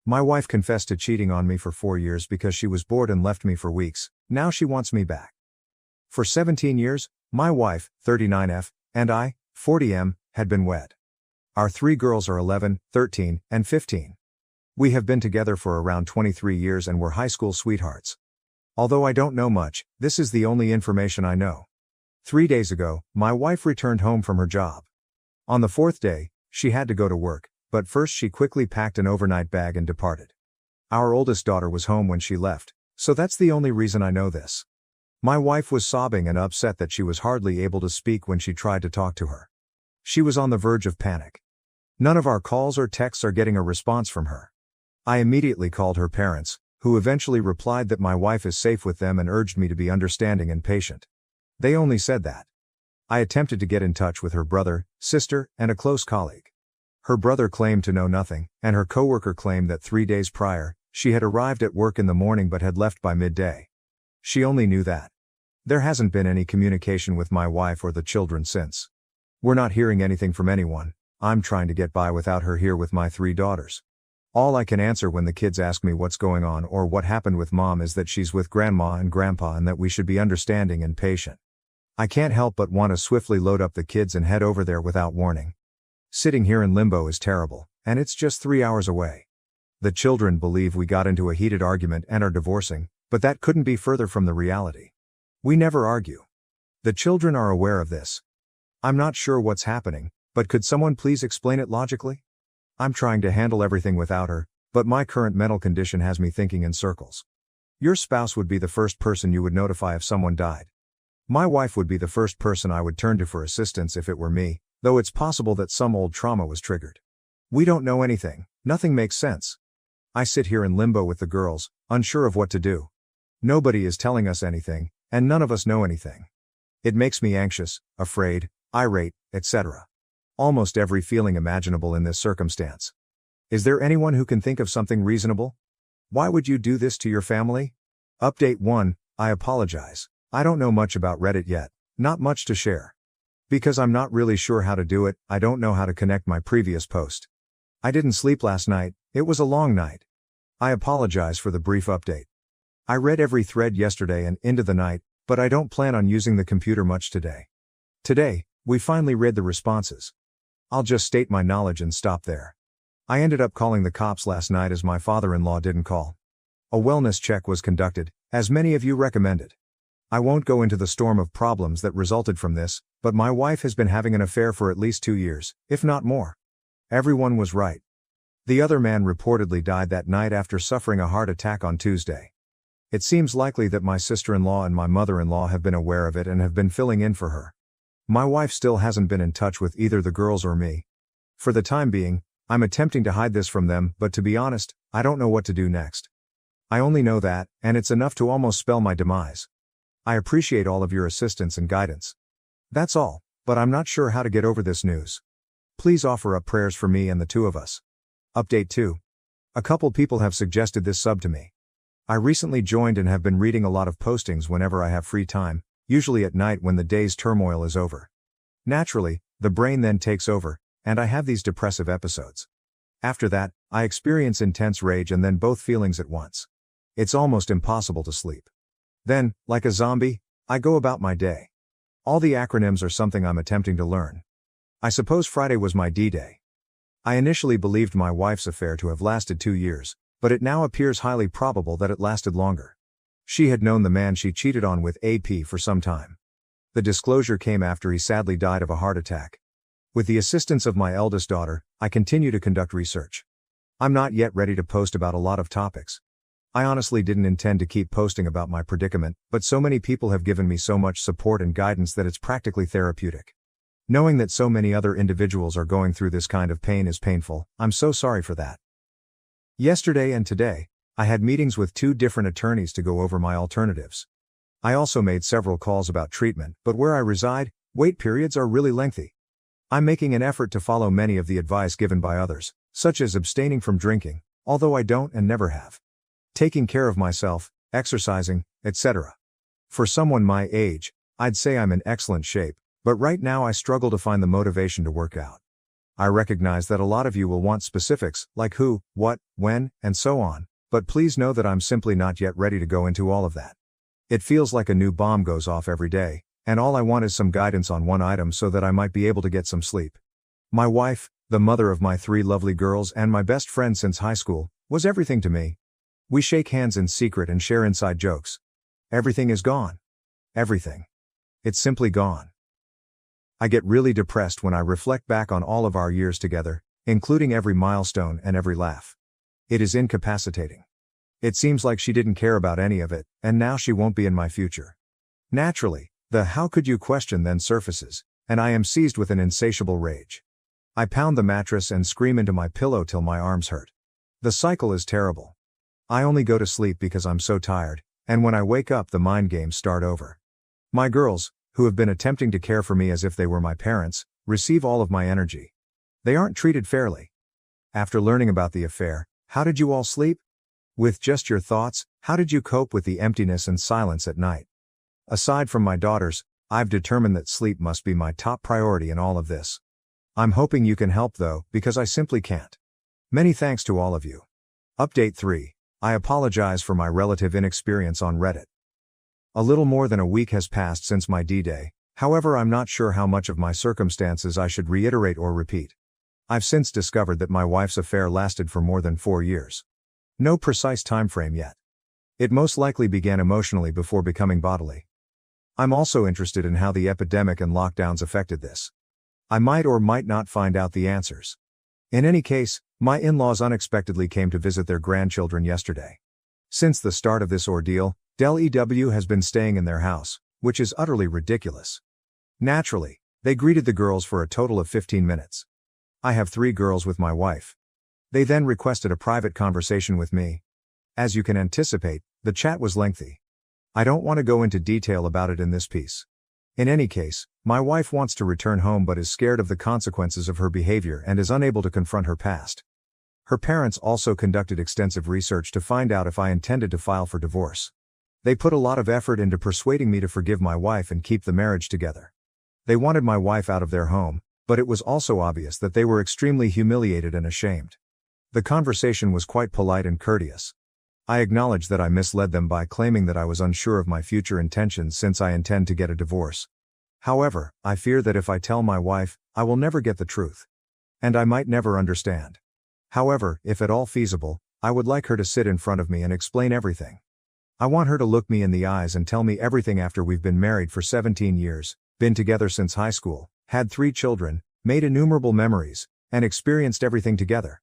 My wife confessed to cheating on me for 4 years because she was bored and left me for weeks. Now she wants me back. For 17 years, my wife, 39F, and I, 40M, had been wed. Our 3 girls are 11, 13, and 15. We have been together for around 23 years and were high school sweethearts. Although I don't know much, this is the only information I know. 3 days ago, my wife returned home from her job. On the 4th day, she had to go to work, but first she quickly packed an overnight bag and departed. Our oldest daughter was home when she left, so that's the only reason I know this. My wife was sobbing and upset that she was hardly able to speak when she tried to talk to her. She was on the verge of panic. None of our calls or texts are getting a response from her. I immediately called her parents, who eventually replied that my wife is safe with them and urged me to be understanding and patient. They only said that. I attempted to get in touch with her brother, sister, and a close colleague. Her brother claimed to know nothing, and her coworker claimed that 3 days prior, she had arrived at work in the morning but had left by midday. She only knew that. There hasn't been any communication with my wife or the children since. We're not hearing anything from anyone. I'm trying to get by without her here with my 3 daughters. All I can answer when the kids ask me what's going on or what happened with mom is that she's with grandma and grandpa and that we should be understanding and patient. I can't help but want to swiftly load up the kids and head over there without warning. Sitting here in limbo is terrible, and it's just 3 hours away. The children believe we got into a heated argument and are divorcing, but that couldn't be further from the reality. We never argue. The children are aware of this. I'm not sure what's happening, but could someone please explain it logically? I'm trying to handle everything without her, but my current mental condition has me thinking in circles. Your spouse would be the first person you would notify if someone died. My wife would be the first person I would turn to for assistance if it were me, though it's possible that some old trauma was triggered. We don't know anything, nothing makes sense. I sit here in limbo with the girls, unsure of what to do. Nobody is telling us anything, and none of us know anything. It makes me anxious, afraid, irate, etc. Almost every feeling imaginable in this circumstance. Is there anyone who can think of something reasonable? Why would you do this to your family? Update 1, I apologize. I don't know much about Reddit yet, not much to share. Because I'm not really sure how to do it, I don't know how to connect my previous post. I didn't sleep last night, it was a long night. I apologize for the brief update. I read every thread yesterday and into the night, but I don't plan on using the computer much today. Today, we finally read the responses. I'll just state my knowledge and stop there. I ended up calling the cops last night as my father-in-law didn't call. A wellness check was conducted, as many of you recommended. I won't go into the storm of problems that resulted from this, but my wife has been having an affair for at least 2 years, if not more. Everyone was right. The other man reportedly died that night after suffering a heart attack on Tuesday. It seems likely that my sister-in-law and my mother-in-law have been aware of it and have been filling in for her. My wife still hasn't been in touch with either the girls or me. For the time being, I'm attempting to hide this from them, but to be honest, I don't know what to do next. I only know that, and it's enough to almost spell my demise. I appreciate all of your assistance and guidance. That's all, but I'm not sure how to get over this news. Please offer up prayers for me and the 2 of us. Update 2. A couple people have suggested this sub to me. I recently joined and have been reading a lot of postings whenever I have free time, usually at night when the day's turmoil is over. Naturally, the brain then takes over, and I have these depressive episodes. After that, I experience intense rage and then both feelings at once. It's almost impossible to sleep. Then, like a zombie, I go about my day. All the acronyms are something I'm attempting to learn. I suppose Friday was my D-Day. I initially believed my wife's affair to have lasted 2 years, but it now appears highly probable that it lasted longer. She had known the man she cheated on with AP for some time. The disclosure came after he sadly died of a heart attack. With the assistance of my eldest daughter, I continue to conduct research. I'm not yet ready to post about a lot of topics. I honestly didn't intend to keep posting about my predicament, but so many people have given me so much support and guidance that it's practically therapeutic. Knowing that so many other individuals are going through this kind of pain is painful. I'm so sorry for that. Yesterday and today, I had meetings with 2 different attorneys to go over my alternatives. I also made several calls about treatment, but where I reside, wait periods are really lengthy. I'm making an effort to follow many of the advice given by others, such as abstaining from drinking, although I don't and never have. Taking care of myself, exercising, etc. For someone my age, I'd say I'm in excellent shape, but right now I struggle to find the motivation to work out. I recognize that a lot of you will want specifics, like who, what, when, and so on, but please know that I'm simply not yet ready to go into all of that. It feels like a new bomb goes off every day, and all I want is some guidance on one item so that I might be able to get some sleep. My wife, the mother of my 3 lovely girls and my best friend since high school, was everything to me. We shake hands in secret and share inside jokes. Everything is gone. Everything. It's simply gone. I get really depressed when I reflect back on all of our years together, including every milestone and every laugh. It is incapacitating. It seems like she didn't care about any of it, and now she won't be in my future. Naturally, the "how could you" question then surfaces, and I am seized with an insatiable rage. I pound the mattress and scream into my pillow till my arms hurt. The cycle is terrible. I only go to sleep because I'm so tired, and when I wake up the mind games start over. My girls, who have been attempting to care for me as if they were my parents, receive all of my energy. They aren't treated fairly. After learning about the affair, how did you all sleep? With just your thoughts, how did you cope with the emptiness and silence at night? Aside from my daughters, I've determined that sleep must be my top priority in all of this. I'm hoping you can help though, because I simply can't. Many thanks to all of you. Update 3. I apologize for my relative inexperience on Reddit. A little more than a week has passed since my D-Day, however I'm not sure how much of my circumstances I should reiterate or repeat. I've since discovered that my wife's affair lasted for more than 4 years. No precise time frame yet. It most likely began emotionally before becoming bodily. I'm also interested in how the epidemic and lockdowns affected this. I might or might not find out the answers. In any case, my in-laws unexpectedly came to visit their grandchildren yesterday. Since the start of this ordeal, Del EW has been staying in their house, which is utterly ridiculous. Naturally, they greeted the girls for a total of 15 minutes. I have 3 girls with my wife. They then requested a private conversation with me. As you can anticipate, the chat was lengthy. I don't want to go into detail about it in this piece. In any case, my wife wants to return home but is scared of the consequences of her behavior and is unable to confront her past. Her parents also conducted extensive research to find out if I intended to file for divorce. They put a lot of effort into persuading me to forgive my wife and keep the marriage together. They wanted my wife out of their home, but it was also obvious that they were extremely humiliated and ashamed. The conversation was quite polite and courteous. I acknowledged that I misled them by claiming that I was unsure of my future intentions since I intend to get a divorce. However, I fear that if I tell my wife, I will never get the truth. And I might never understand. However, if at all feasible, I would like her to sit in front of me and explain everything. I want her to look me in the eyes and tell me everything after we've been married for 17 years, been together since high school, had 3 children, made innumerable memories, and experienced everything together.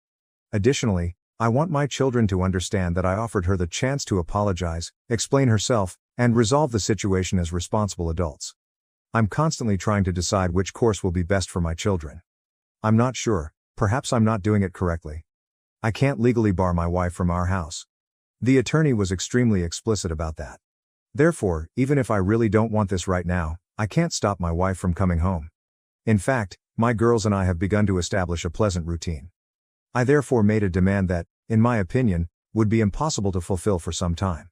Additionally, I want my children to understand that I offered her the chance to apologize, explain herself, and resolve the situation as responsible adults. I'm constantly trying to decide which course will be best for my children. I'm not sure, perhaps I'm not doing it correctly. I can't legally bar my wife from our house. The attorney was extremely explicit about that. Therefore, even if I really don't want this right now, I can't stop my wife from coming home. In fact, my girls and I have begun to establish a pleasant routine. I therefore made a demand that, in my opinion, would be impossible to fulfill for some time.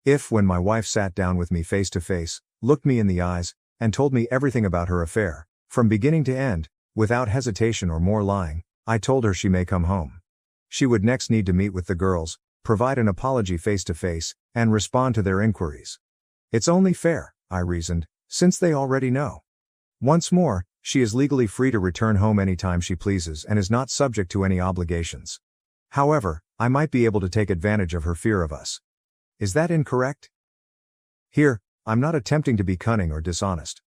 If, when my wife sat down with me face to face, looked me in the eyes, and told me everything about her affair, from beginning to end, without hesitation or more lying, I told her she may come home. She would next need to meet with the girls, provide an apology face to face, and respond to their inquiries. It's only fair, I reasoned, since they already know. Once more, she is legally free to return home anytime she pleases and is not subject to any obligations. However, I might be able to take advantage of her fear of us. Is that incorrect? Here, I'm not attempting to be cunning or dishonest.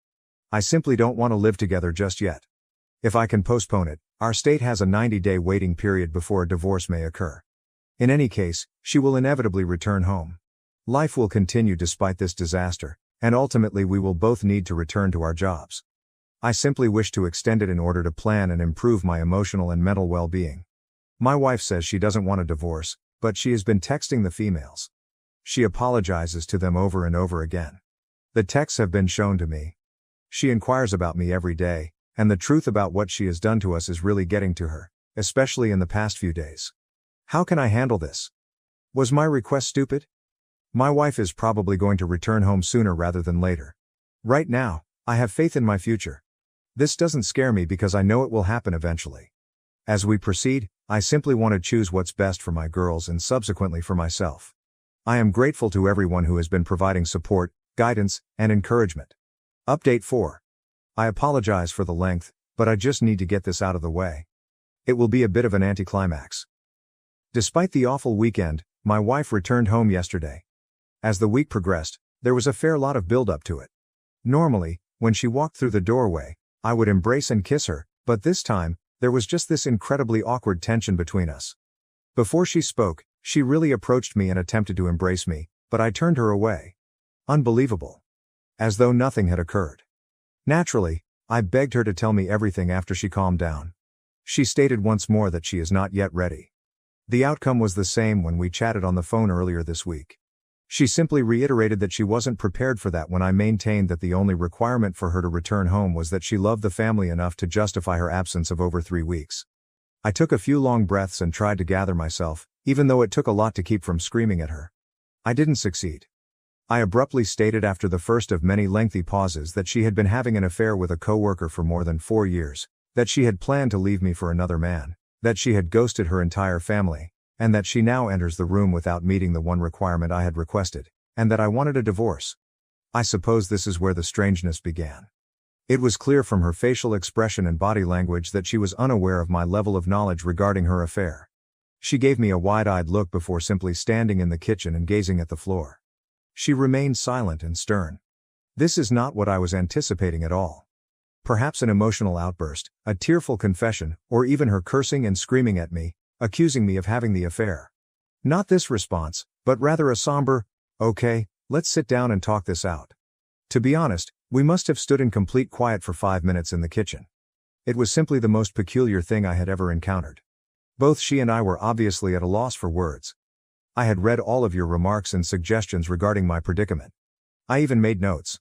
I simply don't want to live together just yet. If I can postpone it, our state has a 90-day waiting period before a divorce may occur. In any case, she will inevitably return home. Life will continue despite this disaster, and ultimately we will both need to return to our jobs. I simply wish to extend it in order to plan and improve my emotional and mental well-being. My wife says she doesn't want a divorce, but she has been texting the females. She apologizes to them over and over again. The texts have been shown to me. She inquires about me every day, and the truth about what she has done to us is really getting to her, especially in the past few days. How can I handle this? Was my request stupid? My wife is probably going to return home sooner rather than later. Right now, I have faith in my future. This doesn't scare me because I know it will happen eventually. As we proceed, I simply want to choose what's best for my girls and subsequently for myself. I am grateful to everyone who has been providing support, guidance, and encouragement. Update 4. I apologize for the length, but I just need to get this out of the way. It will be a bit of an anticlimax. Despite the awful weekend, my wife returned home yesterday. As the week progressed, there was a fair lot of build-up to it. Normally, when she walked through the doorway, I would embrace and kiss her, but this time, there was just this incredibly awkward tension between us. Before she spoke, she really approached me and attempted to embrace me, but I turned her away. Unbelievable. As though nothing had occurred. Naturally, I begged her to tell me everything after she calmed down. She stated once more that she is not yet ready. The outcome was the same when we chatted on the phone earlier this week. She simply reiterated that she wasn't prepared for that when I maintained that the only requirement for her to return home was that she loved the family enough to justify her absence of over 3 weeks. I took a few long breaths and tried to gather myself, even though it took a lot to keep from screaming at her. I didn't succeed. I abruptly stated after the first of many lengthy pauses that she had been having an affair with a coworker for more than 4 years, that she had planned to leave me for another man, that she had ghosted her entire family, and that she now enters the room without meeting the one requirement I had requested, and that I wanted a divorce. I suppose this is where the strangeness began. It was clear from her facial expression and body language that she was unaware of my level of knowledge regarding her affair. She gave me a wide-eyed look before simply standing in the kitchen and gazing at the floor. She remained silent and stern. This is not what I was anticipating at all. Perhaps an emotional outburst, a tearful confession, or even her cursing and screaming at me, accusing me of having the affair. Not this response, but rather a somber, "Okay, let's sit down and talk this out." To be honest, we must have stood in complete quiet for 5 minutes in the kitchen. It was simply the most peculiar thing I had ever encountered. Both she and I were obviously at a loss for words. I had read all of your remarks and suggestions regarding my predicament. I even made notes.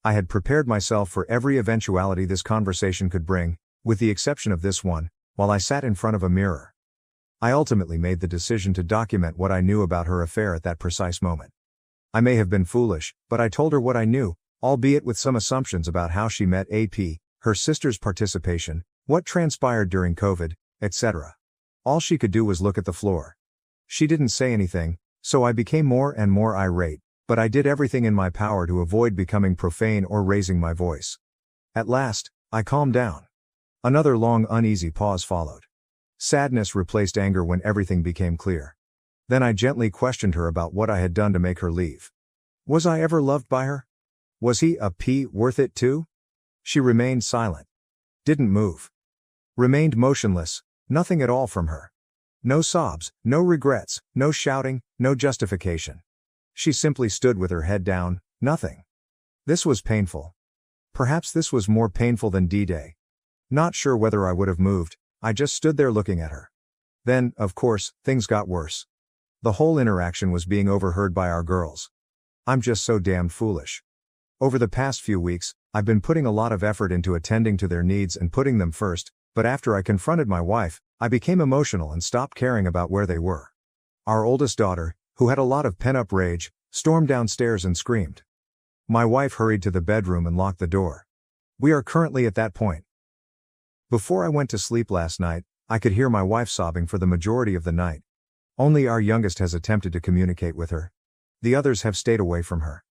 I had prepared myself for every eventuality this conversation could bring, with the exception of this one, while I sat in front of a mirror. I ultimately made the decision to document what I knew about her affair at that precise moment. I may have been foolish, but I told her what I knew, albeit with some assumptions about how she met AP, her sister's participation, what transpired during COVID, etc. All she could do was look at the floor. She didn't say anything, so I became more and more irate, but I did everything in my power to avoid becoming profane or raising my voice. At last, I calmed down. Another long uneasy pause followed. Sadness replaced anger when everything became clear. Then I gently questioned her about what I had done to make her leave. Was I ever loved by her? Was he worth it too? She remained silent. Didn't move. Remained motionless, nothing at all from her. No sobs, no regrets, no shouting, no justification. She simply stood with her head down, nothing. This was painful. Perhaps this was more painful than D-Day. Not sure whether I would have moved, I just stood there looking at her. Then, of course, things got worse. The whole interaction was being overheard by our girls. I'm just so damned foolish. Over the past few weeks, I've been putting a lot of effort into attending to their needs and putting them first, but after I confronted my wife, I became emotional and stopped caring about where they were. Our oldest daughter, who had a lot of pent-up rage, stormed downstairs and screamed. My wife hurried to the bedroom and locked the door. We are currently at that point. Before I went to sleep last night, I could hear my wife sobbing for the majority of the night. Only our youngest has attempted to communicate with her. The others have stayed away from her.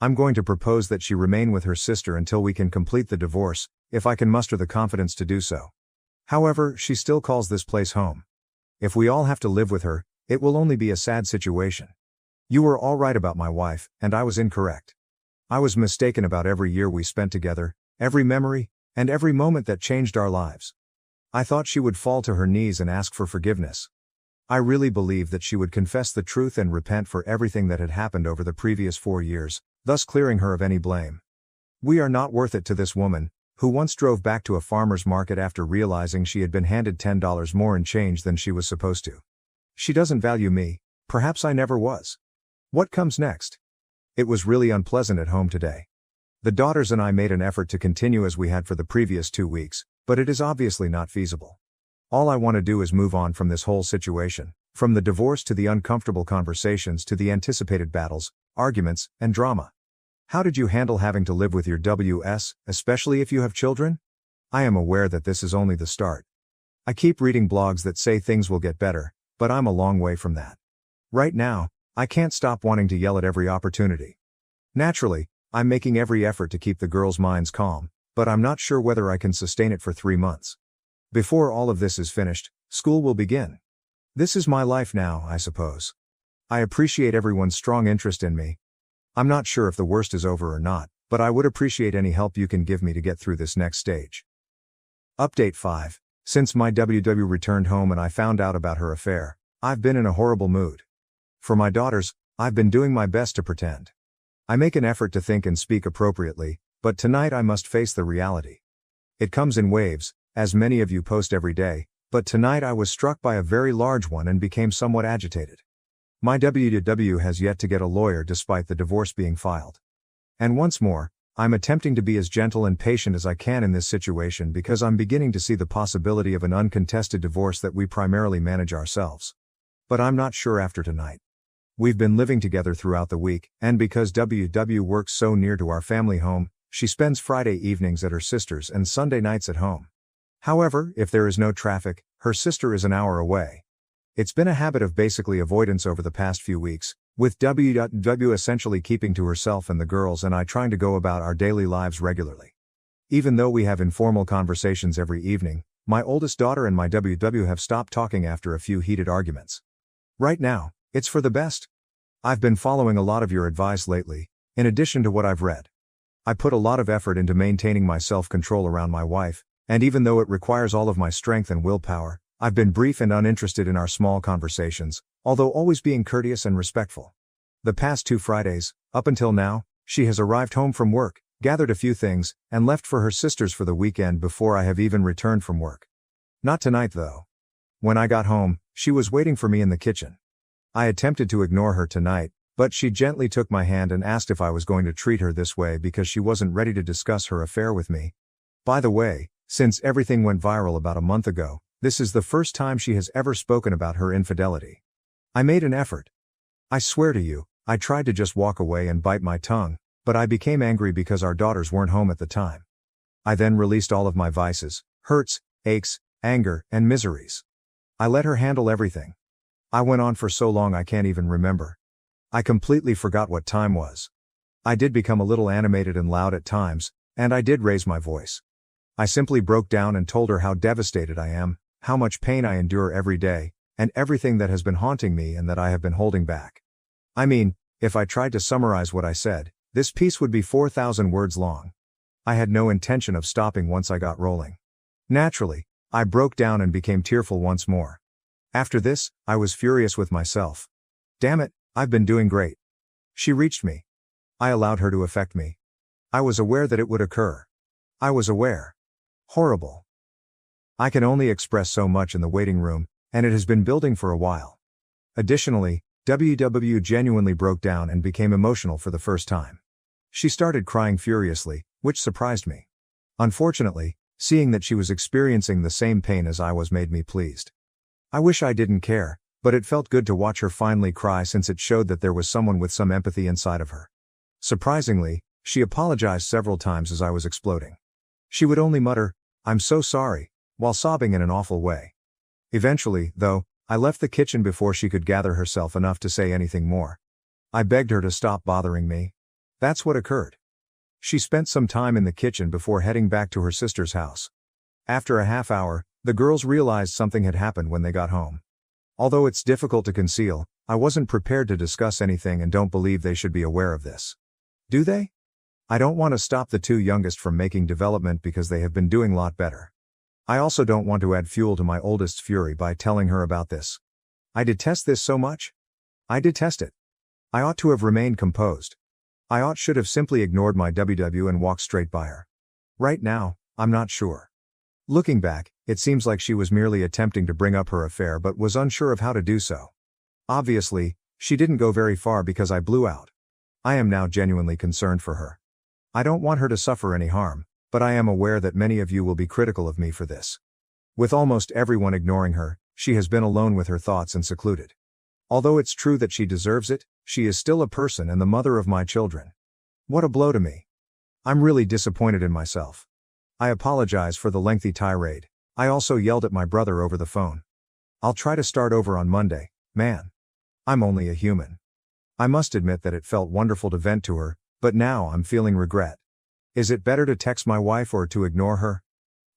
I'm going to propose that she remain with her sister until we can complete the divorce, if I can muster the confidence to do so. However, she still calls this place home. If we all have to live with her, it will only be a sad situation. You were all right about my wife, and I was incorrect. I was mistaken about every year we spent together, every memory, and every moment that changed our lives. I thought she would fall to her knees and ask for forgiveness. I really believed that she would confess the truth and repent for everything that had happened over the previous 4 years, thus clearing her of any blame. We are not worth it to this woman, who once drove back to a farmer's market after realizing she had been handed $10 more in change than she was supposed to. She doesn't value me, perhaps I never was. What comes next? It was really unpleasant at home today. The daughters and I made an effort to continue as we had for the previous 2 weeks, but it is obviously not feasible. All I want to do is move on from this whole situation, from the divorce to the uncomfortable conversations to the anticipated battles, arguments, and drama. How did you handle having to live with your WS, especially if you have children? I am aware that this is only the start. I keep reading blogs that say things will get better, but I'm a long way from that. Right now, I can't stop wanting to yell at every opportunity. Naturally, I'm making every effort to keep the girls' minds calm, but I'm not sure whether I can sustain it for 3 months. Before all of this is finished, school will begin. This is my life now, I suppose. I appreciate everyone's strong interest in me. I'm not sure if the worst is over or not, but I would appreciate any help you can give me to get through this next stage. Update 5. Since my WW returned home and I found out about her affair, I've been in a horrible mood. For my daughters, I've been doing my best to pretend. I make an effort to think and speak appropriately, but tonight I must face the reality. It comes in waves, as many of you post every day, but tonight I was struck by a very large one and became somewhat agitated. My WW has yet to get a lawyer despite the divorce being filed. And once more, I'm attempting to be as gentle and patient as I can in this situation because I'm beginning to see the possibility of an uncontested divorce that we primarily manage ourselves. But I'm not sure after tonight. We've been living together throughout the week, and because WW works so near to our family home, she spends Friday evenings at her sister's and Sunday nights at home. However, if there is no traffic, her sister is an hour away. It's been a habit of basically avoidance over the past few weeks, with WW essentially keeping to herself and the girls and I trying to go about our daily lives regularly. Even though we have informal conversations every evening, my oldest daughter and my WW have stopped talking after a few heated arguments. Right now, it's for the best. I've been following a lot of your advice lately, in addition to what I've read. I put a lot of effort into maintaining my self-control around my wife, and even though it requires all of my strength and willpower, I've been brief and uninterested in our small conversations, although always being courteous and respectful. The past 2 Fridays, up until now, she has arrived home from work, gathered a few things, and left for her sister's for the weekend before I have even returned from work. Not tonight though. When I got home, she was waiting for me in the kitchen. I attempted to ignore her tonight, but she gently took my hand and asked if I was going to treat her this way because she wasn't ready to discuss her affair with me. By the way, since everything went viral about a month ago, this is the first time she has ever spoken about her infidelity. I made an effort. I swear to you, I tried to just walk away and bite my tongue, but I became angry because our daughters weren't home at the time. I then released all of my vices, hurts, aches, anger, and miseries. I let her handle everything. I went on for so long I can't even remember. I completely forgot what time was. I did become a little animated and loud at times, and I did raise my voice. I simply broke down and told her how devastated I am, how much pain I endure every day, and everything that has been haunting me and that I have been holding back. I mean, if I tried to summarize what I said, this piece would be 4,000 words long. I had no intention of stopping once I got rolling. Naturally, I broke down and became tearful once more. After this, I was furious with myself. Damn it, I've been doing great. She reached me. I allowed her to affect me. I was aware that it would occur. I was aware. Horrible. I can only express so much in the waiting room, and it has been building for a while. Additionally, WW genuinely broke down and became emotional for the first time. She started crying furiously, which surprised me. Unfortunately, seeing that she was experiencing the same pain as I was made me pleased. I wish I didn't care, but it felt good to watch her finally cry since it showed that there was someone with some empathy inside of her. Surprisingly, she apologized several times as I was exploding. She would only mutter, "I'm so sorry," while sobbing in an awful way. Eventually, though, I left the kitchen before she could gather herself enough to say anything more. I begged her to stop bothering me. That's what occurred. She spent some time in the kitchen before heading back to her sister's house. After a half hour, the girls realized something had happened when they got home. Although it's difficult to conceal, I wasn't prepared to discuss anything and don't believe they should be aware of this. Do they? I don't want to stop the 2 youngest from making development because they have been doing a lot better. I also don't want to add fuel to my oldest's fury by telling her about this. I detest this so much. I detest it. I ought to have remained composed. I should have simply ignored my WW and walked straight by her. Right now, I'm not sure. Looking back, it seems like she was merely attempting to bring up her affair but was unsure of how to do so. Obviously, she didn't go very far because I blew out. I am now genuinely concerned for her. I don't want her to suffer any harm, but I am aware that many of you will be critical of me for this. With almost everyone ignoring her, she has been alone with her thoughts and secluded. Although it's true that she deserves it, she is still a person and the mother of my children. What a blow to me. I'm really disappointed in myself. I apologize for the lengthy tirade. I also yelled at my brother over the phone. I'll try to start over on Monday, man. I'm only a human. I must admit that it felt wonderful to vent to her, but now I'm feeling regret. Is it better to text my wife or to ignore her?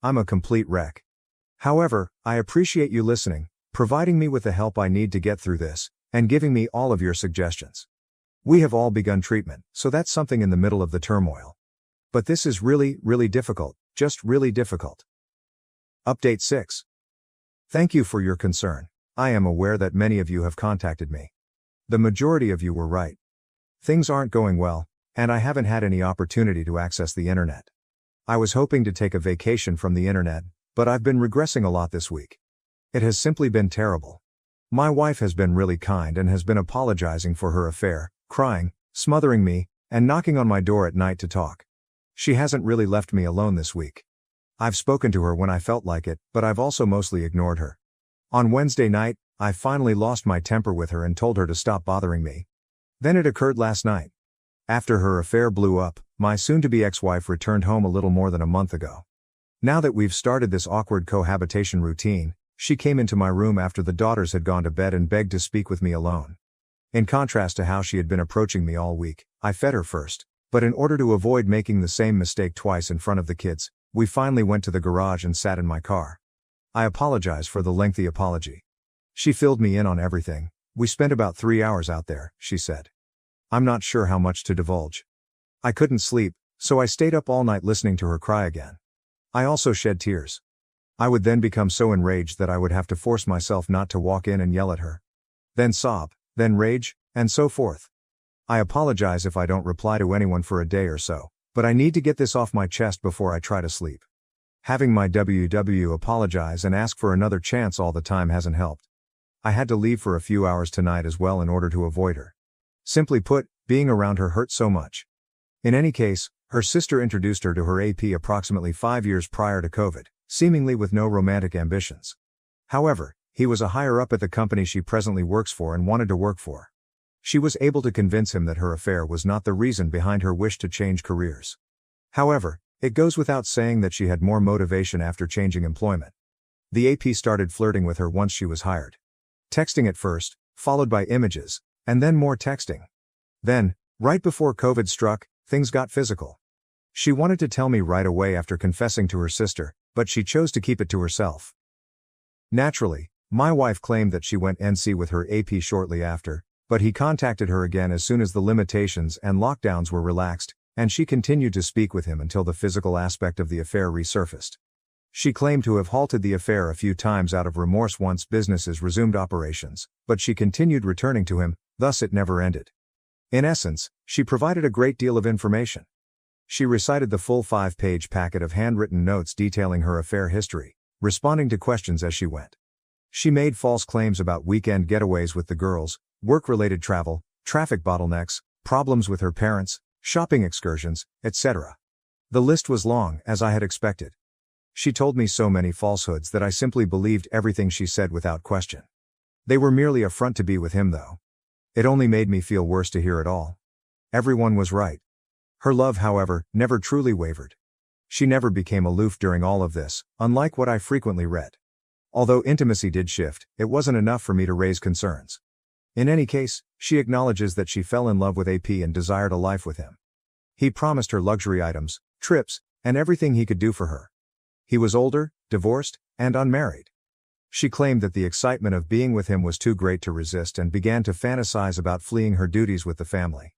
I'm a complete wreck. However, I appreciate you listening, providing me with the help I need to get through this, and giving me all of your suggestions. We have all begun treatment, so that's something in the middle of the turmoil. But this is really, really difficult, just really difficult. Update 6. Thank you for your concern. I am aware that many of you have contacted me. The majority of you were right. Things aren't going well, and I haven't had any opportunity to access the internet. I was hoping to take a vacation from the internet, but I've been regressing a lot this week. It has simply been terrible. My wife has been really kind and has been apologizing for her affair, crying, smothering me, and knocking on my door at night to talk. She hasn't really left me alone this week. I've spoken to her when I felt like it, but I've also mostly ignored her. On Wednesday night, I finally lost my temper with her and told her to stop bothering me. Then it occurred last night. After her affair blew up, my soon-to-be ex-wife returned home a little more than a month ago. Now that we've started this awkward cohabitation routine, she came into my room after the daughters had gone to bed and begged to speak with me alone. In contrast to how she had been approaching me all week, I fed her first, but in order to avoid making the same mistake twice in front of the kids, we finally went to the garage and sat in my car. I apologize for the lengthy apology. She filled me in on everything. We spent about 3 hours out there, she said. I'm not sure how much to divulge. I couldn't sleep, so I stayed up all night listening to her cry again. I also shed tears. I would then become so enraged that I would have to force myself not to walk in and yell at her. Then sob, then rage, and so forth. I apologize if I don't reply to anyone for a day or so, but I need to get this off my chest before I try to sleep. Having my WW apologize and ask for another chance all the time hasn't helped. I had to leave for a few hours tonight as well in order to avoid her. Simply put, being around her hurt so much. In any case, her sister introduced her to her AP approximately 5 years prior to COVID, seemingly with no romantic ambitions. However, he was a higher up at the company she presently works for and wanted to work for. She was able to convince him that her affair was not the reason behind her wish to change careers. However, it goes without saying that she had more motivation after changing employment. The AP started flirting with her once she was hired. Texting at first, followed by images, and then more texting. Then, right before COVID struck, things got physical. She wanted to tell me right away after confessing to her sister, but she chose to keep it to herself. Naturally, my wife claimed that she went NC with her AP shortly after, but he contacted her again as soon as the limitations and lockdowns were relaxed, and she continued to speak with him until the physical aspect of the affair resurfaced. She claimed to have halted the affair a few times out of remorse once businesses resumed operations, but she continued returning to him, thus it never ended. In essence, she provided a great deal of information. She recited the full 5-page packet of handwritten notes detailing her affair history, responding to questions as she went. She made false claims about weekend getaways with the girls, work-related travel, traffic bottlenecks, problems with her parents, shopping excursions, etc. The list was long, as I had expected. She told me so many falsehoods that I simply believed everything she said without question. They were merely a front to be with him though. It only made me feel worse to hear it all. Everyone was right. Her love, however, never truly wavered. She never became aloof during all of this, unlike what I frequently read. Although intimacy did shift, it wasn't enough for me to raise concerns. In any case, she acknowledges that she fell in love with AP and desired a life with him. He promised her luxury items, trips, and everything he could do for her. He was older, divorced, and unmarried. She claimed that the excitement of being with him was too great to resist and began to fantasize about fleeing her duties with the family.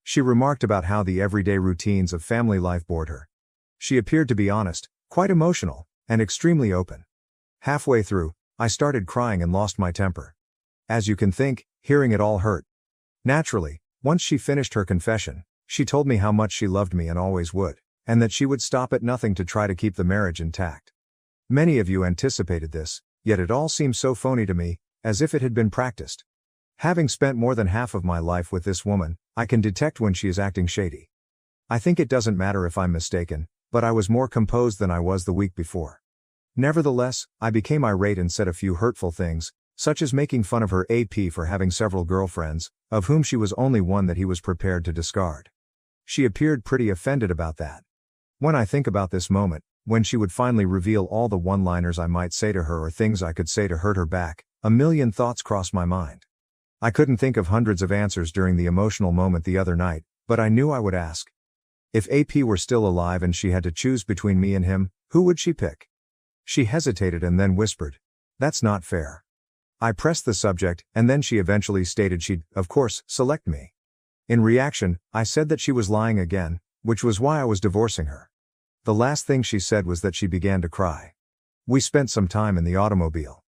She remarked about how the everyday routines of family life bored her. She appeared to be honest, quite emotional, and extremely open. Halfway through, I started crying and lost my temper. As you can think, hearing it all hurt. Naturally, once she finished her confession, she told me how much she loved me and always would, and that she would stop at nothing to try to keep the marriage intact. Many of you anticipated this, yet it all seems so phony to me, as if it had been practiced. Having spent more than half of my life with this woman, I can detect when she is acting shady. I think it doesn't matter if I'm mistaken, but I was more composed than I was the week before. Nevertheless, I became irate and said a few hurtful things, such as making fun of her AP for having several girlfriends, of whom she was only one that he was prepared to discard. She appeared pretty offended about that. When I think about this moment, when she would finally reveal all the one-liners I might say to her or things I could say to hurt her back, a million thoughts crossed my mind. I couldn't think of hundreds of answers during the emotional moment the other night, but I knew I would ask. If AP were still alive and she had to choose between me and him, who would she pick? She hesitated and then whispered, "That's not fair." I pressed the subject, and then she eventually stated she'd, of course, select me. In reaction, I said that she was lying again, which was why I was divorcing her. The last thing she said was that she began to cry. We spent some time in the automobile.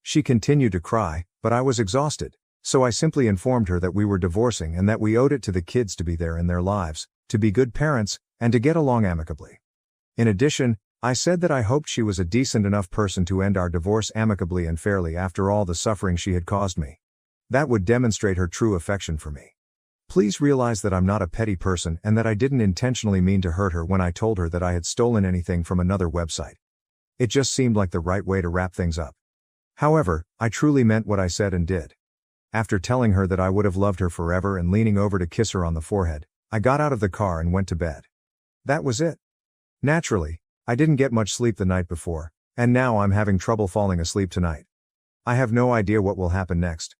She continued to cry, but I was exhausted, so I simply informed her that we were divorcing and that we owed it to the kids to be there in their lives, to be good parents, and to get along amicably. In addition, I said that I hoped she was a decent enough person to end our divorce amicably and fairly after all the suffering she had caused me. That would demonstrate her true affection for me. Please realize that I'm not a petty person and that I didn't intentionally mean to hurt her when I told her that I had stolen anything from another website. It just seemed like the right way to wrap things up. However, I truly meant what I said and did. After telling her that I would have loved her forever and leaning over to kiss her on the forehead, I got out of the car and went to bed. That was it. Naturally, I didn't get much sleep the night before, and now I'm having trouble falling asleep tonight. I have no idea what will happen next.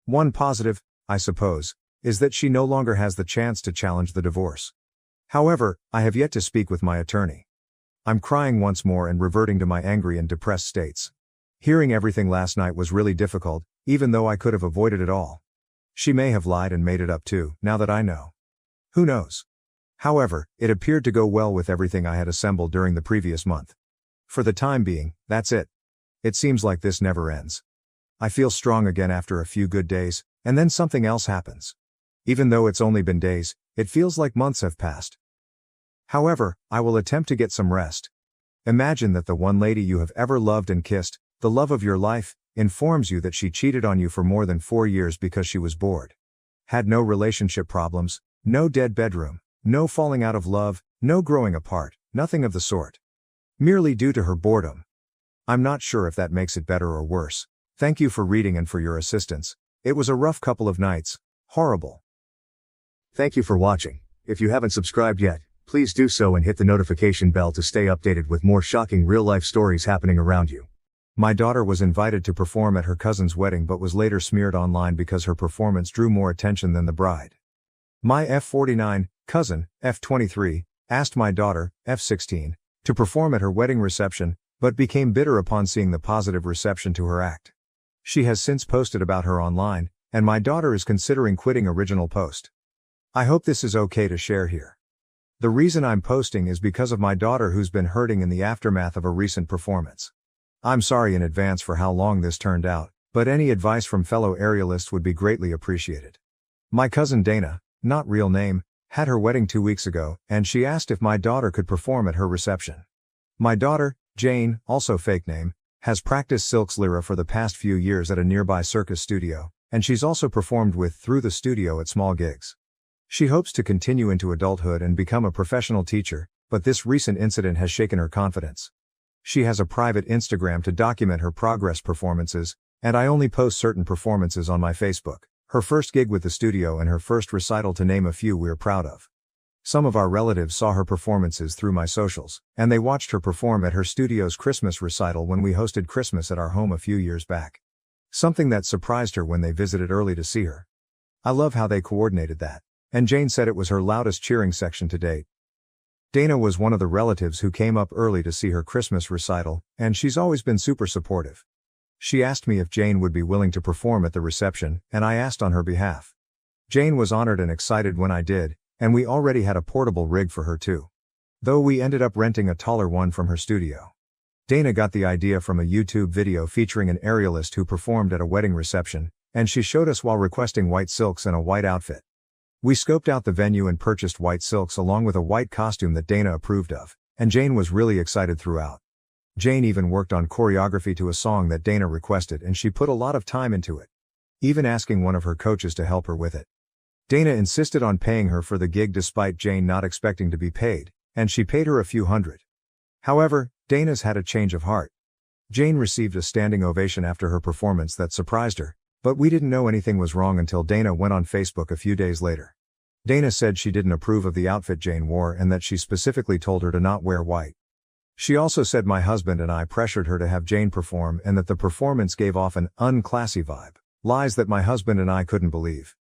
One positive, I suppose, is that she no longer has the chance to challenge the divorce. However, I have yet to speak with my attorney. I'm crying once more and reverting to my angry and depressed states. Hearing everything last night was really difficult, even though I could have avoided it all. She may have lied and made it up too, now that I know. Who knows? However, it appeared to go well with everything I had assembled during the previous month. For the time being, that's it. It seems like this never ends. I feel strong again after a few good days, and then something else happens. Even though it's only been days, it feels like months have passed. However, I will attempt to get some rest. Imagine that the one lady you have ever loved and kissed, the love of your life, informs you that she cheated on you for more than 4 years because she was bored. Had no relationship problems, no dead bedroom, no falling out of love, no growing apart, nothing of the sort. Merely due to her boredom. I'm not sure if that makes it better or worse. Thank you for reading and for your assistance. It was a rough couple of nights. Horrible. Thank you for watching. If you haven't subscribed yet, please do so and hit the notification bell to stay updated with more shocking real-life stories happening around you. My daughter was invited to perform at her cousin's wedding but was later smeared online because her performance drew more attention than the bride. My F49 cousin, F23, asked my daughter, F16, to perform at her wedding reception, but became bitter upon seeing the positive reception to her act. She has since posted about her online, and my daughter is considering quitting original post. I hope this is okay to share here. The reason I'm posting is because of my daughter who's been hurting in the aftermath of a recent performance. I'm sorry in advance for how long this turned out, but any advice from fellow aerialists would be greatly appreciated. My cousin Dana, not real name, had her wedding 2 weeks ago, and she asked if my daughter could perform at her reception. My daughter, Jane, also fake name, has practiced Silk's Lyra for the past few years at a nearby circus studio, and she's also performed with through the studio at small gigs. She hopes to continue into adulthood and become a professional teacher, but this recent incident has shaken her confidence. She has a private Instagram to document her progress performances, and I only post certain performances on my Facebook. Her first gig with the studio and her first recital to name a few we're proud of. Some of our relatives saw her performances through my socials, and they watched her perform at her studio's Christmas recital when we hosted Christmas at our home a few years back. Something that surprised her when they visited early to see her. I love how they coordinated that, and Jane said it was her loudest cheering section to date. Dana was one of the relatives who came up early to see her Christmas recital, and she's always been super supportive. She asked me if Jane would be willing to perform at the reception, and I asked on her behalf. Jane was honored and excited when I did, and we already had a portable rig for her too. Though we ended up renting a taller one from her studio. Dana got the idea from a YouTube video featuring an aerialist who performed at a wedding reception, and she showed us while requesting white silks and a white outfit. We scoped out the venue and purchased white silks along with a white costume that Dana approved of, and Jane was really excited throughout. Jane even worked on choreography to a song that Dana requested, and she put a lot of time into it, even asking one of her coaches to help her with it. Dana insisted on paying her for the gig despite Jane not expecting to be paid, and she paid her a few hundred. However, Dana's had a change of heart. Jane received a standing ovation after her performance that surprised her, but we didn't know anything was wrong until Dana went on Facebook a few days later. Dana said she didn't approve of the outfit Jane wore and that she specifically told her to not wear white. She also said my husband and I pressured her to have Jane perform and that the performance gave off an unclassy vibe. Lies that my husband and I couldn't believe.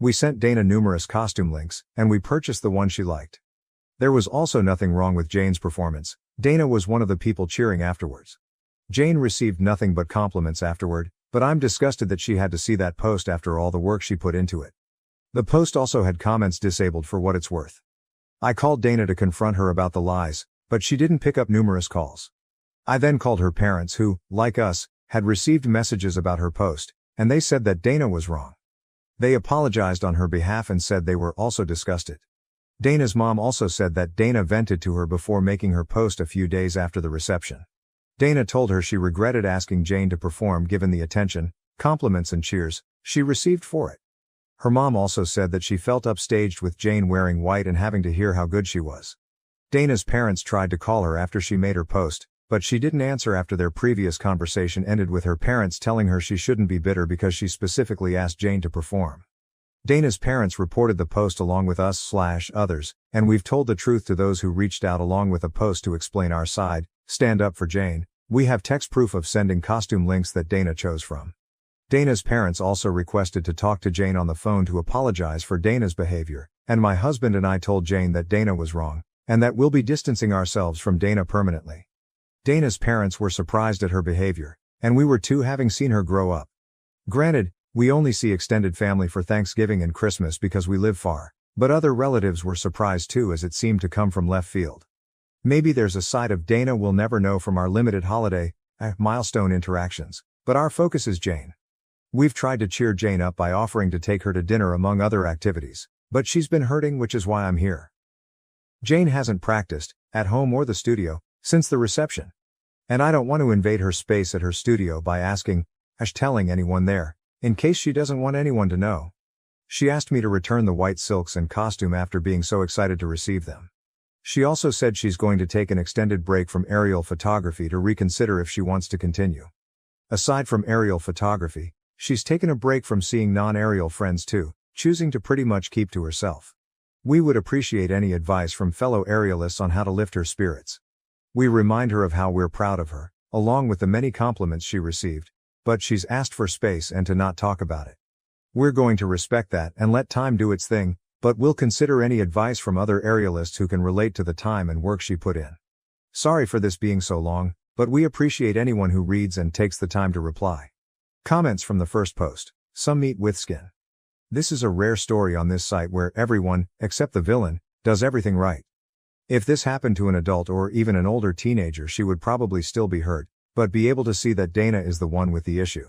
We sent Dana numerous costume links, and we purchased the one she liked. There was also nothing wrong with Jane's performance. Dana was one of the people cheering afterwards. Jane received nothing but compliments afterward, but I'm disgusted that she had to see that post after all the work she put into it. The post also had comments disabled for what it's worth. I called Dana to confront her about the lies, but she didn't pick up numerous calls. I then called her parents who, like us, had received messages about her post, and they said that Dana was wrong. They apologized on her behalf and said they were also disgusted. Dana's mom also said that Dana vented to her before making her post a few days after the reception. Dana told her she regretted asking Jane to perform given the attention, compliments and cheers she received for it. Her mom also said that she felt upstaged with Jane wearing white and having to hear how good she was. Dana's parents tried to call her after she made her post, but she didn't answer after their previous conversation ended with her parents telling her she shouldn't be bitter because she specifically asked Jane to perform. Dana's parents reported the post along with us/others, and we've told the truth to those who reached out along with a post to explain our side, stand up for Jane. We have text proof of sending costume links that Dana chose from. Dana's parents also requested to talk to Jane on the phone to apologize for Dana's behavior, and my husband and I told Jane that Dana was wrong, and that we'll be distancing ourselves from Dana permanently. Dana's parents were surprised at her behavior, and we were too having seen her grow up. Granted, we only see extended family for Thanksgiving and Christmas because we live far, but other relatives were surprised too as it seemed to come from left field. Maybe there's a side of Dana we'll never know from our limited holiday, milestone interactions, but our focus is Jane. We've tried to cheer Jane up by offering to take her to dinner among other activities, but she's been hurting, which is why I'm here. Jane hasn't practiced, at home or the studio, since the reception. And I don't want to invade her space at her studio by telling anyone there, in case she doesn't want anyone to know. She asked me to return the white silks and costume after being so excited to receive them. She also said she's going to take an extended break from aerial photography to reconsider if she wants to continue. Aside from aerial photography, she's taken a break from seeing non-aerial friends too, choosing to pretty much keep to herself. We would appreciate any advice from fellow aerialists on how to lift her spirits. We remind her of how we're proud of her, along with the many compliments she received, but she's asked for space and to not talk about it. We're going to respect that and let time do its thing, but we'll consider any advice from other aerialists who can relate to the time and work she put in. Sorry for this being so long, but we appreciate anyone who reads and takes the time to reply. Comments from the first post. Some meat with skin. This is a rare story on this site where everyone, except the villain, does everything right. If this happened to an adult or even an older teenager, she would probably still be hurt, but be able to see that Dana is the one with the issue.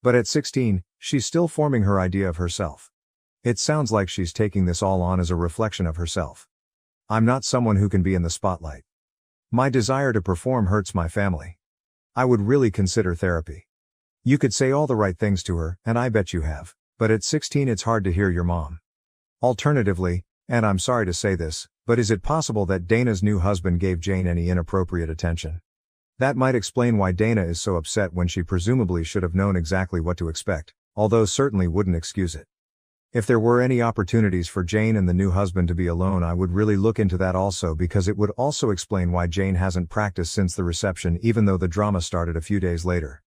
But at 16, she's still forming her idea of herself. It sounds like she's taking this all on as a reflection of herself. I'm not someone who can be in the spotlight. My desire to perform hurts my family. I would really consider therapy. You could say all the right things to her, and I bet you have, but at 16 it's hard to hear your mom. Alternatively, and I'm sorry to say this, but is it possible that Dana's new husband gave Jane any inappropriate attention? That might explain why Dana is so upset when she presumably should have known exactly what to expect, although certainly wouldn't excuse it. If there were any opportunities for Jane and the new husband to be alone, I would really look into that also, because it would also explain why Jane hasn't practiced since the reception even though the drama started a few days later.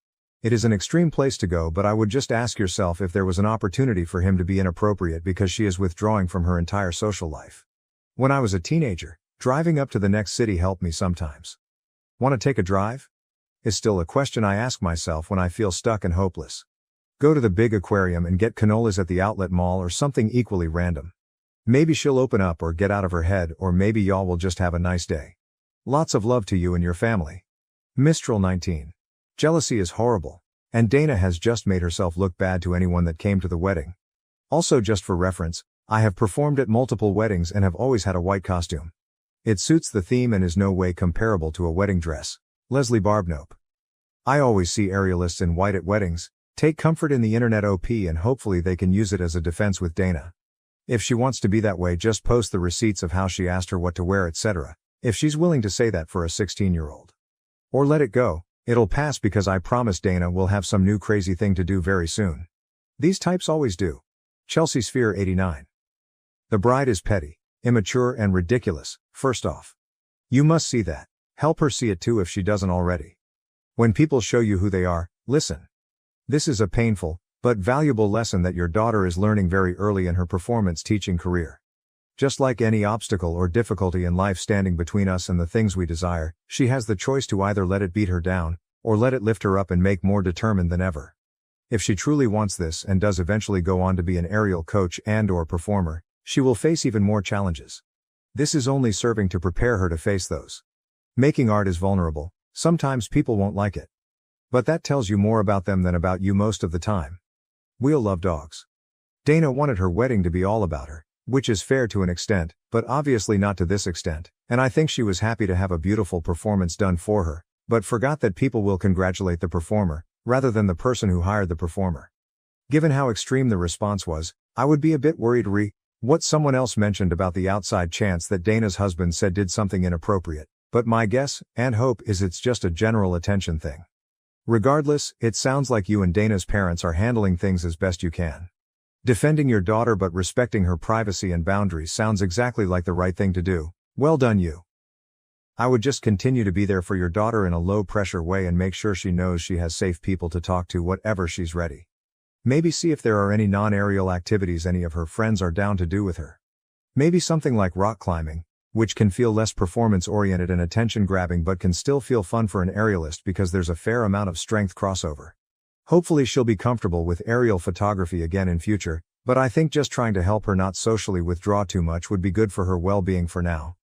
It is an extreme place to go, but I would just ask yourself if there was an opportunity for him to be inappropriate because she is withdrawing from her entire social life. When I was a teenager, driving up to the next city helped me sometimes. Want to take a drive? Is still a question I ask myself when I feel stuck and hopeless. Go to the big aquarium and get cannolis at the outlet mall or something equally random. Maybe she'll open up or get out of her head, or maybe y'all will just have a nice day. Lots of love to you and your family. Mistral 19. Jealousy is horrible, and Dana has just made herself look bad to anyone that came to the wedding. Also, just for reference, I have performed at multiple weddings and have always had a white costume. It suits the theme and is no way comparable to a wedding dress. Leslie Barbnope. I always see aerialists in white at weddings. Take comfort in the internet OP, and hopefully they can use it as a defense with Dana. If she wants to be that way, just post the receipts of how she asked her what to wear, etc. If she's willing to say that for a 16-year-old. Or let it go, it'll pass, because I promise Dana will have some new crazy thing to do very soon. These types always do. Chelsea Sphere 89. The bride is petty, immature and ridiculous. First off, you must see that. Help her see it too if she doesn't already. When people show you who they are, listen. This is a painful, but valuable lesson that your daughter is learning very early in her performance teaching career. Just like any obstacle or difficulty in life standing between us and the things we desire, she has the choice to either let it beat her down, or let it lift her up and make more determined than ever. If she truly wants this and does eventually go on to be an aerial coach and/or performer, she will face even more challenges. This is only serving to prepare her to face those. Making art is vulnerable. Sometimes people won't like it. But that tells you more about them than about you most of the time. We'll love dogs. Dana wanted her wedding to be all about her, which is fair to an extent, but obviously not to this extent, and I think she was happy to have a beautiful performance done for her, but forgot that people will congratulate the performer, rather than the person who hired the performer. Given how extreme the response was, I would be a bit worried what someone else mentioned about the outside chance that Dana's husband said did something inappropriate, but my guess, and hope, is it's just a general attention thing. Regardless, it sounds like you and Dana's parents are handling things as best you can. Defending your daughter but respecting her privacy and boundaries sounds exactly like the right thing to do. Well done you. I would just continue to be there for your daughter in a low-pressure way and make sure she knows she has safe people to talk to whenever she's ready. Maybe see if there are any non-aerial activities any of her friends are down to do with her. Maybe something like rock climbing, which can feel less performance-oriented and attention-grabbing but can still feel fun for an aerialist because there's a fair amount of strength crossover. Hopefully she'll be comfortable with aerial photography again in future, but I think just trying to help her not socially withdraw too much would be good for her well-being for now.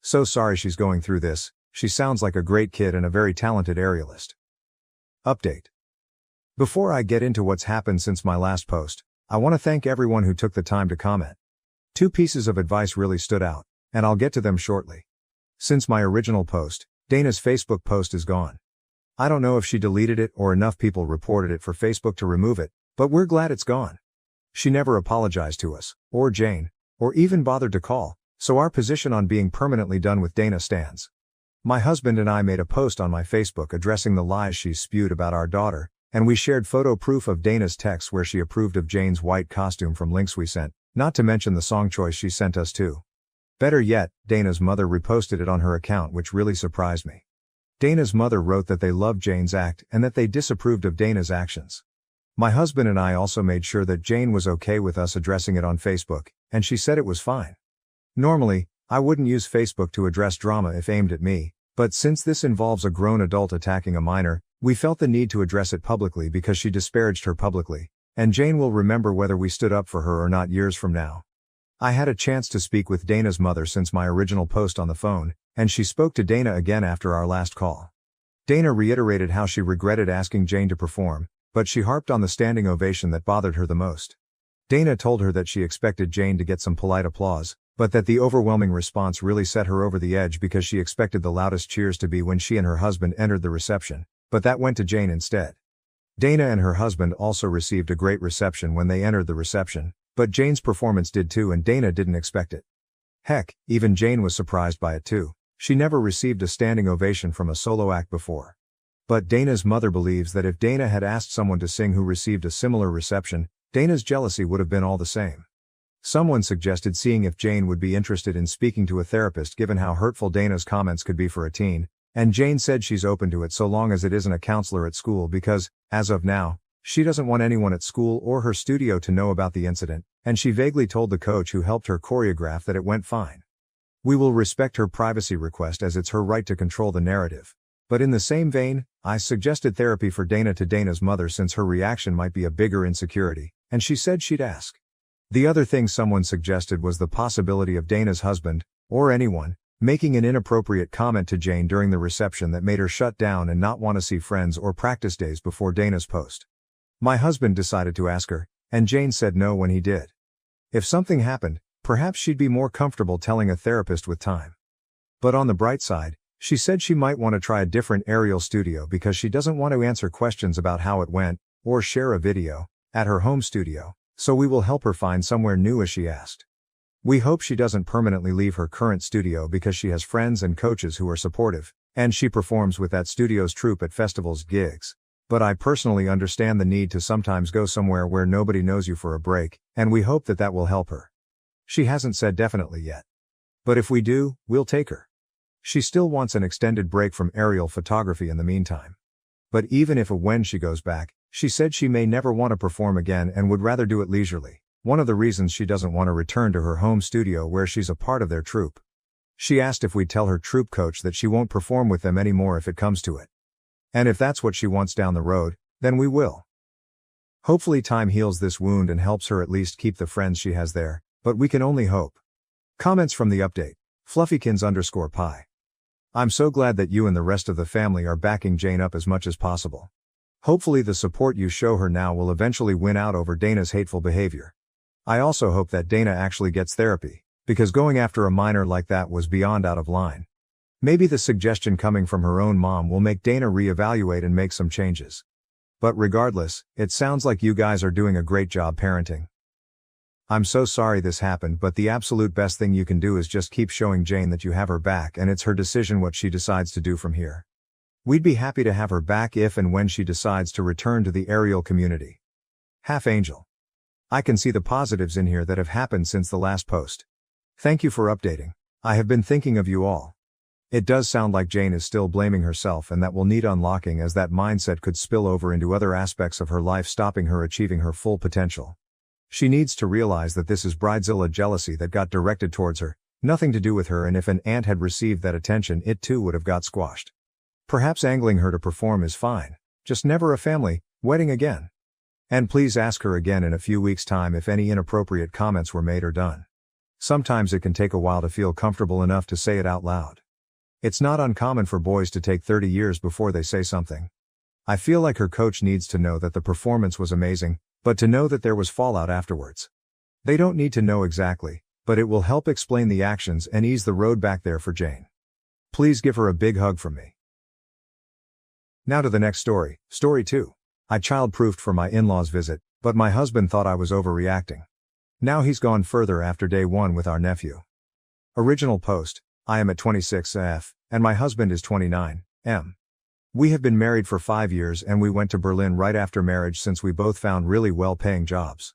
So sorry she's going through this. She sounds like a great kid and a very talented aerialist. Update. Before I get into what's happened since my last post, I want to thank everyone who took the time to comment. 2 pieces of advice really stood out, and I'll get to them shortly. Since my original post, Dana's Facebook post is gone. I don't know if she deleted it or enough people reported it for Facebook to remove it, but we're glad it's gone. She never apologized to us, or Jane, or even bothered to call, so our position on being permanently done with Dana stands. My husband and I made a post on my Facebook addressing the lies she spewed about our daughter, and we shared photo proof of Dana's text where she approved of Jane's white costume from links we sent, not to mention the song choice she sent us too. Better yet, Dana's mother reposted it on her account, which really surprised me. Dana's mother wrote that they loved Jane's act and that they disapproved of Dana's actions. My husband and I also made sure that Jane was okay with us addressing it on Facebook, and she said it was fine. Normally, I wouldn't use Facebook to address drama if aimed at me, but since this involves a grown adult attacking a minor, we felt the need to address it publicly because she disparaged her publicly, and Jane will remember whether we stood up for her or not years from now. I had a chance to speak with Dana's mother since my original post on the phone, and she spoke to Dana again after our last call. Dana reiterated how she regretted asking Jane to perform, but she harped on the standing ovation that bothered her the most. Dana told her that she expected Jane to get some polite applause, but that the overwhelming response really set her over the edge because she expected the loudest cheers to be when she and her husband entered the reception, but that went to Jane instead. Dana and her husband also received a great reception when they entered the reception, but Jane's performance did too, and Dana didn't expect it. Heck, even Jane was surprised by it too. She never received a standing ovation from a solo act before. But Dana's mother believes that if Dana had asked someone to sing who received a similar reception, Dana's jealousy would have been all the same. Someone suggested seeing if Jane would be interested in speaking to a therapist given how hurtful Dana's comments could be for a teen, and Jane said she's open to it so long as it isn't a counselor at school because, as of now, she doesn't want anyone at school or her studio to know about the incident, and she vaguely told the coach who helped her choreograph that it went fine. We will respect her privacy request as it's her right to control the narrative. But in the same vein, I suggested therapy for Dana to Dana's mother since her reaction might be a bigger insecurity, and she said she'd ask. The other thing someone suggested was the possibility of Dana's husband, or anyone, making an inappropriate comment to Jane during the reception that made her shut down and not want to see friends or practice days before Dana's post. My husband decided to ask her, and Jane said no when he did. If something happened, perhaps she'd be more comfortable telling a therapist with time. But on the bright side, she said she might want to try a different aerial studio because she doesn't want to answer questions about how it went, or share a video, at her home studio, so we will help her find somewhere new as she asked. We hope she doesn't permanently leave her current studio because she has friends and coaches who are supportive, and she performs with that studio's troupe at festivals gigs. But I personally understand the need to sometimes go somewhere where nobody knows you for a break, and we hope that that will help her. She hasn't said definitely yet. But if we do, we'll take her. She still wants an extended break from aerial photography in the meantime. But even if or when she goes back, she said she may never want to perform again and would rather do it leisurely. One of the reasons she doesn't want to return to her home studio where she's a part of their troupe. She asked if we'd tell her troupe coach that she won't perform with them anymore if it comes to it. And if that's what she wants down the road, then we will. Hopefully time heals this wound and helps her at least keep the friends she has there, but we can only hope. Comments from the update. Fluffykins_pie. I'm so glad that you and the rest of the family are backing Jane up as much as possible. Hopefully the support you show her now will eventually win out over Dana's hateful behavior. I also hope that Dana actually gets therapy, because going after a minor like that was beyond out of line. Maybe the suggestion coming from her own mom will make Dana reevaluate and make some changes. But regardless, it sounds like you guys are doing a great job parenting. I'm so sorry this happened, but the absolute best thing you can do is just keep showing Jane that you have her back and it's her decision what she decides to do from here. We'd be happy to have her back if and when she decides to return to the aerial community. Half Angel. I can see the positives in here that have happened since the last post. Thank you for updating. I have been thinking of you all. It does sound like Jane is still blaming herself and that will need unlocking, as that mindset could spill over into other aspects of her life, stopping her achieving her full potential. She needs to realize that this is bridezilla jealousy that got directed towards her, nothing to do with her, and if an aunt had received that attention it too would have got squashed. Perhaps angling her to perform is fine, just never a family wedding again. And please ask her again in a few weeks' time if any inappropriate comments were made or done. Sometimes it can take a while to feel comfortable enough to say it out loud. It's not uncommon for boys to take 30 years before they say something. I feel like her coach needs to know that the performance was amazing, but to know that there was fallout afterwards. They don't need to know exactly, but it will help explain the actions and ease the road back there for Jane. Please give her a big hug from me. Now to the next story, story 2. I child-proofed for my in-laws visit, but my husband thought I was overreacting. Now he's gone further after day 1 with our nephew. Original post, I am at 26F, and my husband is 29M. We have been married for 5 years and we went to Berlin right after marriage since we both found really well-paying jobs.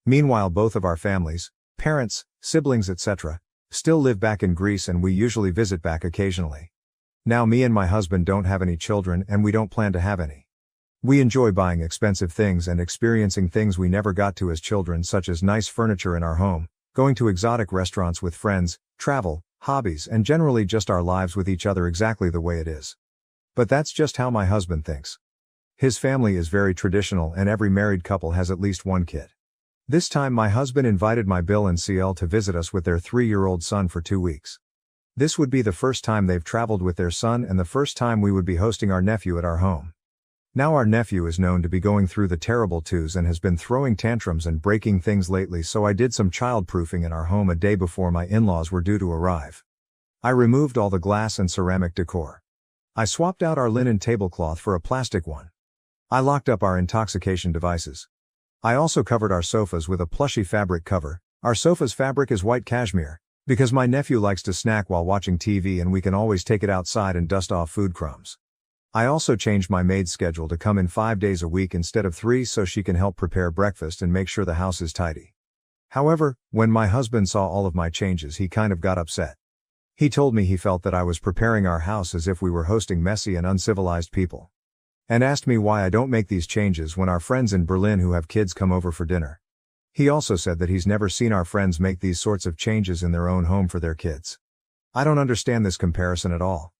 Meanwhile both of our families, parents, siblings etc., still live back in Greece and we usually visit back occasionally. Now me and my husband don't have any children and we don't plan to have any. We enjoy buying expensive things and experiencing things we never got to as children, such as nice furniture in our home, going to exotic restaurants with friends, travel, hobbies, and generally just our lives with each other exactly the way it is. But that's just how my husband thinks. His family is very traditional and every married couple has at least one kid. This time my husband invited my Bill and CL to visit us with their 3-year-old son for 2 weeks. This would be the first time they've traveled with their son and the first time we would be hosting our nephew at our home. Now our nephew is known to be going through the terrible twos and has been throwing tantrums and breaking things lately, so I did some child-proofing in our home a day before my in-laws were due to arrive. I removed all the glass and ceramic decor. I swapped out our linen tablecloth for a plastic one. I locked up our intoxication devices. I also covered our sofas with a plushy fabric cover. Our sofa's fabric is white cashmere, because my nephew likes to snack while watching TV and we can always take it outside and dust off food crumbs. I also changed my maid's schedule to come in 5 days a week instead of 3 so she can help prepare breakfast and make sure the house is tidy. However, when my husband saw all of my changes he kind of got upset. He told me he felt that I was preparing our house as if we were hosting messy and uncivilized people. And asked me why I don't make these changes when our friends in Berlin who have kids come over for dinner. He also said that he's never seen our friends make these sorts of changes in their own home for their kids. I don't understand this comparison at all.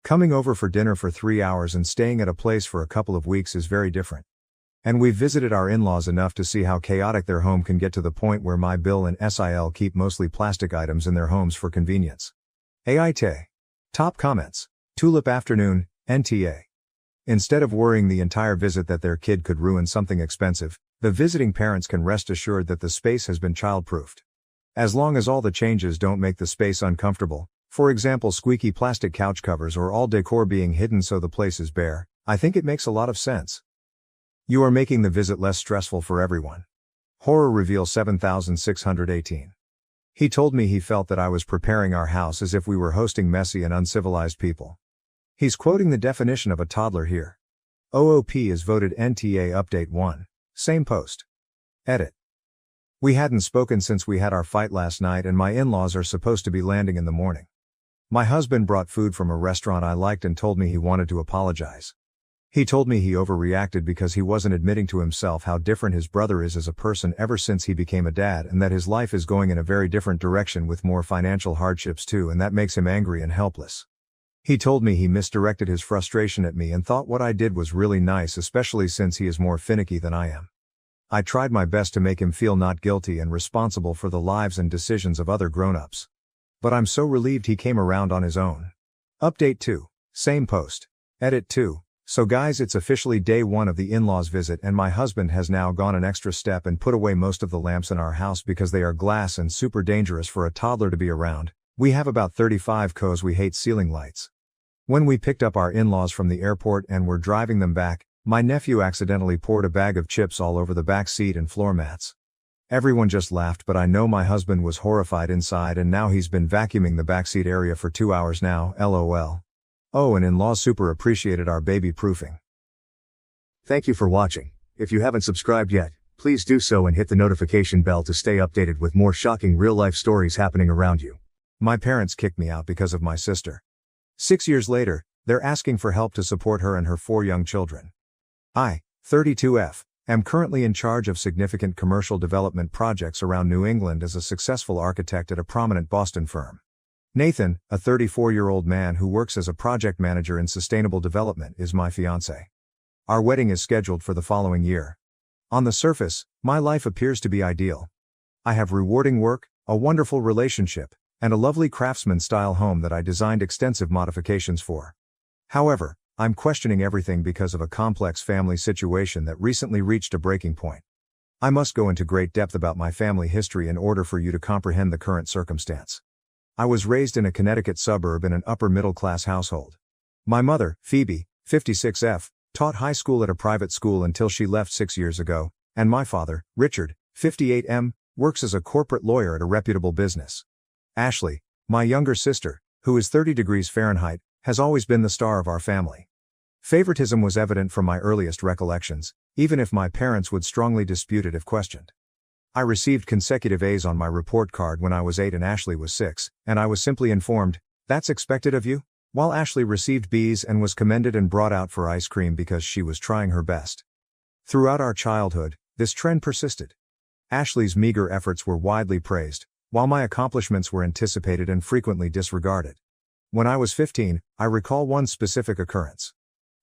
Coming over for dinner for 3 hours and staying at a place for a couple of weeks is very different. And we've visited our in-laws enough to see how chaotic their home can get to the point where my Bill and SIL keep mostly plastic items in their homes for convenience. AITA. Top comments. Tulip Afternoon, NTA. Instead of worrying the entire visit that their kid could ruin something expensive, the visiting parents can rest assured that the space has been child-proofed. As long as all the changes don't make the space uncomfortable, for example squeaky plastic couch covers or all decor being hidden so the place is bare, I think it makes a lot of sense. You are making the visit less stressful for everyone. Horror Reveal 7618. He told me he felt that I was preparing our house as if we were hosting messy and uncivilized people. He's quoting the definition of a toddler here. OOP is voted NTA Update 1. Same post. Edit. We hadn't spoken since we had our fight last night and my in-laws are supposed to be landing in the morning. My husband brought food from a restaurant I liked and told me he wanted to apologize. He told me he overreacted because he wasn't admitting to himself how different his brother is as a person ever since he became a dad, and that his life is going in a very different direction with more financial hardships too, and that makes him angry and helpless. He told me he misdirected his frustration at me and thought what I did was really nice, especially since he is more finicky than I am. I tried my best to make him feel not guilty and responsible for the lives and decisions of other grown-ups. But I'm so relieved he came around on his own. Update 2. Same post. Edit 2. So guys, it's officially day 1 of the in-laws visit, and my husband has now gone an extra step and put away most of the lamps in our house because they are glass and super dangerous for a toddler to be around. We have about 35 'cause we hate ceiling lights. When we picked up our in-laws from the airport and were driving them back, my nephew accidentally poured a bag of chips all over the back seat and floor mats. Everyone just laughed, but I know my husband was horrified inside, and now he's been vacuuming the backseat area for 2 hours now, lol. Oh, and in-laws super appreciated our baby proofing. Thank you for watching. If you haven't subscribed yet, please do so and hit the notification bell to stay updated with more shocking real-life stories happening around you. My parents kicked me out because of my sister. 6 years later, they're asking for help to support her and her 4 young children. I, 32F, am currently in charge of significant commercial development projects around New England as a successful architect at a prominent Boston firm. Nathan, a 34-year-old man who works as a project manager in sustainable development, is my fiancé. Our wedding is scheduled for the following year. On the surface, my life appears to be ideal. I have rewarding work, a wonderful relationship, and a lovely craftsman-style home that I designed extensive modifications for. However, I'm questioning everything because of a complex family situation that recently reached a breaking point. I must go into great depth about my family history in order for you to comprehend the current circumstance. I was raised in a Connecticut suburb in an upper-middle-class household. My mother, Phoebe, 56F, taught high school at a private school until she left 6 years ago, and my father, Richard, 58M, works as a corporate lawyer at a reputable business. Ashley, my younger sister, who is 30 degrees Fahrenheit, has always been the star of our family. Favoritism was evident from my earliest recollections, even if my parents would strongly dispute it if questioned. I received consecutive A's on my report card when I was 8 and Ashley was 6, and I was simply informed, "That's expected of you?" While Ashley received B's and was commended and brought out for ice cream because she was trying her best. Throughout our childhood, this trend persisted. Ashley's meager efforts were widely praised, while my accomplishments were anticipated and frequently disregarded. When I was 15, I recall one specific occurrence.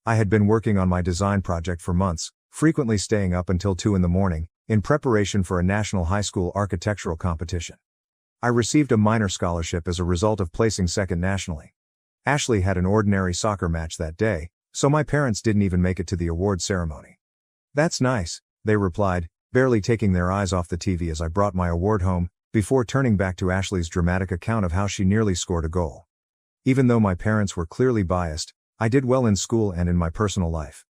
I had been working on my design project for months, frequently staying up until 2 in the morning, in preparation for a national high school architectural competition. I received a minor scholarship as a result of placing second nationally. Ashley had an ordinary soccer match that day, so my parents didn't even make it to the award ceremony. "That's nice," they replied, barely taking their eyes off the TV as I brought my award home, before turning back to Ashley's dramatic account of how she nearly scored a goal. Even though my parents were clearly biased, I did well in school and in my personal life.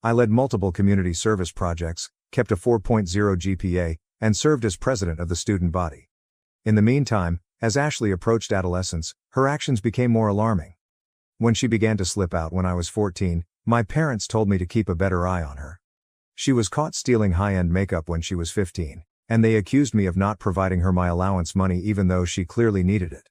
I led multiple community service projects, kept a 4.0 GPA, and served as president of the student body. In the meantime, as Ashley approached adolescence, her actions became more alarming. When she began to slip out when I was 14, my parents told me to keep a better eye on her. She was caught stealing high-end makeup when she was 15, and they accused me of not providing her my allowance money even though she clearly needed it.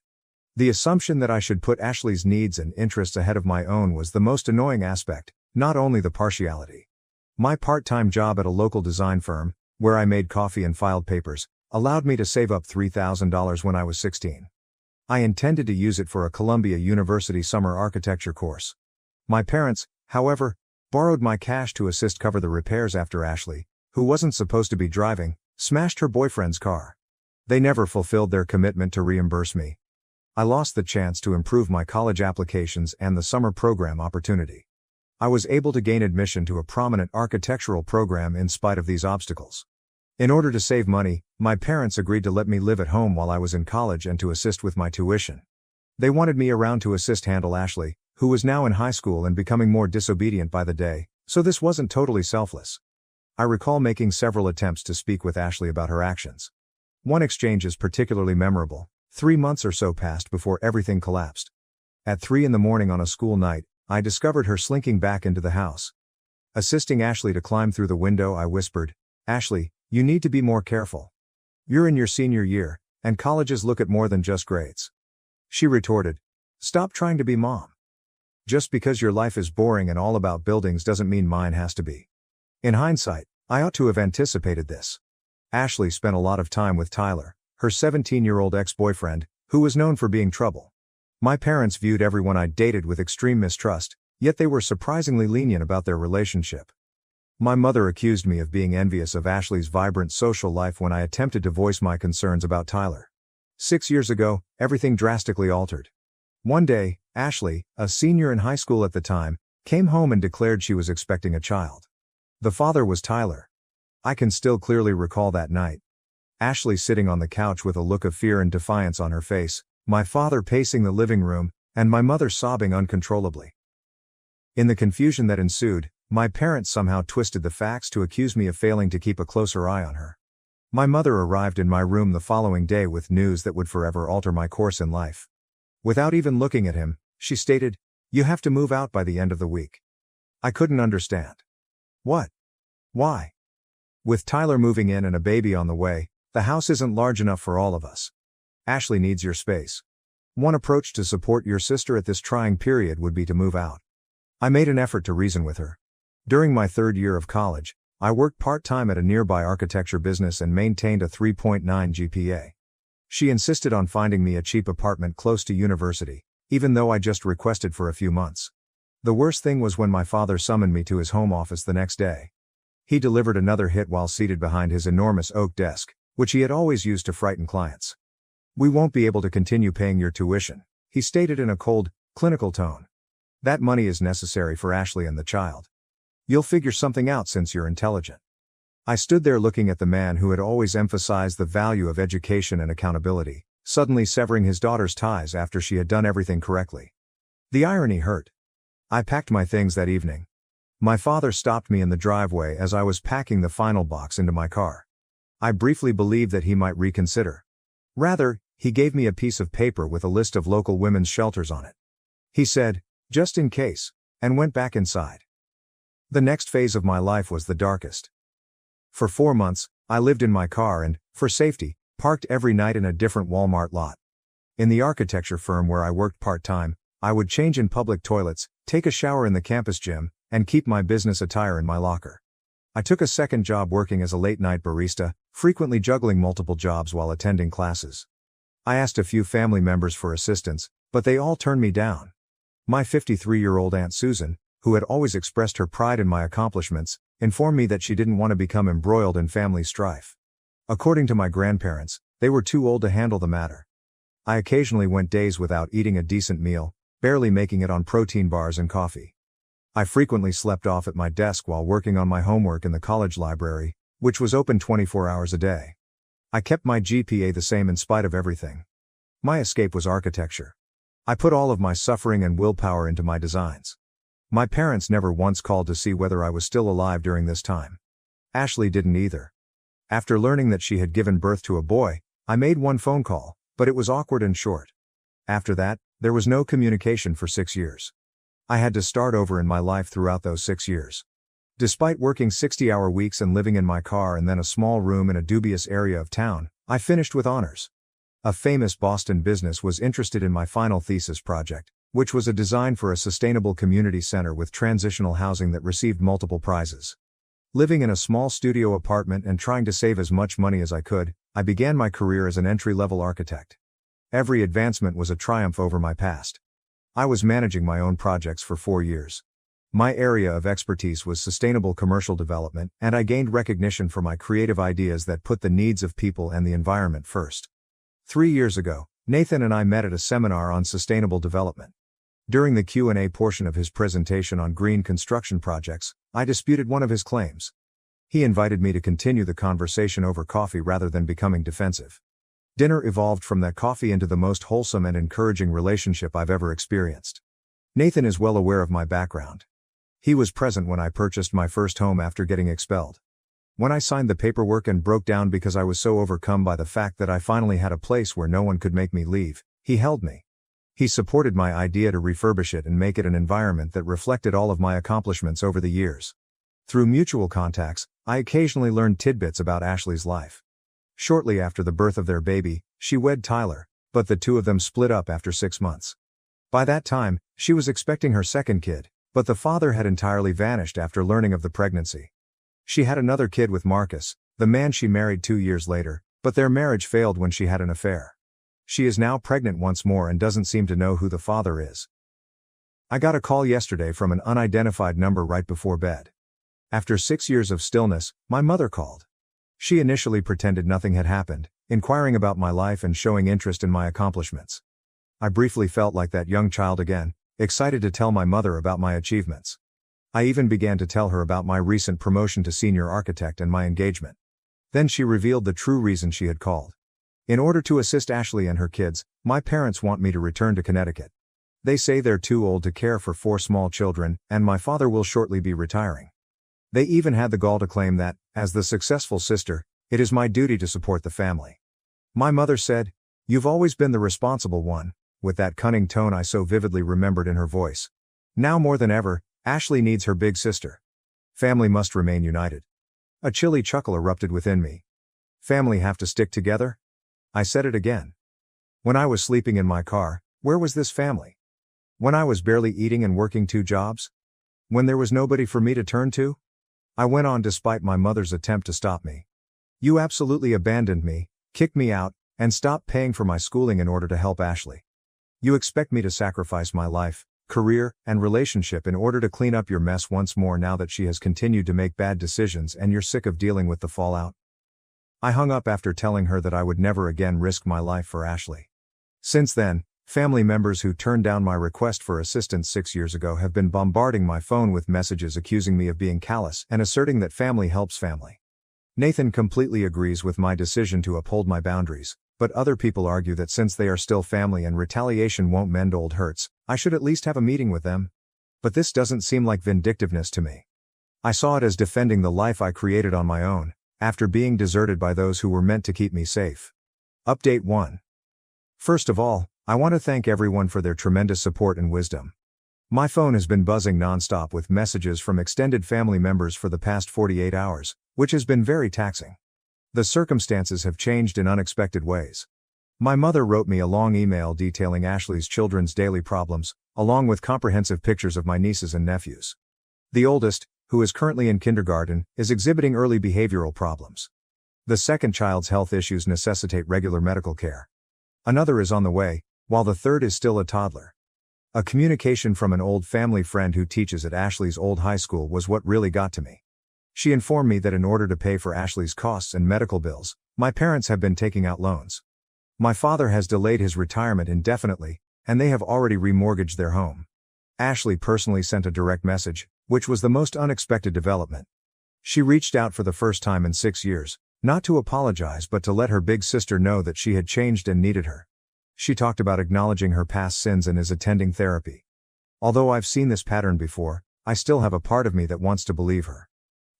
The assumption that I should put Ashley's needs and interests ahead of my own was the most annoying aspect, not only the partiality. My part-time job at a local design firm, where I made coffee and filed papers, allowed me to save up $3,000 when I was 16. I intended to use it for a Columbia University summer architecture course. My parents, however, borrowed my cash to assist cover the repairs after Ashley, who wasn't supposed to be driving, smashed her boyfriend's car. They never fulfilled their commitment to reimburse me. I lost the chance to improve my college applications and the summer program opportunity. I was able to gain admission to a prominent architectural program in spite of these obstacles. In order to save money, my parents agreed to let me live at home while I was in college and to assist with my tuition. They wanted me around to assist handle Ashley, who was now in high school and becoming more disobedient by the day, so this wasn't totally selfless. I recall making several attempts to speak with Ashley about her actions. One exchange is particularly memorable. 3 months or so passed before everything collapsed. At 3 in the morning on a school night, I discovered her slinking back into the house. Assisting Ashley to climb through the window, I whispered, "Ashley, you need to be more careful. You're in your senior year, and colleges look at more than just grades." She retorted, Stop trying to be mom. Just because your life is boring and all about buildings doesn't mean mine has to be. In hindsight, I ought to have anticipated this. Ashley spent a lot of time with Tyler, her 17-year-old ex-boyfriend, who was known for being trouble. My parents viewed everyone I dated with extreme mistrust, yet they were surprisingly lenient about their relationship. My mother accused me of being envious of Ashley's vibrant social life when I attempted to voice my concerns about Tyler. 6 years ago, everything drastically altered. One day, Ashley, a senior in high school at the time, came home and declared she was expecting a child. The father was Tyler. I can still clearly recall that night. Ashley sitting on the couch with a look of fear and defiance on her face, my father pacing the living room, and my mother sobbing uncontrollably. In the confusion that ensued, my parents somehow twisted the facts to accuse me of failing to keep a closer eye on her. My mother arrived in my room the following day with news that would forever alter my course in life. Without even looking at him, she stated, "You have to move out by the end of the week." I couldn't understand. What? Why? With Tyler moving in and a baby on the way, the house isn't large enough for all of us. Ashley needs your space. One approach to support your sister at this trying period would be to move out. I made an effort to reason with her. During my third year of college, I worked part-time at a nearby architecture business and maintained a 3.9 GPA. She insisted on finding me a cheap apartment close to university, even though I just requested for a few months. The worst thing was when my father summoned me to his home office the next day. He delivered another hit while seated behind his enormous oak desk, which he had always used to frighten clients. "We won't be able to continue paying your tuition," he stated in a cold, clinical tone. "That money is necessary for Ashley and the child. You'll figure something out since you're intelligent." I stood there looking at the man who had always emphasized the value of education and accountability, suddenly severing his daughter's ties after she had done everything correctly. The irony hurt. I packed my things that evening. My father stopped me in the driveway as I was packing the final box into my car. I briefly believed that he might reconsider. Rather, he gave me a piece of paper with a list of local women's shelters on it. He said, "Just in case," and went back inside. The next phase of my life was the darkest. For 4 months, I lived in my car and, for safety, parked every night in a different Walmart lot. In the architecture firm where I worked part-time, I would change in public toilets, take a shower in the campus gym, and keep my business attire in my locker. I took a second job working as a late-night barista, frequently juggling multiple jobs while attending classes. I asked a few family members for assistance, but they all turned me down. My 53-year-old Aunt Susan, who had always expressed her pride in my accomplishments, informed me that she didn't want to become embroiled in family strife. According to my grandparents, they were too old to handle the matter. I occasionally went days without eating a decent meal, barely making it on protein bars and coffee. I frequently slept off at my desk while working on my homework in the college library, which was open 24 hours a day. I kept my GPA the same in spite of everything. My escape was architecture. I put all of my suffering and willpower into my designs. My parents never once called to see whether I was still alive during this time. Ashley didn't either. After learning that she had given birth to a boy, I made one phone call, but it was awkward and short. After that, there was no communication for 6 years. I had to start over in my life throughout those 6 years. Despite working 60-hour weeks and living in my car and then a small room in a dubious area of town, I finished with honors. A famous Boston business was interested in my final thesis project, which was a design for a sustainable community center with transitional housing that received multiple prizes. Living in a small studio apartment and trying to save as much money as I could, I began my career as an entry-level architect. Every advancement was a triumph over my past. I was managing my own projects for 4 years. My area of expertise was sustainable commercial development, and I gained recognition for my creative ideas that put the needs of people and the environment first. 3 years ago, Nathan and I met at a seminar on sustainable development. During the Q&A portion of his presentation on green construction projects, I disputed one of his claims. He invited me to continue the conversation over coffee rather than becoming defensive. Dinner evolved from that coffee into the most wholesome and encouraging relationship I've ever experienced. Nathan is well aware of my background. He was present when I purchased my first home after getting expelled. When I signed the paperwork and broke down because I was so overcome by the fact that I finally had a place where no one could make me leave, he held me. He supported my idea to refurbish it and make it an environment that reflected all of my accomplishments over the years. Through mutual contacts, I occasionally learned tidbits about Ashley's life. Shortly after the birth of their baby, she wed Tyler, but the two of them split up after 6 months. By that time, she was expecting her second kid, but the father had entirely vanished after learning of the pregnancy. She had another kid with Marcus, the man she married 2 years later, but their marriage failed when she had an affair. She is now pregnant once more and doesn't seem to know who the father is. I got a call yesterday from an unidentified number right before bed. After 6 years of stillness, my mother called. She initially pretended nothing had happened, inquiring about my life and showing interest in my accomplishments. I briefly felt like that young child again, excited to tell my mother about my achievements. I even began to tell her about my recent promotion to senior architect and my engagement. Then she revealed the true reason she had called. In order to assist Ashley and her kids, my parents want me to return to Connecticut. They say they're too old to care for 4 small children, and my father will shortly be retiring. They even had the gall to claim that, as the successful sister, it is my duty to support the family. My mother said, "You've always been the responsible one," with that cunning tone I so vividly remembered in her voice. Now more than ever, Ashley needs her big sister. Family must remain united. A chilly chuckle erupted within me. Family have to stick together? I said it again. When I was sleeping in my car, where was this family? When I was barely eating and working 2 jobs? When there was nobody for me to turn to? I went on despite my mother's attempt to stop me. "You absolutely abandoned me, kicked me out, and stopped paying for my schooling in order to help Ashley. You expect me to sacrifice my life, career, and relationship in order to clean up your mess once more now that she has continued to make bad decisions and you're sick of dealing with the fallout?" I hung up after telling her that I would never again risk my life for Ashley. Since then, family members who turned down my request for assistance 6 years ago have been bombarding my phone with messages accusing me of being callous and asserting that family helps family. Nathan completely agrees with my decision to uphold my boundaries, but other people argue that since they are still family and retaliation won't mend old hurts, I should at least have a meeting with them. But this doesn't seem like vindictiveness to me. I saw it as defending the life I created on my own, after being deserted by those who were meant to keep me safe. Update 1. First of all, I want to thank everyone for their tremendous support and wisdom. My phone has been buzzing nonstop with messages from extended family members for the past 48 hours, which has been very taxing. The circumstances have changed in unexpected ways. My mother wrote me a long email detailing Ashley's children's daily problems, along with comprehensive pictures of my nieces and nephews. The oldest, who is currently in kindergarten, is exhibiting early behavioral problems. The second child's health issues necessitate regular medical care. Another is on the way, while the third is still a toddler. A communication from an old family friend who teaches at Ashley's old high school was what really got to me. She informed me that in order to pay for Ashley's costs and medical bills, my parents have been taking out loans. My father has delayed his retirement indefinitely, and they have already remortgaged their home. Ashley personally sent a direct message, which was the most unexpected development. She reached out for the first time in 6 years, not to apologize but to let her big sister know that she had changed and needed her. She talked about acknowledging her past sins and is attending therapy. Although I've seen this pattern before, I still have a part of me that wants to believe her.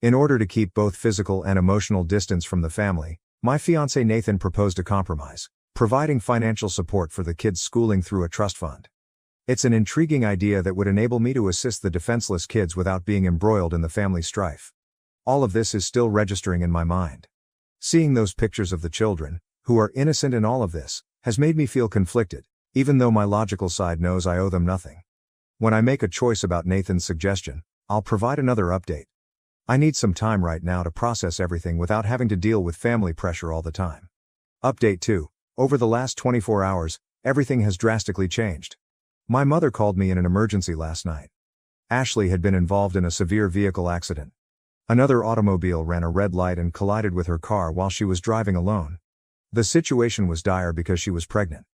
In order to keep both physical and emotional distance from the family, my fiancé Nathan proposed a compromise, providing financial support for the kids' schooling through a trust fund. It's an intriguing idea that would enable me to assist the defenseless kids without being embroiled in the family strife. All of this is still registering in my mind. Seeing those pictures of the children, who are innocent in all of this, has made me feel conflicted, even though my logical side knows I owe them nothing. When I make a choice about Nathan's suggestion, I'll provide another update. I need some time right now to process everything without having to deal with family pressure all the time. Update 2. Over the last 24 hours, everything has drastically changed. My mother called me in an emergency last night. Ashley had been involved in a severe vehicle accident. Another automobile ran a red light and collided with her car while she was driving alone. The situation was dire because she was pregnant.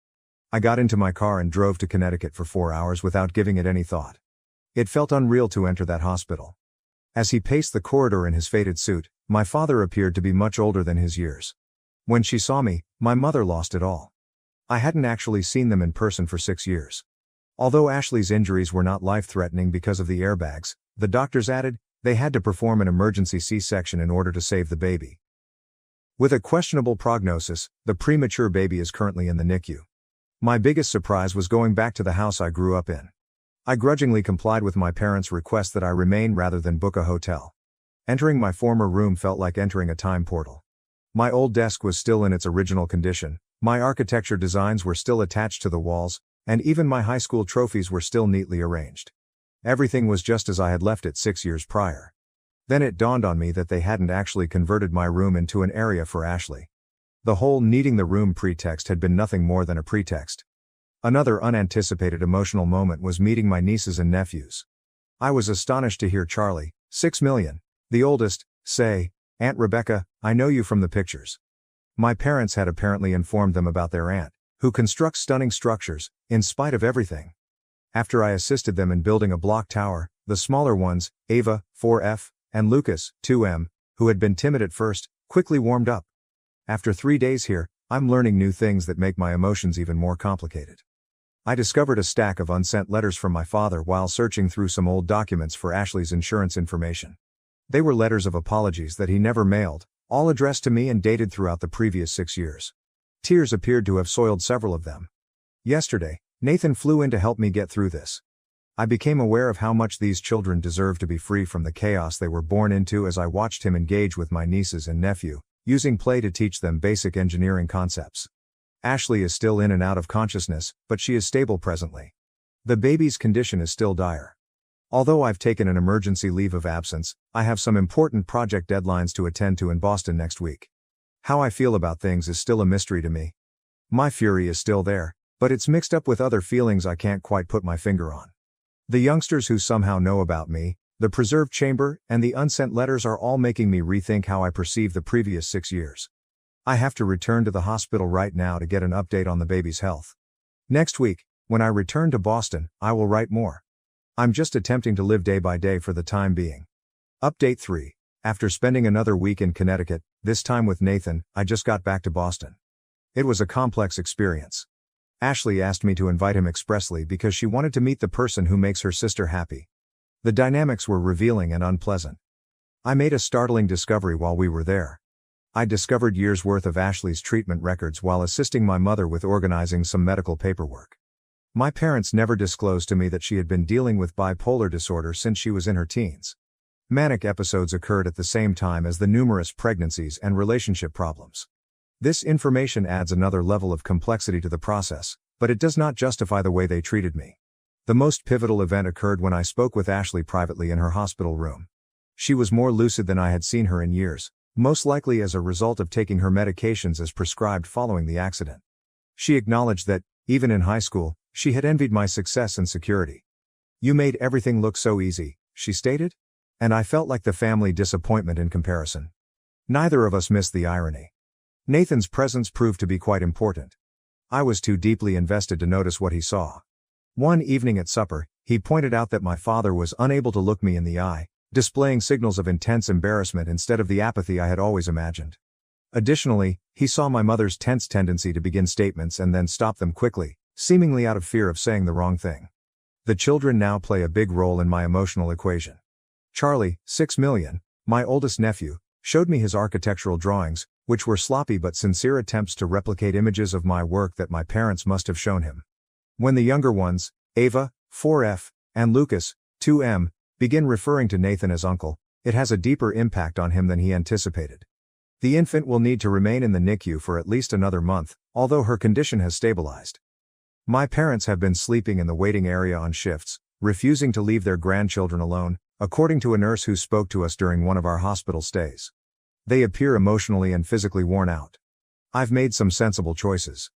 I got into my car and drove to Connecticut for 4 hours without giving it any thought. It felt unreal to enter that hospital. As he paced the corridor in his faded suit, my father appeared to be much older than his years. When she saw me, my mother lost it all. I hadn't actually seen them in person for 6 years. Although Ashley's injuries were not life-threatening because of the airbags, the doctors added, they had to perform an emergency C-section in order to save the baby. With a questionable prognosis, the premature baby is currently in the NICU. My biggest surprise was going back to the house I grew up in. I grudgingly complied with my parents' request that I remain rather than book a hotel. Entering my former room felt like entering a time portal. My old desk was still in its original condition, my architecture designs were still attached to the walls, And even my high school trophies were still neatly arranged. Everything was just as I had left it 6 years prior. Then it dawned on me that they hadn't actually converted my room into an area for Ashley. The whole needing the room pretext had been nothing more than a pretext. Another unanticipated emotional moment was meeting my nieces and nephews. I was astonished to hear Charlie, 6 million, the oldest, say, "Aunt Rebecca, I know you from the pictures." My parents had apparently informed them about their aunt, who constructs stunning structures, in spite of everything. After I assisted them in building a block tower, the smaller ones, Ava, 4F, and Lucas, 2M, who had been timid at first, quickly warmed up. After 3 days here, I'm learning new things that make my emotions even more complicated. I discovered a stack of unsent letters from my father while searching through some old documents for Ashley's insurance information. They were letters of apologies that he never mailed, all addressed to me and dated throughout the previous 6 years. Tears appeared to have soiled several of them. Yesterday, Nathan flew in to help me get through this. I became aware of how much these children deserve to be free from the chaos they were born into as I watched him engage with my nieces and nephew, using play to teach them basic engineering concepts. Ashley is still in and out of consciousness, but she is stable presently. The baby's condition is still dire. Although I've taken an emergency leave of absence, I have some important project deadlines to attend to in Boston next week. How I feel about things is still a mystery to me. My fury is still there, but it's mixed up with other feelings I can't quite put my finger on. The youngsters who somehow know about me, the preserved chamber, and the unsent letters are all making me rethink how I perceive the previous 6 years. I have to return to the hospital right now to get an update on the baby's health. Next week, when I return to Boston, I will write more. I'm just attempting to live day by day for the time being. Update 3. After spending another week in Connecticut, this time with Nathan, I just got back to Boston. It was a complex experience. Ashley asked me to invite him expressly because she wanted to meet the person who makes her sister happy. The dynamics were revealing and unpleasant. I made a startling discovery while we were there. I discovered years' worth of Ashley's treatment records while assisting my mother with organizing some medical paperwork. My parents never disclosed to me that she had been dealing with bipolar disorder since she was in her teens. Manic episodes occurred at the same time as the numerous pregnancies and relationship problems. This information adds another level of complexity to the process, but it does not justify the way they treated me. The most pivotal event occurred when I spoke with Ashley privately in her hospital room. She was more lucid than I had seen her in years, most likely as a result of taking her medications as prescribed following the accident. She acknowledged that, even in high school, she had envied my success and security. "You made everything look so easy," she stated. And I felt like the family disappointment in comparison. Neither of us missed the irony. Nathan's presence proved to be quite important. I was too deeply invested to notice what he saw. One evening at supper, he pointed out that my father was unable to look me in the eye, displaying signals of intense embarrassment instead of the apathy I had always imagined. Additionally, he saw my mother's tense tendency to begin statements and then stop them quickly, seemingly out of fear of saying the wrong thing. The children now play a big role in my emotional equation. Charlie, 6 million, my oldest nephew, showed me his architectural drawings, which were sloppy but sincere attempts to replicate images of my work that my parents must have shown him. When the younger ones, Ava, 4F, and Lucas, 2M, begin referring to Nathan as uncle, it has a deeper impact on him than he anticipated. The infant will need to remain in the NICU for at least another month, although her condition has stabilized. My parents have been sleeping in the waiting area on shifts, refusing to leave their grandchildren alone, according to a nurse who spoke to us during one of our hospital stays. They appear emotionally and physically worn out. I've made some sensible choices.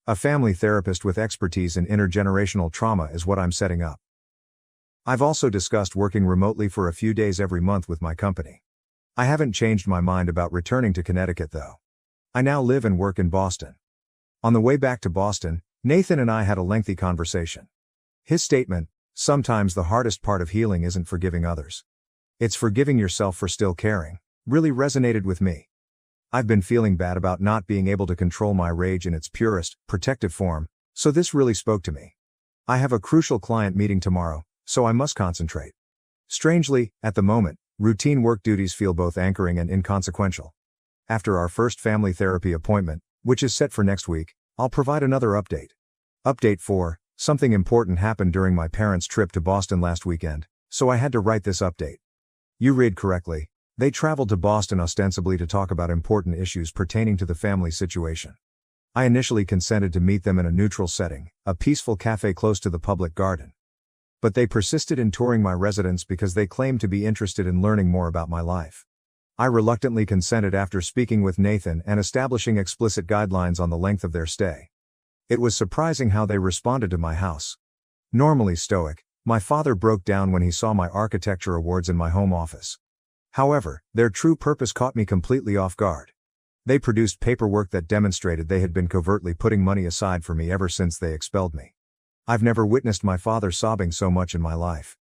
A family therapist with expertise in intergenerational trauma is what I'm setting up. I've also discussed working remotely for a few days every month with my company. I haven't changed my mind about returning to Connecticut though. I now live and work in Boston. On the way back to Boston, Nathan and I had a lengthy conversation. His statement, "Sometimes the hardest part of healing isn't forgiving others. It's forgiving yourself for still caring," really resonated with me. I've been feeling bad about not being able to control my rage in its purest, protective form, so this really spoke to me. I have a crucial client meeting tomorrow, so I must concentrate. Strangely, at the moment, routine work duties feel both anchoring and inconsequential. After our first family therapy appointment, which is set for next week, I'll provide another update. Update 4, something important happened during my parents' trip to Boston last weekend, so I had to write this update. You read correctly. They traveled to Boston ostensibly to talk about important issues pertaining to the family situation. I initially consented to meet them in a neutral setting, a peaceful cafe close to the public garden. But they persisted in touring my residence because they claimed to be interested in learning more about my life. I reluctantly consented after speaking with Nathan and establishing explicit guidelines on the length of their stay. It was surprising how they responded to my house. Normally stoic, my father broke down when he saw my architecture awards in my home office. However, their true purpose caught me completely off guard. They produced paperwork that demonstrated they had been covertly putting money aside for me ever since they expelled me. I've never witnessed my father sobbing so much in my life.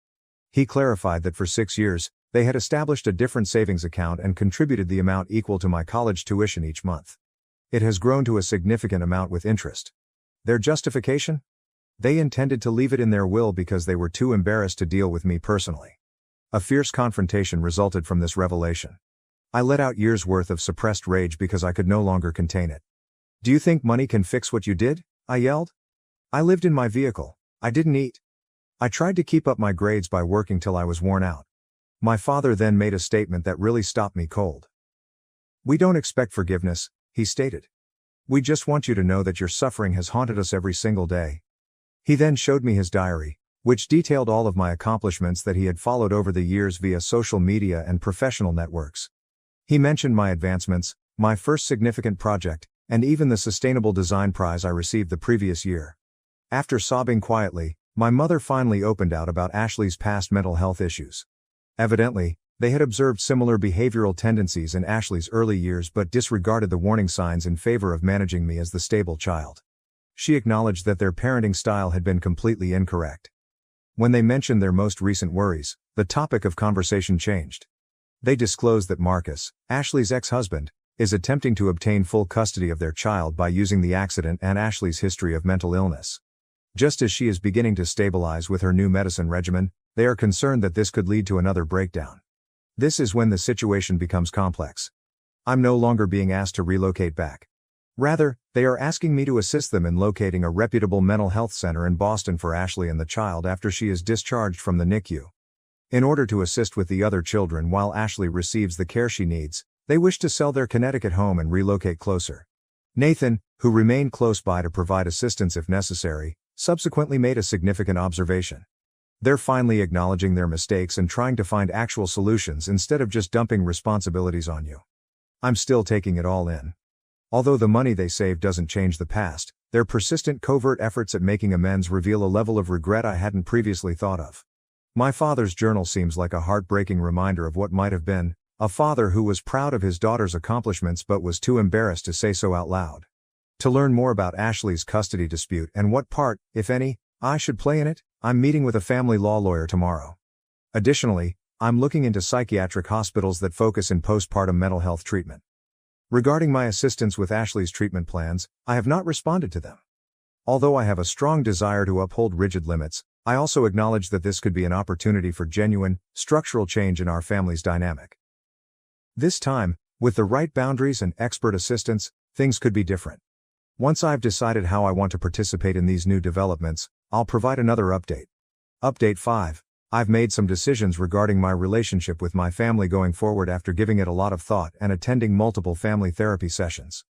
He clarified that for 6 years, they had established a different savings account and contributed the amount equal to my college tuition each month. It has grown to a significant amount with interest. Their justification? They intended to leave it in their will because they were too embarrassed to deal with me personally. A fierce confrontation resulted from this revelation. I let out years' worth of suppressed rage because I could no longer contain it. "Do you think money can fix what you did?" I yelled. "I lived in my vehicle. I didn't eat. I tried to keep up my grades by working till I was worn out." My father then made a statement that really stopped me cold. "We don't expect forgiveness," he stated. "We just want you to know that your suffering has haunted us every single day." He then showed me his diary, which detailed all of my accomplishments that he had followed over the years via social media and professional networks. He mentioned my advancements, my first significant project, and even the Sustainable Design Prize I received the previous year. After sobbing quietly, my mother finally opened out about Ashley's past mental health issues. Evidently, they had observed similar behavioral tendencies in Ashley's early years but disregarded the warning signs in favor of managing me as the stable child. She acknowledged that their parenting style had been completely incorrect. When they mentioned their most recent worries, the topic of conversation changed. They disclosed that Marcus, Ashley's ex-husband, is attempting to obtain full custody of their child by using the accident and Ashley's history of mental illness. Just as she is beginning to stabilize with her new medicine regimen, they are concerned that this could lead to another breakdown. This is when the situation becomes complex. I'm no longer being asked to relocate back. Rather, they are asking me to assist them in locating a reputable mental health center in Boston for Ashley and the child after she is discharged from the NICU. In order to assist with the other children while Ashley receives the care she needs, they wish to sell their Connecticut home and relocate closer. Nathan, who remained close by to provide assistance if necessary, subsequently made a significant observation. They're finally acknowledging their mistakes and trying to find actual solutions instead of just dumping responsibilities on you. I'm still taking it all in. Although the money they save doesn't change the past, their persistent covert efforts at making amends reveal a level of regret I hadn't previously thought of. My father's journal seems like a heartbreaking reminder of what might have been, a father who was proud of his daughter's accomplishments but was too embarrassed to say so out loud. To learn more about Ashley's custody dispute and what part, if any, I should play in it, I'm meeting with a family law lawyer tomorrow. Additionally, I'm looking into psychiatric hospitals that focus in postpartum mental health treatment. Regarding my assistance with Ashley's treatment plans, I have not responded to them. Although I have a strong desire to uphold rigid limits, I also acknowledge that this could be an opportunity for genuine, structural change in our family's dynamic. This time, with the right boundaries and expert assistance, things could be different. Once I've decided how I want to participate in these new developments, I'll provide another update. Update 5. I've made some decisions regarding my relationship with my family going forward after giving it a lot of thought and attending multiple family therapy sessions.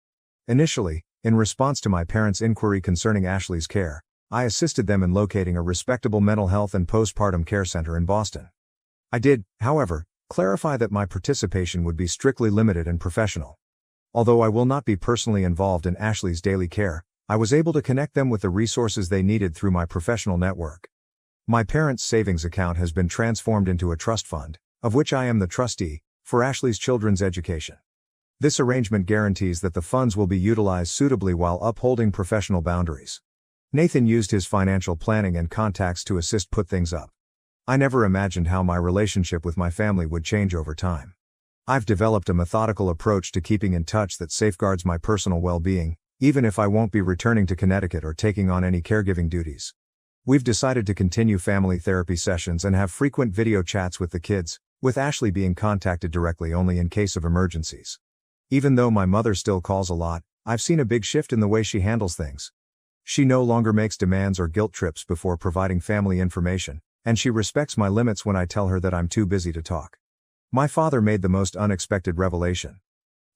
Initially, in response to my parents' inquiry concerning Ashley's care, I assisted them in locating a respectable mental health and postpartum care center in Boston. I did, however, clarify that my participation would be strictly limited and professional. Although I will not be personally involved in Ashley's daily care, I was able to connect them with the resources they needed through my professional network. My parents' savings account has been transformed into a trust fund, of which I am the trustee, for Ashley's children's education. This arrangement guarantees that the funds will be utilized suitably while upholding professional boundaries. Nathan used his financial planning and contacts to assist put things up. I never imagined how my relationship with my family would change over time. I've developed a methodical approach to keeping in touch that safeguards my personal well-being, even if I won't be returning to Connecticut or taking on any caregiving duties. We've decided to continue family therapy sessions and have frequent video chats with the kids, with Ashley being contacted directly only in case of emergencies. Even though my mother still calls a lot, I've seen a big shift in the way she handles things. She no longer makes demands or guilt trips before providing family information, and she respects my limits when I tell her that I'm too busy to talk. My father made the most unexpected revelation.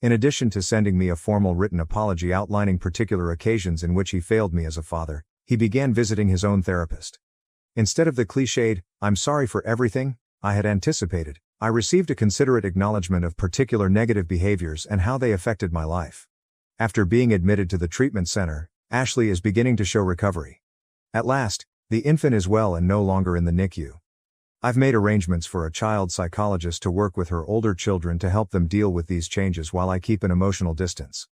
In addition to sending me a formal written apology outlining particular occasions in which he failed me as a father, he began visiting his own therapist. Instead of the cliched, "I'm sorry for everything," I had anticipated, I received a considerate acknowledgement of particular negative behaviors and how they affected my life. After being admitted to the treatment center, Ashley is beginning to show recovery. At last, the infant is well and no longer in the NICU. I've made arrangements for a child psychologist to work with her older children to help them deal with these changes while I keep an emotional distance.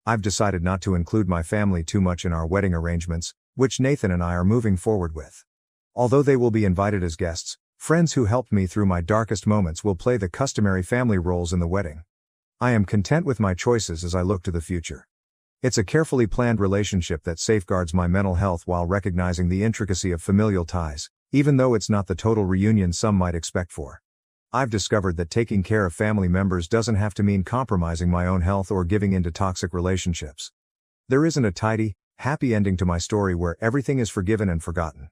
I've decided not to include my family too much in our wedding arrangements, which Nathan and I are moving forward with. Although they will be invited as guests, friends who helped me through my darkest moments will play the customary family roles in the wedding. I am content with my choices as I look to the future. It's a carefully planned relationship that safeguards my mental health while recognizing the intricacy of familial ties, even though it's not the total reunion some might expect for. I've discovered that taking care of family members doesn't have to mean compromising my own health or giving in to toxic relationships. There isn't a tidy, happy ending to my story where everything is forgiven and forgotten.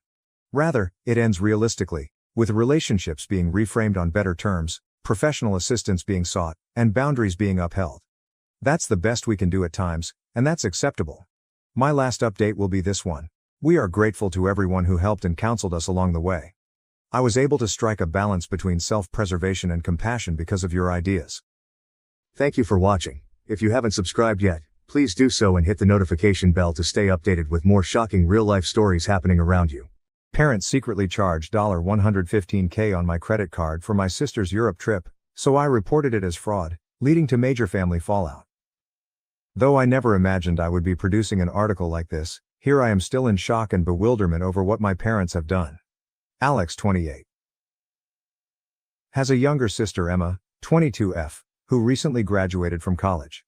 Rather, it ends realistically, with relationships being reframed on better terms, professional assistance being sought, and boundaries being upheld. That's the best we can do at times, and that's acceptable. My last update will be this one. We are grateful to everyone who helped and counseled us along the way. I was able to strike a balance between self-preservation and compassion because of your ideas. Thank you for watching. If you haven't subscribed yet, please do so and hit the notification bell to stay updated with more shocking real-life stories happening around you. Parents secretly charged $115K on my credit card for my sister's Europe trip, so I reported it as fraud, leading to major family fallout. Though I never imagined I would be producing an article like this, here I am still in shock and bewilderment over what my parents have done. Alex, 28, has a younger sister, Emma, 22F, who recently graduated from college.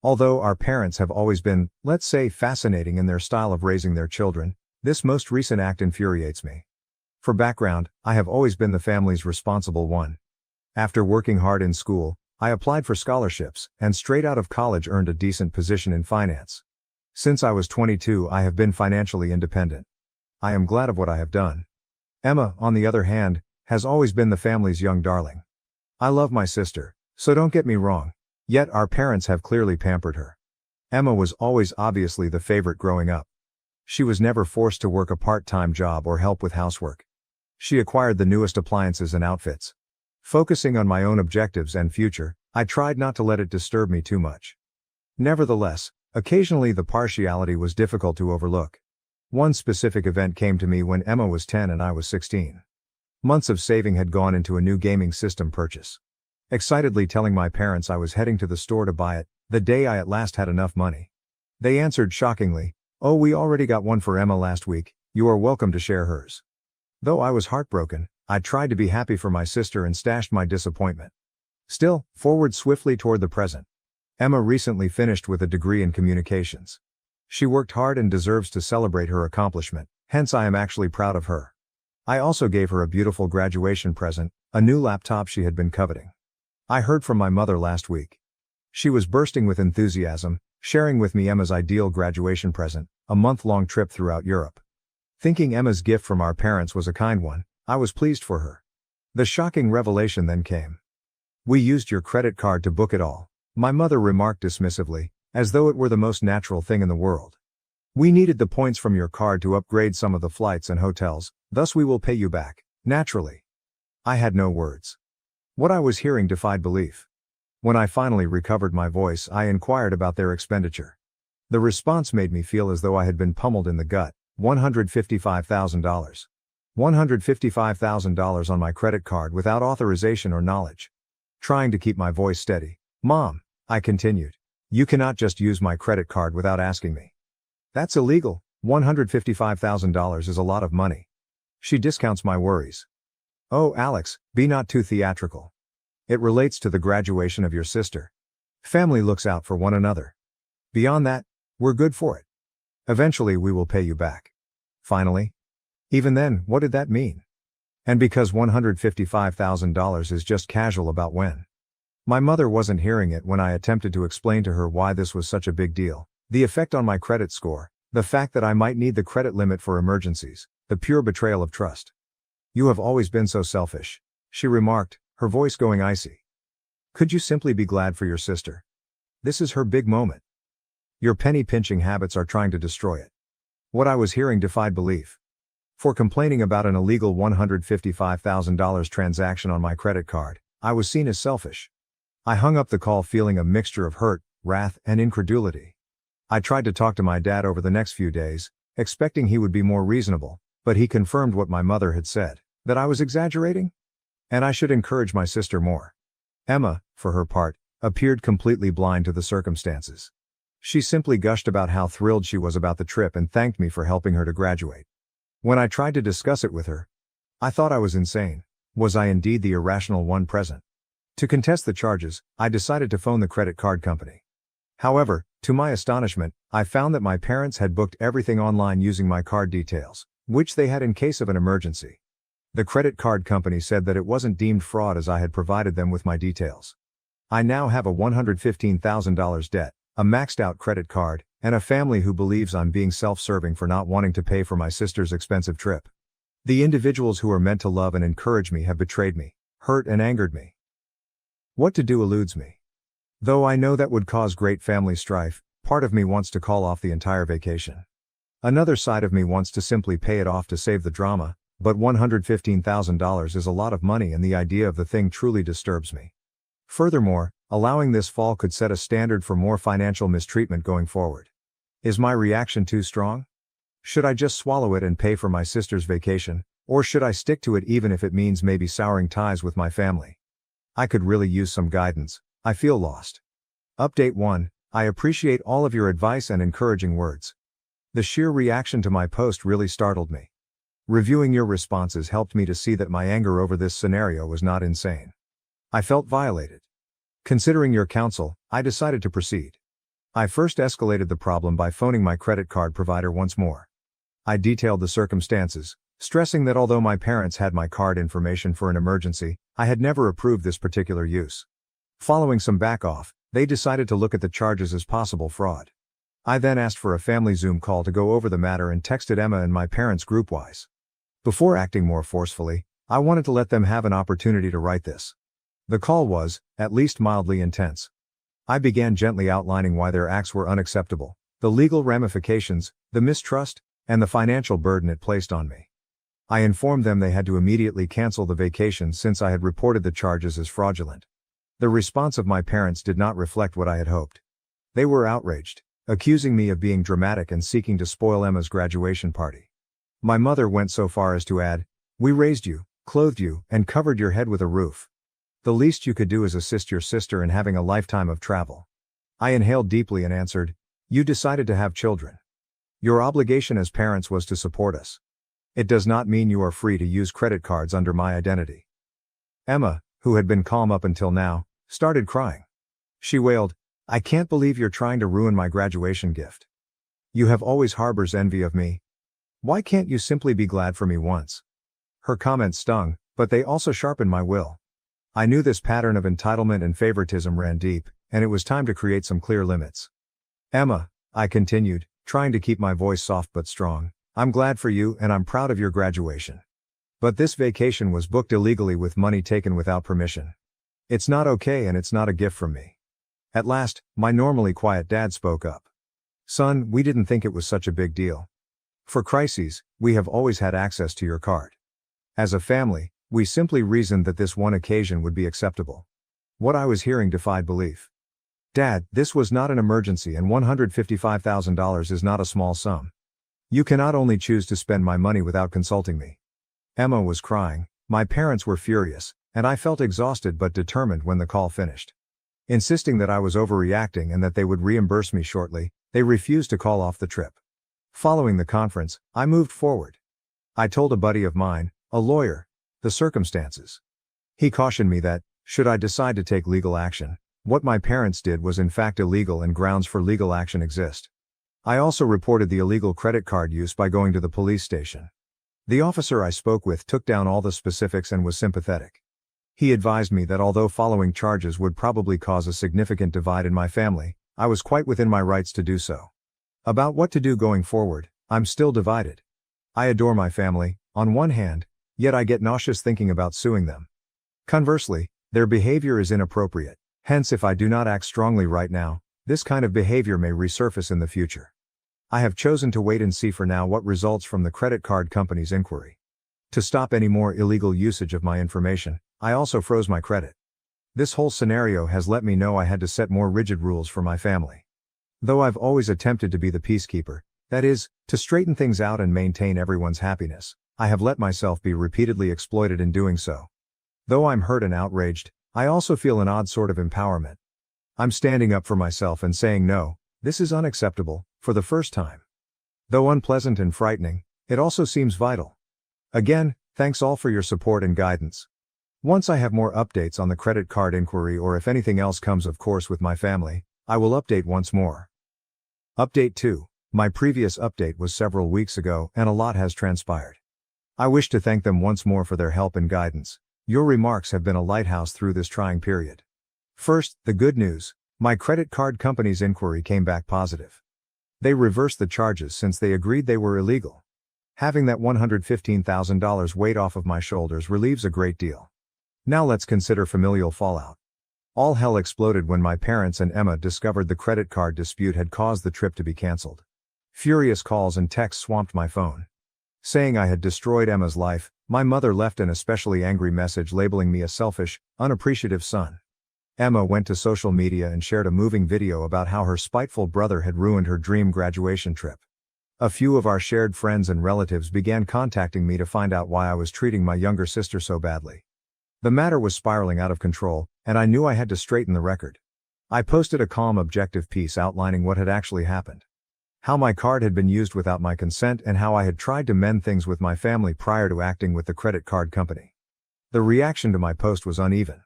Although our parents have always been, let's say, fascinating in their style of raising their children, this most recent act infuriates me. For background, I have always been the family's responsible one. After working hard in school, I applied for scholarships, and straight out of college earned a decent position in finance. Since I was 22, I have been financially independent. I am glad of what I have done. Emma, on the other hand, has always been the family's young darling. I love my sister, so don't get me wrong. Yet our parents have clearly pampered her. Emma was always obviously the favorite growing up. She was never forced to work a part-time job or help with housework. She acquired the newest appliances and outfits. Focusing on my own objectives and future, I tried not to let it disturb me too much. Nevertheless, occasionally the partiality was difficult to overlook. One specific event came to me when Emma was 10 and I was 16. Months of saving had gone into a new gaming system purchase. Excitedly telling my parents I was heading to the store to buy it, the day I at last had enough money. They answered shockingly, "Oh, we already got one for Emma last week, you are welcome to share hers." Though I was heartbroken, I tried to be happy for my sister and stashed my disappointment. Still, forward swiftly toward the present. Emma recently finished with a degree in communications. She worked hard and deserves to celebrate her accomplishment, hence I am actually proud of her. I also gave her a beautiful graduation present, a new laptop she had been coveting. I heard from my mother last week. She was bursting with enthusiasm, sharing with me Emma's ideal graduation present, a month-long trip throughout Europe. Thinking Emma's gift from our parents was a kind one, I was pleased for her. The shocking revelation then came. "We used your credit card to book it all," my mother remarked dismissively, as though it were the most natural thing in the world. "We needed the points from your card to upgrade some of the flights and hotels, thus we will pay you back, naturally." I had no words. What I was hearing defied belief. When I finally recovered my voice, I inquired about their expenditure. The response made me feel as though I had been pummeled in the gut. $155,000. $155,000 on my credit card without authorization or knowledge. Trying to keep my voice steady. "Mom," I continued, "you cannot just use my credit card without asking me. That's illegal. $155,000 is a lot of money." She discounts my worries. "Oh, Alex, be not too theatrical. It relates to the graduation of your sister. Family looks out for one another. Beyond that, we're good for it. Eventually we will pay you back." Finally. Even then, what did that mean? And because $155,000 is just casual about when. My mother wasn't hearing it when I attempted to explain to her why this was such a big deal. The effect on my credit score, the fact that I might need the credit limit for emergencies, the pure betrayal of trust. "You have always been so selfish," she remarked, her voice going icy. "Could you simply be glad for your sister? This is her big moment. Your penny pinching habits are trying to destroy it. What I was hearing defied belief. For complaining about an illegal $155,000 transaction on my credit card, I was seen as selfish. I hung up the call feeling a mixture of hurt, wrath, and incredulity. I tried to talk to my dad over the next few days, expecting he would be more reasonable, but he confirmed what my mother had said, that I was exaggerating, and I should encourage my sister more. Emma, for her part, appeared completely blind to the circumstances. She simply gushed about how thrilled she was about the trip and thanked me for helping her to graduate. When I tried to discuss it with her, I thought I was insane. Was I indeed the irrational one present? To contest the charges, I decided to phone the credit card company. However, to my astonishment, I found that my parents had booked everything online using my card details, which they had in case of an emergency. The credit card company said that it wasn't deemed fraud as I had provided them with my details. I now have a $115,000 debt, a maxed out credit card, and a family who believes I'm being self-serving for not wanting to pay for my sister's expensive trip. The individuals who are meant to love and encourage me have betrayed me, hurt and angered me. What to do eludes me. Though I know that would cause great family strife, part of me wants to call off the entire vacation. Another side of me wants to simply pay it off to save the drama, but $115,000 is a lot of money and the idea of the thing truly disturbs me. Furthermore, allowing this fall could set a standard for more financial mistreatment going forward. Is my reaction too strong? Should I just swallow it and pay for my sister's vacation, or should I stick to it even if it means maybe souring ties with my family? I could really use some guidance. I feel lost. Update 1. I appreciate all of your advice and encouraging words. The sheer reaction to my post really startled me. Reviewing your responses helped me to see that my anger over this scenario was not insane. I felt violated. Considering your counsel, I decided to proceed. I first escalated the problem by phoning my credit card provider once more. I detailed the circumstances, stressing that although my parents had my card information for an emergency, I had never approved this particular use. Following some back off, they decided to look at the charges as possible fraud. I then asked for a family Zoom call to go over the matter and texted Emma and my parents groupwise. Before acting more forcefully, I wanted to let them have an opportunity to write this. The call was, at least mildly intense. I began gently outlining why their acts were unacceptable, the legal ramifications, the mistrust, and the financial burden it placed on me. I informed them they had to immediately cancel the vacation since I had reported the charges as fraudulent. The response of my parents did not reflect what I had hoped. They were outraged, accusing me of being dramatic and seeking to spoil Emma's graduation party. My mother went so far as to add, "We raised you, clothed you, and covered your head with a roof. The least you could do is assist your sister in having a lifetime of travel." I inhaled deeply and answered, "You decided to have children. Your obligation as parents was to support us. It does not mean you are free to use credit cards under my identity." Emma, who had been calm up until now, started crying. She wailed, "I can't believe you're trying to ruin my graduation gift. You have always harbors envy of me. Why can't you simply be glad for me once?" Her comments stung, but they also sharpened my will. I knew this pattern of entitlement and favoritism ran deep, and it was time to create some clear limits. "Emma," I continued, trying to keep my voice soft but strong, "I'm glad for you and I'm proud of your graduation. But this vacation was booked illegally with money taken without permission. It's not okay and it's not a gift from me." At last, my normally quiet dad spoke up. "Son, we didn't think it was such a big deal. For crises, we have always had access to your card. As a family, we simply reasoned that this one occasion would be acceptable." What I was hearing defied belief. "Dad, this was not an emergency and $155,000 is not a small sum. You cannot only choose to spend my money without consulting me." Emma was crying, my parents were furious, and I felt exhausted but determined when the call finished. Insisting that I was overreacting and that they would reimburse me shortly, they refused to call off the trip. Following the conference, I moved forward. I told a buddy of mine, a lawyer, the circumstances. He cautioned me that, should I decide to take legal action, what my parents did was in fact illegal and grounds for legal action exist. I also reported the illegal credit card use by going to the police station. The officer I spoke with took down all the specifics and was sympathetic. He advised me that although following charges would probably cause a significant divide in my family, I was quite within my rights to do so. About what to do going forward, I'm still divided. I adore my family, on one hand, yet I get nauseous thinking about suing them. Conversely, their behavior is inappropriate, hence if I do not act strongly right now, This kind of behavior may resurface in the future. I have chosen to wait and see for now what results from the credit card company's inquiry. To stop any more illegal usage of my information, I also froze my credit. This whole scenario has let me know I had to set more rigid rules for my family. Though I've always attempted to be the peacekeeper, that is, to straighten things out and maintain everyone's happiness, I have let myself be repeatedly exploited in doing so. Though I'm hurt and outraged, I also feel an odd sort of empowerment. I'm standing up for myself and saying no, this is unacceptable, for the first time. Though unpleasant and frightening, it also seems vital. Again, thanks all for your support and guidance. Once I have more updates on the credit card inquiry or if anything else comes of course with my family, I will update once more. Update 2. My previous update was several weeks ago and a lot has transpired. I wish to thank them once more for their help and guidance. Your remarks have been a lighthouse through this trying period. First, the good news. My credit card company's inquiry came back positive. They reversed the charges since they agreed they were illegal. Having that $115,000 weight off of my shoulders relieves a great deal. Now let's consider familial fallout. All hell exploded when my parents and Emma discovered the credit card dispute had caused the trip to be cancelled. Furious calls and texts swamped my phone. Saying I had destroyed Emma's life, my mother left an especially angry message labeling me a selfish, unappreciative son. Emma went to social media and shared a moving video about how her spiteful brother had ruined her dream graduation trip. A few of our shared friends and relatives began contacting me to find out why I was treating my younger sister so badly. The matter was spiraling out of control, and I knew I had to straighten the record. I posted a calm, objective piece outlining what had actually happened. How my card had been used without my consent and how I had tried to mend things with my family prior to acting with the credit card company. The reaction to my post was uneven.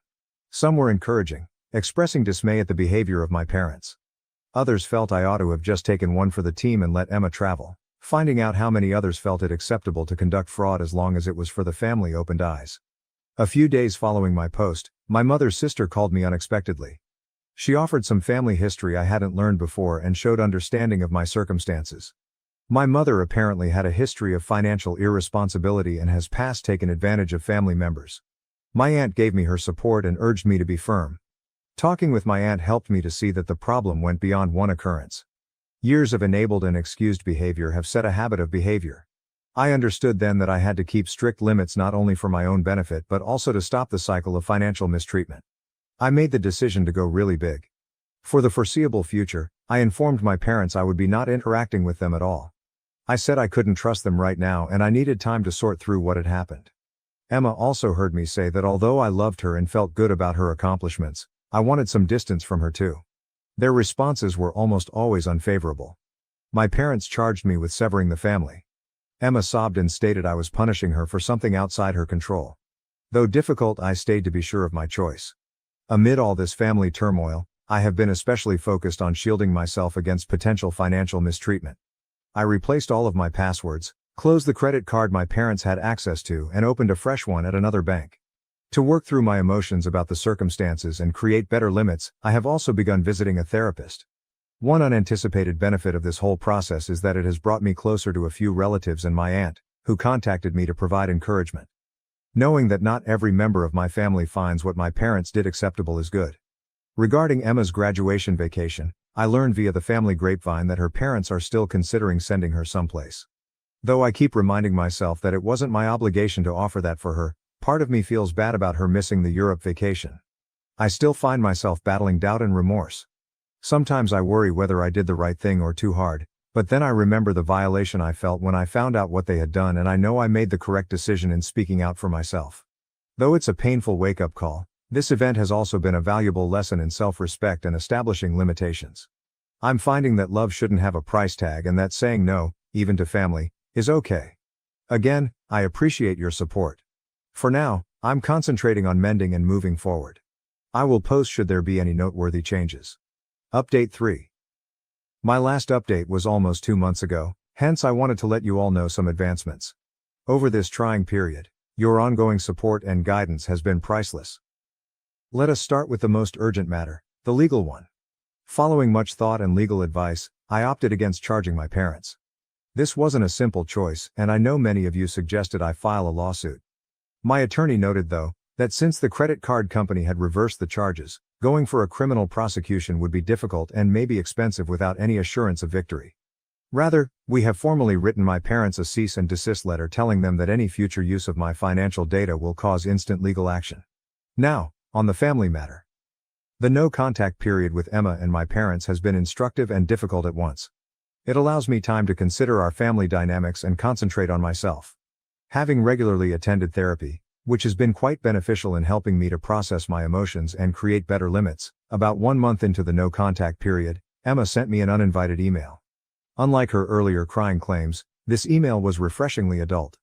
Some were encouraging, expressing dismay at the behavior of my parents. Others felt I ought to have just taken one for the team and let Emma travel. Finding out how many others felt it acceptable to conduct fraud as long as it was for the family opened eyes. A few days following my post, my mother's sister called me unexpectedly. She offered some family history I hadn't learned before and showed understanding of my circumstances. My mother apparently had a history of financial irresponsibility and has past taken advantage of family members. My aunt gave me her support and urged me to be firm. Talking with my aunt helped me to see that the problem went beyond one occurrence. Years of enabled and excused behavior have set a habit of behavior. I understood then that I had to keep strict limits not only for my own benefit but also to stop the cycle of financial mistreatment. I made the decision to go really big. For the foreseeable future, I informed my parents I would be not interacting with them at all. I said I couldn't trust them right now and I needed time to sort through what had happened. Emma also heard me say that although I loved her and felt good about her accomplishments, I wanted some distance from her too. Their responses were almost always unfavorable. My parents charged me with severing the family. Emma sobbed and stated I was punishing her for something outside her control. Though difficult, I stayed to be sure of my choice. Amid all this family turmoil, I have been especially focused on shielding myself against potential financial mistreatment. I replaced all of my passwords, closed the credit card my parents had access to, and opened a fresh one at another bank. To work through my emotions about the circumstances and create better limits, I have also begun visiting a therapist. One unanticipated benefit of this whole process is that it has brought me closer to a few relatives and my aunt, who contacted me to provide encouragement. Knowing that not every member of my family finds what my parents did acceptable is good. Regarding Emma's graduation vacation, I learned via the family grapevine that her parents are still considering sending her someplace. Though I keep reminding myself that it wasn't my obligation to offer that for her, part of me feels bad about her missing the Europe vacation. I still find myself battling doubt and remorse. Sometimes I worry whether I did the right thing or too hard, but then I remember the violation I felt when I found out what they had done and I know I made the correct decision in speaking out for myself. Though it's a painful wake-up call, this event has also been a valuable lesson in self-respect and establishing limitations. I'm finding that love shouldn't have a price tag and that saying no, even to family, is okay. Again, I appreciate your support. For now, I'm concentrating on mending and moving forward. I will post should there be any noteworthy changes. Update 3. My last update was almost 2 months ago, hence I wanted to let you all know some advancements. Over this trying period, your ongoing support and guidance has been priceless. Let us start with the most urgent matter, the legal one. Following much thought and legal advice, I opted against charging my parents. This wasn't a simple choice, and I know many of you suggested I file a lawsuit. My attorney noted though, that since the credit card company had reversed the charges, Going for a criminal prosecution would be difficult and maybe expensive without any assurance of victory. Rather, we have formally written my parents a cease and desist letter telling them that any future use of my financial data will cause instant legal action. Now, on the family matter. The no-contact period with Emma and my parents has been instructive and difficult at once. It allows me time to consider our family dynamics and concentrate on myself. Having regularly attended therapy, which has been quite beneficial in helping me to process my emotions and create better limits, about 1 month into the no-contact period, Emma sent me an uninvited email. Unlike her earlier crying claims, this email was refreshingly adult.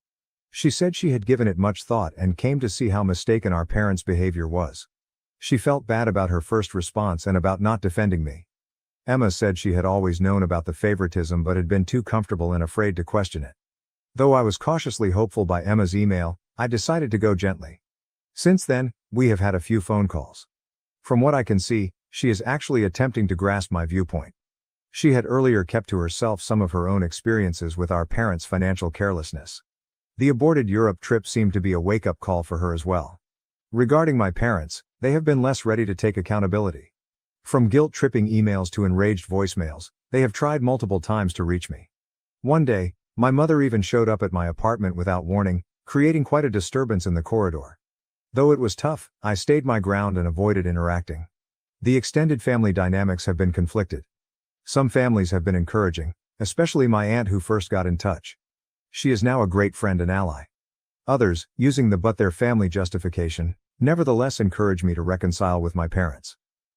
She said she had given it much thought and came to see how mistaken our parents' behavior was. She felt bad about her first response and about not defending me. Emma said she had always known about the favoritism but had been too comfortable and afraid to question it. Though I was cautiously hopeful by Emma's email, I decided to go gently. Since then, we have had a few phone calls. From what I can see, she is actually attempting to grasp my viewpoint. She had earlier kept to herself some of her own experiences with our parents' financial carelessness. The aborted Europe trip seemed to be a wake-up call for her as well. Regarding my parents, they have been less ready to take accountability. From guilt-tripping emails to enraged voicemails, they have tried multiple times to reach me. One day, my mother even showed up at my apartment without warning, creating quite a disturbance in the corridor. Though it was tough, I stayed my ground and avoided interacting. The extended family dynamics have been conflicted. Some families have been encouraging, especially my aunt who first got in touch. She is now a great friend and ally. Others, using the "but their family" justification, nevertheless encourage me to reconcile with my parents.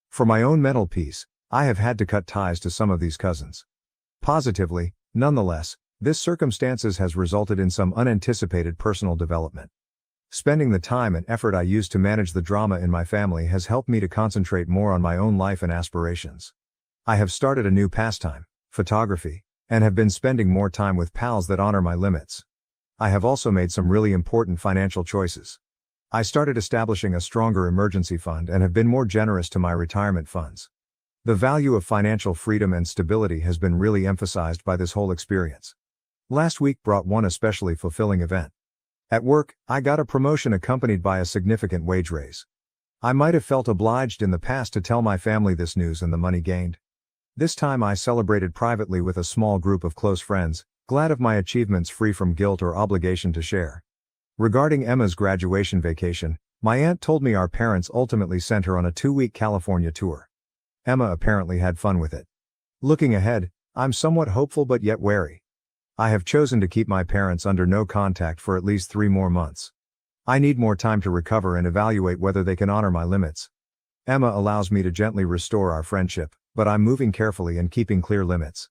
For my own mental peace, I have had to cut ties to some of these cousins. Positively, nonetheless, this circumstances has resulted in some unanticipated personal development. Spending the time and effort I used to manage the drama in my family has helped me to concentrate more on my own life and aspirations. I have started a new pastime, photography, and have been spending more time with pals that honor my limits. I have also made some really important financial choices. I started establishing a stronger emergency fund and have been more generous to my retirement funds. The value of financial freedom and stability has been really emphasized by this whole experience. Last week brought one especially fulfilling event. At work, I got a promotion accompanied by a significant wage raise. I might have felt obliged in the past to tell my family this news and the money gained. This time I celebrated privately with a small group of close friends, glad of my achievements free from guilt or obligation to share. Regarding Emma's graduation vacation, my aunt told me our parents ultimately sent her on a 2-week California tour. Emma apparently had fun with it. Looking ahead, I'm somewhat hopeful but yet wary. I have chosen to keep my parents under no contact for at least 3 more months. I need more time to recover and evaluate whether they can honor my limits. Emma allows me to gently restore our friendship, but I'm moving carefully and keeping clear limits.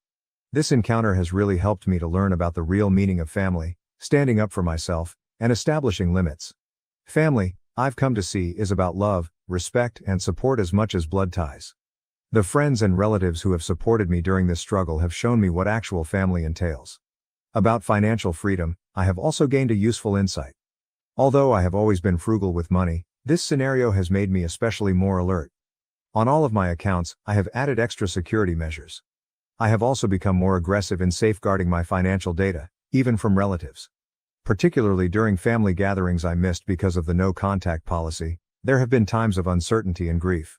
This encounter has really helped me to learn about the real meaning of family, standing up for myself, and establishing limits. Family, I've come to see, is about love, respect, and support as much as blood ties. The friends and relatives who have supported me during this struggle have shown me what actual family entails. About financial freedom, I have also gained a useful insight. Although I have always been frugal with money, this scenario has made me especially more alert. On all of my accounts, I have added extra security measures. I have also become more aggressive in safeguarding my financial data, even from relatives. Particularly during family gatherings I missed because of the no-contact policy, there have been times of uncertainty and grief.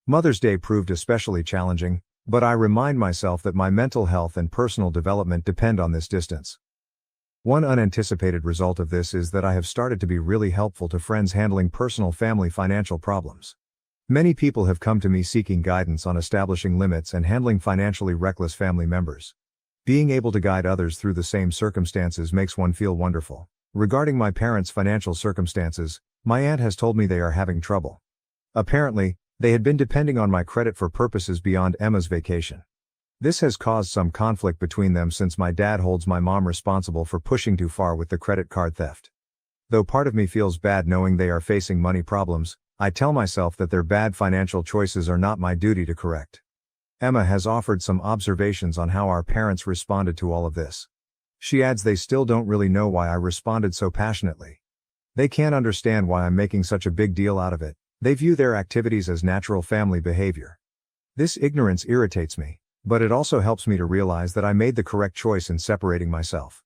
Mother's Day proved especially challenging, but I remind myself that my mental health and personal development depend on this distance. One unanticipated result of this is that I have started to be really helpful to friends handling personal family financial problems. Many people have come to me seeking guidance on establishing limits and handling financially reckless family members. Being able to guide others through the same circumstances makes one feel wonderful. Regarding my parents' financial circumstances, my aunt has told me they are having trouble. Apparently, they had been depending on my credit for purposes beyond Emma's vacation. This has caused some conflict between them since my dad holds my mom responsible for pushing too far with the credit card theft. Though part of me feels bad knowing they are facing money problems, I tell myself that their bad financial choices are not my duty to correct. Emma has offered some observations on how our parents responded to all of this. She adds they still don't really know why I responded so passionately. They can't understand why I'm making such a big deal out of it. They view their activities as natural family behavior. This ignorance irritates me, but it also helps me to realize that I made the correct choice in separating myself.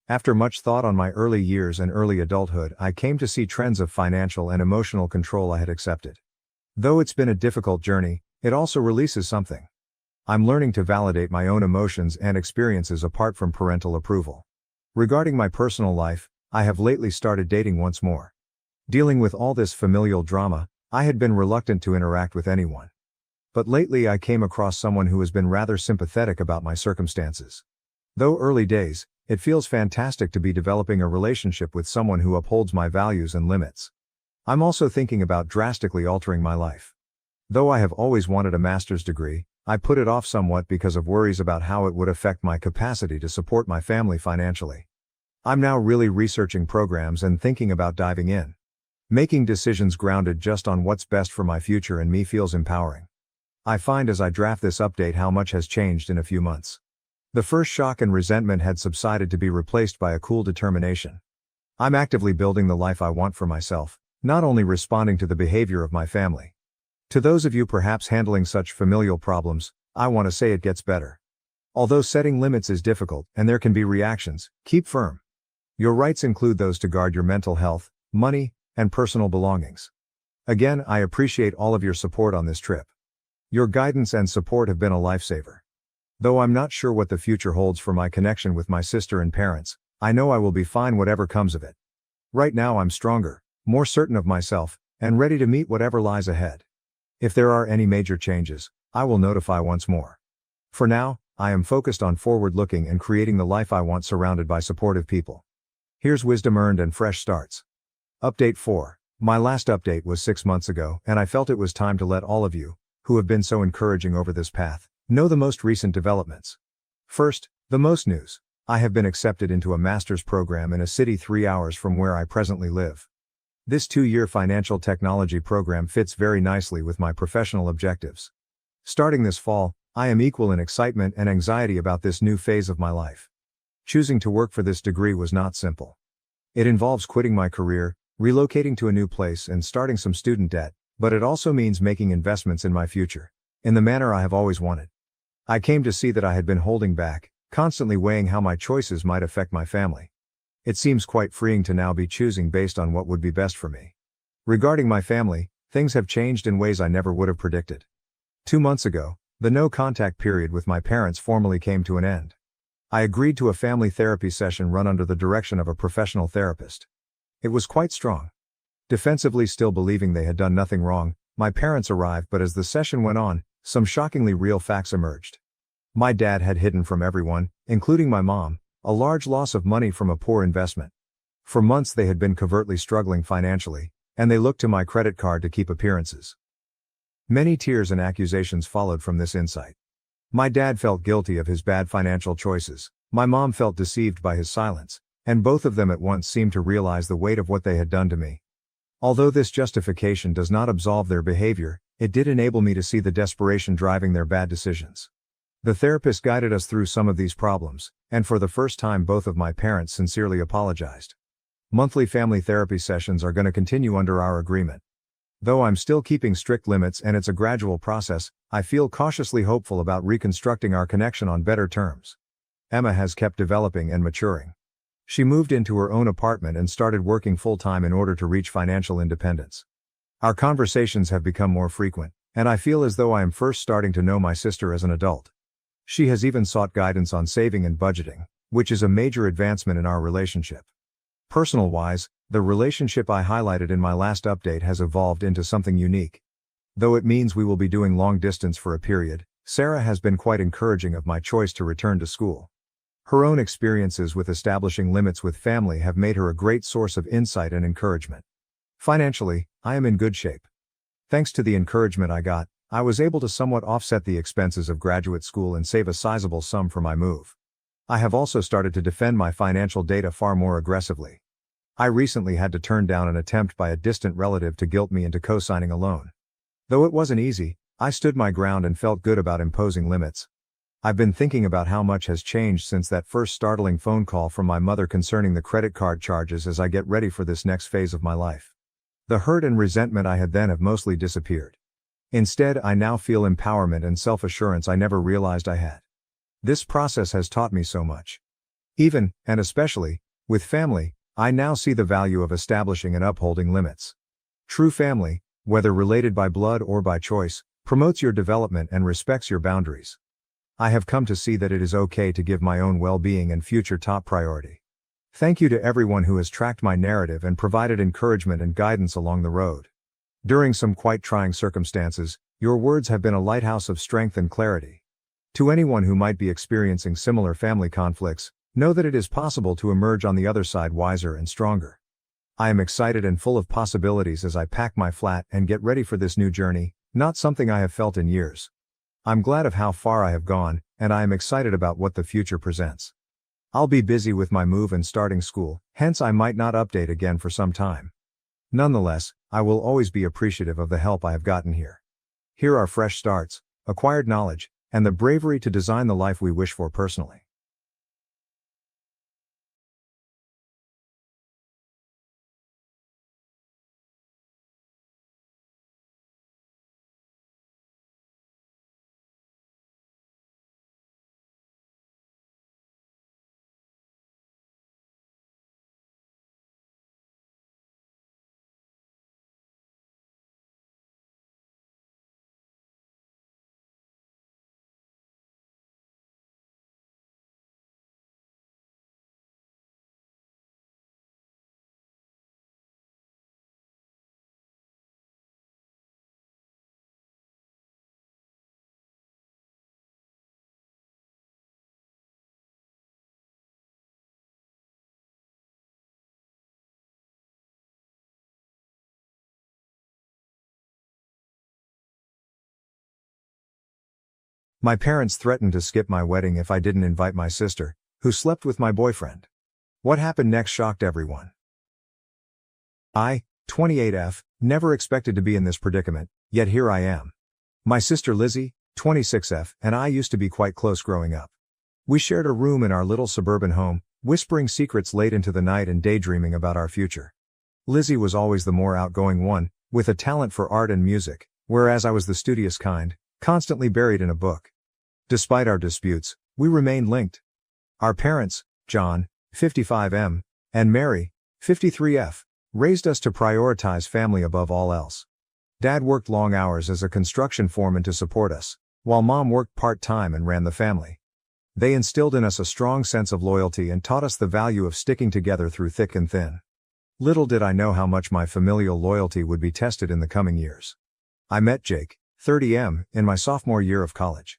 After much thought on my early years and early adulthood, I came to see trends of financial and emotional control I had accepted. Though it's been a difficult journey, it also releases something. I'm learning to validate my own emotions and experiences apart from parental approval. Regarding my personal life, I have lately started dating once more. Dealing with all this familial drama, I had been reluctant to interact with anyone. But lately I came across someone who has been rather sympathetic about my circumstances. Though early days, it feels fantastic to be developing a relationship with someone who upholds my values and limits. I'm also thinking about drastically altering my life. Though I have always wanted a master's degree, I put it off somewhat because of worries about how it would affect my capacity to support my family financially. I'm now really researching programs and thinking about diving in. Making decisions grounded just on what's best for my future and me feels empowering. I find as I draft this update how much has changed in a few months. The first shock and resentment had subsided to be replaced by a cool determination. I'm actively building the life I want for myself, not only responding to the behavior of my family. To those of you perhaps handling such familial problems, I want to say it gets better. Although setting limits is difficult and there can be reactions, keep firm. Your rights include those to guard your mental health, money, and personal belongings. Again, I appreciate all of your support on this trip. Your guidance and support have been a lifesaver. Though I'm not sure what the future holds for my connection with my sister and parents, I know I will be fine whatever comes of it. Right now I'm stronger, more certain of myself, and ready to meet whatever lies ahead. If there are any major changes, I will notify once more. For now, I am focused on forward-looking and creating the life I want surrounded by supportive people. Here's wisdom earned and fresh starts. Update 4. My last update was 6 months ago, and I felt it was time to let all of you, who have been so encouraging over this path, know the most recent developments. First, the most news. I have been accepted into a master's program in a city 3 hours from where I presently live. This 2-year financial technology program fits very nicely with my professional objectives. Starting this fall, I am equal in excitement and anxiety about this new phase of my life. Choosing to work for this degree was not simple. It involves quitting my career, relocating to a new place and starting some student debt, but it also means making investments in my future, in the manner I have always wanted. I came to see that I had been holding back, constantly weighing how my choices might affect my family. It seems quite freeing to now be choosing based on what would be best for me. Regarding my family, things have changed in ways I never would have predicted. 2 months ago, the no-contact period with my parents formally came to an end. I agreed to a family therapy session run under the direction of a professional therapist. It was quite strong. Defensively still believing they had done nothing wrong, my parents arrived, but as the session went on, some shockingly real facts emerged. My dad had hidden from everyone, including my mom, a large loss of money from a poor investment. For months they had been covertly struggling financially, and they looked to my credit card to keep appearances. Many tears and accusations followed from this insight. My dad felt guilty of his bad financial choices, my mom felt deceived by his silence, and both of them at once seemed to realize the weight of what they had done to me. Although this justification does not absolve their behavior, it did enable me to see the desperation driving their bad decisions. The therapist guided us through some of these problems, and for the first time both of my parents sincerely apologized. Monthly family therapy sessions are going to continue under our agreement. Though I'm still keeping strict limits and it's a gradual process, I feel cautiously hopeful about reconstructing our connection on better terms. Emma has kept developing and maturing. She moved into her own apartment and started working full-time in order to reach financial independence. Our conversations have become more frequent, and I feel as though I am first starting to know my sister as an adult. She has even sought guidance on saving and budgeting, which is a major advancement in our relationship. Personal-wise, the relationship I highlighted in my last update has evolved into something unique. Though it means we will be doing long distance for a period, Sarah has been quite encouraging of my choice to return to school. Her own experiences with establishing limits with family have made her a great source of insight and encouragement. Financially, I am in good shape. Thanks to the encouragement I got, I was able to somewhat offset the expenses of graduate school and save a sizable sum for my move. I have also started to defend my financial data far more aggressively. I recently had to turn down an attempt by a distant relative to guilt me into co-signing a loan. Though it wasn't easy, I stood my ground and felt good about imposing limits. I've been thinking about how much has changed since that first startling phone call from my mother concerning the credit card charges as I get ready for this next phase of my life. The hurt and resentment I had then have mostly disappeared. Instead, I now feel empowerment and self-assurance I never realized I had. This process has taught me so much. Even, and especially, with family, I now see the value of establishing and upholding limits. True family, whether related by blood or by choice, promotes your development and respects your boundaries. I have come to see that it is okay to give my own well-being and future top priority. Thank you to everyone who has tracked my narrative and provided encouragement and guidance along the road. During some quite trying circumstances, your words have been a lighthouse of strength and clarity. To anyone who might be experiencing similar family conflicts, know that it is possible to emerge on the other side wiser and stronger. I am excited and full of possibilities as I pack my flat and get ready for this new journey, not something I have felt in years. I'm glad of how far I have gone, and I am excited about what the future presents. I'll be busy with my move and starting school, hence I might not update again for some time. Nonetheless, I will always be appreciative of the help I have gotten here. Here are fresh starts, acquired knowledge, and the bravery to design the life we wish for personally. My parents threatened to skip my wedding if I didn't invite my sister, who slept with my boyfriend. What happened next shocked everyone. I, 28F, never expected to be in this predicament, yet here I am. My sister Lizzie, 26F, and I used to be quite close growing up. We shared a room in our little suburban home, whispering secrets late into the night and daydreaming about our future. Lizzie was always the more outgoing one, with a talent for art and music, whereas I was the studious kind, constantly buried in a book. Despite our disputes, we remained linked. Our parents, John, 55M, and Mary, 53F, raised us to prioritize family above all else. Dad worked long hours as a construction foreman to support us, while Mom worked part-time and ran the family. They instilled in us a strong sense of loyalty and taught us the value of sticking together through thick and thin. Little did I know how much my familial loyalty would be tested in the coming years. I met Jake, 30M, in my sophomore year of college.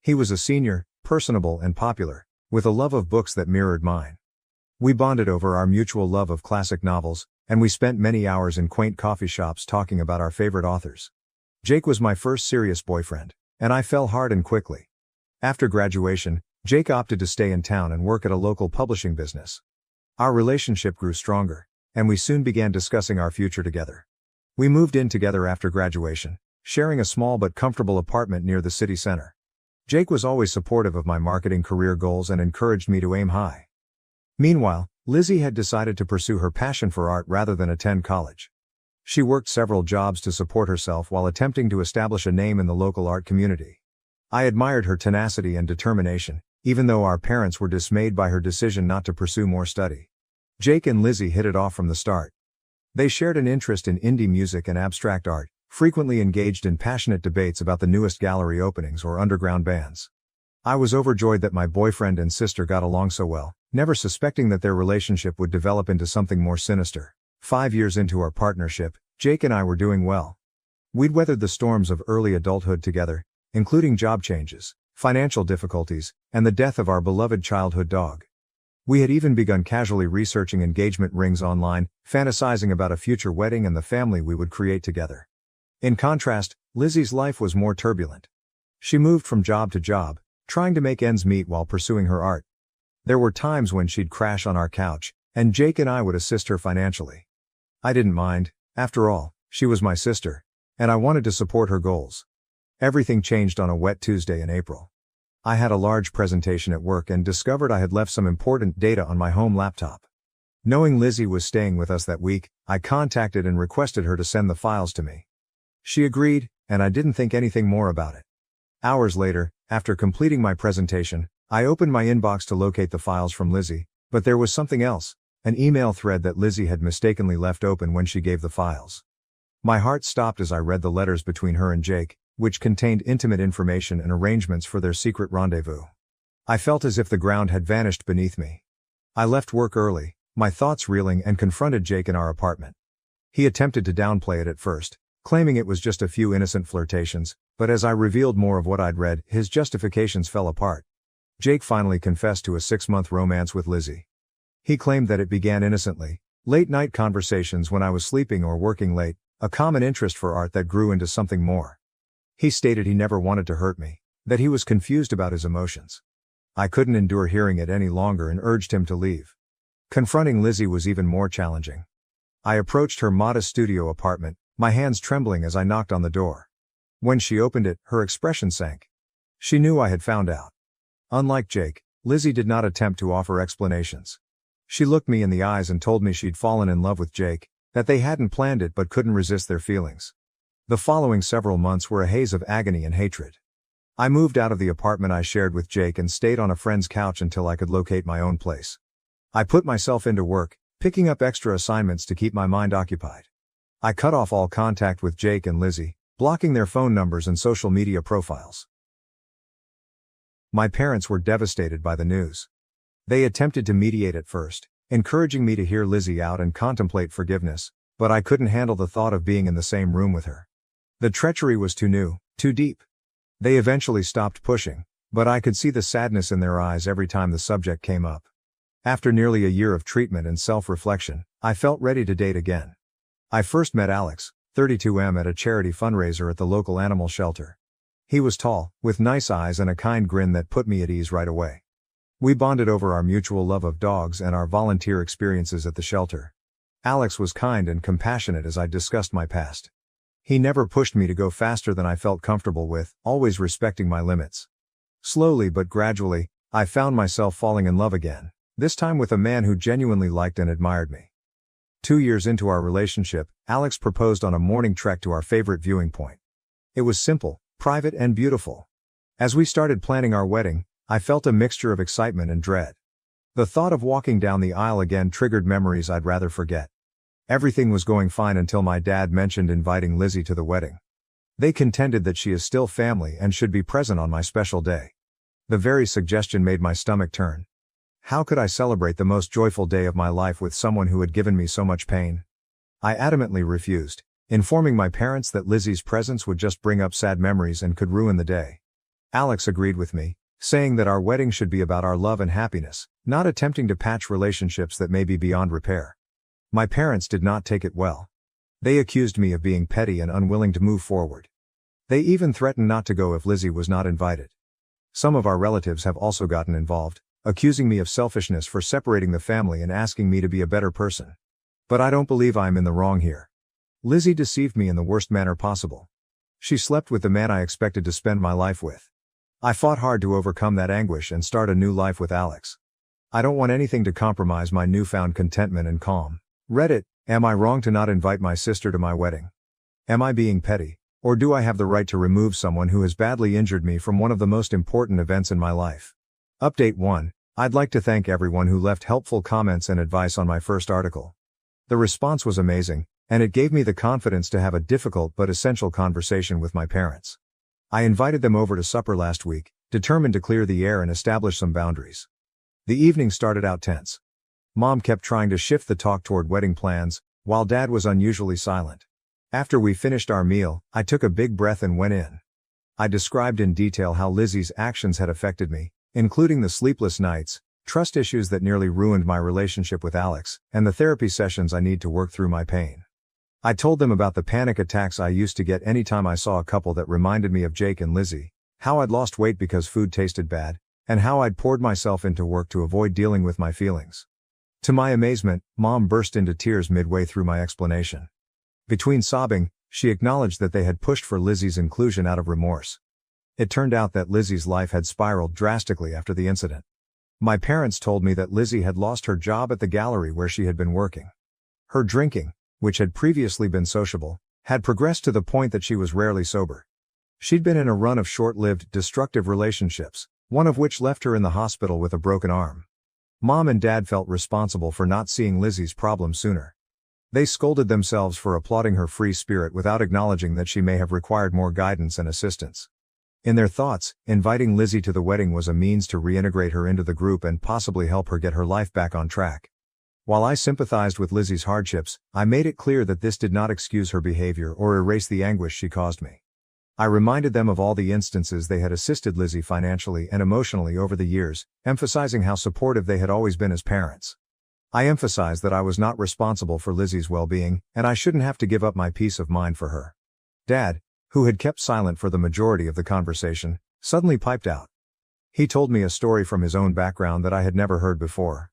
He was a senior, personable and popular, with a love of books that mirrored mine. We bonded over our mutual love of classic novels, and we spent many hours in quaint coffee shops talking about our favorite authors. Jake was my first serious boyfriend, and I fell hard and quickly. After graduation, Jake opted to stay in town and work at a local publishing business. Our relationship grew stronger, and we soon began discussing our future together. We moved in together after graduation, sharing a small but comfortable apartment near the city center. Jake was always supportive of my marketing career goals and encouraged me to aim high. Meanwhile, Lizzie had decided to pursue her passion for art rather than attend college. She worked several jobs to support herself while attempting to establish a name in the local art community. I admired her tenacity and determination, even though our parents were dismayed by her decision not to pursue more study. Jake and Lizzie hit it off from the start. They shared an interest in indie music and abstract art, frequently engaged in passionate debates about the newest gallery openings or underground bands. I was overjoyed that my boyfriend and sister got along so well, never suspecting that their relationship would develop into something more sinister. 5 years into our partnership, Jake and I were doing well. We'd weathered the storms of early adulthood together, including job changes, financial difficulties, and the death of our beloved childhood dog. We had even begun casually researching engagement rings online, fantasizing about a future wedding and the family we would create together. In contrast, Lizzie's life was more turbulent. She moved from job to job, trying to make ends meet while pursuing her art. There were times when she'd crash on our couch, and Jake and I would assist her financially. I didn't mind, after all, she was my sister, and I wanted to support her goals. Everything changed on a wet Tuesday in April. I had a large presentation at work and discovered I had left some important data on my home laptop. Knowing Lizzie was staying with us that week, I contacted and requested her to send the files to me. She agreed, and I didn't think anything more about it. Hours later, after completing my presentation, I opened my inbox to locate the files from Lizzie, but there was something else, an email thread that Lizzie had mistakenly left open when she gave the files. My heart stopped as I read the letters between her and Jake, which contained intimate information and arrangements for their secret rendezvous. I felt as if the ground had vanished beneath me. I left work early, my thoughts reeling, and confronted Jake in our apartment. He attempted to downplay it at first, claiming it was just a few innocent flirtations, but as I revealed more of what I'd read, his justifications fell apart. Jake finally confessed to a 6-month romance with Lizzie. He claimed that it began innocently, late-night conversations when I was sleeping or working late, a common interest for art that grew into something more. He stated he never wanted to hurt me, that he was confused about his emotions. I couldn't endure hearing it any longer and urged him to leave. Confronting Lizzie was even more challenging. I approached her modest studio apartment, my hands trembling as I knocked on the door. When she opened it, her expression sank. She knew I had found out. Unlike Jake, Lizzie did not attempt to offer explanations. She looked me in the eyes and told me she'd fallen in love with Jake, that they hadn't planned it but couldn't resist their feelings. The following several months were a haze of agony and hatred. I moved out of the apartment I shared with Jake and stayed on a friend's couch until I could locate my own place. I put myself into work, picking up extra assignments to keep my mind occupied. I cut off all contact with Jake and Lizzie, blocking their phone numbers and social media profiles. My parents were devastated by the news. They attempted to mediate at first, encouraging me to hear Lizzie out and contemplate forgiveness, but I couldn't handle the thought of being in the same room with her. The treachery was too new, too deep. They eventually stopped pushing, but I could see the sadness in their eyes every time the subject came up. After nearly a year of treatment and self-reflection, I felt ready to date again. I first met Alex, 32M, at a charity fundraiser at the local animal shelter. He was tall, with nice eyes and a kind grin that put me at ease right away. We bonded over our mutual love of dogs and our volunteer experiences at the shelter. Alex was kind and compassionate as I discussed my past. He never pushed me to go faster than I felt comfortable with, always respecting my limits. Slowly but gradually, I found myself falling in love again, this time with a man who genuinely liked and admired me. 2 years into our relationship, Alex proposed on a morning trek to our favorite viewing point. It was simple, private, and beautiful. As we started planning our wedding, I felt a mixture of excitement and dread. The thought of walking down the aisle again triggered memories I'd rather forget. Everything was going fine until my dad mentioned inviting Lizzie to the wedding. They contended that she is still family and should be present on my special day. The very suggestion made my stomach turn. How could I celebrate the most joyful day of my life with someone who had given me so much pain? I adamantly refused, informing my parents that Lizzie's presence would just bring up sad memories and could ruin the day. Alex agreed with me, saying that our wedding should be about our love and happiness, not attempting to patch relationships that may be beyond repair. My parents did not take it well. They accused me of being petty and unwilling to move forward. They even threatened not to go if Lizzie was not invited. Some of our relatives have also gotten involved, accusing me of selfishness for separating the family and asking me to be a better person. But I don't believe I'm in the wrong here. Lizzie deceived me in the worst manner possible. She slept with the man I expected to spend my life with. I fought hard to overcome that anguish and start a new life with Alex. I don't want anything to compromise my newfound contentment and calm. Reddit, am I wrong to not invite my sister to my wedding? Am I being petty, or do I have the right to remove someone who has badly injured me from one of the most important events in my life? Update 1. I'd like to thank everyone who left helpful comments and advice on my first article. The response was amazing, and it gave me the confidence to have a difficult but essential conversation with my parents. I invited them over to supper last week, determined to clear the air and establish some boundaries. The evening started out tense. Mom kept trying to shift the talk toward wedding plans, while Dad was unusually silent. After we finished our meal, I took a big breath and went in. I described in detail how Lizzie's actions had affected me, including the sleepless nights, trust issues that nearly ruined my relationship with Alex, and the therapy sessions I need to work through my pain. I told them about the panic attacks I used to get anytime I saw a couple that reminded me of Jake and Lizzie, how I'd lost weight because food tasted bad, and how I'd poured myself into work to avoid dealing with my feelings. To my amazement, Mom burst into tears midway through my explanation. Between sobbing, she acknowledged that they had pushed for Lizzie's inclusion out of remorse. It turned out that Lizzie's life had spiraled drastically after the incident. My parents told me that Lizzie had lost her job at the gallery where she had been working. Her drinking, which had previously been sociable, had progressed to the point that she was rarely sober. She'd been in a run of short-lived, destructive relationships, one of which left her in the hospital with a broken arm. Mom and Dad felt responsible for not seeing Lizzie's problem sooner. They scolded themselves for applauding her free spirit without acknowledging that she may have required more guidance and assistance. In their thoughts, inviting Lizzie to the wedding was a means to reintegrate her into the group and possibly help her get her life back on track. While I sympathized with Lizzie's hardships, I made it clear that this did not excuse her behavior or erase the anguish she caused me. I reminded them of all the instances they had assisted Lizzie financially and emotionally over the years, emphasizing how supportive they had always been as parents. I emphasized that I was not responsible for Lizzie's well-being, and I shouldn't have to give up my peace of mind for her. Dad, who had kept silent for the majority of the conversation, suddenly piped out. He told me a story from his own background that I had never heard before.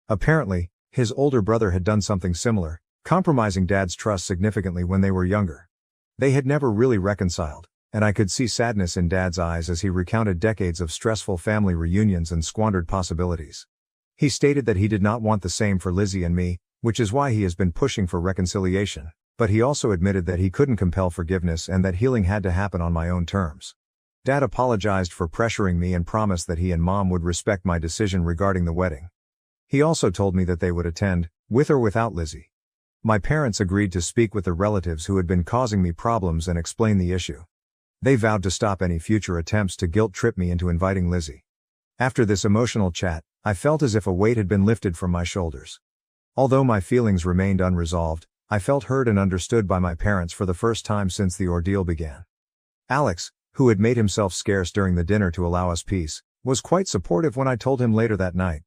Apparently, his older brother had done something similar, compromising Dad's trust significantly when they were younger. They had never really reconciled, and I could see sadness in Dad's eyes as he recounted decades of stressful family reunions and squandered possibilities. He stated that he did not want the same for Lizzie and me, which is why he has been pushing for reconciliation, but he also admitted that he couldn't compel forgiveness and that healing had to happen on my own terms. Dad apologized for pressuring me and promised that he and Mom would respect my decision regarding the wedding. He also told me that they would attend, with or without Lizzie. My parents agreed to speak with the relatives who had been causing me problems and explain the issue. They vowed to stop any future attempts to guilt-trip me into inviting Lizzie. After this emotional chat, I felt as if a weight had been lifted from my shoulders. Although my feelings remained unresolved, I felt heard and understood by my parents for the first time since the ordeal began. Alex, who had made himself scarce during the dinner to allow us peace, was quite supportive when I told him later that night.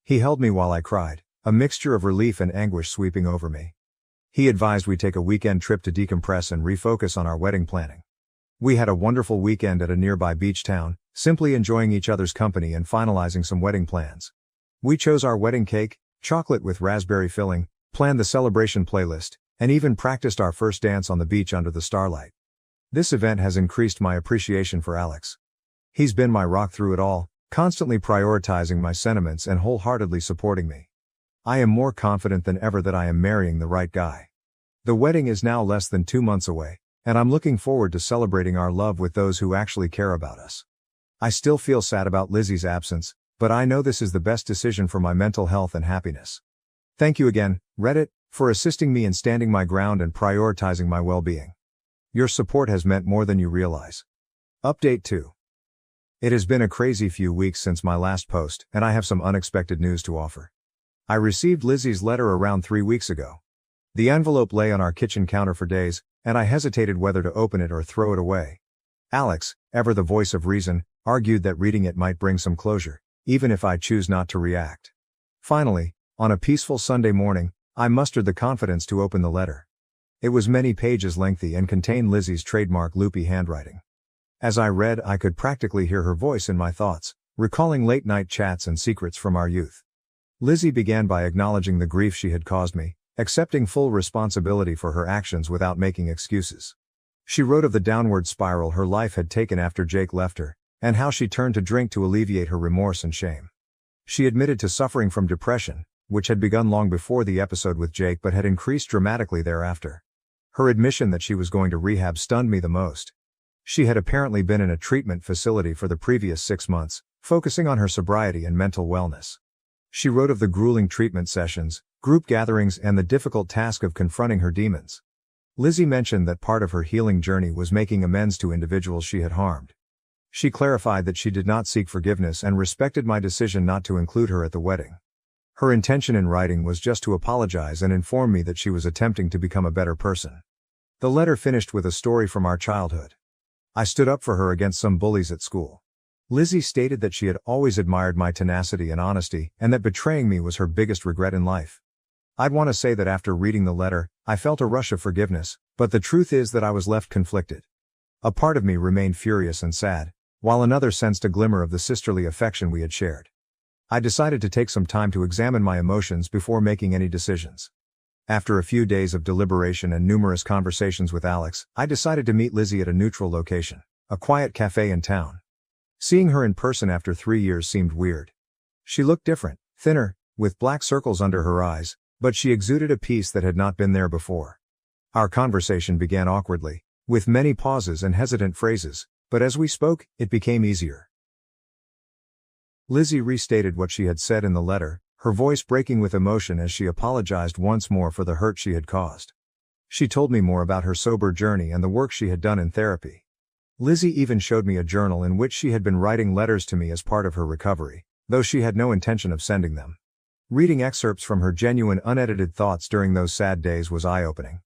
He held me while I cried, a mixture of relief and anguish sweeping over me. He advised we take a weekend trip to decompress and refocus on our wedding planning. We had a wonderful weekend at a nearby beach town, simply enjoying each other's company and finalizing some wedding plans. We chose our wedding cake, chocolate with raspberry filling, planned the celebration playlist, and even practiced our first dance on the beach under the starlight. This event has increased my appreciation for Alex. He's been my rock through it all, constantly prioritizing my sentiments and wholeheartedly supporting me. I am more confident than ever that I am marrying the right guy. The wedding is now less than 2 months away, and I'm looking forward to celebrating our love with those who actually care about us. I still feel sad about Lizzie's absence, but I know this is the best decision for my mental health and happiness. Thank you again, Reddit, for assisting me in standing my ground and prioritizing my well-being. Your support has meant more than you realize. Update 2. It has been a crazy few weeks since my last post, and I have some unexpected news to offer. I received Lizzie's letter around 3 weeks ago. The envelope lay on our kitchen counter for days, and I hesitated whether to open it or throw it away. Alex, ever the voice of reason, argued that reading it might bring some closure, even if I choose not to react. Finally, on a peaceful Sunday morning, I mustered the confidence to open the letter. It was many pages lengthy and contained Lizzie's trademark loopy handwriting. As I read, I could practically hear her voice in my thoughts, recalling late-night chats and secrets from our youth. Lizzie began by acknowledging the grief she had caused me, accepting full responsibility for her actions without making excuses. She wrote of the downward spiral her life had taken after Jake left her, and how she turned to drink to alleviate her remorse and shame. She admitted to suffering from depression, which had begun long before the episode with Jake but had increased dramatically thereafter. Her admission that she was going to rehab stunned me the most. She had apparently been in a treatment facility for the previous 6 months, focusing on her sobriety and mental wellness. She wrote of the grueling treatment sessions, group gatherings, and the difficult task of confronting her demons. Lizzie mentioned that part of her healing journey was making amends to individuals she had harmed. She clarified that she did not seek forgiveness and respected my decision not to include her at the wedding. Her intention in writing was just to apologize and inform me that she was attempting to become a better person. The letter finished with a story from our childhood. I stood up for her against some bullies at school. Lizzie stated that she had always admired my tenacity and honesty, and that betraying me was her biggest regret in life. I'd want to say that after reading the letter, I felt a rush of forgiveness, but the truth is that I was left conflicted. A part of me remained furious and sad, while another sensed a glimmer of the sisterly affection we had shared. I decided to take some time to examine my emotions before making any decisions. After a few days of deliberation and numerous conversations with Alex, I decided to meet Lizzie at a neutral location, a quiet cafe in town. Seeing her in person after 3 years seemed weird. She looked different, thinner, with black circles under her eyes, but she exuded a peace that had not been there before. Our conversation began awkwardly, with many pauses and hesitant phrases, but as we spoke, it became easier. Lizzie restated what she had said in the letter, her voice breaking with emotion as she apologized once more for the hurt she had caused. She told me more about her sober journey and the work she had done in therapy. Lizzie even showed me a journal in which she had been writing letters to me as part of her recovery, though she had no intention of sending them. Reading excerpts from her genuine unedited thoughts during those sad days was eye-opening.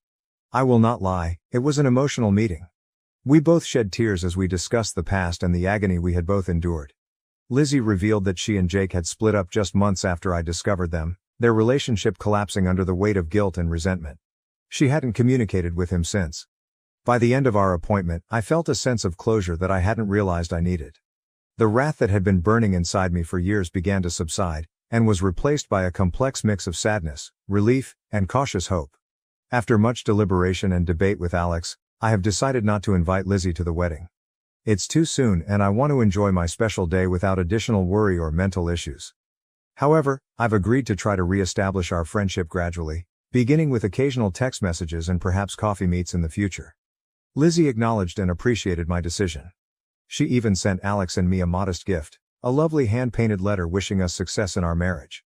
I will not lie, it was an emotional meeting. We both shed tears as we discussed the past and the agony we had both endured. Lizzie revealed that she and Jake had split up just months after I discovered them, their relationship collapsing under the weight of guilt and resentment. She hadn't communicated with him since. By the end of our appointment, I felt a sense of closure that I hadn't realized I needed. The wrath that had been burning inside me for years began to subside, and was replaced by a complex mix of sadness, relief, and cautious hope. After much deliberation and debate with Alex, I have decided not to invite Lizzie to the wedding. It's too soon and I want to enjoy my special day without additional worry or mental issues. However, I've agreed to try to re-establish our friendship gradually, beginning with occasional text messages and perhaps coffee meets in the future. Lizzie acknowledged and appreciated my decision. She even sent Alex and me a modest gift, a lovely hand-painted letter wishing us success in our marriage.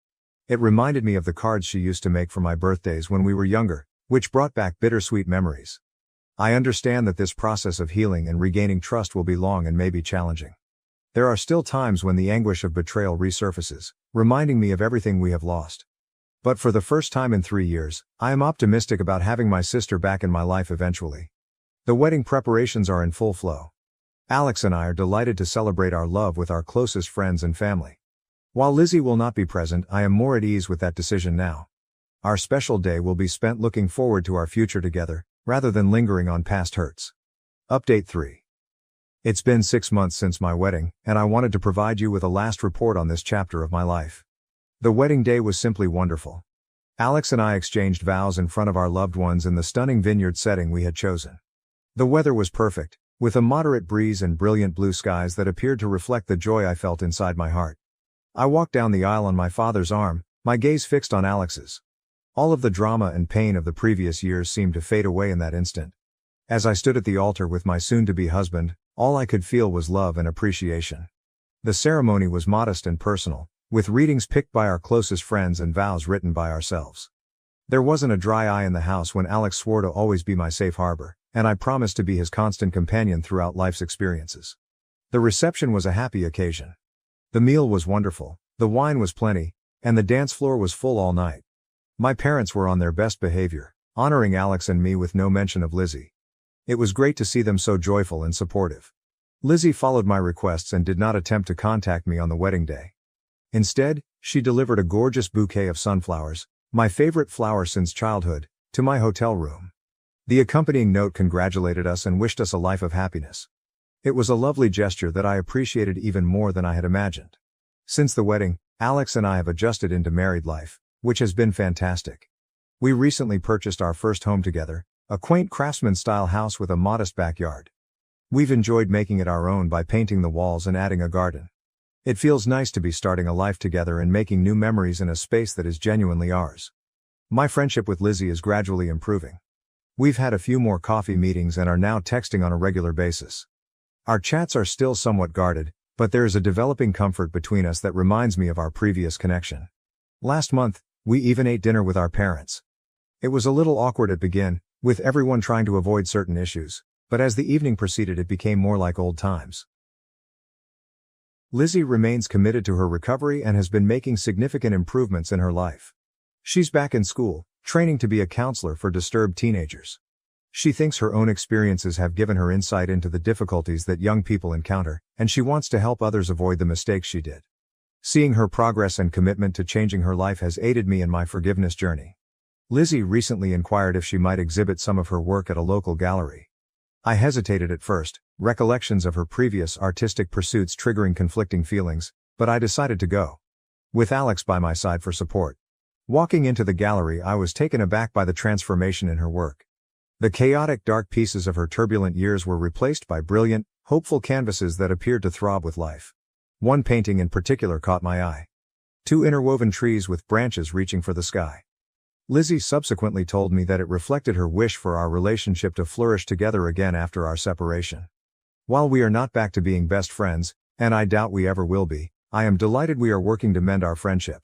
It reminded me of the cards she used to make for my birthdays when we were younger, which brought back bittersweet memories. I understand that this process of healing and regaining trust will be long and may be challenging. There are still times when the anguish of betrayal resurfaces, reminding me of everything we have lost. But for the first time in 3 years, I am optimistic about having my sister back in my life eventually. The wedding preparations are in full flow. Alex and I are delighted to celebrate our love with our closest friends and family. While Lizzie will not be present, I am more at ease with that decision now. Our special day will be spent looking forward to our future together, rather than lingering on past hurts. Update 3. It's been 6 months since my wedding, and I wanted to provide you with a last report on this chapter of my life. The wedding day was simply wonderful. Alex and I exchanged vows in front of our loved ones in the stunning vineyard setting we had chosen. The weather was perfect, with a moderate breeze and brilliant blue skies that appeared to reflect the joy I felt inside my heart. I walked down the aisle on my father's arm, my gaze fixed on Alex's. All of the drama and pain of the previous years seemed to fade away in that instant. As I stood at the altar with my soon-to-be husband, all I could feel was love and appreciation. The ceremony was modest and personal, with readings picked by our closest friends and vows written by ourselves. There wasn't a dry eye in the house when Alex swore to always be my safe harbor, and I promised to be his constant companion throughout life's experiences. The reception was a happy occasion. The meal was wonderful, the wine was plenty, and the dance floor was full all night. My parents were on their best behavior, honoring Alex and me with no mention of Lizzie. It was great to see them so joyful and supportive. Lizzie followed my requests and did not attempt to contact me on the wedding day. Instead, she delivered a gorgeous bouquet of sunflowers, my favorite flower since childhood, to my hotel room. The accompanying note congratulated us and wished us a life of happiness. It was a lovely gesture that I appreciated even more than I had imagined. Since the wedding, Alex and I have adjusted into married life, which has been fantastic. We recently purchased our first home together, a quaint craftsman-style house with a modest backyard. We've enjoyed making it our own by painting the walls and adding a garden. It feels nice to be starting a life together and making new memories in a space that is genuinely ours. My friendship with Lizzie is gradually improving. We've had a few more coffee meetings and are now texting on a regular basis. Our chats are still somewhat guarded, but there is a developing comfort between us that reminds me of our previous connection. Last month, we even ate dinner with our parents. It was a little awkward at begin, with everyone trying to avoid certain issues, but as the evening proceeded it became more like old times. Lizzie remains committed to her recovery and has been making significant improvements in her life. She's back in school, training to be a counselor for disturbed teenagers. She thinks her own experiences have given her insight into the difficulties that young people encounter, and she wants to help others avoid the mistakes she did. Seeing her progress and commitment to changing her life has aided me in my forgiveness journey. Lizzie recently inquired if she might exhibit some of her work at a local gallery. I hesitated at first, recollections of her previous artistic pursuits triggering conflicting feelings, but I decided to go. With Alex by my side for support. Walking into the gallery, I was taken aback by the transformation in her work. The chaotic dark pieces of her turbulent years were replaced by brilliant, hopeful canvases that appeared to throb with life. One painting in particular caught my eye. 2 interwoven trees with branches reaching for the sky. Lizzie subsequently told me that it reflected her wish for our relationship to flourish together again after our separation. While we are not back to being best friends, and I doubt we ever will be, I am delighted we are working to mend our friendship.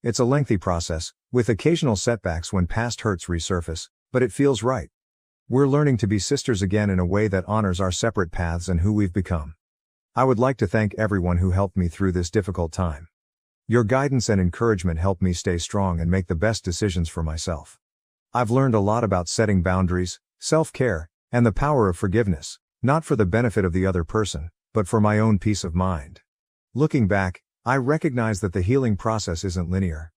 It's a lengthy process, with occasional setbacks when past hurts resurface, but it feels right. We're learning to be sisters again in a way that honors our separate paths and who we've become. I would like to thank everyone who helped me through this difficult time. Your guidance and encouragement help me stay strong and make the best decisions for myself. I've learned a lot about setting boundaries, self-care, and the power of forgiveness, not for the benefit of the other person, but for my own peace of mind. Looking back, I recognize that the healing process isn't linear.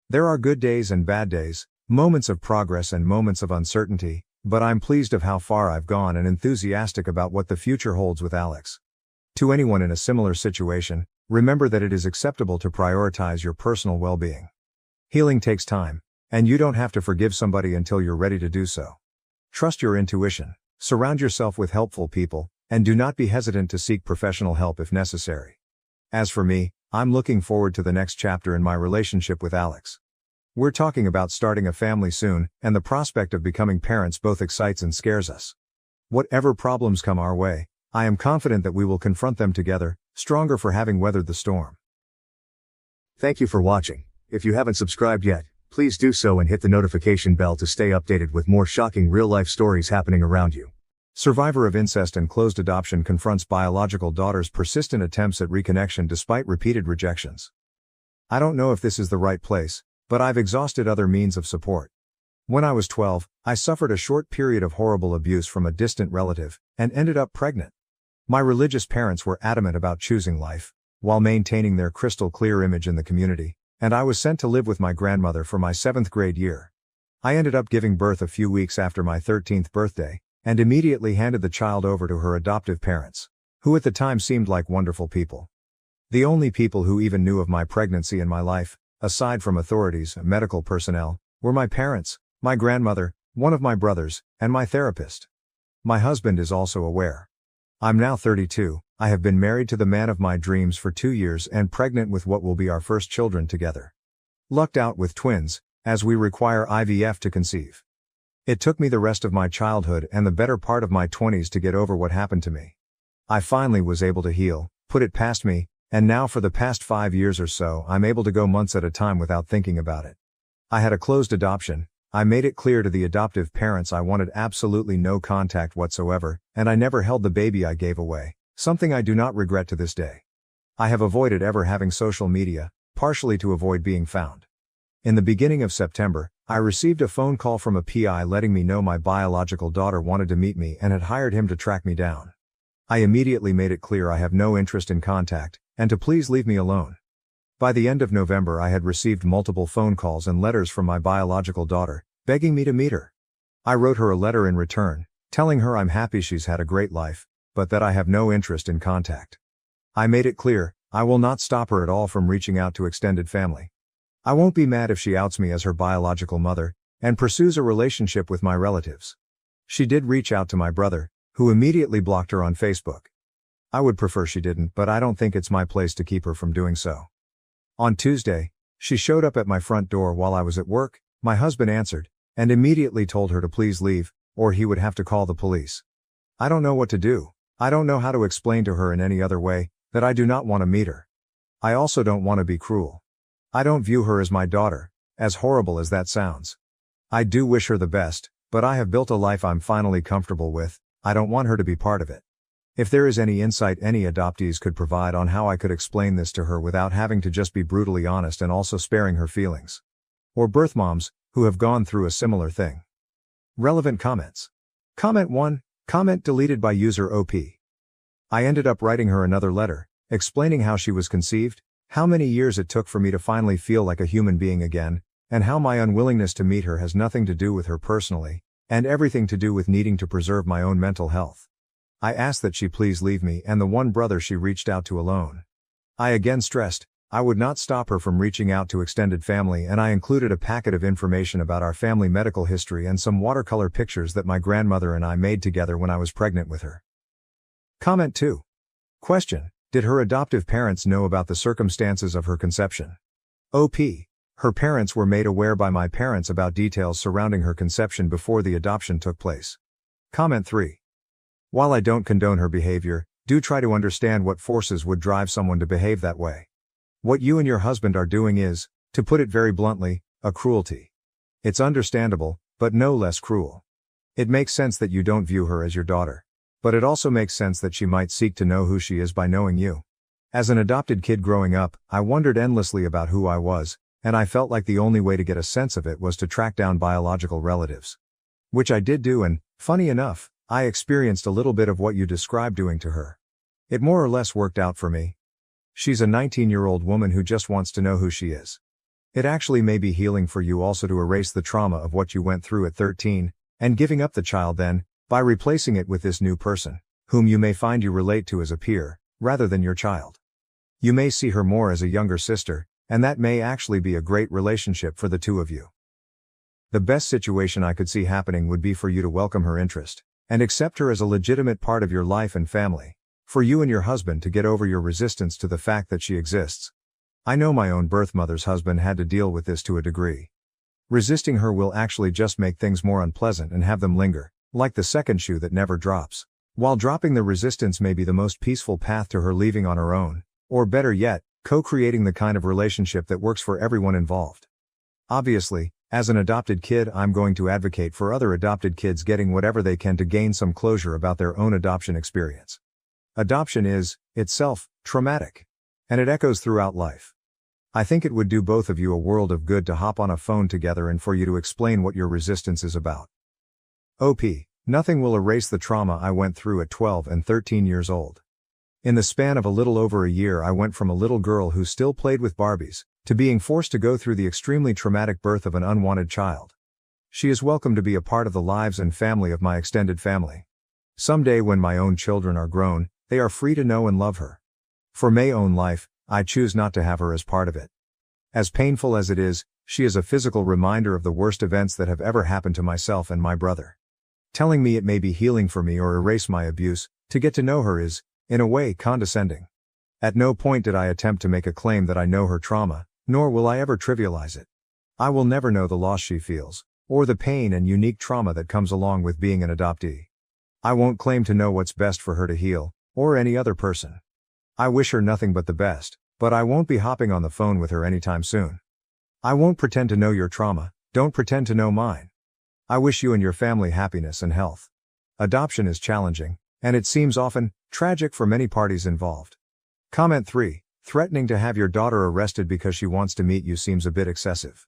There are good days and bad days, moments of progress and moments of uncertainty, but I'm pleased of how far I've gone and enthusiastic about what the future holds with Alex. To anyone in a similar situation, remember that it is acceptable to prioritize your personal well-being. Healing takes time, and you don't have to forgive somebody until you're ready to do so. Trust your intuition, surround yourself with helpful people, and do not be hesitant to seek professional help if necessary. As for me, I'm looking forward to the next chapter in my relationship with Alex. We're talking about starting a family soon, and the prospect of becoming parents both excites and scares us. Whatever problems come our way, I am confident that we will confront them together, stronger for having weathered the storm. Thank you for watching. If you haven't subscribed yet, please do so and hit the notification bell to stay updated with more shocking real-life stories happening around you. Survivor of incest and closed adoption confronts biological daughter's persistent attempts at reconnection despite repeated rejections. I don't know if this is the right place, but I've exhausted other means of support. When I was 12, I suffered a short period of horrible abuse from a distant relative, and ended up pregnant. My religious parents were adamant about choosing life, while maintaining their crystal clear image in the community, and I was sent to live with my grandmother for my 7th grade year. I ended up giving birth a few weeks after my 13th birthday, and immediately handed the child over to her adoptive parents, who at the time seemed like wonderful people. The only people who even knew of my pregnancy in my life, aside from authorities and medical personnel, were my parents, my grandmother, one of my brothers, and my therapist. My husband is also aware. I'm now 32, I have been married to the man of my dreams for 2 years and pregnant with what will be our first children together. Lucked out with twins, as we require IVF to conceive. It took me the rest of my childhood and the better part of my 20s to get over what happened to me. I finally was able to heal, put it past me, and now for the past 5 years or so I'm able to go months at a time without thinking about it. I had a closed adoption. I made it clear to the adoptive parents I wanted absolutely no contact whatsoever, and I never held the baby I gave away, something I do not regret to this day. I have avoided ever having social media, partially to avoid being found. In the beginning of September, I received a phone call from a PI letting me know my biological daughter wanted to meet me and had hired him to track me down. I immediately made it clear I have no interest in contact, and to please leave me alone. By the end of November I had received multiple phone calls and letters from my biological daughter, begging me to meet her. I wrote her a letter in return, telling her I'm happy she's had a great life, but that I have no interest in contact. I made it clear, I will not stop her at all from reaching out to extended family. I won't be mad if she outs me as her biological mother, and pursues a relationship with my relatives. She did reach out to my brother, who immediately blocked her on Facebook. I would prefer she didn't, but I don't think it's my place to keep her from doing so. On Tuesday, she showed up at my front door while I was at work. My husband answered, and immediately told her to please leave, or he would have to call the police. I don't know what to do. I don't know how to explain to her in any other way, that I do not want to meet her. I also don't want to be cruel. I don't view her as my daughter, as horrible as that sounds. I do wish her the best, but I have built a life I'm finally comfortable with. I don't want her to be part of it. If there is any insight any adoptees could provide on how I could explain this to her without having to just be brutally honest and also sparing her feelings. Or birth moms, who have gone through a similar thing. Relevant comments. Comment 1, comment deleted by user OP. I ended up writing her another letter, explaining how she was conceived, how many years it took for me to finally feel like a human being again, and how my unwillingness to meet her has nothing to do with her personally, and everything to do with needing to preserve my own mental health. I asked that she please leave me and the one brother she reached out to alone. I again stressed, I would not stop her from reaching out to extended family, and I included a packet of information about our family medical history and some watercolor pictures that my grandmother and I made together when I was pregnant with her. Comment 2. Question. Did her adoptive parents know about the circumstances of her conception? OP. Her parents were made aware by my parents about details surrounding her conception before the adoption took place. Comment 3. While I don't condone her behavior, do try to understand what forces would drive someone to behave that way. What you and your husband are doing is, To put it very bluntly, a cruelty. It's understandable, but no less cruel. It makes sense that you don't view her as your daughter. But it also makes sense that she might seek to know who she is by knowing you. As an adopted kid growing up, I wondered endlessly about who I was, and I felt like the only way to get a sense of it was to track down biological relatives. Which I did do, and, funny enough, I experienced a little bit of what you described doing to her. It more or less worked out for me. She's a 19-year-old woman who just wants to know who she is. It actually may be healing for you also to erase the trauma of what you went through at 13, and giving up the child then, by replacing it with this new person, whom you may find you relate to as a peer, rather than your child. You may see her more as a younger sister, and that may actually be a great relationship for the two of you. The best situation I could see happening would be for you to welcome her interest, and accept her as a legitimate part of your life and family, for you and your husband to get over your resistance to the fact that she exists. I know my own birth mother's husband had to deal with this to a degree. Resisting her will actually just make things more unpleasant and have them linger, like the second shoe that never drops. While dropping the resistance may be the most peaceful path to her leaving on her own, or better yet, co-creating the kind of relationship that works for everyone involved. Obviously, as an adopted kid, I'm going to advocate for other adopted kids getting whatever they can to gain some closure about their own adoption experience. Adoption is, itself, traumatic. And it echoes throughout life. I think it would do both of you a world of good to hop on a phone together and for you to explain what your resistance is about. OP. Nothing will erase the trauma I went through at 12 and 13 years old. In the span of a little over a year, I went from a little girl who still played with Barbies, to being forced to go through the extremely traumatic birth of an unwanted child. She is welcome to be a part of the lives and family of my extended family. Someday when my own children are grown, they are free to know and love her. For my own life, I choose not to have her as part of it. As painful as it is, she is a physical reminder of the worst events that have ever happened to myself and my brother. Telling me it may be healing for me or erase my abuse, to get to know her is, in a way, condescending. At no point did I attempt to make a claim that I know her trauma, nor will I ever trivialize it. I will never know the loss she feels, or the pain and unique trauma that comes along with being an adoptee. I won't claim to know what's best for her to heal, or any other person. I wish her nothing but the best, but I won't be hopping on the phone with her anytime soon. I won't pretend to know your trauma, don't pretend to know mine. I wish you and your family happiness and health. Adoption is challenging, and it seems often tragic for many parties involved. Comment 3. Threatening to have your daughter arrested because she wants to meet you seems a bit excessive.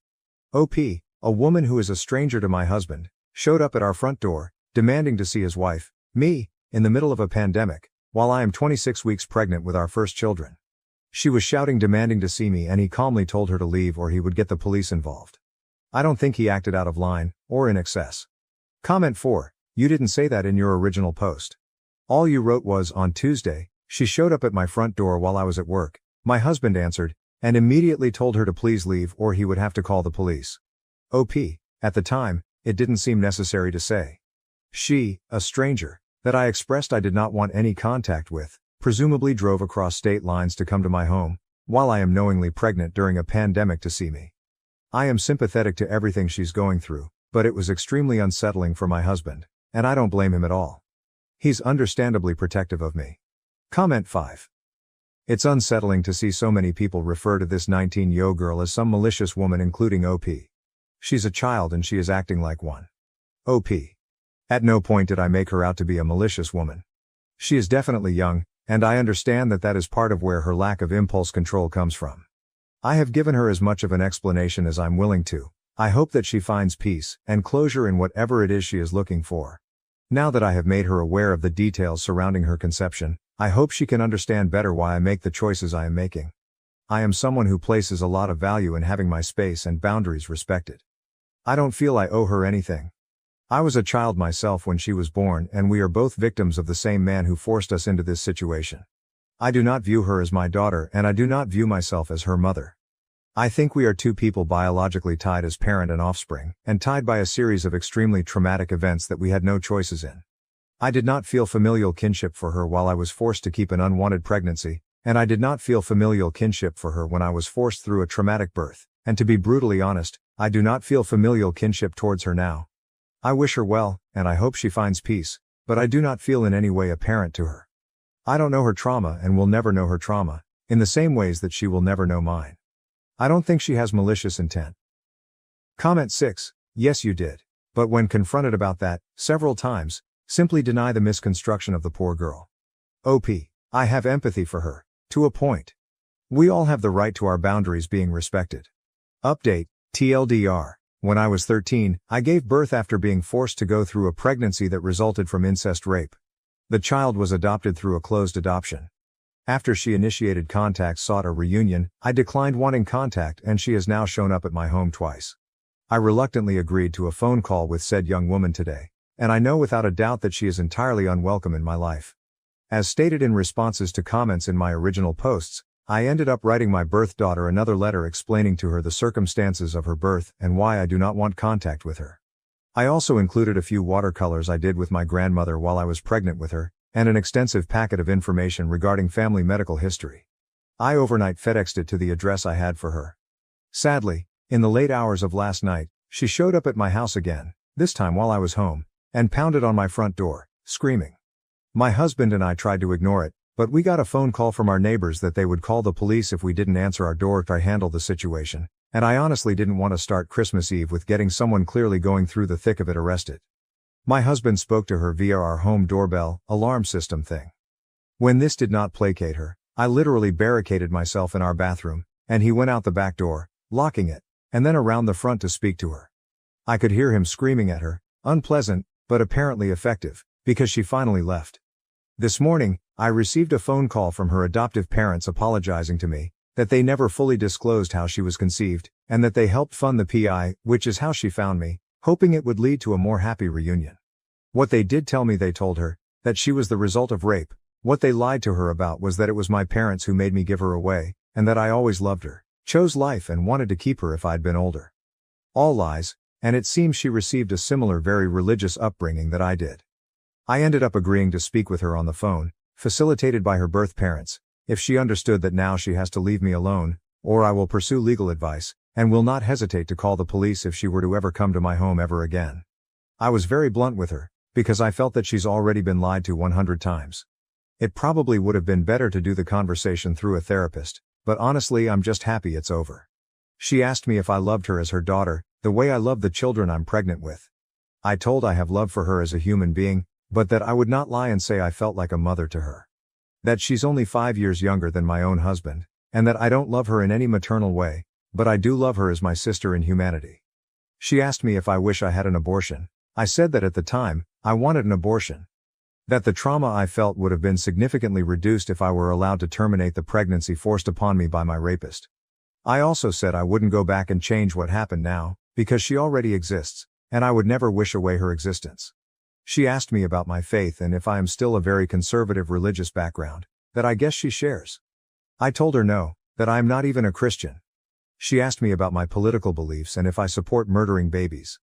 OP, a woman who is a stranger to my husband, showed up at our front door, demanding to see his wife, me, in the middle of a pandemic, while I am 26 weeks pregnant with our first children. She was shouting demanding to see me, and he calmly told her to leave or he would get the police involved. I don't think he acted out of line, or in excess. Comment 4. You didn't say that in your original post. All you wrote was, on Tuesday, she showed up at my front door while I was at work. My husband answered, and immediately told her to please leave or he would have to call the police. OP, at the time, it didn't seem necessary to say. She, a stranger, that I expressed I did not want any contact with, presumably drove across state lines to come to my home, while I am knowingly pregnant during a pandemic to see me. I am sympathetic to everything she's going through, but it was extremely unsettling for my husband, and I don't blame him at all. He's understandably protective of me. Comment 5. It's unsettling to see so many people refer to this 19-year-old girl as some malicious woman, including OP. She's a child and she is acting like one. OP. At no point did I make her out to be a malicious woman. She is definitely young, and I understand that that is part of where her lack of impulse control comes from. I have given her as much of an explanation as I'm willing to. I hope that she finds peace and closure in whatever it is she is looking for. Now that I have made her aware of the details surrounding her conception, I hope she can understand better why I make the choices I am making. I am someone who places a lot of value in having my space and boundaries respected. I don't feel I owe her anything. I was a child myself when she was born, and we are both victims of the same man who forced us into this situation. I do not view her as my daughter, and I do not view myself as her mother. I think we are two people biologically tied as parent and offspring, and tied by a series of extremely traumatic events that we had no choices in. I did not feel familial kinship for her while I was forced to keep an unwanted pregnancy, and I did not feel familial kinship for her when I was forced through a traumatic birth, and to be brutally honest, I do not feel familial kinship towards her now. I wish her well, and I hope she finds peace, but I do not feel in any way a parent to her. I don't know her trauma and will never know her trauma, in the same ways that she will never know mine. I don't think she has malicious intent. Comment 6. Yes, you did. But when confronted about that, several times, simply deny the misconstruction of the poor girl. OP. I have empathy for her. To a point. We all have the right to our boundaries being respected. Update. TLDR. When I was 13, I gave birth after being forced to go through a pregnancy that resulted from incest rape. The child was adopted through a closed adoption. After she initiated contact, sought a reunion, I declined wanting contact, and she has now shown up at my home twice. I reluctantly agreed to a phone call with said young woman today, and I know without a doubt that she is entirely unwelcome in my life. As stated in responses to comments in my original posts, I ended up writing my birth daughter another letter explaining to her the circumstances of her birth and why I do not want contact with her. I also included a few watercolors I did with my grandmother while I was pregnant with her, and an extensive packet of information regarding family medical history. I overnight FedExed it to the address I had for her. Sadly, in the late hours of last night, she showed up at my house again, this time while I was home, and pounded on my front door, screaming. My husband and I tried to ignore it, but we got a phone call from our neighbors that they would call the police if we didn't answer our door to handle the situation, and I honestly didn't want to start Christmas Eve with getting someone clearly going through the thick of it arrested. My husband spoke to her via our home doorbell alarm system thing. When this did not placate her, I literally barricaded myself in our bathroom, and he went out the back door, locking it, and then around the front to speak to her. I could hear him screaming at her, unpleasant, but apparently effective, because she finally left. This morning, I received a phone call from her adoptive parents apologizing to me, that they never fully disclosed how she was conceived, and that they helped fund the PI, which is how she found me, hoping it would lead to a more happy reunion. What they did tell me, they told her, that she was the result of rape. What they lied to her about was that it was my parents who made me give her away, and that I always loved her, chose life and wanted to keep her if I'd been older. All lies, and it seems she received a similar very religious upbringing that I did. I ended up agreeing to speak with her on the phone, facilitated by her birth parents, if she understood that now she has to leave me alone, or I will pursue legal advice, and will not hesitate to call the police if she were to ever come to my home ever again. I was very blunt with her, because I felt that she's already been lied to 100 times. It probably would have been better to do the conversation through a therapist, but honestly I'm just happy it's over. She asked me if I loved her as her daughter, the way I love the children I'm pregnant with. I told I have love for her as a human being, but that I would not lie and say I felt like a mother to her. That she's only 5 years younger than my own husband, and that I don't love her in any maternal way, but I do love her as my sister in humanity. She asked me if I wish I had an abortion. I said that at the time, I wanted an abortion. That the trauma I felt would have been significantly reduced if I were allowed to terminate the pregnancy forced upon me by my rapist. I also said I wouldn't go back and change what happened now, because she already exists, and I would never wish away her existence. She asked me about my faith and if I am still a very conservative religious background, that I guess she shares. I told her no, that I am not even a Christian. She asked me about my political beliefs and if I support murdering babies.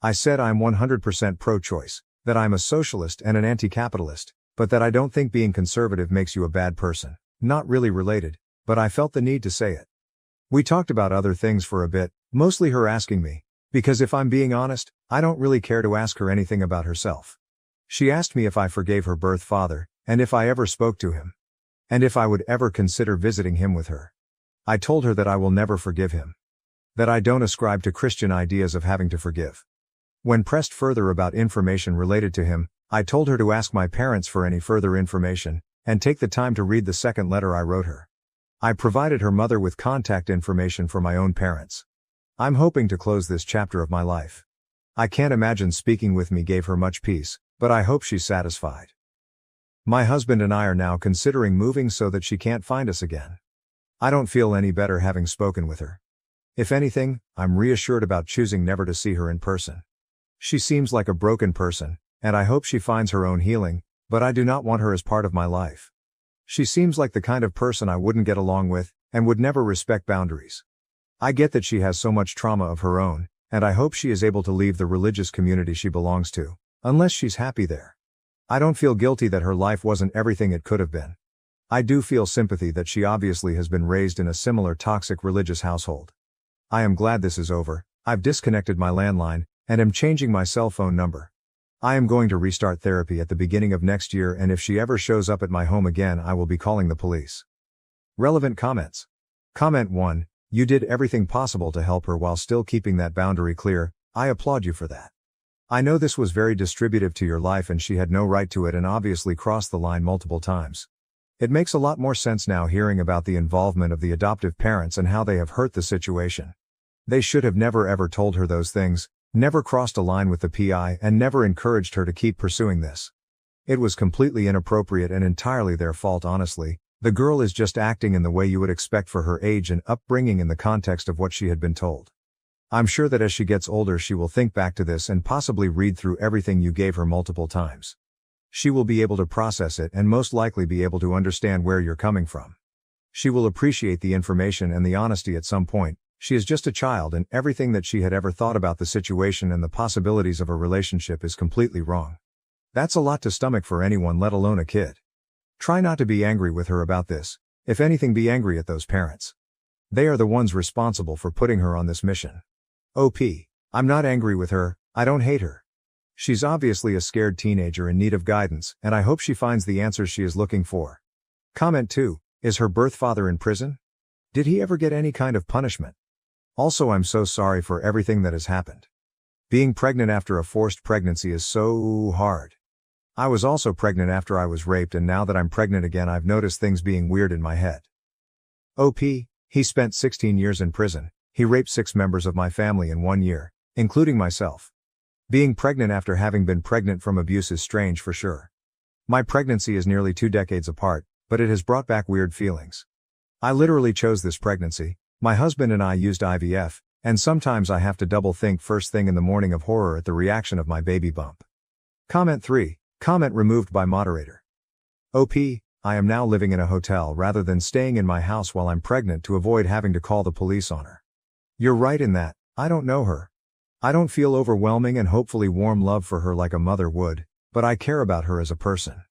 I said I'm 100% pro-choice, that I'm a socialist and an anti-capitalist, but that I don't think being conservative makes you a bad person. Not really related, but I felt the need to say it. We talked about other things for a bit, mostly her asking me, because if I'm being honest, I don't really care to ask her anything about herself. She asked me if I forgave her birth father, and if I ever spoke to him. And if I would ever consider visiting him with her. I told her that I will never forgive him. That I don't ascribe to Christian ideas of having to forgive. When pressed further about information related to him, I told her to ask my parents for any further information, and take the time to read the second letter I wrote her. I provided her mother with contact information for my own parents. I'm hoping to close this chapter of my life. I can't imagine speaking with me gave her much peace, but I hope she's satisfied. My husband and I are now considering moving so that she can't find us again. I don't feel any better having spoken with her. If anything, I'm reassured about choosing never to see her in person. She seems like a broken person, and I hope she finds her own healing, but I do not want her as part of my life. She seems like the kind of person I wouldn't get along with, and would never respect boundaries. I get that she has so much trauma of her own, and I hope she is able to leave the religious community she belongs to, unless she's happy there. I don't feel guilty that her life wasn't everything it could have been. I do feel sympathy that she obviously has been raised in a similar toxic religious household. I am glad this is over. I've disconnected my landline, and am changing my cell phone number. I am going to restart therapy at the beginning of next year, and if she ever shows up at my home again I will be calling the police. Relevant comments. Comment 1. You did everything possible to help her while still keeping that boundary clear. I applaud you for that. I know this was very distributive to your life and she had no right to it and obviously crossed the line multiple times. It makes a lot more sense now hearing about the involvement of the adoptive parents and how they have hurt the situation. They should have never ever told her those things, never crossed a line with the PI and never encouraged her to keep pursuing this. It was completely inappropriate and entirely their fault honestly. The girl is just acting in the way you would expect for her age and upbringing in the context of what she had been told. I'm sure that as she gets older she will think back to this and possibly read through everything you gave her multiple times. She will be able to process it and most likely be able to understand where you're coming from. She will appreciate the information and the honesty at some point. She is just a child and everything that she had ever thought about the situation and the possibilities of a relationship is completely wrong. That's a lot to stomach for anyone, let alone a kid. Try not to be angry with her about this. If anything, be angry at those parents. They are the ones responsible for putting her on this mission. OP. I'm not angry with her, I don't hate her. She's obviously a scared teenager in need of guidance, and I hope she finds the answers she is looking for. Comment 2. Is her birth father in prison? Did he ever get any kind of punishment? Also, I'm so sorry for everything that has happened. Being pregnant after a forced pregnancy is so hard. I was also pregnant after I was raped, and now that I'm pregnant again I've noticed things being weird in my head. OP. He spent 16 years in prison. He raped 6 members of my family in 1 year, including myself. Being pregnant after having been pregnant from abuse is strange for sure. My pregnancy is nearly 2 decades apart, but it has brought back weird feelings. I literally chose this pregnancy. My husband and I used IVF, and sometimes I have to double think first thing in the morning of horror at the reaction of my baby bump. Comment 3. Comment removed by moderator. OP. I am now living in a hotel rather than staying in my house while I'm pregnant to avoid having to call the police on her. You're right in that, I don't know her. I don't feel overwhelming and hopefully warm love for her like a mother would, but I care about her as a person.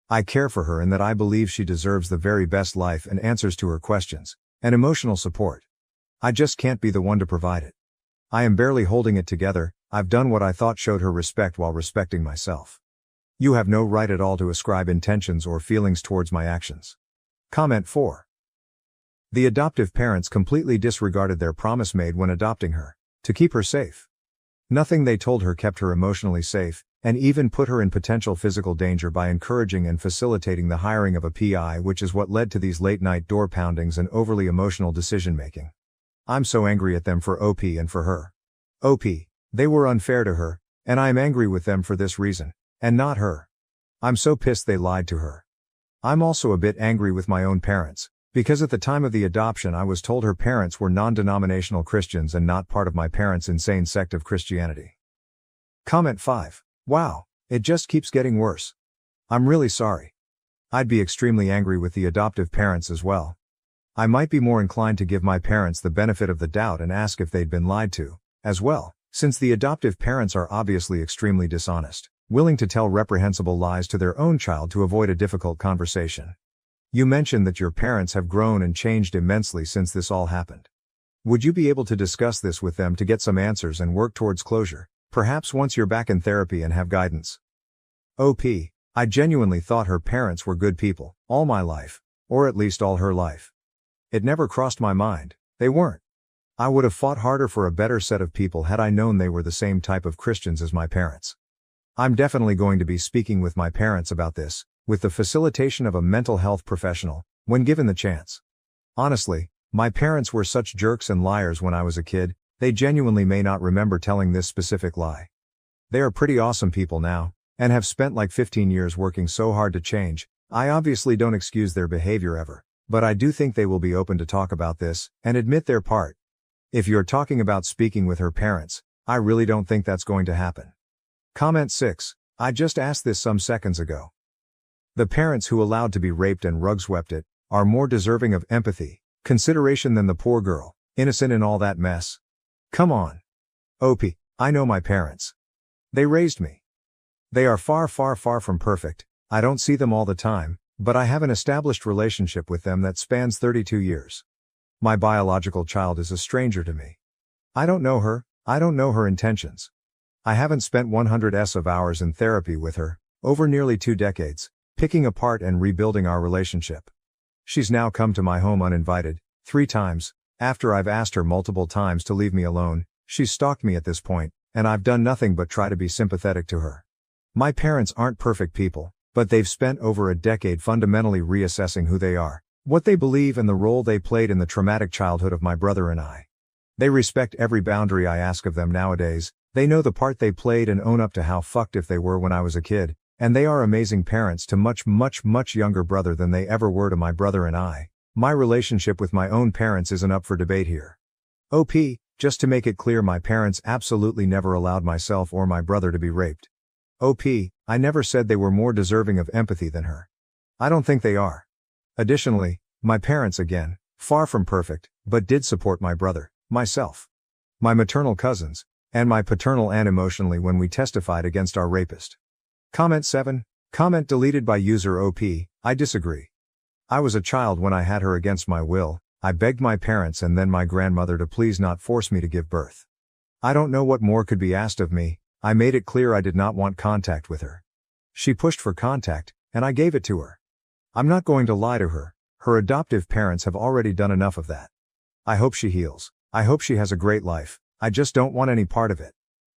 I care for her in that I believe she deserves the very best life and answers to her questions, and emotional support. I just can't be the one to provide it. I am barely holding it together. I've done what I thought showed her respect while respecting myself. You have no right at all to ascribe intentions or feelings towards my actions. Comment 4. The adoptive parents completely disregarded their promise made when adopting her, to keep her safe. Nothing they told her kept her emotionally safe, and even put her in potential physical danger by encouraging and facilitating the hiring of a PI, which is what led to these late-night door poundings and overly emotional decision-making. I'm so angry at them for OP and for her. OP. They were unfair to her, and I'm angry with them for this reason, and not her. I'm so pissed they lied to her. I'm also a bit angry with my own parents, because at the time of the adoption I was told her parents were non-denominational Christians and not part of my parents' insane sect of Christianity. Comment 5. Wow, it just keeps getting worse. I'm really sorry. I'd be extremely angry with the adoptive parents as well. I might be more inclined to give my parents the benefit of the doubt and ask if they'd been lied to, as well, since the adoptive parents are obviously extremely dishonest, willing to tell reprehensible lies to their own child to avoid a difficult conversation. You mentioned that your parents have grown and changed immensely since this all happened. Would you be able to discuss this with them to get some answers and work towards closure, perhaps once you're back in therapy and have guidance? OP. I genuinely thought her parents were good people, all my life, or at least all her life. It never crossed my mind, they weren't. I would have fought harder for a better set of people had I known they were the same type of Christians as my parents. I'm definitely going to be speaking with my parents about this, with the facilitation of a mental health professional, when given the chance. Honestly, my parents were such jerks and liars when I was a kid, they genuinely may not remember telling this specific lie. They are pretty awesome people now, and have spent like 15 years working so hard to change. I obviously don't excuse their behavior ever, but I do think they will be open to talk about this, and admit their part. If you're talking about speaking with her parents, I really don't think that's going to happen. Comment 6. I just asked this some seconds ago. The parents who allowed to be raped and rug-swept it, are more deserving of empathy, consideration than the poor girl, innocent in all that mess. Come on. OP, I know my parents. They raised me. They are far, far, far from perfect. I don't see them all the time, but I have an established relationship with them that spans 32 years. My biological child is a stranger to me. I don't know her, I don't know her intentions. I haven't spent 100s of hours in therapy with her, over nearly 2 decades, picking apart and rebuilding our relationship. She's now come to my home uninvited, 3 times, After I've asked her multiple times to leave me alone, she's stalked me at this point, and I've done nothing but try to be sympathetic to her. My parents aren't perfect people, but they've spent over a decade fundamentally reassessing who they are, what they believe, and the role they played in the traumatic childhood of my brother and I. They respect every boundary I ask of them nowadays, they know the part they played and own up to how fucked if they were when I was a kid, and they are amazing parents to much younger brother than they ever were to my brother and I. My relationship with my own parents isn't up for debate here. OP, just to make it clear, my parents absolutely never allowed myself or my brother to be raped. OP, I never said they were more deserving of empathy than her. I don't think they are. Additionally, my parents, again, far from perfect, but did support my brother, myself, my maternal cousins, and my paternal aunt emotionally when we testified against our rapist. Comment 7. Comment deleted by user OP, I disagree. I was a child when I had her against my will. I begged my parents and then my grandmother to please not force me to give birth. I don't know what more could be asked of me. I made it clear I did not want contact with her. She pushed for contact, and I gave it to her. I'm not going to lie to her. Her adoptive parents have already done enough of that. I hope she heals. I hope she has a great life. I just don't want any part of it.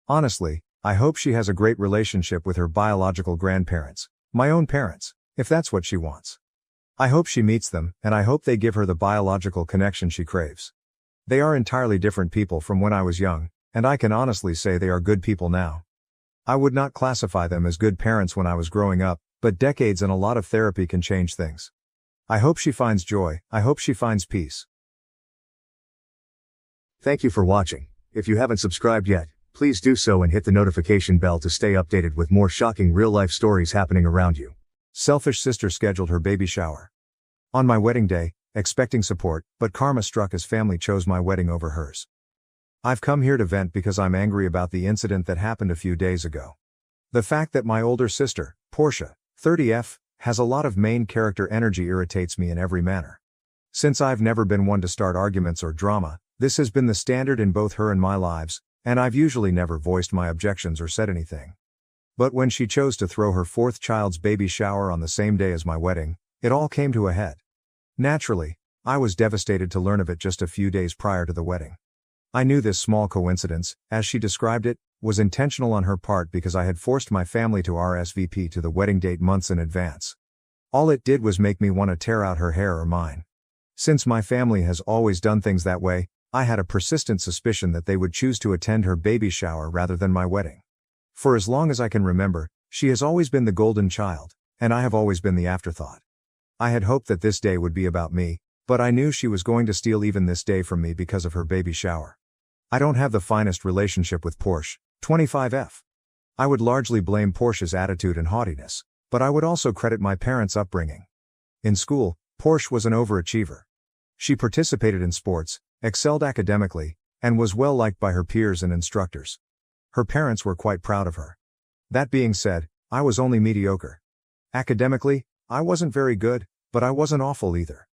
Honestly, I hope she has a great relationship with her biological grandparents, my own parents, if that's what she wants. I hope she meets them, and I hope they give her the biological connection she craves. They are entirely different people from when I was young, and I can honestly say they are good people now. I would not classify them as good parents when I was growing up, but decades and a lot of therapy can change things. I hope she finds joy. I hope she finds peace. Thank you for watching. If you haven't subscribed yet, please do so and hit the notification bell to stay updated with more shocking real-life stories happening around you. Selfish sister scheduled her baby shower. On my wedding day, expecting support, but karma struck as family chose my wedding over hers. I've come here to vent because I'm angry about the incident that happened a few days ago. The fact that my older sister, Portia, 30F, has a lot of main character energy irritates me in every manner. Since I've never been one to start arguments or drama, this has been the standard in both her and my lives, and I've usually never voiced my objections or said anything. But when she chose to throw her fourth child's baby shower on the same day as my wedding, it all came to a head. Naturally, I was devastated to learn of it just a few days prior to the wedding. I knew this small coincidence, as she described it, was intentional on her part because I had forced my family to RSVP to the wedding date months in advance. All it did was make me want to tear out her hair or mine. Since my family has always done things that way, I had a persistent suspicion that they would choose to attend her baby shower rather than my wedding. For as long as I can remember, she has always been the golden child, and I have always been the afterthought. I had hoped that this day would be about me, but I knew she was going to steal even this day from me because of her baby shower. I don't have the finest relationship with Porsche, 25F. I would largely blame Porsche's attitude and haughtiness, but I would also credit my parents' upbringing. In school, Porsche was an overachiever. She participated in sports, excelled academically, and was well liked by her peers and instructors. Her parents were quite proud of her. That being said, I was only mediocre. Academically, I wasn't very good, but I wasn't awful either.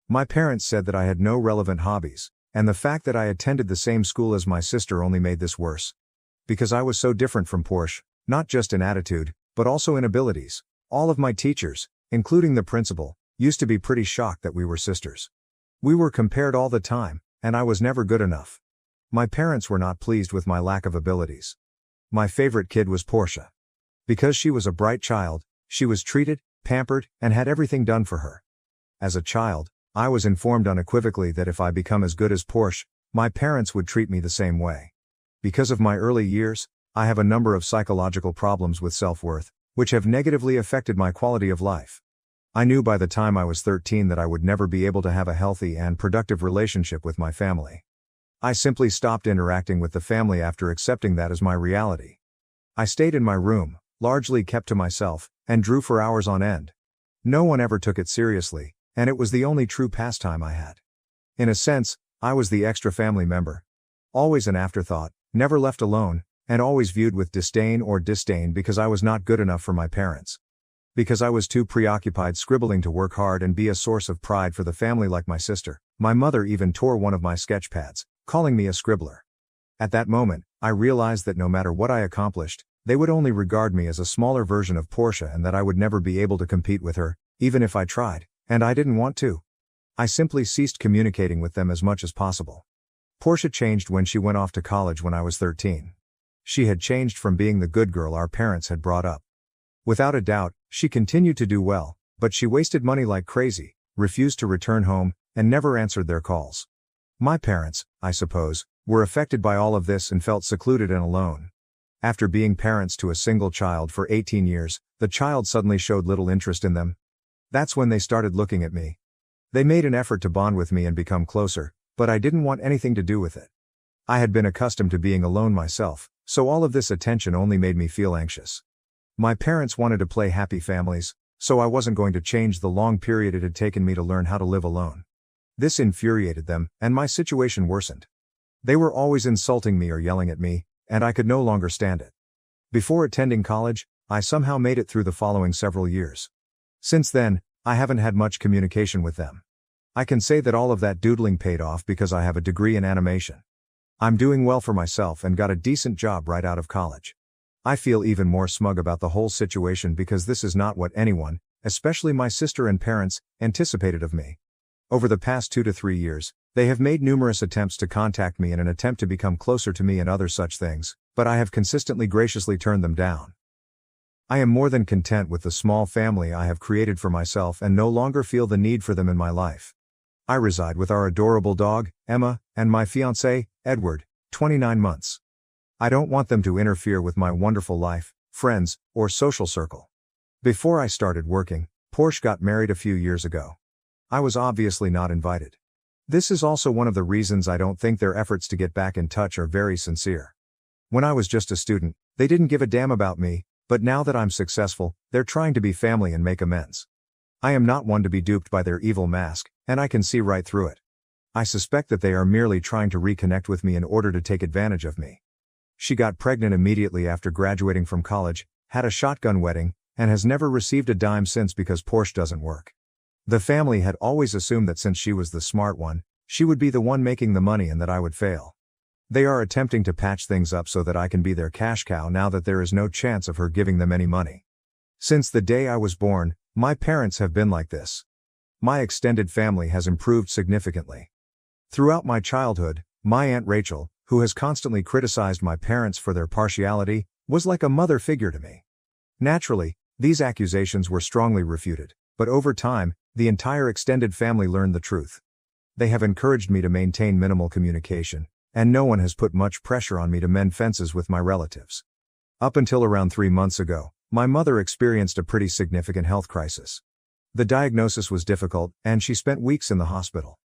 My parents said that I had no relevant hobbies, and the fact that I attended the same school as my sister only made this worse. Because I was so different from Porsche, not just in attitude, but also in abilities, all of my teachers, including the principal, used to be pretty shocked that we were sisters. We were compared all the time, and I was never good enough. My parents were not pleased with my lack of abilities. My favorite kid was Portia. Because she was a bright child, she was treated, pampered, and had everything done for her. As a child, I was informed unequivocally that if I become as good as Porsche, my parents would treat me the same way. Because of my early years, I have a number of psychological problems with self-worth, which have negatively affected my quality of life. I knew by the time I was 13 that I would never be able to have a healthy and productive relationship with my family. I simply stopped interacting with the family after accepting that as my reality. I stayed in my room, largely kept to myself, and drew for hours on end. No one ever took it seriously, and it was the only true pastime I had. In a sense, I was the extra family member. Always an afterthought, never left alone, and always viewed with disdain or disdain because I was not good enough for my parents. Because I was too preoccupied scribbling to work hard and be a source of pride for the family like my sister, my mother even tore one of my sketch pads, calling me a scribbler. At that moment, I realized that no matter what I accomplished, they would only regard me as a smaller version of Portia and that I would never be able to compete with her, even if I tried, and I didn't want to. I simply ceased communicating with them as much as possible. Portia changed when she went off to college when I was 13. She had changed from being the good girl our parents had brought up. Without a doubt, she continued to do well, but she wasted money like crazy, refused to return home, and never answered their calls. My parents, I suppose, were affected by all of this and felt secluded and alone. After being parents to a single child for 18 years, the child suddenly showed little interest in them. That's when they started looking at me. They made an effort to bond with me and become closer, but I didn't want anything to do with it. I had been accustomed to being alone myself, so all of this attention only made me feel anxious. My parents wanted to play happy families, so I wasn't going to change the long period it had taken me to learn how to live alone. This infuriated them, and my situation worsened. They were always insulting me or yelling at me, and I could no longer stand it. Before attending college, I somehow made it through the following several years. Since then, I haven't had much communication with them. I can say that all of that doodling paid off because I have a degree in animation. I'm doing well for myself and got a decent job right out of college. I feel even more smug about the whole situation because this is not what anyone, especially my sister and parents, anticipated of me. Over the past 2 to 3 years, they have made numerous attempts to contact me in an attempt to become closer to me and other such things, but I have consistently graciously turned them down. I am more than content with the small family I have created for myself and no longer feel the need for them in my life. I reside with our adorable dog, Emma, and my fiancé, Edward, 29 months. I don't want them to interfere with my wonderful life, friends, or social circle. Before I started working, Portia got married a few years ago. I was obviously not invited. This is also one of the reasons I don't think their efforts to get back in touch are very sincere. When I was just a student, they didn't give a damn about me, but now that I'm successful, they're trying to be family and make amends. I am not one to be duped by their evil mask, and I can see right through it. I suspect that they are merely trying to reconnect with me in order to take advantage of me. She got pregnant immediately after graduating from college, had a shotgun wedding, and has never received a dime since because Portia doesn't work. The family had always assumed that since she was the smart one, she would be the one making the money and that I would fail. They are attempting to patch things up so that I can be their cash cow now that there is no chance of her giving them any money. Since the day I was born, my parents have been like this. My extended family has improved significantly. Throughout my childhood, my Aunt Rachel, who has constantly criticized my parents for their partiality, was like a mother figure to me. Naturally, these accusations were strongly refuted, but over time, the entire extended family learned the truth. They have encouraged me to maintain minimal communication, and no one has put much pressure on me to mend fences with my relatives. Up until around 3 months ago, my mother experienced a pretty significant health crisis. The diagnosis was difficult, and she spent weeks in the hospital.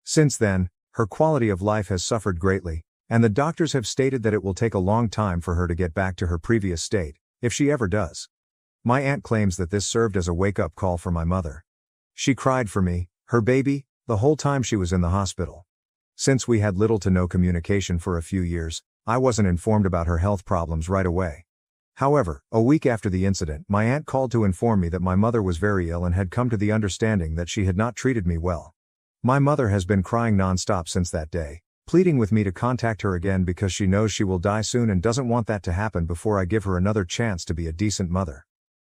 Since then, her quality of life has suffered greatly, and the doctors have stated that it will take a long time for her to get back to her previous state, if she ever does. My aunt claims that this served as a wake-up call for my mother. She cried for me, her baby, the whole time she was in the hospital. Since we had little to no communication for a few years, I wasn't informed about her health problems right away. However, a week after the incident, my aunt called to inform me that my mother was very ill and had come to the understanding that she had not treated me well. My mother has been crying non-stop since that day, pleading with me to contact her again because she knows she will die soon and doesn't want that to happen before I give her another chance to be a decent mother.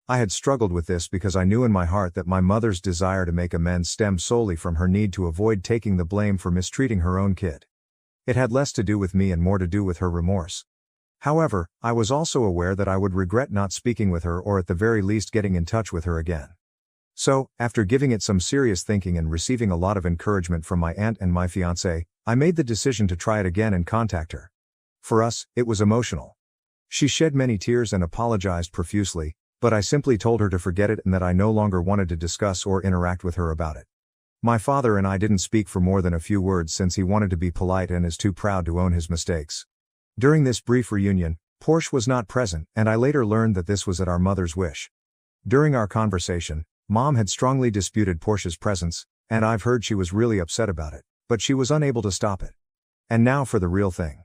I had struggled with this because I knew in my heart that my mother's desire to make amends stemmed solely from her need to avoid taking the blame for mistreating her own kid. It had less to do with me and more to do with her remorse. However, I was also aware that I would regret not speaking with her or at the very least getting in touch with her again. So, after giving it some serious thinking and receiving a lot of encouragement from my aunt and my fiancé, I made the decision to try it again and contact her. For us, it was emotional. She shed many tears and apologized profusely, but I simply told her to forget it and that I no longer wanted to discuss or interact with her about it. My father and I didn't speak for more than a few words since he wanted to be polite and is too proud to own his mistakes. During this brief reunion, Portia was not present, and I later learned that this was at our mother's wish. During our conversation, Mom had strongly disputed Portia's presence, and I've heard she was really upset about it, but she was unable to stop it. And now for the real thing.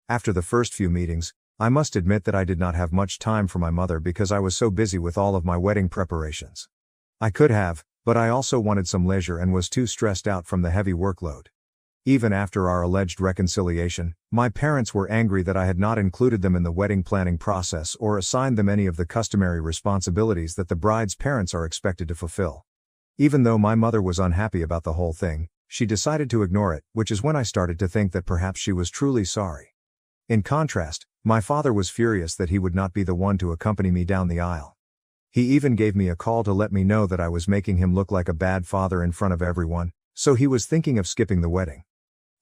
After the first few meetings, I must admit that I did not have much time for my mother because I was so busy with all of my wedding preparations. I could have, but I also wanted some leisure and was too stressed out from the heavy workload. Even after our alleged reconciliation, my parents were angry that I had not included them in the wedding planning process or assigned them any of the customary responsibilities that the bride's parents are expected to fulfill. Even though my mother was unhappy about the whole thing, she decided to ignore it, which is when I started to think that perhaps she was truly sorry. In contrast, my father was furious that he would not be the one to accompany me down the aisle. He even gave me a call to let me know that I was making him look like a bad father in front of everyone, so he was thinking of skipping the wedding.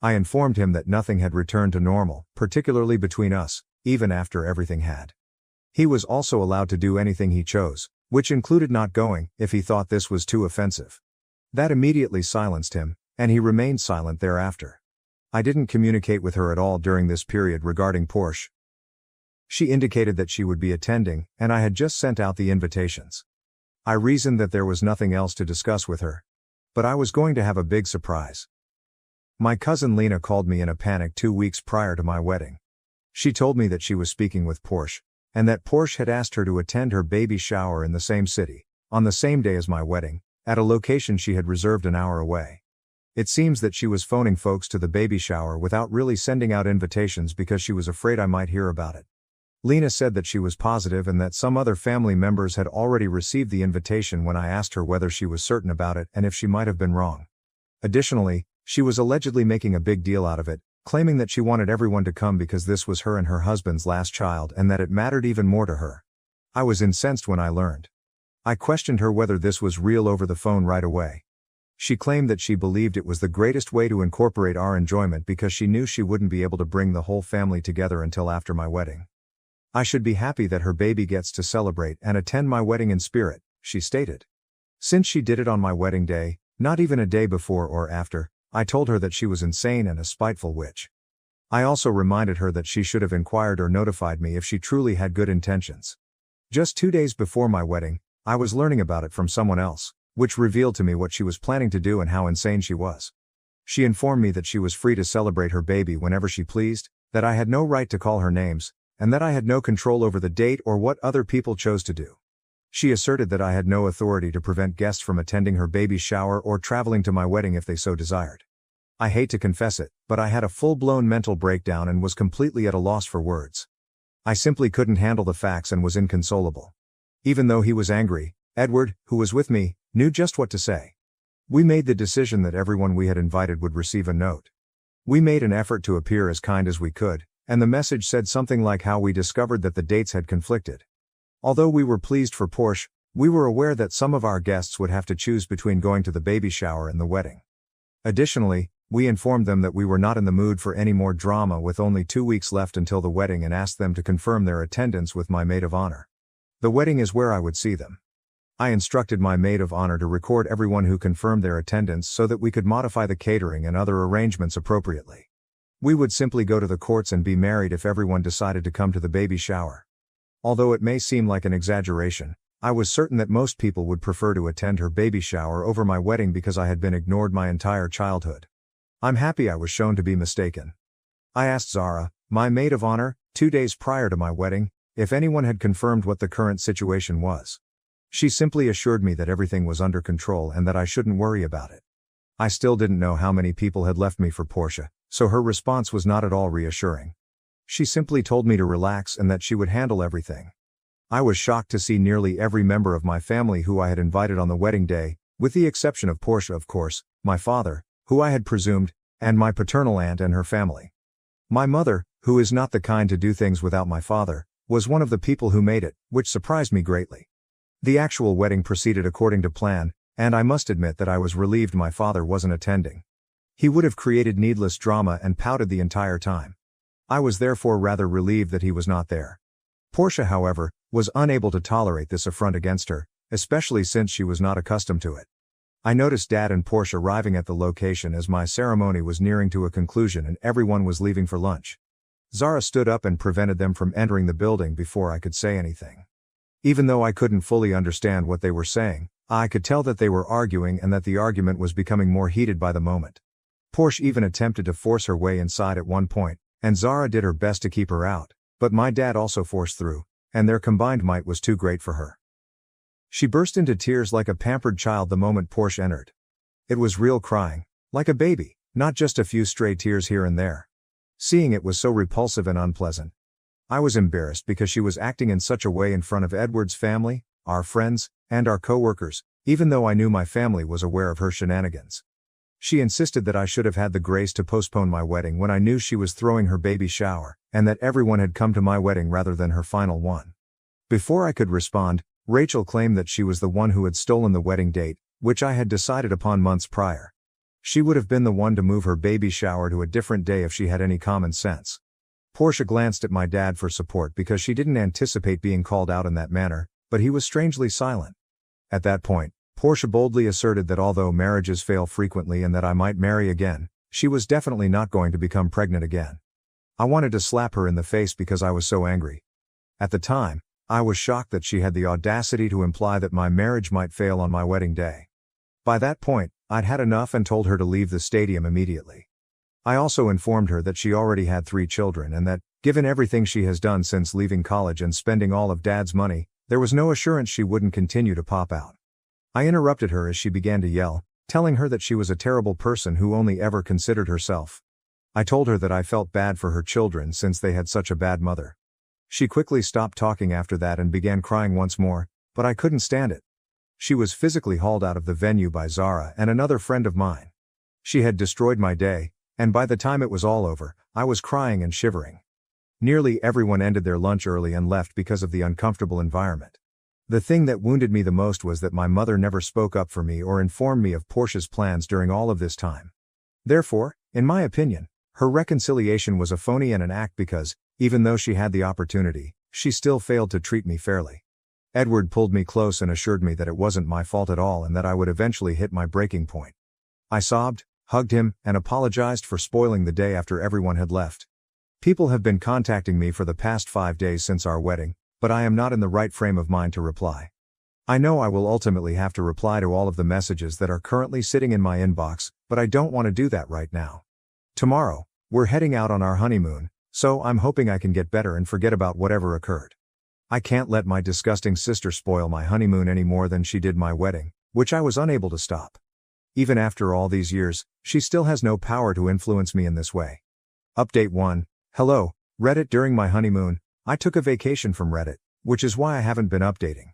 I informed him that nothing had returned to normal, particularly between us, even after everything had. He was also allowed to do anything he chose, which included not going, if he thought this was too offensive. That immediately silenced him, and he remained silent thereafter. I didn't communicate with her at all during this period regarding Porsche. She indicated that she would be attending, and I had just sent out the invitations. I reasoned that there was nothing else to discuss with her. But I was going to have a big surprise. My cousin Lena called me in a panic 2 weeks prior to my wedding. She told me that she was speaking with Porsche, and that Porsche had asked her to attend her baby shower in the same city, on the same day as my wedding, at a location she had reserved an hour away. It seems that she was phoning folks to the baby shower without really sending out invitations because she was afraid I might hear about it. Lena said that she was positive and that some other family members had already received the invitation when I asked her whether she was certain about it and if she might have been wrong. Additionally, she was allegedly making a big deal out of it, claiming that she wanted everyone to come because this was her and her husband's last child and that it mattered even more to her. I was incensed when I learned. I questioned her whether this was real over the phone right away. She claimed that she believed it was the greatest way to incorporate our enjoyment because she knew she wouldn't be able to bring the whole family together until after my wedding. I should be happy that her baby gets to celebrate and attend my wedding in spirit, she stated. Since she did it on my wedding day, not even a day before or after, I told her that she was insane and a spiteful witch. I also reminded her that she should have inquired or notified me if she truly had good intentions. Just 2 days before my wedding, I was learning about it from someone else, which revealed to me what she was planning to do and how insane she was. She informed me that she was free to celebrate her baby whenever she pleased, that I had no right to call her names, and that I had no control over the date or what other people chose to do. She asserted that I had no authority to prevent guests from attending her baby's shower or traveling to my wedding if they so desired. I hate to confess it, but I had a full-blown mental breakdown and was completely at a loss for words. I simply couldn't handle the facts and was inconsolable. Even though he was angry, Edward, who was with me, knew just what to say. We made the decision that everyone we had invited would receive a note. We made an effort to appear as kind as we could, and the message said something like how we discovered that the dates had conflicted. Although we were pleased for Porsche, we were aware that some of our guests would have to choose between going to the baby shower and the wedding. Additionally, we informed them that we were not in the mood for any more drama with only 2 weeks left until the wedding and asked them to confirm their attendance with my maid of honor. The wedding is where I would see them. I instructed my maid of honor to record everyone who confirmed their attendance so that we could modify the catering and other arrangements appropriately. We would simply go to the courts and be married if everyone decided to come to the baby shower. Although it may seem like an exaggeration, I was certain that most people would prefer to attend her baby shower over my wedding because I had been ignored my entire childhood. I'm happy I was shown to be mistaken. I asked Zara, my maid of honor, 2 days prior to my wedding, if anyone had confirmed what the current situation was. She simply assured me that everything was under control and that I shouldn't worry about it. I still didn't know how many people had left me for Portia, so her response was not at all reassuring. She simply told me to relax and that she would handle everything. I was shocked to see nearly every member of my family who I had invited on the wedding day, with the exception of Portia, of course, my father, who I had presumed, and my paternal aunt and her family. My mother, who is not the kind to do things without my father, was one of the people who made it, which surprised me greatly. The actual wedding proceeded according to plan, and I must admit that I was relieved my father wasn't attending. He would have created needless drama and pouted the entire time. I was therefore rather relieved that he was not there. Portia, however, was unable to tolerate this affront against her, especially since she was not accustomed to it. I noticed Dad and Portia arriving at the location as my ceremony was nearing to a conclusion and everyone was leaving for lunch. Zara stood up and prevented them from entering the building before I could say anything. Even though I couldn't fully understand what they were saying, I could tell that they were arguing and that the argument was becoming more heated by the moment. Portia even attempted to force her way inside at one point, and Zara did her best to keep her out, but my dad also forced through, and their combined might was too great for her. She burst into tears like a pampered child the moment Portia entered. It was real crying, like a baby, not just a few stray tears here and there. Seeing it was so repulsive and unpleasant. I was embarrassed because she was acting in such a way in front of Edward's family, our friends, and our co-workers, even though I knew my family was aware of her shenanigans. She insisted that I should have had the grace to postpone my wedding when I knew she was throwing her baby shower, and that everyone had come to my wedding rather than her final one. Before I could respond, Rachel claimed that she was the one who had stolen the wedding date, which I had decided upon months prior. She would have been the one to move her baby shower to a different day if she had any common sense. Portia glanced at my dad for support because she didn't anticipate being called out in that manner, but he was strangely silent. At that point, Portia boldly asserted that although marriages fail frequently and that I might marry again, she was definitely not going to become pregnant again. I wanted to slap her in the face because I was so angry. At the time, I was shocked that she had the audacity to imply that my marriage might fail on my wedding day. By that point, I'd had enough and told her to leave the stadium immediately. I also informed her that she already had 3 children and that, given everything she has done since leaving college and spending all of Dad's money, there was no assurance she wouldn't continue to pop out. I interrupted her as she began to yell, telling her that she was a terrible person who only ever considered herself. I told her that I felt bad for her children since they had such a bad mother. She quickly stopped talking after that and began crying once more, but I couldn't stand it. She was physically hauled out of the venue by Zara and another friend of mine. She had destroyed my day, and by the time it was all over, I was crying and shivering. Nearly everyone ended their lunch early and left because of the uncomfortable environment. The thing that wounded me the most was that my mother never spoke up for me or informed me of Portia's plans during all of this time. Therefore, in my opinion, her reconciliation was a phony and an act because, even though she had the opportunity, she still failed to treat me fairly. Edward pulled me close and assured me that it wasn't my fault at all and that I would eventually hit my breaking point. I sobbed, hugged him, and apologized for spoiling the day after everyone had left. People have been contacting me for the past 5 days since our wedding, but I am not in the right frame of mind to reply. I know I will ultimately have to reply to all of the messages that are currently sitting in my inbox, but I don't want to do that right now. Tomorrow, we're heading out on our honeymoon, so I'm hoping I can get better and forget about whatever occurred. I can't let my disgusting sister spoil my honeymoon any more than she did my wedding, which I was unable to stop. Even after all these years, she still has no power to influence me in this way. Update 1. Hello, Reddit. During my honeymoon, I took a vacation from Reddit, which is why I haven't been updating.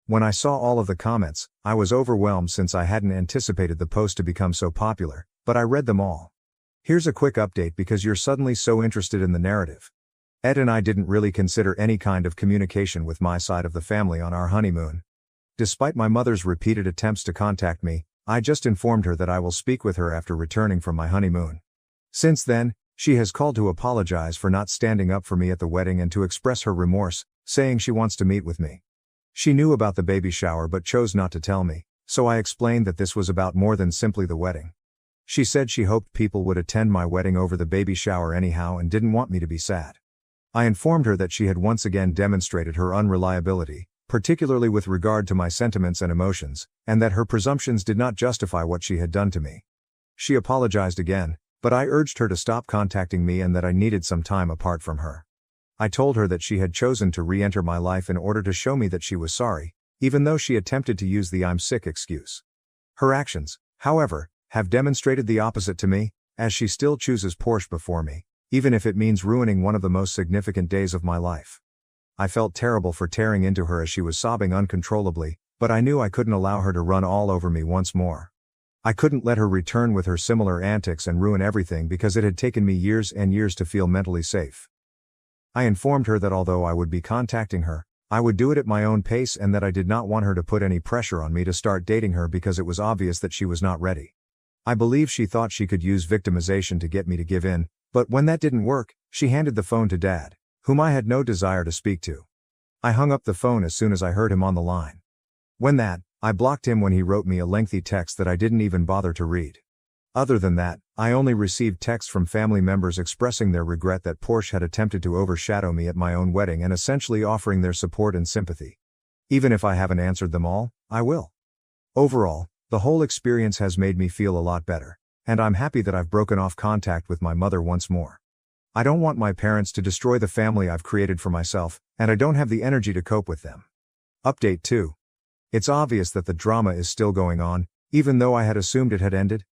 When I saw all of the comments, I was overwhelmed since I hadn't anticipated the post to become so popular, but I read them all. Here's a quick update because you're suddenly so interested in the narrative. Ed and I didn't really consider any kind of communication with my side of the family on our honeymoon. Despite my mother's repeated attempts to contact me, I just informed her that I will speak with her after returning from my honeymoon. Since then, she has called to apologize for not standing up for me at the wedding and to express her remorse, saying she wants to meet with me. She knew about the baby shower but chose not to tell me, so I explained that this was about more than simply the wedding. She said she hoped people would attend my wedding over the baby shower anyhow and didn't want me to be sad. I informed her that she had once again demonstrated her unreliability, particularly with regard to my sentiments and emotions, and that her presumptions did not justify what she had done to me. She apologized again, but I urged her to stop contacting me and that I needed some time apart from her. I told her that she had chosen to re-enter my life in order to show me that she was sorry, even though she attempted to use the "I'm sick" excuse. Her actions, however, have demonstrated the opposite to me, as she still chooses Porsche before me, even if it means ruining one of the most significant days of my life. I felt terrible for tearing into her as she was sobbing uncontrollably, but I knew I couldn't allow her to run all over me once more. I couldn't let her return with her similar antics and ruin everything because it had taken me years and years to feel mentally safe. I informed her that although I would be contacting her, I would do it at my own pace and that I did not want her to put any pressure on me to start dating her because it was obvious that she was not ready. I believe she thought she could use victimization to get me to give in, but when that didn't work, she handed the phone to Dad, whom I had no desire to speak to. I hung up the phone as soon as I heard him on the line. I blocked him when he wrote me a lengthy text that I didn't even bother to read. Other than that, I only received texts from family members expressing their regret that Porsche had attempted to overshadow me at my own wedding and essentially offering their support and sympathy. Even if I haven't answered them all, I will. Overall, the whole experience has made me feel a lot better, and I'm happy that I've broken off contact with my mother once more. I don't want my parents to destroy the family I've created for myself, and I don't have the energy to cope with them. Update 2. It's obvious that the drama is still going on, even though I had assumed it had ended.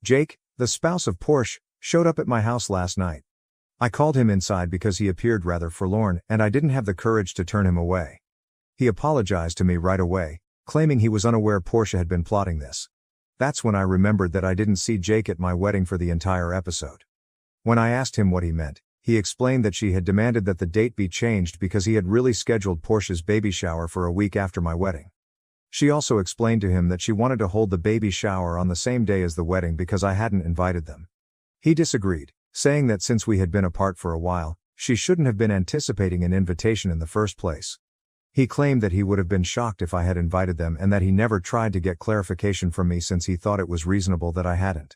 Jake, the spouse of Porsche, showed up at my house last night. I called him inside because he appeared rather forlorn and I didn't have the courage to turn him away. He apologized to me right away, claiming he was unaware Portia had been plotting this. That's when I remembered that I didn't see Jake at my wedding for the entire episode. When I asked him what he meant, he explained that she had demanded that the date be changed because he had really scheduled Portia's baby shower for a week after my wedding. She also explained to him that she wanted to hold the baby shower on the same day as the wedding because I hadn't invited them. He disagreed, saying that since we had been apart for a while, she shouldn't have been anticipating an invitation in the first place. He claimed that he would have been shocked if I had invited them and that he never tried to get clarification from me since he thought it was reasonable that I hadn't.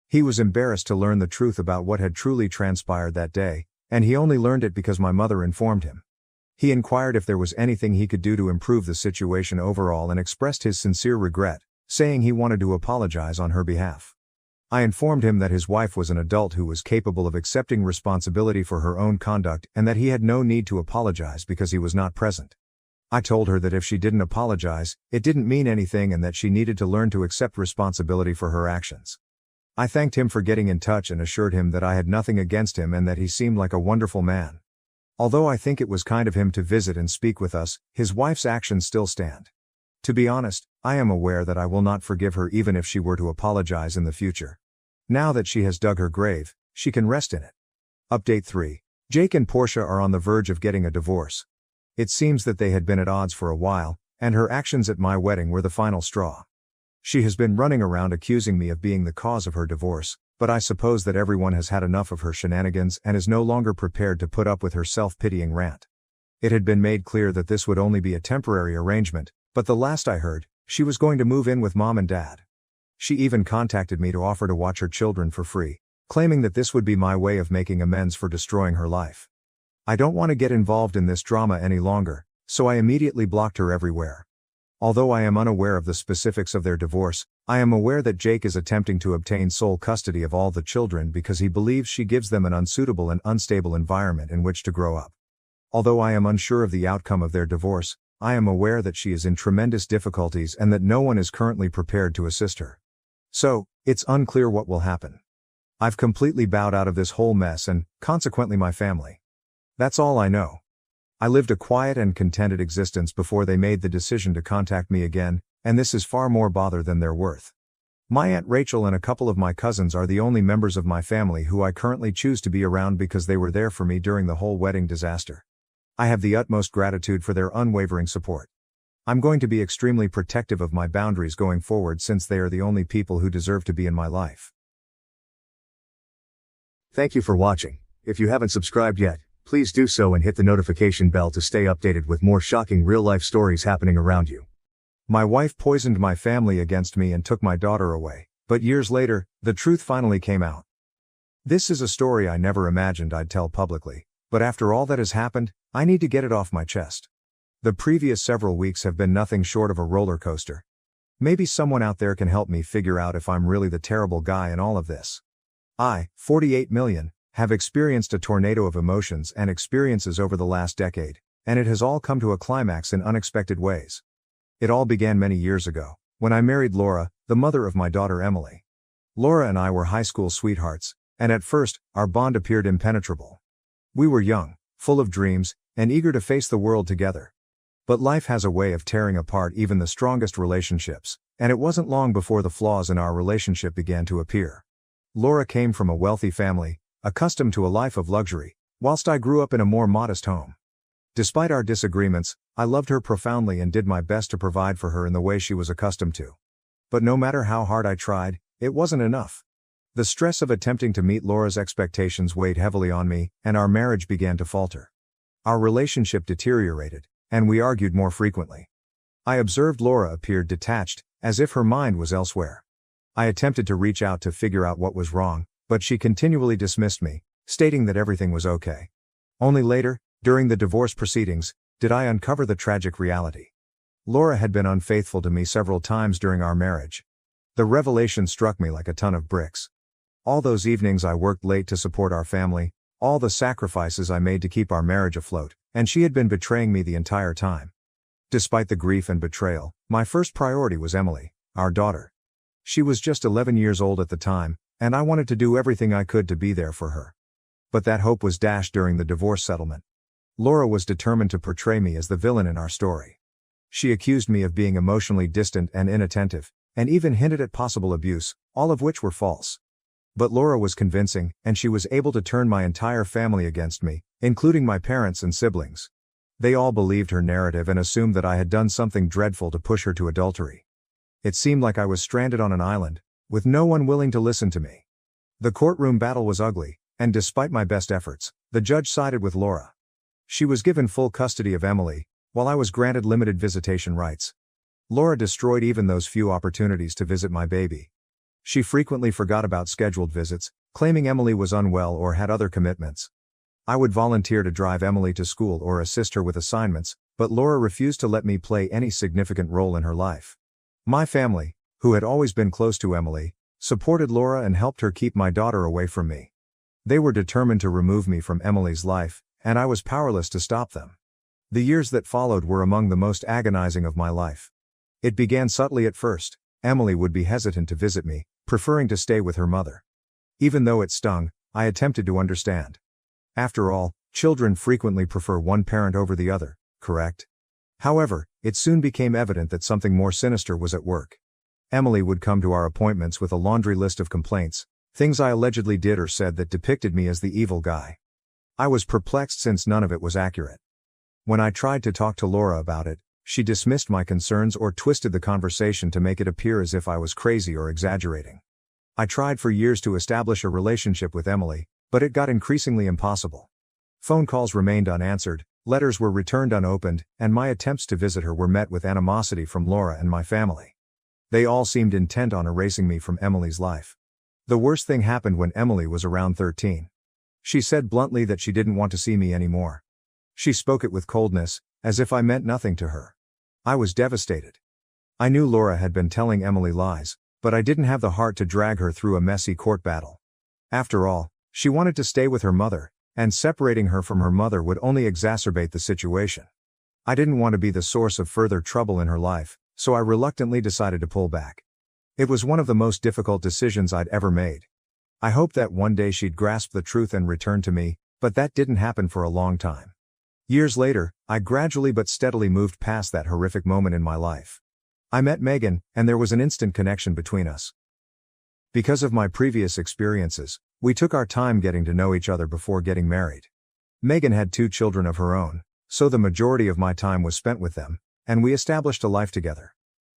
He was embarrassed to learn the truth about what had truly transpired that day, and he only learned it because my mother informed him. He inquired if there was anything he could do to improve the situation overall and expressed his sincere regret, saying he wanted to apologize on her behalf. I informed him that his wife was an adult who was capable of accepting responsibility for her own conduct and that he had no need to apologize because he was not present. I told her that if she didn't apologize, it didn't mean anything and that she needed to learn to accept responsibility for her actions. I thanked him for getting in touch and assured him that I had nothing against him and that he seemed like a wonderful man. Although I think it was kind of him to visit and speak with us, his wife's actions still stand. To be honest, I am aware that I will not forgive her even if she were to apologize in the future. Now that she has dug her grave, she can rest in it. Update 3. Jake and Portia are on the verge of getting a divorce. It seems that they had been at odds for a while, and her actions at my wedding were the final straw. She has been running around accusing me of being the cause of her divorce, but I suppose that everyone has had enough of her shenanigans and is no longer prepared to put up with her self-pitying rant. It had been made clear that this would only be a temporary arrangement, but the last I heard, she was going to move in with mom and dad. She even contacted me to offer to watch her children for free, claiming that this would be my way of making amends for destroying her life. I don't want to get involved in this drama any longer, so I immediately blocked her everywhere. Although I am unaware of the specifics of their divorce, I am aware that Jake is attempting to obtain sole custody of all the children because he believes she gives them an unsuitable and unstable environment in which to grow up. Although I am unsure of the outcome of their divorce, I am aware that she is in tremendous difficulties and that no one is currently prepared to assist her. So, it's unclear what will happen. I've completely bowed out of this whole mess and, consequently, my family. That's all I know. I lived a quiet and contented existence before they made the decision to contact me again, and this is far more bother than they're worth. My Aunt Rachel and a couple of my cousins are the only members of my family who I currently choose to be around because they were there for me during the whole wedding disaster. I have the utmost gratitude for their unwavering support. I'm going to be extremely protective of my boundaries going forward since they are the only people who deserve to be in my life. Thank you for watching. If you haven't subscribed yet, please do so and hit the notification bell to stay updated with more shocking real-life stories happening around you. My wife poisoned my family against me and took my daughter away, but years later, the truth finally came out. This is a story I never imagined I'd tell publicly, but after all that has happened, I need to get it off my chest. The previous several weeks have been nothing short of a roller coaster. Maybe someone out there can help me figure out if I'm really the terrible guy in all of this. I, 48 million, have experienced a tornado of emotions and experiences over the last decade, and it has all come to a climax in unexpected ways. It all began many years ago, when I married Laura, the mother of my daughter Emily. Laura and I were high school sweethearts, and at first, our bond appeared impenetrable. We were young, full of dreams, and eager to face the world together. But life has a way of tearing apart even the strongest relationships, and it wasn't long before the flaws in our relationship began to appear. Laura came from a wealthy family, accustomed to a life of luxury, whilst I grew up in a more modest home. Despite our disagreements, I loved her profoundly and did my best to provide for her in the way she was accustomed to. But no matter how hard I tried, it wasn't enough. The stress of attempting to meet Laura's expectations weighed heavily on me, and our marriage began to falter. Our relationship deteriorated, and we argued more frequently. I observed Laura appeared detached, as if her mind was elsewhere. I attempted to reach out to figure out what was wrong, but she continually dismissed me, stating that everything was okay. Only later, during the divorce proceedings, did I uncover the tragic reality. Laura had been unfaithful to me several times during our marriage. The revelation struck me like a ton of bricks. All those evenings I worked late to support our family, all the sacrifices I made to keep our marriage afloat, and she had been betraying me the entire time. Despite the grief and betrayal, my first priority was Emily, our daughter. She was just 11 years old at the time, and I wanted to do everything I could to be there for her. But that hope was dashed during the divorce settlement. Laura was determined to portray me as the villain in our story. She accused me of being emotionally distant and inattentive, and even hinted at possible abuse, all of which were false. But Laura was convincing, and she was able to turn my entire family against me, including my parents and siblings. They all believed her narrative and assumed that I had done something dreadful to push her to adultery. It seemed like I was stranded on an island, with no one willing to listen to me. The courtroom battle was ugly, and despite my best efforts, the judge sided with Laura. She was given full custody of Emily, while I was granted limited visitation rights. Laura destroyed even those few opportunities to visit my baby. She frequently forgot about scheduled visits, claiming Emily was unwell or had other commitments. I would volunteer to drive Emily to school or assist her with assignments, but Laura refused to let me play any significant role in her life. My family, who had always been close to Emily, supported Laura and helped her keep my daughter away from me. They were determined to remove me from Emily's life, and I was powerless to stop them. The years that followed were among the most agonizing of my life. It began subtly at first. Emily would be hesitant to visit me, preferring to stay with her mother. Even though it stung, I attempted to understand. After all, children frequently prefer one parent over the other, correct? However, it soon became evident that something more sinister was at work. Emily would come to our appointments with a laundry list of complaints, things I allegedly did or said that depicted me as the evil guy. I was perplexed since none of it was accurate. When I tried to talk to Laura about it, she dismissed my concerns or twisted the conversation to make it appear as if I was crazy or exaggerating. I tried for years to establish a relationship with Emily, but it got increasingly impossible. Phone calls remained unanswered, letters were returned unopened, and my attempts to visit her were met with animosity from Laura and my family. They all seemed intent on erasing me from Emily's life. The worst thing happened when Emily was around 13. She said bluntly that she didn't want to see me anymore. She spoke it with coldness, as if I meant nothing to her. I was devastated. I knew Laura had been telling Emily lies, but I didn't have the heart to drag her through a messy court battle. After all, she wanted to stay with her mother, and separating her from her mother would only exacerbate the situation. I didn't want to be the source of further trouble in her life, so I reluctantly decided to pull back. It was one of the most difficult decisions I'd ever made. I hoped that one day she'd grasp the truth and return to me, but that didn't happen for a long time. Years later, I gradually but steadily moved past that horrific moment in my life. I met Megan, and there was an instant connection between us. Because of my previous experiences, we took our time getting to know each other before getting married. Megan had 2 children of her own, so the majority of my time was spent with them, and we established a life together.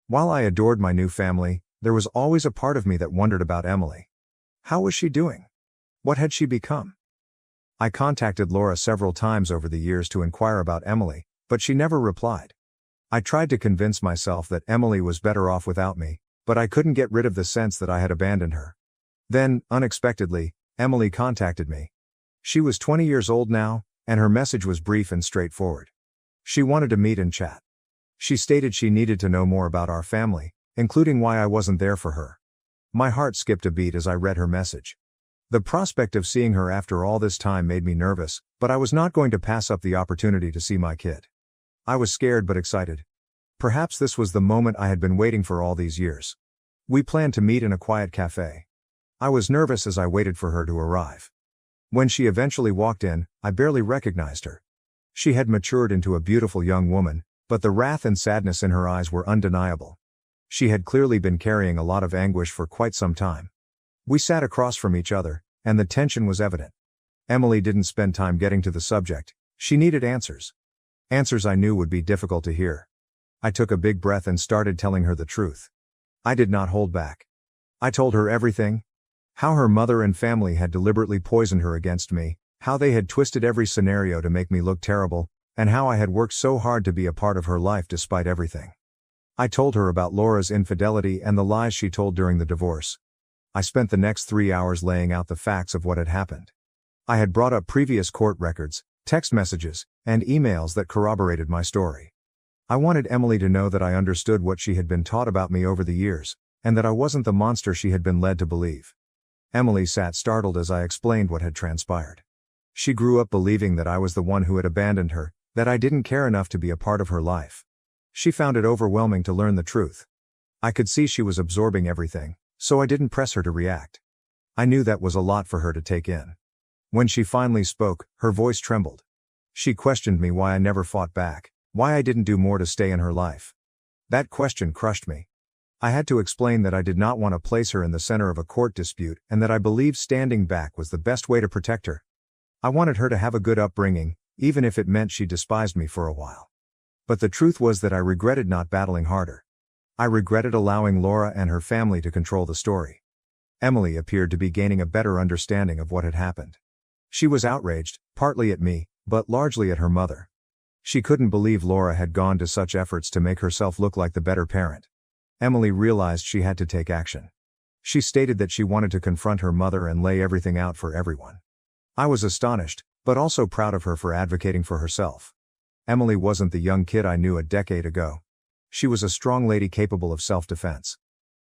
While I adored my new family, there was always a part of me that wondered about Emily. How was she doing? What had she become? I contacted Laura several times over the years to inquire about Emily, but she never replied. I tried to convince myself that Emily was better off without me, but I couldn't get rid of the sense that I had abandoned her. Then, unexpectedly, Emily contacted me. She was 20 years old now, and her message was brief and straightforward. She wanted to meet and chat. She stated she needed to know more about our family, including why I wasn't there for her. My heart skipped a beat as I read her message. The prospect of seeing her after all this time made me nervous, but I was not going to pass up the opportunity to see my kid. I was scared but excited. Perhaps this was the moment I had been waiting for all these years. We planned to meet in a quiet cafe. I was nervous as I waited for her to arrive. When she eventually walked in, I barely recognized her. She had matured into a beautiful young woman, but the wrath and sadness in her eyes were undeniable. She had clearly been carrying a lot of anguish for quite some time. We sat across from each other, and the tension was evident. Emily didn't spend time getting to the subject. She needed answers. Answers I knew would be difficult to hear. I took a big breath and started telling her the truth. I did not hold back. I told her everything. How her mother and family had deliberately poisoned her against me, how they had twisted every scenario to make me look terrible, and how I had worked so hard to be a part of her life despite everything. I told her about Laura's infidelity and the lies she told during the divorce. I spent the next 3 hours laying out the facts of what had happened. I had brought up previous court records, text messages, and emails that corroborated my story. I wanted Emily to know that I understood what she had been taught about me over the years, and that I wasn't the monster she had been led to believe. Emily sat startled as I explained what had transpired. She grew up believing that I was the one who had abandoned her, that I didn't care enough to be a part of her life. She found it overwhelming to learn the truth. I could see she was absorbing everything, so I didn't press her to react. I knew that was a lot for her to take in. When she finally spoke, her voice trembled. She questioned me why I never fought back, Why I didn't do more to stay in her life. That question crushed me. I had to explain that I did not want to place her in the center of a court dispute and that I believed standing back was the best way to protect her. I wanted her to have a good upbringing, even if it meant she despised me for a while. But the truth was that I regretted not battling harder. I regretted allowing Laura and her family to control the story. Emily appeared to be gaining a better understanding of what had happened. She was outraged, partly at me, but largely at her mother. She couldn't believe Laura had gone to such efforts to make herself look like the better parent. Emily realized she had to take action. She stated that she wanted to confront her mother and lay everything out for everyone. I was astonished, but also proud of her for advocating for herself. Emily wasn't the young kid I knew a decade ago. She was a strong lady capable of self-defense.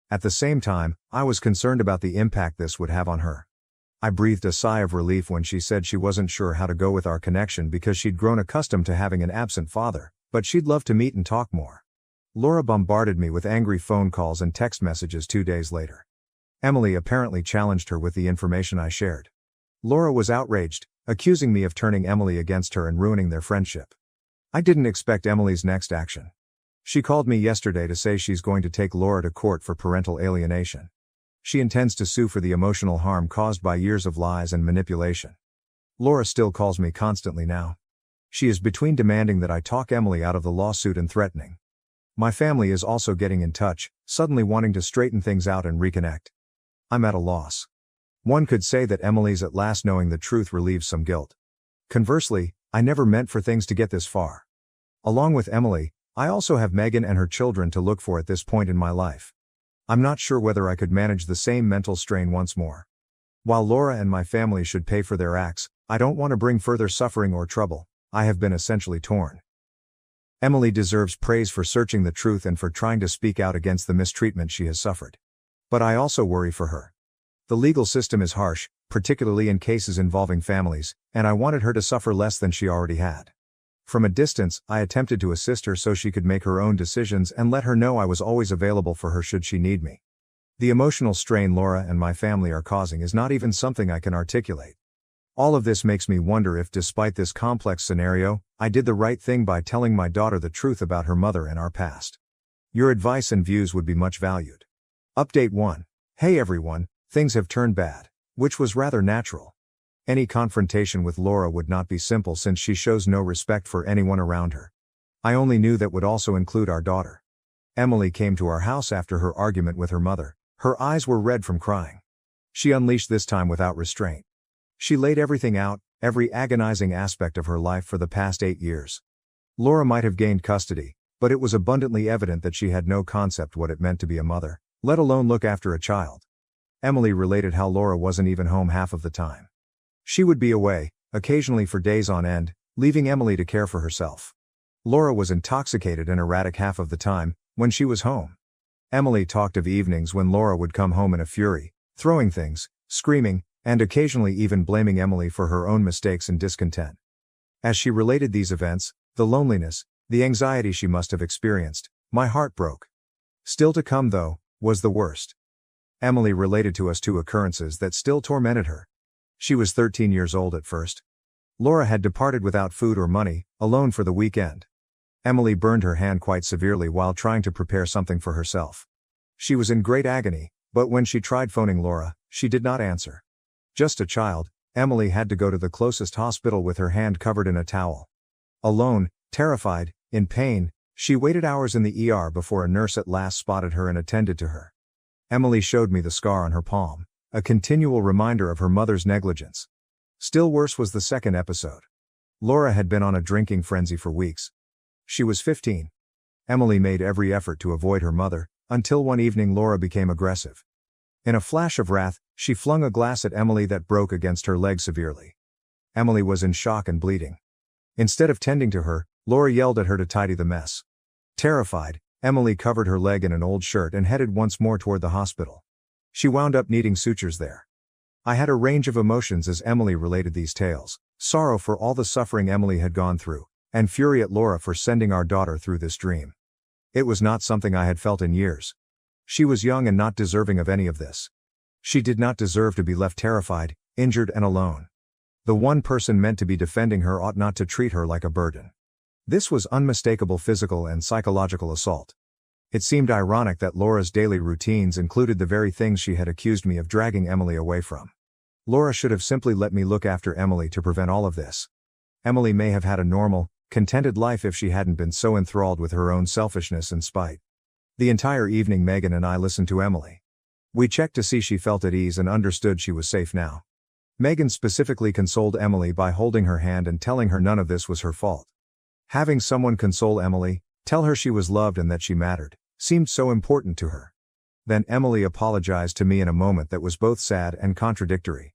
At the same time, I was concerned about the impact this would have on her. I breathed a sigh of relief when she said she wasn't sure how to go with our connection because she'd grown accustomed to having an absent father, but she'd love to meet and talk more. Laura bombarded me with angry phone calls and text messages 2 days later. Emily apparently challenged her with the information I shared. Laura was outraged, accusing me of turning Emily against her and ruining their friendship. I didn't expect Emily's next action. She called me yesterday to say she's going to take Laura to court for parental alienation. She intends to sue for the emotional harm caused by years of lies and manipulation. Laura still calls me constantly now. She is between demanding that I talk Emily out of the lawsuit and threatening. My family is also getting in touch, suddenly wanting to straighten things out and reconnect. I'm at a loss. One could say that Emily's at last knowing the truth relieves some guilt. Conversely, I never meant for things to get this far. Along with Emily, I also have Megan and her children to look for at this point in my life. I'm not sure whether I could manage the same mental strain once more. While Laura and my family should pay for their acts, I don't want to bring further suffering or trouble. I have been essentially torn. Emily deserves praise for searching the truth and for trying to speak out against the mistreatment she has suffered. But I also worry for her. The legal system is harsh, particularly in cases involving families, and I wanted her to suffer less than she already had. From a distance, I attempted to assist her so she could make her own decisions and let her know I was always available for her should she need me. The emotional strain Laura and my family are causing is not even something I can articulate. All of this makes me wonder if, despite this complex scenario, I did the right thing by telling my daughter the truth about her mother and our past. Your advice and views would be much valued. Update 1. Hey everyone, things have turned bad, which was rather natural. Any confrontation with Laura would not be simple since she shows no respect for anyone around her. I only knew that would also include our daughter. Emily came to our house after her argument with her mother. Her eyes were red from crying. She unleashed this time without restraint. She laid everything out, every agonizing aspect of her life for the past 8 years. Laura might have gained custody, but it was abundantly evident that she had no concept what it meant to be a mother, let alone look after a child. Emily related how Laura wasn't even home half of the time. She would be away, occasionally for days on end, leaving Emily to care for herself. Laura was intoxicated and erratic half of the time, when she was home. Emily talked of evenings when Laura would come home in a fury, throwing things, screaming, and occasionally even blaming Emily for her own mistakes and discontent. As she related these events, the loneliness, the anxiety she must have experienced, my heart broke. Still to come, though, was the worst. Emily related to us 2 occurrences that still tormented her. She was 13 years old at first. Laura had departed without food or money, alone for the weekend. Emily burned her hand quite severely while trying to prepare something for herself. She was in great agony, but when she tried phoning Laura, she did not answer. Just a child, Emily had to go to the closest hospital with her hand covered in a towel. Alone, terrified, in pain, she waited hours in the ER before a nurse at last spotted her and attended to her. Emily showed me the scar on her palm, a continual reminder of her mother's negligence. Still worse was the second episode. Laura had been on a drinking frenzy for weeks. She was 15. Emily made every effort to avoid her mother, until one evening Laura became aggressive. In a flash of wrath, she flung a glass at Emily that broke against her leg severely. Emily was in shock and bleeding. Instead of tending to her, Laura yelled at her to tidy the mess. Terrified, Emily covered her leg in an old shirt and headed once more toward the hospital. She wound up needing sutures there. I had a range of emotions as Emily related these tales, sorrow for all the suffering Emily had gone through, and fury at Laura for sending our daughter through this dream. It was not something I had felt in years. She was young and not deserving of any of this. She did not deserve to be left terrified, injured and alone. The one person meant to be defending her ought not to treat her like a burden. This was unmistakable physical and psychological assault. It seemed ironic that Laura's daily routines included the very things she had accused me of dragging Emily away from. Laura should have simply let me look after Emily to prevent all of this. Emily may have had a normal, contented life if she hadn't been so enthralled with her own selfishness and spite. The entire evening Megan and I listened to Emily. We checked to see she felt at ease and understood she was safe now. Megan specifically consoled Emily by holding her hand and telling her none of this was her fault. Having someone console Emily, tell her she was loved and that she mattered, seemed so important to her. Then Emily apologized to me in a moment that was both sad and contradictory.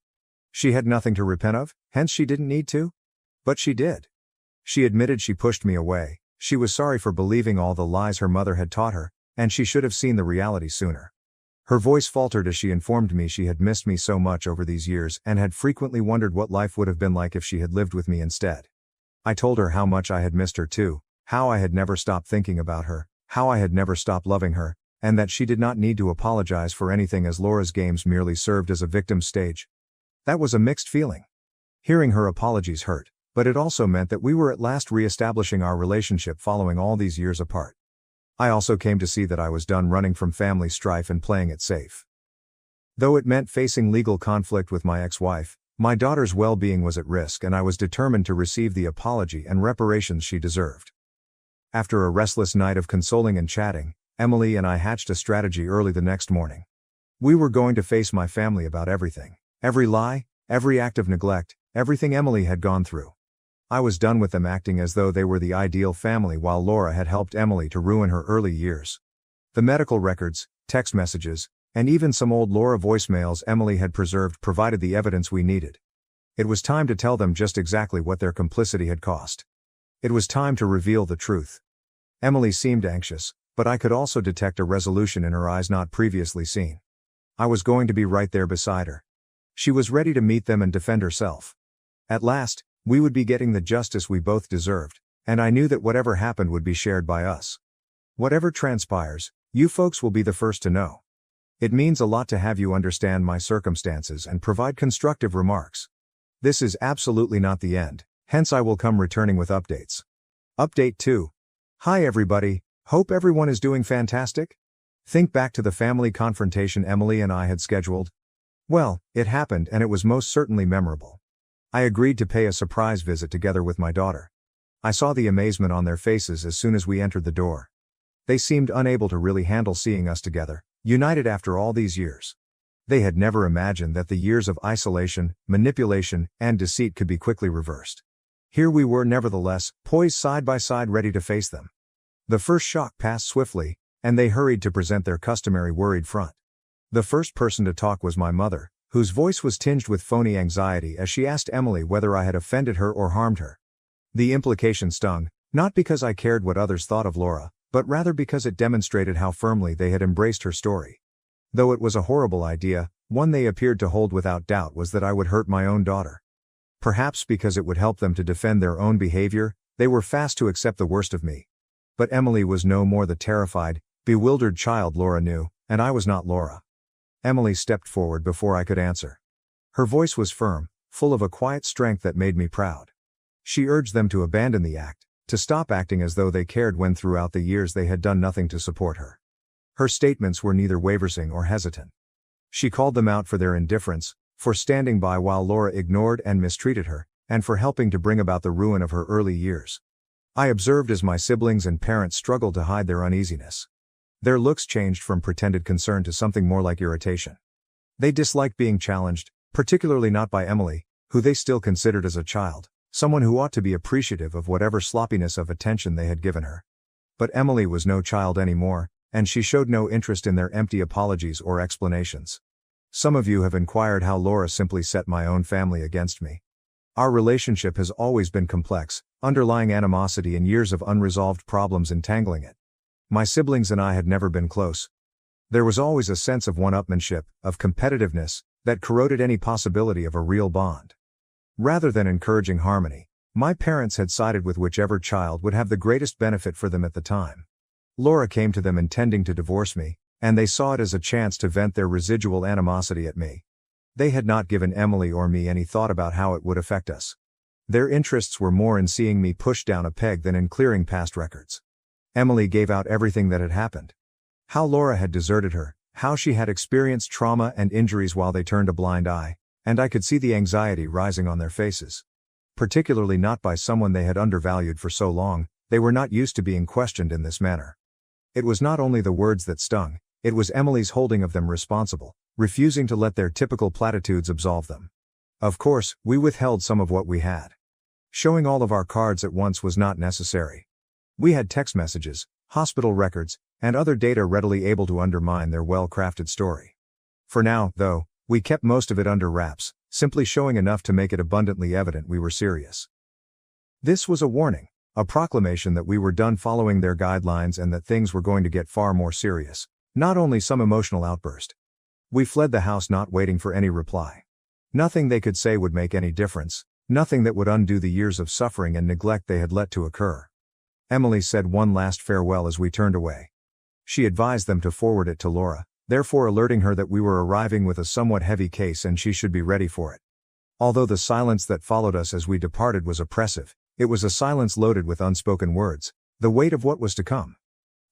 She had nothing to repent of, hence she didn't need to? But she did. She admitted she pushed me away, she was sorry for believing all the lies her mother had taught her, and she should have seen the reality sooner. Her voice faltered as she informed me she had missed me so much over these years and had frequently wondered what life would have been like if she had lived with me instead. I told her how much I had missed her too, how I had never stopped thinking about her, how I had never stopped loving her, and that she did not need to apologize for anything as Laura's games merely served as a victim stage. That was a mixed feeling. Hearing her apologies hurt, but it also meant that we were at last re-establishing our relationship following all these years apart. I also came to see that I was done running from family strife and playing it safe. Though it meant facing legal conflict with my ex-wife, my daughter's well-being was at risk and I was determined to receive the apology and reparations she deserved. After a restless night of consoling and chatting, Emily and I hatched a strategy early the next morning. We were going to face my family about everything. Every lie, every act of neglect, everything Emily had gone through. I was done with them acting as though they were the ideal family while Laura had helped Emily to ruin her early years. The medical records, text messages, and even some old Laura voicemails Emily had preserved provided the evidence we needed. It was time to tell them just exactly what their complicity had cost. It was time to reveal the truth. Emily seemed anxious, but I could also detect a resolution in her eyes not previously seen. I was going to be right there beside her. She was ready to meet them and defend herself. At last, we would be getting the justice we both deserved, and I knew that whatever happened would be shared by us. Whatever transpires, you folks will be the first to know. It means a lot to have you understand my circumstances and provide constructive remarks. This is absolutely not the end, hence I will come returning with updates. Update 2. Hi everybody, hope everyone is doing fantastic. Think back to the family confrontation Emily and I had scheduled. Well, it happened and it was most certainly memorable. I agreed to pay a surprise visit together with my daughter. I saw the amazement on their faces as soon as we entered the door. They seemed unable to really handle seeing us together, united after all these years. They had never imagined that the years of isolation, manipulation, and deceit could be quickly reversed. Here we were nevertheless, poised side by side ready to face them. The first shock passed swiftly, and they hurried to present their customary worried front. The first person to talk was my mother, whose voice was tinged with phony anxiety as she asked Emily whether I had offended her or harmed her. The implication stung, not because I cared what others thought of Laura, but rather because it demonstrated how firmly they had embraced her story. Though it was a horrible idea, one they appeared to hold without doubt was that I would hurt my own daughter. Perhaps because it would help them to defend their own behavior, they were fast to accept the worst of me. But Emily was no more the terrified, bewildered child Laura knew, and I was not Laura. Emily stepped forward before I could answer. Her voice was firm, full of a quiet strength that made me proud. She urged them to abandon the act, to stop acting as though they cared when throughout the years they had done nothing to support her. Her statements were neither wavering or hesitant. She called them out for their indifference, for standing by while Laura ignored and mistreated her, and for helping to bring about the ruin of her early years. I observed as my siblings and parents struggled to hide their uneasiness. Their looks changed from pretended concern to something more like irritation. They disliked being challenged, particularly not by Emily, who they still considered as a child, someone who ought to be appreciative of whatever sloppiness of attention they had given her. But Emily was no child anymore, and she showed no interest in their empty apologies or explanations. Some of you have inquired how Laura simply set my own family against me. Our relationship has always been complex, underlying animosity and years of unresolved problems entangling it. My siblings and I had never been close. There was always a sense of one-upmanship, of competitiveness, that corroded any possibility of a real bond. Rather than encouraging harmony, my parents had sided with whichever child would have the greatest benefit for them at the time. Laura came to them intending to divorce me, and they saw it as a chance to vent their residual animosity at me. They had not given Emily or me any thought about how it would affect us. Their interests were more in seeing me push down a peg than in clearing past records. Emily gave out everything that had happened. How Laura had deserted her, how she had experienced trauma and injuries while they turned a blind eye, and I could see the anxiety rising on their faces. Particularly not by someone they had undervalued for so long. They were not used to being questioned in this manner. It was not only the words that stung, it was Emily's holding of them responsible, refusing to let their typical platitudes absolve them. Of course, we withheld some of what we had. Showing all of our cards at once was not necessary. We had text messages, hospital records, and other data readily able to undermine their well-crafted story. For now, though, we kept most of it under wraps, simply showing enough to make it abundantly evident we were serious. This was a warning. A proclamation that we were done following their guidelines and that things were going to get far more serious, not only some emotional outburst. We fled the house not waiting for any reply. Nothing they could say would make any difference, nothing that would undo the years of suffering and neglect they had let to occur. Emily said one last farewell as we turned away. She advised them to forward it to Laura, therefore alerting her that we were arriving with a somewhat heavy case and she should be ready for it. Although the silence that followed us as we departed was oppressive, it was a silence loaded with unspoken words, the weight of what was to come.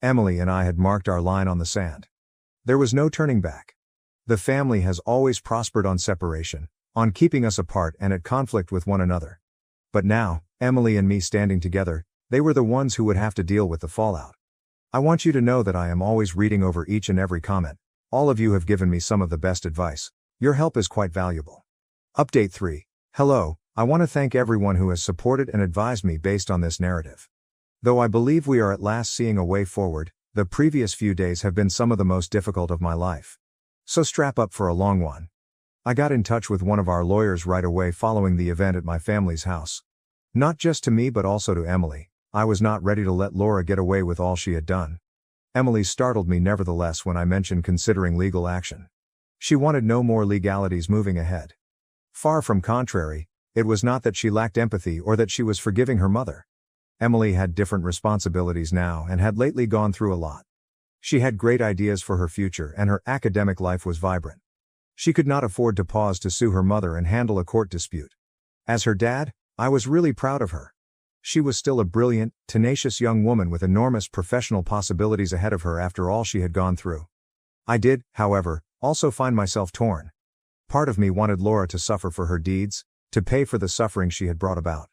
Emily and I had marked our line on the sand. There was no turning back. The family has always prospered on separation, on keeping us apart and at conflict with one another. But now, Emily and me standing together, they were the ones who would have to deal with the fallout. I want you to know that I am always reading over each and every comment. All of you have given me some of the best advice. Your help is quite valuable. Update 3. Hello. I want to thank everyone who has supported and advised me based on this narrative. Though I believe we are at last seeing a way forward, the previous few days have been some of the most difficult of my life. So strap up for a long one. I got in touch with one of our lawyers right away following the event at my family's house. Not just to me but also to Emily. I was not ready to let Laura get away with all she had done. Emily startled me nevertheless when I mentioned considering legal action. She wanted no more legalities moving ahead. Far from contrary, it was not that she lacked empathy or that she was forgiving her mother. Emily had different responsibilities now and had lately gone through a lot. She had great ideas for her future and her academic life was vibrant. She could not afford to pause to sue her mother and handle a court dispute. As her dad, I was really proud of her. She was still a brilliant, tenacious young woman with enormous professional possibilities ahead of her after all she had gone through. I did, however, also find myself torn. Part of me wanted Laura to suffer for her deeds, to pay for the suffering she had brought about.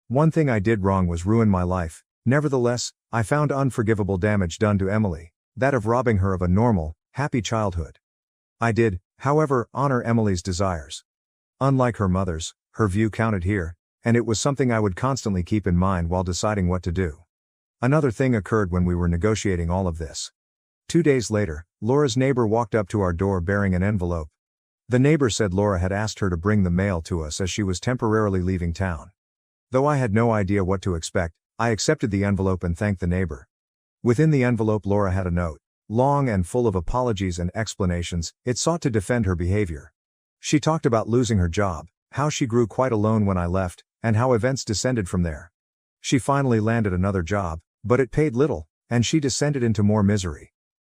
One thing I did wrong was ruin my life. Nevertheless, I found unforgivable damage done to Emily, that of robbing her of a normal, happy childhood. I did, however, honor Emily's desires. Unlike her mother's, her view counted here, and it was something I would constantly keep in mind while deciding what to do. Another thing occurred when we were negotiating all of this. 2 days later, Laura's neighbor walked up to our door bearing an envelope. The neighbor said Laura had asked her to bring the mail to us as she was temporarily leaving town. Though I had no idea what to expect, I accepted the envelope and thanked the neighbor. Within the envelope Laura had a note, long and full of apologies and explanations. It sought to defend her behavior. She talked about losing her job, how she grew quite alone when I left, and how events descended from there. She finally landed another job, but it paid little, and she descended into more misery.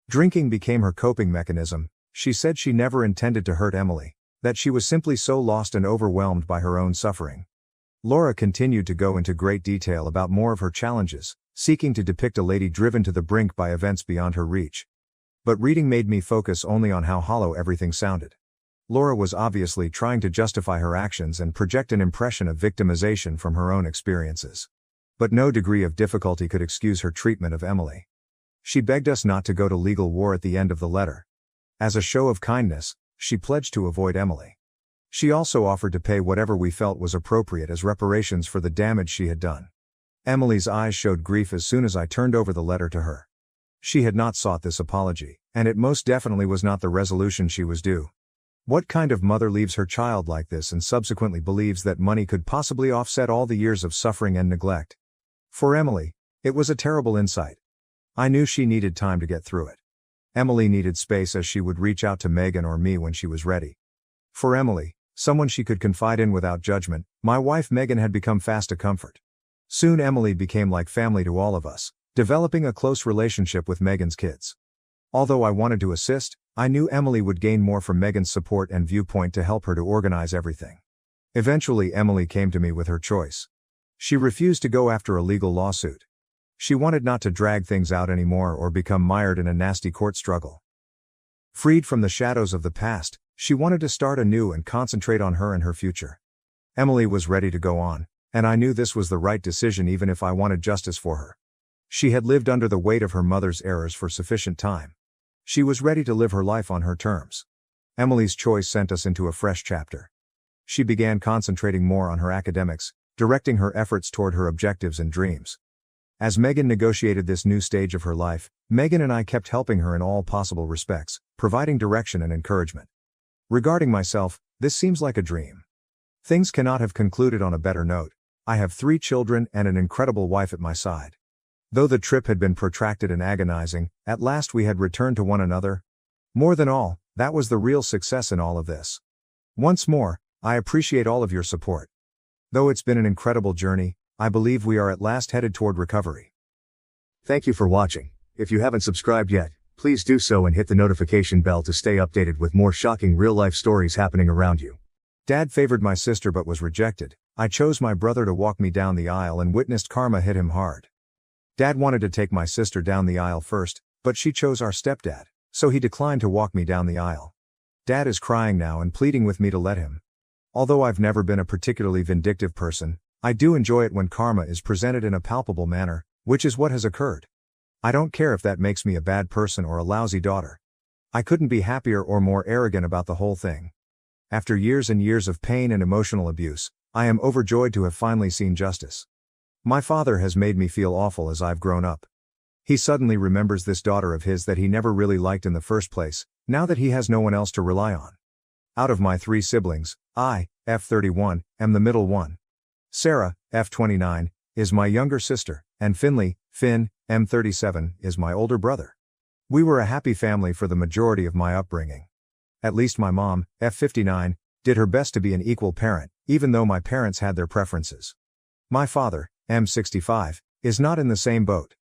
Drinking became her coping mechanism. She said she never intended to hurt Emily, that she was simply so lost and overwhelmed by her own suffering. Laura continued to go into great detail about more of her challenges, seeking to depict a lady driven to the brink by events beyond her reach. But reading made me focus only on how hollow everything sounded. Laura was obviously trying to justify her actions and project an impression of victimization from her own experiences. But no degree of difficulty could excuse her treatment of Emily. She begged us not to go to legal war at the end of the letter. As a show of kindness, she pledged to avoid Emily. She also offered to pay whatever we felt was appropriate as reparations for the damage she had done. Emily's eyes showed grief as soon as I turned over the letter to her. She had not sought this apology, and it most definitely was not the resolution she was due. What kind of mother leaves her child like this and subsequently believes that money could possibly offset all the years of suffering and neglect? For Emily, it was a terrible insight. I knew she needed time to get through it. Emily needed space as she would reach out to Megan or me when she was ready. For Emily, someone she could confide in without judgment, my wife Megan had become fast a comfort. Soon Emily became like family to all of us, developing a close relationship with Megan's kids. Although I wanted to assist, I knew Emily would gain more from Megan's support and viewpoint to help her to organize everything. Eventually, Emily came to me with her choice. She refused to go after a legal lawsuit. She wanted not to drag things out anymore or become mired in a nasty court struggle. Freed from the shadows of the past, she wanted to start anew and concentrate on her and her future. Emily was ready to go on, and I knew this was the right decision even if I wanted justice for her. She had lived under the weight of her mother's errors for sufficient time. She was ready to live her life on her terms. Emily's choice sent us into a fresh chapter. She began concentrating more on her academics, directing her efforts toward her objectives and dreams. As Megan negotiated this new stage of her life, Megan and I kept helping her in all possible respects, providing direction and encouragement. Regarding myself, this seems like a dream. Things cannot have concluded on a better note. I have 3 children and an incredible wife at my side. Though the trip had been protracted and agonizing, at last we had returned to one another. More than all, that was the real success in all of this. Once more, I appreciate all of your support. Though it's been an incredible journey, I believe we are at last headed toward recovery. Thank you for watching. If you haven't subscribed yet, please do so and hit the notification bell to stay updated with more shocking real-life stories happening around you. Dad favored my sister but was rejected. I chose my brother to walk me down the aisle and witnessed karma hit him hard. Dad wanted to take my sister down the aisle first, but she chose our stepdad, so he declined to walk me down the aisle. Dad is crying now and pleading with me to let him. Although I've never been a particularly vindictive person, I do enjoy it when karma is presented in a palpable manner, which is what has occurred. I don't care if that makes me a bad person or a lousy daughter. I couldn't be happier or more arrogant about the whole thing. After years and years of pain and emotional abuse, I am overjoyed to have finally seen justice. My father has made me feel awful as I've grown up. He suddenly remembers this daughter of his that he never really liked in the first place, now that he has no one else to rely on. Out of my 3 siblings, I, F31, am the middle one. Sarah, F29, is my younger sister, and Finley, Finn, M37, is my older brother. We were a happy family for the majority of my upbringing. At least my mom, F59, did her best to be an equal parent, even though my parents had their preferences. My father, M65, is not in the same boat.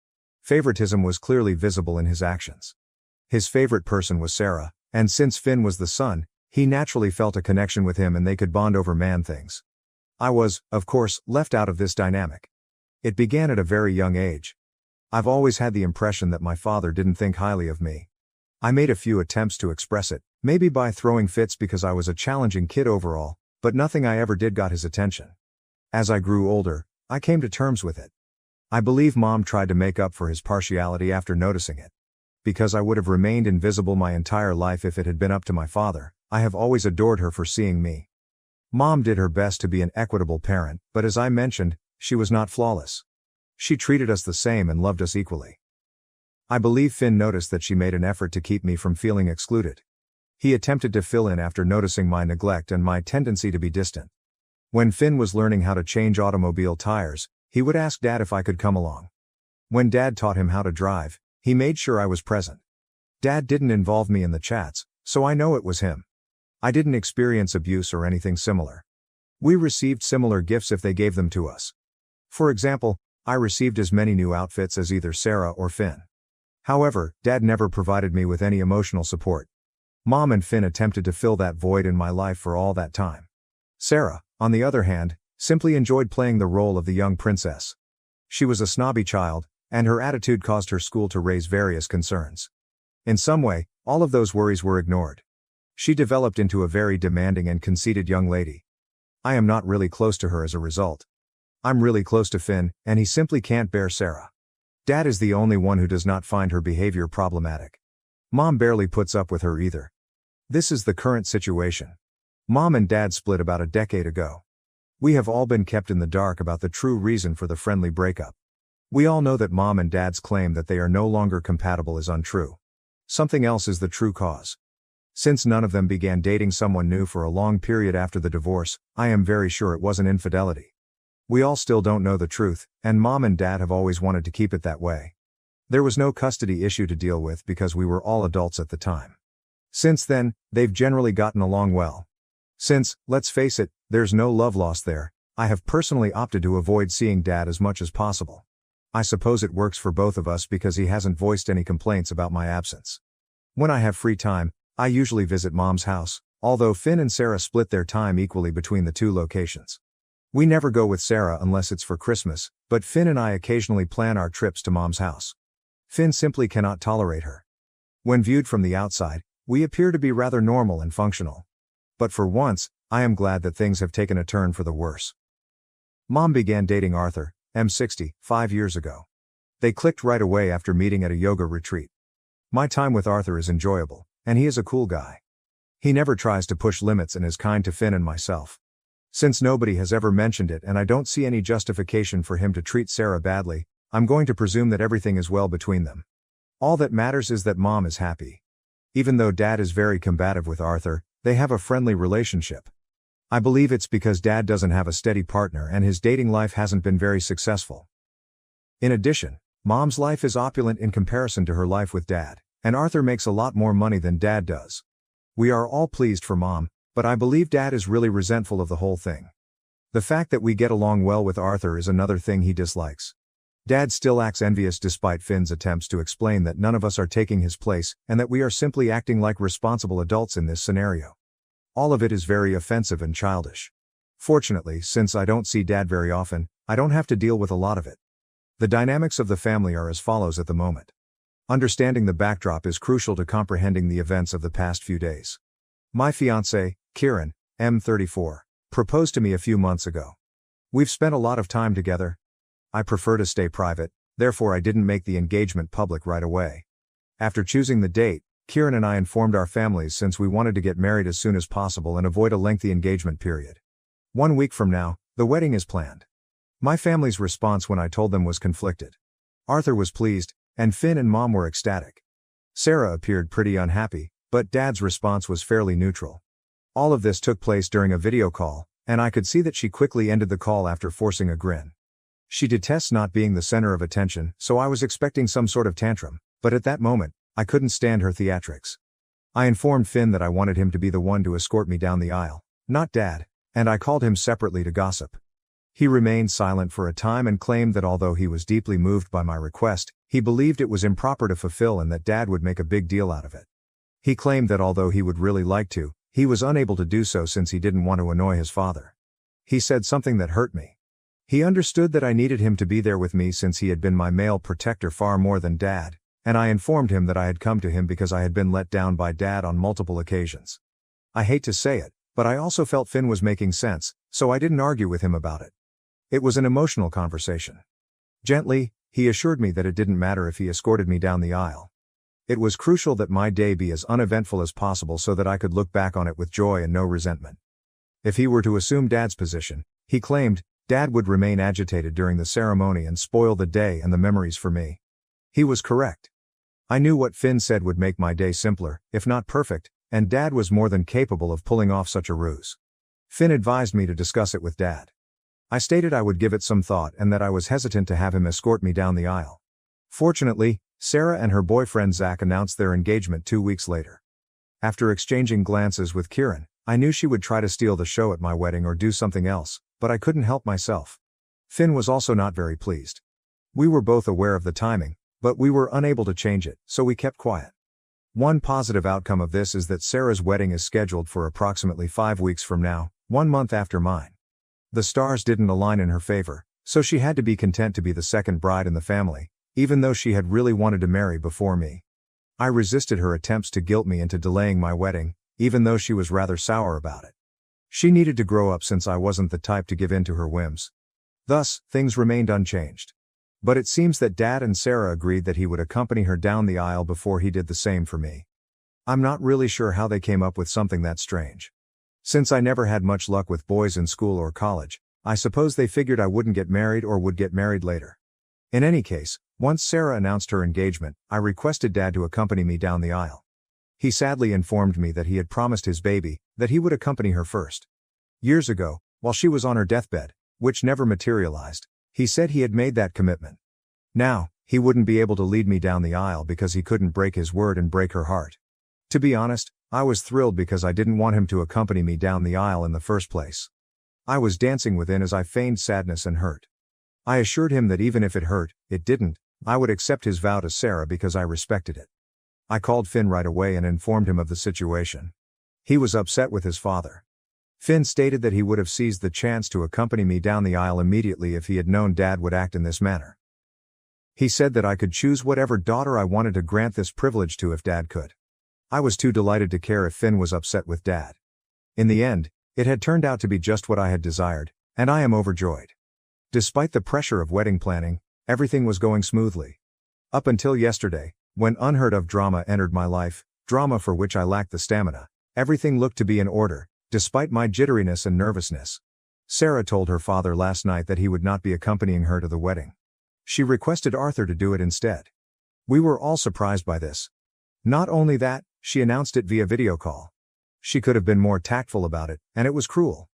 Favoritism was clearly visible in his actions. His favorite person was Sarah, and since Finn was the son, he naturally felt a connection with him and they could bond over man things. I was, of course, left out of this dynamic. It began at a very young age. I've always had the impression that my father didn't think highly of me. I made a few attempts to express it, maybe by throwing fits because I was a challenging kid overall, but nothing I ever did got his attention. As I grew older, I came to terms with it. I believe Mom tried to make up for his partiality after noticing it. Because I would have remained invisible my entire life if it had been up to my father, I have always adored her for seeing me. Mom did her best to be an equitable parent, but as I mentioned, she was not flawless. She treated us the same and loved us equally. I believe Finn noticed that she made an effort to keep me from feeling excluded. He attempted to fill in after noticing my neglect and my tendency to be distant. When Finn was learning how to change automobile tires, he would ask Dad if I could come along. When Dad taught him how to drive, he made sure I was present. Dad didn't involve me in the chats, so I know it was him. I didn't experience abuse or anything similar. We received similar gifts if they gave them to us. For example, I received as many new outfits as either Sarah or Finn. However, Dad never provided me with any emotional support. Mom and Finn attempted to fill that void in my life for all that time. Sarah, on the other hand, simply enjoyed playing the role of the young princess. She was a snobby child, and her attitude caused her school to raise various concerns. In some way, all of those worries were ignored. She developed into a very demanding and conceited young lady. I am not really close to her as a result. I'm really close to Finn, and he simply can't bear Sarah. Dad is the only one who does not find her behavior problematic. Mom barely puts up with her either. This is the current situation. Mom and Dad split about a decade ago. We have all been kept in the dark about the true reason for the friendly breakup. We all know that Mom and Dad's claim that they are no longer compatible is untrue. Something else is the true cause. Since none of them began dating someone new for a long period after the divorce, I am very sure it wasn't infidelity. We all still don't know the truth, and Mom and Dad have always wanted to keep it that way. There was no custody issue to deal with because we were all adults at the time. Since then, they've generally gotten along well. Since, let's face it, there's no love lost there, I have personally opted to avoid seeing Dad as much as possible. I suppose it works for both of us because he hasn't voiced any complaints about my absence. When I have free time, I usually visit Mom's house, although Finn and Sarah split their time equally between the two locations. We never go with Sarah unless it's for Christmas, but Finn and I occasionally plan our trips to Mom's house. Finn simply cannot tolerate her. When viewed from the outside, we appear to be rather normal and functional. But for once, I am glad that things have taken a turn for the worse. Mom began dating Arthur, M60, 5 years ago. They clicked right away after meeting at a yoga retreat. My time with Arthur is enjoyable, and he is a cool guy. He never tries to push limits and is kind to Finn and myself. Since nobody has ever mentioned it and I don't see any justification for him to treat Sarah badly, I'm going to presume that everything is well between them. All that matters is that Mom is happy. Even though Dad is very combative with Arthur, they have a friendly relationship. I believe it's because Dad doesn't have a steady partner and his dating life hasn't been very successful. In addition, Mom's life is opulent in comparison to her life with Dad, and Arthur makes a lot more money than Dad does. We are all pleased for Mom, but I believe Dad is really resentful of the whole thing. The fact that we get along well with Arthur is another thing he dislikes. Dad still acts envious despite Finn's attempts to explain that none of us are taking his place and that we are simply acting like responsible adults in this scenario. All of it is very offensive and childish. Fortunately, since I don't see Dad very often, I don't have to deal with a lot of it. The dynamics of the family are as follows at the moment. Understanding the backdrop is crucial to comprehending the events of the past few days. My fiancée, Kieran, M34, proposed to me a few months ago. We've spent a lot of time together. I prefer to stay private, therefore I didn't make the engagement public right away. After choosing the date, Kieran and I informed our families since we wanted to get married as soon as possible and avoid a lengthy engagement period. 1 week from now, the wedding is planned. My family's response when I told them was conflicted. Arthur was pleased, and Finn and Mom were ecstatic. Sarah appeared pretty unhappy, but Dad's response was fairly neutral. All of this took place during a video call, and I could see that she quickly ended the call after forcing a grin. She detests not being the center of attention, so I was expecting some sort of tantrum, but at that moment, I couldn't stand her theatrics. I informed Finn that I wanted him to be the one to escort me down the aisle, not Dad, and I called him separately to gossip. He remained silent for a time and claimed that although he was deeply moved by my request, he believed it was improper to fulfill and that Dad would make a big deal out of it. He claimed that although he would really like to, he was unable to do so since he didn't want to annoy his father. He said something that hurt me. He understood that I needed him to be there with me since he had been my male protector far more than Dad, and I informed him that I had come to him because I had been let down by Dad on multiple occasions. I hate to say it, but I also felt Finn was making sense, so I didn't argue with him about it. It was an emotional conversation. Gently, he assured me that it didn't matter if he escorted me down the aisle. It was crucial that my day be as uneventful as possible so that I could look back on it with joy and no resentment. If he were to assume Dad's position, he claimed, Dad would remain agitated during the ceremony and spoil the day and the memories for me. He was correct. I knew what Finn said would make my day simpler, if not perfect, and Dad was more than capable of pulling off such a ruse. Finn advised me to discuss it with Dad. I stated I would give it some thought and that I was hesitant to have him escort me down the aisle. Fortunately, Sarah and her boyfriend Zach announced their engagement 2 weeks later. After exchanging glances with Kieran, I knew she would try to steal the show at my wedding or do something else, but I couldn't help myself. Finn was also not very pleased. We were both aware of the timing, but we were unable to change it, so we kept quiet. One positive outcome of this is that Sarah's wedding is scheduled for approximately 5 weeks from now, 1 month after mine. The stars didn't align in her favor, so she had to be content to be the second bride in the family, even though she had really wanted to marry before me. I resisted her attempts to guilt me into delaying my wedding, even though she was rather sour about it. She needed to grow up since I wasn't the type to give in to her whims. Thus, things remained unchanged. But it seems that Dad and Sarah agreed that he would accompany her down the aisle before he did the same for me. I'm not really sure how they came up with something that strange. Since I never had much luck with boys in school or college, I suppose they figured I wouldn't get married or would get married later. In any case, once Sarah announced her engagement, I requested Dad to accompany me down the aisle. He sadly informed me that he had promised his baby that he would accompany her first. Years ago, while she was on her deathbed, which never materialized, he said he had made that commitment. Now, he wouldn't be able to lead me down the aisle because he couldn't break his word and break her heart. To be honest, I was thrilled because I didn't want him to accompany me down the aisle in the first place. I was dancing within as I feigned sadness and hurt. I assured him that even if it hurt, it didn't, I would accept his vow to Sarah because I respected it. I called Finn right away and informed him of the situation. He was upset with his father. Finn stated that he would have seized the chance to accompany me down the aisle immediately if he had known Dad would act in this manner. He said that I could choose whatever daughter I wanted to grant this privilege to if Dad could. I was too delighted to care if Finn was upset with Dad. In the end, it had turned out to be just what I had desired, and I am overjoyed. Despite the pressure of wedding planning, everything was going smoothly. Up until yesterday, when unheard of drama entered my life, drama for which I lacked the stamina, everything looked to be in order, despite my jitteriness and nervousness. Sarah told her father last night that he would not be accompanying her to the wedding. She requested Arthur to do it instead. We were all surprised by this. Not only that, she announced it via video call. She could have been more tactful about it, and it was cruel.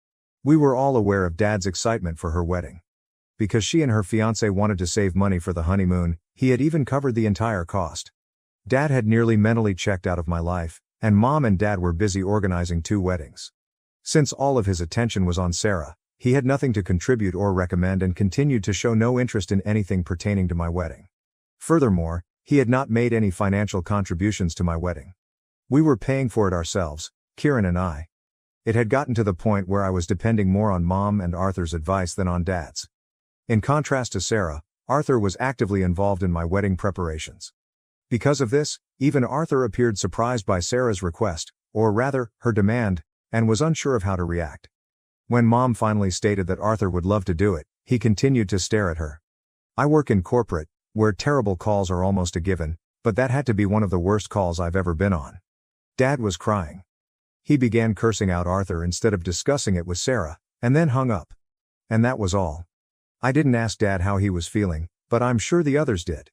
We were all aware of Dad's excitement for her wedding. Because she and her fiancé wanted to save money for the honeymoon, he had even covered the entire cost. Dad had nearly mentally checked out of my life, and Mom and Dad were busy organizing 2 weddings. Since all of his attention was on Sarah, he had nothing to contribute or recommend and continued to show no interest in anything pertaining to my wedding. Furthermore, he had not made any financial contributions to my wedding. We were paying for it ourselves, Kieran and I. It had gotten to the point where I was depending more on Mom and Arthur's advice than on Dad's. In contrast to Sarah, Arthur was actively involved in my wedding preparations. Because of this, even Arthur appeared surprised by Sarah's request, or rather, her demand, and was unsure of how to react. When Mom finally stated that Arthur would love to do it, he continued to stare at her. I work in corporate, where terrible calls are almost a given, but that had to be one of the worst calls I've ever been on. Dad was crying. He began cursing out Arthur instead of discussing it with Sarah, and then hung up. And that was all. I didn't ask Dad how he was feeling, but I'm sure the others did.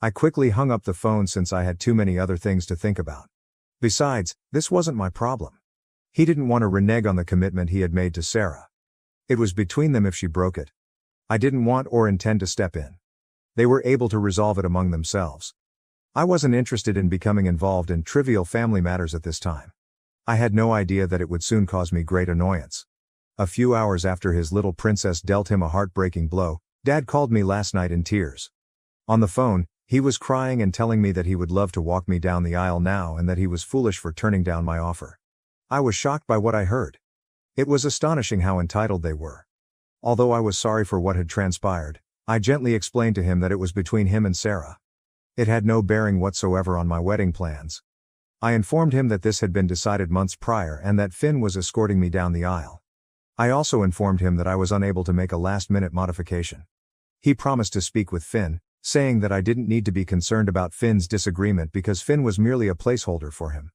I quickly hung up the phone since I had too many other things to think about. Besides, this wasn't my problem. He didn't want to renege on the commitment he had made to Sarah. It was between them if she broke it. I didn't want or intend to step in. They were able to resolve it among themselves. I wasn't interested in becoming involved in trivial family matters at this time. I had no idea that it would soon cause me great annoyance. A few hours after his little princess dealt him a heartbreaking blow, Dad called me last night in tears. On the phone, he was crying and telling me that he would love to walk me down the aisle now and that he was foolish for turning down my offer. I was shocked by what I heard. It was astonishing how entitled they were. Although I was sorry for what had transpired, I gently explained to him that it was between him and Sarah. It had no bearing whatsoever on my wedding plans. I informed him that this had been decided months prior and that Finn was escorting me down the aisle. I also informed him that I was unable to make a last-minute modification. He promised to speak with Finn, saying that I didn't need to be concerned about Finn's disagreement because Finn was merely a placeholder for him.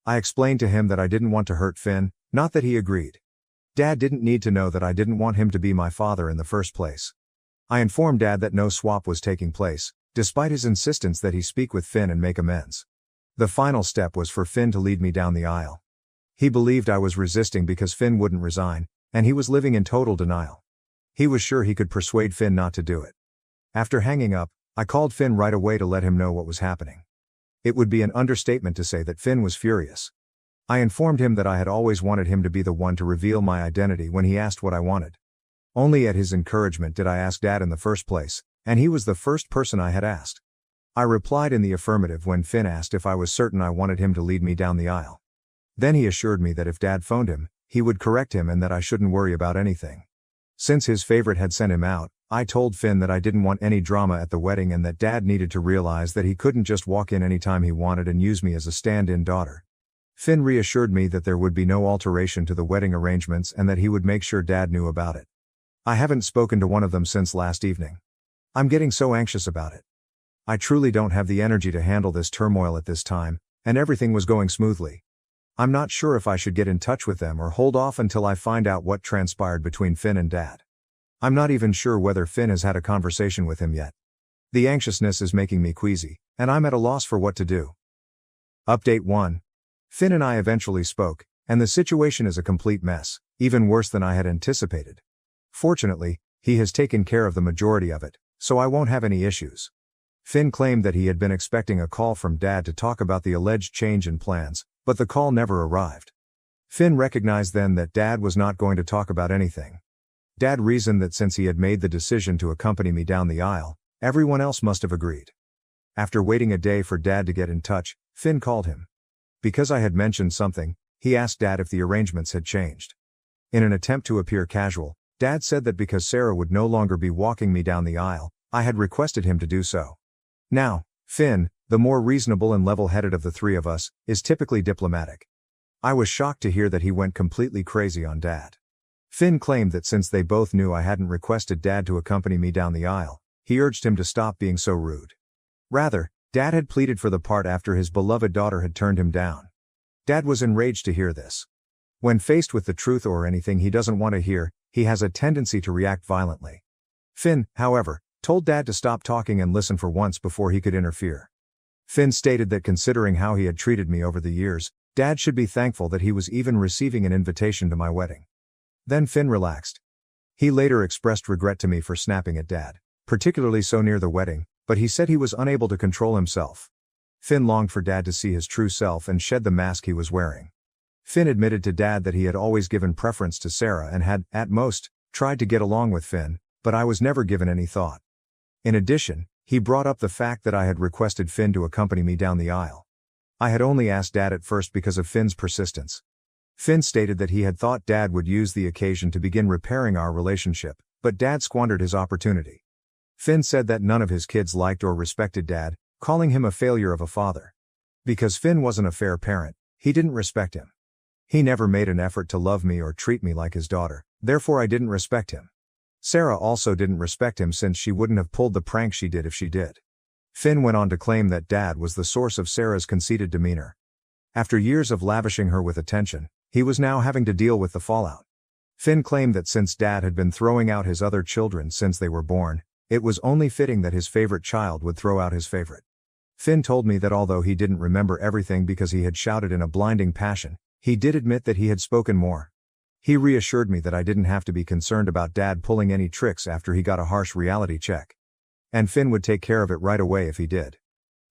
I explained to him that I didn't want to hurt Finn, not that he agreed. Dad didn't need to know that I didn't want him to be my father in the first place. I informed Dad that no swap was taking place, despite his insistence that he speak with Finn and make amends. The final step was for Finn to lead me down the aisle. He believed I was resisting because Finn wouldn't resign, and he was living in total denial. He was sure he could persuade Finn not to do it. After hanging up, I called Finn right away to let him know what was happening. It would be an understatement to say that Finn was furious. I informed him that I had always wanted him to be the one to reveal my identity when he asked what I wanted. Only at his encouragement did I ask Dad in the first place, and he was the first person I had asked. I replied in the affirmative when Finn asked if I was certain I wanted him to lead me down the aisle. Then he assured me that if Dad phoned him, he would correct him and that I shouldn't worry about anything. Since his favorite had sent him out, I told Finn that I didn't want any drama at the wedding and that Dad needed to realize that he couldn't just walk in anytime he wanted and use me as a stand-in daughter. Finn reassured me that there would be no alteration to the wedding arrangements and that he would make sure Dad knew about it. I haven't spoken to one of them since last evening. I'm getting so anxious about it. I truly don't have the energy to handle this turmoil at this time, and everything was going smoothly. I'm not sure if I should get in touch with them or hold off until I find out what transpired between Finn and Dad. I'm not even sure whether Finn has had a conversation with him yet. The anxiousness is making me queasy, and I'm at a loss for what to do. Update 1. Finn and I eventually spoke, and the situation is a complete mess, even worse than I had anticipated. Fortunately, he has taken care of the majority of it, so I won't have any issues. Finn claimed that he had been expecting a call from Dad to talk about the alleged change in plans, but the call never arrived. Finn recognized then that Dad was not going to talk about anything. Dad reasoned that since he had made the decision to accompany me down the aisle, everyone else must have agreed. After waiting a day for Dad to get in touch, Finn called him. Because I had mentioned something, he asked Dad if the arrangements had changed. In an attempt to appear casual, Dad said that because Sarah would no longer be walking me down the aisle, I had requested him to do so. Now, Finn, the more reasonable and level-headed of the three of us, is typically diplomatic. I was shocked to hear that he went completely crazy on Dad. Finn claimed that since they both knew I hadn't requested Dad to accompany me down the aisle, he urged him to stop being so rude. Rather, Dad had pleaded for the part after his beloved daughter had turned him down. Dad was enraged to hear this. When faced with the truth or anything he doesn't want to hear, he has a tendency to react violently. Finn, however, told Dad to stop talking and listen for once before he could interfere. Finn stated that considering how he had treated me over the years, Dad should be thankful that he was even receiving an invitation to my wedding. Then Finn relaxed. He later expressed regret to me for snapping at Dad, particularly so near the wedding, but he said he was unable to control himself. Finn longed for Dad to see his true self and shed the mask he was wearing. Finn admitted to Dad that he had always given preference to Sarah and had, at most, tried to get along with Finn, but I was never given any thought. In addition, he brought up the fact that I had requested Finn to accompany me down the aisle. I had only asked Dad at first because of Finn's persistence. Finn stated that he had thought Dad would use the occasion to begin repairing our relationship, but Dad squandered his opportunity. Finn said that none of his kids liked or respected Dad, calling him a failure of a father. Because Finn wasn't a fair parent, he didn't respect him. He never made an effort to love me or treat me like his daughter, therefore I didn't respect him. Sarah also didn't respect him since she wouldn't have pulled the prank she did if she did. Finn went on to claim that Dad was the source of Sarah's conceited demeanor. After years of lavishing her with attention, he was now having to deal with the fallout. Finn claimed that since Dad had been throwing out his other children since they were born, it was only fitting that his favorite child would throw out his favorite. Finn told me that although he didn't remember everything because he had shouted in a blinding passion, he did admit that he had spoken more. He reassured me that I didn't have to be concerned about Dad pulling any tricks after he got a harsh reality check. And Finn would take care of it right away if he did.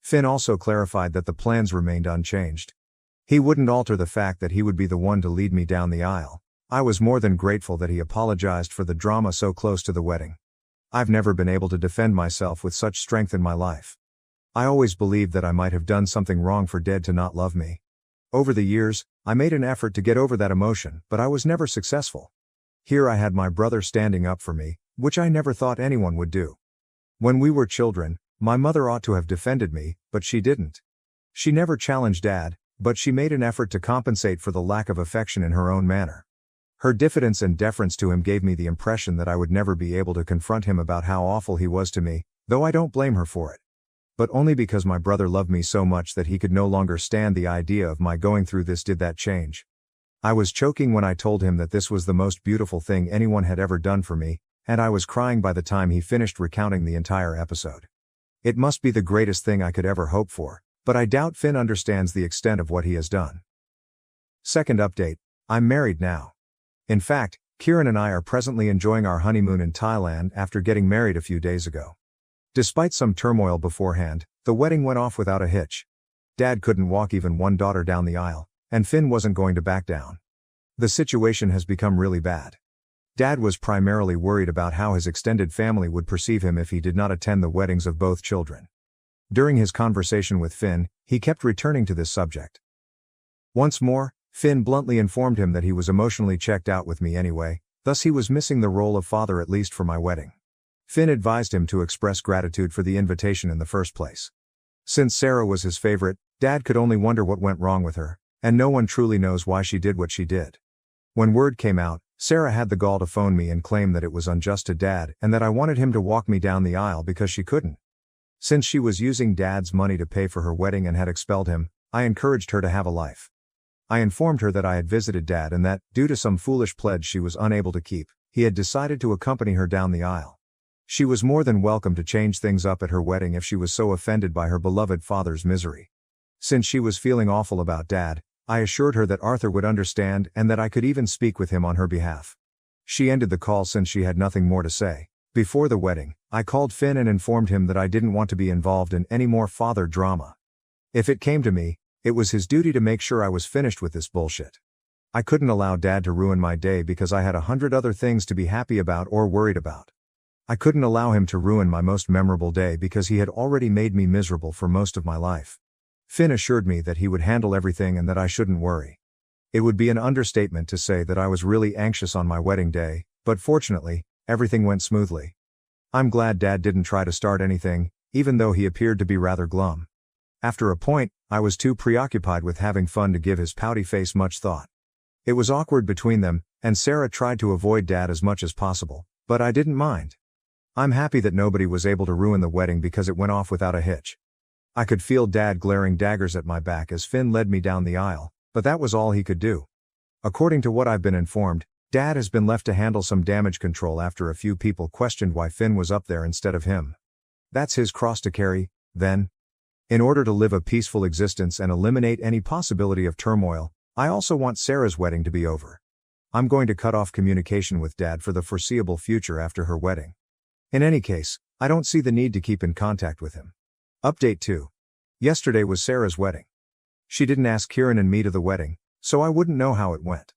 Finn also clarified that the plans remained unchanged. He wouldn't alter the fact that he would be the one to lead me down the aisle. I was more than grateful that he apologized for the drama so close to the wedding. I've never been able to defend myself with such strength in my life. I always believed that I might have done something wrong for Dad to not love me. Over the years, I made an effort to get over that emotion, but I was never successful. Here I had my brother standing up for me, which I never thought anyone would do. When we were children, my mother ought to have defended me, but she didn't. She never challenged Dad, but she made an effort to compensate for the lack of affection in her own manner. Her diffidence and deference to him gave me the impression that I would never be able to confront him about how awful he was to me, though I don't blame her for it. But only because my brother loved me so much that he could no longer stand the idea of my going through this did that change. I was choking when I told him that this was the most beautiful thing anyone had ever done for me, and I was crying by the time he finished recounting the entire episode. It must be the greatest thing I could ever hope for, but I doubt Finn understands the extent of what he has done. Second update, I'm married now. In fact, Kieran and I are presently enjoying our honeymoon in Thailand after getting married a few days ago. Despite some turmoil beforehand, the wedding went off without a hitch. Dad couldn't walk even one daughter down the aisle, and Finn wasn't going to back down. The situation has become really bad. Dad was primarily worried about how his extended family would perceive him if he did not attend the weddings of both children. During his conversation with Finn, he kept returning to this subject. Once more, Finn bluntly informed him that he was emotionally checked out with me anyway, thus he was missing the role of father at least for my wedding. Finn advised him to express gratitude for the invitation in the first place. Since Sarah was his favorite, Dad could only wonder what went wrong with her, and no one truly knows why she did what she did. When word came out, Sarah had the gall to phone me and claim that it was unjust to Dad and that I wanted him to walk me down the aisle because she couldn't. Since she was using Dad's money to pay for her wedding and had expelled him, I encouraged her to have a life. I informed her that I had visited Dad and that, due to some foolish pledge she was unable to keep, he had decided to accompany her down the aisle. She was more than welcome to change things up at her wedding if she was so offended by her beloved father's misery. Since she was feeling awful about Dad, I assured her that Arthur would understand and that I could even speak with him on her behalf. She ended the call since she had nothing more to say. Before the wedding, I called Finn and informed him that I didn't want to be involved in any more father drama. If it came to me, it was his duty to make sure I was finished with this bullshit. I couldn't allow Dad to ruin my day because I had 100 other things to be happy about or worried about. I couldn't allow him to ruin my most memorable day because he had already made me miserable for most of my life. Finn assured me that he would handle everything and that I shouldn't worry. It would be an understatement to say that I was really anxious on my wedding day, but fortunately, everything went smoothly. I'm glad Dad didn't try to start anything, even though he appeared to be rather glum. After a point, I was too preoccupied with having fun to give his pouty face much thought. It was awkward between them, and Sarah tried to avoid Dad as much as possible, but I didn't mind. I'm happy that nobody was able to ruin the wedding because it went off without a hitch. I could feel Dad glaring daggers at my back as Finn led me down the aisle, but that was all he could do. According to what I've been informed, Dad has been left to handle some damage control after a few people questioned why Finn was up there instead of him. That's his cross to carry, then. In order to live a peaceful existence and eliminate any possibility of turmoil, I also want Sarah's wedding to be over. I'm going to cut off communication with Dad for the foreseeable future after her wedding. In any case, I don't see the need to keep in contact with him. Update 2. Yesterday was Sarah's wedding. She didn't ask Kieran and me to the wedding, so I wouldn't know how it went.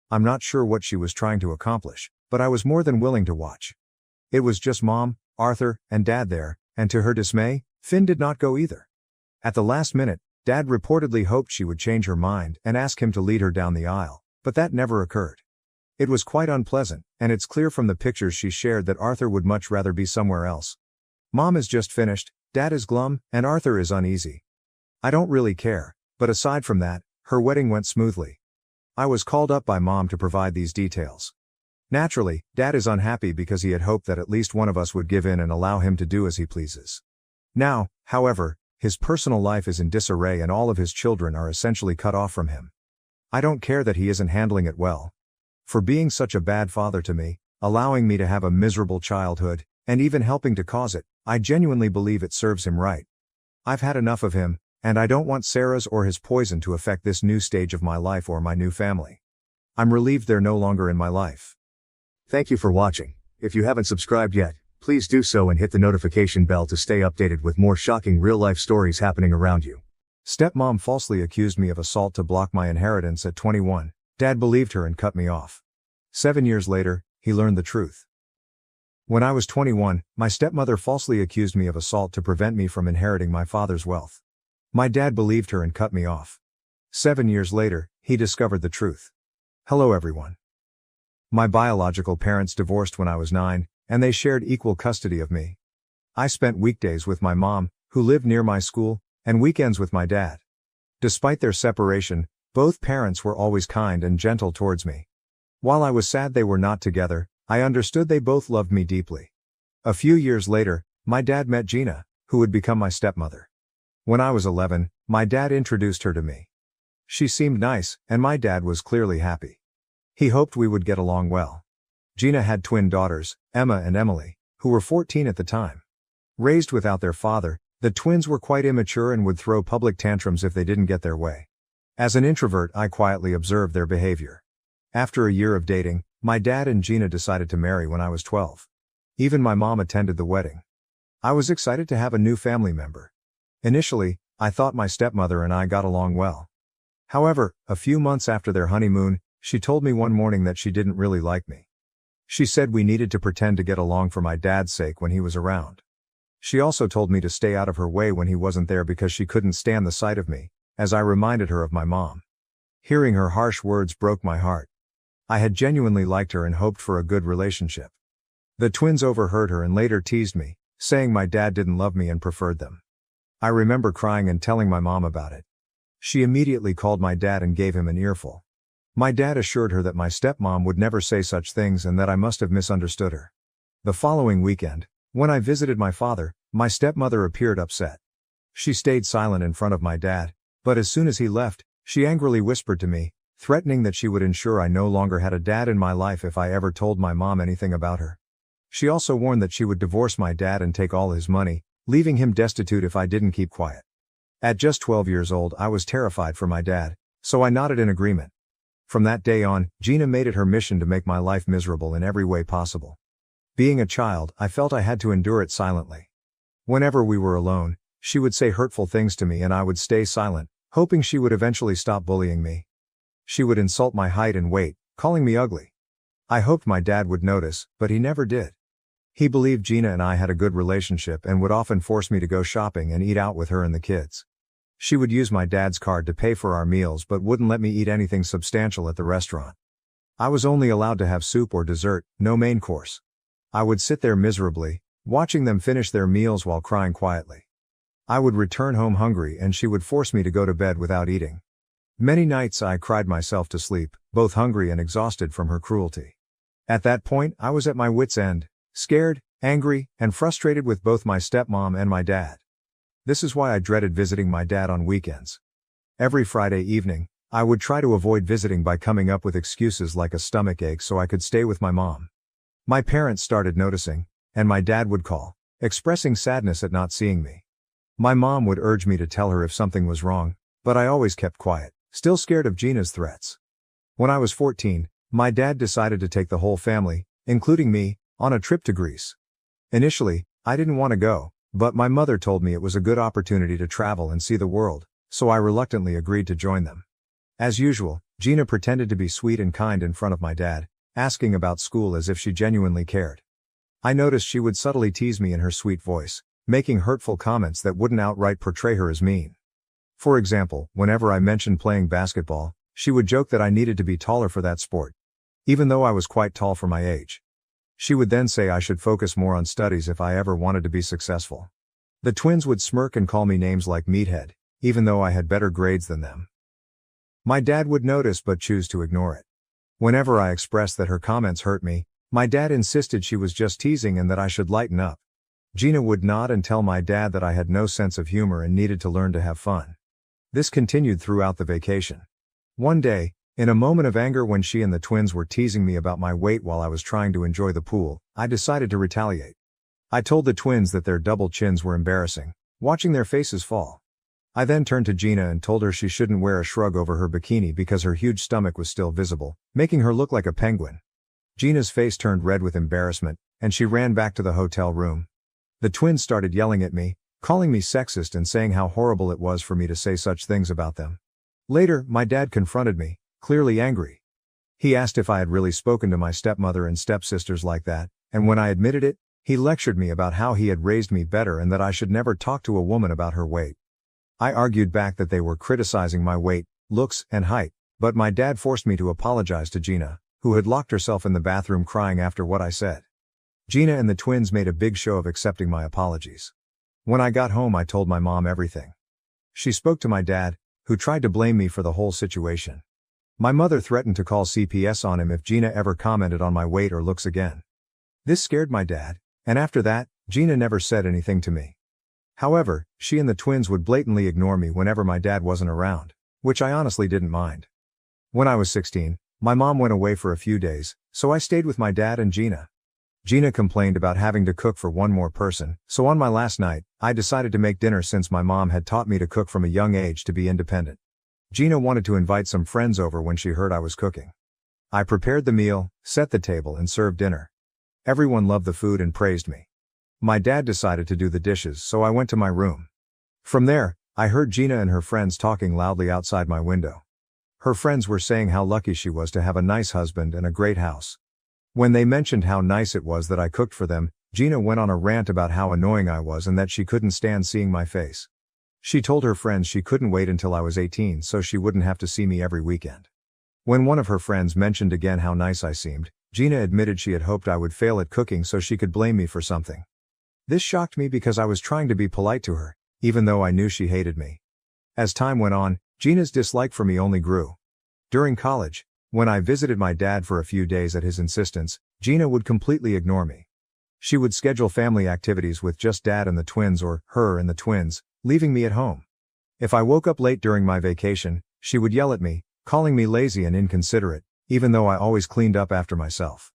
I'm not sure what she was trying to accomplish, but I was more than willing to watch. It was just Mom, Arthur, and Dad there, and to her dismay, Finn did not go either. At the last minute, Dad reportedly hoped she would change her mind and ask him to lead her down the aisle, but that never occurred. It was quite unpleasant, and it's clear from the pictures she shared that Arthur would much rather be somewhere else. Mom is just finished, Dad is glum, and Arthur is uneasy. I don't really care, but aside from that, her wedding went smoothly. I was called up by Mom to provide these details. Naturally, Dad is unhappy because he had hoped that at least one of us would give in and allow him to do as he pleases. Now, however, his personal life is in disarray and all of his children are essentially cut off from him. I don't care that he isn't handling it well. For being such a bad father to me, allowing me to have a miserable childhood, and even helping to cause it, I genuinely believe it serves him right. I've had enough of him, and I don't want Sarah's or his poison to affect this new stage of my life or my new family. I'm relieved they're no longer in my life. Thank you for watching. If you haven't subscribed yet, please do so and hit the notification bell to stay updated with more shocking real-life stories happening around you. Stepmom falsely accused me of assault to block my inheritance at 21. Dad believed her and cut me off. 7 years later, he learned the truth. When I was 21, my stepmother falsely accused me of assault to prevent me from inheriting my father's wealth. My dad believed her and cut me off. 7 years later, he discovered the truth. Hello everyone. My biological parents divorced when I was 9, and they shared equal custody of me. I spent weekdays with my mom, who lived near my school, and weekends with my dad. Despite their separation, both parents were always kind and gentle towards me. While I was sad they were not together, I understood they both loved me deeply. A few years later, my dad met Gina, who would become my stepmother. When I was 11, my dad introduced her to me. She seemed nice, and my dad was clearly happy. He hoped we would get along well. Gina had twin daughters, Emma and Emily, who were 14 at the time. Raised without their father, the twins were quite immature and would throw public tantrums if they didn't get their way. As an introvert, I quietly observed their behavior. After a year of dating, my dad and Gina decided to marry when I was 12. Even my mom attended the wedding. I was excited to have a new family member. Initially, I thought my stepmother and I got along well. However, a few months after their honeymoon, she told me one morning that she didn't really like me. She said we needed to pretend to get along for my dad's sake when he was around. She also told me to stay out of her way when he wasn't there because she couldn't stand the sight of me, as I reminded her of my mom. Hearing her harsh words broke my heart. I had genuinely liked her and hoped for a good relationship. The twins overheard her and later teased me, saying my dad didn't love me and preferred them. I remember crying and telling my mom about it. She immediately called my dad and gave him an earful. My dad assured her that my stepmom would never say such things and that I must have misunderstood her. The following weekend, when I visited my father, my stepmother appeared upset. She stayed silent in front of my dad, but as soon as he left, she angrily whispered to me, threatening that she would ensure I no longer had a dad in my life if I ever told my mom anything about her. She also warned that she would divorce my dad and take all his money, leaving him destitute if I didn't keep quiet. At just 12 years old, I was terrified for my dad, so I nodded in agreement. From that day on, Gina made it her mission to make my life miserable in every way possible. Being a child, I felt I had to endure it silently. Whenever we were alone, she would say hurtful things to me and I would stay silent, hoping she would eventually stop bullying me. She would insult my height and weight, calling me ugly. I hoped my dad would notice, but he never did. He believed Gina and I had a good relationship and would often force me to go shopping and eat out with her and the kids. She would use my dad's card to pay for our meals but wouldn't let me eat anything substantial at the restaurant. I was only allowed to have soup or dessert, no main course. I would sit there miserably, watching them finish their meals while crying quietly. I would return home hungry and she would force me to go to bed without eating. Many nights I cried myself to sleep, both hungry and exhausted from her cruelty. At that point, I was at my wit's end, scared, angry, and frustrated with both my stepmom and my dad. This is why I dreaded visiting my dad on weekends. Every Friday evening, I would try to avoid visiting by coming up with excuses like a stomach ache so I could stay with my mom. My parents started noticing, and my dad would call, expressing sadness at not seeing me. My mom would urge me to tell her if something was wrong, but I always kept quiet, still scared of Gina's threats. When I was 14, my dad decided to take the whole family, including me, on a trip to Greece. Initially, I didn't want to go, but my mother told me it was a good opportunity to travel and see the world, so I reluctantly agreed to join them. As usual, Gina pretended to be sweet and kind in front of my dad, asking about school as if she genuinely cared. I noticed she would subtly tease me in her sweet voice, making hurtful comments that wouldn't outright portray her as mean. For example, whenever I mentioned playing basketball, she would joke that I needed to be taller for that sport, even though I was quite tall for my age. She would then say I should focus more on studies if I ever wanted to be successful. The twins would smirk and call me names like meathead, even though I had better grades than them. My dad would notice but choose to ignore it. Whenever I expressed that her comments hurt me, my dad insisted she was just teasing and that I should lighten up. Gina would nod and tell my dad that I had no sense of humor and needed to learn to have fun. This continued throughout the vacation. One day, in a moment of anger when she and the twins were teasing me about my weight while I was trying to enjoy the pool, I decided to retaliate. I told the twins that their double chins were embarrassing, watching their faces fall. I then turned to Gina and told her she shouldn't wear a shrug over her bikini because her huge stomach was still visible, making her look like a penguin. Gina's face turned red with embarrassment, and she ran back to the hotel room. The twins started yelling at me, calling me sexist and saying how horrible it was for me to say such things about them. Later, my dad confronted me, clearly angry. He asked if I had really spoken to my stepmother and stepsisters like that, and when I admitted it, he lectured me about how he had raised me better and that I should never talk to a woman about her weight. I argued back that they were criticizing my weight, looks, and height, but my dad forced me to apologize to Gina, who had locked herself in the bathroom crying after what I said. Gina and the twins made a big show of accepting my apologies. When I got home, I told my mom everything. She spoke to my dad, who tried to blame me for the whole situation. My mother threatened to call CPS on him if Gina ever commented on my weight or looks again. This scared my dad, and after that, Gina never said anything to me. However, she and the twins would blatantly ignore me whenever my dad wasn't around, which I honestly didn't mind. When I was 16, my mom went away for a few days, so I stayed with my dad and Gina. Gina complained about having to cook for one more person, so on my last night, I decided to make dinner since my mom had taught me to cook from a young age to be independent. Gina wanted to invite some friends over when she heard I was cooking. I prepared the meal, set the table, and served dinner. Everyone loved the food and praised me. My dad decided to do the dishes, so I went to my room. From there, I heard Gina and her friends talking loudly outside my window. Her friends were saying how lucky she was to have a nice husband and a great house. When they mentioned how nice it was that I cooked for them, Gina went on a rant about how annoying I was and that she couldn't stand seeing my face. She told her friends she couldn't wait until I was 18 so she wouldn't have to see me every weekend. When one of her friends mentioned again how nice I seemed, Gina admitted she had hoped I would fail at cooking so she could blame me for something. This shocked me because I was trying to be polite to her, even though I knew she hated me. As time went on, Gina's dislike for me only grew. During college, when I visited my dad for a few days at his insistence, Gina would completely ignore me. She would schedule family activities with just dad and the twins or her and the twins, leaving me at home. If I woke up late during my vacation, she would yell at me, calling me lazy and inconsiderate, even though I always cleaned up after myself.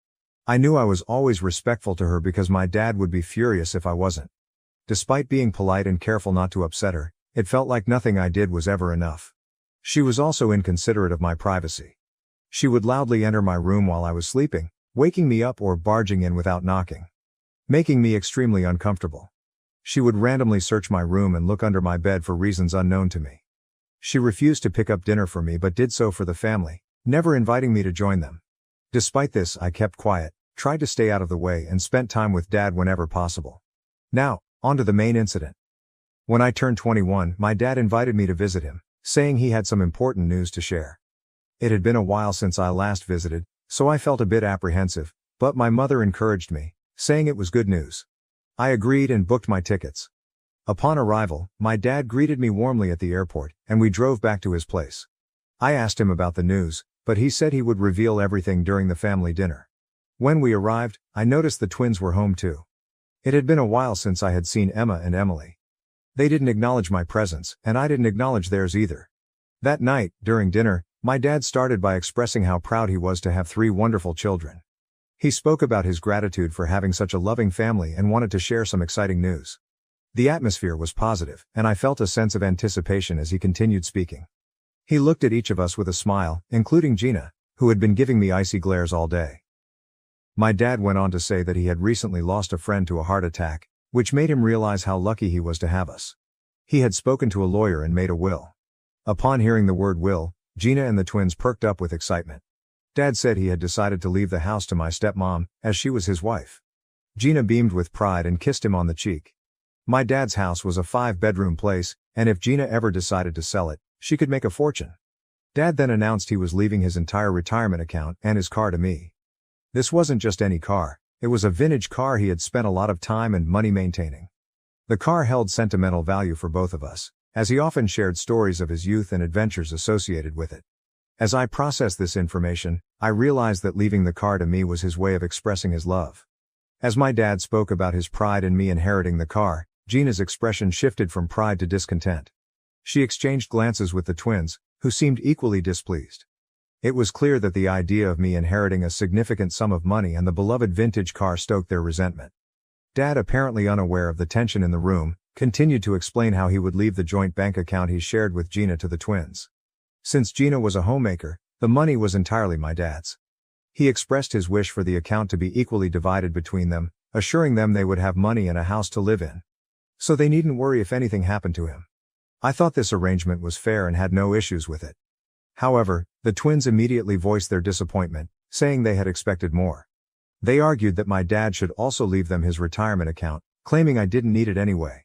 I knew I was always respectful to her because my dad would be furious if I wasn't. Despite being polite and careful not to upset her, it felt like nothing I did was ever enough. She was also inconsiderate of my privacy. She would loudly enter my room while I was sleeping, waking me up or barging in without knocking, making me extremely uncomfortable. She would randomly search my room and look under my bed for reasons unknown to me. She refused to pick up dinner for me but did so for the family, never inviting me to join them. Despite this, I kept quiet, tried to stay out of the way and spent time with dad whenever possible. Now, on to the main incident. When I turned 21, my dad invited me to visit him, saying he had some important news to share. It had been a while since I last visited, so I felt a bit apprehensive, but my mother encouraged me, saying it was good news. I agreed and booked my tickets. Upon arrival, my dad greeted me warmly at the airport, and we drove back to his place. I asked him about the news, but he said he would reveal everything during the family dinner. When we arrived, I noticed the twins were home too. It had been a while since I had seen Emma and Emily. They didn't acknowledge my presence, and I didn't acknowledge theirs either. That night, during dinner, my dad started by expressing how proud he was to have 3 wonderful children. He spoke about his gratitude for having such a loving family and wanted to share some exciting news. The atmosphere was positive, and I felt a sense of anticipation as he continued speaking. He looked at each of us with a smile, including Gina, who had been giving me icy glares all day. My dad went on to say that he had recently lost a friend to a heart attack, which made him realize how lucky he was to have us. He had spoken to a lawyer and made a will. Upon hearing the word will, Gina and the twins perked up with excitement. Dad said he had decided to leave the house to my stepmom, as she was his wife. Gina beamed with pride and kissed him on the cheek. My dad's house was a 5-bedroom place, and if Gina ever decided to sell it, she could make a fortune. Dad then announced he was leaving his entire retirement account and his car to me. This wasn't just any car, it was a vintage car he had spent a lot of time and money maintaining. The car held sentimental value for both of us, as he often shared stories of his youth and adventures associated with it. As I processed this information, I realized that leaving the car to me was his way of expressing his love. As my dad spoke about his pride in me inheriting the car, Gina's expression shifted from pride to discontent. She exchanged glances with the twins, who seemed equally displeased. It was clear that the idea of me inheriting a significant sum of money and the beloved vintage car stoked their resentment. Dad, apparently unaware of the tension in the room, continued to explain how he would leave the joint bank account he shared with Gina to the twins. Since Gina was a homemaker, the money was entirely my dad's. He expressed his wish for the account to be equally divided between them, assuring them they would have money and a house to live in. So they needn't worry if anything happened to him. I thought this arrangement was fair and had no issues with it. However, the twins immediately voiced their disappointment, saying they had expected more. They argued that my dad should also leave them his retirement account, claiming I didn't need it anyway.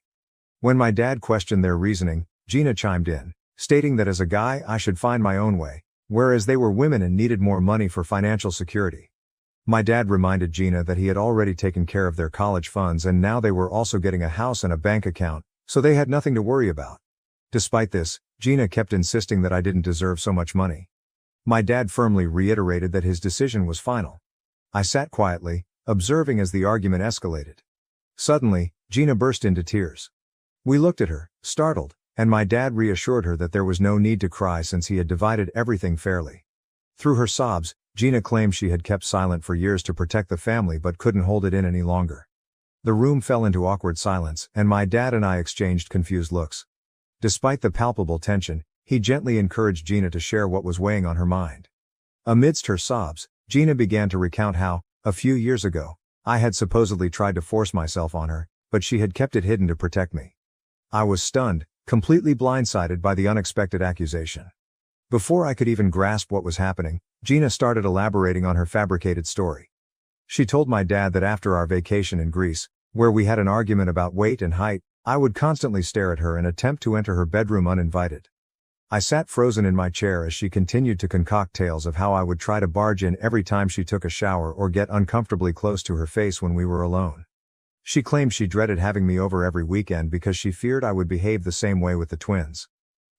When my dad questioned their reasoning, Gina chimed in, stating that as a guy I should find my own way, whereas they were women and needed more money for financial security. My dad reminded Gina that he had already taken care of their college funds and now they were also getting a house and a bank account, so they had nothing to worry about. Despite this, Gina kept insisting that I didn't deserve so much money. My dad firmly reiterated that his decision was final. I sat quietly, observing as the argument escalated. Suddenly, Gina burst into tears. We looked at her, startled, and my dad reassured her that there was no need to cry since he had divided everything fairly. Through her sobs, Gina claimed she had kept silent for years to protect the family but couldn't hold it in any longer. The room fell into awkward silence, and my dad and I exchanged confused looks. Despite the palpable tension, he gently encouraged Gina to share what was weighing on her mind. Amidst her sobs, Gina began to recount how, a few years ago, I had supposedly tried to force myself on her, but she had kept it hidden to protect me. I was stunned, completely blindsided by the unexpected accusation. Before I could even grasp what was happening, Gina started elaborating on her fabricated story. She told my dad that after our vacation in Greece, where we had an argument about weight and height, I would constantly stare at her and attempt to enter her bedroom uninvited. I sat frozen in my chair as she continued to concoct tales of how I would try to barge in every time she took a shower or get uncomfortably close to her face when we were alone. She claimed she dreaded having me over every weekend because she feared I would behave the same way with the twins.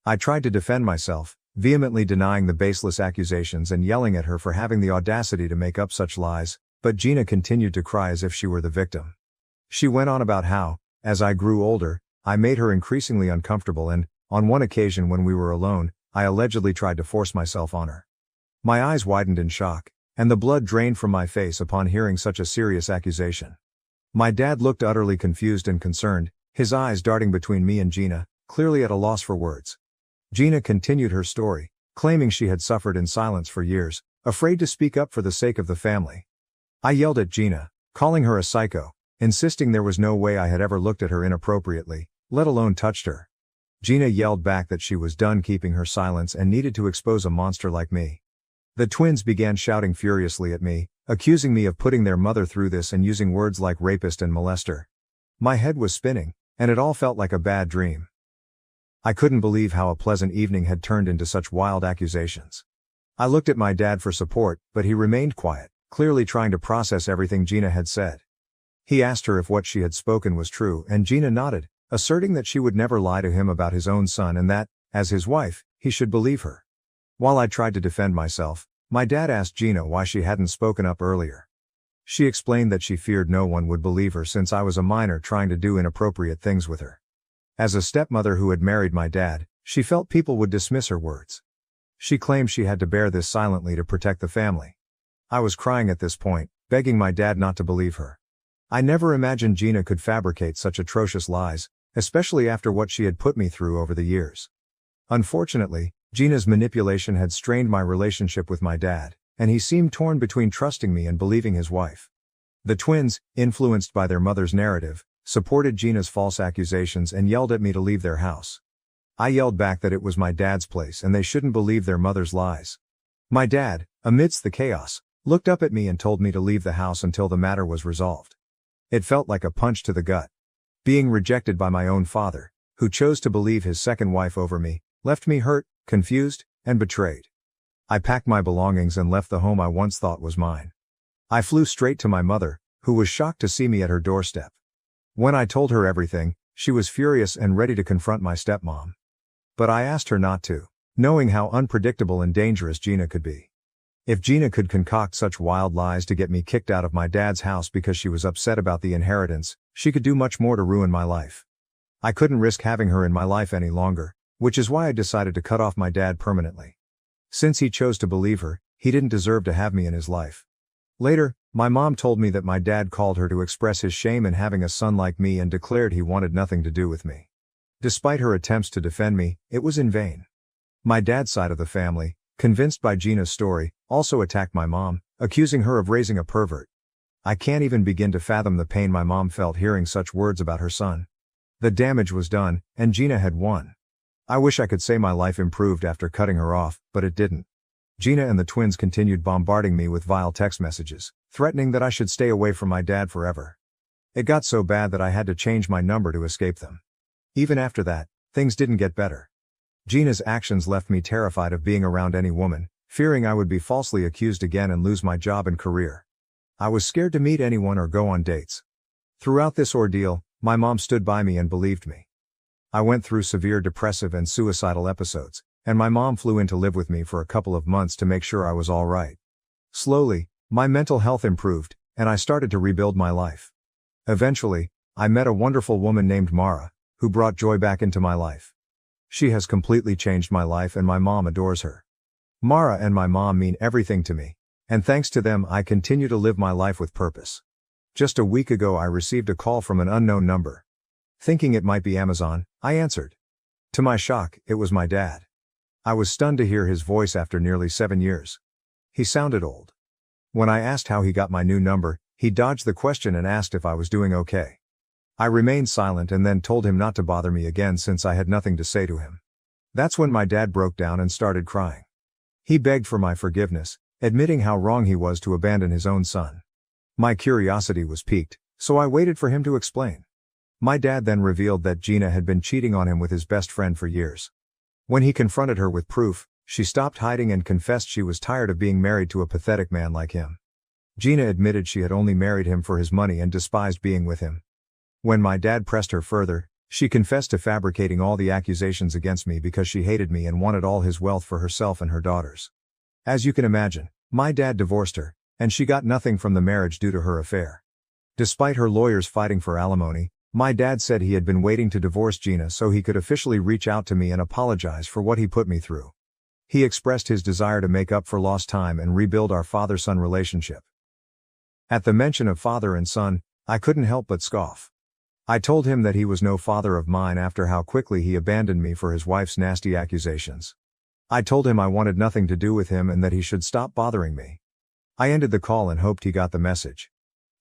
I tried to defend myself, vehemently denying the baseless accusations and yelling at her for having the audacity to make up such lies, but Gina continued to cry as if she were the victim. She went on about how, as I grew older, I made her increasingly uncomfortable and, on one occasion when we were alone, I allegedly tried to force myself on her. My eyes widened in shock, and the blood drained from my face upon hearing such a serious accusation. My dad looked utterly confused and concerned, his eyes darting between me and Gina, clearly at a loss for words. Gina continued her story, claiming she had suffered in silence for years, afraid to speak up for the sake of the family. I yelled at Gina, calling her a psycho, insisting there was no way I had ever looked at her inappropriately, let alone touched her. Gina yelled back that she was done keeping her silence and needed to expose a monster like me. The twins began shouting furiously at me, accusing me of putting their mother through this and using words like rapist and molester. My head was spinning, and it all felt like a bad dream. I couldn't believe how a pleasant evening had turned into such wild accusations. I looked at my dad for support, but he remained quiet, clearly trying to process everything Gina had said. He asked her if what she had spoken was true, and Gina nodded, asserting that she would never lie to him about his own son and that, as his wife, he should believe her. While I tried to defend myself, my dad asked Gina why she hadn't spoken up earlier. She explained that she feared no one would believe her since I was a minor trying to do inappropriate things with her. As a stepmother who had married my dad, she felt people would dismiss her words. She claimed she had to bear this silently to protect the family. I was crying at this point, begging my dad not to believe her. I never imagined Gina could fabricate such atrocious lies, especially after what she had put me through over the years. Unfortunately, Gina's manipulation had strained my relationship with my dad, and he seemed torn between trusting me and believing his wife. The twins, influenced by their mother's narrative, supported Gina's false accusations and yelled at me to leave their house. I yelled back that it was my dad's place and they shouldn't believe their mother's lies. My dad, amidst the chaos, looked up at me and told me to leave the house until the matter was resolved. It felt like a punch to the gut. Being rejected by my own father, who chose to believe his second wife over me, left me hurt, confused, and betrayed. I packed my belongings and left the home I once thought was mine. I flew straight to my mother, who was shocked to see me at her doorstep. When I told her everything, she was furious and ready to confront my stepmom. But I asked her not to, knowing how unpredictable and dangerous Gina could be. If Gina could concoct such wild lies to get me kicked out of my dad's house because she was upset about the inheritance, she could do much more to ruin my life. I couldn't risk having her in my life any longer, which is why I decided to cut off my dad permanently. Since he chose to believe her, he didn't deserve to have me in his life. Later, my mom told me that my dad called her to express his shame in having a son like me and declared he wanted nothing to do with me. Despite her attempts to defend me, it was in vain. My dad's side of the family, convinced by Gina's story, also attacked my mom, accusing her of raising a pervert. I can't even begin to fathom the pain my mom felt hearing such words about her son. The damage was done, and Gina had won. I wish I could say my life improved after cutting her off, but it didn't. Gina and the twins continued bombarding me with vile text messages, threatening that I should stay away from my dad forever. It got so bad that I had to change my number to escape them. Even after that, things didn't get better. Gina's actions left me terrified of being around any woman, fearing I would be falsely accused again and lose my job and career. I was scared to meet anyone or go on dates. Throughout this ordeal, my mom stood by me and believed me. I went through severe depressive and suicidal episodes, and my mom flew in to live with me for a couple of months to make sure I was all right. Slowly, my mental health improved, and I started to rebuild my life. Eventually, I met a wonderful woman named Mara, who brought joy back into my life. She has completely changed my life and my mom adores her. Mara and my mom mean everything to me, and thanks to them I continue to live my life with purpose. Just a week ago I received a call from an unknown number. Thinking it might be Amazon, I answered. To my shock, it was my dad. I was stunned to hear his voice after nearly 7 years. He sounded old. When I asked how he got my new number, he dodged the question and asked if I was doing okay. I remained silent and then told him not to bother me again since I had nothing to say to him. That's when my dad broke down and started crying. He begged for my forgiveness, admitting how wrong he was to abandon his own son. My curiosity was piqued, so I waited for him to explain. My dad then revealed that Gina had been cheating on him with his best friend for years. When he confronted her with proof, she stopped hiding and confessed she was tired of being married to a pathetic man like him. Gina admitted she had only married him for his money and despised being with him. When my dad pressed her further, she confessed to fabricating all the accusations against me because she hated me and wanted all his wealth for herself and her daughters. As you can imagine, my dad divorced her, and she got nothing from the marriage due to her affair. Despite her lawyers fighting for alimony, my dad said he had been waiting to divorce Gina so he could officially reach out to me and apologize for what he put me through. He expressed his desire to make up for lost time and rebuild our father-son relationship. At the mention of father and son, I couldn't help but scoff. I told him that he was no father of mine after how quickly he abandoned me for his wife's nasty accusations. I told him I wanted nothing to do with him and that he should stop bothering me. I ended the call and hoped he got the message.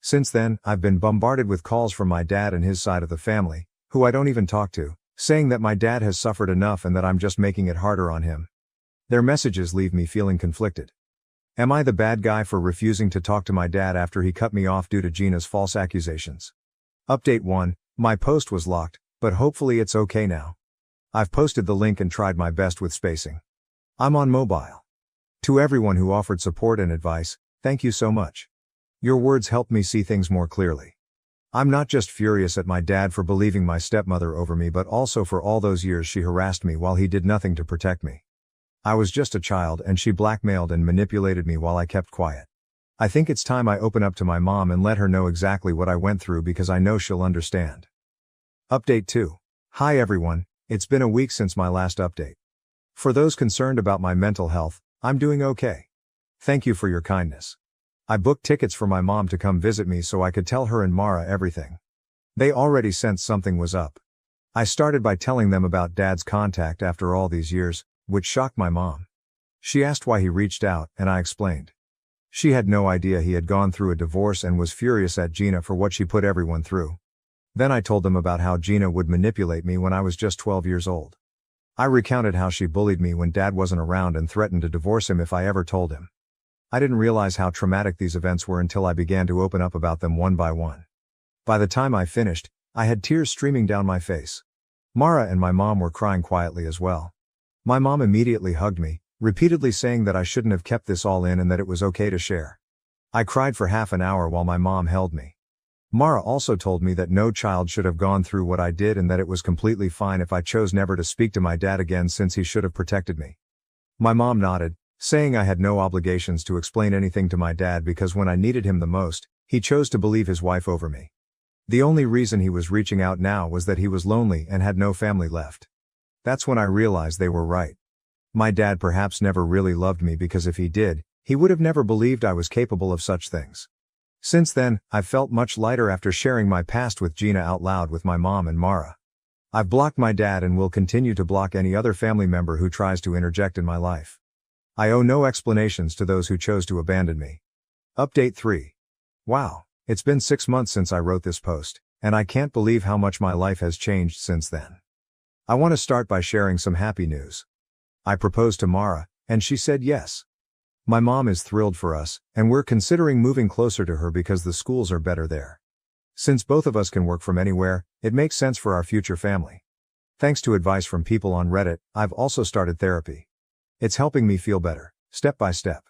Since then, I've been bombarded with calls from my dad and his side of the family, who I don't even talk to, saying that my dad has suffered enough and that I'm just making it harder on him. Their messages leave me feeling conflicted. Am I the bad guy for refusing to talk to my dad after he cut me off due to Gina's false accusations? Update 1. My post was locked, but hopefully it's okay now. I've posted the link and tried my best with spacing. I'm on mobile. To everyone who offered support and advice, thank you so much. Your words helped me see things more clearly. I'm not just furious at my dad for believing my stepmother over me, but also for all those years she harassed me while he did nothing to protect me. I was just a child and she blackmailed and manipulated me while I kept quiet. I think it's time I open up to my mom and let her know exactly what I went through because I know she'll understand. Update 2. Hi everyone, it's been a week since my last update. For those concerned about my mental health, I'm doing okay. Thank you for your kindness. I booked tickets for my mom to come visit me so I could tell her and Mara everything. They already sensed something was up. I started by telling them about Dad's contact after all these years, which shocked my mom. She asked why he reached out, and I explained. She had no idea he had gone through a divorce and was furious at Gina for what she put everyone through. Then I told them about how Gina would manipulate me when I was just 12 years old. I recounted how she bullied me when Dad wasn't around and threatened to divorce him if I ever told him. I didn't realize how traumatic these events were until I began to open up about them one by one. By the time I finished, I had tears streaming down my face. Mara and my mom were crying quietly as well. My mom immediately hugged me, repeatedly saying that I shouldn't have kept this all in and that it was okay to share. I cried for half an hour while my mom held me. Mara also told me that no child should have gone through what I did and that it was completely fine if I chose never to speak to my dad again since he should have protected me. My mom nodded, saying I had no obligations to explain anything to my dad because when I needed him the most, he chose to believe his wife over me. The only reason he was reaching out now was that he was lonely and had no family left. That's when I realized they were right. My dad perhaps never really loved me because if he did, he would have never believed I was capable of such things. Since then, I've felt much lighter after sharing my past with Gina out loud with my mom and Mara. I've blocked my dad and will continue to block any other family member who tries to interject in my life. I owe no explanations to those who chose to abandon me. Update 3. Wow, it's been 6 months since I wrote this post, and I can't believe how much my life has changed since then. I want to start by sharing some happy news. I proposed to Mara, and she said yes. My mom is thrilled for us, and we're considering moving closer to her because the schools are better there. Since both of us can work from anywhere, it makes sense for our future family. Thanks to advice from people on Reddit, I've also started therapy. It's helping me feel better, step by step.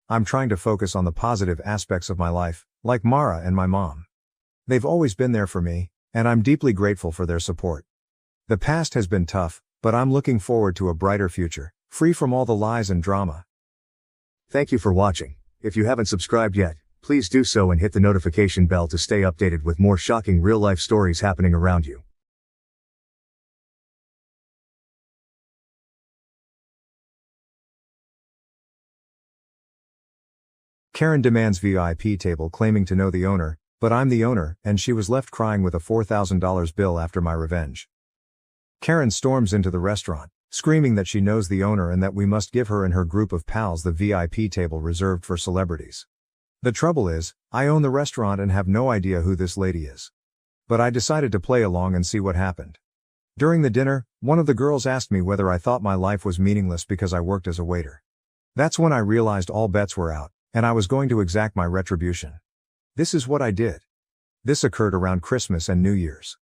I'm trying to focus on the positive aspects of my life, like Mara and my mom. They've always been there for me, and I'm deeply grateful for their support. The past has been tough, but I'm looking forward to a brighter future, free from all the lies and drama. Thank you for watching. If you haven't subscribed yet, please do so and hit the notification bell to stay updated with more shocking real-life stories happening around you. Karen demands VIP table claiming to know the owner, but I'm the owner, and she was left crying with a $4,000 bill after my revenge. Karen storms into the restaurant, screaming that she knows the owner and that we must give her and her group of pals the VIP table reserved for celebrities. The trouble is, I own the restaurant and have no idea who this lady is. But I decided to play along and see what happened. During the dinner, one of the girls asked me whether I thought my life was meaningless because I worked as a waiter. That's when I realized all bets were out, and I was going to exact my retribution. This is what I did. This occurred around Christmas and New Year's.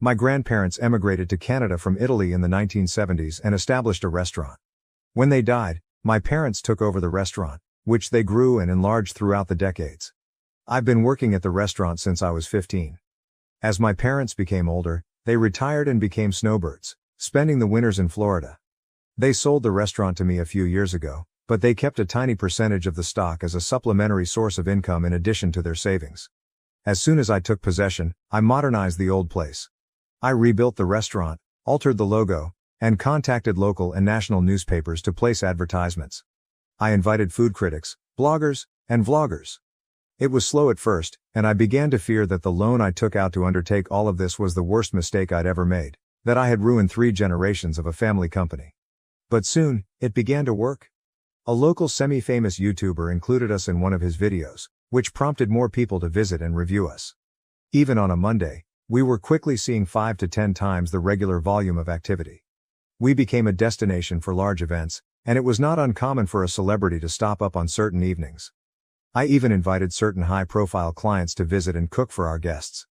My grandparents emigrated to Canada from Italy in the 1970s and established a restaurant. When they died, my parents took over the restaurant, which they grew and enlarged throughout the decades. I've been working at the restaurant since I was 15. As my parents became older, they retired and became snowbirds, spending the winters in Florida. They sold the restaurant to me a few years ago, but they kept a tiny percentage of the stock as a supplementary source of income in addition to their savings. As soon as I took possession, I modernized the old place. I rebuilt the restaurant, altered the logo, and contacted local and national newspapers to place advertisements. I invited food critics, bloggers, and vloggers. It was slow at first, and I began to fear that the loan I took out to undertake all of this was the worst mistake I'd ever made, that I had ruined 3 generations of a family company. But soon, it began to work. A local semi-famous YouTuber included us in one of his videos, which prompted more people to visit and review us. Even on a Monday, we were quickly seeing 5 to 10 times the regular volume of activity. We became a destination for large events, and it was not uncommon for a celebrity to stop up on certain evenings. I even invited certain high-profile clients to visit and cook for our guests.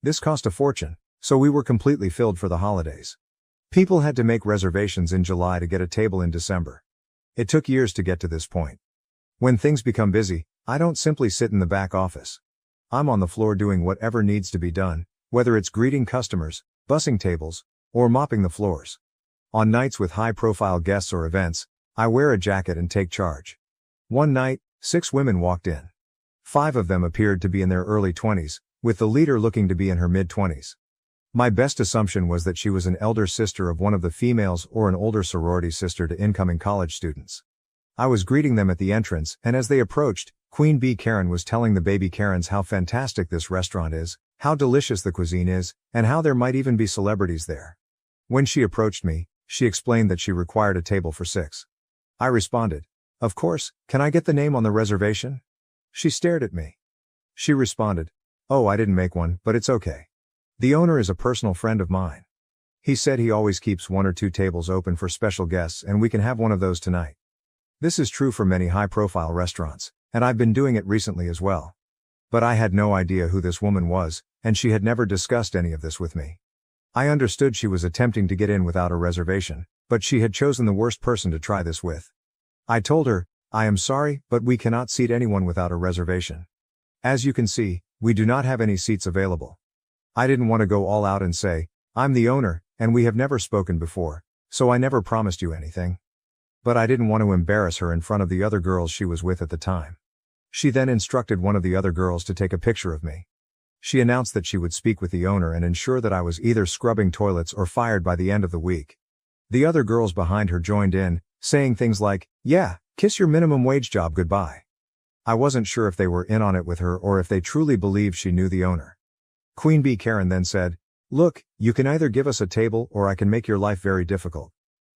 This cost a fortune, so we were completely filled for the holidays. People had to make reservations in July to get a table in December. It took years to get to this point. When things become busy, I don't simply sit in the back office. I'm on the floor doing whatever needs to be done, whether it's greeting customers, bussing tables, or mopping the floors. On nights with high-profile guests or events, I wear a jacket and take charge. One night, 6 women walked in. 5 of them appeared to be in their early 20s, with the leader looking to be in her mid-20s. My best assumption was that she was an elder sister of one of the females or an older sorority sister to incoming college students. I was greeting them at the entrance, and as they approached, Queen Bee Karen was telling the baby Karens how fantastic this restaurant is, how delicious the cuisine is, and how there might even be celebrities there. When she approached me, she explained that she required a table for 6. I responded, "Of course, can I get the name on the reservation?" She stared at me. She responded, "Oh, I didn't make one, but it's okay. The owner is a personal friend of mine. He said he always keeps 1 or 2 tables open for special guests and we can have one of those tonight." This is true for many high-profile restaurants, and I've been doing it recently as well. But I had no idea who this woman was, and she had never discussed any of this with me. I understood she was attempting to get in without a reservation, but she had chosen the worst person to try this with. I told her, "I am sorry, but we cannot seat anyone without a reservation. As you can see, we do not have any seats available." I didn't want to go all out and say, "I'm the owner, and we have never spoken before, so I never promised you anything." But I didn't want to embarrass her in front of the other girls she was with at the time. She then instructed one of the other girls to take a picture of me. She announced that she would speak with the owner and ensure that I was either scrubbing toilets or fired by the end of the week. The other girls behind her joined in, saying things like, "Yeah, kiss your minimum wage job goodbye." I wasn't sure if they were in on it with her or if they truly believed she knew the owner. Queen Bee Karen then said, "Look, you can either give us a table or I can make your life very difficult.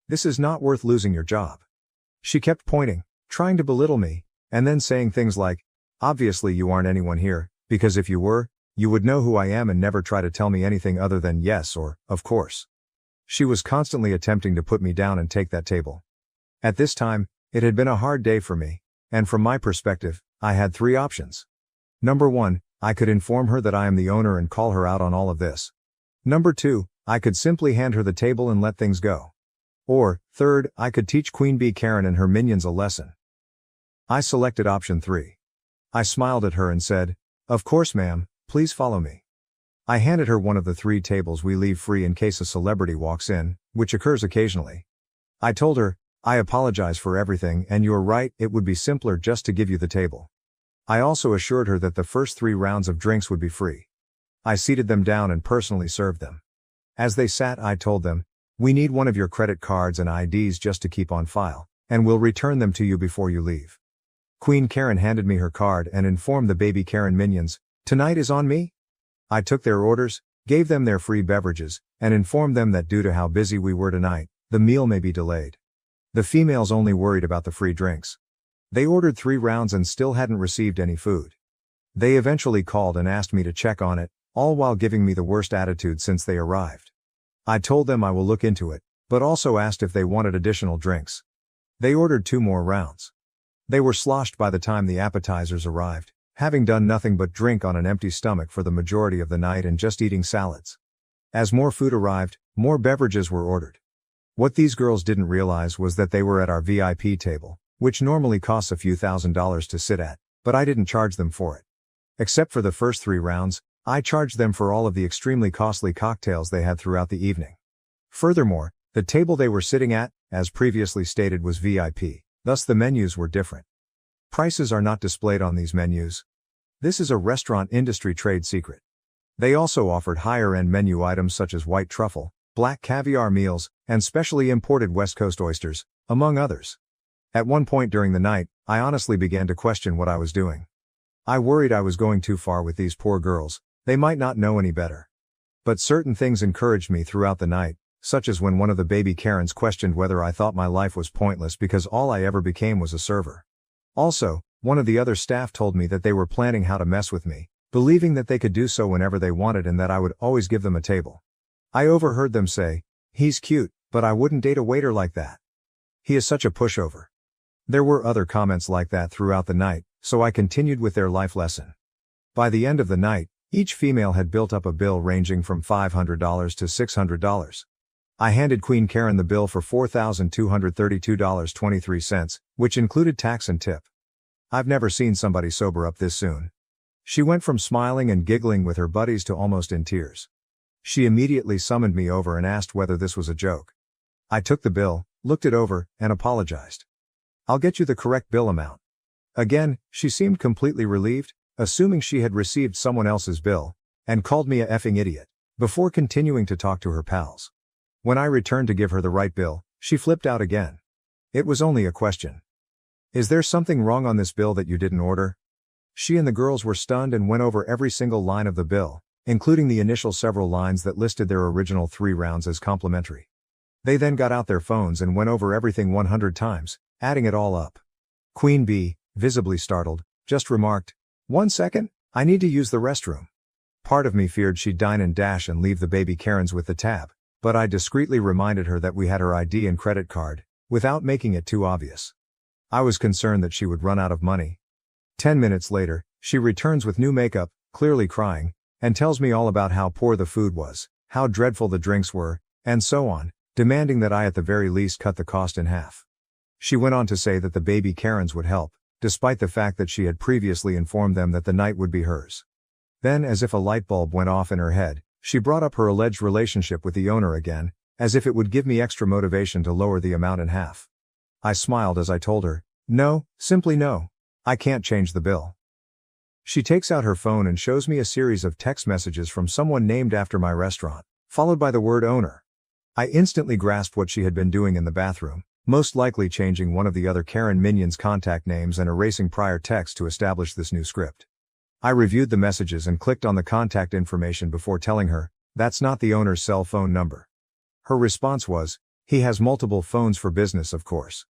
This is not worth losing your job." She kept pointing, trying to belittle me, and then saying things like, "Obviously you aren't anyone here, because if you were, you would know who I am and never try to tell me anything other than yes or, of course." She was constantly attempting to put me down and take that table. At this time, it had been a hard day for me, and from my perspective, I had 3 options. Number 1, I could inform her that I am the owner and call her out on all of this. Number 2, I could simply hand her the table and let things go. Or, third, I could teach Queen Bee Karen and her minions a lesson. I selected option 3. I smiled at her and said, "Of course ma'am, please follow me." I handed her one of the 3 tables we leave free in case a celebrity walks in, which occurs occasionally. I told her, "I apologize for everything and you're right, it would be simpler just to give you the table." I also assured her that the first 3 rounds of drinks would be free. I seated them down and personally served them. As they sat, I told them, "We need one of your credit cards and IDs just to keep on file, and we'll return them to you before you leave." Queen Karen handed me her card and informed the baby Karen minions, "Tonight is on me." I took their orders, gave them their free beverages, and informed them that due to how busy we were tonight, the meal may be delayed. The females only worried about the free drinks. They ordered 3 rounds and still hadn't received any food. They eventually called and asked me to check on it, all while giving me the worst attitude since they arrived. I told them I will look into it, but also asked if they wanted additional drinks. They ordered 2 more rounds. They were sloshed by the time the appetizers arrived, having done nothing but drink on an empty stomach for the majority of the night and just eating salads. As more food arrived, more beverages were ordered. What these girls didn't realize was that they were at our VIP table, which normally costs a few $1,000s to sit at, but I didn't charge them for it. Except for the first 3 rounds, I charged them for all of the extremely costly cocktails they had throughout the evening. Furthermore, the table they were sitting at, as previously stated, was VIP, thus the menus were different. Prices are not displayed on these menus. This is a restaurant industry trade secret. They also offered higher-end menu items such as white truffle, black caviar meals, and specially imported West Coast oysters, among others. At one point during the night, I honestly began to question what I was doing. I worried I was going too far with these poor girls. They might not know any better. But certain things encouraged me throughout the night, such as when one of the baby Karens questioned whether I thought my life was pointless because all I ever became was a server. Also, one of the other staff told me that they were planning how to mess with me, believing that they could do so whenever they wanted and that I would always give them a table. I overheard them say, "He's cute, but I wouldn't date a waiter like that. He is such a pushover." There were other comments like that throughout the night, so I continued with their life lesson. By the end of the night, Each female had built up a bill ranging from $500 to $600. I handed Queen Karen the bill for $4,232.23, which included tax and tip. I've never seen somebody sober up this soon. She went from smiling and giggling with her buddies to almost in tears. She immediately summoned me over and asked whether this was a joke. I took the bill, looked it over, and apologized. "I'll get you the correct bill amount." Again, she seemed completely relieved, assuming she had received someone else's bill, and called me a effing idiot, before continuing to talk to her pals. When I returned to give her the right bill, she flipped out again. It was only a question. "Is there something wrong on this bill that you didn't order?" She and the girls were stunned and went over every single line of the bill, including the initial several lines that listed their original 3 rounds as complimentary. They then got out their phones and went over everything 100 times, adding it all up. Queen Bee, visibly startled, just remarked, "1 second, I need to use the restroom." Part of me feared she'd dine and dash and leave the baby Karens with the tab, but I discreetly reminded her that we had her ID and credit card, without making it too obvious. I was concerned that she would run out of money. 10 minutes later, she returns with new makeup, clearly crying, and tells me all about how poor the food was, how dreadful the drinks were, and so on, demanding that I at the very least cut the cost in half. She went on to say that the baby Karens would help, despite the fact that she had previously informed them that the night would be hers. Then, as if a light bulb went off in her head, she brought up her alleged relationship with the owner again, as if it would give me extra motivation to lower the amount in half. I smiled as I told her, "No, simply no. I can't change the bill." She takes out her phone and shows me a series of text messages from someone named after my restaurant, followed by the word owner. I instantly grasped what she had been doing in the bathroom, most likely changing one of the other Karen minions' contact names and erasing prior text to establish this new script. I reviewed the messages and clicked on the contact information before telling her, "That's not the owner's cell phone number." Her response was, "He has multiple phones for business, of course.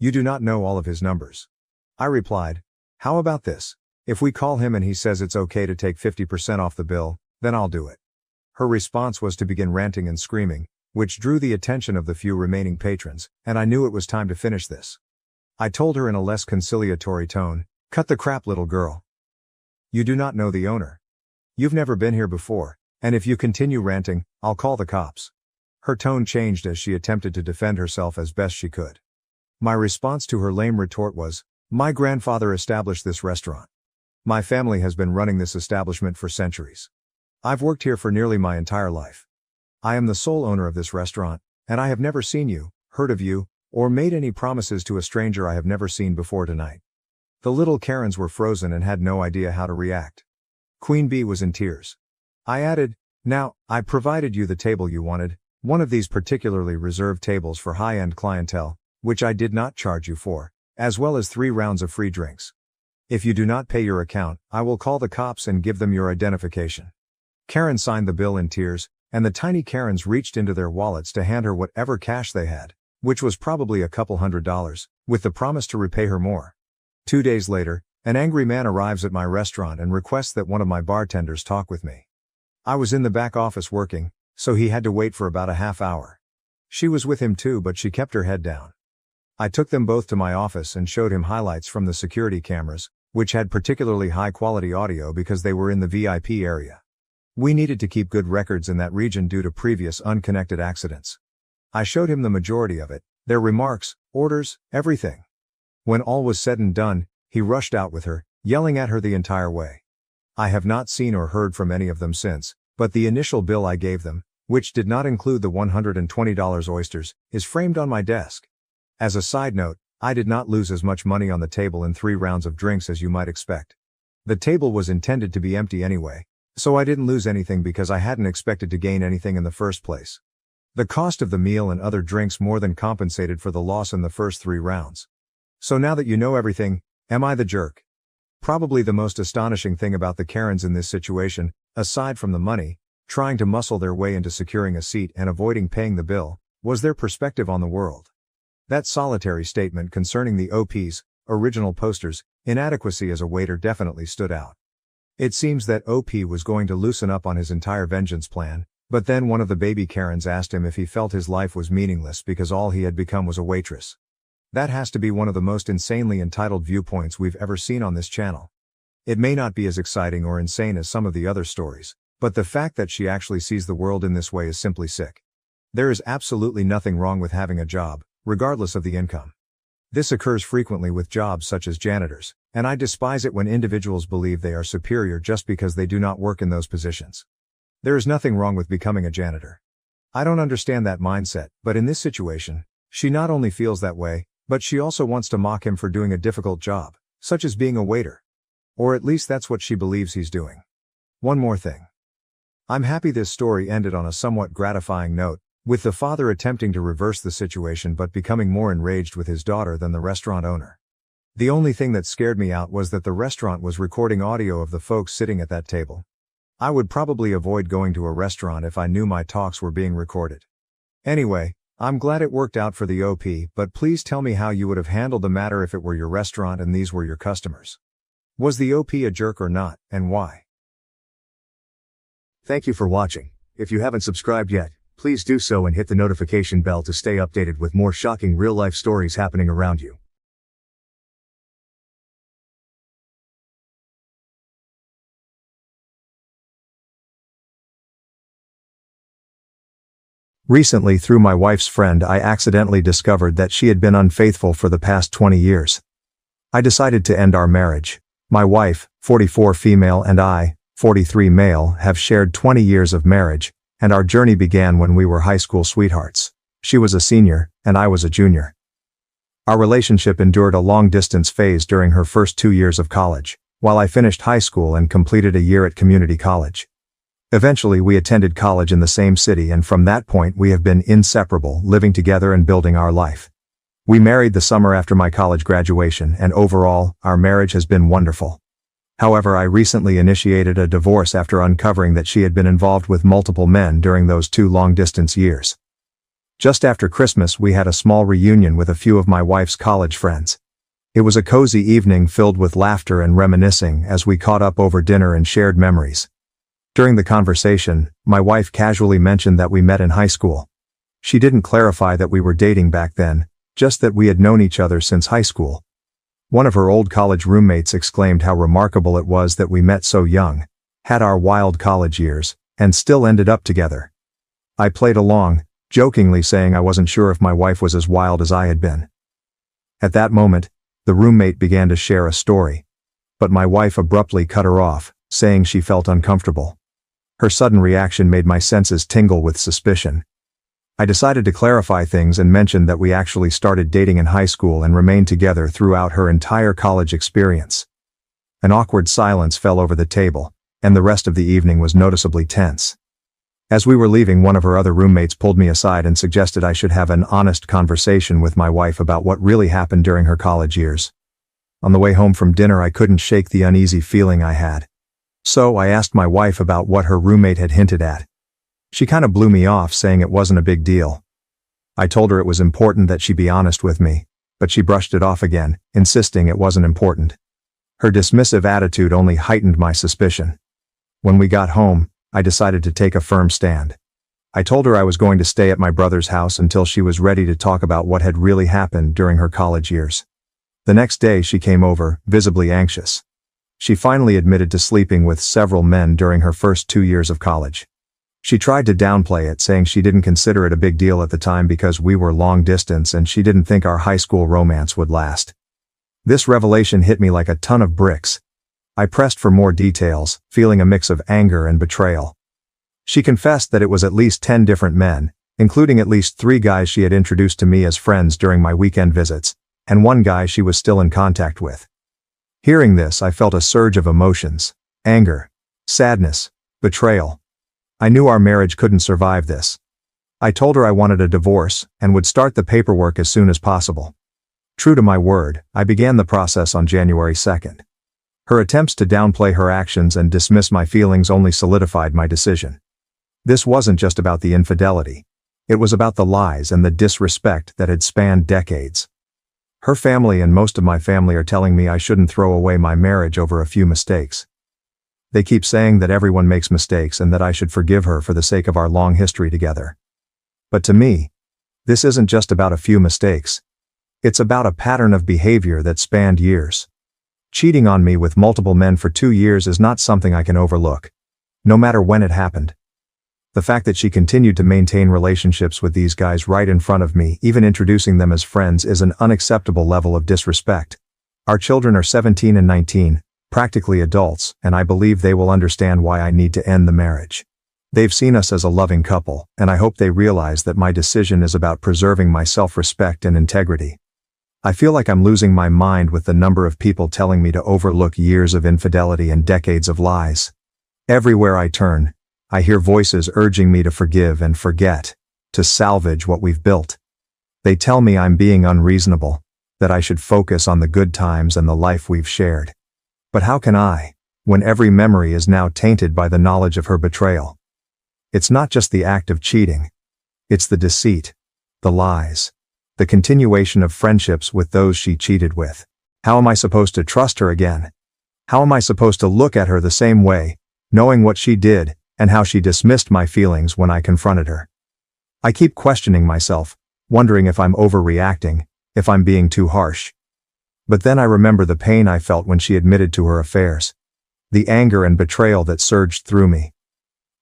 You do not know all of his numbers." I replied, "How about this? If we call him and he says it's okay to take 50% off the bill, then I'll do it." Her response was to begin ranting and screaming, which drew the attention of the few remaining patrons, and I knew it was time to finish this. I told her in a less conciliatory tone, "Cut the crap, little girl. You do not know the owner. You've never been here before, and if you continue ranting, I'll call the cops." Her tone changed as she attempted to defend herself as best she could. My response to her lame retort was, "My grandfather established this restaurant. My family has been running this establishment for centuries. I've worked here for nearly my entire life. I am the sole owner of this restaurant, and I have never seen you, heard of you, or made any promises to a stranger I have never seen before tonight." The little Karens were frozen and had no idea how to react. Queen Bee was in tears. I added, "Now, I provided you the table you wanted, one of these particularly reserved tables for high-end clientele, which I did not charge you for, as well as 3 rounds of free drinks. If you do not pay your account, I will call the cops and give them your identification." Karen signed the bill in tears, and the tiny Karens reached into their wallets to hand her whatever cash they had, which was probably a couple $100, with the promise to repay her more. 2 days later, an angry man arrives at my restaurant and requests that one of my bartenders talk with me. I was in the back office working, so he had to wait for about a half hour. She was with him too, but she kept her head down. I took them both to my office and showed him highlights from the security cameras, which had particularly high-quality audio because they were in the VIP area. We needed to keep good records in that region due to previous unconnected accidents. I showed him the majority of it, their remarks, orders, everything. When all was said and done, he rushed out with her, yelling at her the entire way. I have not seen or heard from any of them since, but the initial bill I gave them, which did not include the $120 oysters, is framed on my desk. As a side note, I did not lose as much money on the table in 3 rounds of drinks as you might expect. The table was intended to be empty anyway, so I didn't lose anything because I hadn't expected to gain anything in the first place. The cost of the meal and other drinks more than compensated for the loss in the first 3 rounds. So now that you know everything, am I the jerk? Probably the most astonishing thing about the Karens in this situation, aside from the money, trying to muscle their way into securing a seat and avoiding paying the bill, was their perspective on the world. That solitary statement concerning the OP's, original poster's, inadequacy as a waiter definitely stood out. It seems that OP was going to loosen up on his entire vengeance plan, but then one of the baby Karens asked him if he felt his life was meaningless because all he had become was a waitress. That has to be one of the most insanely entitled viewpoints we've ever seen on this channel. It may not be as exciting or insane as some of the other stories, but the fact that she actually sees the world in this way is simply sick. There is absolutely nothing wrong with having a job, regardless of the income. This occurs frequently with jobs such as janitors, and I despise it when individuals believe they are superior just because they do not work in those positions. There is nothing wrong with becoming a janitor. I don't understand that mindset, but in this situation, she not only feels that way, but she also wants to mock him for doing a difficult job, such as being a waiter. Or at least that's what she believes he's doing. One more thing. I'm happy this story ended on a somewhat gratifying note, with the father attempting to reverse the situation but becoming more enraged with his daughter than the restaurant owner. The only thing that scared me out was that the restaurant was recording audio of the folks sitting at that table. I would probably avoid going to a restaurant if I knew my talks were being recorded. Anyway, I'm glad it worked out for the OP, but please tell me how you would have handled the matter if it were your restaurant and these were your customers. Was the OP a jerk or not, and why? Thank you for watching. If you haven't subscribed yet, please do so and hit the notification bell to stay updated with more shocking real-life stories happening around you. Recently, through my wife's friend, I accidentally discovered that she had been unfaithful for the past 20 years. I decided to end our marriage. My wife, 44 female, and I, 43 male, have shared 20 years of marriage, and our journey began when we were high school sweethearts. She was a senior, and I was a junior. Our relationship endured a long-distance phase during her first 2 years of college, while I finished high school and completed a year at community college. Eventually, we attended college in the same city, and from that point we have been inseparable, living together and building our life. We married the summer after my college graduation, and overall, our marriage has been wonderful. However, I recently initiated a divorce after uncovering that she had been involved with multiple men during those 2 long-distance years. Just after Christmas, we had a small reunion with a few of my wife's college friends. It was a cozy evening filled with laughter and reminiscing as we caught up over dinner and shared memories. During the conversation, my wife casually mentioned that we met in high school. She didn't clarify that we were dating back then, just that we had known each other since high school. One of her old college roommates exclaimed how remarkable it was that we met so young, had our wild college years, and still ended up together. I played along, jokingly saying I wasn't sure if my wife was as wild as I had been. At that moment, the roommate began to share a story, but my wife abruptly cut her off, saying she felt uncomfortable. Her sudden reaction made my senses tingle with suspicion. I decided to clarify things and mentioned that we actually started dating in high school and remained together throughout her entire college experience. An awkward silence fell over the table, and the rest of the evening was noticeably tense. As we were leaving, one of her other roommates pulled me aside and suggested I should have an honest conversation with my wife about what really happened during her college years. On the way home from dinner, I couldn't shake the uneasy feeling I had. So I asked my wife about what her roommate had hinted at. She kinda blew me off, saying it wasn't a big deal. I told her it was important that she be honest with me, but she brushed it off again, insisting it wasn't important. Her dismissive attitude only heightened my suspicion. When we got home, I decided to take a firm stand. I told her I was going to stay at my brother's house until she was ready to talk about what had really happened during her college years. The next day she came over, visibly anxious. She finally admitted to sleeping with several men during her first 2 years of college. She tried to downplay it, saying she didn't consider it a big deal at the time because we were long distance and she didn't think our high school romance would last. This revelation hit me like a ton of bricks. I pressed for more details, feeling a mix of anger and betrayal. She confessed that it was at least 10 different men, including at least 3 guys she had introduced to me as friends during my weekend visits, and 1 guy she was still in contact with. Hearing this, I felt a surge of emotions: anger, sadness, betrayal. I knew our marriage couldn't survive this. I told her I wanted a divorce, and would start the paperwork as soon as possible. True to my word, I began the process on January 2nd. Her attempts to downplay her actions and dismiss my feelings only solidified my decision. This wasn't just about the infidelity. It was about the lies and the disrespect that had spanned decades. Her family and most of my family are telling me I shouldn't throw away my marriage over a few mistakes. They keep saying that everyone makes mistakes and that I should forgive her for the sake of our long history together. But to me, this isn't just about a few mistakes. It's about a pattern of behavior that spanned years. Cheating on me with multiple men for 2 years is not something I can overlook. No matter when it happened. The fact that she continued to maintain relationships with these guys right in front of me, even introducing them as friends, is an unacceptable level of disrespect. Our children are 17 and 19, practically adults, and I believe they will understand why I need to end the marriage. They've seen us as a loving couple, and I hope they realize that my decision is about preserving my self-respect and integrity. I feel like I'm losing my mind with the number of people telling me to overlook years of infidelity and decades of lies. Everywhere I turn, I hear voices urging me to forgive and forget, to salvage what we've built. They tell me I'm being unreasonable, that I should focus on the good times and the life we've shared. But how can I, when every memory is now tainted by the knowledge of her betrayal? It's not just the act of cheating. It's the deceit, the lies, the continuation of friendships with those she cheated with. How am I supposed to trust her again? How am I supposed to look at her the same way, knowing what she did, and how she dismissed my feelings when I confronted her? I keep questioning myself, wondering if I'm overreacting, if I'm being too harsh. But then I remember the pain I felt when she admitted to her affairs. The anger and betrayal that surged through me.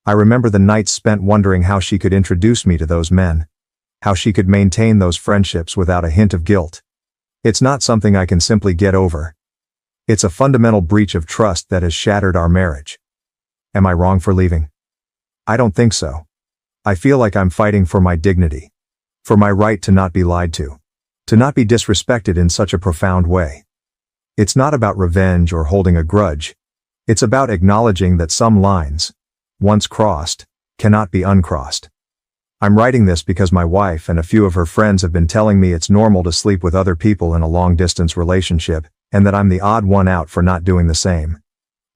I remember the nights spent wondering how she could introduce me to those men. How she could maintain those friendships without a hint of guilt. It's not something I can simply get over. It's a fundamental breach of trust that has shattered our marriage. Am I wrong for leaving? I don't think so. I feel like I'm fighting for my dignity. For my right to not be lied to. To not be disrespected in such a profound way. It's not about revenge or holding a grudge. It's about acknowledging that some lines, once crossed, cannot be uncrossed. I'm writing this because my wife and a few of her friends have been telling me it's normal to sleep with other people in a long-distance relationship, and that I'm the odd one out for not doing the same.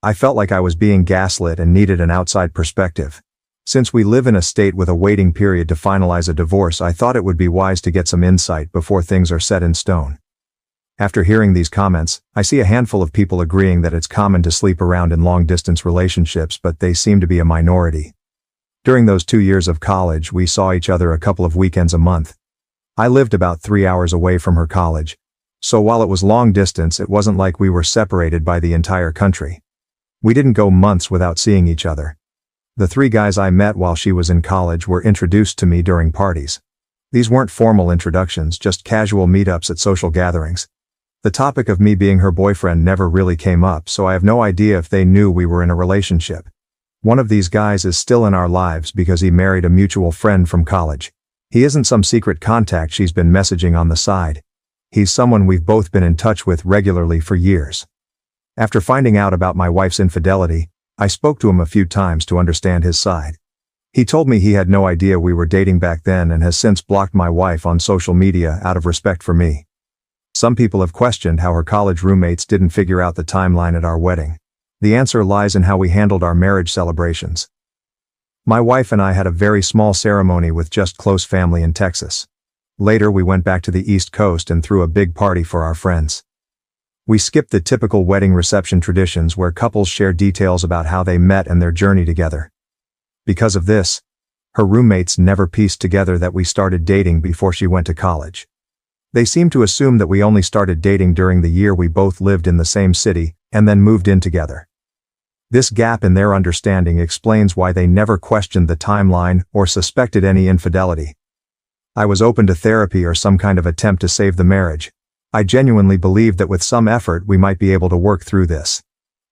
I felt like I was being gaslit and needed an outside perspective. Since we live in a state with a waiting period to finalize a divorce, I thought it would be wise to get some insight before things are set in stone. After hearing these comments, I see a handful of people agreeing that it's common to sleep around in long-distance relationships, but they seem to be a minority. During those 2 years of college, we saw each other a couple of weekends a month. I lived about 3 hours away from her college, so while it was long distance, it wasn't like we were separated by the entire country. We didn't go months without seeing each other. The 3 guys I met while she was in college were introduced to me during parties. These weren't formal introductions, just casual meetups at social gatherings. The topic of me being her boyfriend never really came up, so I have no idea if they knew we were in a relationship. One of these guys is still in our lives because he married a mutual friend from college. He isn't some secret contact she's been messaging on the side. He's someone we've both been in touch with regularly for years. After finding out about my wife's infidelity, I spoke to him a few times to understand his side. He told me he had no idea we were dating back then and has since blocked my wife on social media out of respect for me. Some people have questioned how her college roommates didn't figure out the timeline at our wedding. The answer lies in how we handled our marriage celebrations. My wife and I had a very small ceremony with just close family in Texas. Later we went back to the East Coast and threw a big party for our friends. We skipped the typical wedding reception traditions where couples share details about how they met and their journey together. Because of this, her roommates never pieced together that we started dating before she went to college. They seemed to assume that we only started dating during the year we both lived in the same city and then moved in together. This gap in their understanding explains why they never questioned the timeline or suspected any infidelity. I was open to therapy or some kind of attempt to save the marriage. I genuinely believed that with some effort we might be able to work through this.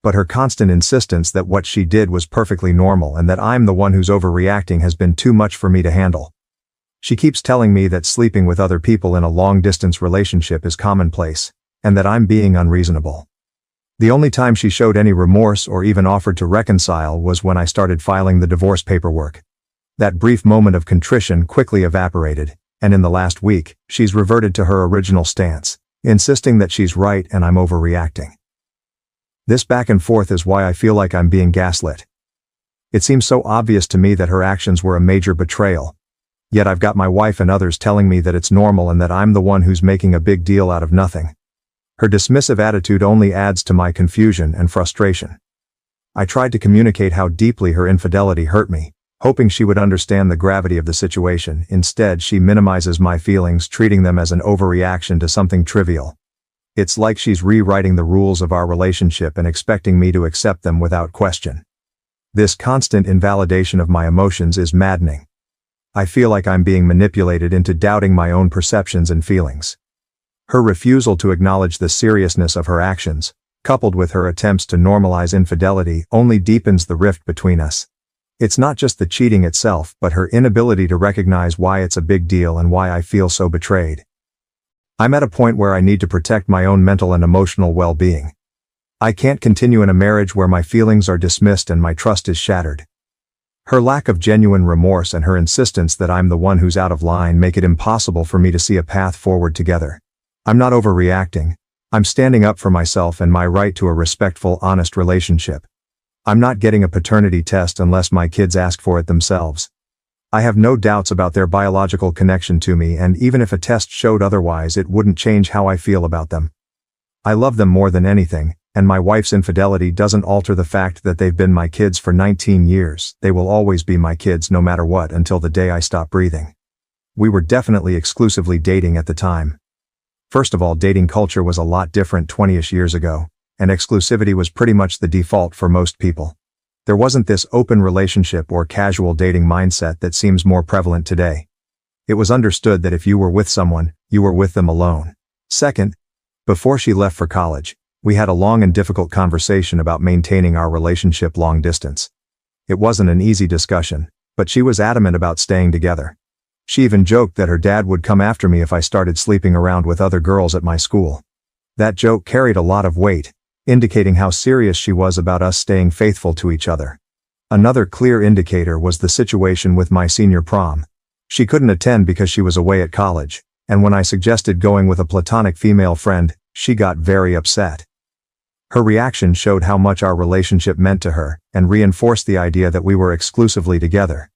But her constant insistence that what she did was perfectly normal and that I'm the one who's overreacting has been too much for me to handle. She keeps telling me that sleeping with other people in a long-distance relationship is commonplace, and that I'm being unreasonable. The only time she showed any remorse or even offered to reconcile was when I started filing the divorce paperwork. That brief moment of contrition quickly evaporated, and in the last week, she's reverted to her original stance, insisting that she's right and I'm overreacting. This back and forth is why I feel like I'm being gaslit. It seems so obvious to me that her actions were a major betrayal. Yet I've got my wife and others telling me that it's normal and that I'm the one who's making a big deal out of nothing. Her dismissive attitude only adds to my confusion and frustration. I tried to communicate how deeply her infidelity hurt me, hoping she would understand the gravity of the situation. Instead, she minimizes my feelings, treating them as an overreaction to something trivial. It's like she's rewriting the rules of our relationship and expecting me to accept them without question. This constant invalidation of my emotions is maddening. I feel like I'm being manipulated into doubting my own perceptions and feelings. Her refusal to acknowledge the seriousness of her actions, coupled with her attempts to normalize infidelity, only deepens the rift between us. It's not just the cheating itself, but her inability to recognize why it's a big deal and why I feel so betrayed. I'm at a point where I need to protect my own mental and emotional well-being. I can't continue in a marriage where my feelings are dismissed and my trust is shattered. Her lack of genuine remorse and her insistence that I'm the one who's out of line make it impossible for me to see a path forward together. I'm not overreacting. I'm standing up for myself and my right to a respectful, honest relationship. I'm not getting a paternity test unless my kids ask for it themselves. I have no doubts about their biological connection to me, and even if a test showed otherwise, it wouldn't change how I feel about them. I love them more than anything, and my wife's infidelity doesn't alter the fact that they've been my kids for 19 years. They will always be my kids no matter what until the day I stop breathing. We were definitely exclusively dating at the time. First of all, dating culture was a lot different 20-ish years ago, and exclusivity was pretty much the default for most people. There wasn't this open relationship or casual dating mindset that seems more prevalent today. It was understood that if you were with someone, you were with them alone. Second, before she left for college, we had a long and difficult conversation about maintaining our relationship long distance. It wasn't an easy discussion, but she was adamant about staying together. She even joked that her dad would come after me if I started sleeping around with other girls at my school. That joke carried a lot of weight, indicating how serious she was about us staying faithful to each other. Another clear indicator was the situation with my senior prom. She couldn't attend because she was away at college, and when I suggested going with a platonic female friend, she got very upset. Her reaction showed how much our relationship meant to her, and reinforced the idea that we were exclusively together.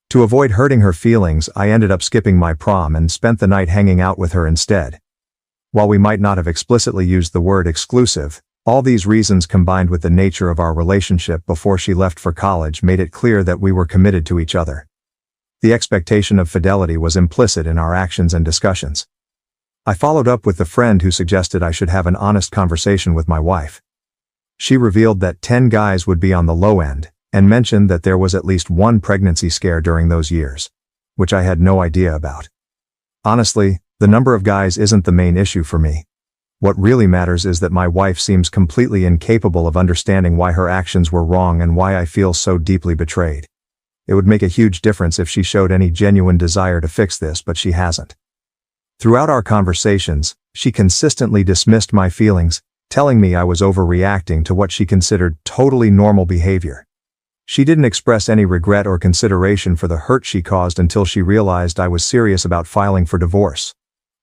To avoid hurting her feelings, I ended up skipping my prom and spent the night hanging out with her instead. While we might not have explicitly used the word exclusive, all these reasons combined with the nature of our relationship before she left for college made it clear that we were committed to each other. The expectation of fidelity was implicit in our actions and discussions. I followed up with the friend who suggested I should have an honest conversation with my wife. She revealed that 10 guys would be on the low end, and mentioned that there was at least one pregnancy scare during those years, which I had no idea about. Honestly, the number of guys isn't the main issue for me. What really matters is that my wife seems completely incapable of understanding why her actions were wrong and why I feel so deeply betrayed. It would make a huge difference if she showed any genuine desire to fix this, but she hasn't. Throughout our conversations, she consistently dismissed my feelings, telling me I was overreacting to what she considered totally normal behavior. She didn't express any regret or consideration for the hurt she caused until she realized I was serious about filing for divorce.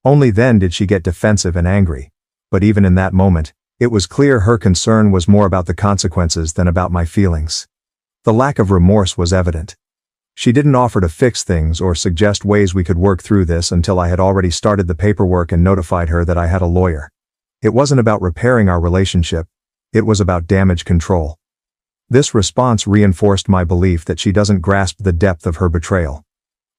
Only then did she get defensive and angry. But even in that moment, it was clear her concern was more about the consequences than about my feelings. The lack of remorse was evident. She didn't offer to fix things or suggest ways we could work through this until I had already started the paperwork and notified her that I had a lawyer. It wasn't about repairing our relationship. It was about damage control. This response reinforced my belief that she doesn't grasp the depth of her betrayal.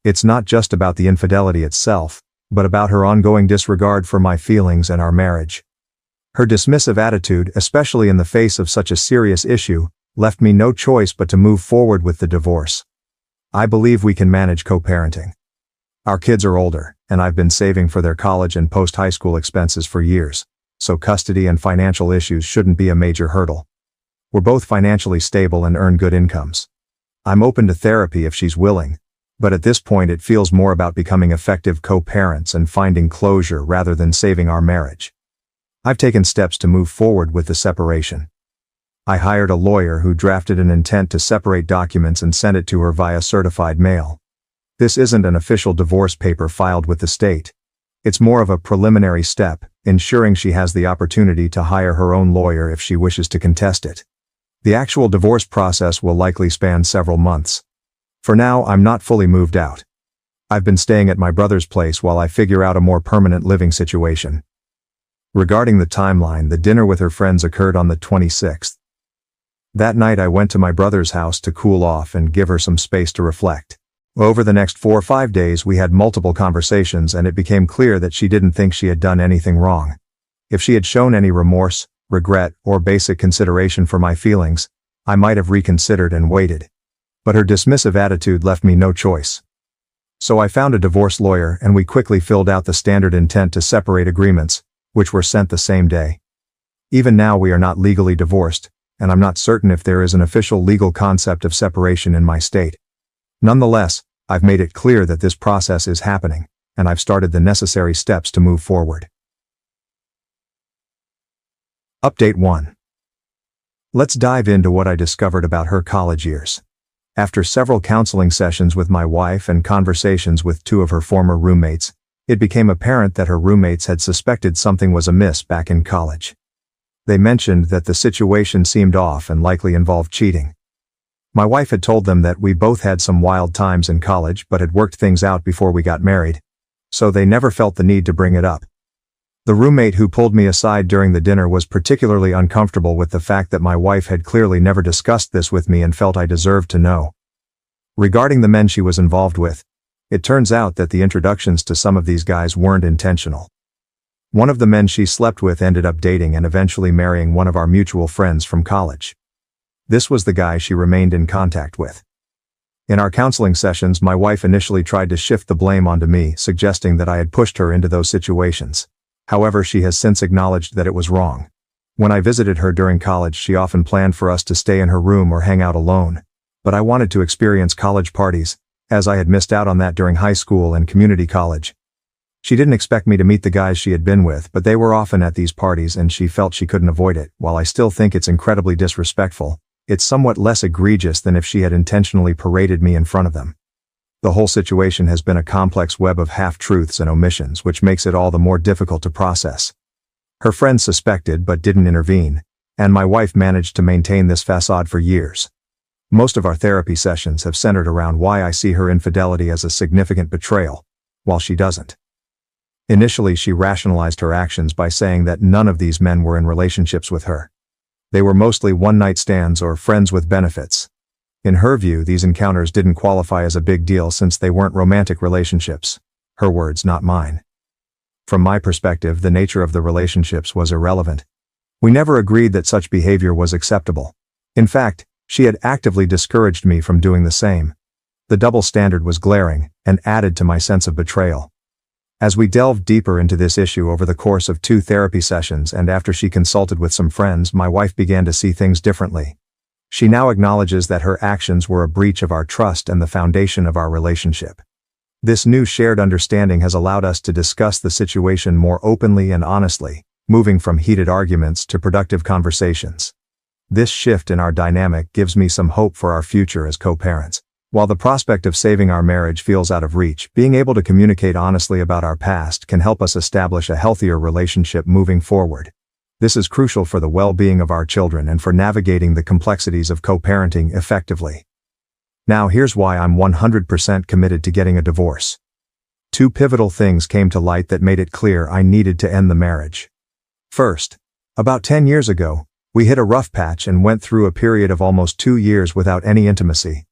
It's not just about the infidelity itself, but about her ongoing disregard for my feelings and our marriage. Her dismissive attitude, especially in the face of such a serious issue, left me no choice but to move forward with the divorce. I believe we can manage co-parenting. Our kids are older, and I've been saving for their college and post-high school expenses for years, so custody and financial issues shouldn't be a major hurdle. We're both financially stable and earn good incomes. I'm open to therapy if she's willing, but at this point it feels more about becoming effective co-parents and finding closure rather than saving our marriage. I've taken steps to move forward with the separation. I hired a lawyer who drafted an intent to separate documents and sent it to her via certified mail. This isn't an official divorce paper filed with the state. It's more of a preliminary step, ensuring she has the opportunity to hire her own lawyer if she wishes to contest it. The actual divorce process will likely span several months. For now, I'm not fully moved out. I've been staying at my brother's place while I figure out a more permanent living situation. Regarding the timeline, the dinner with her friends occurred on the 26th. That night I went to my brother's house to cool off and give her some space to reflect. Over the next 4 or 5 days we had multiple conversations and it became clear that she didn't think she had done anything wrong. If she had shown any remorse, regret, or basic consideration for my feelings, I might have reconsidered and waited. But her dismissive attitude left me no choice. So I found a divorce lawyer and we quickly filled out the standard intent to separate agreements, which were sent the same day. Even now we are not legally divorced, and I'm not certain if there is an official legal concept of separation in my state. Nonetheless, I've made it clear that this process is happening, and I've started the necessary steps to move forward. Update 1. Let's dive into what I discovered about her college years. After several counseling sessions with my wife and conversations with 2 of her former roommates, it became apparent that her roommates had suspected something was amiss back in college. They mentioned that the situation seemed off and likely involved cheating. My wife had told them that we both had some wild times in college but had worked things out before we got married, so they never felt the need to bring it up. The roommate who pulled me aside during the dinner was particularly uncomfortable with the fact that my wife had clearly never discussed this with me and felt I deserved to know. Regarding the men she was involved with, it turns out that the introductions to some of these guys weren't intentional. One of the men she slept with ended up dating and eventually marrying one of our mutual friends from college. This was the guy she remained in contact with. In our counseling sessions, my wife initially tried to shift the blame onto me, suggesting that I had pushed her into those situations. However, she has since acknowledged that it was wrong. When I visited her during college, she often planned for us to stay in her room or hang out alone. But I wanted to experience college parties, as I had missed out on that during high school and community college. She didn't expect me to meet the guys she had been with, but they were often at these parties and she felt she couldn't avoid it. While I still think it's incredibly disrespectful, it's somewhat less egregious than if she had intentionally paraded me in front of them. The whole situation has been a complex web of half-truths and omissions, which makes it all the more difficult to process. Her friends suspected but didn't intervene, and my wife managed to maintain this facade for years. Most of our therapy sessions have centered around why I see her infidelity as a significant betrayal, while she doesn't. Initially, she rationalized her actions by saying that none of these men were in relationships with her. They were mostly one-night stands or friends with benefits. In her view, these encounters didn't qualify as a big deal since they weren't romantic relationships. Her words, not mine. From my perspective, the nature of the relationships was irrelevant. We never agreed that such behavior was acceptable. In fact, she had actively discouraged me from doing the same. The double standard was glaring, and added to my sense of betrayal. As we delved deeper into this issue over the course of 2 therapy sessions and after she consulted with some friends, my wife began to see things differently. She now acknowledges that her actions were a breach of our trust and the foundation of our relationship. This new shared understanding has allowed us to discuss the situation more openly and honestly, moving from heated arguments to productive conversations. This shift in our dynamic gives me some hope for our future as co-parents. While the prospect of saving our marriage feels out of reach, being able to communicate honestly about our past can help us establish a healthier relationship moving forward. This is crucial for the well-being of our children and for navigating the complexities of co-parenting effectively. Now here's why I'm 100% committed to getting a divorce. 2 pivotal things came to light that made it clear I needed to end the marriage. First, about 10 years ago, we hit a rough patch and went through a period of almost 2 years without any intimacy.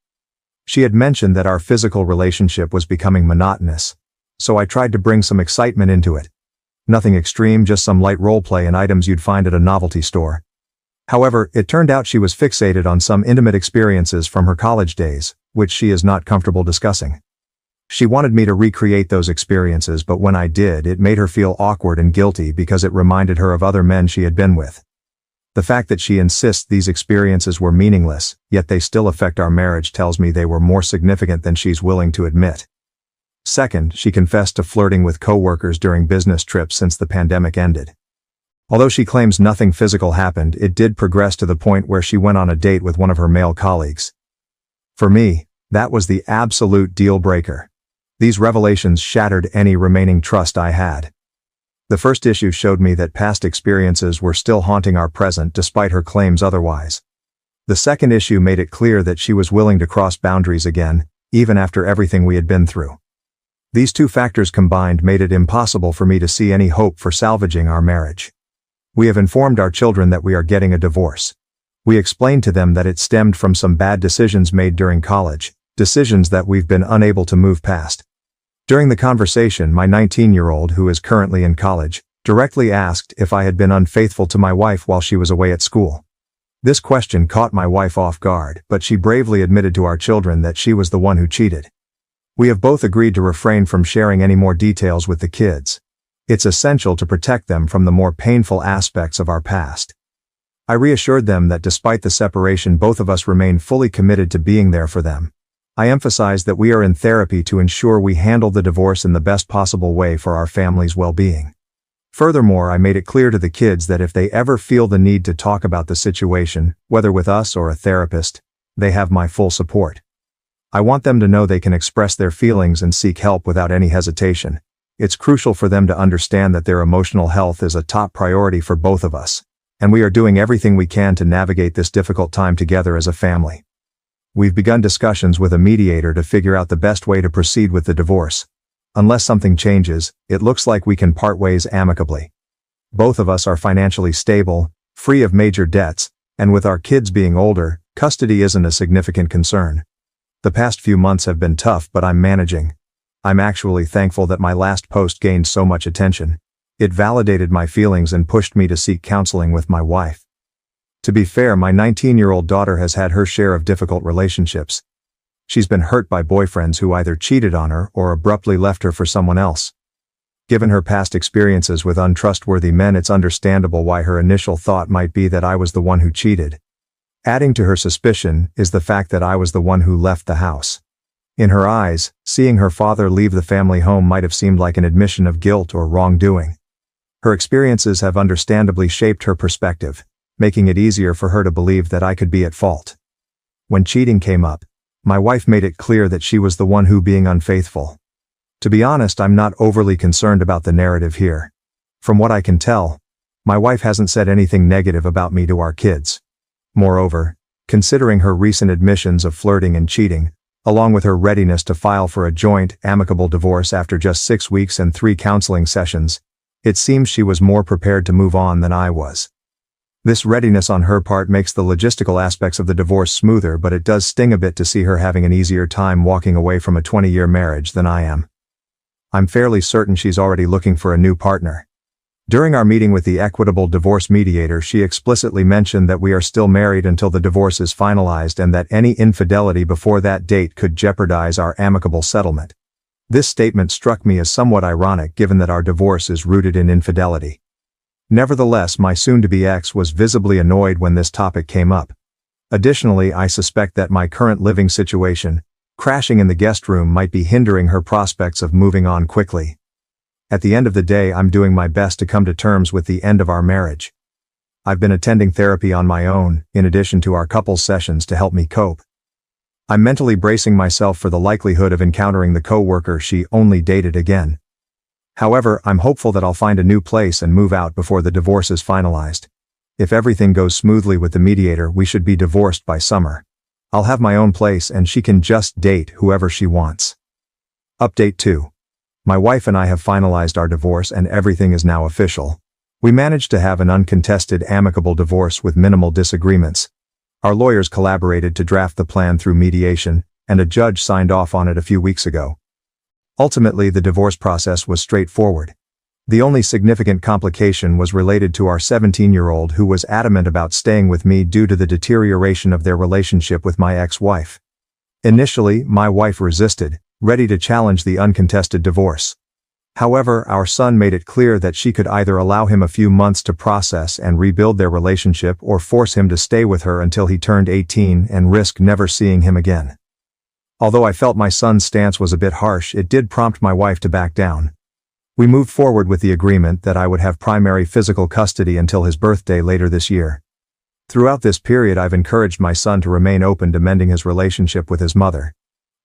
She had mentioned that our physical relationship was becoming monotonous, so I tried to bring some excitement into it. Nothing extreme, just some light roleplay and items you'd find at a novelty store. However, it turned out she was fixated on some intimate experiences from her college days, which she is not comfortable discussing. She wanted me to recreate those experiences, but when I did, it made her feel awkward and guilty because it reminded her of other men she had been with. The fact that she insists these experiences were meaningless, yet they still affect our marriage, tells me they were more significant than she's willing to admit. Second, she confessed to flirting with coworkers during business trips since the pandemic ended. Although she claims nothing physical happened, it did progress to the point where she went on a date with one of her male colleagues. For me, that was the absolute deal breaker. These revelations shattered any remaining trust I had. The first issue showed me that past experiences were still haunting our present despite her claims otherwise. The second issue made it clear that she was willing to cross boundaries again, even after everything we had been through. These 2 factors combined made it impossible for me to see any hope for salvaging our marriage. We have informed our children that we are getting a divorce. We explained to them that it stemmed from some bad decisions made during college, decisions that we've been unable to move past. During the conversation, my 19-year-old, who is currently in college, directly asked if I had been unfaithful to my wife while she was away at school. This question caught my wife off guard, but she bravely admitted to our children that she was the one who cheated. We have both agreed to refrain from sharing any more details with the kids. It's essential to protect them from the more painful aspects of our past. I reassured them that despite the separation, both of us remain fully committed to being there for them. I emphasized that we are in therapy to ensure we handle the divorce in the best possible way for our family's well-being. Furthermore, I made it clear to the kids that if they ever feel the need to talk about the situation, whether with us or a therapist, they have my full support. I want them to know they can express their feelings and seek help without any hesitation. It's crucial for them to understand that their emotional health is a top priority for both of us, and we are doing everything we can to navigate this difficult time together as a family. We've begun discussions with a mediator to figure out the best way to proceed with the divorce. Unless something changes, it looks like we can part ways amicably. Both of us are financially stable, free of major debts, and with our kids being older, custody isn't a significant concern. The past few months have been tough, but I'm managing. I'm actually thankful that my last post gained so much attention. It validated my feelings and pushed me to seek counseling with my wife. To be fair, my 19-year-old daughter has had her share of difficult relationships. She's been hurt by boyfriends who either cheated on her or abruptly left her for someone else. Given her past experiences with untrustworthy men, it's understandable why her initial thought might be that I was the one who cheated. Adding to her suspicion is the fact that I was the one who left the house. In her eyes, seeing her father leave the family home might have seemed like an admission of guilt or wrongdoing. Her experiences have understandably shaped her perspective, making it easier for her to believe that I could be at fault. When cheating came up, my wife made it clear that she was the one who being unfaithful. To be honest, I'm not overly concerned about the narrative here. From what I can tell, my wife hasn't said anything negative about me to our kids. Moreover, considering her recent admissions of flirting and cheating, along with her readiness to file for a joint, amicable divorce after just 6 weeks and 3 counseling sessions, it seems she was more prepared to move on than I was. This readiness on her part makes the logistical aspects of the divorce smoother, but it does sting a bit to see her having an easier time walking away from a 20-year marriage than I am. I'm fairly certain she's already looking for a new partner. During our meeting with the equitable divorce mediator, she explicitly mentioned that we are still married until the divorce is finalized and that any infidelity before that date could jeopardize our amicable settlement. This statement struck me as somewhat ironic given that our divorce is rooted in infidelity. Nevertheless, my soon-to-be ex was visibly annoyed when this topic came up. Additionally, I suspect that my current living situation, crashing in the guest room, might be hindering her prospects of moving on quickly. At the end of the day, I'm doing my best to come to terms with the end of our marriage. I've been attending therapy on my own, in addition to our couples sessions, to help me cope. I'm mentally bracing myself for the likelihood of encountering the coworker she only dated again. However, I'm hopeful that I'll find a new place and move out before the divorce is finalized. If everything goes smoothly with the mediator, we should be divorced by summer. I'll have my own place and she can just date whoever she wants. Update 2. My wife and I have finalized our divorce and everything is now official. We managed to have an uncontested, amicable divorce with minimal disagreements. Our lawyers collaborated to draft the plan through mediation, and a judge signed off on it a few weeks ago. Ultimately, the divorce process was straightforward. The only significant complication was related to our 17-year-old who was adamant about staying with me due to the deterioration of their relationship with my ex-wife. Initially, my wife resisted, ready to challenge the uncontested divorce. However, our son made it clear that she could either allow him a few months to process and rebuild their relationship or force him to stay with her until he turned 18 and risk never seeing him again. Although I felt my son's stance was a bit harsh, it did prompt my wife to back down. We moved forward with the agreement that I would have primary physical custody until his birthday later this year. Throughout this period, I've encouraged my son to remain open to mending his relationship with his mother.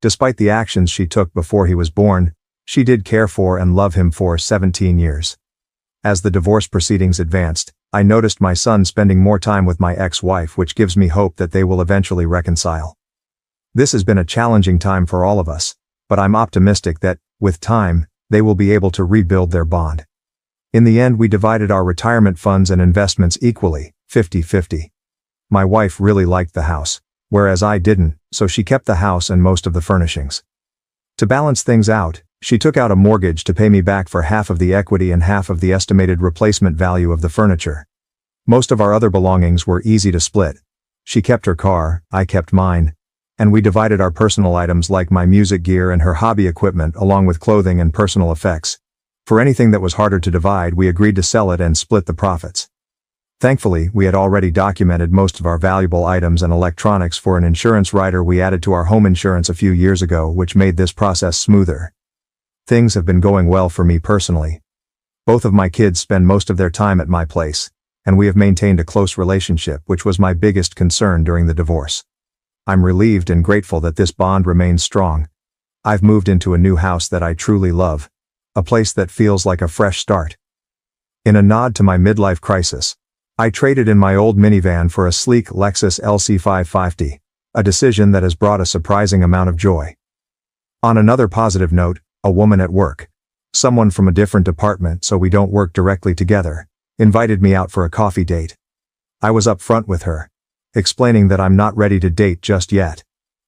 Despite the actions she took before he was born, she did care for and love him for 17 years. As the divorce proceedings advanced, I noticed my son spending more time with my ex-wife, which gives me hope that they will eventually reconcile. This has been a challenging time for all of us, but I'm optimistic that, with time, they will be able to rebuild their bond. In the end, we divided our retirement funds and investments equally, 50-50. My wife really liked the house, whereas I didn't, so she kept the house and most of the furnishings. To balance things out, She took out a mortgage to pay me back for half of the equity and half of the estimated replacement value of the furniture. Most of our other belongings were easy to split. She kept her car, I kept mine, and we divided our personal items like my music gear and her hobby equipment along with clothing and personal effects. For anything that was harder to divide, we agreed to sell it and split the profits. Thankfully, we had already documented most of our valuable items and electronics for an insurance rider we added to our home insurance a few years ago, which made this process smoother. Things have been going well for me personally. Both of my kids spend most of their time at my place, and we have maintained a close relationship, which was my biggest concern during the divorce. I'm relieved and grateful that this bond remains strong. I've moved into a new house that I truly love, a place that feels like a fresh start. In a nod to my midlife crisis, I traded in my old minivan for a sleek Lexus LC550, a decision that has brought a surprising amount of joy. On another positive note, a woman at work, someone from a different department so we don't work directly together, invited me out for a coffee date. I was upfront with her, explaining that I'm not ready to date just yet.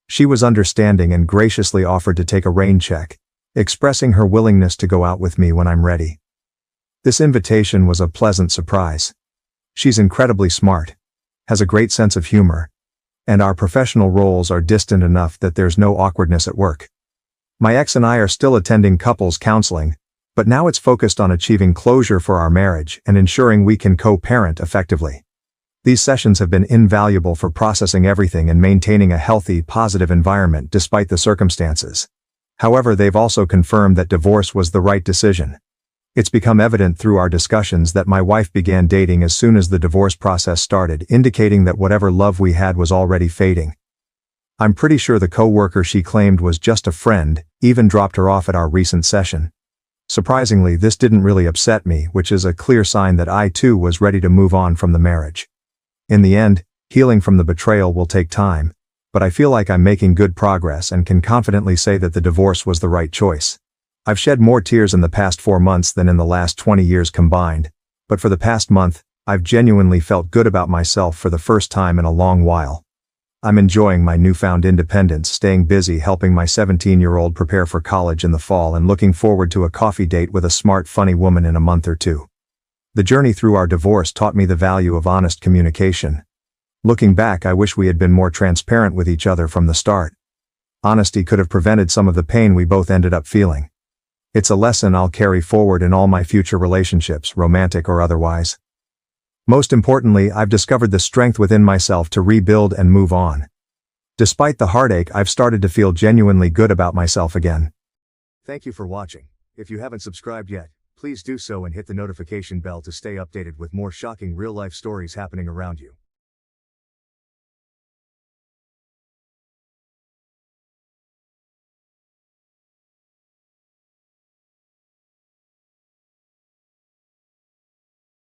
She was understanding and graciously offered to take a rain check, expressing her willingness to go out with me when I'm ready. This invitation was a pleasant surprise. She's incredibly smart, has a great sense of humor, and our professional roles are distant enough that there's no awkwardness at work. My ex and I are still attending couples counseling, but now it's focused on achieving closure for our marriage and ensuring we can co-parent effectively. These sessions have been invaluable for processing everything and maintaining a healthy, positive environment despite the circumstances. However, they've also confirmed that divorce was the right decision. It's become evident through our discussions that my wife began dating as soon as the divorce process started, indicating that whatever love we had was already fading. I'm pretty sure the co-worker she claimed was just a friend even dropped her off at our recent session. Surprisingly, this didn't really upset me, which is a clear sign that I too was ready to move on from the marriage. In the end, healing from the betrayal will take time, but I feel like I'm making good progress and can confidently say that the divorce was the right choice. I've shed more tears in the past 4 months than in the last 20 years combined, but for the past month, I've genuinely felt good about myself for the first time in a long while. I'm enjoying my newfound independence, staying busy helping my 17-year-old prepare for college in the fall and looking forward to a coffee date with a smart, funny woman in a month or two. The journey through our divorce taught me the value of honest communication. Looking back, I wish we had been more transparent with each other from the start. Honesty could have prevented some of the pain we both ended up feeling. It's a lesson I'll carry forward in all my future relationships, romantic or otherwise. Most importantly, I've discovered the strength within myself to rebuild and move on. Despite the heartache, I've started to feel genuinely good about myself again. Thank you for watching. If you haven't subscribed yet, please do so and hit the notification bell to stay updated with more shocking real-life stories happening around you.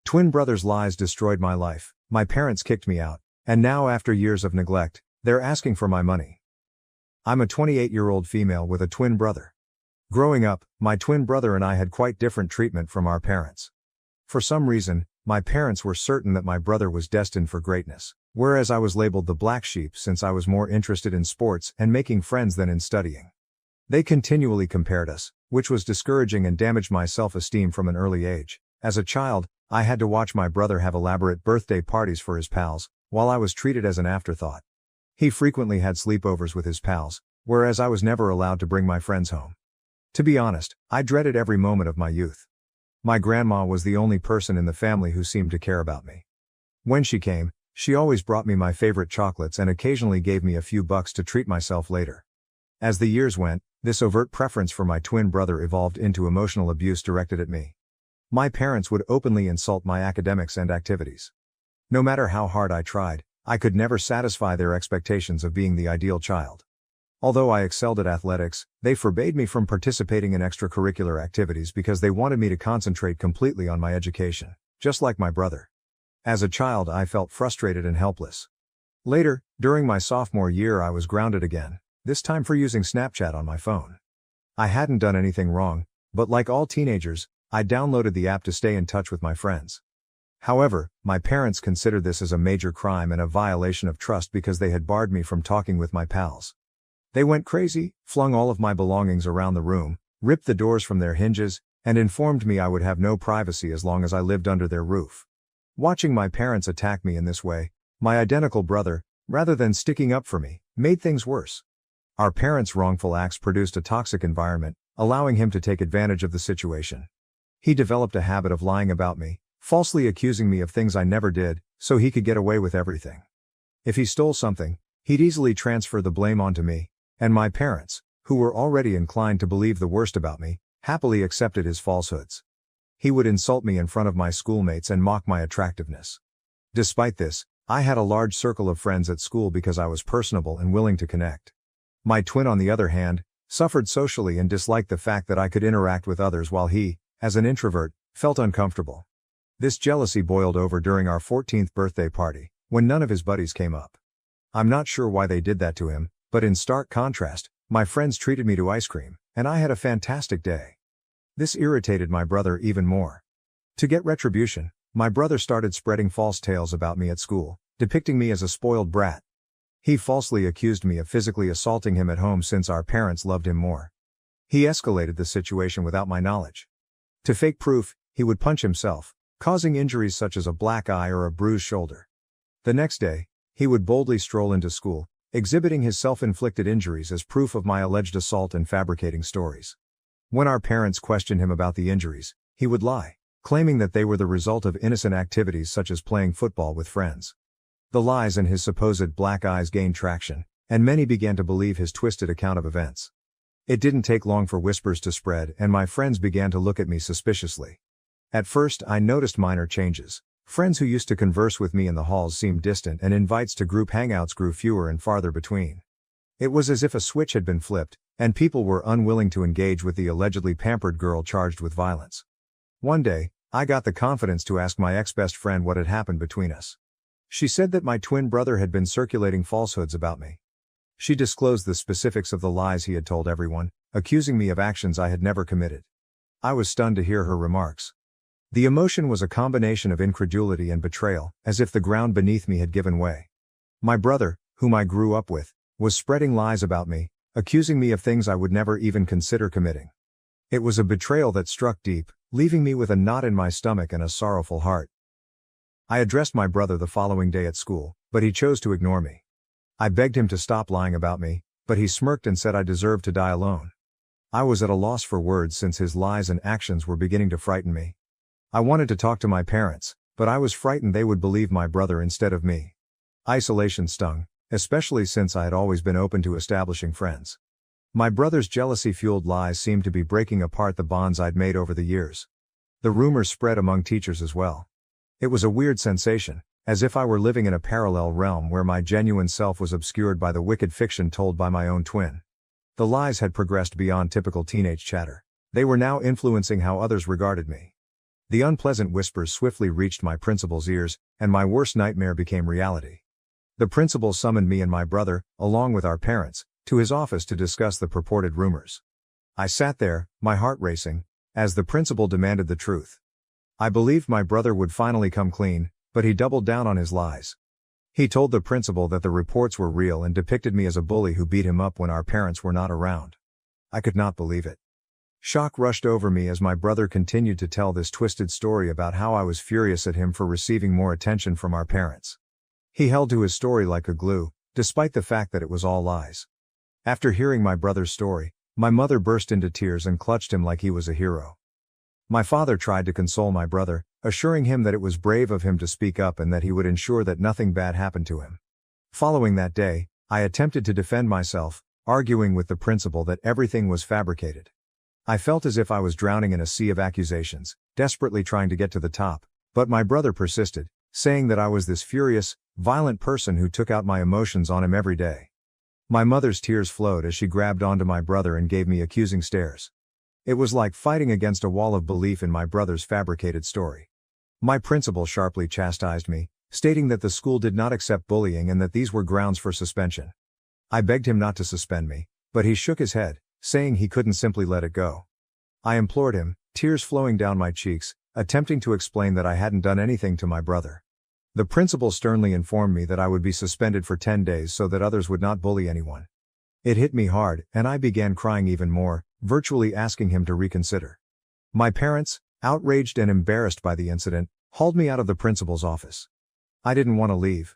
Twin brothers' lies destroyed my life. My parents kicked me out, and now after years of neglect, they're asking for my money. I'm a 28-year-old female with a twin brother. Growing up, my twin brother and I had quite different treatment from our parents. For some reason, my parents were certain that my brother was destined for greatness, whereas I was labeled the black sheep since I was more interested in sports and making friends than in studying. They continually compared us, which was discouraging and damaged my self-esteem from an early age. As a child, I had to watch my brother have elaborate birthday parties for his pals, while I was treated as an afterthought. He frequently had sleepovers with his pals, whereas I was never allowed to bring my friends home. To be honest, I dreaded every moment of my youth. My grandma was the only person in the family who seemed to care about me. When she came, she always brought me my favorite chocolates and occasionally gave me a few bucks to treat myself later. As the years went, this overt preference for my twin brother evolved into emotional abuse directed at me. My parents would openly insult my academics and activities. No matter how hard I tried, I could never satisfy their expectations of being the ideal child. Although I excelled at athletics, they forbade me from participating in extracurricular activities because they wanted me to concentrate completely on my education, just like my brother. As a child, I felt frustrated and helpless. Later, during my sophomore year, I was grounded again, this time for using Snapchat on my phone. I hadn't done anything wrong, but like all teenagers, I downloaded the app to stay in touch with my friends. However, my parents considered this as a major crime and a violation of trust because they had barred me from talking with my pals. They went crazy, flung all of my belongings around the room, ripped the doors from their hinges, and informed me I would have no privacy as long as I lived under their roof. Watching my parents attack me in this way, my identical brother, rather than sticking up for me, made things worse. Our parents' wrongful acts produced a toxic environment, allowing him to take advantage of the situation. He developed a habit of lying about me, falsely accusing me of things I never did, so he could get away with everything. If he stole something, he'd easily transfer the blame onto me, and my parents, who were already inclined to believe the worst about me, happily accepted his falsehoods. He would insult me in front of my schoolmates and mock my attractiveness. Despite this, I had a large circle of friends at school because I was personable and willing to connect. My twin, on the other hand, suffered socially and disliked the fact that I could interact with others while he, as an introvert, felt uncomfortable. This jealousy boiled over during our 14th birthday party, when none of his buddies came up. I'm not sure why they did that to him, but in stark contrast, my friends treated me to ice cream, and I had a fantastic day. This irritated my brother even more. To get retribution, my brother started spreading false tales about me at school, depicting me as a spoiled brat. He falsely accused me of physically assaulting him at home since our parents loved him more. He escalated the situation without my knowledge. To fake proof, he would punch himself, causing injuries such as a black eye or a bruised shoulder. The next day, he would boldly stroll into school, exhibiting his self-inflicted injuries as proof of my alleged assault and fabricating stories. When our parents questioned him about the injuries, he would lie, claiming that they were the result of innocent activities such as playing football with friends. The lies and his supposed black eyes gained traction, and many began to believe his twisted account of events. It didn't take long for whispers to spread, and my friends began to look at me suspiciously. At first, I noticed minor changes. Friends who used to converse with me in the halls seemed distant, and invites to group hangouts grew fewer and farther between. It was as if a switch had been flipped, and people were unwilling to engage with the allegedly pampered girl charged with violence. One day, I got the confidence to ask my ex-best friend what had happened between us. She said that my twin brother had been circulating falsehoods about me. She disclosed the specifics of the lies he had told everyone, accusing me of actions I had never committed. I was stunned to hear her remarks. The emotion was a combination of incredulity and betrayal, as if the ground beneath me had given way. My brother, whom I grew up with, was spreading lies about me, accusing me of things I would never even consider committing. It was a betrayal that struck deep, leaving me with a knot in my stomach and a sorrowful heart. I addressed my brother the following day at school, but he chose to ignore me. I begged him to stop lying about me, but he smirked and said I deserved to die alone. I was at a loss for words since his lies and actions were beginning to frighten me. I wanted to talk to my parents, but I was frightened they would believe my brother instead of me. Isolation stung, especially since I had always been open to establishing friends. My brother's jealousy-fueled lies seemed to be breaking apart the bonds I'd made over the years. The rumors spread among teachers as well. It was a weird sensation, as if I were living in a parallel realm where my genuine self was obscured by the wicked fiction told by my own twin. The lies had progressed beyond typical teenage chatter. They were now influencing how others regarded me. The unpleasant whispers swiftly reached my principal's ears, and my worst nightmare became reality. The principal summoned me and my brother, along with our parents, to his office to discuss the purported rumors. I sat there, my heart racing, as the principal demanded the truth. I believed my brother would finally come clean, but he doubled down on his lies. He told the principal that the reports were real and depicted me as a bully who beat him up when our parents were not around. I could not believe it. Shock rushed over me as my brother continued to tell this twisted story about how I was furious at him for receiving more attention from our parents. He held to his story like a glue, despite the fact that it was all lies. After hearing my brother's story, my mother burst into tears and clutched him like he was a hero. My father tried to console my brother, assuring him that it was brave of him to speak up and that he would ensure that nothing bad happened to him. Following that day, I attempted to defend myself, arguing with the principal that everything was fabricated. I felt as if I was drowning in a sea of accusations, desperately trying to get to the top, but my brother persisted, saying that I was this furious, violent person who took out my emotions on him every day. My mother's tears flowed as she grabbed onto my brother and gave me accusing stares. It was like fighting against a wall of belief in my brother's fabricated story. My principal sharply chastised me, stating that the school did not accept bullying and that these were grounds for suspension. I begged him not to suspend me, but he shook his head, saying he couldn't simply let it go. I implored him, tears flowing down my cheeks, attempting to explain that I hadn't done anything to my brother. The principal sternly informed me that I would be suspended for 10 days so that others would not bully anyone. It hit me hard, and I began crying even more, virtually asking him to reconsider. My parents, outraged and embarrassed by the incident, hauled me out of the principal's office. I didn't want to leave.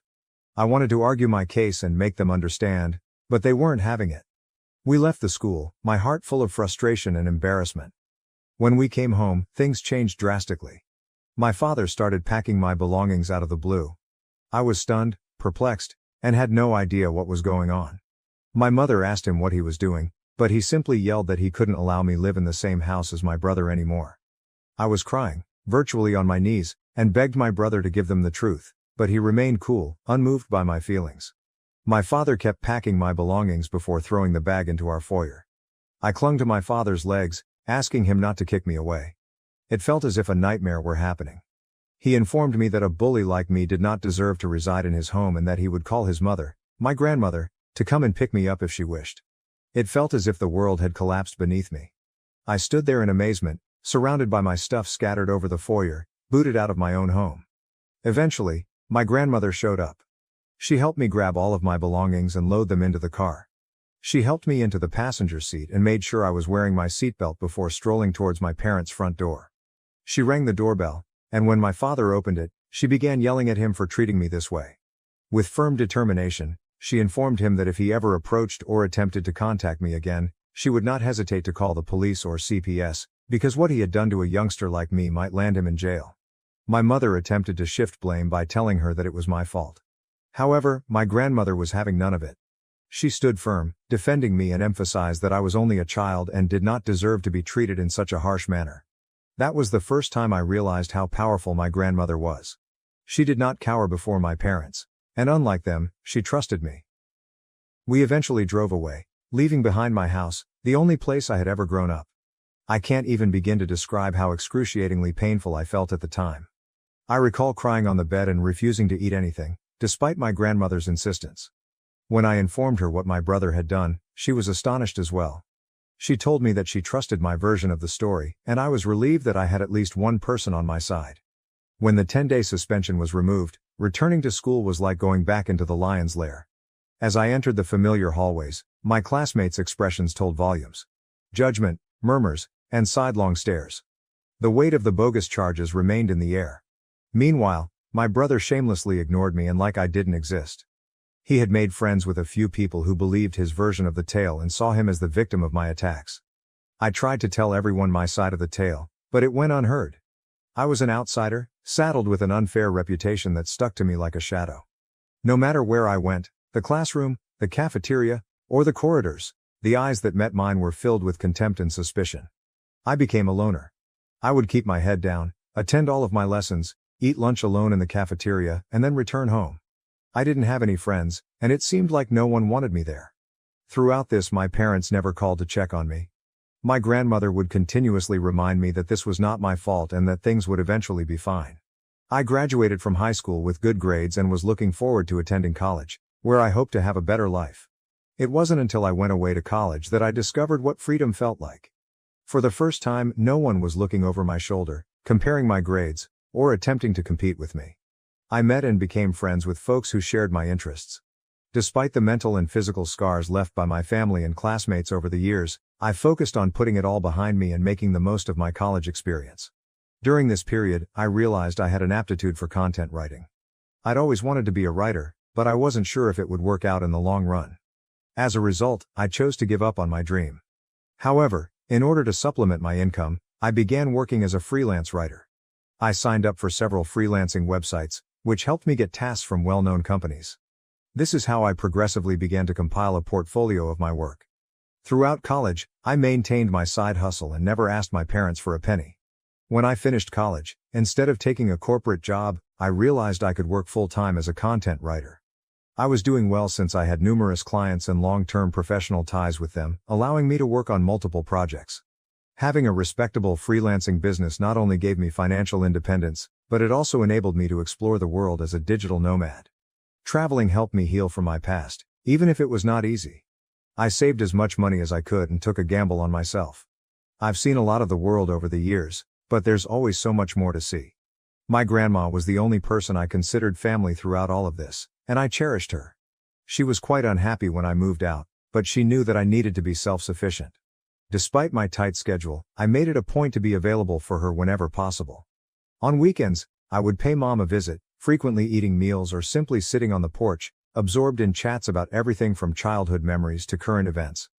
I wanted to argue my case and make them understand, but they weren't having it. We left the school, my heart full of frustration and embarrassment. When we came home, things changed drastically. My father started packing my belongings out of the blue. I was stunned, perplexed, and had no idea what was going on. My mother asked him what he was doing, but he simply yelled that he couldn't allow me live in the same house as my brother anymore. I was crying, virtually on my knees, and begged my brother to give them the truth, but he remained cool, unmoved by my feelings. My father kept packing my belongings before throwing the bag into our foyer. I clung to my father's legs, asking him not to kick me away. It felt as if a nightmare were happening. He informed me that a bully like me did not deserve to reside in his home and that he would call his mother, my grandmother, to come and pick me up if she wished. It felt as if the world had collapsed beneath me. I stood there in amazement, surrounded by my stuff scattered over the foyer, booted out of my own home. Eventually, my grandmother showed up. She helped me grab all of my belongings and load them into the car. She helped me into the passenger seat and made sure I was wearing my seatbelt before strolling towards my parents' front door. She rang the doorbell, and when my father opened it, she began yelling at him for treating me this way. With firm determination, she informed him that if he ever approached or attempted to contact me again, she would not hesitate to call the police or CPS, because what he had done to a youngster like me might land him in jail. My mother attempted to shift blame by telling her that it was my fault. However, my grandmother was having none of it. She stood firm, defending me and emphasized that I was only a child and did not deserve to be treated in such a harsh manner. That was the first time I realized how powerful my grandmother was. She did not cower before my parents, and unlike them, she trusted me. We eventually drove away, leaving behind my house, the only place I had ever grown up. I can't even begin to describe how excruciatingly painful I felt at the time. I recall crying on the bed and refusing to eat anything, despite my grandmother's insistence. When I informed her what my brother had done, she was astonished as well. She told me that she trusted my version of the story, and I was relieved that I had at least one person on my side. When the 10-day suspension was removed, returning to school was like going back into the lion's lair. As I entered the familiar hallways, my classmates' expressions told volumes. Judgment, murmurs, and sidelong stares. The weight of the bogus charges remained in the air. Meanwhile, my brother shamelessly ignored me and like I didn't exist. He had made friends with a few people who believed his version of the tale and saw him as the victim of my attacks. I tried to tell everyone my side of the tale, but it went unheard. I was an outsider, saddled with an unfair reputation that stuck to me like a shadow. No matter where I went, the classroom, the cafeteria, or the corridors, the eyes that met mine were filled with contempt and suspicion. I became a loner. I would keep my head down, attend all of my lessons, eat lunch alone in the cafeteria, and then return home. I didn't have any friends, and it seemed like no one wanted me there. Throughout this, my parents never called to check on me. My grandmother would continuously remind me that this was not my fault and that things would eventually be fine. I graduated from high school with good grades and was looking forward to attending college, where I hoped to have a better life. It wasn't until I went away to college that I discovered what freedom felt like. For the first time, no one was looking over my shoulder, comparing my grades, or attempting to compete with me. I met and became friends with folks who shared my interests. Despite the mental and physical scars left by my family and classmates over the years, I focused on putting it all behind me and making the most of my college experience. During this period, I realized I had an aptitude for content writing. I'd always wanted to be a writer, but I wasn't sure if it would work out in the long run. As a result, I chose to give up on my dream. However, in order to supplement my income, I began working as a freelance writer. I signed up for several freelancing websites, which helped me get tasks from well-known companies. This is how I progressively began to compile a portfolio of my work. Throughout college, I maintained my side hustle and never asked my parents for a penny. When I finished college, instead of taking a corporate job, I realized I could work full-time as a content writer. I was doing well since I had numerous clients and long-term professional ties with them, allowing me to work on multiple projects. Having a respectable freelancing business not only gave me financial independence, but it also enabled me to explore the world as a digital nomad. Traveling helped me heal from my past, even if it was not easy. I saved as much money as I could and took a gamble on myself. I've seen a lot of the world over the years, but there's always so much more to see. My grandma was the only person I considered family throughout all of this, and I cherished her. She was quite unhappy when I moved out, but she knew that I needed to be self-sufficient. Despite my tight schedule, I made it a point to be available for her whenever possible. On weekends, I would pay Mom a visit, frequently eating meals or simply sitting on the porch, absorbed in chats about everything from childhood memories to current events.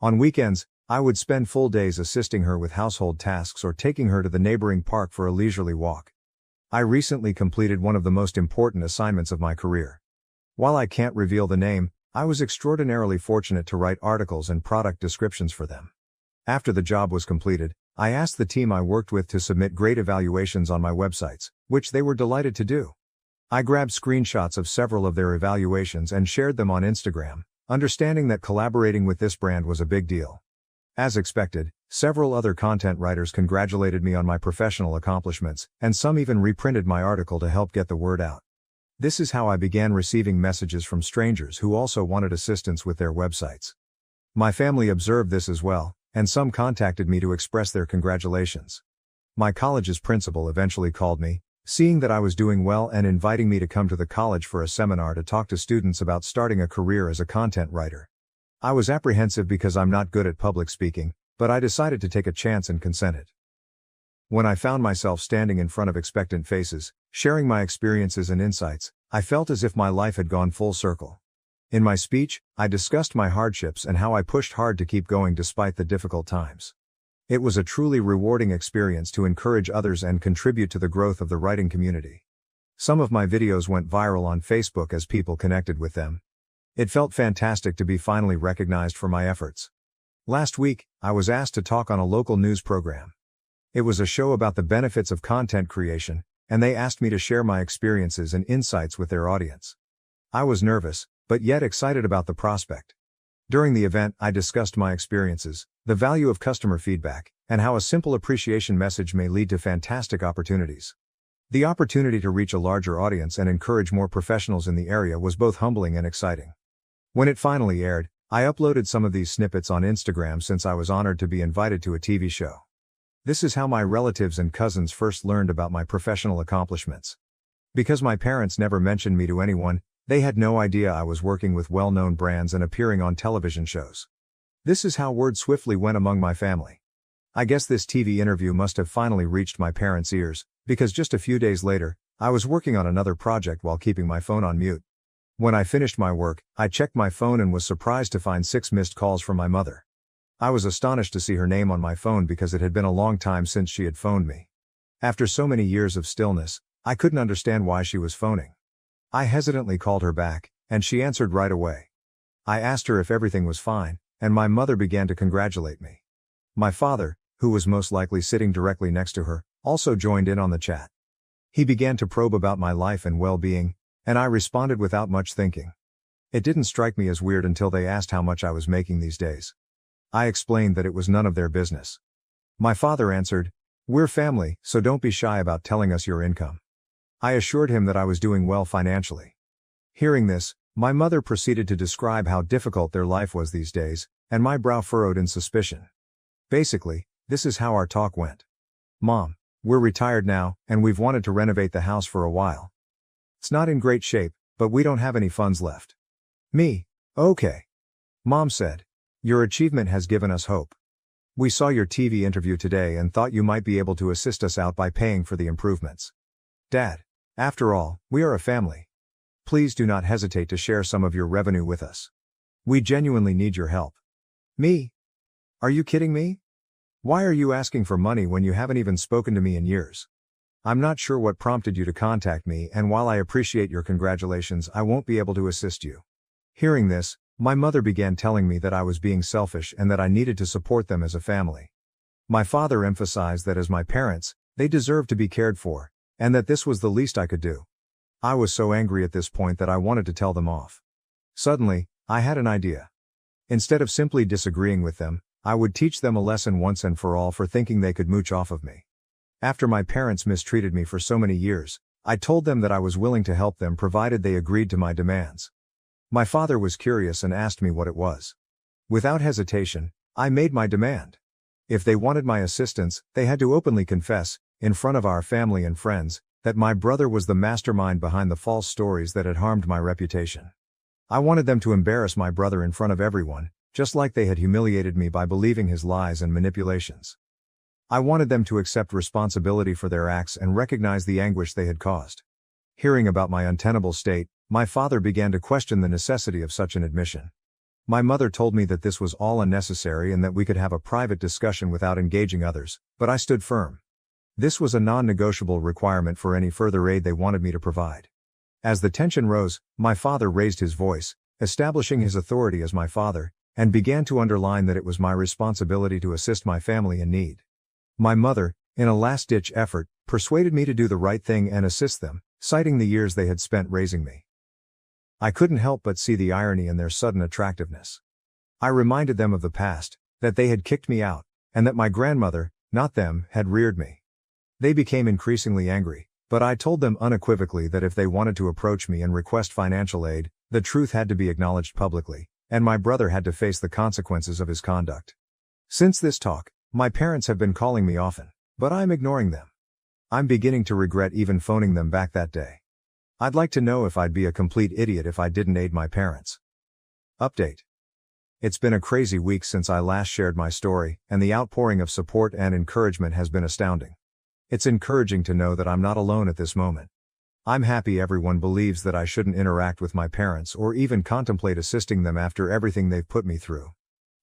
On weekends, I would spend full days assisting her with household tasks or taking her to the neighboring park for a leisurely walk. I recently completed one of the most important assignments of my career. While I can't reveal the name, I was extraordinarily fortunate to write articles and product descriptions for them. After the job was completed, I asked the team I worked with to submit great evaluations on my websites, which they were delighted to do. I grabbed screenshots of several of their evaluations and shared them on Instagram, understanding that collaborating with this brand was a big deal. As expected, several other content writers congratulated me on my professional accomplishments, and some even reprinted my article to help get the word out. This is how I began receiving messages from strangers who also wanted assistance with their websites. My family observed this as well, and some contacted me to express their congratulations. My college's principal eventually called me, seeing that I was doing well and inviting me to come to the college for a seminar to talk to students about starting a career as a content writer. I was apprehensive because I'm not good at public speaking, but I decided to take a chance and consented. When I found myself standing in front of expectant faces, sharing my experiences and insights, I felt as if my life had gone full circle. In my speech, I discussed my hardships and how I pushed hard to keep going despite the difficult times. It was a truly rewarding experience to encourage others and contribute to the growth of the writing community. Some of my videos went viral on Facebook as people connected with them. It felt fantastic to be finally recognized for my efforts. Last week, I was asked to talk on a local news program. It was a show about the benefits of content creation, and they asked me to share my experiences and insights with their audience. I was nervous, but yet excited about the prospect. During the event, I discussed my experiences, the value of customer feedback, and how a simple appreciation message may lead to fantastic opportunities. The opportunity to reach a larger audience and encourage more professionals in the area was both humbling and exciting. When it finally aired, I uploaded some of these snippets on Instagram since I was honored to be invited to a TV show. This is how my relatives and cousins first learned about my professional accomplishments. Because my parents never mentioned me to anyone, they had no idea I was working with well-known brands and appearing on television shows. This is how word swiftly went among my family. I guess this TV interview must have finally reached my parents' ears, because just a few days later, I was working on another project while keeping my phone on mute. When I finished my work, I checked my phone and was surprised to find 6 missed calls from my mother. I was astonished to see her name on my phone because it had been a long time since she had phoned me. After so many years of stillness, I couldn't understand why she was phoning. I hesitantly called her back, and she answered right away. I asked her if everything was fine, and my mother began to congratulate me. My father, who was most likely sitting directly next to her, also joined in on the chat. He began to probe about my life and well-being, and I responded without much thinking. It didn't strike me as weird until they asked how much I was making these days. I explained that it was none of their business. My father answered, "We're family, so don't be shy about telling us your income." I assured him that I was doing well financially. Hearing this, my mother proceeded to describe how difficult their life was these days, and my brow furrowed in suspicion. Basically, this is how our talk went. "Mom, we're retired now, and we've wanted to renovate the house for a while. It's not in great shape, but we don't have any funds left." Me, "Okay." Mom said, "Your achievement has given us hope. We saw your TV interview today and thought you might be able to assist us out by paying for the improvements. Dad, after all, we are a family. Please do not hesitate to share some of your revenue with us. We genuinely need your help." Me, "Are you kidding me? Why are you asking for money when you haven't even spoken to me in years? I'm not sure what prompted you to contact me, and while I appreciate your congratulations, I won't be able to assist you." Hearing this, my mother began telling me that I was being selfish and that I needed to support them as a family. My father emphasized that as my parents, they deserved to be cared for, and that this was the least I could do. I was so angry at this point that I wanted to tell them off. Suddenly, I had an idea. Instead of simply disagreeing with them, I would teach them a lesson once and for all for thinking they could mooch off of me. After my parents mistreated me for so many years, I told them that I was willing to help them provided they agreed to my demands. My father was curious and asked me what it was. Without hesitation, I made my demand. If they wanted my assistance, they had to openly confess, in front of our family and friends, that my brother was the mastermind behind the false stories that had harmed my reputation. I wanted them to embarrass my brother in front of everyone, just like they had humiliated me by believing his lies and manipulations. I wanted them to accept responsibility for their acts and recognize the anguish they had caused. Hearing about my untenable state, my father began to question the necessity of such an admission. My mother told me that this was all unnecessary and that we could have a private discussion without engaging others, but I stood firm. This was a non-negotiable requirement for any further aid they wanted me to provide. As the tension rose, my father raised his voice, establishing his authority as my father, and began to underline that it was my responsibility to assist my family in need. My mother, in a last-ditch effort, persuaded me to do the right thing and assist them, citing the years they had spent raising me. I couldn't help but see the irony in their sudden attractiveness. I reminded them of the past, that they had kicked me out, and that my grandmother, not them, had reared me. They became increasingly angry, but I told them unequivocally that if they wanted to approach me and request financial aid, the truth had to be acknowledged publicly, and my brother had to face the consequences of his conduct. Since this talk, my parents have been calling me often, but I'm ignoring them. I'm beginning to regret even phoning them back that day. I'd like to know if I'd be a complete idiot if I didn't aid my parents. Update. It's been a crazy week since I last shared my story, and the outpouring of support and encouragement has been astounding. It's encouraging to know that I'm not alone at this moment. I'm happy everyone believes that I shouldn't interact with my parents or even contemplate assisting them after everything they've put me through.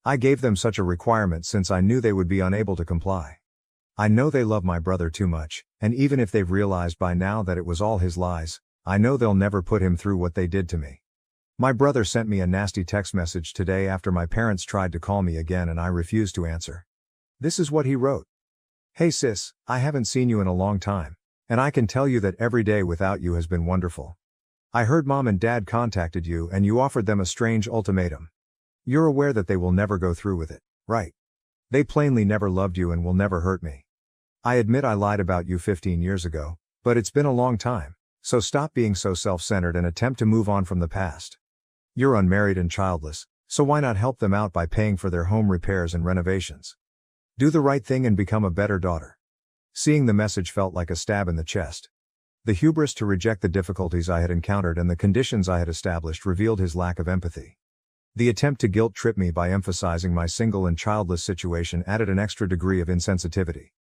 I gave them such a requirement since I knew they would be unable to comply. I know they love my brother too much, and even if they've realized by now that it was all his lies, I know they'll never put him through what they did to me. My brother sent me a nasty text message today after my parents tried to call me again and I refused to answer. This is what he wrote. "Hey sis, I haven't seen you in a long time, and I can tell you that every day without you has been wonderful. I heard mom and dad contacted you and you offered them a strange ultimatum. You're aware that they will never go through with it, right? They plainly never loved you and will never hurt me. I admit I lied about you 15 years ago, but it's been a long time, so stop being so self-centered and attempt to move on from the past. You're unmarried and childless, so why not help them out by paying for their home repairs and renovations? Do the right thing and become a better daughter." Seeing the message felt like a stab in the chest. The hubris to reject the difficulties I had encountered and the conditions I had established revealed his lack of empathy. The attempt to guilt-trip me by emphasizing my single and childless situation added an extra degree of insensitivity.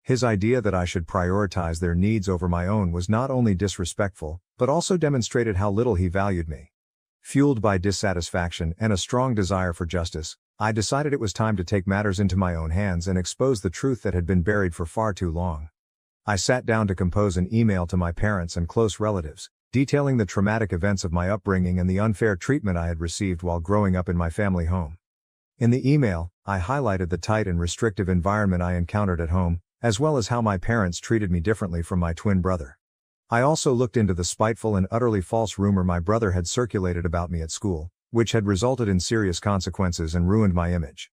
His idea that I should prioritize their needs over my own was not only disrespectful, but also demonstrated how little he valued me. Fueled by dissatisfaction and a strong desire for justice, I decided it was time to take matters into my own hands and expose the truth that had been buried for far too long. I sat down to compose an email to my parents and close relatives, detailing the traumatic events of my upbringing and the unfair treatment I had received while growing up in my family home. In the email, I highlighted the tight and restrictive environment I encountered at home, as well as how my parents treated me differently from my twin brother. I also looked into the spiteful and utterly false rumor my brother had circulated about me at school, which had resulted in serious consequences and ruined my image.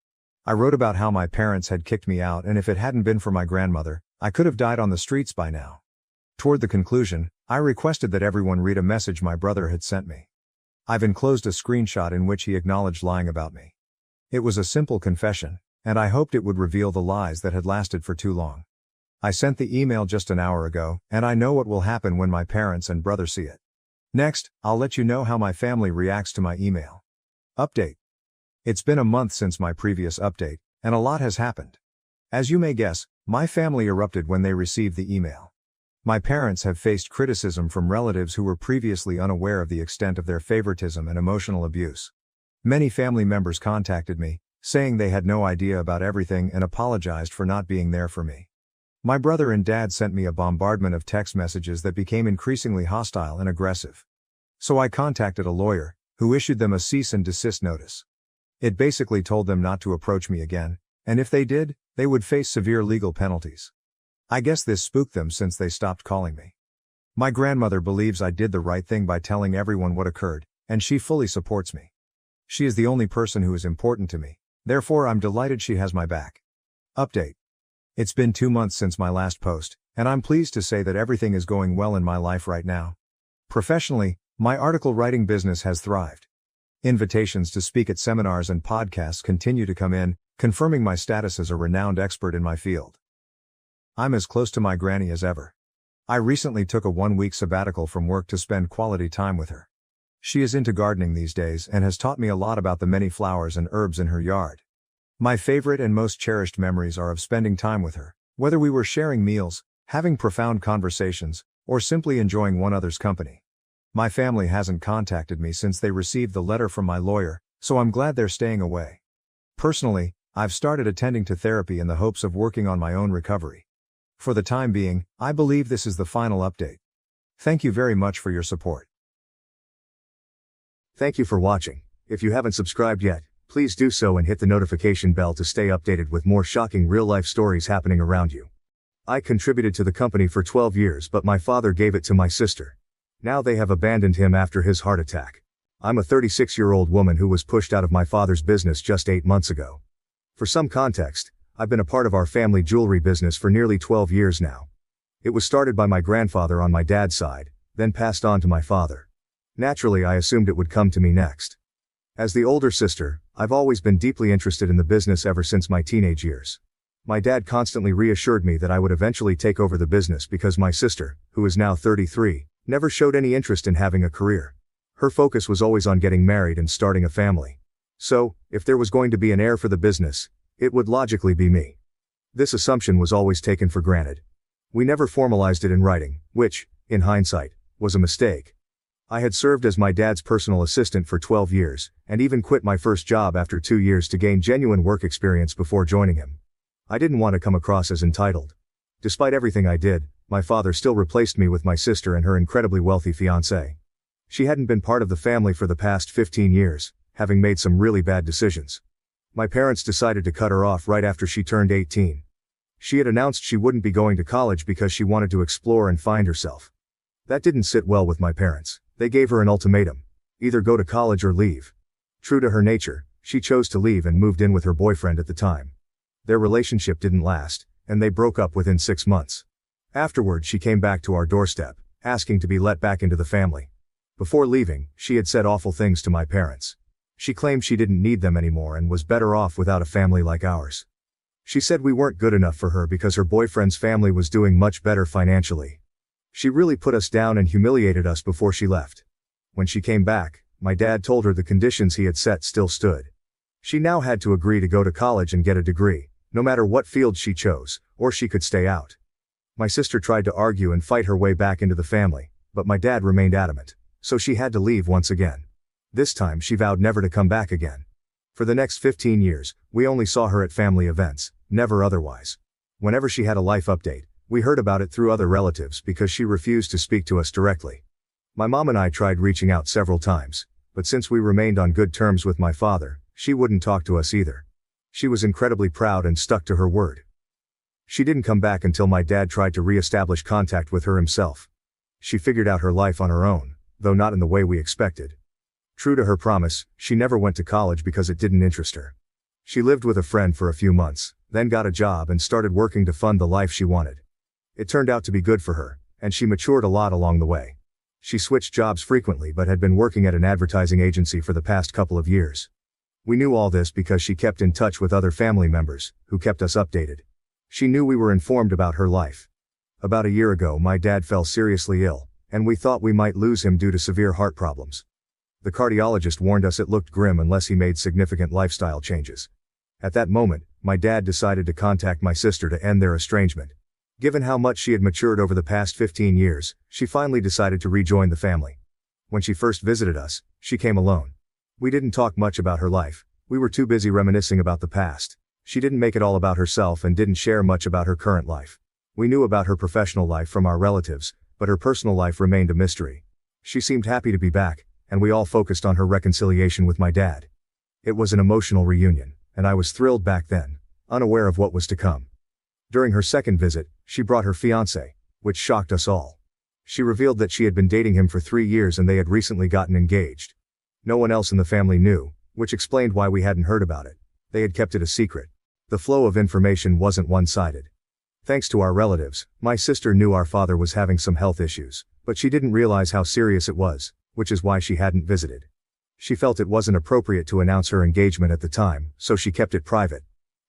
I wrote about how my parents had kicked me out and if it hadn't been for my grandmother, I could have died on the streets by now. Toward the conclusion, I requested that everyone read a message my brother had sent me. I've enclosed a screenshot in which he acknowledged lying about me. It was a simple confession, and I hoped it would reveal the lies that had lasted for too long. I sent the email just an hour ago, and I know what will happen when my parents and brother see it. Next, I'll let you know how my family reacts to my email. Update. It's been a month since my previous update, and a lot has happened. As you may guess, my family erupted when they received the email. My parents have faced criticism from relatives who were previously unaware of the extent of their favoritism and emotional abuse. Many family members contacted me, saying they had no idea about everything and apologized for not being there for me. My brother and dad sent me a bombardment of text messages that became increasingly hostile and aggressive. So I contacted a lawyer, who issued them a cease and desist notice. It basically told them not to approach me again, and if they did, they would face severe legal penalties. I guess this spooked them since they stopped calling me. My grandmother believes I did the right thing by telling everyone what occurred, and she fully supports me. She is the only person who is important to me, therefore I'm delighted she has my back. Update. It's been 2 months since my last post, and I'm pleased to say that everything is going well in my life right now. Professionally, my article writing business has thrived. Invitations to speak at seminars and podcasts continue to come in, confirming my status as a renowned expert in my field. I'm as close to my granny as ever. I recently took a 1-week sabbatical from work to spend quality time with her. She is into gardening these days and has taught me a lot about the many flowers and herbs in her yard. My favorite and most cherished memories are of spending time with her, whether we were sharing meals, having profound conversations, or simply enjoying one another's company. My family hasn't contacted me since they received the letter from my lawyer, so I'm glad they're staying away. Personally, I've started attending to therapy in the hopes of working on my own recovery. For the time being, I believe this is the final update. Thank you very much for your support. Thank you for watching. If you haven't subscribed yet, please do so and hit the notification bell to stay updated with more shocking real-life stories happening around you. I contributed to the company for 12 years, but my father gave it to my sister. Now they have abandoned him after his heart attack. I'm a 36-year-old woman who was pushed out of my father's business just 8 months ago. For some context, I've been a part of our family jewelry business for nearly 12 years now. It was started by my grandfather on my dad's side, then passed on to my father. Naturally, I assumed it would come to me next. As the older sister, I've always been deeply interested in the business ever since my teenage years. My dad constantly reassured me that I would eventually take over the business because my sister, who is now 33, never showed any interest in having a career. Her focus was always on getting married and starting a family. So, if there was going to be an heir for the business, it would logically be me. This assumption was always taken for granted. We never formalized it in writing, which, in hindsight, was a mistake. I had served as my dad's personal assistant for 12 years, and even quit my first job after 2 years to gain genuine work experience before joining him. I didn't want to come across as entitled. Despite everything I did, my father still replaced me with my sister and her incredibly wealthy fiancé. She hadn't been part of the family for the past 15 years, having made some really bad decisions. My parents decided to cut her off right after she turned 18. She had announced she wouldn't be going to college because she wanted to explore and find herself. That didn't sit well with my parents. They gave her an ultimatum: either go to college or leave. True to her nature, she chose to leave and moved in with her boyfriend at the time. Their relationship didn't last, and they broke up within 6 months. Afterward, she came back to our doorstep, asking to be let back into the family. Before leaving, she had said awful things to my parents. She claimed she didn't need them anymore and was better off without a family like ours. She said we weren't good enough for her because her boyfriend's family was doing much better financially. She really put us down and humiliated us before she left. When she came back, my dad told her the conditions he had set still stood. She now had to agree to go to college and get a degree, no matter what field she chose, or she could stay out. My sister tried to argue and fight her way back into the family, but my dad remained adamant, so she had to leave once again. This time she vowed never to come back again. For the next 15 years, we only saw her at family events, never otherwise. Whenever she had a life update, we heard about it through other relatives because she refused to speak to us directly. My mom and I tried reaching out several times, but since we remained on good terms with my father, she wouldn't talk to us either. She was incredibly proud and stuck to her word. She didn't come back until my dad tried to re-establish contact with her himself. She figured out her life on her own, though not in the way we expected. True to her promise, she never went to college because it didn't interest her. She lived with a friend for a few months, then got a job and started working to fund the life she wanted. It turned out to be good for her, and she matured a lot along the way. She switched jobs frequently but had been working at an advertising agency for the past couple of years. We knew all this because she kept in touch with other family members, who kept us updated. She knew we were informed about her life. About a year ago, my dad fell seriously ill, and we thought we might lose him due to severe heart problems. The cardiologist warned us it looked grim unless he made significant lifestyle changes. At that moment, my dad decided to contact my sister to end their estrangement. Given how much she had matured over the past 15 years, she finally decided to rejoin the family. When she first visited us, she came alone. We didn't talk much about her life. We were too busy reminiscing about the past. She didn't make it all about herself and didn't share much about her current life. We knew about her professional life from our relatives, but her personal life remained a mystery. She seemed happy to be back, and we all focused on her reconciliation with my dad. It was an emotional reunion, and I was thrilled back then, unaware of what was to come. During her second visit, she brought her fiancé, which shocked us all. She revealed that she had been dating him for 3 years and they had recently gotten engaged. No one else in the family knew, which explained why we hadn't heard about it. They had kept it a secret. The flow of information wasn't one-sided. Thanks to our relatives, my sister knew our father was having some health issues, but she didn't realize how serious it was, which is why she hadn't visited. She felt it wasn't appropriate to announce her engagement at the time, so she kept it private.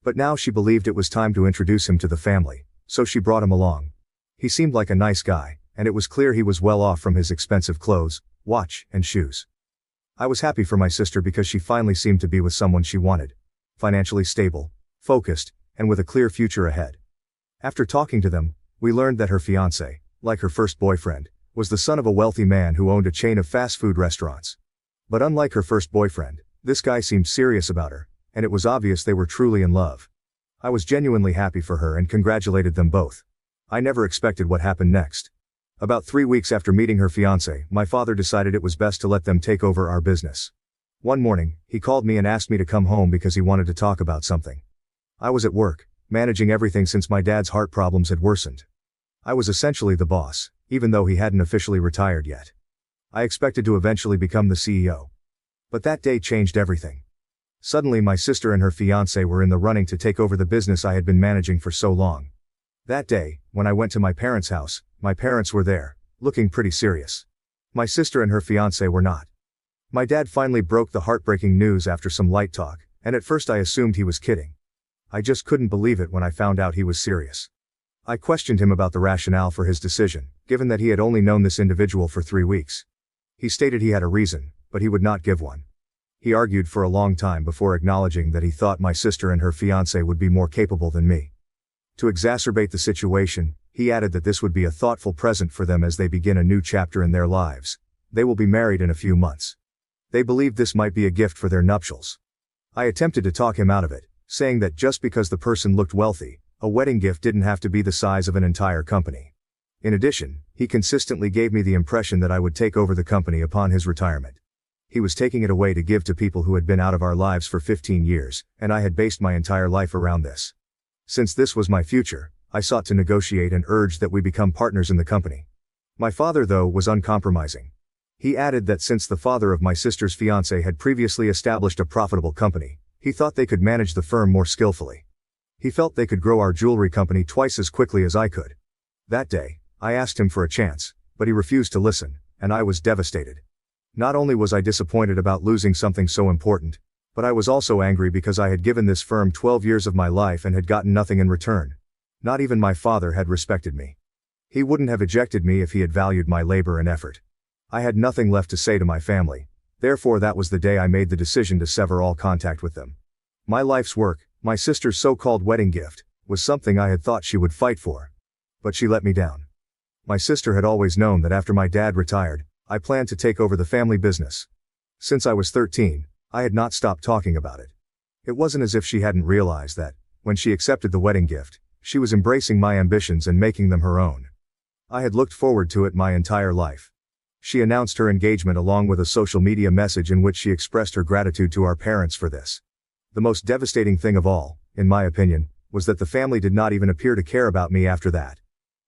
But now she believed it was time to introduce him to the family, so she brought him along. He seemed like a nice guy, and it was clear he was well off from his expensive clothes, watch, and shoes. I was happy for my sister because she finally seemed to be with someone she wanted. Financially stable, focused, and with a clear future ahead. After talking to them, we learned that her fiancé, like her first boyfriend, was the son of a wealthy man who owned a chain of fast food restaurants. But unlike her first boyfriend, this guy seemed serious about her, and it was obvious they were truly in love. I was genuinely happy for her and congratulated them both. I never expected what happened next. About 3 weeks after meeting her fiancé, my father decided it was best to let them take over our business. One morning, he called me and asked me to come home because he wanted to talk about something. I was at work, managing everything since my dad's heart problems had worsened. I was essentially the boss, even though he hadn't officially retired yet. I expected to eventually become the CEO. But that day changed everything. Suddenly my sister and her fiancé were in the running to take over the business I had been managing for so long. That day, when I went to my parents' house, my parents were there, looking pretty serious. My sister and her fiancé were not. My dad finally broke the heartbreaking news after some light talk, and at first I assumed he was kidding. I just couldn't believe it when I found out he was serious. I questioned him about the rationale for his decision, given that he had only known this individual for 3 weeks. He stated he had a reason, but he would not give one. He argued for a long time before acknowledging that he thought my sister and her fiancé would be more capable than me. To exacerbate the situation, he added that this would be a thoughtful present for them as they begin a new chapter in their lives. They will be married in a few months. They believed this might be a gift for their nuptials. I attempted to talk him out of it, saying that just because the person looked wealthy, a wedding gift didn't have to be the size of an entire company. In addition, he consistently gave me the impression that I would take over the company upon his retirement. He was taking it away to give to people who had been out of our lives for 15 years, and I had based my entire life around this. Since this was my future, I sought to negotiate and urged that we become partners in the company. My father, though, was uncompromising. He added that since the father of my sister's fiancé had previously established a profitable company, he thought they could manage the firm more skillfully. He felt they could grow our jewelry company twice as quickly as I could. That day, I asked him for a chance, but he refused to listen, and I was devastated. Not only was I disappointed about losing something so important, but I was also angry because I had given this firm 12 years of my life and had gotten nothing in return. Not even my father had respected me. He wouldn't have ejected me if he had valued my labor and effort. I had nothing left to say to my family, therefore that was the day I made the decision to sever all contact with them. My life's work, my sister's so-called wedding gift, was something I had thought she would fight for. But she let me down. My sister had always known that after my dad retired, I planned to take over the family business. Since I was 13, I had not stopped talking about it. It wasn't as if she hadn't realized that, when she accepted the wedding gift, she was embracing my ambitions and making them her own. I had looked forward to it my entire life. She announced her engagement along with a social media message in which she expressed her gratitude to our parents for this. The most devastating thing of all, in my opinion, was that the family did not even appear to care about me after that.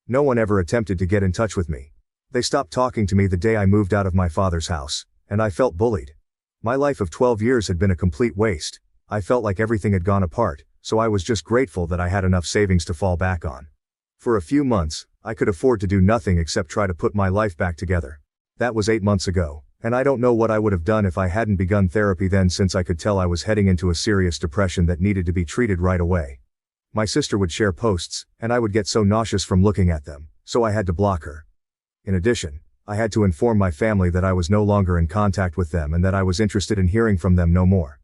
No one ever attempted to get in touch with me. They stopped talking to me the day I moved out of my father's house, and I felt bullied. My life of 12 years had been a complete waste. I felt like everything had gone apart, so I was just grateful that I had enough savings to fall back on. For a few months, I could afford to do nothing except try to put my life back together. That was 8 months ago, and I don't know what I would have done if I hadn't begun therapy then, since I could tell I was heading into a serious depression that needed to be treated right away. My sister would share posts, and I would get so nauseous from looking at them, so I had to block her. In addition, I had to inform my family that I was no longer in contact with them and that I was interested in hearing from them no more.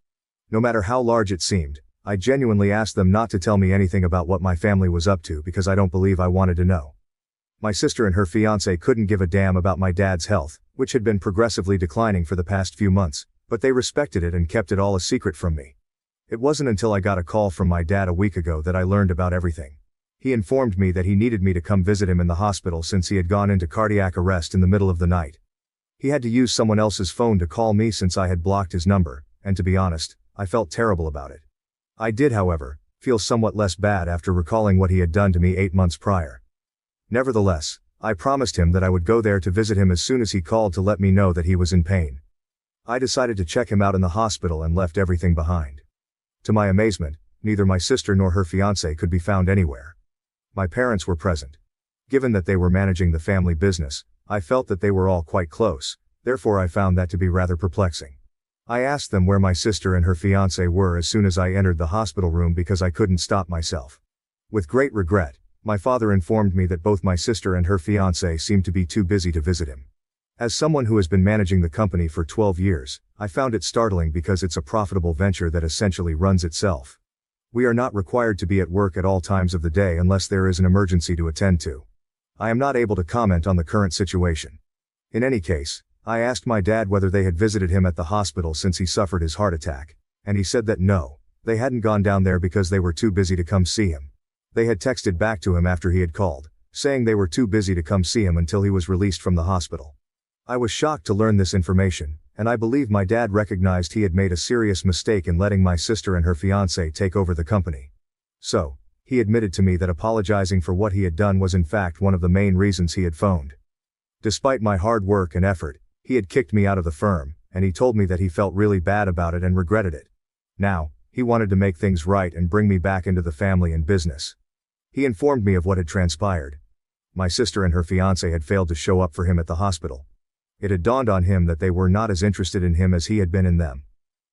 No matter how large it seemed, I genuinely asked them not to tell me anything about what my family was up to because I don't believe I wanted to know. My sister and her fiancé couldn't give a damn about my dad's health, which had been progressively declining for the past few months, but they respected it and kept it all a secret from me. It wasn't until I got a call from my dad a week ago that I learned about everything. He informed me that he needed me to come visit him in the hospital since he had gone into cardiac arrest in the middle of the night. He had to use someone else's phone to call me since I had blocked his number, and to be honest, I felt terrible about it. I did, however, feel somewhat less bad after recalling what he had done to me 8 months prior. Nevertheless, I promised him that I would go there to visit him as soon as he called to let me know that he was in pain. I decided to check him out in the hospital and left everything behind. To my amazement, neither my sister nor her fiancé could be found anywhere. My parents were present. Given that they were managing the family business, I felt that they were all quite close, therefore I found that to be rather perplexing. I asked them where my sister and her fiancé were as soon as I entered the hospital room because I couldn't stop myself. With great regret, my father informed me that both my sister and her fiancé seemed to be too busy to visit him. As someone who has been managing the company for 12 years, I found it startling because it's a profitable venture that essentially runs itself. We are not required to be at work at all times of the day unless there is an emergency to attend to. I am not able to comment on the current situation. In any case, I asked my dad whether they had visited him at the hospital since he suffered his heart attack, and he said that no, they hadn't gone down there because they were too busy to come see him. They had texted back to him after he had called, saying they were too busy to come see him until he was released from the hospital. I was shocked to learn this information, and I believe my dad recognized he had made a serious mistake in letting my sister and her fiancé take over the company. So, he admitted to me that apologizing for what he had done was in fact one of the main reasons he had phoned. Despite my hard work and effort, he had kicked me out of the firm, and he told me that he felt really bad about it and regretted it. Now, he wanted to make things right and bring me back into the family and business. He informed me of what had transpired. My sister and her fiancé had failed to show up for him at the hospital. It had dawned on him that they were not as interested in him as he had been in them.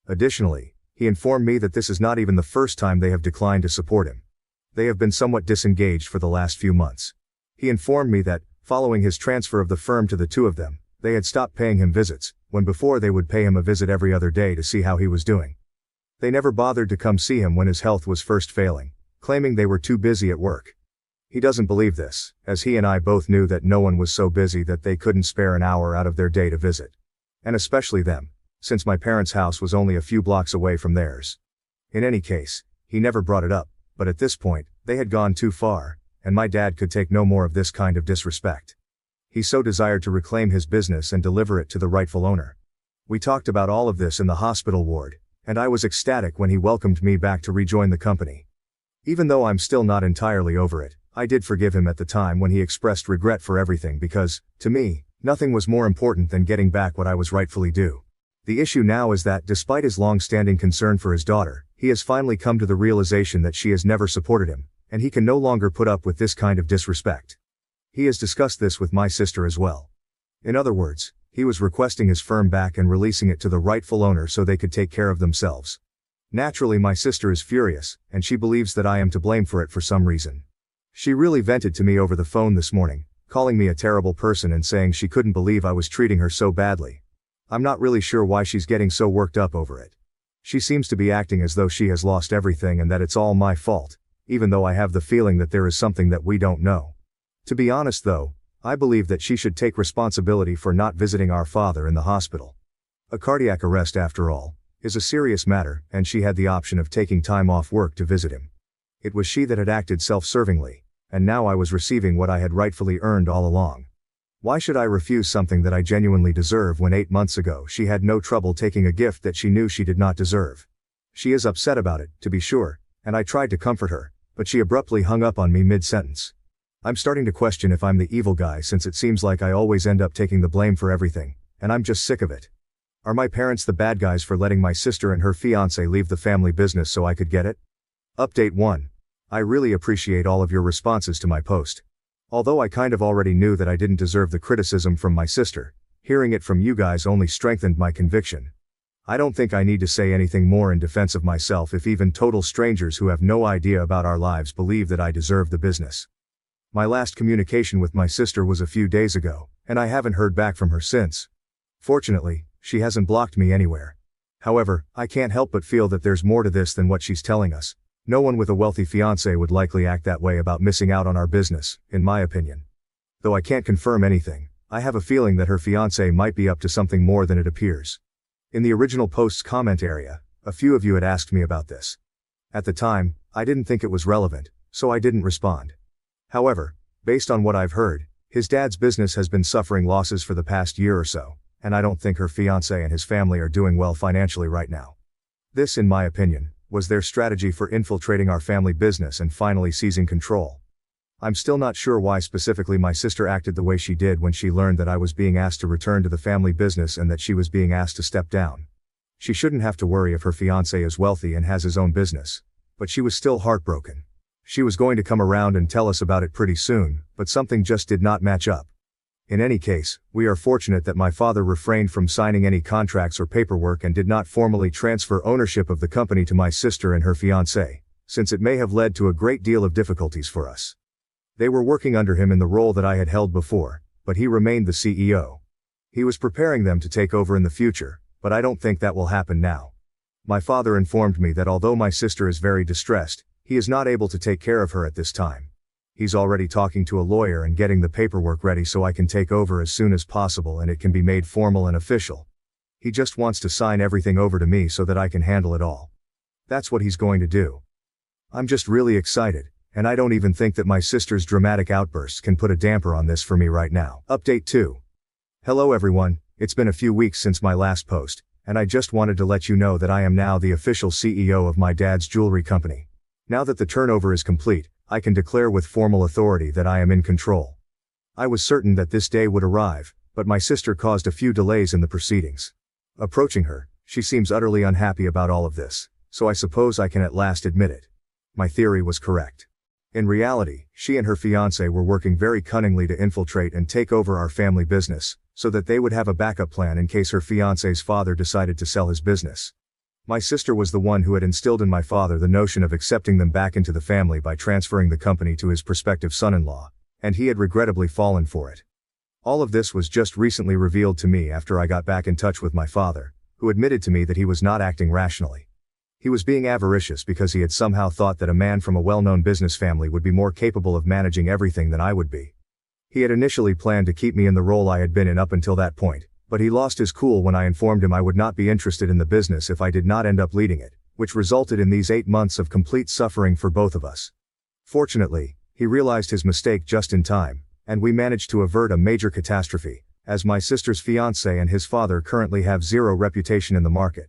Additionally, he informed me that this is not even the first time they have declined to support him. They have been somewhat disengaged for the last few months. He informed me that, following his transfer of the firm to the two of them, they had stopped paying him visits, when before they would pay him a visit every other day to see how he was doing. They never bothered to come see him when his health was first failing, claiming they were too busy at work. He doesn't believe this, as he and I both knew that no one was so busy that they couldn't spare an hour out of their day to visit. And especially them, since my parents' house was only a few blocks away from theirs. In any case, he never brought it up, but at this point, they had gone too far, and my dad could take no more of this kind of disrespect. He so desired to reclaim his business and deliver it to the rightful owner. We talked about all of this in the hospital ward, and I was ecstatic when he welcomed me back to rejoin the company. Even though I'm still not entirely over it, I did forgive him at the time when he expressed regret for everything because, to me, nothing was more important than getting back what I was rightfully due. The issue now is that despite his long-standing concern for his daughter, he has finally come to the realization that she has never supported him, and he can no longer put up with this kind of disrespect. He has discussed this with my sister as well. In other words, he was requesting his firm back and releasing it to the rightful owner so they could take care of themselves. Naturally, my sister is furious, and she believes that I am to blame for it for some reason. She really vented to me over the phone this morning, calling me a terrible person and saying she couldn't believe I was treating her so badly. I'm not really sure why she's getting so worked up over it. She seems to be acting as though she has lost everything and that it's all my fault, even though I have the feeling that there is something that we don't know. To be honest though, I believe that she should take responsibility for not visiting our father in the hospital. A cardiac arrest, after all, is a serious matter, and she had the option of taking time off work to visit him. It was she that had acted self-servingly, and now I was receiving what I had rightfully earned all along. Why should I refuse something that I genuinely deserve when 8 months ago she had no trouble taking a gift that she knew she did not deserve? She is upset about it, to be sure, and I tried to comfort her, but she abruptly hung up on me mid-sentence. I'm starting to question if I'm the evil guy since it seems like I always end up taking the blame for everything, and I'm just sick of it. Are my parents the bad guys for letting my sister and her fiancé leave the family business so I could get it? Update 1. I really appreciate all of your responses to my post. Although I kind of already knew that I didn't deserve the criticism from my sister, hearing it from you guys only strengthened my conviction. I don't think I need to say anything more in defense of myself if even total strangers who have no idea about our lives believe that I deserve the business. My last communication with my sister was a few days ago, and I haven't heard back from her since. Fortunately, she hasn't blocked me anywhere. However, I can't help but feel that there's more to this than what she's telling us. No one with a wealthy fiancé would likely act that way about missing out on our business, in my opinion. Though I can't confirm anything, I have a feeling that her fiancé might be up to something more than it appears. In the original post's comment area, a few of you had asked me about this. At the time, I didn't think it was relevant, so I didn't respond. However, based on what I've heard, his dad's business has been suffering losses for the past year or so, and I don't think her fiancé and his family are doing well financially right now. This, in my opinion, was their strategy for infiltrating our family business and finally seizing control. I'm still not sure why specifically my sister acted the way she did when she learned that I was being asked to return to the family business and that she was being asked to step down. She shouldn't have to worry if her fiancé is wealthy and has his own business, but she was still heartbroken. She was going to come around and tell us about it pretty soon, but something just did not match up. In any case, we are fortunate that my father refrained from signing any contracts or paperwork and did not formally transfer ownership of the company to my sister and her fiancé, since it may have led to a great deal of difficulties for us. They were working under him in the role that I had held before, but he remained the CEO. He was preparing them to take over in the future, but I don't think that will happen now. My father informed me that although my sister is very distressed, he is not able to take care of her at this time. He's already talking to a lawyer and getting the paperwork ready so I can take over as soon as possible and it can be made formal and official. He just wants to sign everything over to me so that I can handle it all. That's what he's going to do. I'm just really excited, and I don't even think that my sister's dramatic outbursts can put a damper on this for me right now. Update 2. Hello everyone, it's been a few weeks since my last post, and I just wanted to let you know that I am now the official CEO of my dad's jewelry company. Now that the turnover is complete, I can declare with formal authority that I am in control. I was certain that this day would arrive, but my sister caused a few delays in the proceedings. Approaching her, she seems utterly unhappy about all of this, so I suppose I can at last admit it. My theory was correct. In reality, she and her fiancé were working very cunningly to infiltrate and take over our family business, so that they would have a backup plan in case her fiancé's father decided to sell his business. My sister was the one who had instilled in my father the notion of accepting them back into the family by transferring the company to his prospective son-in-law, and he had regrettably fallen for it. All of this was just recently revealed to me after I got back in touch with my father, who admitted to me that he was not acting rationally. He was being avaricious because he had somehow thought that a man from a well-known business family would be more capable of managing everything than I would be. He had initially planned to keep me in the role I had been in up until that point, but he lost his cool when I informed him I would not be interested in the business if I did not end up leading it, which resulted in these 8 months of complete suffering for both of us. Fortunately, he realized his mistake just in time, and we managed to avert a major catastrophe, as my sister's fiancé and his father currently have zero reputation in the market.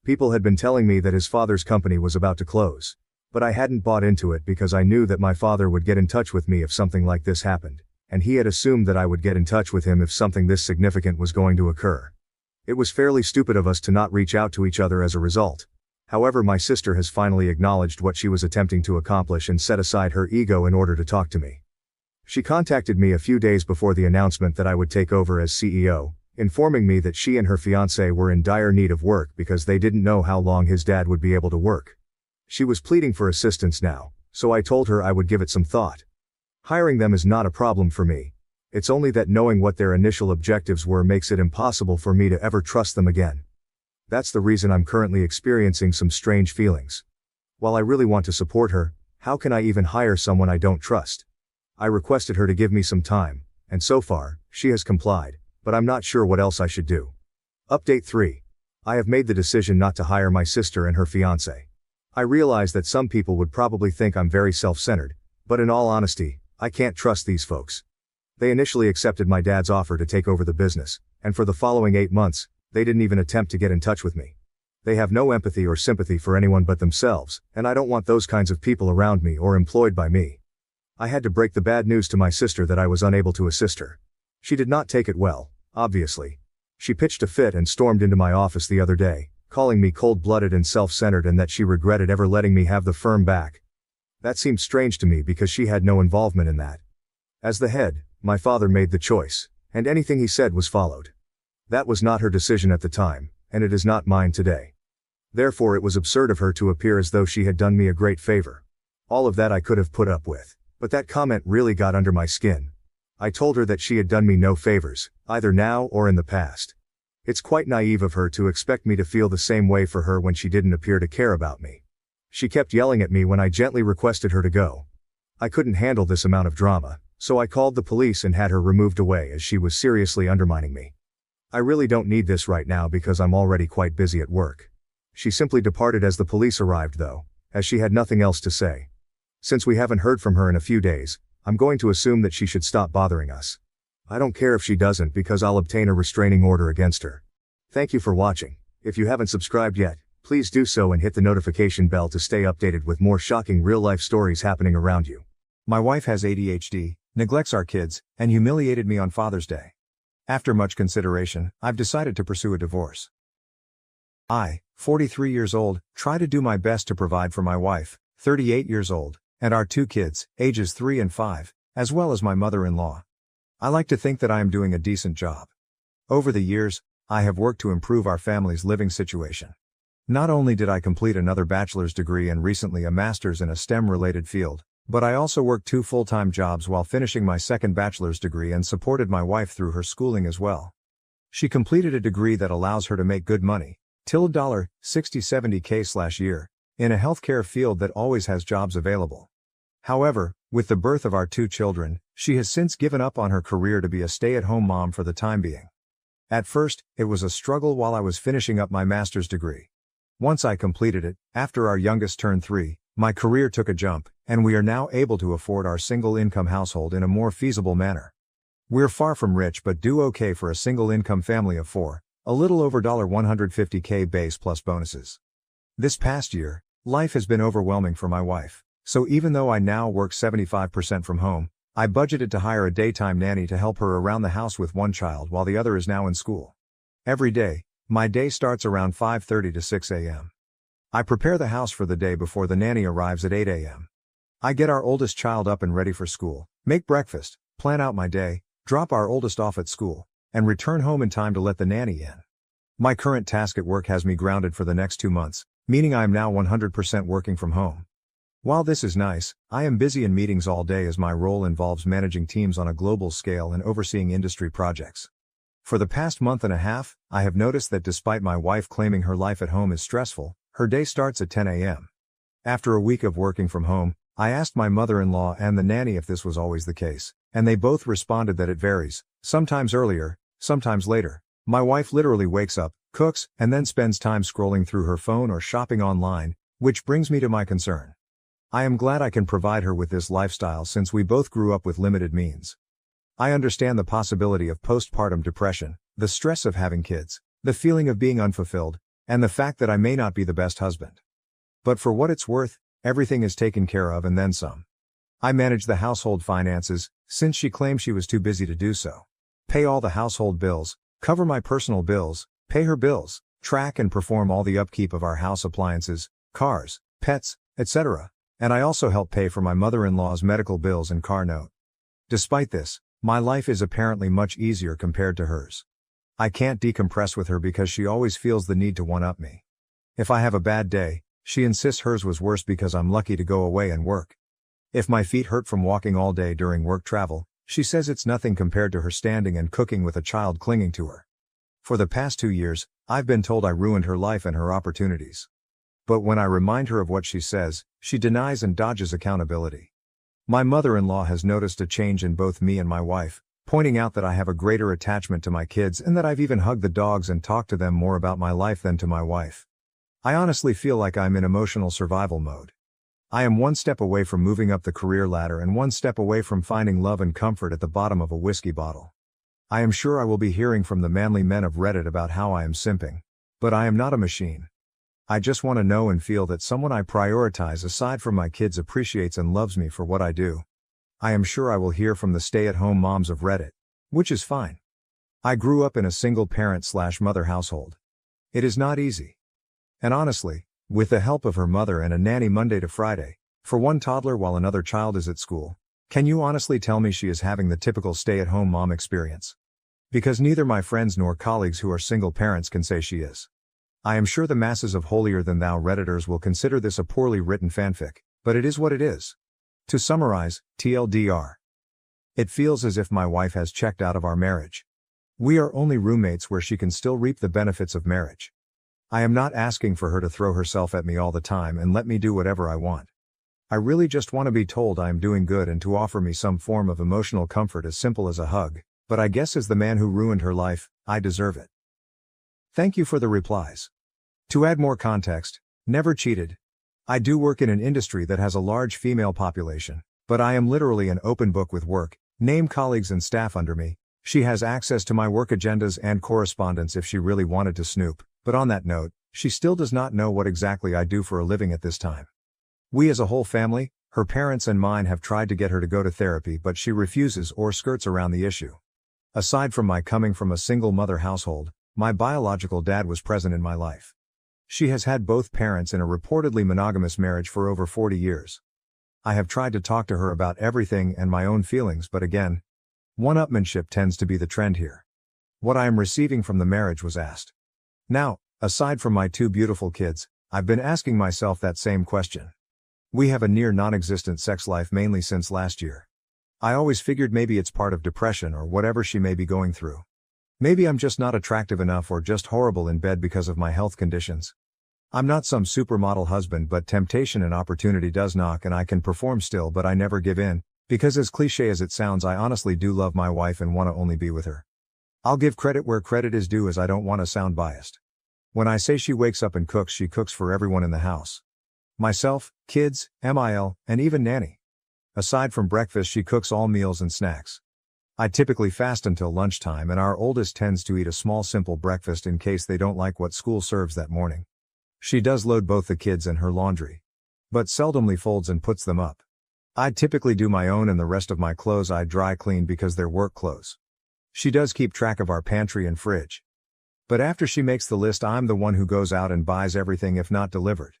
People had been telling me that his father's company was about to close, but I hadn't bought into it because I knew that my father would get in touch with me if something like this happened, and he had assumed that I would get in touch with him if something this significant was going to occur. It was fairly stupid of us to not reach out to each other as a result. However, my sister has finally acknowledged what she was attempting to accomplish and set aside her ego in order to talk to me. She contacted me a few days before the announcement that I would take over as CEO, informing me that she and her fiancé were in dire need of work because they didn't know how long his dad would be able to work. She was pleading for assistance now, so I told her I would give it some thought. Hiring them is not a problem for me. It's only that knowing what their initial objectives were makes it impossible for me to ever trust them again. That's the reason I'm currently experiencing some strange feelings. While I really want to support her, how can I even hire someone I don't trust? I requested her to give me some time, and so far, she has complied, but I'm not sure what else I should do. Update 3. I have made the decision not to hire my sister and her fiancé. I realize that some people would probably think I'm very self-centered, but in all honesty, I can't trust these folks. They initially accepted my dad's offer to take over the business, and for the following 8 months, they didn't even attempt to get in touch with me. They have no empathy or sympathy for anyone but themselves, and I don't want those kinds of people around me or employed by me. I had to break the bad news to my sister that I was unable to assist her. She did not take it well, obviously. She pitched a fit and stormed into my office the other day, calling me cold-blooded and self-centered and that she regretted ever letting me have the firm back. That seemed strange to me because she had no involvement in that. As the head, my father made the choice, and anything he said was followed. That was not her decision at the time, and it is not mine today. Therefore it was absurd of her to appear as though she had done me a great favor. All of that I could have put up with, but that comment really got under my skin. I told her that she had done me no favors, either now or in the past. It's quite naive of her to expect me to feel the same way for her when she didn't appear to care about me. She kept yelling at me when I gently requested her to go. I couldn't handle this amount of drama, so I called the police and had her removed away as she was seriously undermining me. I really don't need this right now because I'm already quite busy at work. She simply departed as the police arrived though, as she had nothing else to say. Since we haven't heard from her in a few days, I'm going to assume that she should stop bothering us. I don't care if she doesn't because I'll obtain a restraining order against her. Thank you for watching. If you haven't subscribed yet, please do so and hit the notification bell to stay updated with more shocking real-life stories happening around you. My wife has ADHD, neglects our kids, and humiliated me on Father's Day. After much consideration, I've decided to pursue a divorce. I, 43 years old, try to do my best to provide for my wife, 38 years old, and our 2 kids, ages 3 and 5, as well as my mother-in-law. I like to think that I am doing a decent job. Over the years, I have worked to improve our family's living situation. Not only did I complete another bachelor's degree and recently a master's in a STEM-related field, but I also worked 2 full-time jobs while finishing my second bachelor's degree and supported my wife through her schooling as well. She completed a degree that allows her to make good money, $60-70K/year, in a healthcare field that always has jobs available. However, with the birth of our 2 children, she has since given up on her career to be a stay-at-home mom for the time being. At first, it was a struggle while I was finishing up my master's degree. Once I completed it, after our youngest turned 3, my career took a jump, and we are now able to afford our single-income household in a more feasible manner. We're far from rich but do okay for a single-income family of 4, a little over $150K base plus bonuses. This past year, life has been overwhelming for my wife, so even though I now work 75% from home, I budgeted to hire a daytime nanny to help her around the house with one child while the other is now in school. Every day, my day starts around 5:30 to 6 a.m. I prepare the house for the day before the nanny arrives at 8 a.m. I get our oldest child up and ready for school, make breakfast, plan out my day, drop our oldest off at school, and return home in time to let the nanny in. My current task at work has me grounded for the next 2 months, meaning I am now 100% working from home. While this is nice, I am busy in meetings all day as my role involves managing teams on a global scale and overseeing industry projects. For the past month and a half, I have noticed that despite my wife claiming her life at home is stressful, her day starts at 10 a.m. After a week of working from home, I asked my mother-in-law and the nanny if this was always the case, and they both responded that it varies, sometimes earlier, sometimes later. My wife literally wakes up, cooks, and then spends time scrolling through her phone or shopping online, which brings me to my concern. I am glad I can provide her with this lifestyle since we both grew up with limited means. I understand the possibility of postpartum depression, the stress of having kids, the feeling of being unfulfilled, and the fact that I may not be the best husband. But for what it's worth, everything is taken care of and then some. I manage the household finances, since she claimed she was too busy to do so. Pay all the household bills, cover my personal bills, pay her bills, track and perform all the upkeep of our house appliances, cars, pets, etc. And I also help pay for my mother-in-law's medical bills and car note. Despite this, my life is apparently much easier compared to hers. I can't decompress with her because she always feels the need to one-up me. If I have a bad day, she insists hers was worse because I'm lucky to go away and work. If my feet hurt from walking all day during work travel, she says it's nothing compared to her standing and cooking with a child clinging to her. For the past 2 years, I've been told I ruined her life and her opportunities. But when I remind her of what she says, she denies and dodges accountability. My mother-in-law has noticed a change in both me and my wife, pointing out that I have a greater attachment to my kids and that I've even hugged the dogs and talked to them more about my life than to my wife. I honestly feel like I'm in emotional survival mode. I am one step away from moving up the career ladder and one step away from finding love and comfort at the bottom of a whiskey bottle. I am sure I will be hearing from the manly men of Reddit about how I am simping. But I am not a machine. I just want to know and feel that someone I prioritize aside from my kids appreciates and loves me for what I do. I am sure I will hear from the stay-at-home moms of Reddit, which is fine. I grew up in a single parent/mother household. It is not easy. And honestly, with the help of her mother and a nanny Monday to Friday, for one toddler while another child is at school, can you honestly tell me she is having the typical stay-at-home mom experience? Because neither my friends nor colleagues who are single parents can say she is. I am sure the masses of holier-than-thou Redditors will consider this a poorly written fanfic, but it is what it is. To summarize, TLDR. It feels as if my wife has checked out of our marriage. We are only roommates where she can still reap the benefits of marriage. I am not asking for her to throw herself at me all the time and let me do whatever I want. I really just want to be told I am doing good and to offer me some form of emotional comfort as simple as a hug, but I guess as the man who ruined her life, I deserve it. Thank you for the replies. To add more context, never cheated. I do work in an industry that has a large female population, but I am literally an open book with work, name colleagues and staff under me. She has access to my work agendas and correspondence if she really wanted to snoop, but on that note, she still does not know what exactly I do for a living at this time. We as a whole family, her parents and mine have tried to get her to go to therapy but she refuses or skirts around the issue. Aside from my coming from a single mother household, my biological dad was present in my life. She has had both parents in a reportedly monogamous marriage for over 40 years. I have tried to talk to her about everything and my own feelings but again, one-upmanship tends to be the trend here. What I am receiving from the marriage was asked. Now, aside from my 2 beautiful kids, I've been asking myself that same question. We have a near non-existent sex life mainly since last year. I always figured maybe it's part of depression or whatever she may be going through. Maybe I'm just not attractive enough or just horrible in bed because of my health conditions. I'm not some supermodel husband, but temptation and opportunity does knock and I can perform still, but I never give in, because as cliche as it sounds, I honestly do love my wife and want to only be with her. I'll give credit where credit is due, as I don't want to sound biased. When I say she wakes up and cooks, she cooks for everyone in the house. Myself, kids, MIL, and even nanny. Aside from breakfast, she cooks all meals and snacks. I typically fast until lunchtime, and our oldest tends to eat a small simple breakfast in case they don't like what school serves that morning. She does load both the kids and her laundry, but seldomly folds and puts them up. I typically do my own, and the rest of my clothes I dry clean because they're work clothes. She does keep track of our pantry and fridge. But after she makes the list, I'm the one who goes out and buys everything if not delivered.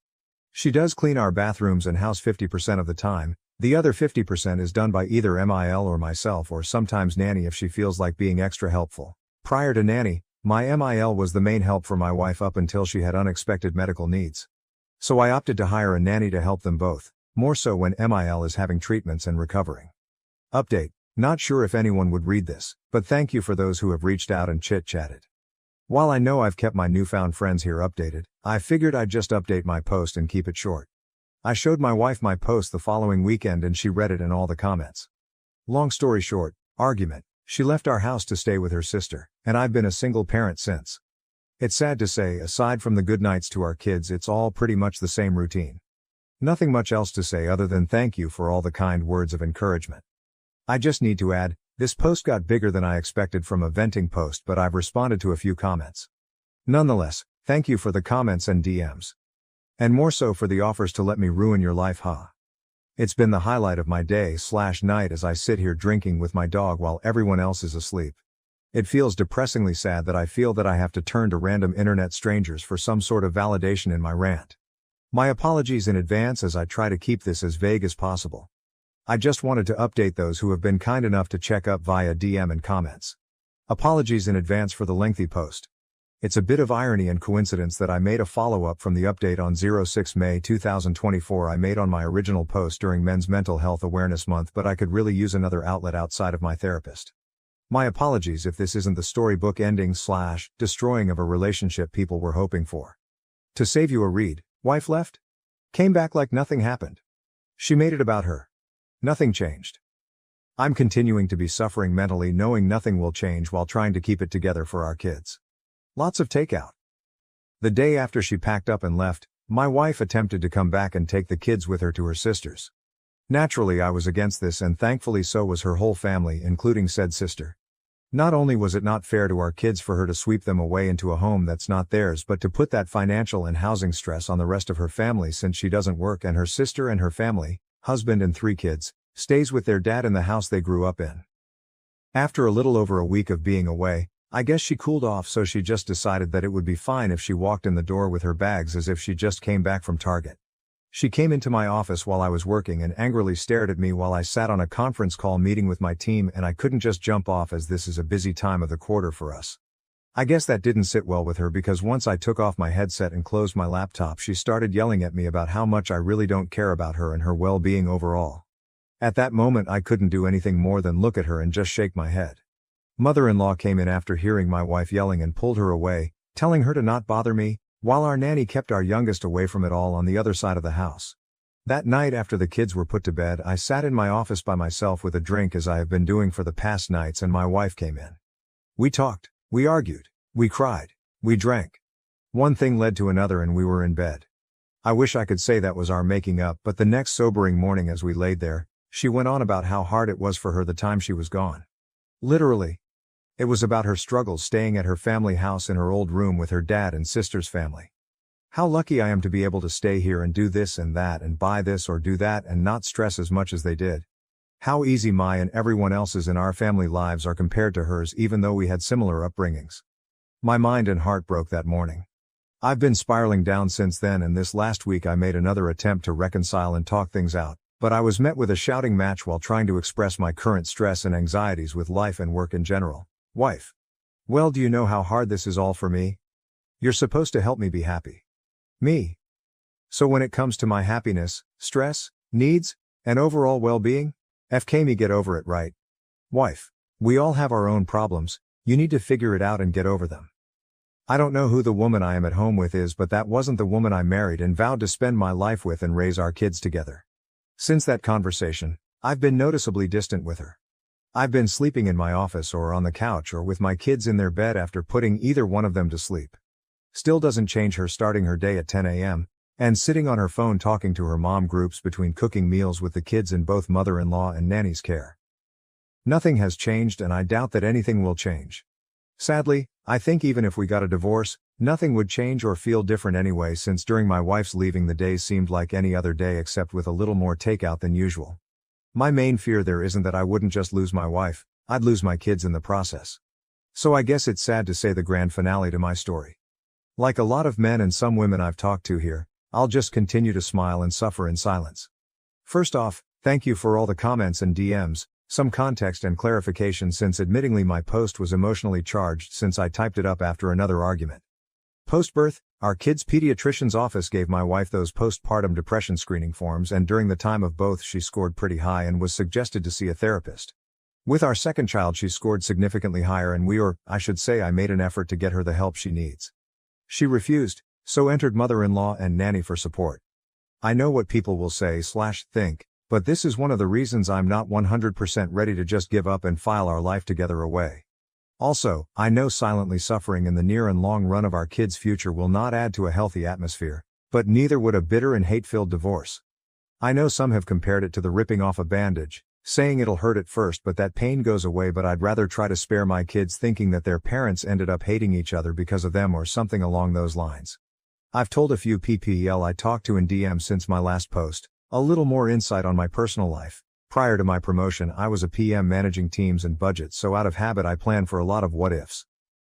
She does clean our bathrooms and house 50% of the time. The other 50% is done by either MIL or myself, or sometimes nanny if she feels like being extra helpful. Prior to nanny, my MIL was the main help for my wife up until she had unexpected medical needs. So I opted to hire a nanny to help them both, more so when MIL is having treatments and recovering. Update: not sure if anyone would read this, but thank you for those who have reached out and chit-chatted. While I know I've kept my newfound friends here updated, I figured I'd just update my post and keep it short. I showed my wife my post the following weekend and she read it and all the comments. Long story short, argument: she left our house to stay with her sister, and I've been a single parent since. It's sad to say, aside from the good nights to our kids, it's all pretty much the same routine. Nothing much else to say other than thank you for all the kind words of encouragement. I just need to add, this post got bigger than I expected from a venting post, but I've responded to a few comments. Nonetheless, thank you for the comments and DMs. And more so for the offers to let me ruin your life, huh? It's been the highlight of my day/night as I sit here drinking with my dog while everyone else is asleep. It feels depressingly sad that I feel that I have to turn to random internet strangers for some sort of validation in my rant. My apologies in advance as I try to keep this as vague as possible. I just wanted to update those who have been kind enough to check up via DM and comments. Apologies in advance for the lengthy post. It's a bit of irony and coincidence that I made a follow-up from the update on 06 May 2024 I made on my original post during Men's Mental Health Awareness Month, but I could really use another outlet outside of my therapist. My apologies if this isn't the storybook ending/destroying of a relationship people were hoping for. To save you a read, wife left? Came back like nothing happened. She made it about her. Nothing changed. I'm continuing to be suffering mentally, knowing nothing will change while trying to keep it together for our kids. Lots of takeout. The day after she packed up and left, my wife attempted to come back and take the kids with her to her sister's. Naturally, I was against this, and thankfully so was her whole family, including said sister. Not only was it not fair to our kids for her to sweep them away into a home that's not theirs, but to put that financial and housing stress on the rest of her family since she doesn't work and her sister and her family, husband and 3 kids, stays with their dad in the house they grew up in. After a little over a week of being away, I guess she cooled off, so she just decided that it would be fine if she walked in the door with her bags as if she just came back from Target. She came into my office while I was working and angrily stared at me while I sat on a conference call meeting with my team, and I couldn't just jump off as this is a busy time of the quarter for us. I guess that didn't sit well with her, because once I took off my headset and closed my laptop, she started yelling at me about how much I really don't care about her and her well-being overall. At that moment I couldn't do anything more than look at her and just shake my head. Mother-in-law came in after hearing my wife yelling and pulled her away, telling her to not bother me, while our nanny kept our youngest away from it all on the other side of the house. That night after the kids were put to bed, I sat in my office by myself with a drink, as I have been doing for the past nights, and my wife came in. We talked, we argued, we cried, we drank. One thing led to another and we were in bed. I wish I could say that was our making up, but the next sobering morning as we laid there, she went on about how hard it was for her the time she was gone. Literally. It was about her struggles staying at her family house in her old room with her dad and sister's family. How lucky I am to be able to stay here and do this and that and buy this or do that and not stress as much as they did. How easy my and everyone else's in our family lives are compared to hers, even though we had similar upbringings. My mind and heart broke that morning. I've been spiraling down since then, and this last week I made another attempt to reconcile and talk things out, but I was met with a shouting match while trying to express my current stress and anxieties with life and work in general. Wife. Well, do you know how hard this is all for me? You're supposed to help me be happy. Me. So when it comes to my happiness, stress, needs, and overall well-being, FK me, get over it, right? Wife. We all have our own problems, You need to figure it out and get over them. I don't know who the woman I am at home with is, but that wasn't the woman I married and vowed to spend my life with and raise our kids together. Since that conversation, I've been noticeably distant with her. I've been sleeping in my office or on the couch or with my kids in their bed after putting either one of them to sleep. Still doesn't change her starting her day at 10 a.m. and sitting on her phone talking to her mom groups between cooking meals with the kids in both mother-in-law and nanny's care. Nothing has changed, and I doubt that anything will change. Sadly, I think even if we got a divorce, nothing would change or feel different anyway, since during my wife's leaving the day seemed like any other day except with a little more takeout than usual. My main fear there isn't that I wouldn't just lose my wife, I'd lose my kids in the process. So I guess it's sad to say the grand finale to my story. Like a lot of men and some women I've talked to here, I'll just continue to smile and suffer in silence. First off, thank you for all the comments and DMs, some context and clarification, since admittingly my post was emotionally charged since I typed it up after another argument. Post-birth, our kids' pediatrician's office gave my wife those postpartum depression screening forms, and during the time of both she scored pretty high and was suggested to see a therapist. With our second child she scored significantly higher, and I made an effort to get her the help she needs. She refused, so entered mother-in-law and nanny for support. I know what people will say/think, but this is one of the reasons I'm not 100% ready to just give up and file our life together away. Also, I know silently suffering in the near and long run of our kids' future will not add to a healthy atmosphere, but neither would a bitter and hate-filled divorce. I know some have compared it to the ripping off a bandage, saying it'll hurt at first but that pain goes away, but I'd rather try to spare my kids thinking that their parents ended up hating each other because of them or something along those lines. I've told a few PPL I talked to in DM since my last post, a little more insight on my personal life. Prior to my promotion I was a PM managing teams and budgets, so out of habit I plan for a lot of what-ifs.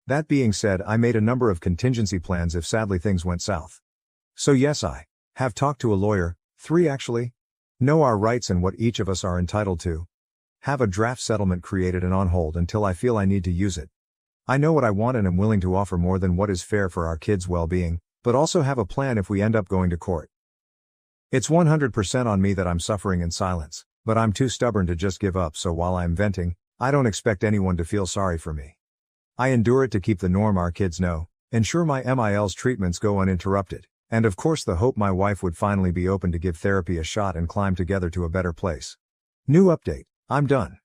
That being said, I made a number of contingency plans if sadly things went south. So yes, I have talked to a lawyer, 3 actually. Know our rights and what each of us are entitled to. Have a draft settlement created and on hold until I feel I need to use it. I know what I want and am willing to offer more than what is fair for our kids' well-being, but also have a plan if we end up going to court. It's 100% on me that I'm suffering in silence, but I'm too stubborn to just give up, so while I'm venting, I don't expect anyone to feel sorry for me. I endure it to keep the norm our kids know, ensure my MIL's treatments go uninterrupted, and of course the hope my wife would finally be open to give therapy a shot and climb together to a better place. New update, I'm done.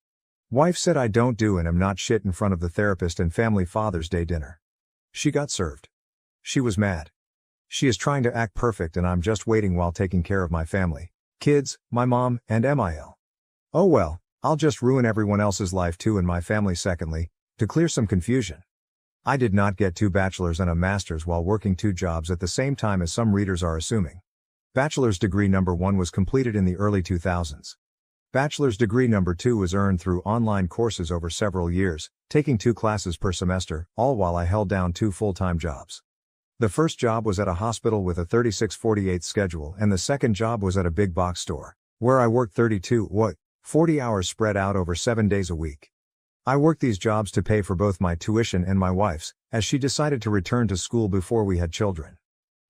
Wife said I don't do and am not shit in front of the therapist and family Father's Day dinner. She got served. She was mad. She is trying to act perfect and I'm just waiting while taking care of my family, kids, my mom, and MIL. Oh well, I'll just ruin everyone else's life too and my family. Secondly, to clear some confusion. I did not get 2 bachelor's and a master's while working 2 jobs at the same time as some readers are assuming. Bachelor's degree number 1 was completed in the early 2000s. Bachelor's degree number 2 was earned through online courses over several years, taking 2 classes per semester, all while I held down 2 full-time jobs. The first job was at a hospital with a 36-48 schedule, and the second job was at a big box store, where I worked 40 hours spread out over 7 days a week. I worked these jobs to pay for both my tuition and my wife's, as she decided to return to school before we had children.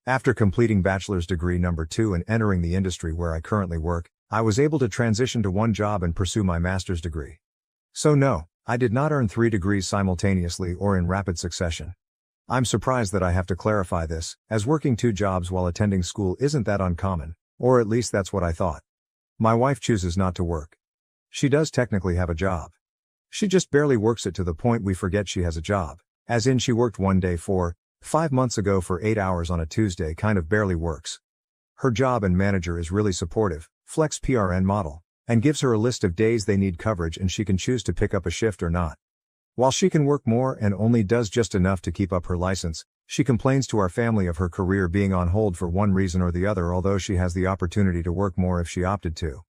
After completing bachelor's degree number 2 and entering the industry where I currently work, I was able to transition to 1 job and pursue my master's degree. So no, I did not earn 3 degrees simultaneously or in rapid succession. I'm surprised that I have to clarify this, as working 2 jobs while attending school isn't that uncommon, or at least that's what I thought. My wife chooses not to work. She does technically have a job. She just barely works it to the point we forget she has a job, as in she worked 1 day 5 months ago for 8 hours on a Tuesday. Kind of barely works. Her job and manager is really supportive, flex PRN model, and gives her a list of days they need coverage and she can choose to pick up a shift or not. While she can work more and only does just enough to keep up her license, she complains to our family of her career being on hold for one reason or the other, although she has the opportunity to work more if she opted to.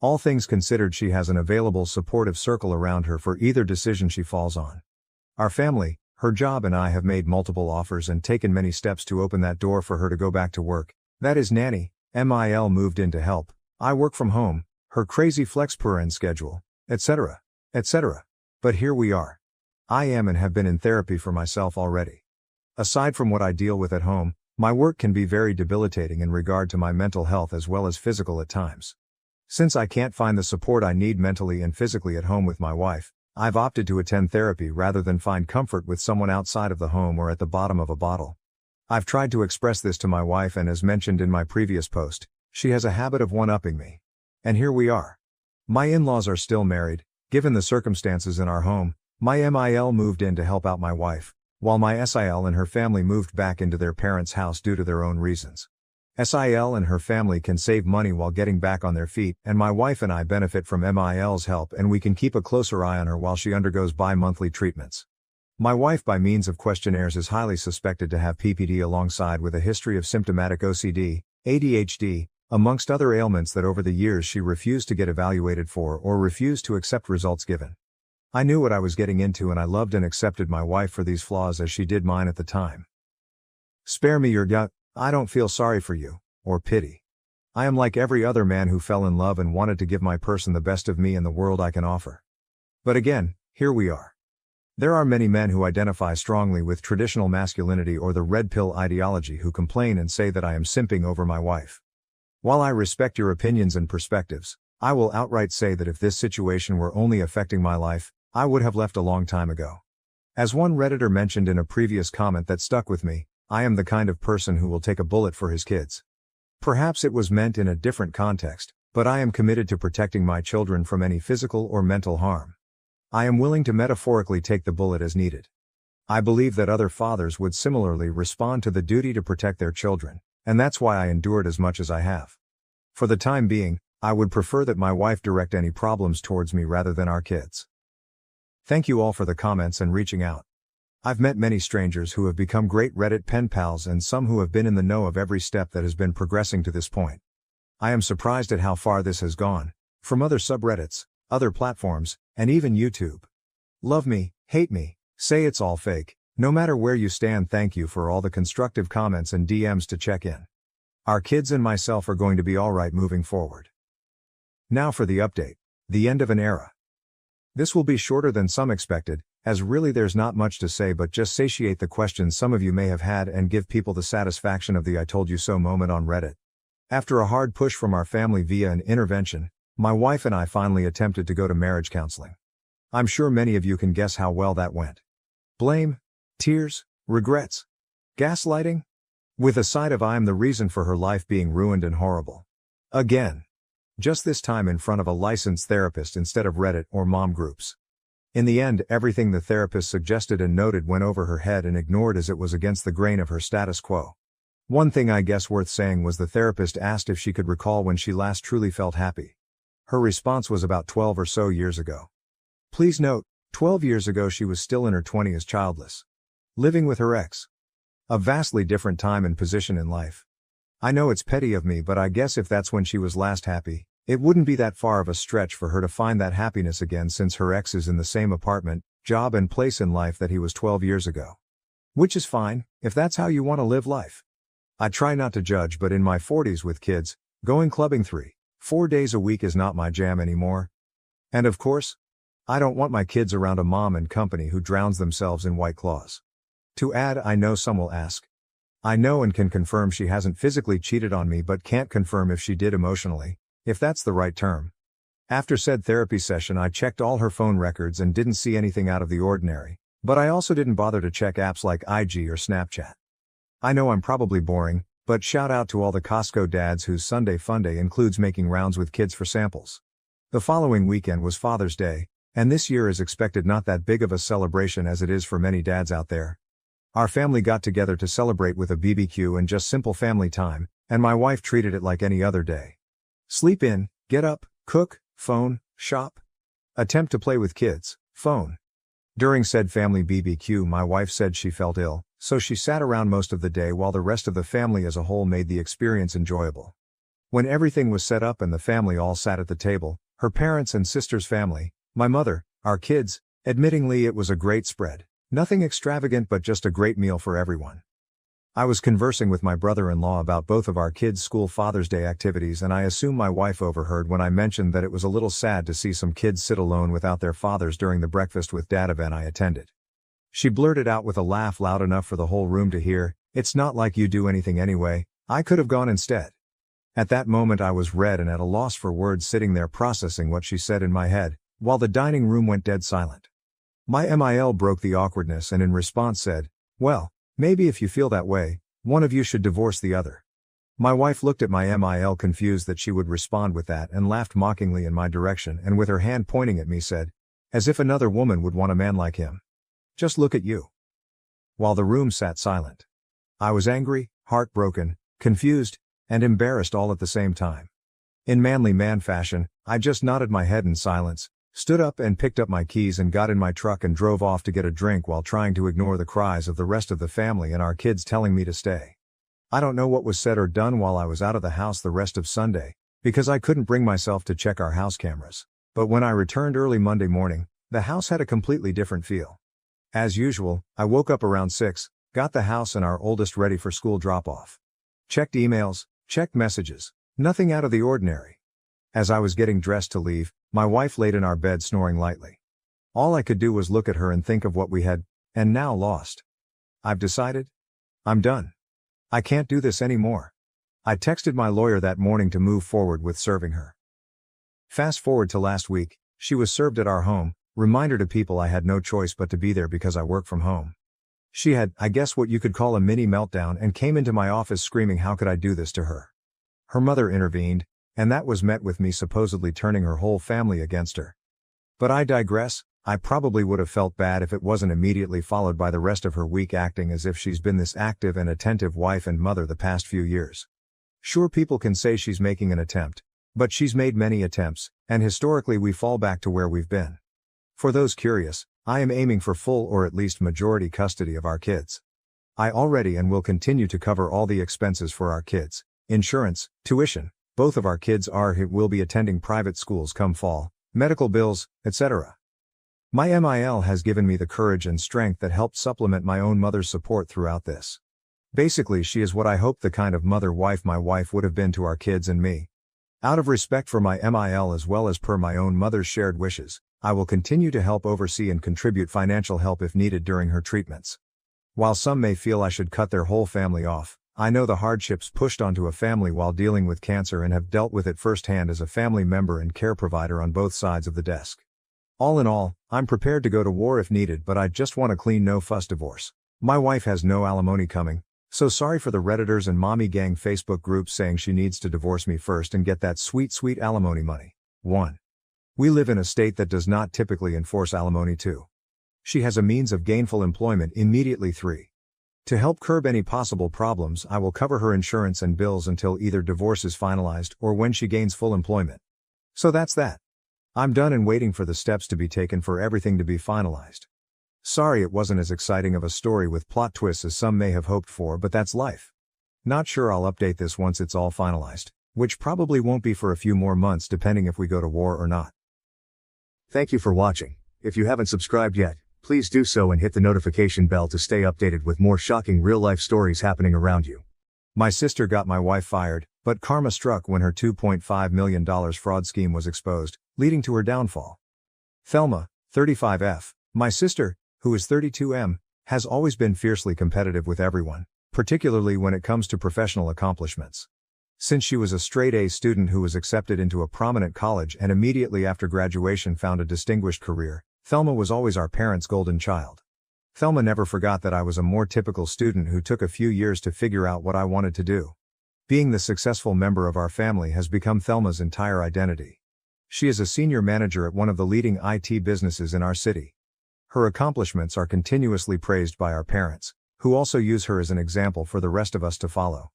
All things considered, she has an available supportive circle around her for either decision she falls on. Our family, her job, and I have made multiple offers and taken many steps to open that door for her to go back to work. That is nanny, MIL moved in to help, I work from home, her crazy flex PRN schedule, etc., etc. But here we are. I am and have been in therapy for myself already. Aside from what I deal with at home, my work can be very debilitating in regard to my mental health as well as physical at times. Since I can't find the support I need mentally and physically at home with my wife, I've opted to attend therapy rather than find comfort with someone outside of the home or at the bottom of a bottle. I've tried to express this to my wife, and as mentioned in my previous post, she has a habit of one-upping me. And here we are. My in-laws are still married. Given the circumstances in our home, my MIL moved in to help out my wife, while my SIL and her family moved back into their parents' house due to their own reasons. SIL and her family can save money while getting back on their feet, and my wife and I benefit from MIL's help, and we can keep a closer eye on her while she undergoes bi-monthly treatments. My wife, by means of questionnaires, is highly suspected to have PPD alongside with a history of symptomatic OCD, ADHD, amongst other ailments that over the years she refused to get evaluated for or refused to accept results given. I knew what I was getting into, and I loved and accepted my wife for these flaws as she did mine at the time. Spare me your gut. I don't feel sorry for you, or pity. I am like every other man who fell in love and wanted to give my person the best of me and the world I can offer. But again, here we are. There are many men who identify strongly with traditional masculinity or the red pill ideology who complain and say that I am simping over my wife. While I respect your opinions and perspectives, I will outright say that if this situation were only affecting my life, I would have left a long time ago. As one Redditor mentioned in a previous comment that stuck with me, I am the kind of person who will take a bullet for his kids. Perhaps it was meant in a different context, but I am committed to protecting my children from any physical or mental harm. I am willing to metaphorically take the bullet as needed. I believe that other fathers would similarly respond to the duty to protect their children, and that's why I endured as much as I have. For the time being, I would prefer that my wife direct any problems towards me rather than our kids. Thank you all for the comments and reaching out. I've met many strangers who have become great Reddit pen pals, and some who have been in the know of every step that has been progressing to this point. I am surprised at how far this has gone, from other subreddits, other platforms, and even YouTube. Love me, hate me, say it's all fake, no matter where you stand, thank you for all the constructive comments and DMs to check in. Our kids and myself are going to be alright moving forward. Now for the update. The end of an era. This will be shorter than some expected, as really there's not much to say but just satiate the questions some of you may have had and give people the satisfaction of the I told you so moment on Reddit. After a hard push from our family via an intervention, my wife and I finally attempted to go to marriage counseling. I'm sure many of you can guess how well that went. Blame, tears, regrets, gaslighting, with a side of I am the reason for her life being ruined and horrible. Again. Just this time in front of a licensed therapist instead of Reddit or mom groups. In the end, everything the therapist suggested and noted went over her head and ignored as it was against the grain of her status quo. One thing I guess worth saying was the therapist asked if she could recall when she last truly felt happy. Her response was about 12 or so years ago. Please note, 12 years ago she was still in her 20s, childless. Living with her ex. A vastly different time and position in life. I know it's petty of me, but I guess if that's when she was last happy, it wouldn't be that far of a stretch for her to find that happiness again, since her ex is in the same apartment, job and place in life that he was 12 years ago. Which is fine, if that's how you want to live life. I try not to judge, but in my 40s with kids, going clubbing 3-4 days a week is not my jam anymore. And of course, I don't want my kids around a mom and company who drowns themselves in White Claws. To add, I know some will ask. I know and can confirm she hasn't physically cheated on me, but can't confirm if she did emotionally, if that's the right term. After said therapy session, I checked all her phone records and didn't see anything out of the ordinary, but I also didn't bother to check apps like IG or Snapchat. I know I'm probably boring, but shout out to all the Costco dads whose Sunday Funday includes making rounds with kids for samples. The following weekend was Father's Day, and this year is expected not that big of a celebration as it is for many dads out there. Our family got together to celebrate with a BBQ and just simple family time, and my wife treated it like any other day. Sleep in, get up, cook, phone, shop. Attempt to play with kids, phone. During said family BBQ, my wife said she felt ill, so she sat around most of the day while the rest of the family as a whole made the experience enjoyable. When everything was set up and the family all sat at the table, her parents and sister's family, my mother, our kids, admittingly it was a great spread. Nothing extravagant, but just a great meal for everyone. I was conversing with my brother-in-law about both of our kids' school Father's Day activities, and I assume my wife overheard when I mentioned that it was a little sad to see some kids sit alone without their fathers during the breakfast with dad event I attended. She blurted out with a laugh loud enough for the whole room to hear, "It's not like you do anything anyway, I could have gone instead." At that moment I was red and at a loss for words, sitting there processing what she said in my head, while the dining room went dead silent. My MIL broke the awkwardness and in response said, "Well, maybe if you feel that way, one of you should divorce the other." My wife looked at my MIL confused that she would respond with that and laughed mockingly in my direction and with her hand pointing at me said, "As if another woman would want a man like him. Just look at you." While the room sat silent. I was angry, heartbroken, confused, and embarrassed all at the same time. In manly man fashion, I just nodded my head in silence, stood up and picked up my keys and got in my truck and drove off to get a drink while trying to ignore the cries of the rest of the family and our kids telling me to stay. I don't know what was said or done while I was out of the house the rest of Sunday, because I couldn't bring myself to check our house cameras. But when I returned early Monday morning, the house had a completely different feel. As usual, I woke up around 6, got the house and our oldest ready for school drop-off. Checked emails, checked messages, nothing out of the ordinary. As I was getting dressed to leave, my wife laid in our bed snoring lightly. All I could do was look at her and think of what we had, and now lost. I've decided. I'm done. I can't do this anymore. I texted my lawyer that morning to move forward with serving her. Fast forward to last week, she was served at our home, reminder to people I had no choice but to be there because I work from home. She had, I guess what you could call a mini meltdown and came into my office screaming how could I do this to her. Her mother intervened, and that was met with me supposedly turning her whole family against her. But I digress. I probably would have felt bad if it wasn't immediately followed by the rest of her week acting as if she's been this active and attentive wife and mother the past few years. Sure, people can say she's making an attempt, but she's made many attempts, and historically we fall back to where we've been. For those curious, I am aiming for full or at least majority custody of our kids. I already and will continue to cover all the expenses for our kids, insurance, tuition. Both of our kids will be attending private schools come fall, medical bills, etc. My MIL has given me the courage and strength that helped supplement my own mother's support throughout this. Basically, she is what I hoped the kind of mother-wife my wife would have been to our kids and me. Out of respect for my MIL as well as per my own mother's shared wishes, I will continue to help oversee and contribute financial help if needed during her treatments. While some may feel I should cut their whole family off, I know the hardships pushed onto a family while dealing with cancer and have dealt with it firsthand as a family member and care provider on both sides of the desk. All in all, I'm prepared to go to war if needed, but I just want a clean no-fuss divorce. My wife has no alimony coming, so sorry for the Redditors and mommy gang Facebook groups saying she needs to divorce me first and get that sweet, sweet alimony money. 1. We live in a state that does not typically enforce alimony. 2. She has a means of gainful employment immediately. 3. To help curb any possible problems, I will cover her insurance and bills until either divorce is finalized or when she gains full employment. So that's that. I'm done and waiting for the steps to be taken for everything to be finalized. Sorry it wasn't as exciting of a story with plot twists as some may have hoped for, but that's life. Not sure I'll update this once it's all finalized, which probably won't be for a few more months depending if we go to war or not. Thank you for watching. If you haven't subscribed yet, please do so and hit the notification bell to stay updated with more shocking real-life stories happening around you. My sister got my wife fired, but karma struck when her $2.5 million fraud scheme was exposed, leading to her downfall. Thelma, 35F, my sister, who is 32M, has always been fiercely competitive with everyone, particularly when it comes to professional accomplishments. Since she was a straight-A student who was accepted into a prominent college and immediately after graduation found a distinguished career, Thelma was always our parents' golden child. Thelma never forgot that I was a more typical student who took a few years to figure out what I wanted to do. Being the successful member of our family has become Thelma's entire identity. She is a senior manager at one of the leading IT businesses in our city. Her accomplishments are continuously praised by our parents, who also use her as an example for the rest of us to follow.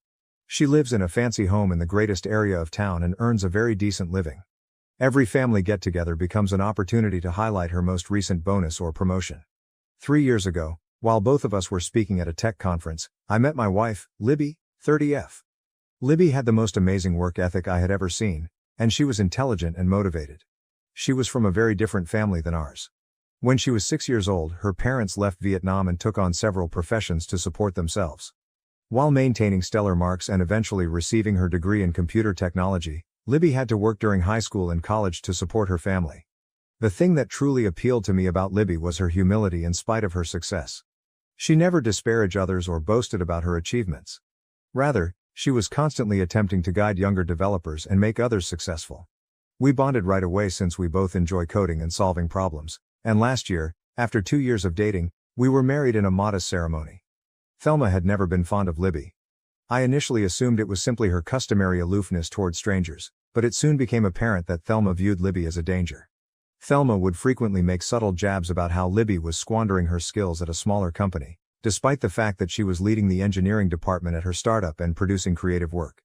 She lives in a fancy home in the greatest area of town and earns a very decent living. Every family get-together becomes an opportunity to highlight her most recent bonus or promotion. 3 years ago, while both of us were speaking at a tech conference, I met my wife, Libby, 30F. Libby had the most amazing work ethic I had ever seen, and she was intelligent and motivated. She was from a very different family than ours. When she was 6 years old, her parents left Vietnam and took on several professions to support themselves. While maintaining stellar marks and eventually receiving her degree in computer technology, Libby had to work during high school and college to support her family. The thing that truly appealed to me about Libby was her humility in spite of her success. She never disparaged others or boasted about her achievements. Rather, she was constantly attempting to guide younger developers and make others successful. We bonded right away since we both enjoy coding and solving problems, and last year, after 2 years of dating, we were married in a modest ceremony. Thelma had never been fond of Libby. I initially assumed it was simply her customary aloofness toward strangers, but it soon became apparent that Thelma viewed Libby as a danger. Thelma would frequently make subtle jabs about how Libby was squandering her skills at a smaller company, despite the fact that she was leading the engineering department at her startup and producing creative work.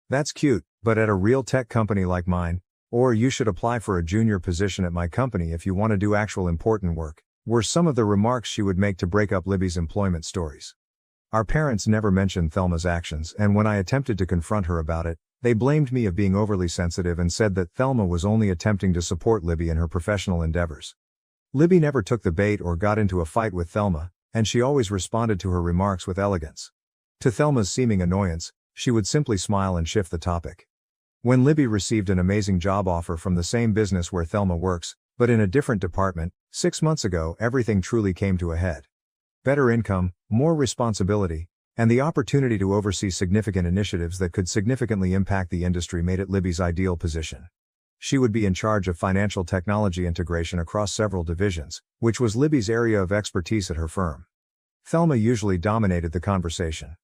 That's cute, but at a real tech company like mine, or you should apply for a junior position at my company if you want to do actual important work, were some of the remarks she would make to break up Libby's employment stories. Our parents never mentioned Thelma's actions, and when I attempted to confront her about it, they blamed me of being overly sensitive and said that Thelma was only attempting to support Libby in her professional endeavors. Libby never took the bait or got into a fight with Thelma, and she always responded to her remarks with elegance. To Thelma's seeming annoyance, she would simply smile and shift the topic. When Libby received an amazing job offer from the same business where Thelma works, but in a different department, 6 months ago everything truly came to a head. Better income, more responsibility, and the opportunity to oversee significant initiatives that could significantly impact the industry made it Libby's ideal position. She would be in charge of financial technology integration across several divisions, which was Libby's area of expertise at her firm. Thelma usually dominated the conversation.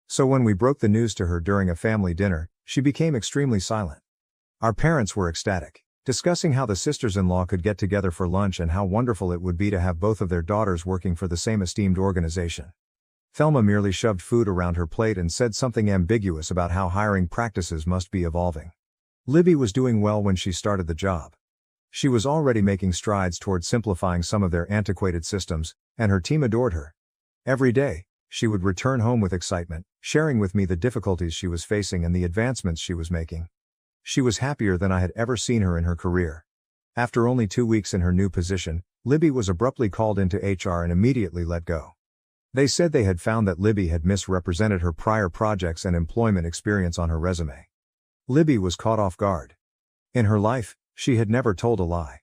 So when we broke the news to her during a family dinner, she became extremely silent. Our parents were ecstatic, discussing how the sisters-in-law could get together for lunch and how wonderful it would be to have both of their daughters working for the same esteemed organization. Thelma merely shoved food around her plate and said something ambiguous about how hiring practices must be evolving. Libby was doing well when she started the job. She was already making strides toward simplifying some of their antiquated systems, and her team adored her. Every day, she would return home with excitement, sharing with me the difficulties she was facing and the advancements she was making. She was happier than I had ever seen her in her career. After only 2 weeks in her new position, Libby was abruptly called into HR and immediately let go. They said they had found that Libby had misrepresented her prior projects and employment experience on her resume. Libby was caught off guard. In her life, she had never told a lie.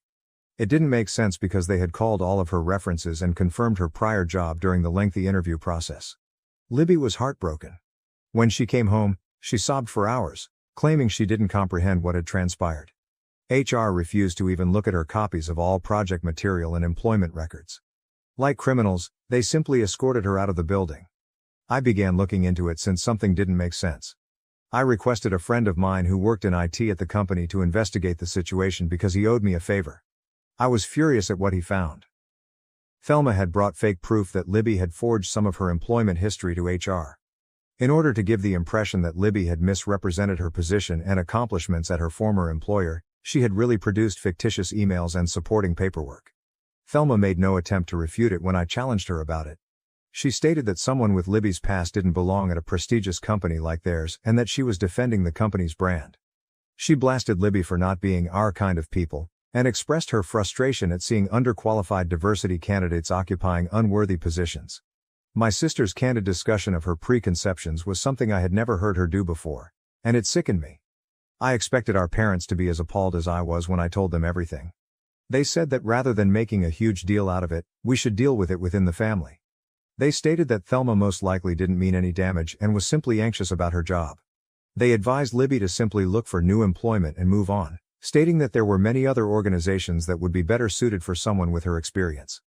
It didn't make sense because they had called all of her references and confirmed her prior job during the lengthy interview process. Libby was heartbroken. When she came home, she sobbed for hours, claiming she didn't comprehend what had transpired. HR refused to even look at her copies of all project material and employment records. Like criminals, they simply escorted her out of the building. I began looking into it since something didn't make sense. I requested a friend of mine who worked in IT at the company to investigate the situation because he owed me a favor. I was furious at what he found. Thelma had brought fake proof that Libby had forged some of her employment history to HR. In order to give the impression that Libby had misrepresented her position and accomplishments at her former employer, she had really produced fictitious emails and supporting paperwork. Thelma made no attempt to refute it when I challenged her about it. She stated that someone with Libby's past didn't belong at a prestigious company like theirs and that she was defending the company's brand. She blasted Libby for not being our kind of people, and expressed her frustration at seeing underqualified diversity candidates occupying unworthy positions. My sister's candid discussion of her preconceptions was something I had never heard her do before, and it sickened me. I expected our parents to be as appalled as I was when I told them everything. They said that rather than making a huge deal out of it, we should deal with it within the family. They stated that Thelma most likely didn't mean any damage and was simply anxious about her job. They advised Libby to simply look for new employment and move on, stating that there were many other organizations that would be better suited for someone with her experience.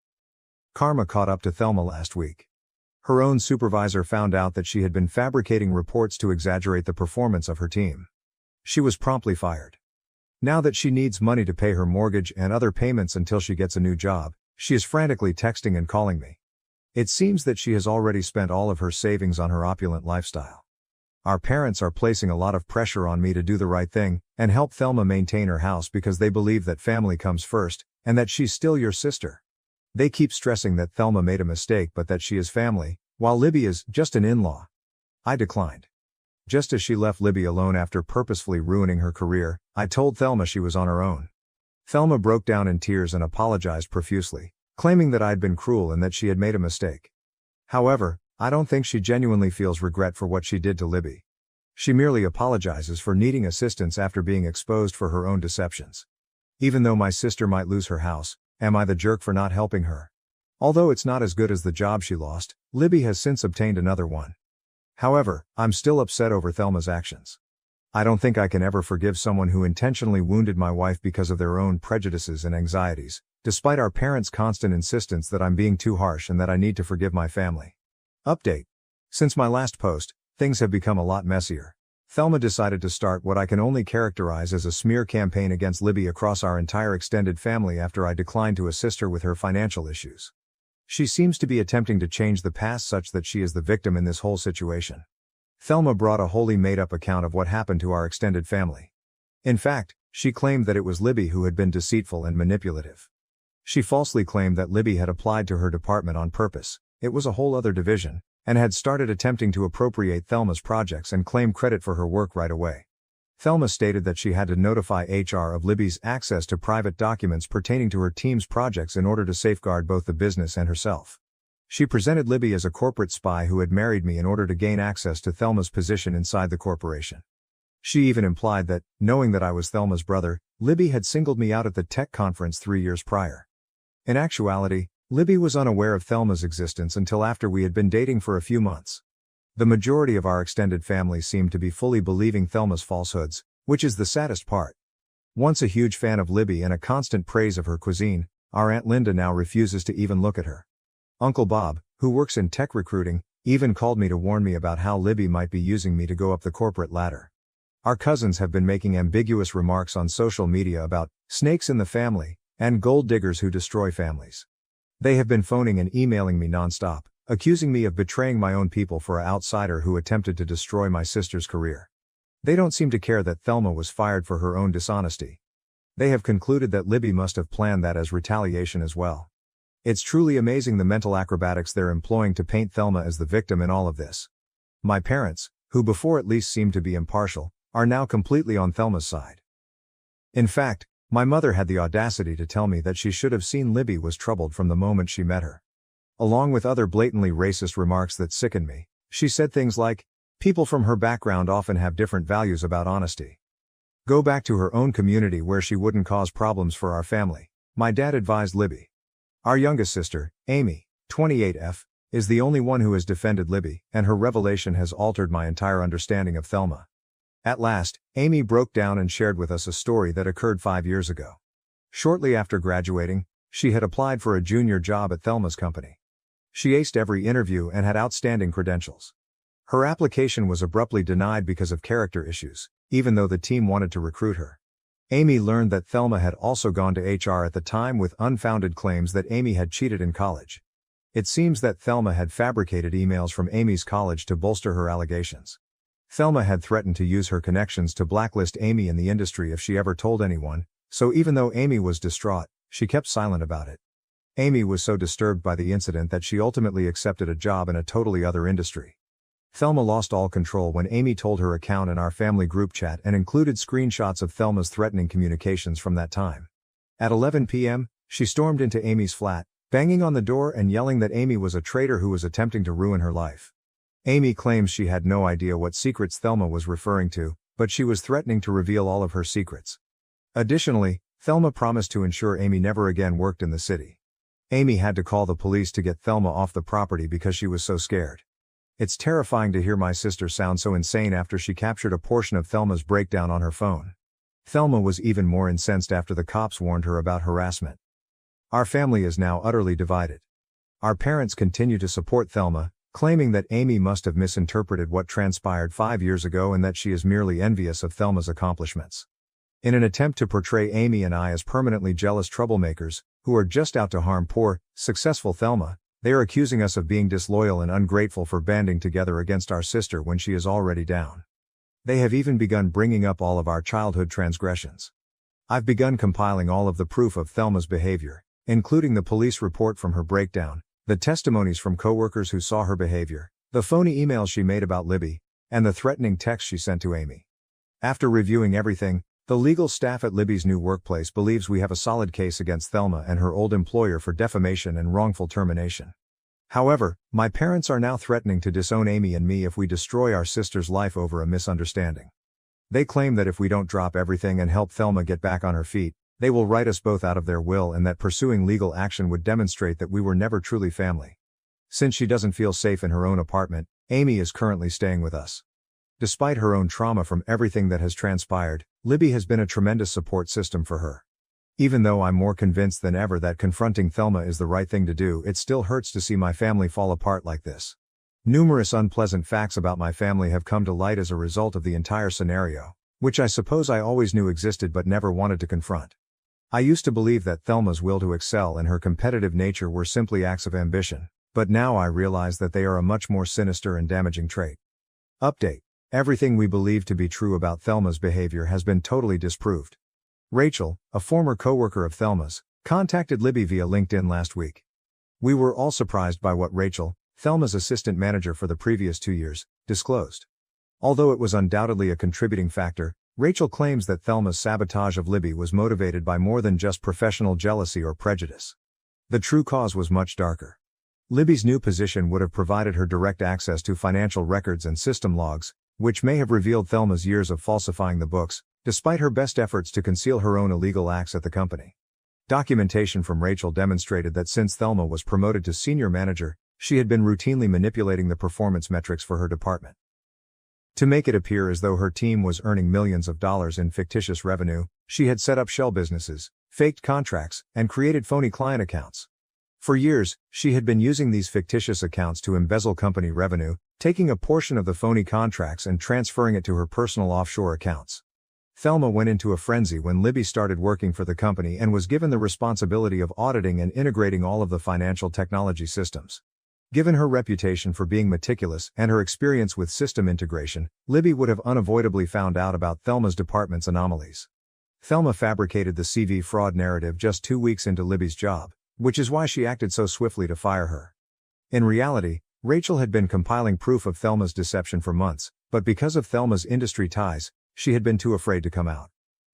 Karma caught up to Thelma last week. Her own supervisor found out that she had been fabricating reports to exaggerate the performance of her team. She was promptly fired. Now that she needs money to pay her mortgage and other payments until she gets a new job, she is frantically texting and calling me. It seems that she has already spent all of her savings on her opulent lifestyle. Our parents are placing a lot of pressure on me to do the right thing and help Thelma maintain her house because they believe that family comes first and that she's still your sister. They keep stressing that Thelma made a mistake but that she is family, while Libby is just an in-law. I declined. Just as she left Libby alone after purposefully ruining her career, I told Thelma she was on her own. Thelma broke down in tears and apologized profusely, claiming that I'd been cruel and that she had made a mistake. However, I don't think she genuinely feels regret for what she did to Libby. She merely apologizes for needing assistance after being exposed for her own deceptions. Even though my sister might lose her house, am I the jerk for not helping her? Although it's not as good as the job she lost, Libby has since obtained another one. However, I'm still upset over Thelma's actions. I don't think I can ever forgive someone who intentionally wounded my wife because of their own prejudices and anxieties, despite our parents' constant insistence that I'm being too harsh and that I need to forgive my family. Update. Since my last post, things have become a lot messier. Thelma decided to start what I can only characterize as a smear campaign against Libby across our entire extended family after I declined to assist her with her financial issues. She seems to be attempting to change the past such that she is the victim in this whole situation. Thelma brought a wholly made-up account of what happened to our extended family. In fact, she claimed that it was Libby who had been deceitful and manipulative. She falsely claimed that Libby had applied to her department on purpose, it was a whole other division, and had started attempting to appropriate Thelma's projects and claim credit for her work right away. Thelma stated that she had to notify HR of Libby's access to private documents pertaining to her team's projects in order to safeguard both the business and herself. She presented Libby as a corporate spy who had married me in order to gain access to Thelma's position inside the corporation. She even implied that, knowing that I was Thelma's brother, Libby had singled me out at the tech conference 3 years prior. In actuality, Libby was unaware of Thelma's existence until after we had been dating for a few months. The majority of our extended family seemed to be fully believing Thelma's falsehoods, which is the saddest part. Once a huge fan of Libby and a constant praise of her cuisine, our Aunt Linda now refuses to even look at her. Uncle Bob, who works in tech recruiting, even called me to warn me about how Libby might be using me to go up the corporate ladder. Our cousins have been making ambiguous remarks on social media about snakes in the family and gold diggers who destroy families. They have been phoning and emailing me nonstop, accusing me of betraying my own people for an outsider who attempted to destroy my sister's career. They don't seem to care that Thelma was fired for her own dishonesty. They have concluded that Libby must have planned that as retaliation as well. It's truly amazing the mental acrobatics they're employing to paint Thelma as the victim in all of this. My parents, who before at least seemed to be impartial, are now completely on Thelma's side. In fact, my mother had the audacity to tell me that she should have seen Libby was troubled from the moment she met her. Along with other blatantly racist remarks that sickened me, she said things like, people from her background often have different values about honesty. Go back to her own community where she wouldn't cause problems for our family, my dad advised Libby. Our youngest sister, Amy, 28F, is the only one who has defended Libby, and her revelation has altered my entire understanding of Thelma. At last, Amy broke down and shared with us a story that occurred 5 years ago. Shortly after graduating, she had applied for a junior job at Thelma's company. She aced every interview and had outstanding credentials. Her application was abruptly denied because of character issues, even though the team wanted to recruit her. Amy learned that Thelma had also gone to HR at the time with unfounded claims that Amy had cheated in college. It seems that Thelma had fabricated emails from Amy's college to bolster her allegations. Thelma had threatened to use her connections to blacklist Amy in the industry if she ever told anyone, so even though Amy was distraught, she kept silent about it. Amy was so disturbed by the incident that she ultimately accepted a job in a totally other industry. Thelma lost all control when Amy told her account in our family group chat and included screenshots of Thelma's threatening communications from that time. At 11 p.m., she stormed into Amy's flat, banging on the door and yelling that Amy was a traitor who was attempting to ruin her life. Amy claims she had no idea what secrets Thelma was referring to, but she was threatening to reveal all of her secrets. Additionally, Thelma promised to ensure Amy never again worked in the city. Amy had to call the police to get Thelma off the property because she was so scared. It's terrifying to hear my sister sound so insane after she captured a portion of Thelma's breakdown on her phone. Thelma was even more incensed after the cops warned her about harassment. Our family is now utterly divided. Our parents continue to support Thelma, claiming that Amy must have misinterpreted what transpired 5 years ago and that she is merely envious of Thelma's accomplishments. In an attempt to portray Amy and I as permanently jealous troublemakers, who are just out to harm poor, successful Thelma, they are accusing us of being disloyal and ungrateful for banding together against our sister when she is already down. They have even begun bringing up all of our childhood transgressions. I've begun compiling all of the proof of Thelma's behavior, including the police report from her breakdown, the testimonies from coworkers who saw her behavior, the phony emails she made about Libby, and the threatening text she sent to Amy. After reviewing everything, the legal staff at Libby's new workplace believes we have a solid case against Thelma and her old employer for defamation and wrongful termination. However, my parents are now threatening to disown Amy and me if we destroy our sister's life over a misunderstanding. They claim that if we don't drop everything and help Thelma get back on her feet, they will write us both out of their will and that pursuing legal action would demonstrate that we were never truly family. Since she doesn't feel safe in her own apartment, Amy is currently staying with us. Despite her own trauma from everything that has transpired, Libby has been a tremendous support system for her. Even though I'm more convinced than ever that confronting Thelma is the right thing to do, it still hurts to see my family fall apart like this. Numerous unpleasant facts about my family have come to light as a result of the entire scenario, which I suppose I always knew existed but never wanted to confront. I used to believe that Thelma's will to excel and her competitive nature were simply acts of ambition, but now I realize that they are a much more sinister and damaging trait. Update. Everything we believed to be true about Thelma's behavior has been totally disproved. Rachel, a former coworker of Thelma's, contacted Libby via LinkedIn last week. We were all surprised by what Rachel, Thelma's assistant manager for the previous 2 years, disclosed. Although it was undoubtedly a contributing factor, Rachel claims that Thelma's sabotage of Libby was motivated by more than just professional jealousy or prejudice. The true cause was much darker. Libby's new position would have provided her direct access to financial records and system logs, which may have revealed Thelma's years of falsifying the books, despite her best efforts to conceal her own illegal acts at the company. Documentation from Rachel demonstrated that since Thelma was promoted to senior manager, she had been routinely manipulating the performance metrics for her department. To make it appear as though her team was earning millions of dollars in fictitious revenue, she had set up shell businesses, faked contracts, and created phony client accounts. For years, she had been using these fictitious accounts to embezzle company revenue, taking a portion of the phony contracts and transferring it to her personal offshore accounts. Thelma went into a frenzy when Libby started working for the company and was given the responsibility of auditing and integrating all of the financial technology systems. Given her reputation for being meticulous and her experience with system integration, Libby would have unavoidably found out about Thelma's department's anomalies. Thelma fabricated the CV fraud narrative just 2 weeks into Libby's job, which is why she acted so swiftly to fire her. In reality, Rachel had been compiling proof of Thelma's deception for months, but because of Thelma's industry ties, she had been too afraid to come out.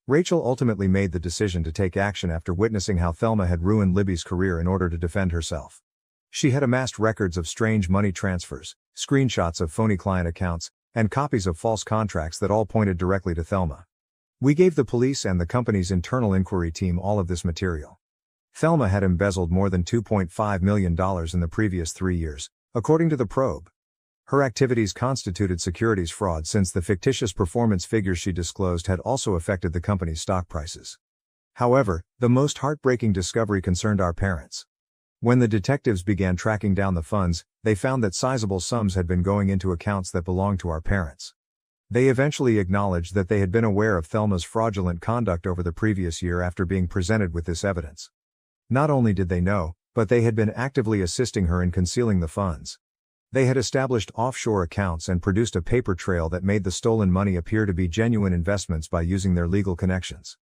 Rachel ultimately made the decision to take action after witnessing how Thelma had ruined Libby's career in order to defend herself. She had amassed records of strange money transfers, screenshots of phony client accounts, and copies of false contracts that all pointed directly to Thelma. We gave the police and the company's internal inquiry team all of this material. Thelma had embezzled more than $2.5 million in the previous 3 years, according to the probe. Her activities constituted securities fraud since the fictitious performance figures she disclosed had also affected the company's stock prices. However, the most heartbreaking discovery concerned our parents. When the detectives began tracking down the funds, they found that sizable sums had been going into accounts that belonged to our parents. They eventually acknowledged that they had been aware of Thelma's fraudulent conduct over the previous year after being presented with this evidence. Not only did they know, but they had been actively assisting her in concealing the funds. They had established offshore accounts and produced a paper trail that made the stolen money appear to be genuine investments by using their legal connections.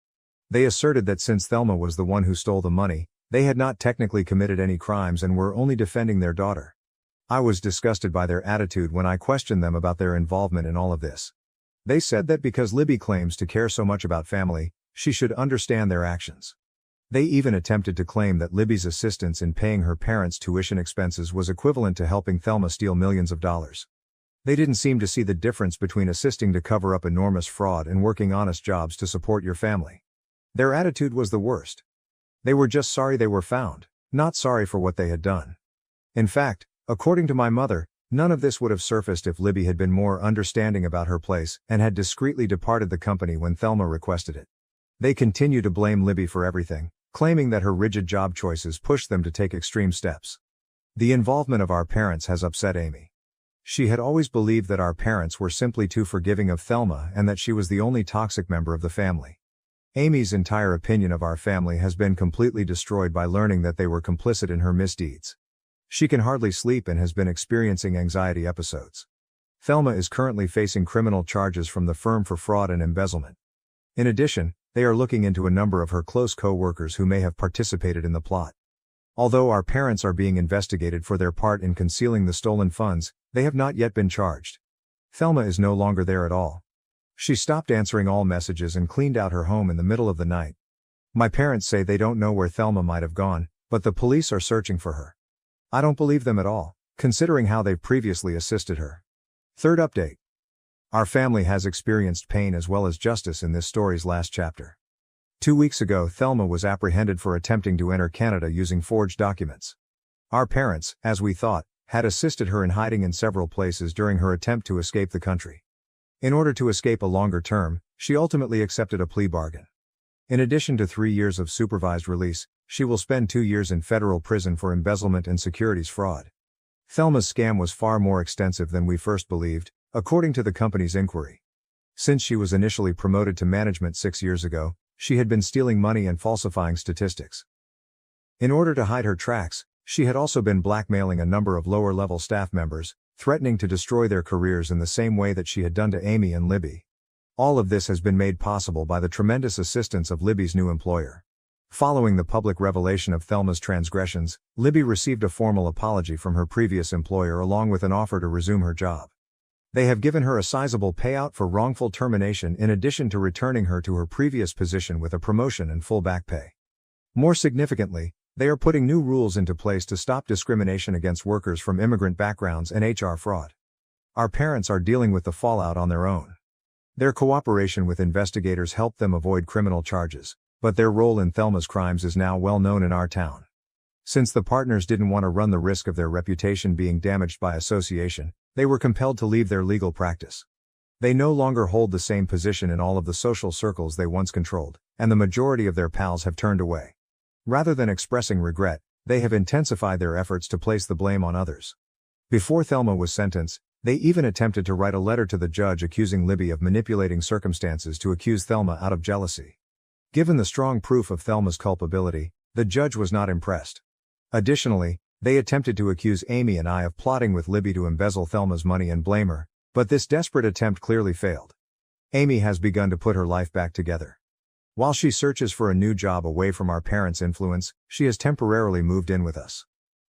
They asserted that since Thelma was the one who stole the money, they had not technically committed any crimes and were only defending their daughter. I was disgusted by their attitude when I questioned them about their involvement in all of this. They said that because Libby claims to care so much about family, she should understand their actions. They even attempted to claim that Libby's assistance in paying her parents' tuition expenses was equivalent to helping Thelma steal millions of dollars. They didn't seem to see the difference between assisting to cover up enormous fraud and working honest jobs to support your family. Their attitude was the worst. They were just sorry they were found, not sorry for what they had done. In fact, according to my mother, none of this would have surfaced if Libby had been more understanding about her place and had discreetly departed the company when Thelma requested it. They continue to blame Libby for everything, claiming that her rigid job choices pushed them to take extreme steps. The involvement of our parents has upset Amy. She had always believed that our parents were simply too forgiving of Thelma and that she was the only toxic member of the family. Amy's entire opinion of our family has been completely destroyed by learning that they were complicit in her misdeeds. She can hardly sleep and has been experiencing anxiety episodes. Thelma is currently facing criminal charges from the firm for fraud and embezzlement. In addition, they are looking into a number of her close co-workers who may have participated in the plot. Although our parents are being investigated for their part in concealing the stolen funds, they have not yet been charged. Thelma is no longer there at all. She stopped answering all messages and cleaned out her home in the middle of the night. My parents say they don't know where Thelma might have gone, but the police are searching for her. I don't believe them at all, considering how they've previously assisted her. Third update. Our family has experienced pain as well as justice in this story's last chapter. 2 weeks ago, Thelma was apprehended for attempting to enter Canada using forged documents. Our parents, as we thought, had assisted her in hiding in several places during her attempt to escape the country. In order to escape a longer term, she ultimately accepted a plea bargain. In addition to 3 years of supervised release, she will spend 2 years in federal prison for embezzlement and securities fraud. Thelma's scam was far more extensive than we first believed, according to the company's inquiry. Since she was initially promoted to management 6 years ago, she had been stealing money and falsifying statistics. In order to hide her tracks, she had also been blackmailing a number of lower-level staff members, threatening to destroy their careers in the same way that she had done to Amy and Libby. All of this has been made possible by the tremendous assistance of Libby's new employer. Following the public revelation of Thelma's transgressions, Libby received a formal apology from her previous employer along with an offer to resume her job. They have given her a sizable payout for wrongful termination in addition to returning her to her previous position with a promotion and full back pay. More significantly, they are putting new rules into place to stop discrimination against workers from immigrant backgrounds and HR fraud. Our parents are dealing with the fallout on their own. Their cooperation with investigators helped them avoid criminal charges, but their role in Thelma's crimes is now well known in our town. Since the partners didn't want to run the risk of their reputation being damaged by association, they were compelled to leave their legal practice. They no longer hold the same position in all of the social circles they once controlled, and the majority of their pals have turned away. Rather than expressing regret, they have intensified their efforts to place the blame on others. Before Thelma was sentenced, they even attempted to write a letter to the judge accusing Libby of manipulating circumstances to accuse Thelma out of jealousy. Given the strong proof of Thelma's culpability, the judge was not impressed. Additionally, they attempted to accuse Amy and I of plotting with Libby to embezzle Thelma's money and blame her, but this desperate attempt clearly failed. Amy has begun to put her life back together. While she searches for a new job away from our parents' influence, she has temporarily moved in with us.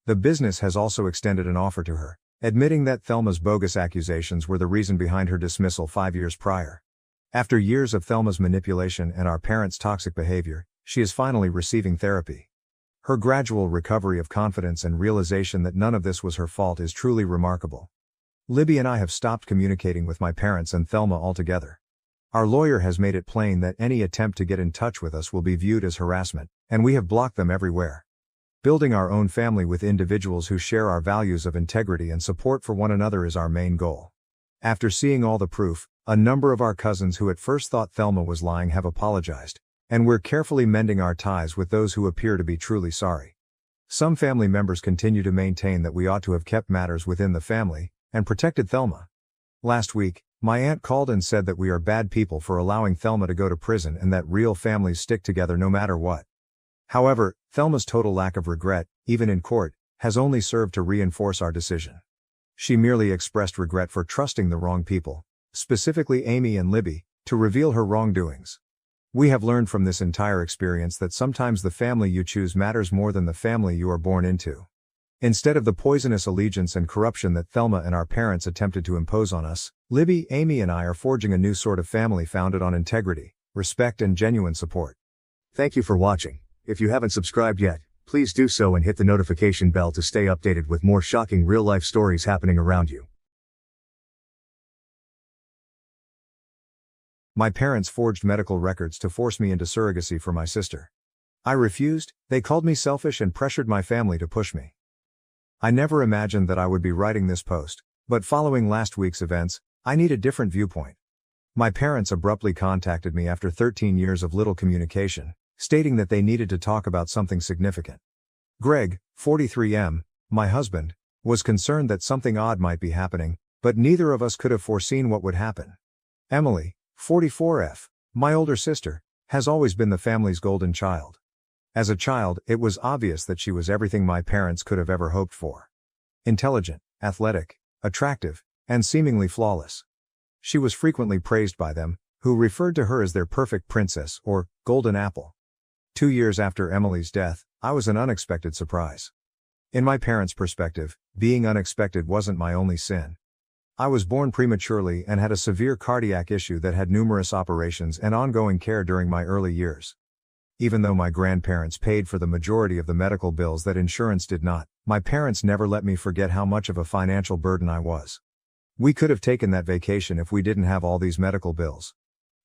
The business has also extended an offer to her, admitting that Thelma's bogus accusations were the reason behind her dismissal 5 years prior. After years of Thelma's manipulation and our parents' toxic behavior, she is finally receiving therapy. Her gradual recovery of confidence and realization that none of this was her fault is truly remarkable. Libby and I have stopped communicating with my parents and Thelma altogether. Our lawyer has made it plain that any attempt to get in touch with us will be viewed as harassment, and we have blocked them everywhere. Building our own family with individuals who share our values of integrity and support for one another is our main goal. After seeing all the proof, a number of our cousins who at first thought Thelma was lying have apologized, and we're carefully mending our ties with those who appear to be truly sorry. Some family members continue to maintain that we ought to have kept matters within the family and protected Thelma. Last week, my aunt called and said that we are bad people for allowing Thelma to go to prison and that real families stick together no matter what. However, Thelma's total lack of regret, even in court, has only served to reinforce our decision. She merely expressed regret for trusting the wrong people, specifically Amy and Libby, to reveal her wrongdoings. We have learned from this entire experience that sometimes the family you choose matters more than the family you are born into. Instead of the poisonous allegiance and corruption that Thelma and our parents attempted to impose on us, Libby, Amy and I are forging a new sort of family founded on integrity, respect and genuine support. Thank you for watching. If you haven't subscribed yet, please do so and hit the notification bell to stay updated with more shocking real-life stories happening around you. My parents forged medical records to force me into surrogacy for my sister. I refused, they called me selfish and pressured my family to push me. I never imagined that I would be writing this post, but following last week's events, I need a different viewpoint. My parents abruptly contacted me after 13 years of little communication, stating that they needed to talk about something significant. Greg, 43M, my husband, was concerned that something odd might be happening, but neither of us could have foreseen what would happen. Emily, 44F, my older sister, has always been the family's golden child. As a child, it was obvious that she was everything my parents could have ever hoped for. Intelligent, athletic, attractive, and seemingly flawless. She was frequently praised by them, who referred to her as their perfect princess or golden apple. 2 years after Emily's death, I was an unexpected surprise. In my parents' perspective, being unexpected wasn't my only sin. I was born prematurely and had a severe cardiac issue that had numerous operations and ongoing care during my early years. Even though my grandparents paid for the majority of the medical bills that insurance did not, my parents never let me forget how much of a financial burden I was. We could have taken that vacation if we didn't have all these medical bills.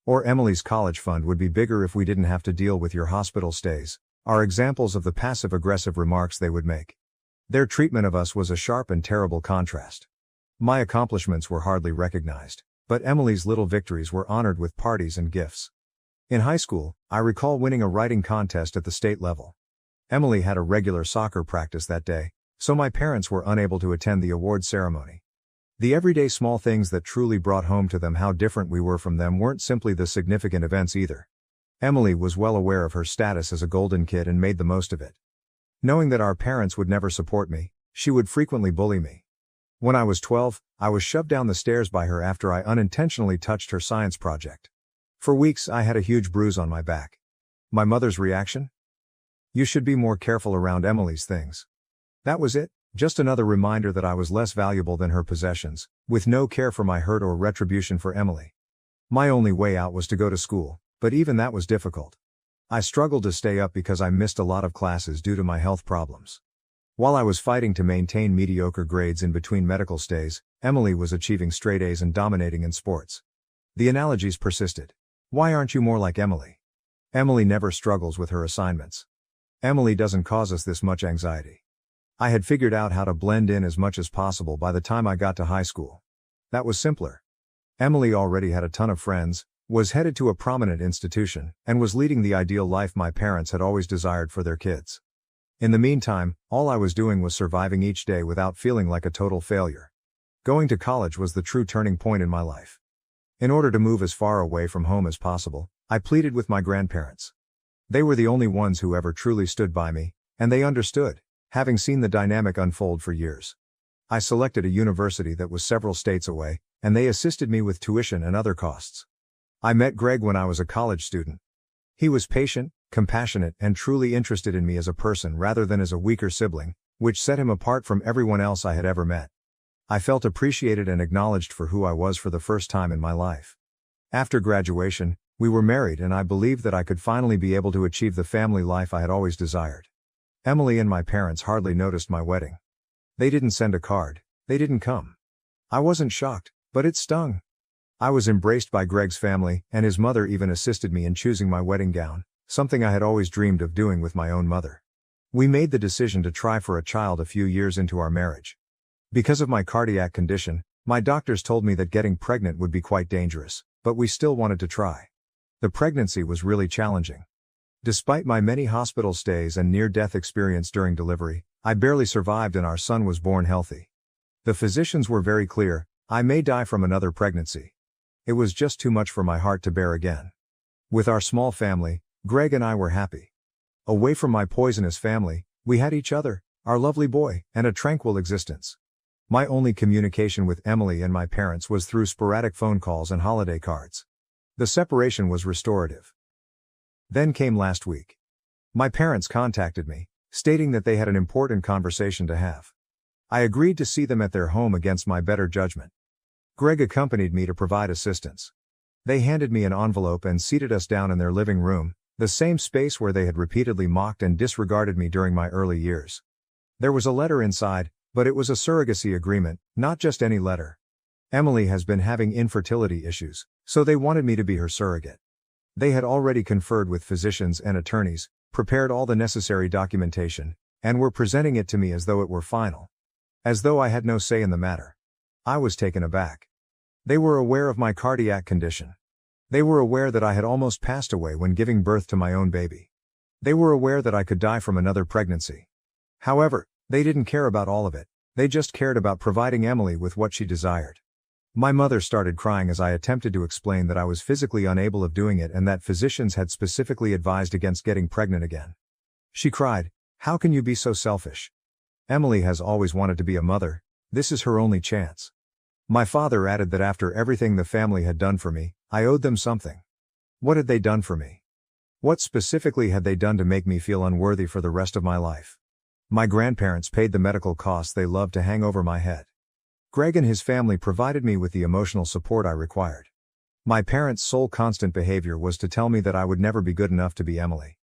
Or Emily's college fund would be bigger if we didn't have to deal with your hospital stays, are examples of the passive-aggressive remarks they would make. Their treatment of us was a sharp and terrible contrast. My accomplishments were hardly recognized, But Emily's little victories were honored with parties and gifts. In high school, I recall winning a writing contest at the state level. Emily had a regular soccer practice that day, so my parents were unable to attend the award ceremony. The everyday small things that truly brought home to them how different we were from them weren't simply the significant events either. Emily was well aware of her status as a golden kid and made the most of it. Knowing that our parents would never support me, she would frequently bully me. When I was 12, I was shoved down the stairs by her after I unintentionally touched her science project. For weeks I had a huge bruise on my back. My mother's reaction? You should be more careful around Emily's things. That was it, just another reminder that I was less valuable than her possessions, with no care for my hurt or retribution for Emily. My only way out was to go to school, but even that was difficult. I struggled to stay up because I missed a lot of classes due to my health problems. While I was fighting to maintain mediocre grades in between medical stays, Emily was achieving straight A's and dominating in sports. The analogies persisted. Why aren't you more like Emily? Emily never struggles with her assignments. Emily doesn't cause us this much anxiety. I had figured out how to blend in as much as possible by the time I got to high school. That was simpler. Emily already had a ton of friends, was headed to a prominent institution, and was leading the ideal life my parents had always desired for their kids. In the meantime, all I was doing was surviving each day without feeling like a total failure. Going to college was the true turning point in my life. In order to move as far away from home as possible, I pleaded with my grandparents. They were the only ones who ever truly stood by me, and they understood, having seen the dynamic unfold for years. I selected a university that was several states away, and they assisted me with tuition and other costs. I met Greg when I was a college student. He was patient, compassionate, and truly interested in me as a person rather than as a weaker sibling, which set him apart from everyone else I had ever met. I felt appreciated and acknowledged for who I was for the first time in my life. After graduation, we were married and I believed that I could finally be able to achieve the family life I had always desired. Emily and my parents hardly noticed my wedding. They didn't send a card, they didn't come. I wasn't shocked, but it stung. I was embraced by Greg's family, and his mother even assisted me in choosing my wedding gown, something I had always dreamed of doing with my own mother. We made the decision to try for a child a few years into our marriage. Because of my cardiac condition, my doctors told me that getting pregnant would be quite dangerous, but we still wanted to try. The pregnancy was really challenging. Despite my many hospital stays and near-death experience during delivery, I barely survived and our son was born healthy. The physicians were very clear, I may die from another pregnancy. It was just too much for my heart to bear again. With our small family, Greg and I were happy. Away from my poisonous family, we had each other, our lovely boy, and a tranquil existence. My only communication with Emily and my parents was through sporadic phone calls and holiday cards. The separation was restorative. Then came last week. My parents contacted me, stating that they had an important conversation to have. I agreed to see them at their home against my better judgment. Greg accompanied me to provide assistance. They handed me an envelope and seated us down in their living room, the same space where they had repeatedly mocked and disregarded me during my early years. There was a letter inside, but it was a surrogacy agreement, not just any letter. Emily has been having infertility issues, so they wanted me to be her surrogate. They had already conferred with physicians and attorneys, prepared all the necessary documentation, and were presenting it to me as though it were final. As though I had no say in the matter. I was taken aback. They were aware of my cardiac condition. They were aware that I had almost passed away when giving birth to my own baby. They were aware that I could die from another pregnancy. However, they didn't care about all of it, they just cared about providing Emily with what she desired. My mother started crying as I attempted to explain that I was physically unable of doing it and that physicians had specifically advised against getting pregnant again. She cried, "How can you be so selfish? Emily has always wanted to be a mother, this is her only chance." My father added that after everything the family had done for me, I owed them something. What had they done for me? What specifically had they done to make me feel unworthy for the rest of my life? My grandparents paid the medical costs they loved to hang over my head. Greg and his family provided me with the emotional support I required. My parents' sole constant behavior was to tell me that I would never be good enough to be Emily.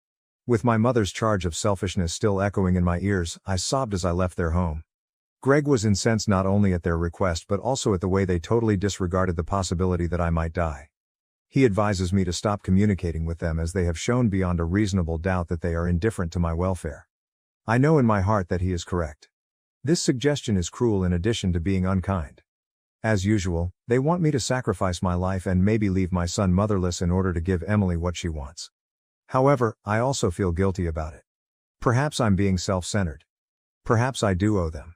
With my mother's charge of selfishness still echoing in my ears, I sobbed as I left their home. Greg was incensed not only at their request but also at the way they totally disregarded the possibility that I might die. He advises me to stop communicating with them as they have shown beyond a reasonable doubt that they are indifferent to my welfare. I know in my heart that he is correct. This suggestion is cruel in addition to being unkind. As usual, they want me to sacrifice my life and maybe leave my son motherless in order to give Emily what she wants. However, I also feel guilty about it. Perhaps I'm being self-centered. Perhaps I do owe them.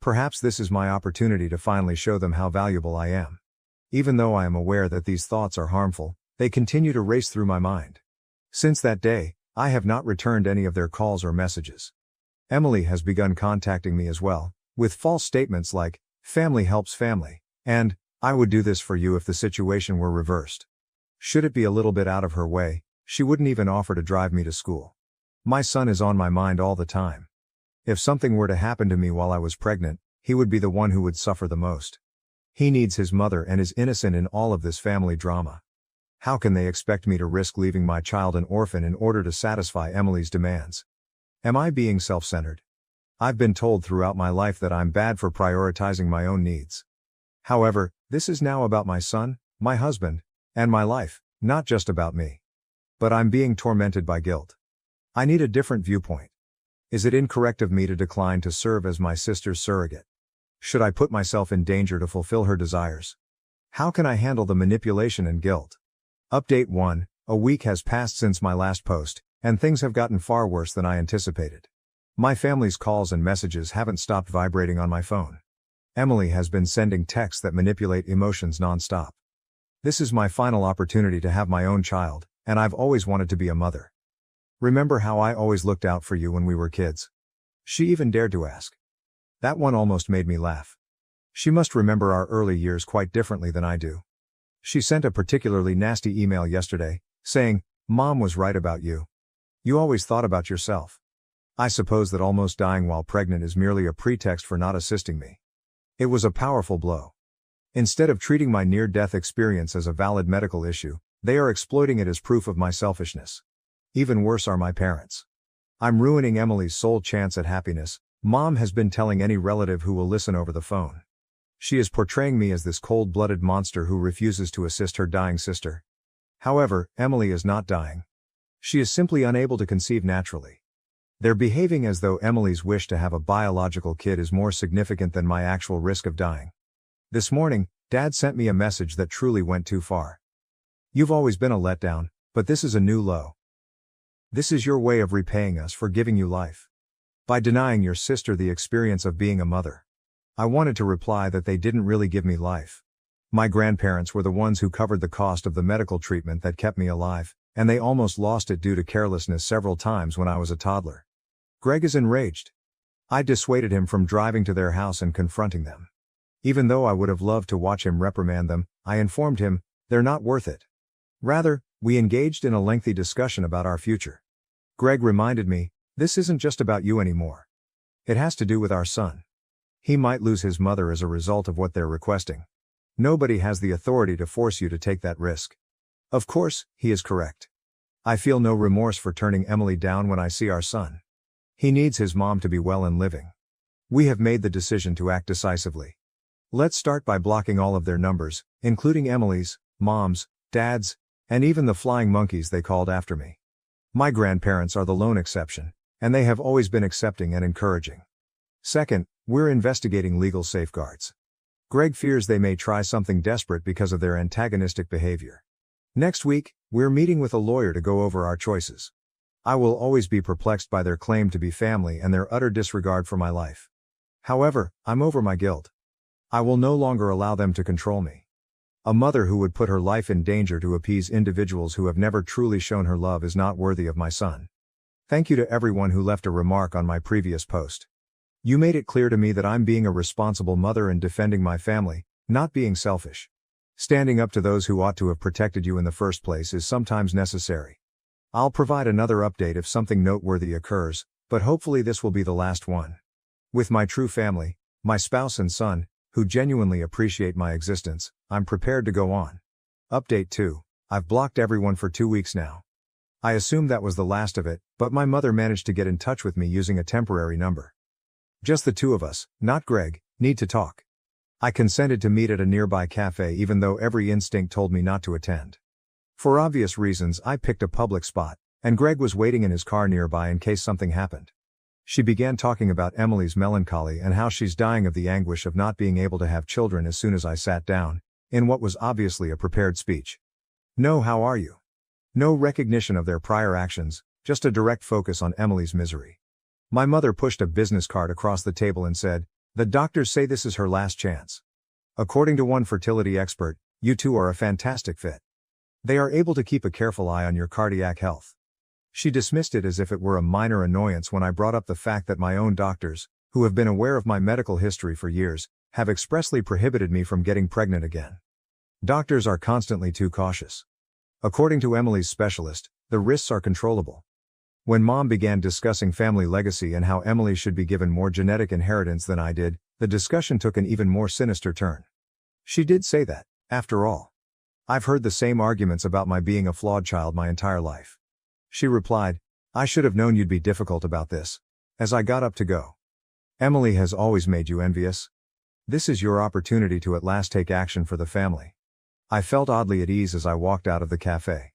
Perhaps this is my opportunity to finally show them how valuable I am. Even though I am aware that these thoughts are harmful, they continue to race through my mind. Since that day, I have not returned any of their calls or messages. Emily has begun contacting me as well, with false statements like, "Family helps family," and, "I would do this for you if the situation were reversed." Should it be a little bit out of her way, she wouldn't even offer to drive me to school. My son is on my mind all the time. If something were to happen to me while I was pregnant, he would be the one who would suffer the most. He needs his mother and is innocent in all of this family drama. How can they expect me to risk leaving my child an orphan in order to satisfy Emily's demands? Am I being self-centered? I've been told throughout my life that I'm bad for prioritizing my own needs. However, this is now about my son, my husband, and my life, not just about me. But I'm being tormented by guilt. I need a different viewpoint. Is it incorrect of me to decline to serve as my sister's surrogate? Should I put myself in danger to fulfill her desires? How can I handle the manipulation and guilt? Update 1. A week has passed since my last post, and things have gotten far worse than I anticipated. My family's calls and messages haven't stopped vibrating on my phone. Emily has been sending texts that manipulate emotions non-stop. This is my final opportunity to have my own child, and I've always wanted to be a mother. Remember how I always looked out for you when we were kids? She even dared to ask. That one almost made me laugh. She must remember our early years quite differently than I do. She sent a particularly nasty email yesterday, saying, "Mom was right about you. You always thought about yourself." I suppose that almost dying while pregnant is merely a pretext for not assisting me. It was a powerful blow. Instead of treating my near-death experience as a valid medical issue, they are exploiting it as proof of my selfishness. Even worse are my parents. I'm ruining Emily's sole chance at happiness, Mom has been telling any relative who will listen over the phone. She is portraying me as this cold-blooded monster who refuses to assist her dying sister. However, Emily is not dying. She is simply unable to conceive naturally. They're behaving as though Emily's wish to have a biological kid is more significant than my actual risk of dying. This morning, Dad sent me a message that truly went too far. "You've always been a letdown, but this is a new low. This is your way of repaying us for giving you life. By denying your sister the experience of being a mother." I wanted to reply that they didn't really give me life. My grandparents were the ones who covered the cost of the medical treatment that kept me alive, and they almost lost it due to carelessness several times when I was a toddler. Greg is enraged. I dissuaded him from driving to their house and confronting them. Even though I would have loved to watch him reprimand them, I informed him, they're not worth it. Rather, we engaged in a lengthy discussion about our future. Greg reminded me, this isn't just about you anymore. It has to do with our son. He might lose his mother as a result of what they're requesting. Nobody has the authority to force you to take that risk. Of course, he is correct. I feel no remorse for turning Emily down when I see our son. He needs his mom to be well and living. We have made the decision to act decisively. Let's start by blocking all of their numbers, including Emily's, Mom's, Dad's, and even the flying monkeys they called after me. My grandparents are the lone exception, and they have always been accepting and encouraging. Second, we're investigating legal safeguards. Greg fears they may try something desperate because of their antagonistic behavior. Next week, we're meeting with a lawyer to go over our choices. I will always be perplexed by their claim to be family and their utter disregard for my life. However, I'm over my guilt. I will no longer allow them to control me. A mother who would put her life in danger to appease individuals who have never truly shown her love is not worthy of my son. Thank you to everyone who left a remark on my previous post. You made it clear to me that I'm being a responsible mother and defending my family, not being selfish. Standing up to those who ought to have protected you in the first place is sometimes necessary. I'll provide another update if something noteworthy occurs, but hopefully this will be the last one. With my true family, my spouse and son, who genuinely appreciate my existence, I'm prepared to go on. Update 2. I've blocked everyone for 2 weeks now. I assumed that was the last of it, but my mother managed to get in touch with me using a temporary number. Just the two of us, not Greg, need to talk. I consented to meet at a nearby cafe even though every instinct told me not to attend. For obvious reasons I picked a public spot, and Greg was waiting in his car nearby in case something happened. She began talking about Emily's melancholy and how she's dying of the anguish of not being able to have children as soon as I sat down, in what was obviously a prepared speech. No, how are you? No recognition of their prior actions, just a direct focus on Emily's misery. My mother pushed a business card across the table and said, "The doctors say this is her last chance. According to one fertility expert, you two are a fantastic fit. They are able to keep a careful eye on your cardiac health." She dismissed it as if it were a minor annoyance when I brought up the fact that my own doctors, who have been aware of my medical history for years, have expressly prohibited me from getting pregnant again. Doctors are constantly too cautious. According to Emily's specialist, the risks are controllable. When Mom began discussing family legacy and how Emily should be given more genetic inheritance than I did, the discussion took an even more sinister turn. She did say that, after all, I've heard the same arguments about my being a flawed child my entire life. She replied, "I should have known you'd be difficult about this," as I got up to go. "Emily has always made you envious. This is your opportunity to at last take action for the family." I felt oddly at ease as I walked out of the cafe.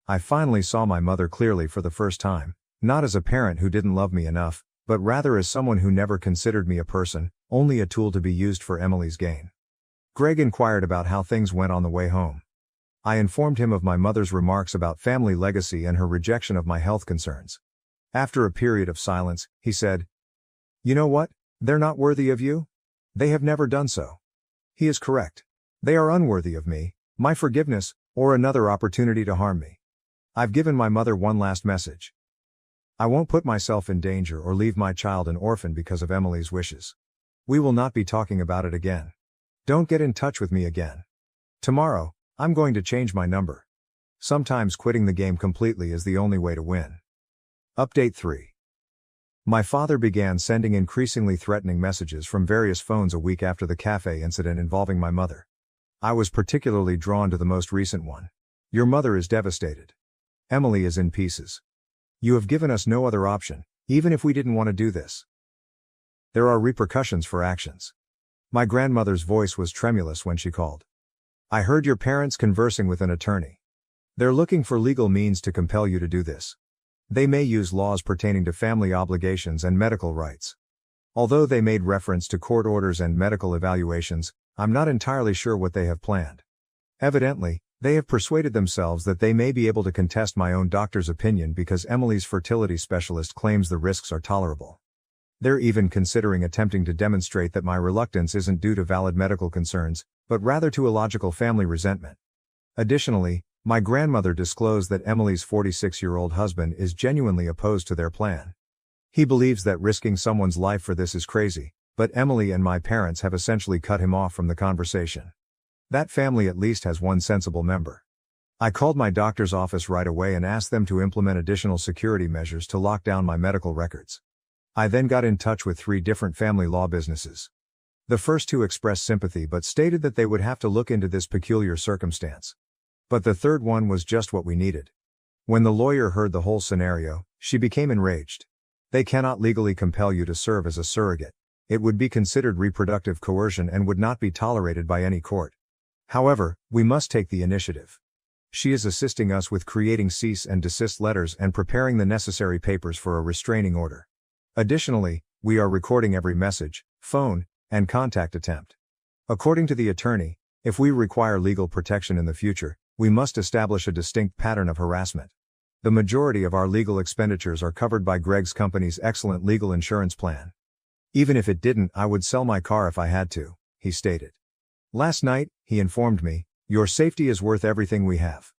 I finally saw my mother clearly for the first time, not as a parent who didn't love me enough, but rather as someone who never considered me a person, only a tool to be used for Emily's gain. Greg inquired about how things went on the way home. I informed him of my mother's remarks about family legacy and her rejection of my health concerns. After a period of silence, he said, "You know what? They're not worthy of you? They have never done so." He is correct. They are unworthy of me, my forgiveness, or another opportunity to harm me. I've given my mother one last message. I won't put myself in danger or leave my child an orphan because of Emily's wishes. We will not be talking about it again. Don't get in touch with me again. Tomorrow, I'm going to change my number. Sometimes quitting the game completely is the only way to win. Update 3. My father began sending increasingly threatening messages from various phones a week after the cafe incident involving my mother. I was particularly drawn to the most recent one. "Your mother is devastated. Emily is in pieces. You have given us no other option, even if we didn't want to do this. There are repercussions for actions." My grandmother's voice was tremulous when she called. "I heard your parents conversing with an attorney. They're looking for legal means to compel you to do this. They may use laws pertaining to family obligations and medical rights. Although they made reference to court orders and medical evaluations, I'm not entirely sure what they have planned. Evidently, they have persuaded themselves that they may be able to contest my own doctor's opinion because Emily's fertility specialist claims the risks are tolerable. They're even considering attempting to demonstrate that my reluctance isn't due to valid medical concerns, but rather to illogical family resentment. Additionally, my grandmother disclosed that Emily's 46-year-old husband is genuinely opposed to their plan. He believes that risking someone's life for this is crazy, but Emily and my parents have essentially cut him off from the conversation. That family at least has one sensible member. I called my doctor's office right away and asked them to implement additional security measures to lock down my medical records. I then got in touch with 3 different family law businesses. The first 2 expressed sympathy but stated that they would have to look into this peculiar circumstance. But the third one was just what we needed. When the lawyer heard the whole scenario, she became enraged. "They cannot legally compel you to serve as a surrogate. It would be considered reproductive coercion and would not be tolerated by any court. However, we must take the initiative." She is assisting us with creating cease and desist letters and preparing the necessary papers for a restraining order. Additionally, we are recording every message, phone, and contact attempt. According to the attorney, if we require legal protection in the future, we must establish a distinct pattern of harassment. The majority of our legal expenditures are covered by Greg's company's excellent legal insurance plan. "Even if it didn't, I would sell my car if I had to," he stated. "Last night," he informed me, "your safety is worth everything we have."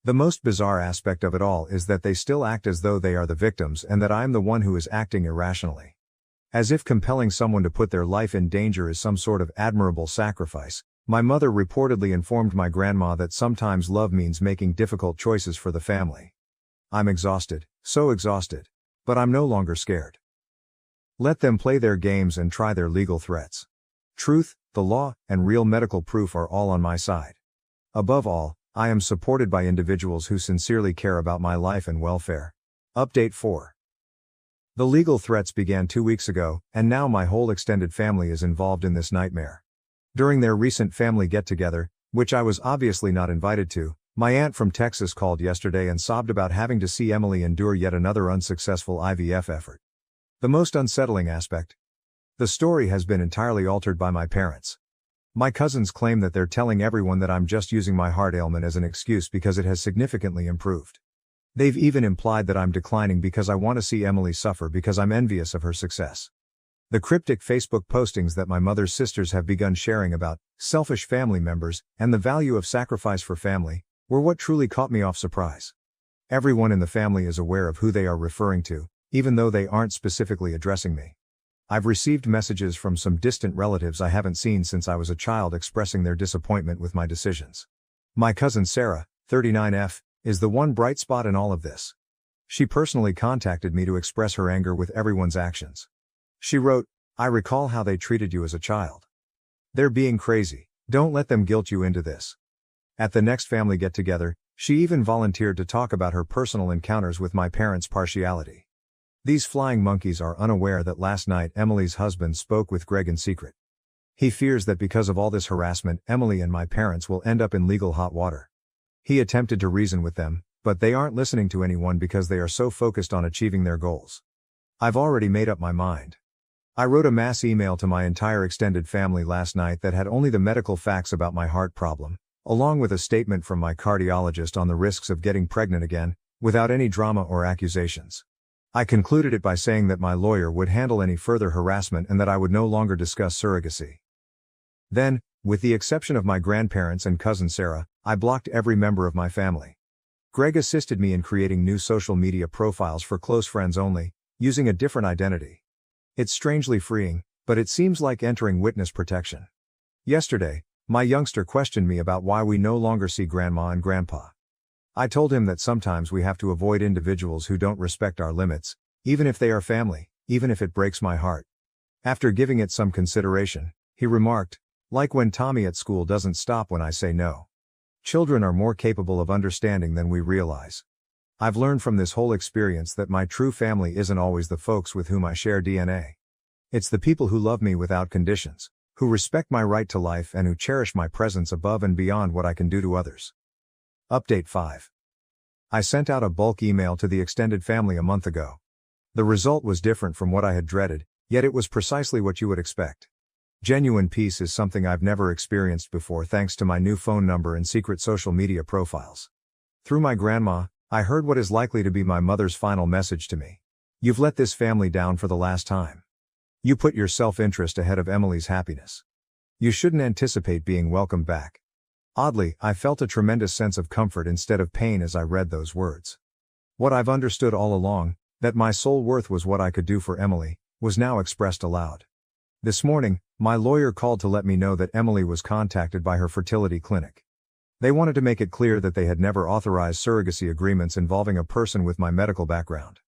The most bizarre aspect of it all is that they still act as though they are the victims and that I am the one who is acting irrationally. As if compelling someone to put their life in danger is some sort of admirable sacrifice, my mother reportedly informed my grandma that sometimes love means making difficult choices for the family. I'm exhausted, so exhausted. But I'm no longer scared. Let them play their games and try their legal threats. Truth, the law, and real medical proof are all on my side. Above all, I am supported by individuals who sincerely care about my life and welfare. Update 4. The legal threats began 2 weeks ago, and now my whole extended family is involved in this nightmare. During their recent family get-together, which I was obviously not invited to, my aunt from Texas called yesterday and sobbed about having to see Emily endure yet another unsuccessful IVF effort. The most unsettling aspect. The story has been entirely altered by my parents. My cousins claim that they're telling everyone that I'm just using my heart ailment as an excuse because it has significantly improved. They've even implied that I'm declining because I want to see Emily suffer because I'm envious of her success. The cryptic Facebook postings that my mother's sisters have begun sharing about selfish family members and the value of sacrifice for family were what truly caught me off surprise. Everyone in the family is aware of who they are referring to, even though they aren't specifically addressing me. I've received messages from some distant relatives I haven't seen since I was a child expressing their disappointment with my decisions. My cousin Sarah, 39F, is the one bright spot in all of this. She personally contacted me to express her anger with everyone's actions. She wrote, "I recall how they treated you as a child. They're being crazy, don't let them guilt you into this." At the next family get-together, she even volunteered to talk about her personal encounters with my parents' partiality. These flying monkeys are unaware that last night Emily's husband spoke with Greg in secret. He fears that because of all this harassment, Emily and my parents will end up in legal hot water. He attempted to reason with them, but they aren't listening to anyone because they are so focused on achieving their goals. I've already made up my mind. I wrote a mass email to my entire extended family last night that had only the medical facts about my heart problem, along with a statement from my cardiologist on the risks of getting pregnant again, without any drama or accusations. I concluded it by saying that my lawyer would handle any further harassment and that I would no longer discuss surrogacy. Then, with the exception of my grandparents and cousin Sarah, I blocked every member of my family. Greg assisted me in creating new social media profiles for close friends only, using a different identity. It's strangely freeing, but it seems like entering witness protection. Yesterday, my youngster questioned me about why we no longer see Grandma and Grandpa. I told him that sometimes we have to avoid individuals who don't respect our limits, even if they are family, even if it breaks my heart. After giving it some consideration, he remarked, "Like when Tommy at school doesn't stop when I say no. Children are more capable of understanding than we realize." I've learned from this whole experience that my true family isn't always the folks with whom I share DNA. It's the people who love me without conditions, who respect my right to life and who cherish my presence above and beyond what I can do to others. Update 5. I sent out a bulk email to the extended family a month ago. The result was different from what I had dreaded, yet it was precisely what you would expect. Genuine peace is something I've never experienced before thanks to my new phone number and secret social media profiles. Through my grandma, I heard what is likely to be my mother's final message to me. "You've let this family down for the last time. You put your self-interest ahead of Emily's happiness. You shouldn't anticipate being welcomed back." Oddly, I felt a tremendous sense of comfort instead of pain as I read those words. What I've understood all along, that my sole worth was what I could do for Emily, was now expressed aloud. This morning, my lawyer called to let me know that Emily was contacted by her fertility clinic. They wanted to make it clear that they had never authorized surrogacy agreements involving a person with my medical background.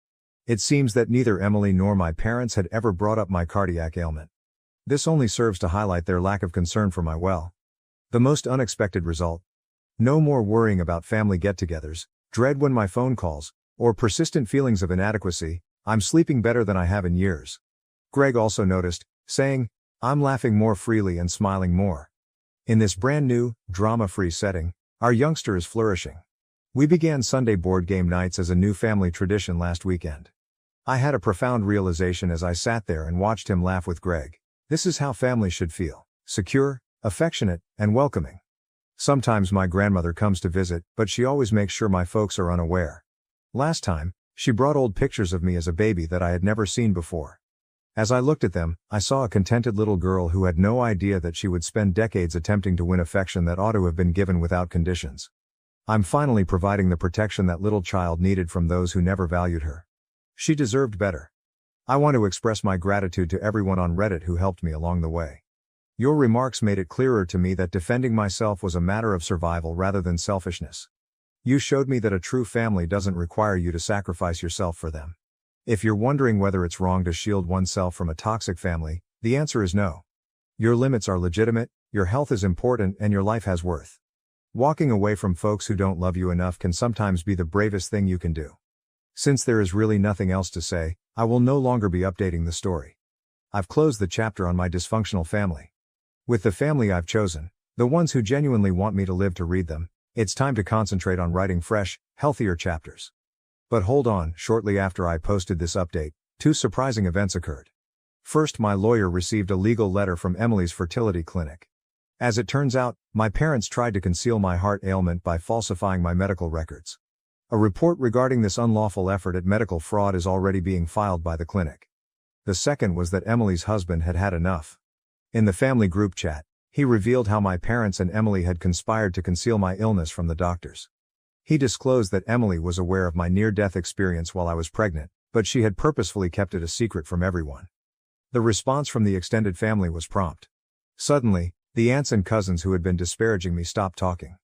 It seems that neither Emily nor my parents had ever brought up my cardiac ailment. This only serves to highlight their lack of concern for my well. The most unexpected result. No more worrying about family get-togethers, dread when my phone calls, or persistent feelings of inadequacy. I'm sleeping better than I have in years. Greg also noticed, saying, "I'm laughing more freely and smiling more." In this brand new, drama-free setting, our youngster is flourishing. We began Sunday board game nights as a new family tradition last weekend. I had a profound realization as I sat there and watched him laugh with Greg. This is how family should feel: secure, affectionate, and welcoming. Sometimes my grandmother comes to visit, but she always makes sure my folks are unaware. Last time, she brought old pictures of me as a baby that I had never seen before. As I looked at them, I saw a contented little girl who had no idea that she would spend decades attempting to win affection that ought to have been given without conditions. I'm finally providing the protection that little child needed from those who never valued her. She deserved better. I want to express my gratitude to everyone on Reddit who helped me along the way. Your remarks made it clearer to me that defending myself was a matter of survival rather than selfishness. You showed me that a true family doesn't require you to sacrifice yourself for them. If you're wondering whether it's wrong to shield oneself from a toxic family, the answer is no. Your limits are legitimate, your health is important, and your life has worth. Walking away from folks who don't love you enough can sometimes be the bravest thing you can do. Since there is really nothing else to say, I will no longer be updating the story. I've closed the chapter on my dysfunctional family. With the family I've chosen, the ones who genuinely want me to live to read them, it's time to concentrate on writing fresh, healthier chapters. But hold on, shortly after I posted this update, Two surprising events occurred. First, my lawyer received a legal letter from Emily's fertility clinic. As it turns out, my parents tried to conceal my heart ailment by falsifying my medical records. A report regarding this unlawful effort at medical fraud is already being filed by the clinic. The second was that Emily's husband had had enough. In the family group chat, he revealed how my parents and Emily had conspired to conceal my illness from the doctors. He disclosed that Emily was aware of my near-death experience while I was pregnant, but she had purposefully kept it a secret from everyone. The response from the extended family was prompt. Suddenly, the aunts and cousins who had been disparaging me stopped talking.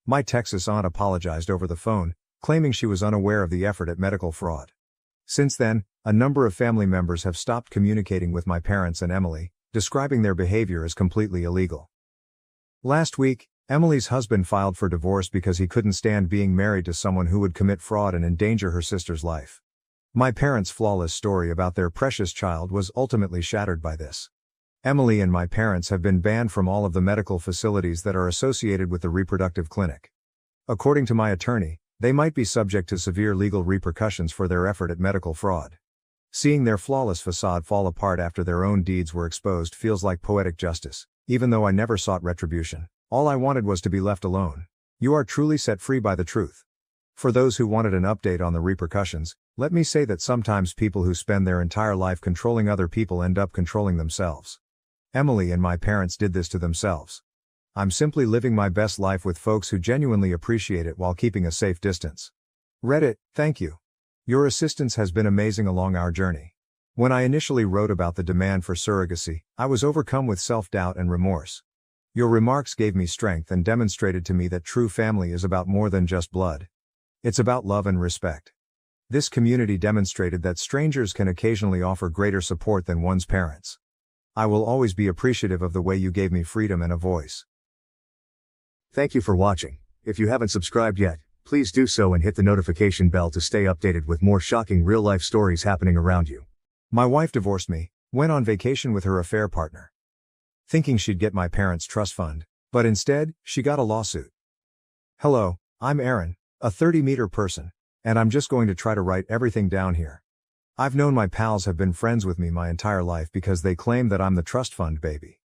My Texas aunt apologized over the phone, claiming she was unaware of the effort at medical fraud. Since then, a number of family members have stopped communicating with my parents and Emily, describing their behavior as completely illegal. Last week, Emily's husband filed for divorce because he couldn't stand being married to someone who would commit fraud and endanger her sister's life. My parents' flawless story about their precious child was ultimately shattered by this. Emily and my parents have been banned from all of the medical facilities that are associated with the reproductive clinic. According to my attorney, they might be subject to severe legal repercussions for their effort at medical fraud. Seeing their flawless facade fall apart after their own deeds were exposed feels like poetic justice. Even though I never sought retribution, all I wanted was to be left alone. You are truly set free by the truth. For those who wanted an update on the repercussions, let me say that sometimes people who spend their entire life controlling other people end up controlling themselves. Emily and my parents did this to themselves. I'm simply living my best life with folks who genuinely appreciate it while keeping a safe distance. Reddit, thank you. Your assistance has been amazing along our journey. When I initially wrote about the demand for surrogacy, I was overcome with self-doubt and remorse. Your remarks gave me strength and demonstrated to me that true family is about more than just blood. It's about love and respect. This community demonstrated that strangers can occasionally offer greater support than one's parents. I will always be appreciative of the way you gave me freedom and a voice. Thank you for watching. If you haven't subscribed yet, please do so and hit the notification bell to stay updated with more shocking real-life stories happening around you. My wife divorced me, went on vacation with her affair partner, thinking she'd get my parents' trust fund, but instead, she got a lawsuit. Hello, I'm Aaron, a 30-meter person, and I'm just going to try to write everything down here. I've known my pals have been friends with me my entire life because they claim that I'm the trust fund baby.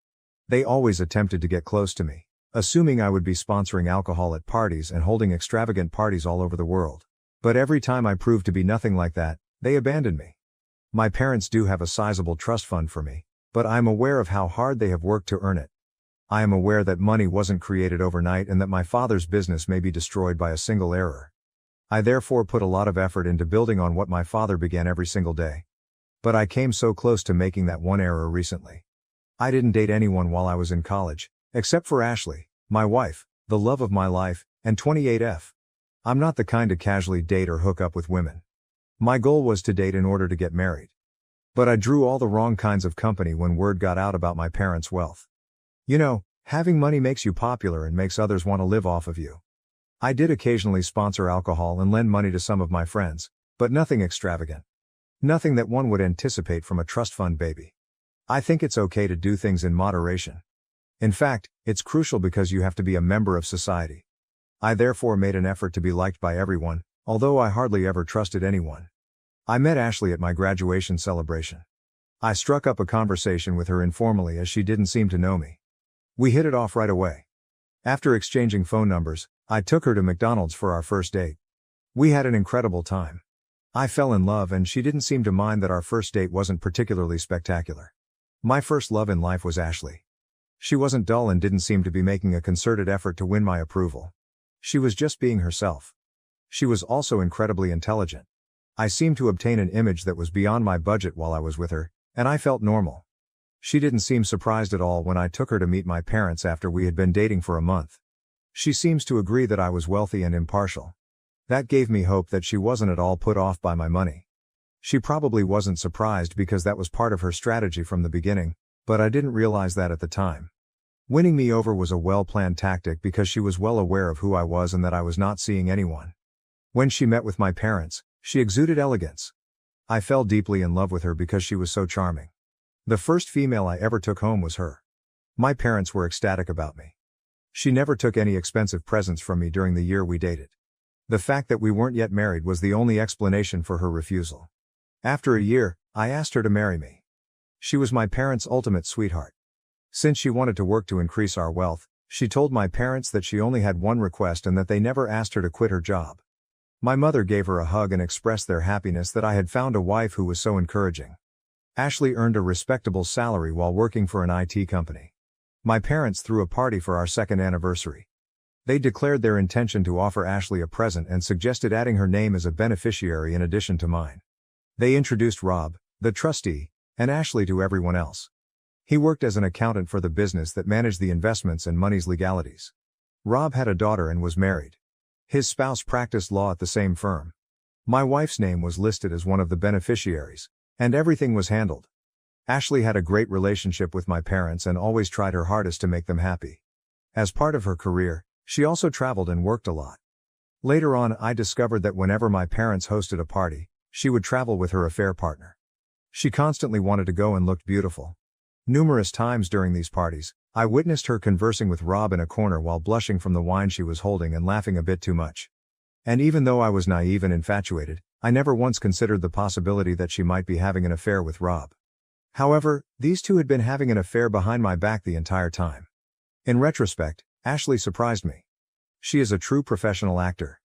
They always attempted to get close to me, assuming I would be sponsoring alcohol at parties and holding extravagant parties all over the world. But every time I proved to be nothing like that, they abandoned me. My parents do have a sizable trust fund for me, but I am aware of how hard they have worked to earn it. I am aware that money wasn't created overnight and that my father's business may be destroyed by a single error. I therefore put a lot of effort into building on what my father began every single day. But I came so close to making that one error recently. I didn't date anyone while I was in college, except for Ashley, my wife, the love of my life, and 28F. I'm not the kind to casually date or hook up with women. My goal was to date in order to get married. But I drew all the wrong kinds of company when word got out about my parents' wealth. You know, having money makes you popular and makes others want to live off of you. I did occasionally sponsor alcohol and lend money to some of my friends, but nothing extravagant. Nothing that one would anticipate from a trust fund baby. I think it's okay to do things in moderation. In fact, it's crucial because you have to be a member of society. I therefore made an effort to be liked by everyone, although I hardly ever trusted anyone. I met Ashley at my graduation celebration. I struck up a conversation with her informally as she didn't seem to know me. We hit it off right away. After exchanging phone numbers, I took her to McDonald's for our first date. We had an incredible time. I fell in love and she didn't seem to mind that our first date wasn't particularly spectacular. My first love in life was Ashley. She wasn't dull and didn't seem to be making a concerted effort to win my approval. She was just being herself. She was also incredibly intelligent. I seemed to obtain an image that was beyond my budget while I was with her, and I felt normal. She didn't seem surprised at all when I took her to meet my parents after we had been dating for a month. She seems to agree that I was wealthy and impartial. That gave me hope that she wasn't at all put off by my money. She probably wasn't surprised because that was part of her strategy from the beginning, but I didn't realize that at the time. Winning me over was a well-planned tactic because she was well aware of who I was and that I was not seeing anyone. When she met with my parents, she exuded elegance. I fell deeply in love with her because she was so charming. The first female I ever took home was her. My parents were ecstatic about me. She never took any expensive presents from me during the year we dated. The fact that we weren't yet married was the only explanation for her refusal. After a year, I asked her to marry me. She was my parents' ultimate sweetheart. Since she wanted to work to increase our wealth, she told my parents that she only had one request and that they never asked her to quit her job. My mother gave her a hug and expressed their happiness that I had found a wife who was so encouraging. Ashley earned a respectable salary while working for an IT company. My parents threw a party for our second anniversary. They declared their intention to offer Ashley a present and suggested adding her name as a beneficiary in addition to mine. They introduced Rob, the trustee, and Ashley to everyone else. He worked as an accountant for the business that managed the investments and money's legalities. Rob had a daughter and was married. His spouse practiced law at the same firm. My wife's name was listed as one of the beneficiaries, and everything was handled. Ashley had a great relationship with my parents and always tried her hardest to make them happy. As part of her career, she also traveled and worked a lot. Later on, I discovered that whenever my parents hosted a party, she would travel with her affair partner. She constantly wanted to go and looked beautiful. Numerous times during these parties, I witnessed her conversing with Rob in a corner while blushing from the wine she was holding and laughing a bit too much. And even though I was naive and infatuated, I never once considered the possibility that she might be having an affair with Rob. However, these two had been having an affair behind my back the entire time. In retrospect, Ashley surprised me. She is a true professional actor.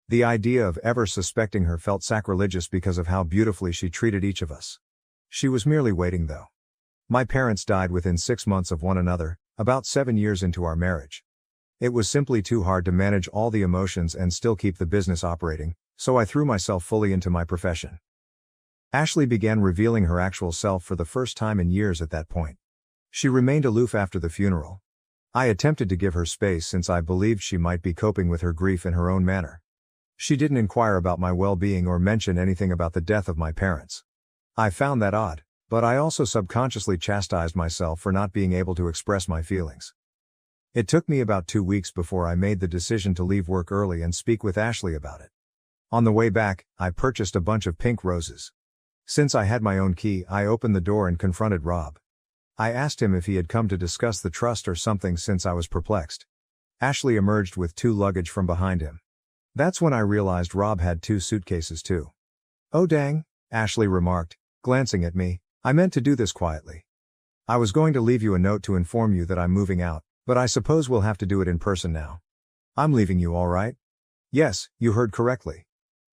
The idea of ever suspecting her felt sacrilegious because of how beautifully she treated each of us. She was merely waiting though. My parents died within 6 months of one another, about 7 years into our marriage. It was simply too hard to manage all the emotions and still keep the business operating, so I threw myself fully into my profession. Ashley began revealing her actual self for the first time in years at that point. She remained aloof after the funeral. I attempted to give her space since I believed she might be coping with her grief in her own manner. She didn't inquire about my well-being or mention anything about the death of my parents. I found that odd, but I also subconsciously chastised myself for not being able to express my feelings. It took me about 2 weeks before I made the decision to leave work early and speak with Ashley about it. On the way back, I purchased a bunch of pink roses. Since I had my own key, I opened the door and confronted Rob. I asked him if he had come to discuss the trust or something since I was perplexed. Ashley emerged with 2 luggage from behind him. That's when I realized Rob had 2 suitcases too. "Oh dang," Ashley remarked, glancing at me, "I meant to do this quietly. I was going to leave you a note to inform you that I'm moving out, but I suppose we'll have to do it in person now. I'm leaving you, all right?" "Yes, you heard correctly.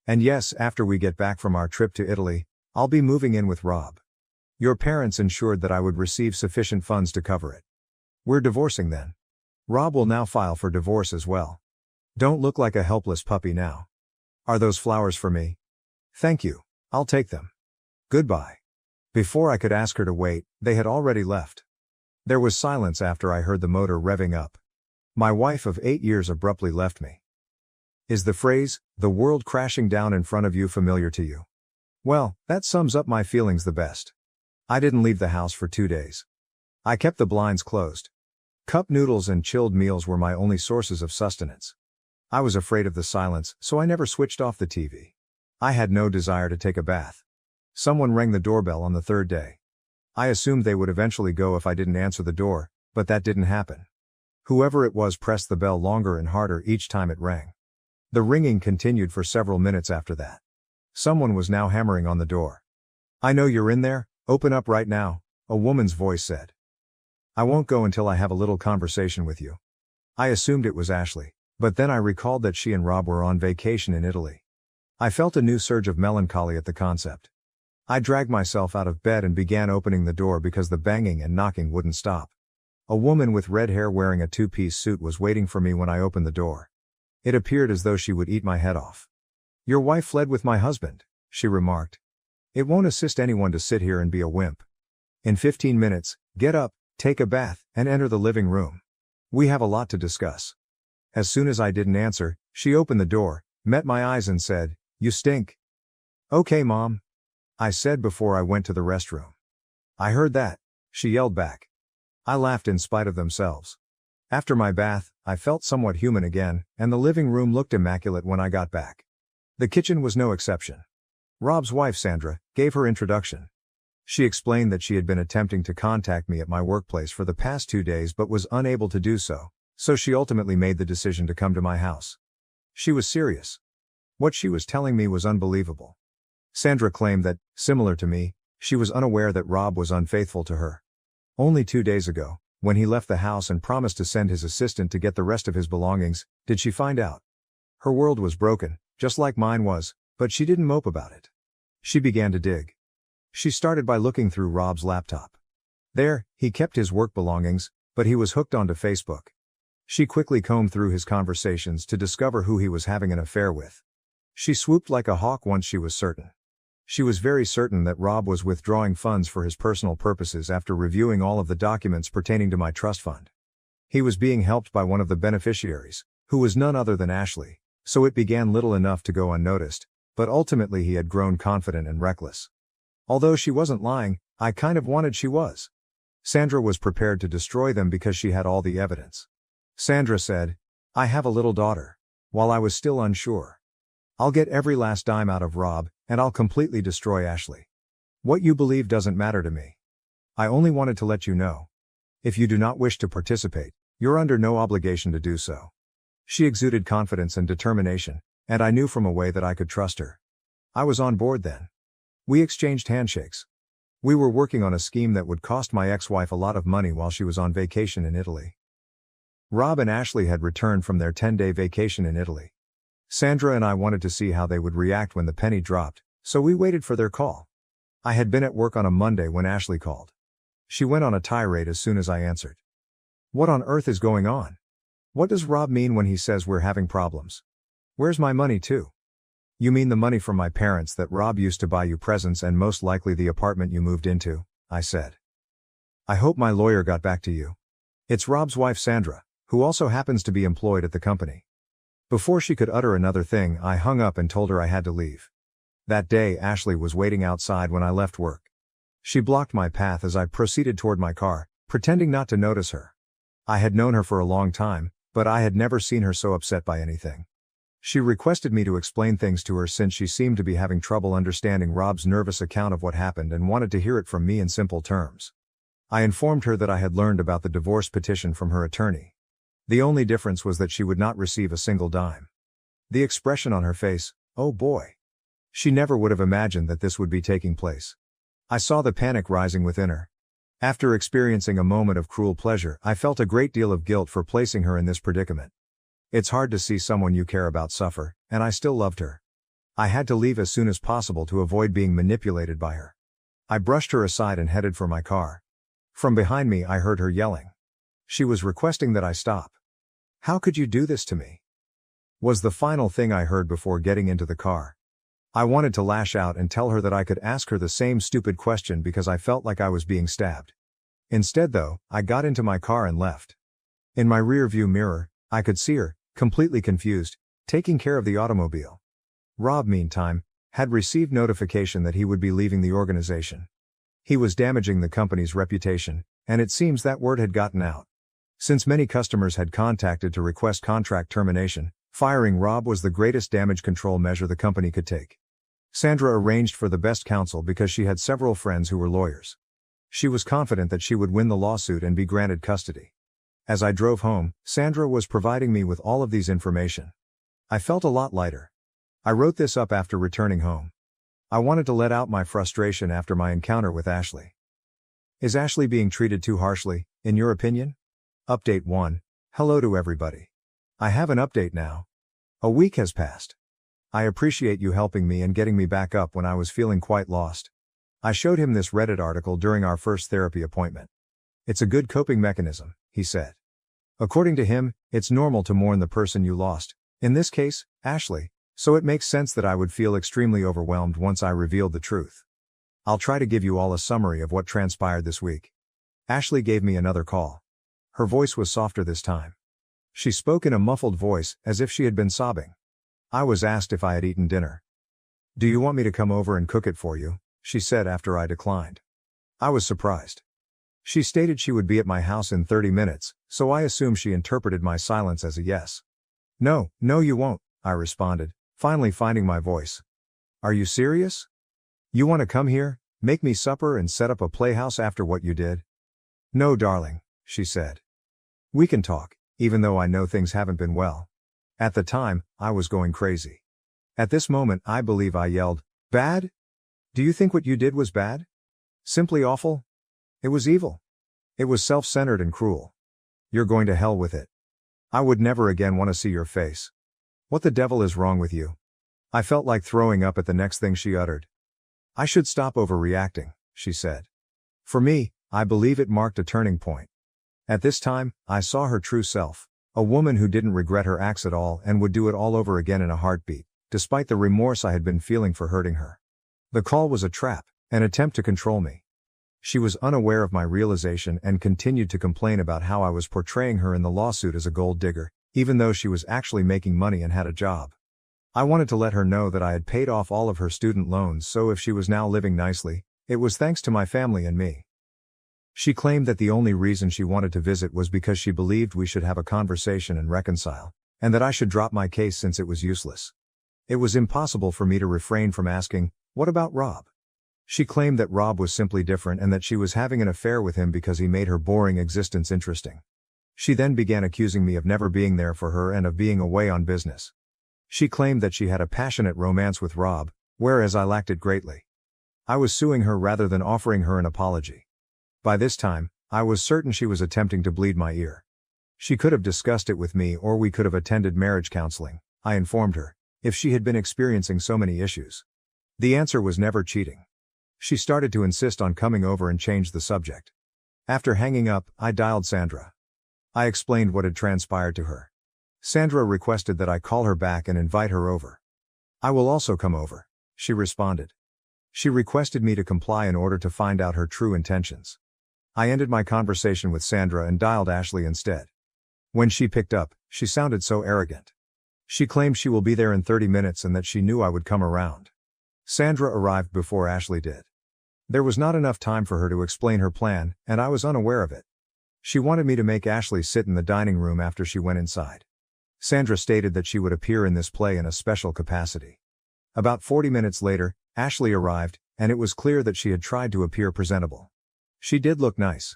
And yes, after we get back from our trip to Italy, I'll be moving in with Rob. Your parents ensured that I would receive sufficient funds to cover it. We're divorcing then. Rob will now file for divorce as well. Don't look like a helpless puppy now. Are those flowers for me?" "Thank you, I'll take them. Goodbye." Before I could ask her to wait, they had already left. There was silence after I heard the motor revving up. My wife of 8 years abruptly left me. Is the phrase, "the world crashing down in front of you," familiar to you? Well, that sums up my feelings the best. I didn't leave the house for 2 days. I kept the blinds closed. Cup noodles and chilled meals were my only sources of sustenance. I was afraid of the silence, so I never switched off the TV. I had no desire to take a bath. Someone rang the doorbell on the 3rd day. I assumed they would eventually go if I didn't answer the door, but that didn't happen. Whoever it was pressed the bell longer and harder each time it rang. The ringing continued for several minutes after that. Someone was now hammering on the door. "I know you're in there, open up right now," a woman's voice said. "I won't go until I have a little conversation with you." I assumed it was Ashley, but then I recalled that she and Rob were on vacation in Italy. I felt a new surge of melancholy at the concept. I dragged myself out of bed and began opening the door because the banging and knocking wouldn't stop. A woman with red hair wearing a 2-piece suit was waiting for me when I opened the door. It appeared as though she would eat my head off. "Your wife fled with my husband," she remarked. "It won't assist anyone to sit here and be a wimp. In 15 minutes, get up, take a bath, and enter the living room. We have a lot to discuss." As soon as I didn't answer, she opened the door, met my eyes and said, "You stink." "Okay, Mom," I said before I went to the restroom. "I heard that," she yelled back. I laughed in spite of themselves. After my bath, I felt somewhat human again, and the living room looked immaculate when I got back. The kitchen was no exception. Rob's wife, Sandra, gave her introduction. She explained that she had been attempting to contact me at my workplace for the past 2 days but was unable to do so, so she ultimately made the decision to come to my house. She was serious. What she was telling me was unbelievable. Sandra claimed that, similar to me, she was unaware that Rob was unfaithful to her. Only 2 days ago, when he left the house and promised to send his assistant to get the rest of his belongings, did she find out. Her world was broken, just like mine was, but she didn't mope about it. She began to dig. She started by looking through Rob's laptop. There, he kept his work belongings, but he was hooked onto Facebook. She quickly combed through his conversations to discover who he was having an affair with. She swooped like a hawk once she was certain. She was very certain that Rob was withdrawing funds for his personal purposes after reviewing all of the documents pertaining to my trust fund. He was being helped by one of the beneficiaries, who was none other than Ashley, so it began little enough to go unnoticed, but ultimately he had grown confident and reckless. Although she wasn't lying, I kind of wanted she was. Sandra was prepared to destroy them because she had all the evidence. Sandra said, "I have a little daughter," while I was still unsure. "I'll get every last dime out of Rob, and I'll completely destroy Ashley. What you believe doesn't matter to me. I only wanted to let you know. If you do not wish to participate, you're under no obligation to do so." She exuded confidence and determination, and I knew from a way that I could trust her. I was on board then. We exchanged handshakes. We were working on a scheme that would cost my ex-wife a lot of money while she was on vacation in Italy. Rob and Ashley had returned from their 10-day vacation in Italy. Sandra and I wanted to see how they would react when the penny dropped, so we waited for their call. I had been at work on a Monday when Ashley called. She went on a tirade as soon as I answered. "What on earth is going on? What does Rob mean when he says we're having problems? Where's my money too?" "You mean the money from my parents that Rob used to buy you presents and most likely the apartment you moved into," I said. "I hope my lawyer got back to you. It's Rob's wife Sandra, who also happens to be employed at the company." Before she could utter another thing, I hung up and told her I had to leave. That day, Ashley was waiting outside when I left work. She blocked my path as I proceeded toward my car, pretending not to notice her. I had known her for a long time, but I had never seen her so upset by anything. She requested me to explain things to her since she seemed to be having trouble understanding Rob's nervous account of what happened and wanted to hear it from me in simple terms. I informed her that I had learned about the divorce petition from her attorney. The only difference was that she would not receive a single dime. The expression on her face, oh boy. She never would have imagined that this would be taking place. I saw the panic rising within her. After experiencing a moment of cruel pleasure, I felt a great deal of guilt for placing her in this predicament. It's hard to see someone you care about suffer, and I still loved her. I had to leave as soon as possible to avoid being manipulated by her. I brushed her aside and headed for my car. From behind me I heard her yelling. She was requesting that I stop. "How could you do this to me?" was the final thing I heard before getting into the car. I wanted to lash out and tell her that I could ask her the same stupid question because I felt like I was being stabbed. Instead though, I got into my car and left. In my rear-view mirror, I could see her, completely confused, taking care of the automobile. Rob, meantime, had received notification that he would be leaving the organization. He was damaging the company's reputation, and it seems that word had gotten out. Since many customers had contacted to request contract termination, firing Rob was the greatest damage control measure the company could take. Sandra arranged for the best counsel because she had several friends who were lawyers. She was confident that she would win the lawsuit and be granted custody. As I drove home, Sandra was providing me with all of these information. I felt a lot lighter. I wrote this up after returning home. I wanted to let out my frustration after my encounter with Ashley. Is Ashley being treated too harshly, in your opinion? Update 1. Hello to everybody. I have an update now. A week has passed. I appreciate you helping me and getting me back up when I was feeling quite lost. I showed him this Reddit article during our first therapy appointment. It's a good coping mechanism, he said. According to him, it's normal to mourn the person you lost, in this case, Ashley, so it makes sense that I would feel extremely overwhelmed once I revealed the truth. I'll try to give you all a summary of what transpired this week. Ashley gave me another call. Her voice was softer this time. She spoke in a muffled voice, as if she had been sobbing. I was asked if I had eaten dinner. "Do you want me to come over and cook it for you?" she said after I declined. I was surprised. She stated she would be at my house in 30 minutes, so I assumed she interpreted my silence as a yes. No, you won't," I responded, finally finding my voice. "Are you serious? You want to come here, make me supper and set up a playhouse after what you did?" "No, darling," she said. "We can talk, even though I know things haven't been well." At the time, I was going crazy. At this moment I believe I yelled, "Bad? Do you think what you did was bad? Simply awful? It was evil. It was self-centered and cruel. You're going to hell with it. I would never again want to see your face. What the devil is wrong with you? I felt like throwing up at the next thing she uttered. I should stop overreacting, she said. For me, I believe it marked a turning point. At this time, I saw her true self, a woman who didn't regret her acts at all and would do it all over again in a heartbeat, despite the remorse I had been feeling for hurting her. The call was a trap, an attempt to control me. She was unaware of my realization and continued to complain about how I was portraying her in the lawsuit as a gold digger, even though she was actually making money and had a job. I wanted to let her know that I had paid off all of her student loans, so if she was now living nicely, it was thanks to my family and me. She claimed that the only reason she wanted to visit was because she believed we should have a conversation and reconcile, and that I should drop my case since it was useless. It was impossible for me to refrain from asking, "What about Rob?" She claimed that Rob was simply different and that she was having an affair with him because he made her boring existence interesting. She then began accusing me of never being there for her and of being away on business. She claimed that she had a passionate romance with Rob, whereas I lacked it greatly. I was suing her rather than offering her an apology. By this time, I was certain she was attempting to bleed my ear. She could have discussed it with me or we could have attended marriage counseling, I informed her, if she had been experiencing so many issues. The answer was never cheating. She started to insist on coming over and change the subject. After hanging up, I dialed Sandra. I explained what had transpired to her. Sandra requested that I call her back and invite her over. I will also come over, she responded. She requested me to comply in order to find out her true intentions. I ended my conversation with Sandra and dialed Ashley instead. When she picked up, she sounded so arrogant. She claimed she will be there in 30 minutes and that she knew I would come around. Sandra arrived before Ashley did. There was not enough time for her to explain her plan, and I was unaware of it. She wanted me to make Ashley sit in the dining room after she went inside. Sandra stated that she would appear in this play in a special capacity. About 40 minutes later, Ashley arrived, and it was clear that she had tried to appear presentable. She did look nice.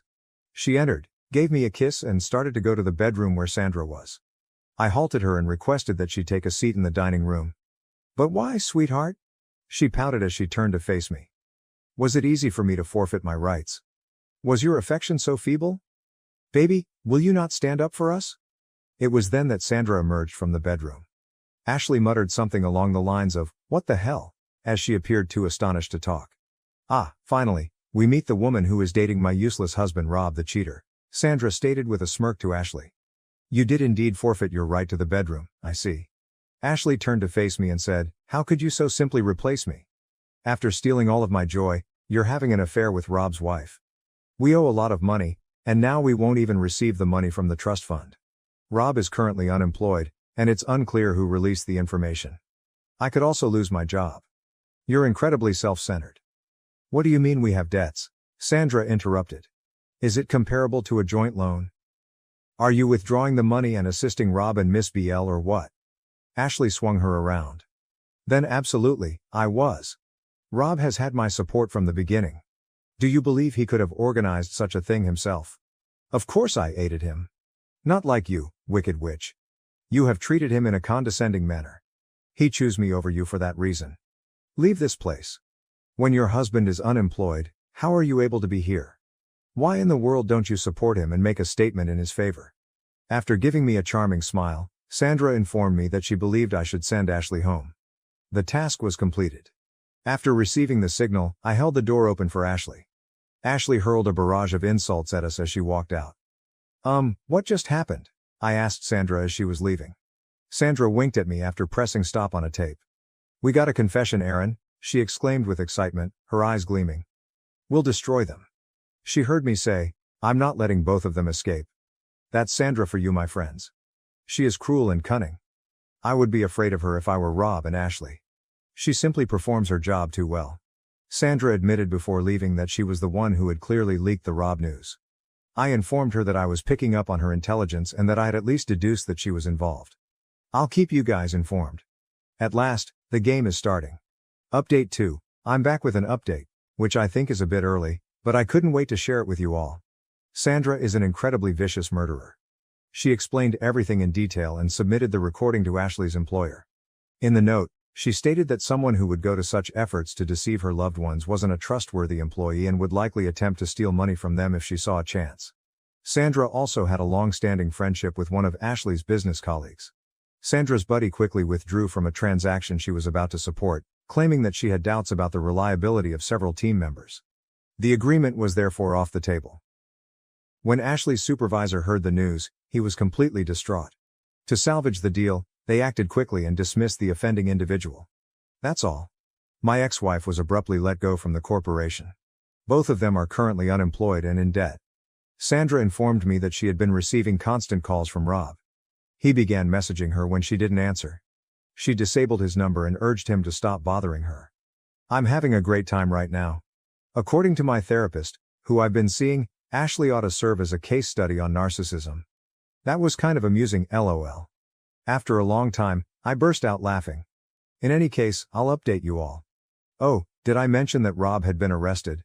She entered, gave me a kiss and started to go to the bedroom where Sandra was. I halted her and requested that she take a seat in the dining room. "But why, sweetheart?" She pouted as she turned to face me. "Was it easy for me to forfeit my rights? Was your affection so feeble? Baby, will you not stand up for us?" It was then that Sandra emerged from the bedroom. Ashley muttered something along the lines of, "What the hell?" as she appeared too astonished to talk. "Ah, finally, we meet the woman who is dating my useless husband Rob the cheater," Sandra stated with a smirk to Ashley. "You did indeed forfeit your right to the bedroom, I see." Ashley turned to face me and said, "How could you so simply replace me? After stealing all of my joy, you're having an affair with Rob's wife. We owe a lot of money, and now we won't even receive the money from the trust fund. Rob is currently unemployed, and it's unclear who released the information. I could also lose my job. You're incredibly self-centered." "What do you mean we have debts?" Sandra interrupted. "Is it comparable to a joint loan? Are you withdrawing the money and assisting Rob and Miss BL or what?" Ashley swung her around. "Then absolutely, I was. Rob has had my support from the beginning. Do you believe he could have organized such a thing himself? Of course I aided him. Not like you, wicked witch. You have treated him in a condescending manner. He chose me over you for that reason. Leave this place. When your husband is unemployed, how are you able to be here? Why in the world don't you support him and make a statement in his favor?" After giving me a charming smile, Sandra informed me that she believed I should send Ashley home. The task was completed. After receiving the signal, I held the door open for Ashley. Ashley hurled a barrage of insults at us as she walked out. What just happened?" I asked Sandra as she was leaving. Sandra winked at me after pressing stop on a tape. "We got a confession, Aaron," she exclaimed with excitement, her eyes gleaming. "We'll destroy them." She heard me say, "I'm not letting both of them escape. That's Sandra for you, my friends. She is cruel and cunning. I would be afraid of her if I were Rob and Ashley. She simply performs her job too well." Sandra admitted before leaving that she was the one who had clearly leaked the Rob news. I informed her that I was picking up on her intelligence and that I had at least deduced that she was involved. "I'll keep you guys informed. At last, the game is starting. Update 2. I'm back with an update, which I think is a bit early, but I couldn't wait to share it with you all. Sandra is an incredibly vicious murderer. She explained everything in detail and submitted the recording to Ashley's employer. In the note, She stated that someone who would go to such efforts to deceive her loved ones wasn't a trustworthy employee and would likely attempt to steal money from them if she saw a chance. Sandra also had a long-standing friendship with one of Ashley's business colleagues. Sandra's buddy quickly withdrew from a transaction she was about to support, claiming that she had doubts about the reliability of several team members. The agreement was therefore off the table. When Ashley's supervisor heard the news, he was completely distraught. To salvage the deal, they acted quickly and dismissed the offending individual. That's all. My ex-wife was abruptly let go from the corporation. Both of them are currently unemployed and in debt. Sandra informed me that she had been receiving constant calls from Rob. He began messaging her when she didn't answer. She disabled his number and urged him to stop bothering her. I'm having a great time right now. According to my therapist, who I've been seeing, Ashley ought to serve as a case study on narcissism. That was kind of amusing, lol. After a long time, I burst out laughing. In any case, I'll update you all. Oh, did I mention that Rob had been arrested?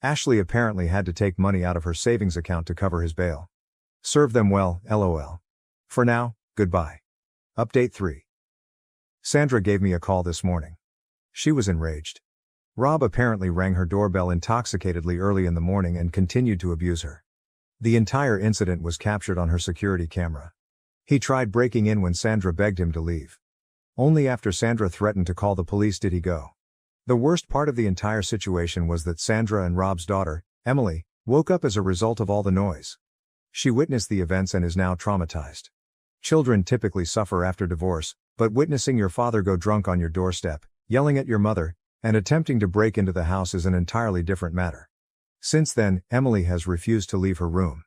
Ashley apparently had to take money out of her savings account to cover his bail. Serve them well, lol. For now, goodbye. Update 3. Sandra gave me a call this morning. She was enraged. Rob apparently rang her doorbell intoxicatedly early in the morning and continued to abuse her. The entire incident was captured on her security camera. He tried breaking in when Sandra begged him to leave. Only after Sandra threatened to call the police did he go. The worst part of the entire situation was that Sandra and Rob's daughter, Emily, woke up as a result of all the noise. She witnessed the events and is now traumatized. Children typically suffer after divorce, but witnessing your father go drunk on your doorstep, yelling at your mother, and attempting to break into the house is an entirely different matter. Since then, Emily has refused to leave her room.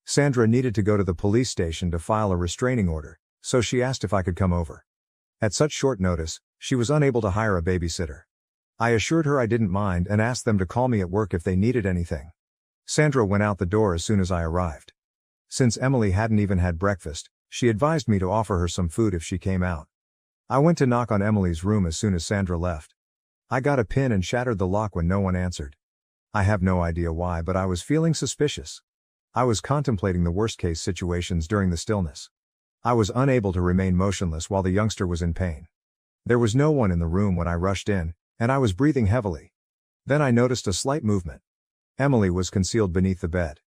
Sandra needed to go to the police station to file a restraining order, so she asked if I could come over. At such short notice, she was unable to hire a babysitter. I assured her I didn't mind and asked them to call me at work if they needed anything. Sandra went out the door as soon as I arrived. Since Emily hadn't even had breakfast, she advised me to offer her some food if she came out. I went to knock on Emily's room as soon as Sandra left. I got a pin and shattered the lock when no one answered. I have no idea why, but I was feeling suspicious. I was contemplating the worst-case situations during the stillness. I was unable to remain motionless while the youngster was in pain. There was no one in the room when I rushed in, and I was breathing heavily. Then I noticed a slight movement. Emily was concealed beneath the bed.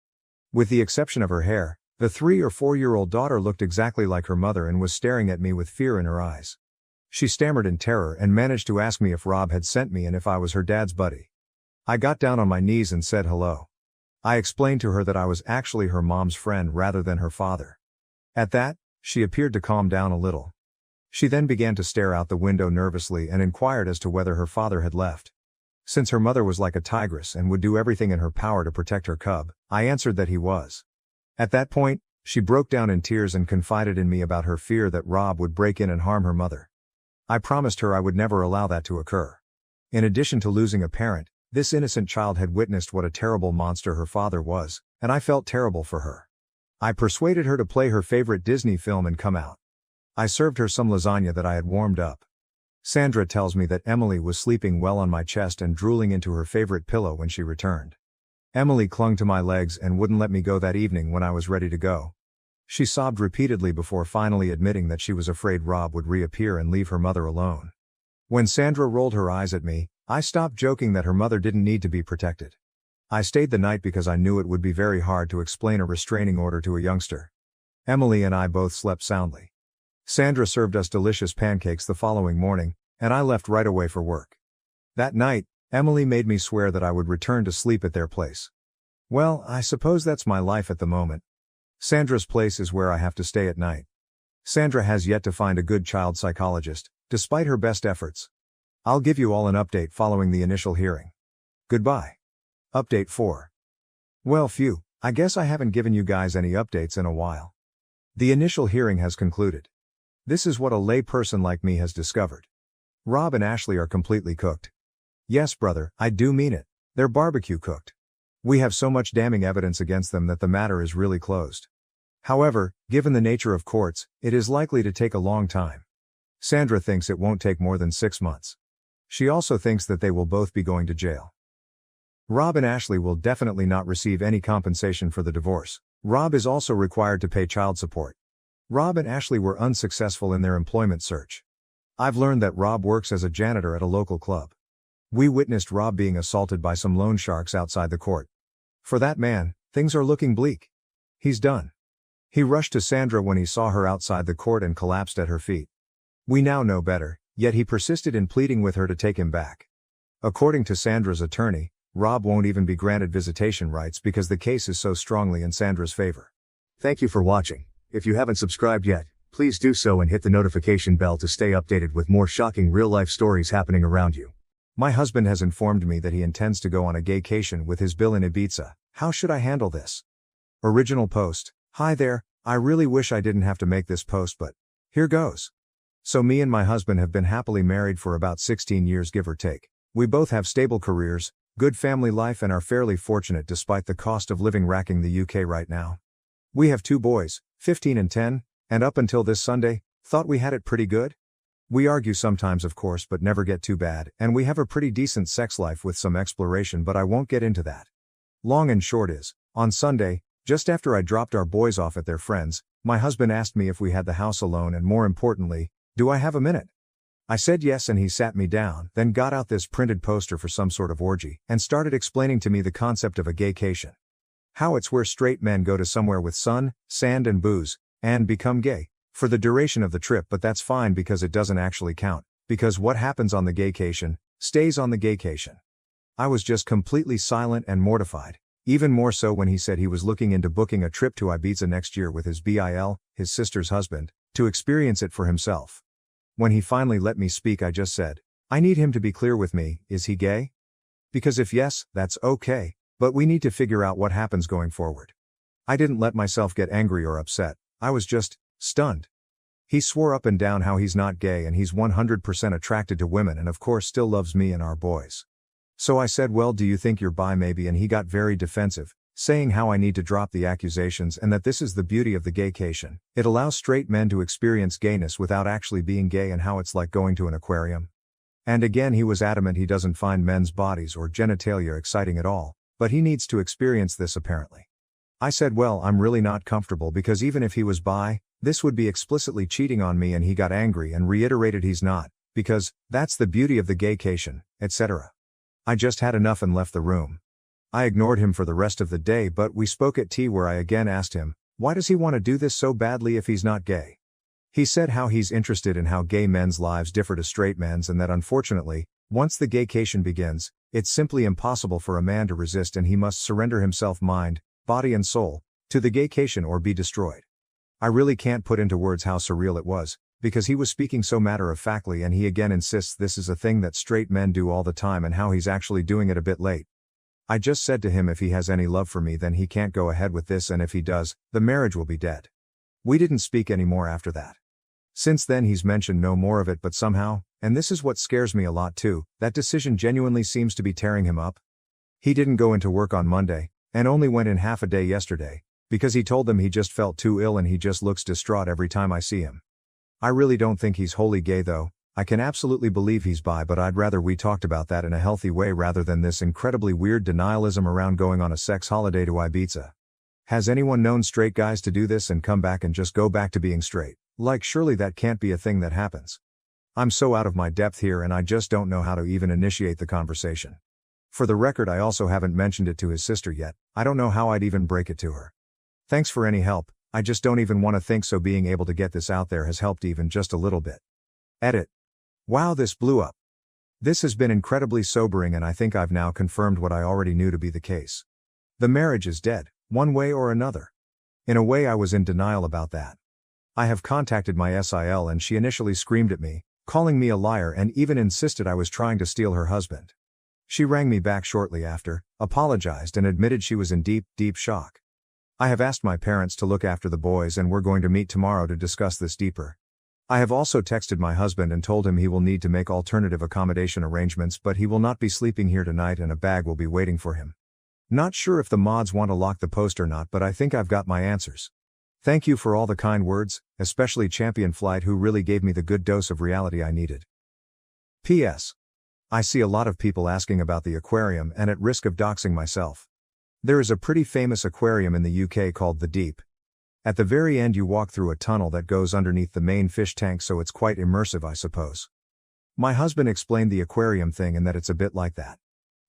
With the exception of her hair, the 3 or 4-year-old daughter looked exactly like her mother and was staring at me with fear in her eyes. She stammered in terror and managed to ask me if Rob had sent me and if I was her dad's buddy. I got down on my knees and said hello. I explained to her that I was actually her mom's friend rather than her father. At that, she appeared to calm down a little. She then began to stare out the window nervously and inquired as to whether her father had left. Since her mother was like a tigress and would do everything in her power to protect her cub, I answered that he was. At that point, she broke down in tears and confided in me about her fear that Rob would break in and harm her mother. I promised her I would never allow that to occur. In addition to losing a parent, this innocent child had witnessed what a terrible monster her father was, and I felt terrible for her. I persuaded her to play her favorite Disney film and come out. I served her some lasagna that I had warmed up. Sandra tells me that Emily was sleeping well on my chest and drooling into her favorite pillow when she returned. Emily clung to my legs and wouldn't let me go that evening when I was ready to go. She sobbed repeatedly before finally admitting that she was afraid Rob would reappear and leave her mother alone. When Sandra rolled her eyes at me, I stopped joking that her mother didn't need to be protected. I stayed the night because I knew it would be very hard to explain a restraining order to a youngster. Emily and I both slept soundly. Sandra served us delicious pancakes the following morning, and I left right away for work. That night, Emily made me swear that I would return to sleep at their place. Well, I suppose that's my life at the moment. Sandra's place is where I have to stay at night. Sandra has yet to find a good child psychologist, despite her best efforts. I'll give you all an update following the initial hearing. Goodbye. Update 4. Well, phew, I guess I haven't given you guys any updates in a while. The initial hearing has concluded. This is what a lay person like me has discovered. Rob and Ashley are completely cooked. Yes, brother, I do mean it. They're barbecue cooked. We have so much damning evidence against them that the matter is really closed. However, given the nature of courts, it is likely to take a long time. Sandra thinks it won't take more than 6 months. She also thinks that they will both be going to jail. Rob and Ashley will definitely not receive any compensation for the divorce. Rob is also required to pay child support. Rob and Ashley were unsuccessful in their employment search. I've learned that Rob works as a janitor at a local club. We witnessed Rob being assaulted by some loan sharks outside the court. For that man, things are looking bleak. He's done. He rushed to Sandra when he saw her outside the court and collapsed at her feet. We now know better, yet he persisted in pleading with her to take him back. According to Sandra's attorney, Rob won't even be granted visitation rights because the case is so strongly in Sandra's favor. Thank you for watching. If you haven't subscribed yet, please do so and hit the notification bell to stay updated with more shocking real-life stories happening around you. My husband has informed me that he intends to go on a gaycation with his Bill in Ibiza. How should I handle this? Original post. Hi there, I really wish I didn't have to make this post, but here goes. So me and my husband have been happily married for about 16 years, give or take. We both have stable careers, good family life, and are fairly fortunate despite the cost of living racking the UK right now. We have 2 boys, 15 and 10, and up until this Sunday, thought we had it pretty good. We argue sometimes of course but never get too bad, and we have a pretty decent sex life with some exploration, but I won't get into that. Long and short is, on Sunday, just after I dropped our boys off at their friends, my husband asked me if we had the house alone and more importantly, do I have a minute? I said yes and he sat me down, then got out this printed poster for some sort of orgy, and started explaining to me the concept of a gaycation. How it's where straight men go to somewhere with sun, sand and booze, and become gay, for the duration of the trip, but that's fine because it doesn't actually count, because what happens on the gaycation, stays on the gaycation. I was just completely silent and mortified, even more so when he said he was looking into booking a trip to Ibiza next year with his BIL, his sister's husband, to experience it for himself. When he finally let me speak, I just said, I need him to be clear with me, is he gay? Because if yes, that's okay, but we need to figure out what happens going forward. I didn't let myself get angry or upset, I was just stunned. He swore up and down how he's not gay and he's 100% attracted to women and of course still loves me and our boys. So I said, well, do you think you're bi maybe? And he got very defensive, saying how I need to drop the accusations and that this is the beauty of the gaycation. It allows straight men to experience gayness without actually being gay and how it's like going to an aquarium. And again he was adamant he doesn't find men's bodies or genitalia exciting at all, but he needs to experience this apparently. I said, well, I'm really not comfortable because even if he was bi, this would be explicitly cheating on me, and he got angry and reiterated he's not, because that's the beauty of the gaycation, etc. I just had enough and left the room. I ignored him for the rest of the day, but we spoke at tea where I again asked him, why does he want to do this so badly if he's not gay? He said how he's interested in how gay men's lives differ to straight men's and that unfortunately, once the gaycation begins, it's simply impossible for a man to resist and he must surrender himself mind, body and soul, to the gaycation or be destroyed. I really can't put into words how surreal it was, because he was speaking so matter-of-factly and he again insists this is a thing that straight men do all the time and how he's actually doing it a bit late. I just said to him if he has any love for me then he can't go ahead with this, and if he does, the marriage will be dead. We didn't speak anymore after that. Since then he's mentioned no more of it, but somehow, and this is what scares me a lot too, that decision genuinely seems to be tearing him up. He didn't go into work on Monday, and only went in half a day yesterday, because he told them he just felt too ill and he just looks distraught every time I see him. I really don't think he's wholly gay though. I can absolutely believe he's bi, but I'd rather we talked about that in a healthy way rather than this incredibly weird denialism around going on a sex holiday to Ibiza. Has anyone known straight guys to do this and come back and just go back to being straight? Like, surely that can't be a thing that happens. I'm so out of my depth here and I just don't know how to even initiate the conversation. For the record, I also haven't mentioned it to his sister yet. I don't know how I'd even break it to her. Thanks for any help, I just don't even want to think so. Being able to get this out there has helped even just a little bit. Edit. Wow, this blew up. This has been incredibly sobering and I think I've now confirmed what I already knew to be the case. The marriage is dead, one way or another. In a way I was in denial about that. I have contacted my SIL and she initially screamed at me, calling me a liar and even insisted I was trying to steal her husband. She rang me back shortly after, apologized and admitted she was in deep, deep shock. I have asked my parents to look after the boys and we're going to meet tomorrow to discuss this deeper. I have also texted my husband and told him he will need to make alternative accommodation arrangements, but he will not be sleeping here tonight and a bag will be waiting for him. Not sure if the mods want to lock the post or not, but I think I've got my answers. Thank you for all the kind words, especially Champion Flight, who really gave me the good dose of reality I needed. P.S. I see a lot of people asking about the aquarium, and at risk of doxing myself, there is a pretty famous aquarium in the UK called the Deep. At the very end you walk through a tunnel that goes underneath the main fish tank, so it's quite immersive, I suppose. My husband explained the aquarium thing and that it's a bit like that.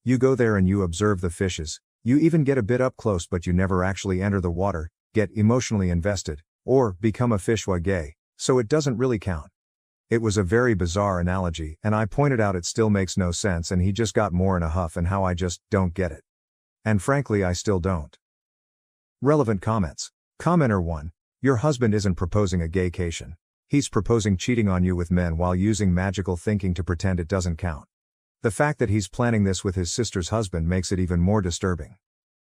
You go there and you observe the fishes, you even get a bit up close, but you never actually enter the water, get emotionally invested, or become a fish wa gay, so it doesn't really count. It was a very bizarre analogy, and I pointed out it still makes no sense, and he just got more in a huff and how I just don't get it. And frankly I still don't. Relevant comments. Commenter 1. Your husband isn't proposing a gaycation. He's proposing cheating on you with men while using magical thinking to pretend it doesn't count. The fact that he's planning this with his sister's husband makes it even more disturbing.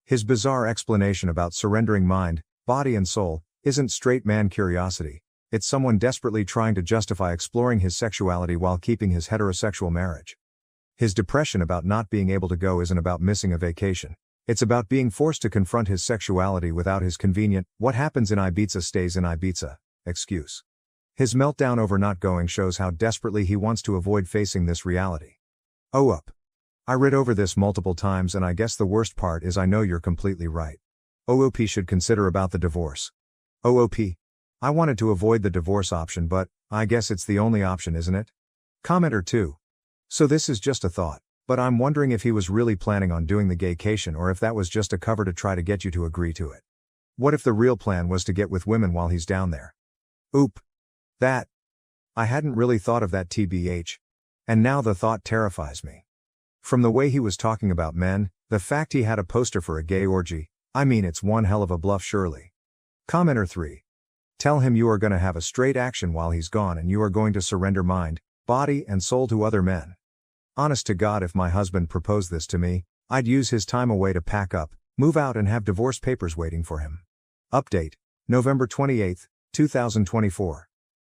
His bizarre explanation about surrendering mind, body and soul isn't straight man curiosity, it's someone desperately trying to justify exploring his sexuality while keeping his heterosexual marriage. His depression about not being able to go isn't about missing a vacation. It's about being forced to confront his sexuality without his convenient, "what happens in Ibiza stays in Ibiza," excuse. His meltdown over not going shows how desperately he wants to avoid facing this reality. I read over this multiple times and I guess the worst part is I know you're completely right. OOP should consider about the divorce. OOP. I wanted to avoid the divorce option, but I guess it's the only option, isn't it? Commenter 2. So this is just a thought. But I'm wondering if he was really planning on doing the gaycation or if that was just a cover to try to get you to agree to it. What if the real plan was to get with women while he's down there? That. I hadn't really thought of that, TBH. And now the thought terrifies me. From the way he was talking about men, the fact he had a poster for a gay orgy, I mean it's one hell of a bluff surely. Commenter 3. Tell him you are gonna have a straight action while he's gone and you are going to surrender mind, body and soul to other men. Honest to God, if my husband proposed this to me, I'd use his time away to pack up, move out and have divorce papers waiting for him. Update. November 28, 2024.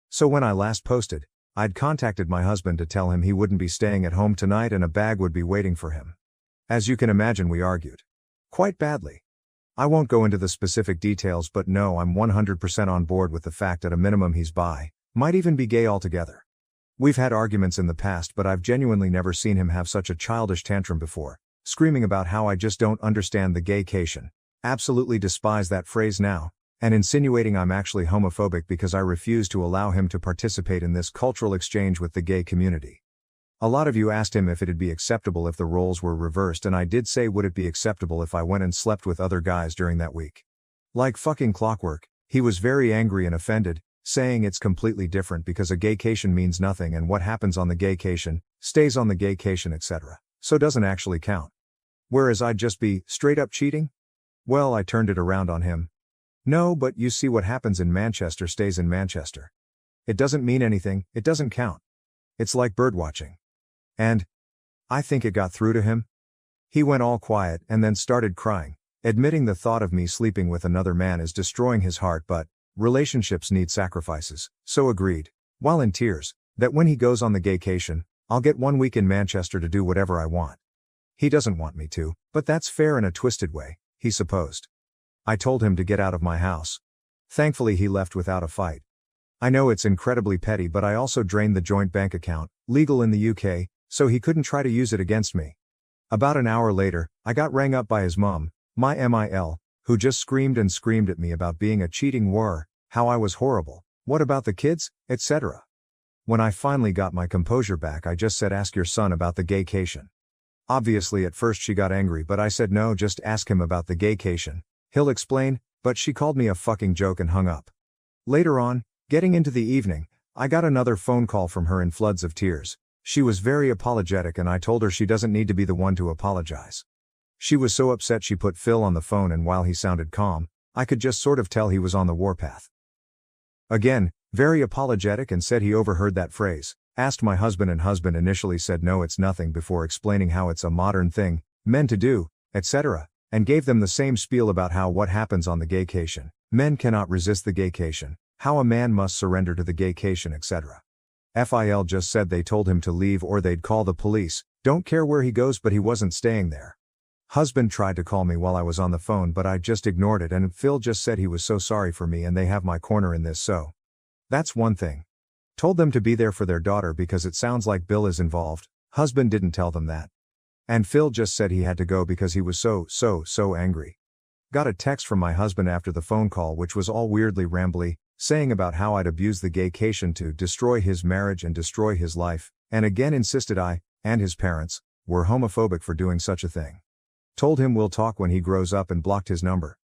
So when I last posted, I'd contacted my husband to tell him he wouldn't be staying at home tonight and a bag would be waiting for him. As you can imagine, we argued. Quite badly. I won't go into the specific details, but no, I'm 100% on board with the fact at a minimum he's bi, might even be gay altogether. We've had arguments in the past, but I've genuinely never seen him have such a childish tantrum before, screaming about how I just don't understand the gaycation, absolutely despise that phrase now, and insinuating I'm actually homophobic because I refuse to allow him to participate in this cultural exchange with the gay community. A lot of you asked him if it'd be acceptable if the roles were reversed, and I did say would it be acceptable if I went and slept with other guys during that week. Like fucking clockwork, he was very angry and offended, saying it's completely different because a gaycation means nothing and what happens on the gaycation, stays on the gaycation, etc. So doesn't actually count. Whereas I'd just be straight up cheating? Well, I turned it around on him. No, but you see, what happens in Manchester stays in Manchester. It doesn't mean anything, it doesn't count. It's like birdwatching. And I think it got through to him. He went all quiet and then started crying, admitting the thought of me sleeping with another man is destroying his heart, but relationships need sacrifices, so agreed, while in tears, that when he goes on the gaycation, I'll get 1 week in Manchester to do whatever I want. He doesn't want me to, but that's fair in a twisted way, he supposed. I told him to get out of my house. Thankfully he left without a fight. I know it's incredibly petty, but I also drained the joint bank account, legal in the UK, so he couldn't try to use it against me. About an hour later, I got rang up by his mum, my MIL, who just screamed and screamed at me about being a cheating whore, how I was horrible, what about the kids, etc. When I finally got my composure back, I just said, ask your son about the gaycation. Obviously at first she got angry, but I said no, just ask him about the gaycation. He'll explain, but she called me a fucking joke and hung up. Later on, getting into the evening, I got another phone call from her in floods of tears. She was very apologetic and I told her she doesn't need to be the one to apologize. She was so upset she put Phil on the phone, and while he sounded calm, I could just sort of tell he was on the warpath. Again, very apologetic, and said he overheard that phrase, asked my husband, and husband initially said no, it's nothing, before explaining how it's a modern thing, men to do, etc., and gave them the same spiel about how what happens on the gaycation, men cannot resist the gaycation, how a man must surrender to the gaycation, etc. Phil just said they told him to leave or they'd call the police, don't care where he goes, but he wasn't staying there. Husband tried to call me while I was on the phone, but I just ignored it, and Phil just said he was so sorry for me and they have my corner in this, so. That's one thing. Told them to be there for their daughter because it sounds like Bill is involved. Husband didn't tell them that. And Phil just said he had to go because he was so angry. Got a text from my husband after the phone call which was all weirdly rambly, saying about how I'd abused the gaycation to destroy his marriage and destroy his life, and again insisted I, and his parents, were homophobic for doing such a thing. Told him we'll talk when he grows up and blocked his number.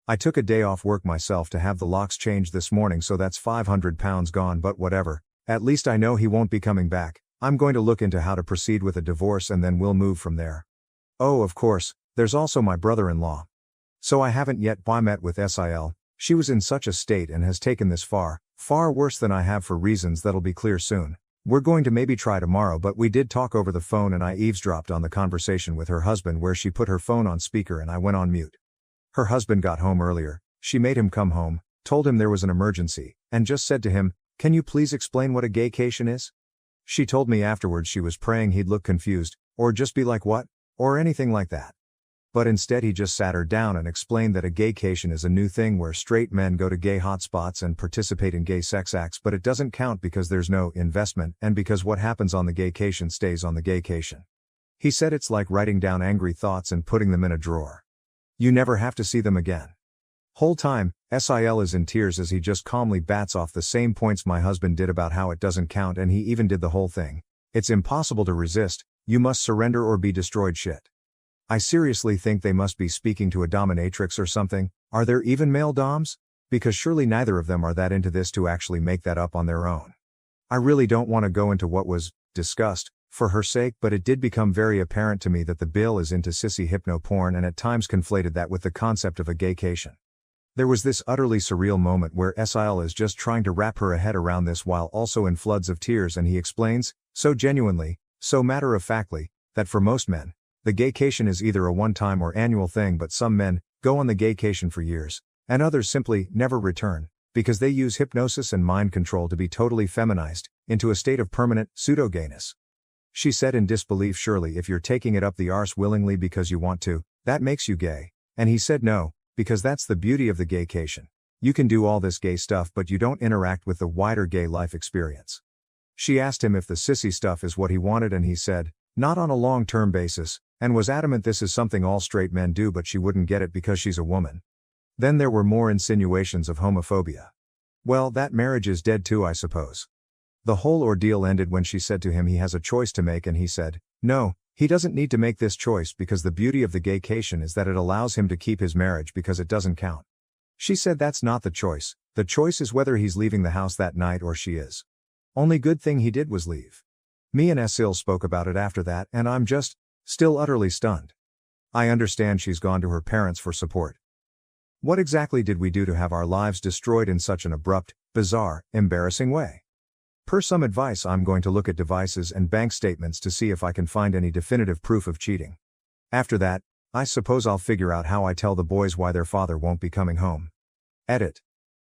I took a day off work myself to have the locks changed this morning, so that's 500 pounds gone, but whatever, at least I know he won't be coming back. I'm going to look into how to proceed with a divorce and then we'll move from there. Oh, of course, there's also my brother-in-law. So I haven't yet met with Sil. She was in such a state and has taken this far worse than I have for reasons that'll be clear soon. We're going to maybe try tomorrow, but we did talk over the phone and I eavesdropped on the conversation with her husband where she put her phone on speaker and I went on mute. Her husband got home earlier, she made him come home, told him there was an emergency, and just said to him, "Can you please explain what a gaycation is?" She told me afterwards she was praying he'd look confused, or just be like what, or anything like that. But instead he just sat her down and explained that a gaycation is a new thing where straight men go to gay hotspots and participate in gay sex acts, but it doesn't count because there's no investment and because what happens on the gaycation stays on the gaycation. He said it's like writing down angry thoughts and putting them in a drawer. You never have to see them again. Whole time, Sil is in tears as he just calmly bats off the same points my husband did about how it doesn't count, and he even did the whole thing. It's impossible to resist, you must surrender or be destroyed shit. I seriously think they must be speaking to a dominatrix or something. Are there even male doms? Because surely neither of them are that into this to actually make that up on their own. I really don't want to go into what was discussed, for her sake, but it did become very apparent to me that the Bill is into sissy hypno porn and at times conflated that with the concept of a gaycation. There was this utterly surreal moment where Sil is just trying to wrap her head around this while also in floods of tears, and he explains, so genuinely, so matter-of-factly, that for most men, the gaycation is either a one-time or annual thing, but some men go on the gaycation for years, and others simply never return, because they use hypnosis and mind control to be totally feminized, into a state of permanent pseudo-gayness. She said in disbelief, surely if you're taking it up the arse willingly because you want to, that makes you gay, and he said no, because that's the beauty of the gaycation. You can do all this gay stuff but you don't interact with the wider gay life experience. She asked him if the sissy stuff is what he wanted and he said, not on a long-term basis, and was adamant this is something all straight men do, but she wouldn't get it because she's a woman. Then there were more insinuations of homophobia. Well, that marriage is dead too, I suppose. The whole ordeal ended when she said to him he has a choice to make, and he said, no, he doesn't need to make this choice because the beauty of the gaycation is that it allows him to keep his marriage because it doesn't count. She said that's not the choice is whether he's leaving the house that night or she is. Only good thing he did was leave. Me and Sil spoke about it after that, and I'm just still utterly stunned. I understand she's gone to her parents for support. What exactly did we do to have our lives destroyed in such an abrupt, bizarre, embarrassing way? Per some advice, I'm going to look at devices and bank statements to see if I can find any definitive proof of cheating. After that, I suppose I'll figure out how I tell the boys why their father won't be coming home. Edit.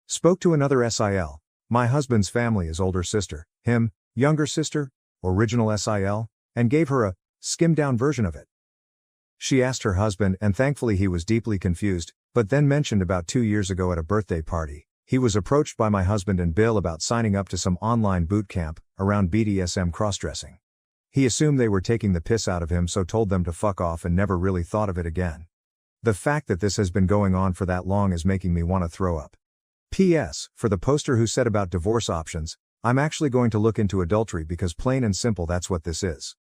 Spoke to another Sil. My husband's family is older sister, him, younger sister, original Sil, and gave her a skimmed-down version of it. She asked her husband, and thankfully he was deeply confused, but then mentioned about 2 years ago at a birthday party, he was approached by my husband and Bill about signing up to some online boot camp around BDSM crossdressing. He assumed they were taking the piss out of him, so told them to fuck off and never really thought of it again. The fact that this has been going on for that long is making me want to throw up. P.S. For the poster who said about divorce options, I'm actually going to look into adultery because plain and simple that's what this is.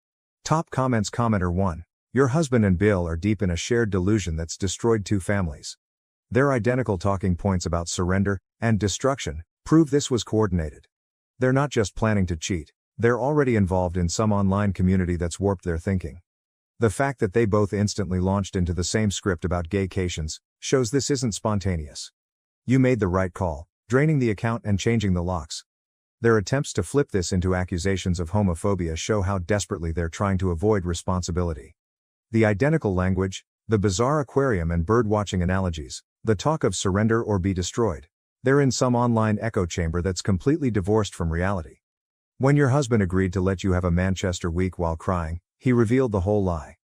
Top comments. Commenter 1. Your husband and Bill are deep in a shared delusion that's destroyed 2 families. Their identical talking points about surrender and destruction prove this was coordinated. They're not just planning to cheat, they're already involved in some online community that's warped their thinking. The fact that they both instantly launched into the same script about gaycations shows this isn't spontaneous. You made the right call, draining the account and changing the locks. Their attempts to flip this into accusations of homophobia show how desperately they're trying to avoid responsibility. The identical language, the bizarre aquarium and bird-watching analogies, the talk of surrender or be destroyed. They're in some online echo chamber that's completely divorced from reality. When your husband agreed to let you have a Manchester week while crying, he revealed the whole lie.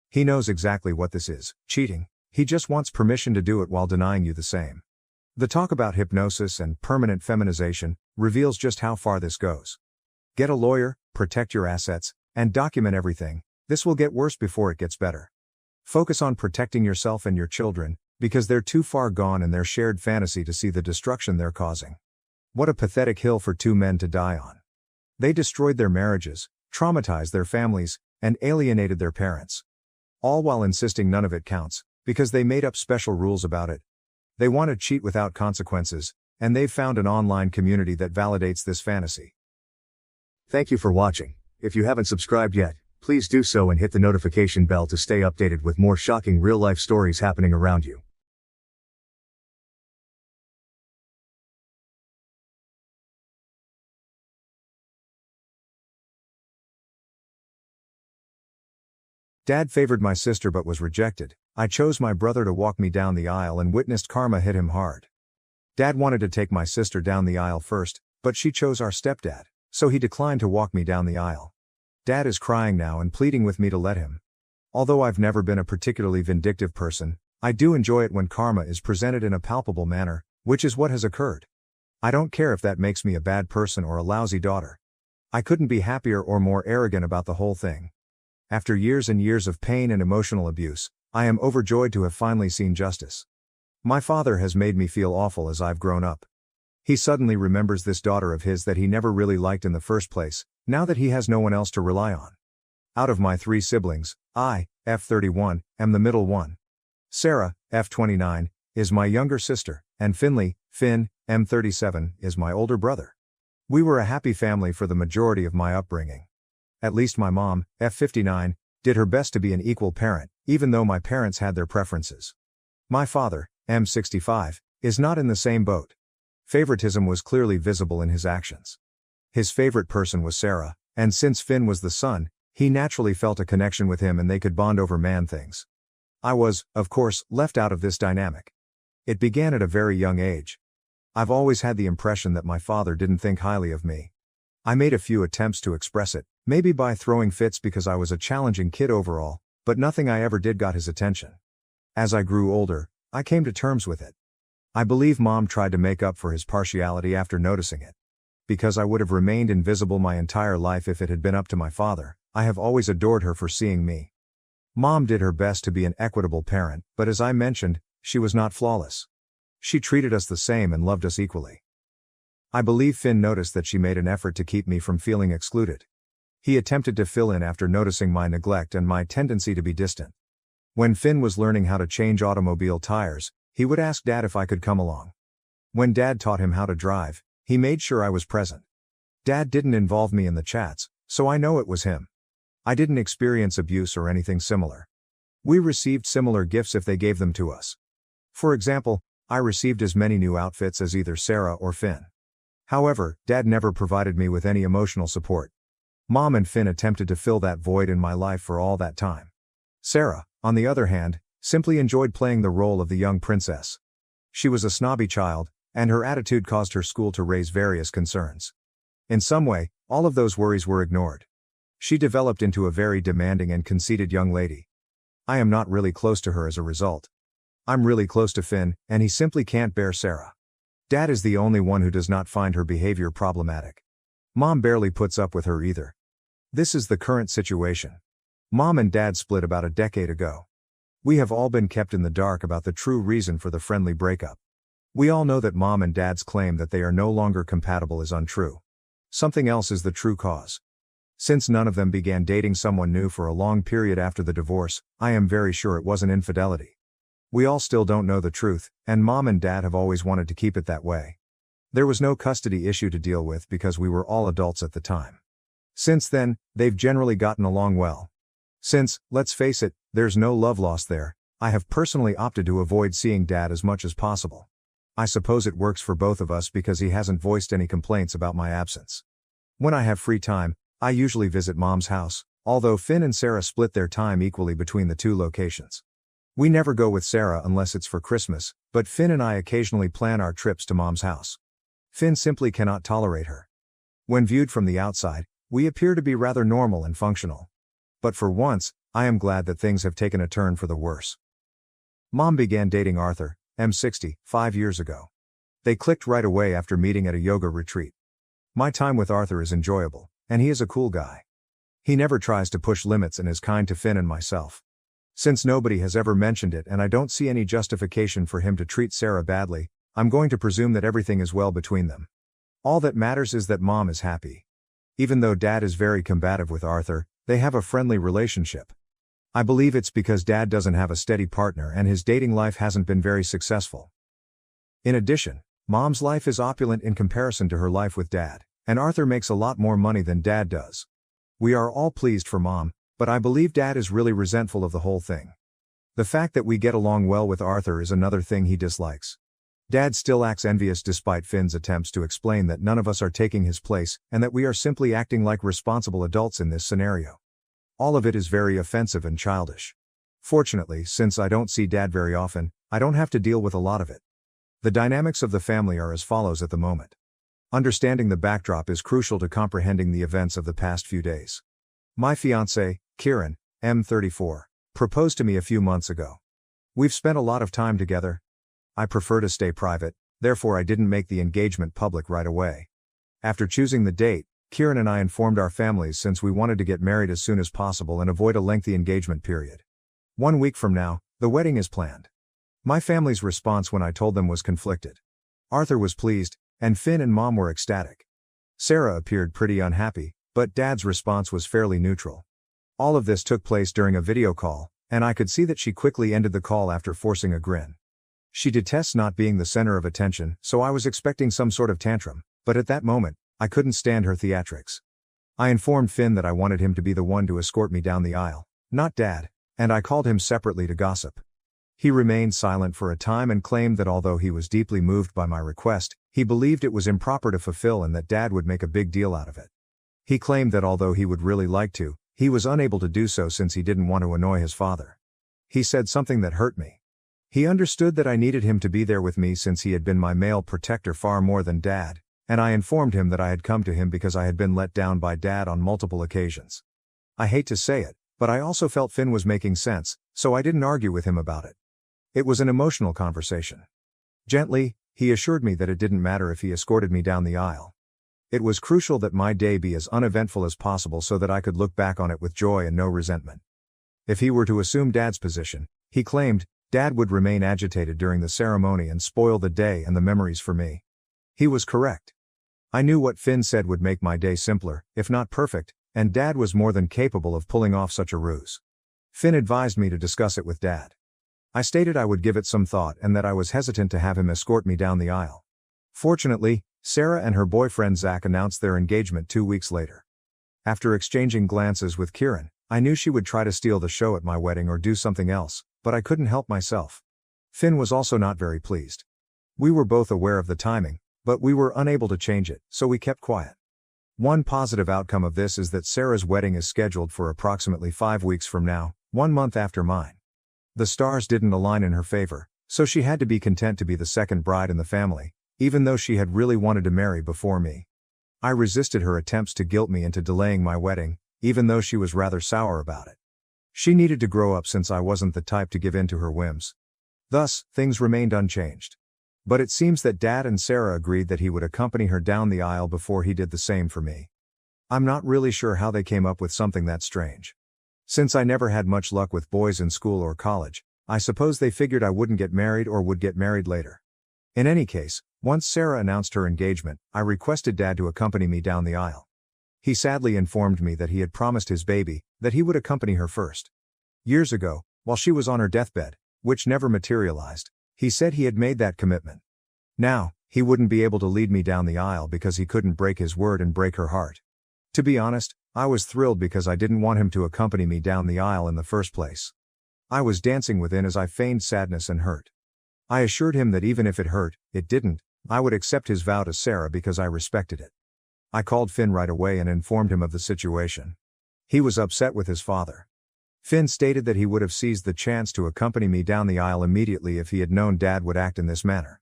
He knows exactly what this is, cheating. He just wants permission to do it while denying you the same. The talk about hypnosis and permanent feminization reveals just how far this goes. Get a lawyer, protect your assets, and document everything. This will get worse before it gets better. Focus on protecting yourself and your children, Because they're too far gone in their shared fantasy to see the destruction they're causing. What a pathetic hill for two men to die on. They destroyed their marriages, traumatized their families, and alienated their parents. All while insisting none of it counts, because they made up special rules about it. They want to cheat without consequences, and they've found an online community that validates this fantasy. Thank you for watching. If you haven't subscribed yet, please do so and hit the notification bell to stay updated with more shocking real-life stories happening around you. Dad favored my sister but was rejected. I chose my brother to walk me down the aisle and witnessed karma hit him hard. Dad wanted to take my sister down the aisle first, but she chose our stepdad, so he declined to walk me down the aisle. Dad is crying now and pleading with me to let him. Although I've never been a particularly vindictive person, I do enjoy it when karma is presented in a palpable manner, which is what has occurred. I don't care if that makes me a bad person or a lousy daughter. I couldn't be happier or more arrogant about the whole thing. After years and years of pain and emotional abuse, I am overjoyed to have finally seen justice. My father has made me feel awful as I've grown up. He suddenly remembers this daughter of his that he never really liked in the first place, now that he has no one else to rely on. Out of my 3 siblings, I, F31, am the middle one. Sarah, F29, is my younger sister, and Finley, Finn, M37, is my older brother. We were a happy family for the majority of my upbringing. At least my mom, F59, did her best to be an equal parent, even though my parents had their preferences. My father, M65, is not in the same boat. Favoritism was clearly visible in his actions. His favorite person was Sarah, and since Finn was the son, he naturally felt a connection with him and they could bond over man things. I was, of course, left out of this dynamic. It began at a very young age. I've always had the impression that my father didn't think highly of me. I made a few attempts to express it, maybe by throwing fits because I was a challenging kid overall, but nothing I ever did got his attention. As I grew older, I came to terms with it. I believe Mom tried to make up for his partiality after noticing it. Because I would have remained invisible my entire life if it had been up to my father, I have always adored her for seeing me. Mom did her best to be an equitable parent, but as I mentioned, she was not flawless. She treated us the same and loved us equally. I believe Finn noticed that she made an effort to keep me from feeling excluded. He attempted to fill in after noticing my neglect and my tendency to be distant. When Finn was learning how to change automobile tires, he would ask Dad if I could come along. When Dad taught him how to drive, he made sure I was present. Dad didn't involve me in the chats, so I know it was him. I didn't experience abuse or anything similar. We received similar gifts if they gave them to us. For example, I received as many new outfits as either Sarah or Finn. However, Dad never provided me with any emotional support. Mom and Finn attempted to fill that void in my life for all that time. Sarah, on the other hand, simply enjoyed playing the role of the young princess. She was a snobby child, and her attitude caused her school to raise various concerns. In some way, all of those worries were ignored. She developed into a very demanding and conceited young lady. I am not really close to her as a result. I'm really close to Finn, and he simply can't bear Sarah. Dad is the only one who does not find her behavior problematic. Mom barely puts up with her either. This is the current situation. Mom and Dad split about a decade ago. We have all been kept in the dark about the true reason for the friendly breakup. We all know that Mom and Dad's claim that they are no longer compatible is untrue. Something else is the true cause. Since none of them began dating someone new for a long period after the divorce, I am very sure it wasn't infidelity. We all still don't know the truth, and Mom and Dad have always wanted to keep it that way. There was no custody issue to deal with because we were all adults at the time. Since then, they've generally gotten along well. Since, let's face it, there's no love lost there, I have personally opted to avoid seeing Dad as much as possible. I suppose it works for both of us because he hasn't voiced any complaints about my absence. When I have free time, I usually visit Mom's house, although Finn and Sarah split their time equally between the 2 locations. We never go with Sarah unless it's for Christmas, but Finn and I occasionally plan our trips to Mom's house. Finn simply cannot tolerate her. When viewed from the outside, we appear to be rather normal and functional. But for once, I am glad that things have taken a turn for the worse. Mom began dating Arthur, M60, 5 years ago. They clicked right away after meeting at a yoga retreat. My time with Arthur is enjoyable, and he is a cool guy. He never tries to push limits and is kind to Finn and myself. Since nobody has ever mentioned it and I don't see any justification for him to treat Sarah badly, I'm going to presume that everything is well between them. All that matters is that Mom is happy. Even though Dad is very combative with Arthur, they have a friendly relationship. I believe it's because Dad doesn't have a steady partner and his dating life hasn't been very successful. In addition, Mom's life is opulent in comparison to her life with Dad, and Arthur makes a lot more money than Dad does. We are all pleased for Mom, but I believe Dad is really resentful of the whole thing. The fact that we get along well with Arthur is another thing he dislikes. Dad still acts envious despite Finn's attempts to explain that none of us are taking his place and that we are simply acting like responsible adults in this scenario. All of it is very offensive and childish. Fortunately, since I don't see Dad very often, I don't have to deal with a lot of it. The dynamics of the family are as follows at the moment. Understanding the backdrop is crucial to comprehending the events of the past few days. My fiancé, Kieran, M34, proposed to me a few months ago. We've spent a lot of time together. I prefer to stay private, therefore I didn't make the engagement public right away. After choosing the date, Kieran and I informed our families since we wanted to get married as soon as possible and avoid a lengthy engagement period. 1 week from now, the wedding is planned. My family's response when I told them was conflicted. Arthur was pleased, and Finn and Mom were ecstatic. Sarah appeared pretty unhappy, but Dad's response was fairly neutral. All of this took place during a video call, and I could see that she quickly ended the call after forcing a grin. She detests not being the center of attention, so I was expecting some sort of tantrum, but at that moment, I couldn't stand her theatrics. I informed Finn that I wanted him to be the one to escort me down the aisle, not Dad, and I called him separately to gossip. He remained silent for a time and claimed that although he was deeply moved by my request, he believed it was improper to fulfill and that Dad would make a big deal out of it. He claimed that although he would really like to, he was unable to do so since he didn't want to annoy his father. He said something that hurt me. He understood that I needed him to be there with me since he had been my male protector far more than Dad, and I informed him that I had come to him because I had been let down by Dad on multiple occasions. I hate to say it, but I also felt Finn was making sense, so I didn't argue with him about it. It was an emotional conversation. Gently, he assured me that it didn't matter if he escorted me down the aisle. It was crucial that my day be as uneventful as possible so that I could look back on it with joy and no resentment. If he were to assume Dad's position, he claimed, Dad would remain agitated during the ceremony and spoil the day and the memories for me. He was correct. I knew what Finn said would make my day simpler, if not perfect, and Dad was more than capable of pulling off such a ruse. Finn advised me to discuss it with Dad. I stated I would give it some thought and that I was hesitant to have him escort me down the aisle. Fortunately, Sarah and her boyfriend Zach announced their engagement 2 weeks later. After exchanging glances with Kieran, I knew she would try to steal the show at my wedding or do something else, but I couldn't help myself. Finn was also not very pleased. We were both aware of the timing, but we were unable to change it, so we kept quiet. One positive outcome of this is that Sarah's wedding is scheduled for approximately 5 weeks from now, 1 month after mine. The stars didn't align in her favor, so she had to be content to be the second bride in the family, even though she had really wanted to marry before me. I resisted her attempts to guilt me into delaying my wedding, even though she was rather sour about it. She needed to grow up since I wasn't the type to give in to her whims. Thus, things remained unchanged. But it seems that Dad and Sarah agreed that he would accompany her down the aisle before he did the same for me. I'm not really sure how they came up with something that strange. Since I never had much luck with boys in school or college, I suppose they figured I wouldn't get married or would get married later. In any case, once Sarah announced her engagement, I requested Dad to accompany me down the aisle. He sadly informed me that he had promised his baby that he would accompany her first. Years ago, while she was on her deathbed, which never materialized, he said he had made that commitment. Now, he wouldn't be able to lead me down the aisle because he couldn't break his word and break her heart. To be honest, I was thrilled because I didn't want him to accompany me down the aisle in the first place. I was dancing within as I feigned sadness and hurt. I assured him that even if it hurt, it didn't, I would accept his vow to Sarah because I respected it. I called Finn right away and informed him of the situation. He was upset with his father. Finn stated that he would have seized the chance to accompany me down the aisle immediately if he had known Dad would act in this manner.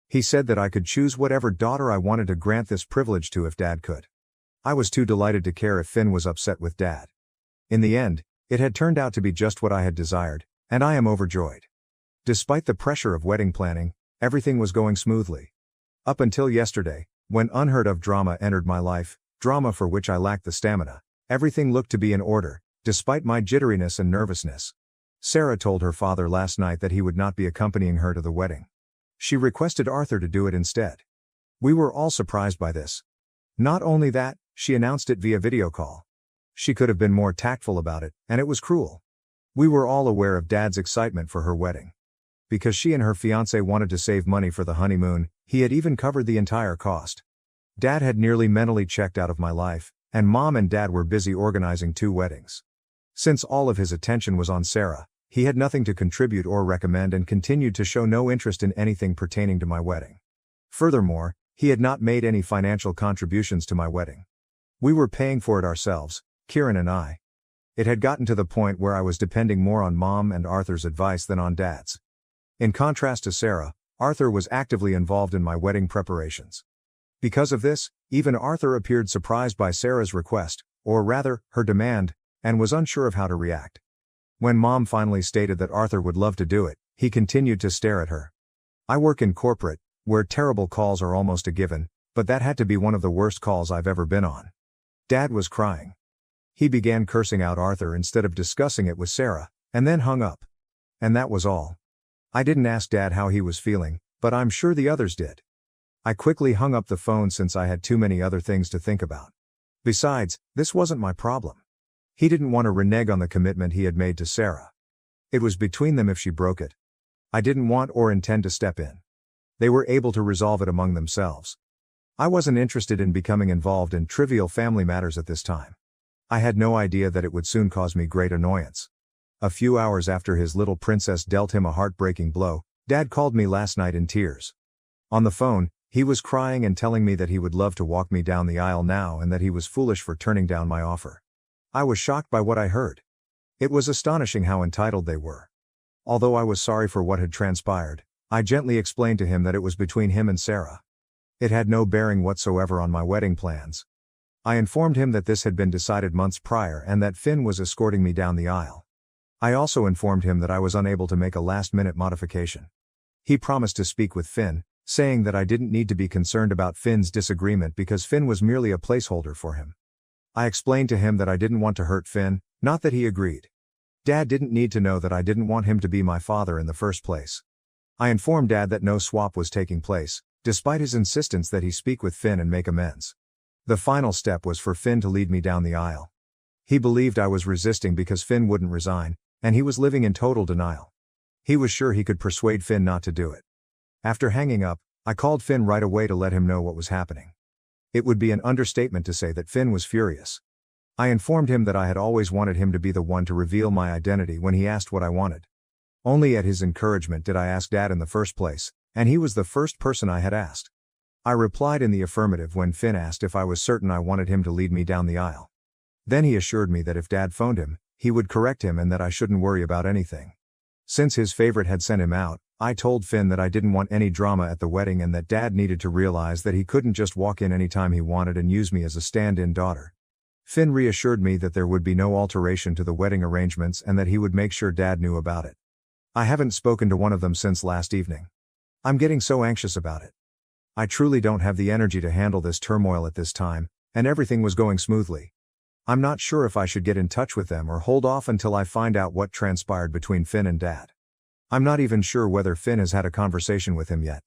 He said that I could choose whatever daughter I wanted to grant this privilege to if Dad could. I was too delighted to care if Finn was upset with Dad. In the end, it had turned out to be just what I had desired, and I am overjoyed. Despite the pressure of wedding planning, everything was going smoothly. Up until yesterday, when unheard of drama entered my life, drama for which I lacked the stamina, everything looked to be in order, despite my jitteriness and nervousness. Sarah told her father last night that he would not be accompanying her to the wedding. She requested Arthur to do it instead. We were all surprised by this. Not only that, she announced it via video call. She could have been more tactful about it, and it was cruel. We were all aware of Dad's excitement for her wedding. Because she and her fiancé wanted to save money for the honeymoon, he had even covered the entire cost. Dad had nearly mentally checked out of my life, and Mom and Dad were busy organizing 2 weddings. Since all of his attention was on Sarah, he had nothing to contribute or recommend and continued to show no interest in anything pertaining to my wedding. Furthermore, he had not made any financial contributions to my wedding. We were paying for it ourselves, Kieran and I. It had gotten to the point where I was depending more on Mom and Arthur's advice than on Dad's. In contrast to Sarah, Arthur was actively involved in my wedding preparations. Because of this, even Arthur appeared surprised by Sarah's request, or rather, her demand, and was unsure of how to react. When Mom finally stated that Arthur would love to do it, he continued to stare at her. I work in corporate, where terrible calls are almost a given, but that had to be one of the worst calls I've ever been on. Dad was crying. He began cursing out Arthur instead of discussing it with Sarah, and then hung up. And that was all. I didn't ask Dad how he was feeling, but I'm sure the others did. I quickly hung up the phone since I had too many other things to think about. Besides, this wasn't my problem. He didn't want to renege on the commitment he had made to Sarah. It was between them if she broke it. I didn't want or intend to step in. They were able to resolve it among themselves. I wasn't interested in becoming involved in trivial family matters at this time. I had no idea that it would soon cause me great annoyance. A few hours after his little princess dealt him a heartbreaking blow, Dad called me last night in tears. On the phone, he was crying and telling me that he would love to walk me down the aisle now and that he was foolish for turning down my offer. I was shocked by what I heard. It was astonishing how entitled they were. Although I was sorry for what had transpired, I gently explained to him that it was between him and Sarah. It had no bearing whatsoever on my wedding plans. I informed him that this had been decided months prior and that Finn was escorting me down the aisle. I also informed him that I was unable to make a last-minute modification. He promised to speak with Finn, saying that I didn't need to be concerned about Finn's disagreement because Finn was merely a placeholder for him. I explained to him that I didn't want to hurt Finn, not that he agreed. Dad didn't need to know that I didn't want him to be my father in the first place. I informed Dad that no swap was taking place, despite his insistence that he speak with Finn and make amends. The final step was for Finn to lead me down the aisle. He believed I was resisting because Finn wouldn't resign, and he was living in total denial. He was sure he could persuade Finn not to do it. After hanging up, I called Finn right away to let him know what was happening. It would be an understatement to say that Finn was furious. I informed him that I had always wanted him to be the one to reveal my identity when he asked what I wanted. Only at his encouragement did I ask Dad in the first place, and he was the first person I had asked. I replied in the affirmative when Finn asked if I was certain I wanted him to lead me down the aisle. Then he assured me that if Dad phoned him, he would correct him and that I shouldn't worry about anything. Since his favorite had sent him out, I told Finn that I didn't want any drama at the wedding and that Dad needed to realize that he couldn't just walk in anytime he wanted and use me as a stand-in daughter. Finn reassured me that there would be no alteration to the wedding arrangements and that he would make sure Dad knew about it. I haven't spoken to one of them since last evening. I'm getting so anxious about it. I truly don't have the energy to handle this turmoil at this time, and everything was going smoothly. I'm not sure if I should get in touch with them or hold off until I find out what transpired between Finn and Dad. I'm not even sure whether Finn has had a conversation with him yet.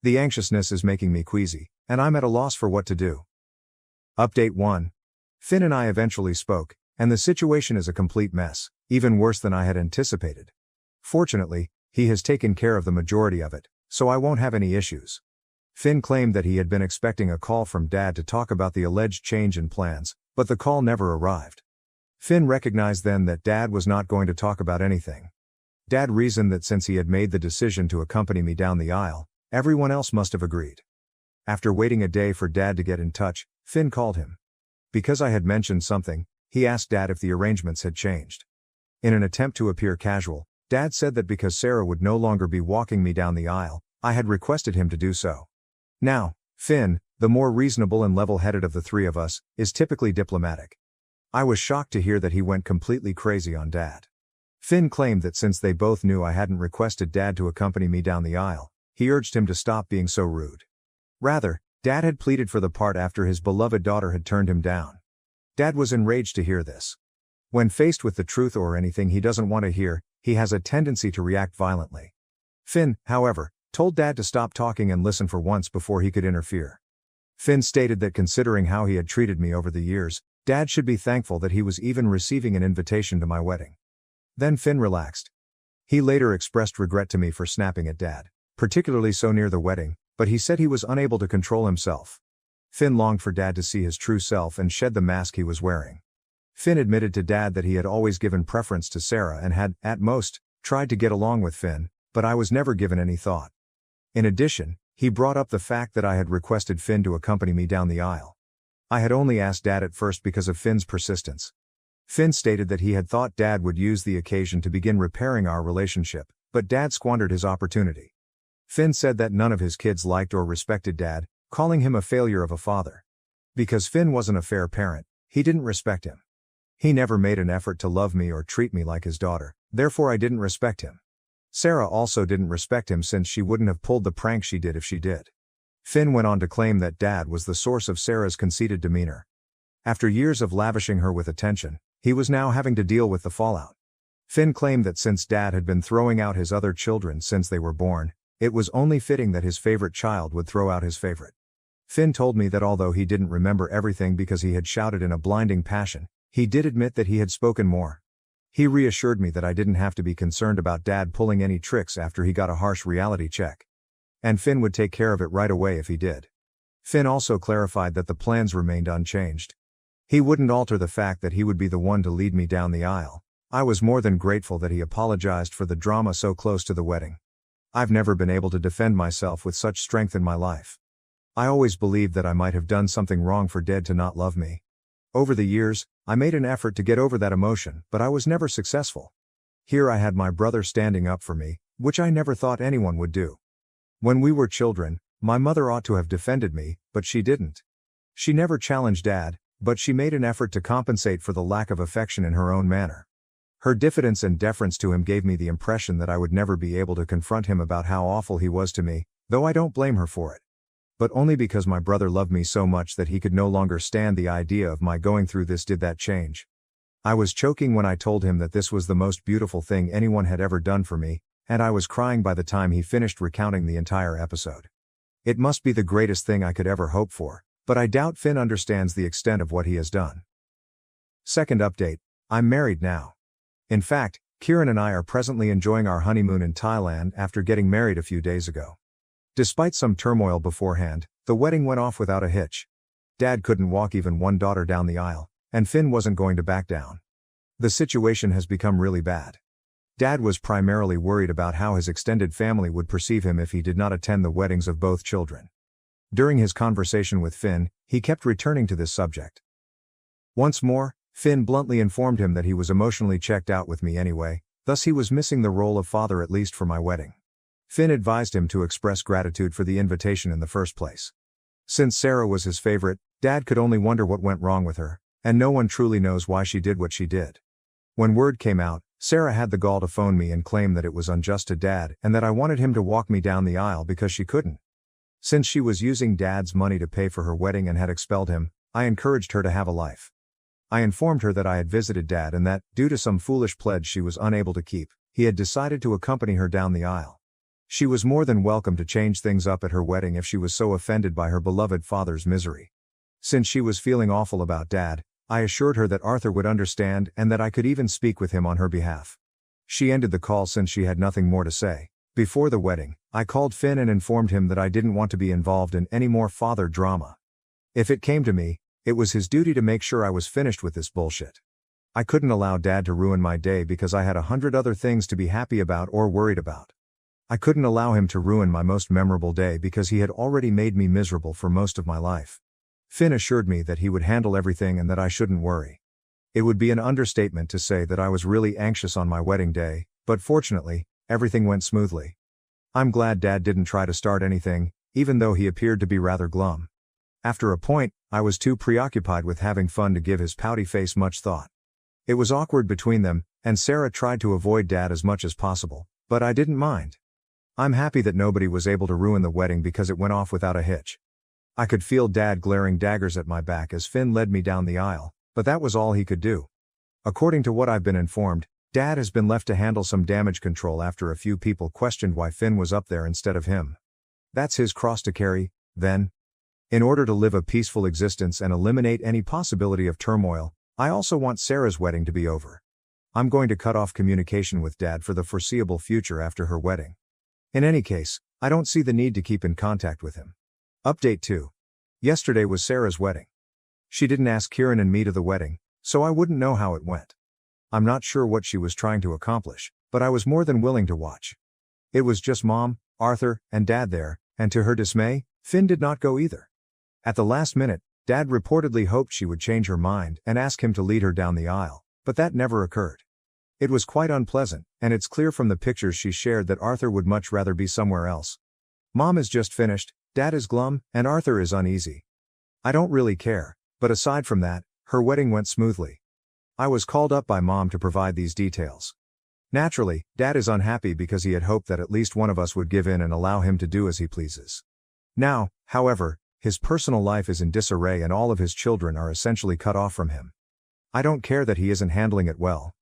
The anxiousness is making me queasy, and I'm at a loss for what to do. Update 1. Finn and I eventually spoke, and the situation is a complete mess, even worse than I had anticipated. Fortunately, he has taken care of the majority of it, so I won't have any issues. Finn claimed that he had been expecting a call from Dad to talk about the alleged change in plans, but the call never arrived. Finn recognized then that Dad was not going to talk about anything. Dad reasoned that since he had made the decision to accompany me down the aisle, everyone else must have agreed. After waiting a day for Dad to get in touch, Finn called him. Because I had mentioned something, he asked Dad if the arrangements had changed. In an attempt to appear casual, Dad said that because Sarah would no longer be walking me down the aisle, I had requested him to do so. Now, Finn, the more reasonable and level-headed of the three of us, is typically diplomatic. I was shocked to hear that he went completely crazy on Dad. Finn claimed that since they both knew I hadn't requested Dad to accompany me down the aisle, he urged him to stop being so rude. Rather, Dad had pleaded for the part after his beloved daughter had turned him down. Dad was enraged to hear this. When faced with the truth or anything he doesn't want to hear, he has a tendency to react violently. Finn, however, told Dad to stop talking and listen for once before he could interfere. Finn stated that considering how he had treated me over the years, Dad should be thankful that he was even receiving an invitation to my wedding. Then Finn relaxed. He later expressed regret to me for snapping at Dad, particularly so near the wedding, but he said he was unable to control himself. Finn longed for Dad to see his true self and shed the mask he was wearing. Finn admitted to Dad that he had always given preference to Sarah and had, at most, tried to get along with Finn, but I was never given any thought. In addition, he brought up the fact that I had requested Finn to accompany me down the aisle. I had only asked Dad at first because of Finn's persistence. Finn stated that he had thought Dad would use the occasion to begin repairing our relationship, but Dad squandered his opportunity. Finn said that none of his kids liked or respected Dad, calling him a failure of a father. Because Finn wasn't a fair parent, he didn't respect him. He never made an effort to love me or treat me like his daughter, therefore I didn't respect him. Sarah also didn't respect him since she wouldn't have pulled the prank she did if she did. Finn went on to claim that Dad was the source of Sarah's conceited demeanor. After years of lavishing her with attention, he was now having to deal with the fallout. Finn claimed that since Dad had been throwing out his other children since they were born, it was only fitting that his favorite child would throw out his favorite. Finn told me that although he didn't remember everything because he had shouted in a blinding passion, he did admit that he had spoken more. He reassured me that I didn't have to be concerned about Dad pulling any tricks after he got a harsh reality check. And Finn would take care of it right away if he did. Finn also clarified that the plans remained unchanged. He wouldn't alter the fact that he would be the one to lead me down the aisle. I was more than grateful that he apologized for the drama so close to the wedding. I've never been able to defend myself with such strength in my life. I always believed that I might have done something wrong for Dad to not love me. Over the years, I made an effort to get over that emotion, but I was never successful. Here I had my brother standing up for me, which I never thought anyone would do. When we were children, my mother ought to have defended me, but she didn't. She never challenged Dad, but she made an effort to compensate for the lack of affection in her own manner. Her diffidence and deference to him gave me the impression that I would never be able to confront him about how awful he was to me, though I don't blame her for it. But only because my brother loved me so much that he could no longer stand the idea of my going through this did that change. I was choking when I told him that this was the most beautiful thing anyone had ever done for me, and I was crying by the time he finished recounting the entire episode. It must be the greatest thing I could ever hope for, but I doubt Finn understands the extent of what he has done. Second update, I'm married now. In fact, Kieran and I are presently enjoying our honeymoon in Thailand after getting married a few days ago. Despite some turmoil beforehand, the wedding went off without a hitch. Dad couldn't walk even one daughter down the aisle, and Finn wasn't going to back down. The situation has become really bad. Dad was primarily worried about how his extended family would perceive him if he did not attend the weddings of both children. During his conversation with Finn, he kept returning to this subject. Once more, Finn bluntly informed him that he was emotionally checked out with me anyway, thus he was missing the role of father at least for my wedding. Finn advised him to express gratitude for the invitation in the first place. Since Sarah was his favorite, Dad could only wonder what went wrong with her, and no one truly knows why she did what she did. When word came out, Sarah had the gall to phone me and claim that it was unjust to Dad and that I wanted him to walk me down the aisle because she couldn't. Since she was using Dad's money to pay for her wedding and had expelled him, I encouraged her to have a life. I informed her that I had visited Dad and that, due to some foolish pledge she was unable to keep, he had decided to accompany her down the aisle. She was more than welcome to change things up at her wedding if she was so offended by her beloved father's misery. Since she was feeling awful about Dad, I assured her that Arthur would understand and that I could even speak with him on her behalf. She ended the call since she had nothing more to say. Before the wedding, I called Finn and informed him that I didn't want to be involved in any more father drama. If it came to me, it was his duty to make sure I was finished with this bullshit. I couldn't allow Dad to ruin my day because I had 100 other things to be happy about or worried about. I couldn't allow him to ruin my most memorable day because he had already made me miserable for most of my life. Finn assured me that he would handle everything and that I shouldn't worry. It would be an understatement to say that I was really anxious on my wedding day, but fortunately, everything went smoothly. I'm glad Dad didn't try to start anything, even though he appeared to be rather glum. After a point, I was too preoccupied with having fun to give his pouty face much thought. It was awkward between them, and Sarah tried to avoid Dad as much as possible, but I didn't mind. I'm happy that nobody was able to ruin the wedding because it went off without a hitch. I could feel Dad glaring daggers at my back as Finn led me down the aisle, but that was all he could do. According to what I've been informed, Dad has been left to handle some damage control after a few people questioned why Finn was up there instead of him. That's his cross to carry, then. In order to live a peaceful existence and eliminate any possibility of turmoil, I also want Sarah's wedding to be over. I'm going to cut off communication with Dad for the foreseeable future after her wedding. In any case, I don't see the need to keep in contact with him. Update 2. Yesterday was Sarah's wedding. She didn't ask Kieran and me to the wedding, so I wouldn't know how it went. I'm not sure what she was trying to accomplish, but I was more than willing to watch. It was just Mom, Arthur, and Dad there, and to her dismay, Finn did not go either. At the last minute, Dad reportedly hoped she would change her mind and ask him to lead her down the aisle, but that never occurred. It was quite unpleasant, and it's clear from the pictures she shared that Arthur would much rather be somewhere else. Mom is just finished, Dad is glum, and Arthur is uneasy. I don't really care, but aside from that, her wedding went smoothly. I was called up by Mom to provide these details. Naturally, Dad is unhappy because he had hoped that at least one of us would give in and allow him to do as he pleases. Now, however, his personal life is in disarray and all of his children are essentially cut off from him. I don't care that he isn't handling it well.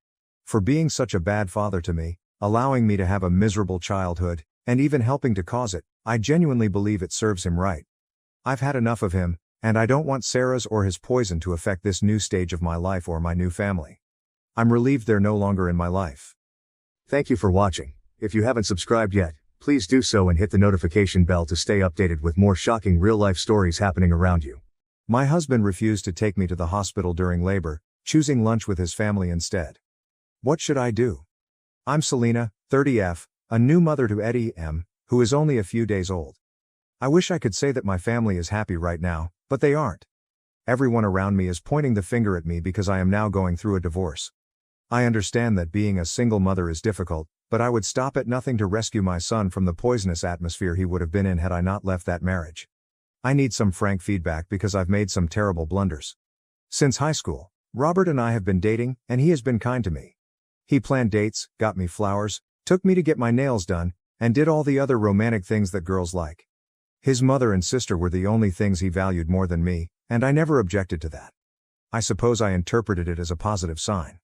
For being such a bad father to me, allowing me to have a miserable childhood, and even helping to cause it, I genuinely believe it serves him right. I've had enough of him, and I don't want Sarah's or his poison to affect this new stage of my life or my new family. I'm relieved they're no longer in my life. Thank you for watching. If you haven't subscribed yet, please do so and hit the notification bell to stay updated with more shocking real-life stories happening around you. My husband refused to take me to the hospital during labor, choosing lunch with his family instead. What should I do? I'm Selena, 30F, a new mother to Eddie M., who is only a few days old. I wish I could say that my family is happy right now, but they aren't. Everyone around me is pointing the finger at me because I am now going through a divorce. I understand that being a single mother is difficult, but I would stop at nothing to rescue my son from the poisonous atmosphere he would have been in had I not left that marriage. I need some frank feedback because I've made some terrible blunders. Since high school, Robert and I have been dating, and he has been kind to me. He planned dates, got me flowers, took me to get my nails done, and did all the other romantic things that girls like. His mother and sister were the only things he valued more than me, and I never objected to that. I suppose I interpreted it as a positive sign.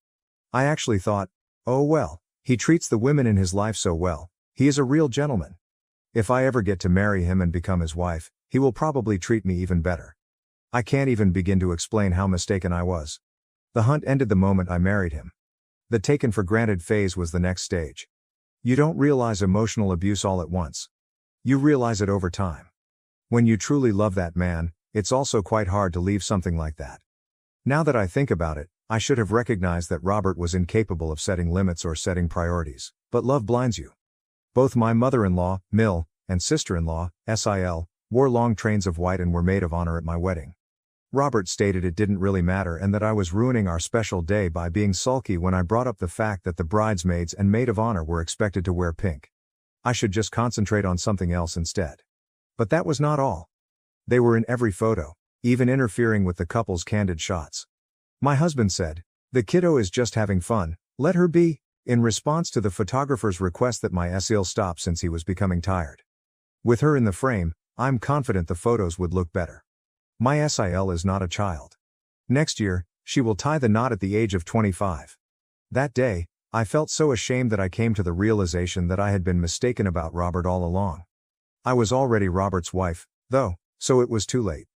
I actually thought, oh well, he treats the women in his life so well, he is a real gentleman. If I ever get to marry him and become his wife, he will probably treat me even better. I can't even begin to explain how mistaken I was. The hunt ended the moment I married him. The taken for granted phase was the next stage. You don't realize emotional abuse all at once. You realize it over time. When you truly love that man, it's also quite hard to leave something like that. Now that I think about it, I should have recognized that Robert was incapable of setting limits or setting priorities, but love blinds you. Both my mother-in-law, Mill, and sister-in-law, Sil, wore long trains of white and were maid of honor at my wedding. Robert stated it didn't really matter and that I was ruining our special day by being sulky when I brought up the fact that the bridesmaids and maid of honor were expected to wear pink. I should just concentrate on something else instead. But that was not all. They were in every photo, even interfering with the couple's candid shots. My husband said, "The kiddo is just having fun, let her be," in response to the photographer's request that my Sil stop since he was becoming tired. With her in the frame, I'm confident the photos would look better. My Sil is not a child. Next year, she will tie the knot at the age of 25. That day, I felt so ashamed that I came to the realization that I had been mistaken about Robert all along. I was already Robert's wife, though, so it was too late.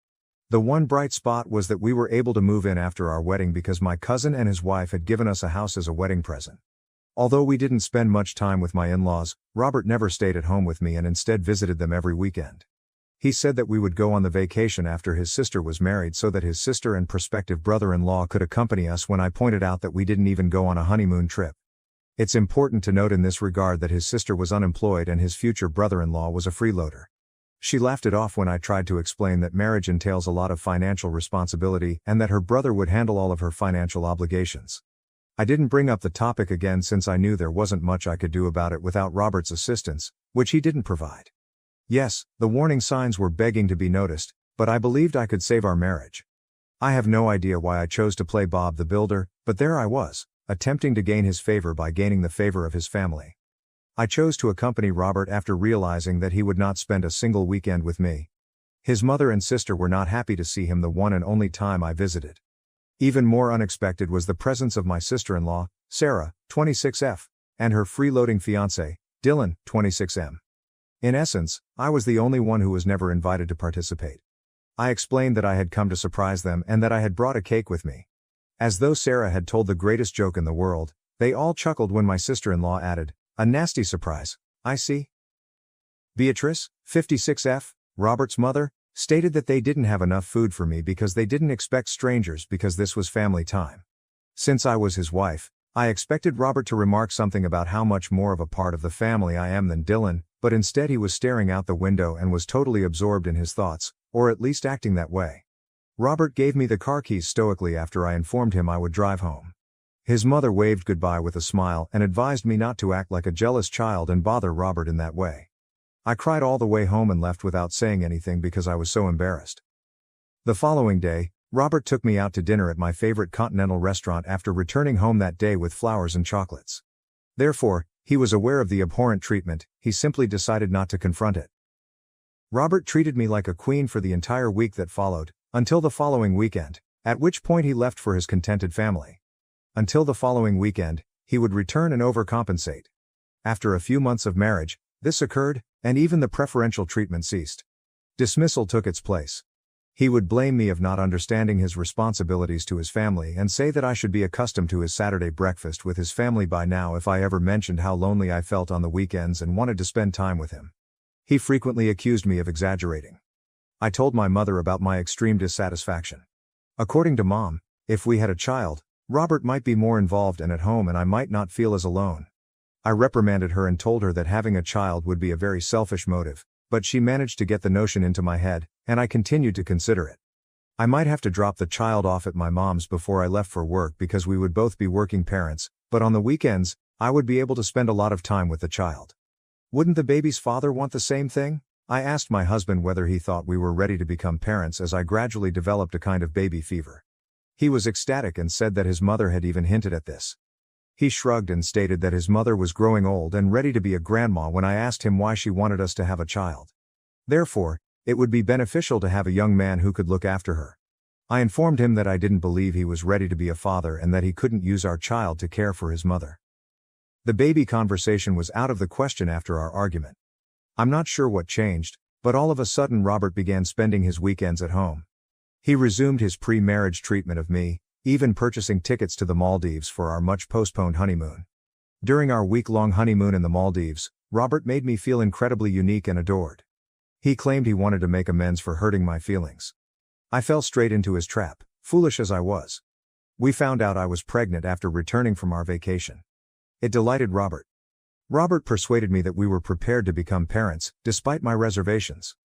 The one bright spot was that we were able to move in after our wedding because my cousin and his wife had given us a house as a wedding present. Although we didn't spend much time with my in-laws, Robert never stayed at home with me and instead visited them every weekend. He said that we would go on the vacation after his sister was married so that his sister and prospective brother-in-law could accompany us when I pointed out that we didn't even go on a honeymoon trip. It's important to note in this regard that his sister was unemployed and his future brother-in-law was a freeloader. She laughed it off when I tried to explain that marriage entails a lot of financial responsibility and that her brother would handle all of her financial obligations. I didn't bring up the topic again since I knew there wasn't much I could do about it without Robert's assistance, which he didn't provide. Yes, the warning signs were begging to be noticed, but I believed I could save our marriage. I have no idea why I chose to play Bob the Builder, but there I was, attempting to gain his favor by gaining the favor of his family. I chose to accompany Robert after realizing that he would not spend a single weekend with me. His mother and sister were not happy to see him the one and only time I visited. Even more unexpected was the presence of my sister-in-law, Sarah, 26F, and her freeloading fiancé, Dylan, 26M. In essence, I was the only one who was never invited to participate. I explained that I had come to surprise them and that I had brought a cake with me. As though Sarah had told the greatest joke in the world, they all chuckled when my sister-in-law added, "A nasty surprise, I see." Beatrice, 56F, Robert's mother, stated that they didn't have enough food for me because they didn't expect strangers because this was family time. Since I was his wife, I expected Robert to remark something about how much more of a part of the family I am than Dylan, but instead he was staring out the window and was totally absorbed in his thoughts, or at least acting that way. Robert gave me the car keys stoically after I informed him I would drive home. His mother waved goodbye with a smile and advised me not to act like a jealous child and bother Robert in that way. I cried all the way home and left without saying anything because I was so embarrassed. The following day, Robert took me out to dinner at my favorite continental restaurant after returning home that day with flowers and chocolates. Therefore, he was aware of the abhorrent treatment, he simply decided not to confront it. Robert treated me like a queen for the entire week that followed, until the following weekend, at which point he left for his contented family. Until the following weekend, he would return and overcompensate. After a few months of marriage, this occurred, and even the preferential treatment ceased. Dismissal took its place. He would blame me of not understanding his responsibilities to his family and say that I should be accustomed to his Saturday breakfast with his family by now if I ever mentioned how lonely I felt on the weekends and wanted to spend time with him. He frequently accused me of exaggerating. I told my mother about my extreme dissatisfaction. According to Mom, if we had a child, Robert might be more involved and at home and I might not feel as alone. I reprimanded her and told her that having a child would be a very selfish motive, but she managed to get the notion into my head, and I continued to consider it. I might have to drop the child off at my mom's before I left for work because we would both be working parents, but on the weekends, I would be able to spend a lot of time with the child. Wouldn't the baby's father want the same thing? I asked my husband whether he thought we were ready to become parents as I gradually developed a kind of baby fever. He was ecstatic and said that his mother had even hinted at this. He shrugged and stated that his mother was growing old and ready to be a grandma when I asked him why she wanted us to have a child. Therefore, it would be beneficial to have a young man who could look after her. I informed him that I didn't believe he was ready to be a father and that he couldn't use our child to care for his mother. The baby conversation was out of the question after our argument. I'm not sure what changed, but all of a sudden Robert began spending his weekends at home. He resumed his pre-marriage treatment of me, even purchasing tickets to the Maldives for our much-postponed honeymoon. During our week-long honeymoon in the Maldives, Robert made me feel incredibly unique and adored. He claimed he wanted to make amends for hurting my feelings. I fell straight into his trap, foolish as I was. We found out I was pregnant after returning from our vacation. It delighted Robert. Robert persuaded me that we were prepared to become parents, despite my reservations.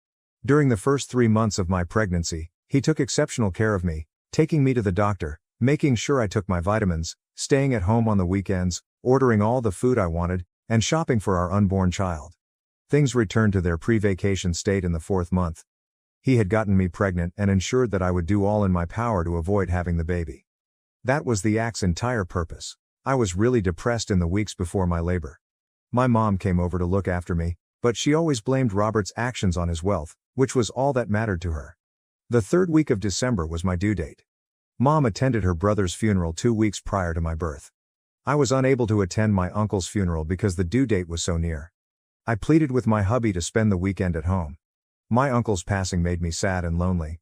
During the first 3 months of my pregnancy, he took exceptional care of me, taking me to the doctor, making sure I took my vitamins, staying at home on the weekends, ordering all the food I wanted, and shopping for our unborn child. Things returned to their pre-vacation state in the 4th month. He had gotten me pregnant and ensured that I would do all in my power to avoid having the baby. That was the act's entire purpose. I was really depressed in the weeks before my labor. My mom came over to look after me, but she always blamed Robert's actions on his wealth, which was all that mattered to her. The 3rd week of December was my due date. Mom attended her brother's funeral 2 weeks prior to my birth. I was unable to attend my uncle's funeral because the due date was so near. I pleaded with my hubby to spend the weekend at home. My uncle's passing made me sad and lonely.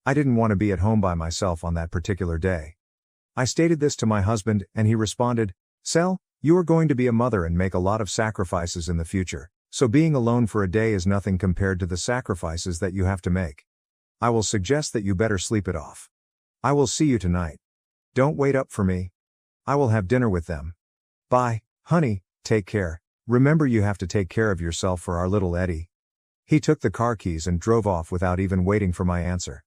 I didn't want to be at home by myself on that particular day. I stated this to my husband and he responded, "Sel, you are going to be a mother and make a lot of sacrifices in the future, so being alone for a day is nothing compared to the sacrifices that you have to make. I will suggest that you better sleep it off. I will see you tonight. Don't wait up for me. I will have dinner with them. Bye, honey, take care. Remember you have to take care of yourself for our little Eddie." He took the car keys and drove off without even waiting for my answer.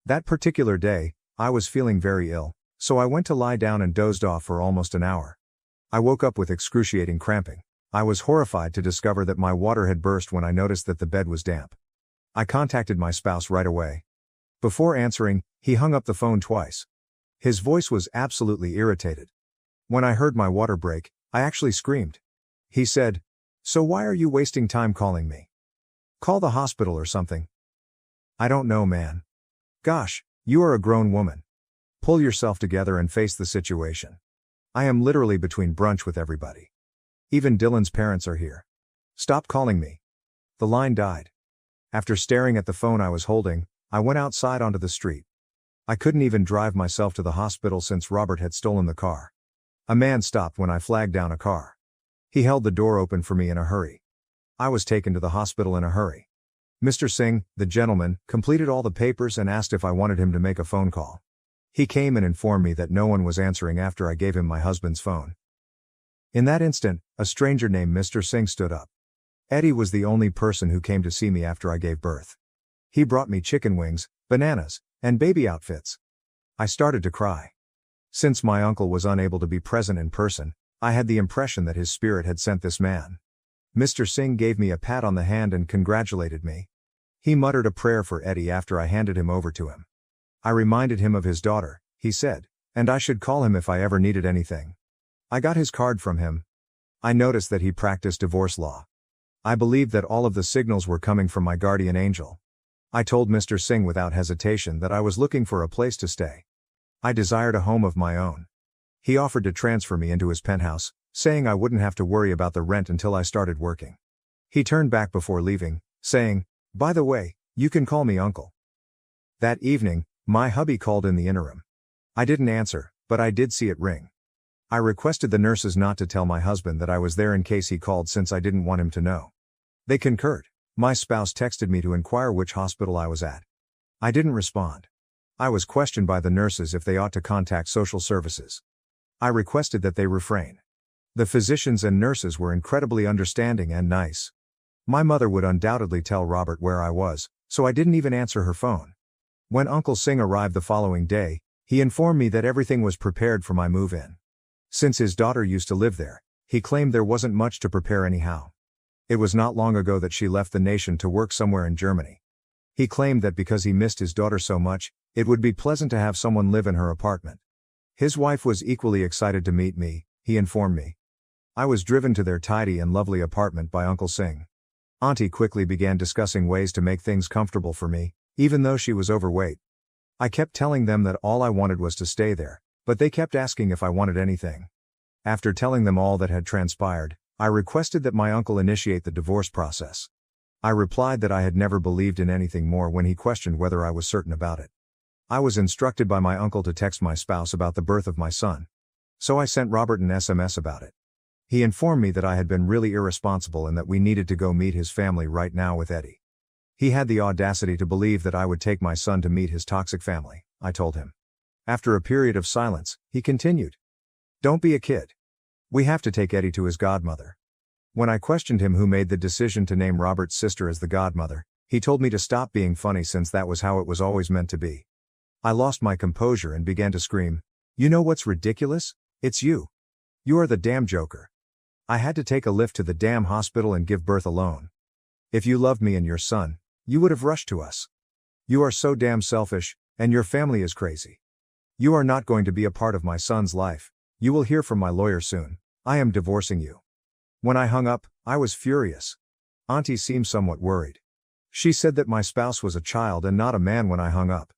That particular day, I was feeling very ill, so I went to lie down and dozed off for almost an hour. I woke up with excruciating cramping. I was horrified to discover that my water had burst when I noticed that the bed was damp. I contacted my spouse right away. Before answering, he hung up the phone twice. His voice was absolutely irritated. When I heard my water break, I actually screamed. He said, "So why are you wasting time calling me? Call the hospital or something." I don't know, man. Gosh, you are a grown woman. Pull yourself together and face the situation. I am literally between brunch with everybody. Even Dylan's parents are here. Stop calling me. The line died. After staring at the phone I was holding, I went outside onto the street. I couldn't even drive myself to the hospital since Robert had stolen the car. A man stopped when I flagged down a car. He held the door open for me in a hurry. I was taken to the hospital in a hurry. Mr. Singh, the gentleman, completed all the papers and asked if I wanted him to make a phone call. He came and informed me that no one was answering after I gave him my husband's phone. In that instant, a stranger named Mr. Singh stood up. Eddie was the only person who came to see me after I gave birth. He brought me chicken wings, bananas, and baby outfits. I started to cry. Since my uncle was unable to be present in person, I had the impression that his spirit had sent this man. Mr. Singh gave me a pat on the hand and congratulated me. He muttered a prayer for Eddie after I handed him over to him. I reminded him of his daughter, he said, and I should call him if I ever needed anything. I got his card from him. I noticed that he practiced divorce law. I believed that all of the signals were coming from my guardian angel. I told Mr. Singh without hesitation that I was looking for a place to stay. I desired a home of my own. He offered to transfer me into his penthouse, saying I wouldn't have to worry about the rent until I started working. He turned back before leaving, saying, "By the way, you can call me uncle." That evening, my hubby called in the interim. I didn't answer, but I did see it ring. I requested the nurses not to tell my husband that I was there in case he called since I didn't want him to know. They concurred. My spouse texted me to inquire which hospital I was at. I didn't respond. I was questioned by the nurses if they ought to contact social services. I requested that they refrain. The physicians and nurses were incredibly understanding and nice. My mother would undoubtedly tell Robert where I was, so I didn't even answer her phone. When Uncle Singh arrived the following day, he informed me that everything was prepared for my move-in. Since his daughter used to live there, he claimed there wasn't much to prepare anyhow. It was not long ago that she left the nation to work somewhere in Germany. He claimed that because he missed his daughter so much, it would be pleasant to have someone live in her apartment. His wife was equally excited to meet me, he informed me. I was driven to their tidy and lovely apartment by Uncle Singh. Auntie quickly began discussing ways to make things comfortable for me, even though she was overweight. I kept telling them that all I wanted was to stay there, but they kept asking if I wanted anything. After telling them all that had transpired, I requested that my uncle initiate the divorce process. I replied that I had never believed in anything more when he questioned whether I was certain about it. I was instructed by my uncle to text my spouse about the birth of my son. So I sent Robert an SMS about it. He informed me that I had been really irresponsible and that we needed to go meet his family right now with Eddie. He had the audacity to believe that I would take my son to meet his toxic family, I told him. After a period of silence, he continued. "Don't be a kid. We have to take Eddie to his godmother." When I questioned him who made the decision to name Robert's sister as the godmother, he told me to stop being funny since that was how it was always meant to be. I lost my composure and began to scream, "You know what's ridiculous? It's you. You are the damn joker. I had to take a lift to the damn hospital and give birth alone. If you loved me and your son, you would have rushed to us. You are so damn selfish, and your family is crazy. You are not going to be a part of my son's life. You will hear from my lawyer soon. I am divorcing you." When I hung up, I was furious. Auntie seemed somewhat worried. She said that my spouse was a child and not a man when I hung up.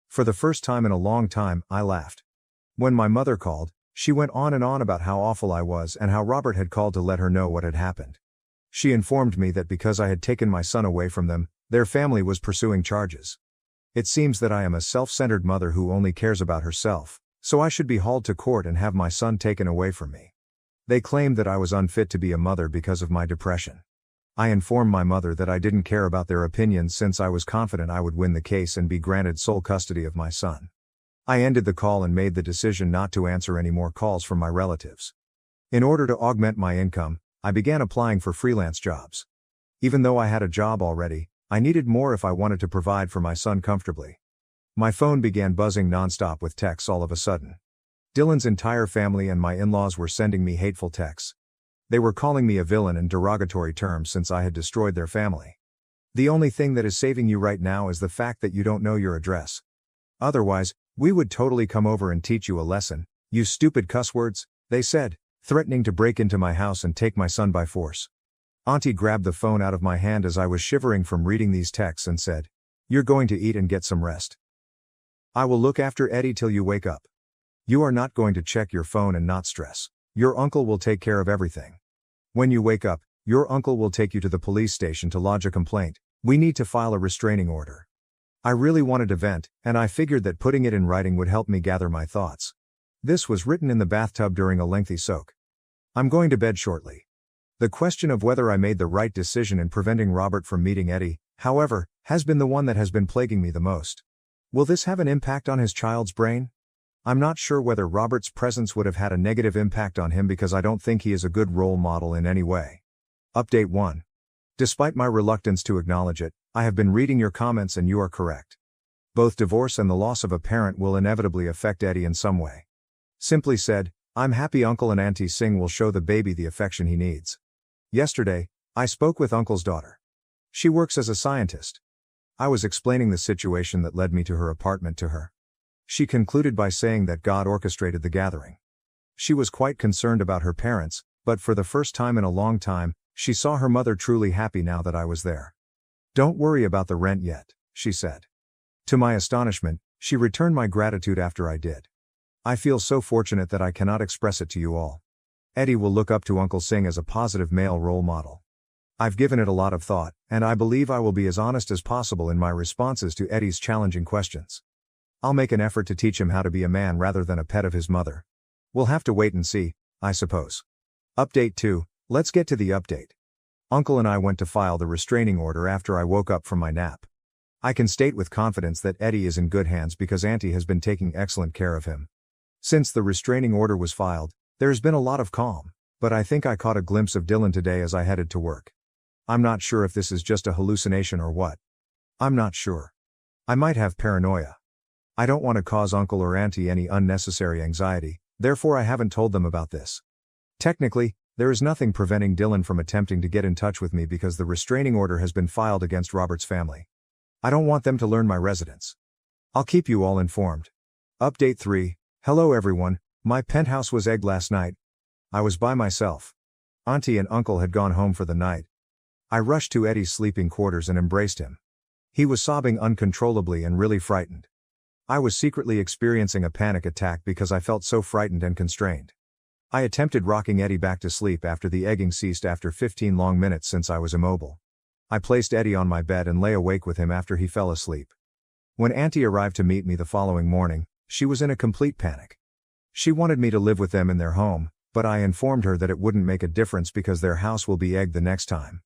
For the first time in a long time, I laughed. When my mother called, she went on and on about how awful I was and how Robert had called to let her know what had happened. She informed me that because I had taken my son away from them, their family was pursuing charges. It seems that I am a self-centered mother who only cares about herself, so I should be hauled to court and have my son taken away from me. They claimed that I was unfit to be a mother because of my depression. I informed my mother that I didn't care about their opinions since I was confident I would win the case and be granted sole custody of my son. I ended the call and made the decision not to answer any more calls from my relatives. In order to augment my income, I began applying for freelance jobs. Even though I had a job already, I needed more if I wanted to provide for my son comfortably. My phone began buzzing nonstop with texts all of a sudden. Dylan's entire family and my in-laws were sending me hateful texts. They were calling me a villain in derogatory terms since I had destroyed their family. "The only thing that is saving you right now is the fact that you don't know your address. Otherwise, we would totally come over and teach you a lesson, you stupid cuss words," they said, threatening to break into my house and take my son by force. Auntie grabbed the phone out of my hand as I was shivering from reading these texts and said, "You're going to eat and get some rest. I will look after Eddie till you wake up." You are not going to check your phone and not stress. Your uncle will take care of everything. When you wake up, your uncle will take you to the police station to lodge a complaint. We need to file a restraining order. I really wanted to vent, and I figured that putting it in writing would help me gather my thoughts. This was written in the bathtub during a lengthy soak. I'm going to bed shortly. The question of whether I made the right decision in preventing Robert from meeting Eddie, however, has been the one that has been plaguing me the most. Will this have an impact on his child's brain? I'm not sure whether Robert's presence would have had a negative impact on him because I don't think he is a good role model in any way. Update 1. Despite my reluctance to acknowledge it, I have been reading your comments and you are correct. Both divorce and the loss of a parent will inevitably affect Eddie in some way. Simply said, I'm happy Uncle and Auntie Singh will show the baby the affection he needs. Yesterday, I spoke with Uncle's daughter. She works as a scientist. I was explaining the situation that led me to her apartment to her. She concluded by saying that God orchestrated the gathering. She was quite concerned about her parents, but for the first time in a long time, she saw her mother truly happy now that I was there. Don't worry about the rent yet, she said. To my astonishment, she returned my gratitude after I did. I feel so fortunate that I cannot express it to you all. Eddie will look up to Uncle Singh as a positive male role model. I've given it a lot of thought, and I believe I will be as honest as possible in my responses to Eddie's challenging questions. I'll make an effort to teach him how to be a man rather than a pet of his mother. We'll have to wait and see, I suppose. Update 2, let's get to the update. Uncle and I went to file the restraining order after I woke up from my nap. I can state with confidence that Eddie is in good hands because Auntie has been taking excellent care of him. Since the restraining order was filed, there's been a lot of calm, but I think I caught a glimpse of Dylan today as I headed to work. I'm not sure if this is just a hallucination or what. I'm not sure. I might have paranoia. I don't want to cause Uncle or Auntie any unnecessary anxiety, therefore I haven't told them about this. Technically, there is nothing preventing Dylan from attempting to get in touch with me because the restraining order has been filed against Robert's family. I don't want them to learn my residence. I'll keep you all informed. Update 3. Hello everyone, my penthouse was egged last night. I was by myself. Auntie and Uncle had gone home for the night. I rushed to Eddie's sleeping quarters and embraced him. He was sobbing uncontrollably and really frightened. I was secretly experiencing a panic attack because I felt so frightened and constrained. I attempted rocking Eddie back to sleep after the egging ceased after 15 long minutes since I was immobile. I placed Eddie on my bed and lay awake with him after he fell asleep. When Auntie arrived to meet me the following morning, she was in a complete panic. She wanted me to live with them in their home, but I informed her that it wouldn't make a difference because their house will be egged the next time.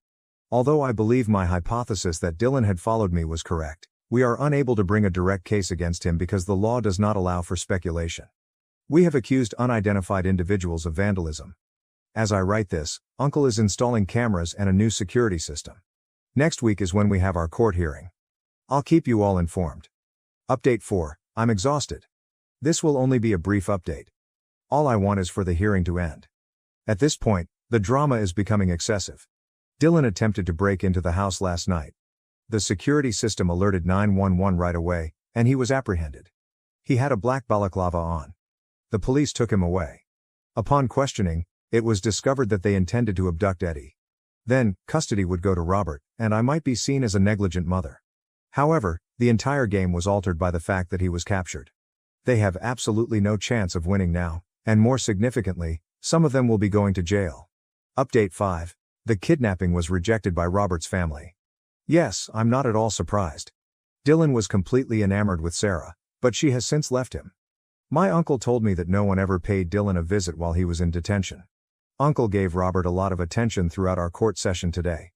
Although I believe my hypothesis that Dylan had followed me was correct, we are unable to bring a direct case against him because the law does not allow for speculation. We have accused unidentified individuals of vandalism. As I write this, Uncle is installing cameras and a new security system. Next week is when we have our court hearing. I'll keep you all informed. Update 4, I'm exhausted. This will only be a brief update. All I want is for the hearing to end. At this point, the drama is becoming excessive. Dylan attempted to break into the house last night. The security system alerted 911 right away, and he was apprehended. He had a black balaclava on. The police took him away. Upon questioning, it was discovered that they intended to abduct Eddie. Then, custody would go to Robert, and I might be seen as a negligent mother. However, the entire game was altered by the fact that he was captured. They have absolutely no chance of winning now, and more significantly, some of them will be going to jail. Update 5. The kidnapping was rejected by Robert's family. Yes, I'm not at all surprised. Dylan was completely enamored with Sarah, but she has since left him. My uncle told me that no one ever paid Dylan a visit while he was in detention. Uncle gave Robert a lot of attention throughout our court session today.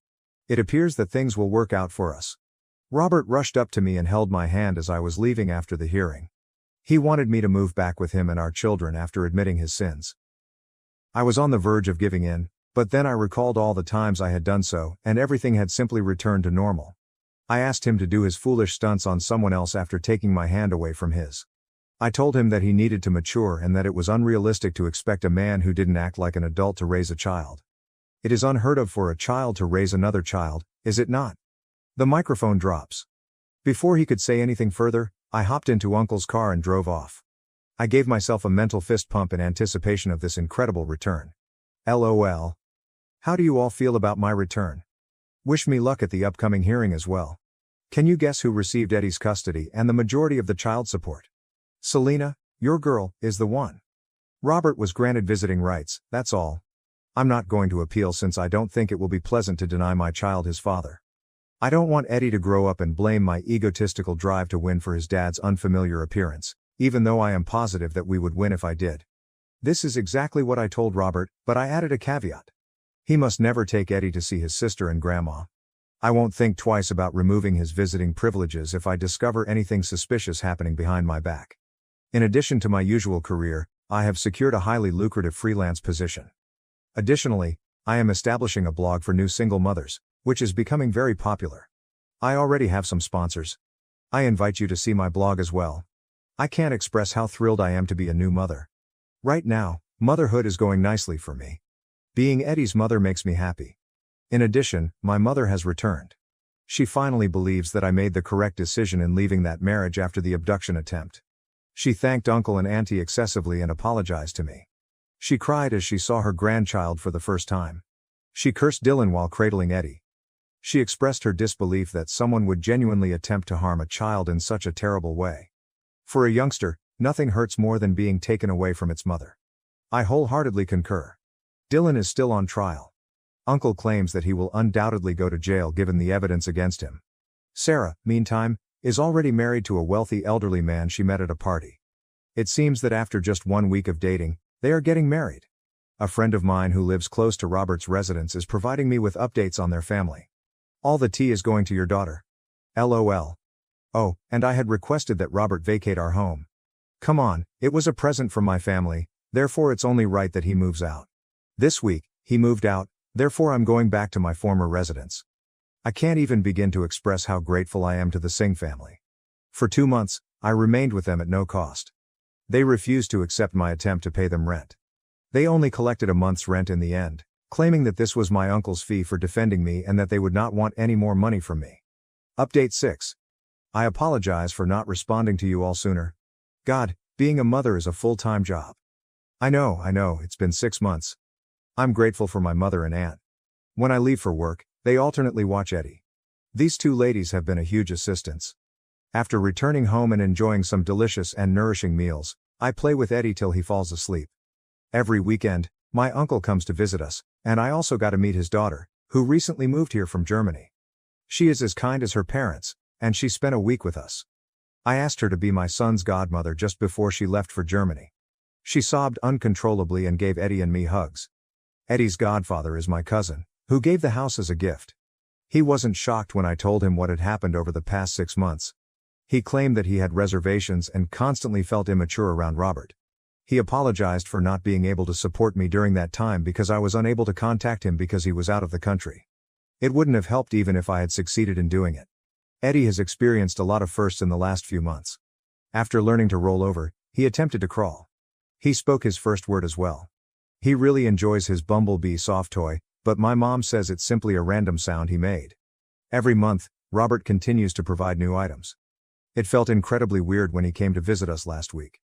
It appears that things will work out for us. Robert rushed up to me and held my hand as I was leaving after the hearing. He wanted me to move back with him and our children after admitting his sins. I was on the verge of giving in, but then I recalled all the times I had done so, and everything had simply returned to normal. I asked him to do his foolish stunts on someone else after taking my hand away from his. I told him that he needed to mature and that it was unrealistic to expect a man who didn't act like an adult to raise a child. It is unheard of for a child to raise another child, is it not? The microphone drops. Before he could say anything further, I hopped into Uncle's car and drove off. I gave myself a mental fist pump in anticipation of this incredible return. LOL. How do you all feel about my return? Wish me luck at the upcoming hearing as well. Can you guess who received Eddie's custody and the majority of the child support? Selena, Your girl is the one. Robert was granted visiting rights, that's all. I'm not going to appeal since I don't think it will be pleasant to deny my child his father. I don't want Eddie to grow up and blame my egotistical drive to win for his dad's unfamiliar appearance, even though I am positive that we would win if I did. This is exactly what I told Robert, but I added a caveat. He must never take Eddie to see his sister and grandma. I won't think twice about removing his visiting privileges if I discover anything suspicious happening behind my back. In addition to my usual career, I have secured a highly lucrative freelance position. Additionally, I am establishing a blog for new single mothers, which is becoming very popular. I already have some sponsors. I invite you to see my blog as well. I can't express how thrilled I am to be a new mother. Right now, motherhood is going nicely for me. Being Eddie's mother makes me happy. In addition, my mother has returned. She finally believes that I made the correct decision in leaving that marriage after the abduction attempt. She thanked uncle and auntie excessively and apologized to me. She cried as she saw her grandchild for the first time. She cursed Dylan while cradling Eddie. She expressed her disbelief that someone would genuinely attempt to harm a child in such a terrible way. For a youngster, nothing hurts more than being taken away from its mother. I wholeheartedly concur. Dylan is still on trial. Uncle claims that he will undoubtedly go to jail given the evidence against him. Sarah, meantime, is already married to a wealthy elderly man she met at a party. It seems that after just 1 week of dating, they are getting married. A friend of mine who lives close to Robert's residence is providing me with updates on their family. All the tea is going to your daughter. LOL. Oh, and I had requested that Robert vacate our home. Come on, it was a present from my family, therefore it's only right that he moves out. This week, he moved out, therefore I'm going back to my former residence. I can't even begin to express how grateful I am to the Singh family. For 2 months, I remained with them at no cost. They refused to accept my attempt to pay them rent. They only collected a month's rent in the end, claiming that this was my uncle's fee for defending me and that they would not want any more money from me. Update 6. I apologize for not responding to you all sooner. God, being a mother is a full-time job. I know, it's been 6 months. I'm grateful for my mother and aunt. When I leave for work, they alternately watch Eddie. These 2 ladies have been a huge assistance. After returning home and enjoying some delicious and nourishing meals, I play with Eddie till he falls asleep. Every weekend, my uncle comes to visit us, and I also got to meet his daughter, who recently moved here from Germany. She is as kind as her parents, and she spent a week with us. I asked her to be my son's godmother just before she left for Germany. She sobbed uncontrollably and gave Eddie and me hugs. Eddie's godfather is my cousin, who gave the house as a gift. He wasn't shocked when I told him what had happened over the past 6 months. He claimed that he had reservations and constantly felt immature around Robert. He apologized for not being able to support me during that time because I was unable to contact him because he was out of the country. It wouldn't have helped even if I had succeeded in doing it. Eddie has experienced a lot of firsts in the last few months. After learning to roll over, he attempted to crawl. He spoke his first word as well. He really enjoys his bumblebee soft toy, but my mom says it's simply a random sound he made. Every month, Robert continues to provide new items. It felt incredibly weird when he came to visit us last week.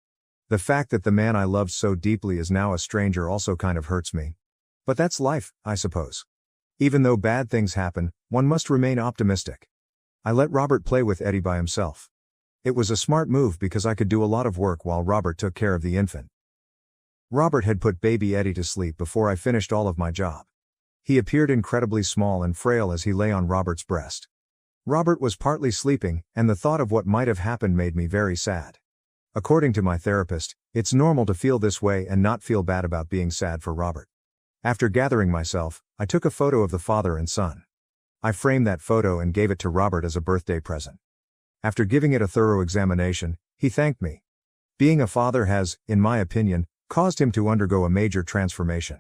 The fact that the man I loved so deeply is now a stranger also kind of hurts me. But that's life, I suppose. Even though bad things happen, one must remain optimistic. I let Robert play with Eddie by himself. It was a smart move because I could do a lot of work while Robert took care of the infant. Robert had put baby Eddie to sleep before I finished all of my job. He appeared incredibly small and frail as he lay on Robert's breast. Robert was partly sleeping, and the thought of what might have happened made me very sad. According to my therapist, it's normal to feel this way and not feel bad about being sad for Robert. After gathering myself, I took a photo of the father and son. I framed that photo and gave it to Robert as a birthday present. After giving it a thorough examination, he thanked me. Being a father has, in my opinion, caused him to undergo a major transformation.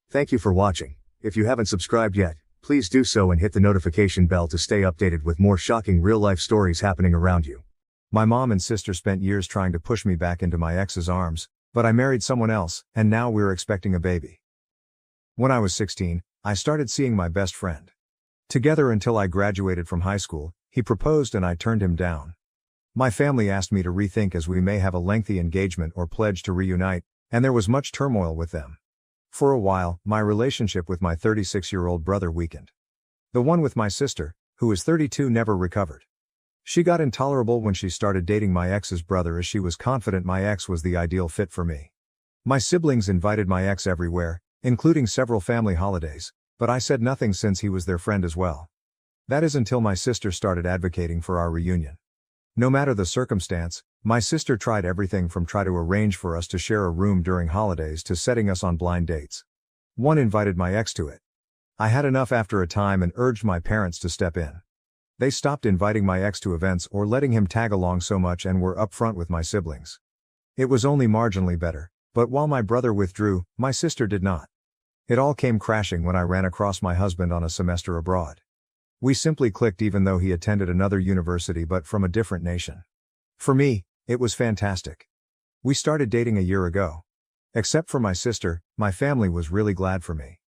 Thank you for watching. If you haven't subscribed yet, please do so and hit the notification bell to stay updated with more shocking real-life stories happening around you. My mom and sister spent years trying to push me back into my ex's arms, but I married someone else, and now we're expecting a baby. When I was 16, I started seeing my best friend. Together until I graduated from high school, he proposed and I turned him down. My family asked me to rethink as we may have a lengthy engagement or pledge to reunite, and there was much turmoil with them. For a while, my relationship with my 36-year-old brother weakened. The one with my sister, who is 32, never recovered. She got intolerable when she started dating my ex's brother, as she was confident my ex was the ideal fit for me. My siblings invited my ex everywhere, including several family holidays, but I said nothing since he was their friend as well. That is until my sister started advocating for our reunion. No matter the circumstance, my sister tried everything from try to arrange for us to share a room during holidays to setting us on blind dates. One invited my ex to it. I had enough after a time and urged my parents to step in. They stopped inviting my ex to events or letting him tag along so much and were upfront with my siblings. It was only marginally better, but while my brother withdrew, my sister did not. It all came crashing when I ran across my husband on a semester abroad. We simply clicked even though he attended another university but from a different nation. For me, it was fantastic. We started dating a year ago. Except for my sister, my family was really glad for me.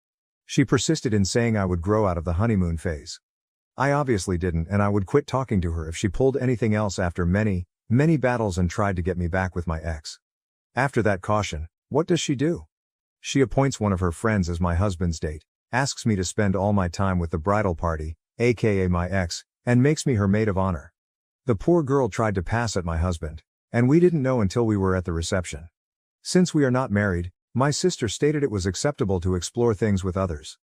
She persisted in saying I would grow out of the honeymoon phase. I obviously didn't, and I would quit talking to her if she pulled anything else after many battles and tried to get me back with my ex. After that caution, what does she do? She appoints one of her friends as my husband's date, asks me to spend all my time with the bridal party, aka my ex, and makes me her maid of honor. The poor girl tried to pass at my husband, and we didn't know until we were at the reception. Since we are not married, my sister stated it was acceptable to explore things with others.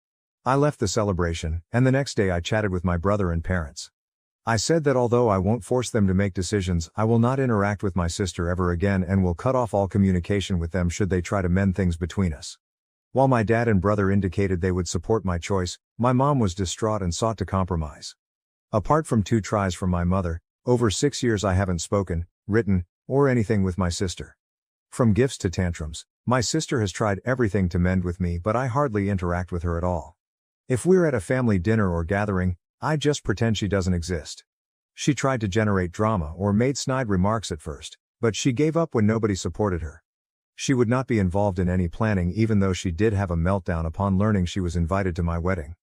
I left the celebration, and the next day I chatted with my brother and parents. I said that although I won't force them to make decisions, I will not interact with my sister ever again and will cut off all communication with them should they try to mend things between us. While my dad and brother indicated they would support my choice, my mom was distraught and sought to compromise. Apart from 2 tries from my mother, over 6 years I haven't spoken, written, or anything with my sister. From gifts to tantrums, my sister has tried everything to mend with me, but I hardly interact with her at all. If we're at a family dinner or gathering, I just pretend she doesn't exist. She tried to generate drama or made snide remarks at first, but she gave up when nobody supported her. She would not be involved in any planning even though she did have a meltdown upon learning she was invited to my wedding.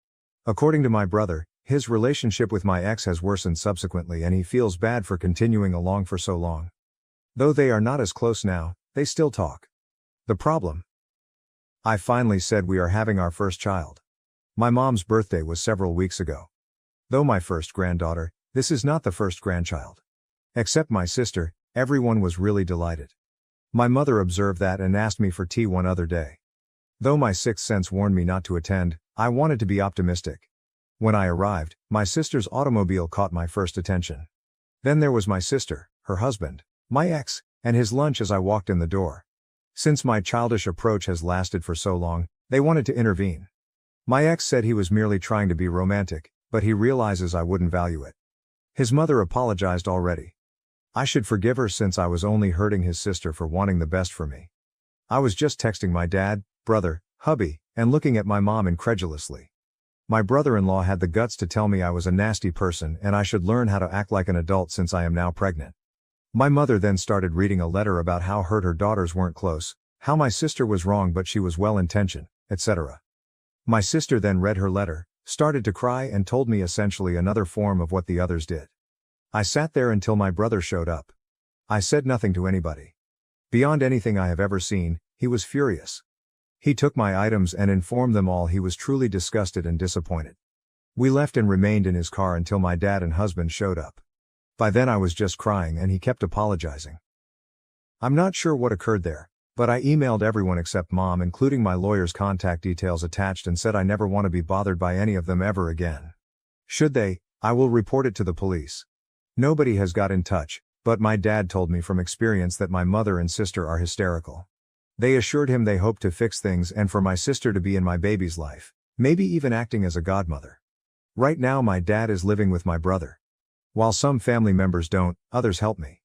According to my brother, his relationship with my ex has worsened subsequently and he feels bad for continuing along for so long. Though they are not as close now, they still talk. The problem? I finally said we are having our first child. My mom's birthday was several weeks ago. Though my first granddaughter, this is not the first grandchild. Except my sister, everyone was really delighted. My mother observed that and asked me for tea one other day. Though my sixth sense warned me not to attend, I wanted to be optimistic. When I arrived, my sister's automobile caught my first attention. Then there was my sister, her husband, my ex, and his lunch as I walked in the door. Since my childish approach has lasted for so long, they wanted to intervene. My ex said he was merely trying to be romantic, but he realizes I wouldn't value it. His mother apologized already. I should forgive her since I was only hurting his sister for wanting the best for me. I was just texting my dad, brother, hubby, and looking at my mom incredulously. My brother-in-law had the guts to tell me I was a nasty person and I should learn how to act like an adult since I am now pregnant. My mother then started reading a letter about how hurt her daughters weren't close, how my sister was wrong but she was well-intentioned, etc. My sister then read her letter, started to cry and told me essentially another form of what the others did. I sat there until my brother showed up. I said nothing to anybody. Beyond anything I have ever seen, he was furious. He took my items and informed them all he was truly disgusted and disappointed. We left and remained in his car until my dad and husband showed up. By then I was just crying and he kept apologizing. I'm not sure what occurred there, but I emailed everyone except mom, including my lawyer's contact details attached, and said I never want to be bothered by any of them ever again. Should they, I will report it to the police. Nobody has got in touch, but my dad told me from experience that my mother and sister are hysterical. They assured him they hope to fix things and for my sister to be in my baby's life, maybe even acting as a godmother. Right now my dad is living with my brother. While some family members don't, others help me.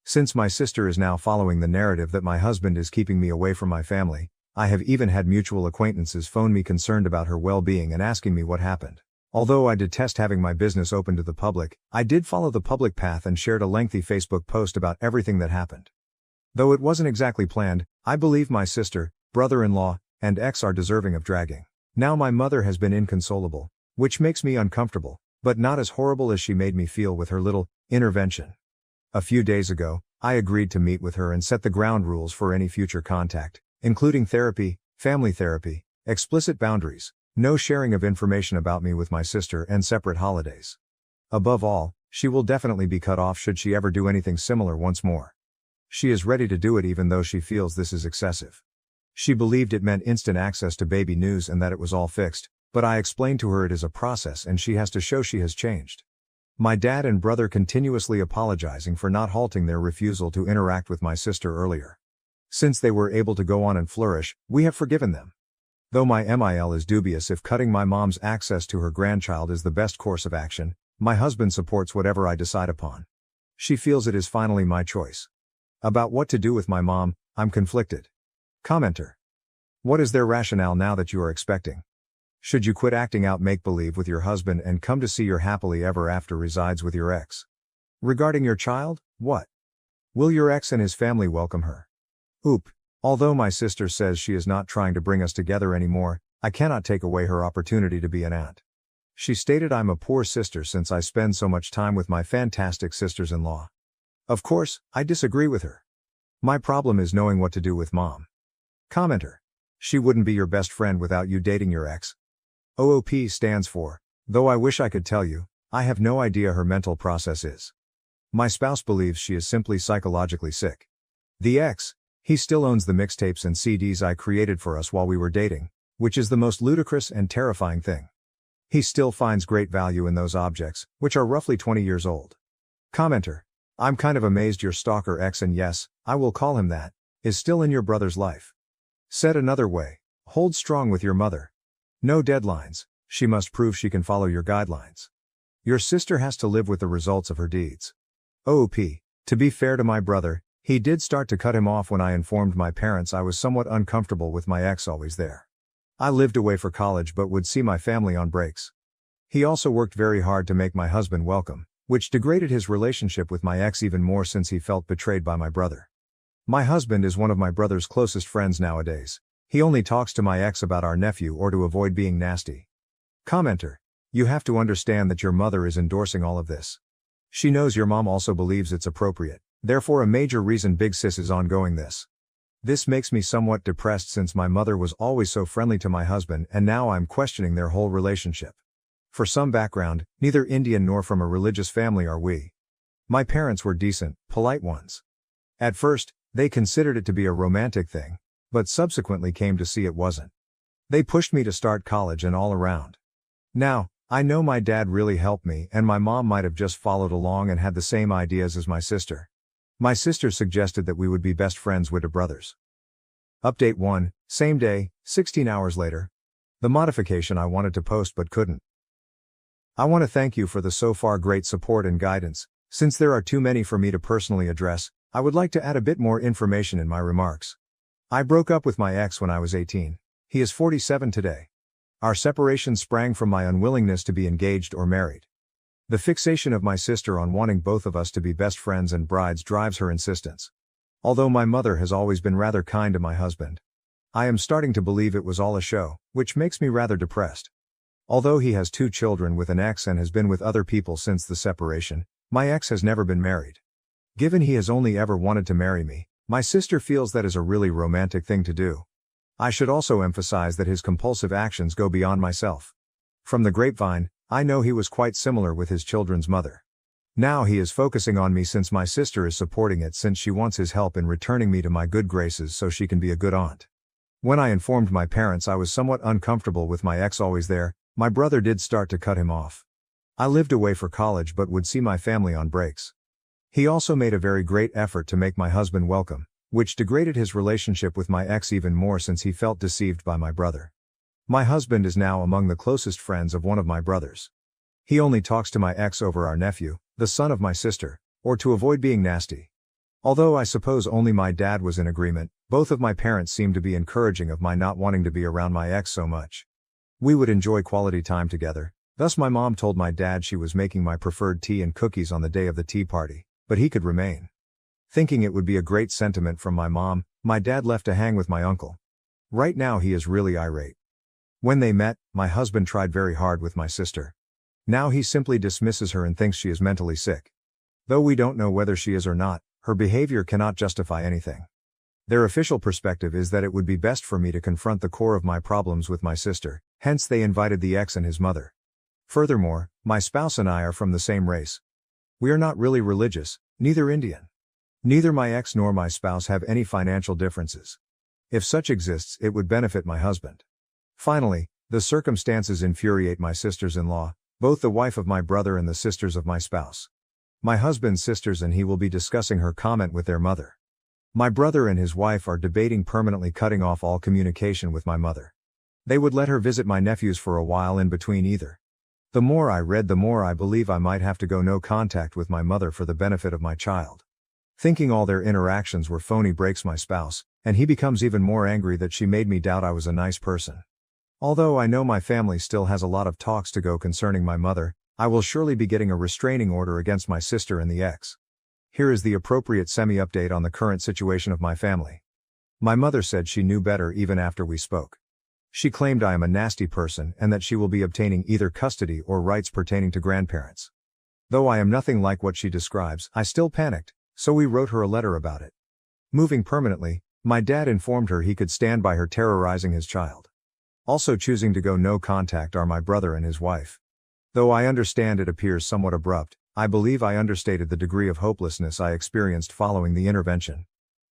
Since my sister is now following the narrative that my husband is keeping me away from my family, I have even had mutual acquaintances phone me concerned about her well-being and asking me what happened. Although I detest having my business open to the public, I did follow the public path and shared a lengthy Facebook post about everything that happened. Though it wasn't exactly planned, I believe my sister, brother-in-law, and ex are deserving of dragging. Now my mother has been inconsolable, which makes me uncomfortable, but not as horrible as she made me feel with her little intervention. A few days ago, I agreed to meet with her and set the ground rules for any future contact, including therapy, family therapy, explicit boundaries, no sharing of information about me with my sister, and separate holidays. Above all, She will definitely be cut off should she ever do anything similar once more. She is ready to do it even though she feels this is excessive. She believed it meant instant access to baby news and that it was all fixed, but I explained to her it is a process and she has to show she has changed. My dad and brother continuously apologizing for not halting their refusal to interact with my sister earlier. Since they were able to go on and flourish, we have forgiven them. Though my MIL is dubious if cutting my mom's access to her grandchild is the best course of action, my husband supports whatever I decide upon. She feels it is finally my choice. About what to do with my mom, I'm conflicted. Commenter. What is their rationale now that you are expecting? Should you quit acting out make-believe with your husband and come to see your happily ever after resides with your ex? Regarding your child, what? Will your ex and his family welcome her? Oop. Although my sister says she is not trying to bring us together anymore, I cannot take away her opportunity to be an aunt. She stated I'm a poor sister since I spend so much time with my fantastic sisters-in-law. Of course, I disagree with her. My problem is knowing what to do with mom. Commenter. She wouldn't be your best friend without you dating your ex. OOP stands for, though I wish I could tell you, I have no idea her mental process is. My spouse believes she is simply psychologically sick. The ex, he still owns the mixtapes and CDs I created for us while we were dating, which is the most ludicrous and terrifying thing. He still finds great value in those objects, which are roughly 20 years old. Commenter. I'm kind of amazed your stalker ex, and yes, I will call him that, is still in your brother's life. Said another way, hold strong with your mother. No deadlines, she must prove she can follow your guidelines. Your sister has to live with the results of her deeds. OOP. To be fair to my brother, he did start to cut him off when I informed my parents I was somewhat uncomfortable with my ex always there. I lived away for college but would see my family on breaks. He also worked very hard to make my husband welcome, which degraded his relationship with my ex even more since he felt betrayed by my brother. My husband is one of my brother's closest friends nowadays. He only talks to my ex about our nephew or to avoid being nasty. Commenter. You have to understand that your mother is endorsing all of this. She knows your mom also believes it's appropriate, therefore a major reason Big Sis is ongoing this. This makes me somewhat depressed since my mother was always so friendly to my husband and now I'm questioning their whole relationship. For some background, neither Indian nor from a religious family are we. My parents were decent, polite ones. At first, they considered it to be a romantic thing, but subsequently came to see it wasn't. They pushed me to start college and all around. Now, I know my dad really helped me and my mom might have just followed along and had the same ideas as my sister. My sister suggested that we would be best friends with the brothers. Update 1, same day, 16 hours later. The modification I wanted to post but couldn't. I want to thank you for the so far great support and guidance. Since there are too many for me to personally address, I would like to add a bit more information in my remarks. I broke up with my ex when I was 18. He is 47 today. Our separation sprang from my unwillingness to be engaged or married. The fixation of my sister on wanting both of us to be best friends and brides drives her insistence. Although my mother has always been rather kind to my husband, I am starting to believe it was all a show, which makes me rather depressed. Although he has 2 children with an ex and has been with other people since the separation, my ex has never been married. Given he has only ever wanted to marry me, my sister feels that is a really romantic thing to do. I should also emphasize that his compulsive actions go beyond myself. From the grapevine, I know he was quite similar with his children's mother. Now he is focusing on me since my sister is supporting it since she wants his help in returning me to my good graces so she can be a good aunt. When I informed my parents I was somewhat uncomfortable with my ex always there, my brother did start to cut him off. I lived away for college but would see my family on breaks. He also made a very great effort to make my husband welcome, which degraded his relationship with my ex even more since he felt deceived by my brother. My husband is now among the closest friends of one of my brothers. He only talks to my ex over our nephew, the son of my sister, or to avoid being nasty. Although I suppose only my dad was in agreement, both of my parents seemed to be encouraging of my not wanting to be around my ex so much. We would enjoy quality time together, thus my mom told my dad she was making my preferred tea and cookies on the day of the tea party, but he could remain. Thinking it would be a great sentiment from my mom, my dad left to hang with my uncle. Right now he is really irate. When they met, my husband tried very hard with my sister. Now he simply dismisses her and thinks she is mentally sick. Though we don't know whether she is or not, her behavior cannot justify anything. Their official perspective is that it would be best for me to confront the core of my problems with my sister, hence they invited the ex and his mother. Furthermore, my spouse and I are from the same race. We are not really religious, neither Indian. Neither my ex nor my spouse have any financial differences. If such exists, it would benefit my husband. Finally, the circumstances infuriate my sisters-in-law, both the wife of my brother and the sisters of my spouse. My husband's sisters and he will be discussing her comment with their mother. My brother and his wife are debating permanently cutting off all communication with my mother. They would let her visit my nephews for a while in between either. The more I read, the more I believe I might have to go no contact with my mother for the benefit of my child. Thinking all their interactions were phony breaks my spouse, and he becomes even more angry that she made me doubt I was a nice person. Although I know my family still has a lot of talks to go concerning my mother, I will surely be getting a restraining order against my sister and the ex. Here is the appropriate semi-update on the current situation of my family. My mother said she knew better even after we spoke. She claimed I am a nasty person and that she will be obtaining either custody or rights pertaining to grandparents. Though I am nothing like what she describes, I still panicked, so we wrote her a letter about it. Moving permanently, my dad informed her he could stand by her terrorizing his child. Also choosing to go no contact are my brother and his wife. Though I understand it appears somewhat abrupt, I believe I understated the degree of hopelessness I experienced following the intervention.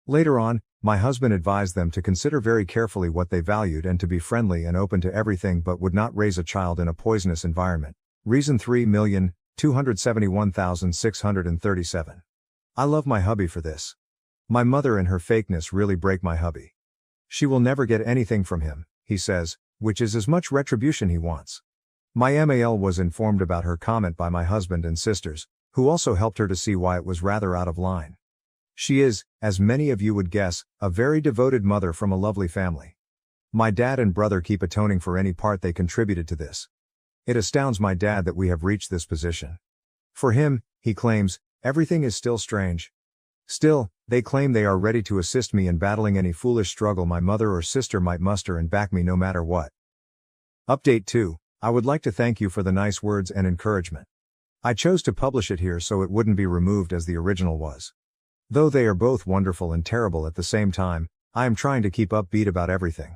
Later on, my husband advised them to consider very carefully what they valued and to be friendly and open to everything but would not raise a child in a poisonous environment. Reason 3,271,637. I love my hubby for this. My mother and her fakeness really break my hubby. She will never get anything from him, he says, which is as much retribution he wants. My MAL was informed about her comment by my husband and sisters, who also helped her to see why it was rather out of line. She is, as many of you would guess, a very devoted mother from a lovely family. My dad and brother keep atoning for any part they contributed to this. It astounds my dad that we have reached this position. For him, he claims, everything is still strange. Still, they claim they are ready to assist me in battling any foolish struggle my mother or sister might muster and back me no matter what. Update 2. I would like to thank you for the nice words and encouragement. I chose to publish it here so it wouldn't be removed as the original was. Though they are both wonderful and terrible at the same time, I am trying to keep upbeat about everything.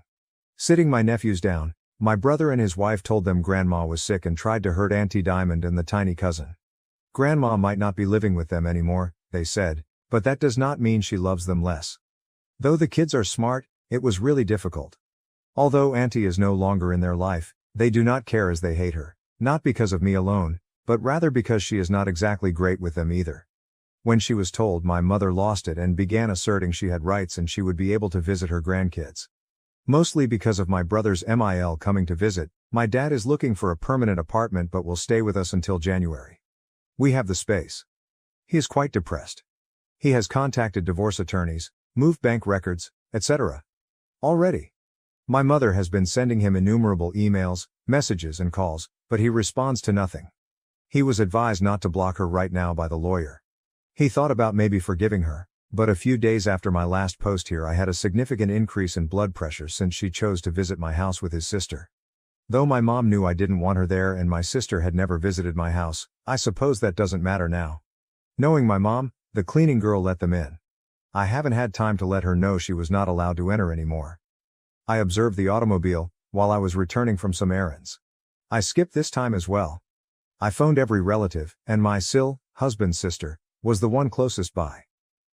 Sitting my nephews down, my brother and his wife told them Grandma was sick and tried to hurt Auntie Diamond and the tiny cousin. Grandma might not be living with them anymore, they said, but that does not mean she loves them less. Though the kids are smart, it was really difficult. Although Auntie is no longer in their life, they do not care as they hate her, not because of me alone, but rather because she is not exactly great with them either. When she was told, my mother lost it and began asserting she had rights and she would be able to visit her grandkids. Mostly because of my brother's MIL coming to visit, my dad is looking for a permanent apartment but will stay with us until January. We have the space. He is quite depressed. He has contacted divorce attorneys, moved bank records, etc. already. My mother has been sending him innumerable emails, messages and calls, but he responds to nothing. He was advised not to block her right now by the lawyer. He thought about maybe forgiving her, but a few days after my last post here I had a significant increase in blood pressure since she chose to visit my house with his sister. Though my mom knew I didn't want her there and my sister had never visited my house, I suppose that doesn't matter now. Knowing my mom, the cleaning girl let them in. I haven't had time to let her know she was not allowed to enter anymore. I observed the automobile, while I was returning from some errands. I skipped this time as well. I phoned every relative, and my husband's sister, was the one closest by.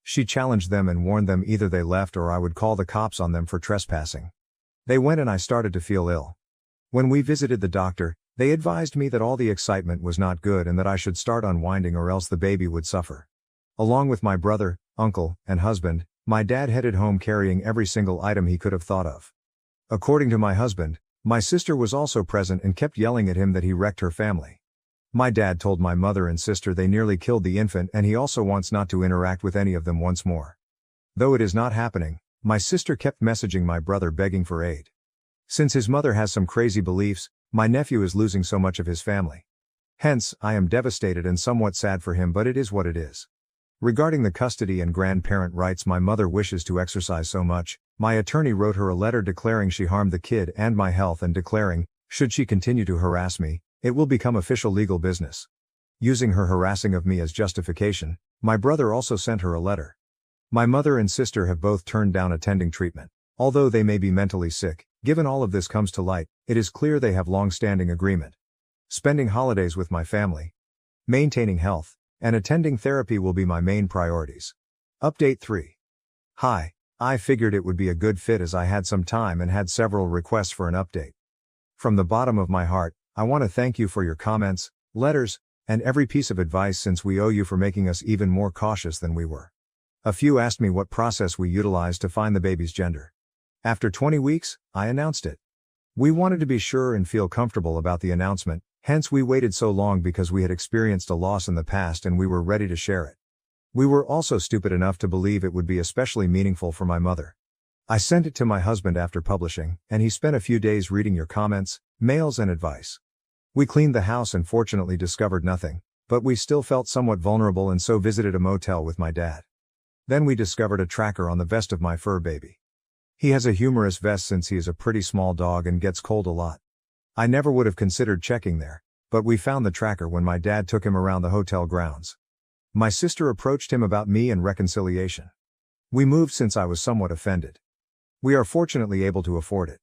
She challenged them and warned them either they left or I would call the cops on them for trespassing. They went and I started to feel ill. When we visited the doctor, they advised me that all the excitement was not good and that I should start unwinding or else the baby would suffer. Along with my brother, uncle, and husband, my dad headed home carrying every single item he could have thought of. According to my husband, my sister was also present and kept yelling at him that he wrecked her family. My dad told my mother and sister they nearly killed the infant and he also wants not to interact with any of them once more. Though it is not happening, my sister kept messaging my brother begging for aid. Since his mother has some crazy beliefs, my nephew is losing so much of his family. Hence, I am devastated and somewhat sad for him, but it is what it is. Regarding the custody and grandparent rights my mother wishes to exercise so much, my attorney wrote her a letter declaring she harmed the kid and my health and declaring, should she continue to harass me, it will become official legal business. Using her harassing of me as justification, my brother also sent her a letter. My mother and sister have both turned down attending treatment. Although they may be mentally sick, given all of this comes to light, it is clear they have long-standing agreement. Spending holidays with my family. Maintaining health, and attending therapy will be my main priorities. Update 3. Hi, I figured it would be a good fit as I had some time and had several requests for an update. From the bottom of my heart, I want to thank you for your comments, letters, and every piece of advice since we owe you for making us even more cautious than we were. A few asked me what process we utilized to find the baby's gender. After 20 weeks, I announced it. We wanted to be sure and feel comfortable about the announcement, hence we waited so long because we had experienced a loss in the past and we were ready to share it. We were also stupid enough to believe it would be especially meaningful for my mother. I sent it to my husband after publishing, and he spent a few days reading your comments, mails and advice. We cleaned the house and fortunately discovered nothing, but we still felt somewhat vulnerable and so visited a motel with my dad. Then we discovered a tracker on the vest of my fur baby. He has a humorous vest since he is a pretty small dog and gets cold a lot. I never would have considered checking there, but we found the tracker when my dad took him around the hotel grounds. My sister approached him about me and reconciliation. We moved since I was somewhat offended. We are fortunately able to afford it.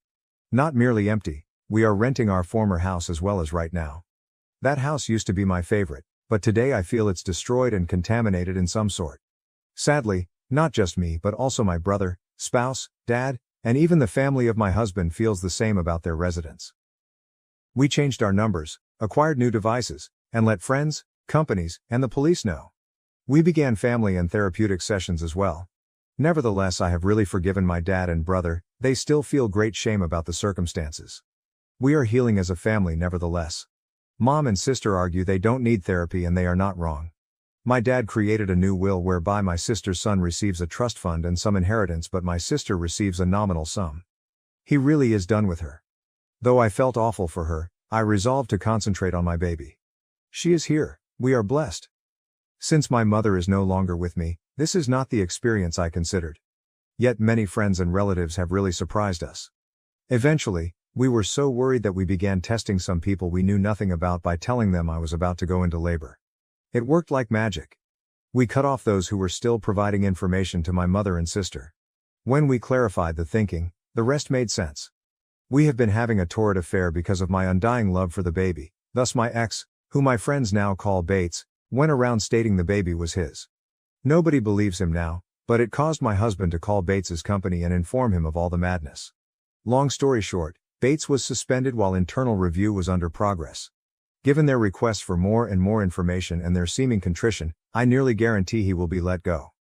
Not merely empty, we are renting our former house as well as right now. That house used to be my favorite, but today I feel it's destroyed and contaminated in some sort. Sadly, not just me but also my brother, spouse, dad, and even the family of my husband feels the same about their residence. We changed our numbers, acquired new devices, and let friends, companies, and the police know. We began family and therapeutic sessions as well. Nevertheless, I have really forgiven my dad and brother, they still feel great shame about the circumstances. We are healing as a family nevertheless. Mom and sister argue they don't need therapy and they are not wrong. My dad created a new will whereby my sister's son receives a trust fund and some inheritance but my sister receives a nominal sum. He really is done with her. Though I felt awful for her, I resolved to concentrate on my baby. She is here, we are blessed. Since my mother is no longer with me, this is not the experience I considered. Yet many friends and relatives have really surprised us. Eventually, we were so worried that we began testing some people we knew nothing about by telling them I was about to go into labor. It worked like magic. We cut off those who were still providing information to my mother and sister. When we clarified the thinking, the rest made sense. We have been having a torrid affair because of my undying love for the baby, thus my ex, who my friends now call Bates, went around stating the baby was his. Nobody believes him now, but it caused my husband to call Bates's company and inform him of all the madness. Long story short, Bates was suspended while internal review was under progress. Given their requests for more and more information and their seeming contrition, I nearly guarantee he will be let go.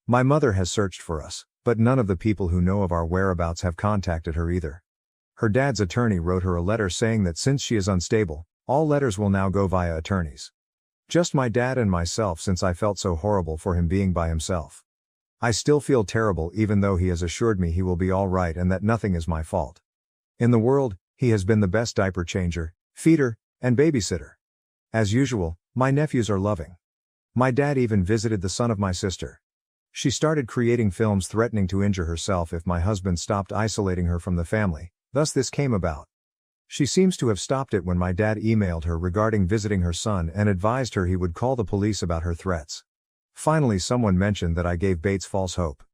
My mother has searched for us, but none of the people who know of our whereabouts have contacted her either. Her dad's attorney wrote her a letter saying that since she is unstable, all letters will now go via attorneys. Just my dad and myself since I felt so horrible for him being by himself. I still feel terrible even though he has assured me he will be all right and that nothing is my fault. In the world, he has been the best diaper changer, feeder, and babysitter. As usual, my nephews are loving. My dad even visited the son of my sister. She started creating films threatening to injure herself if my husband stopped isolating her from the family, thus this came about. She seems to have stopped it when my dad emailed her regarding visiting her son and advised her he would call the police about her threats. Finally someone mentioned that I gave Bates false hope.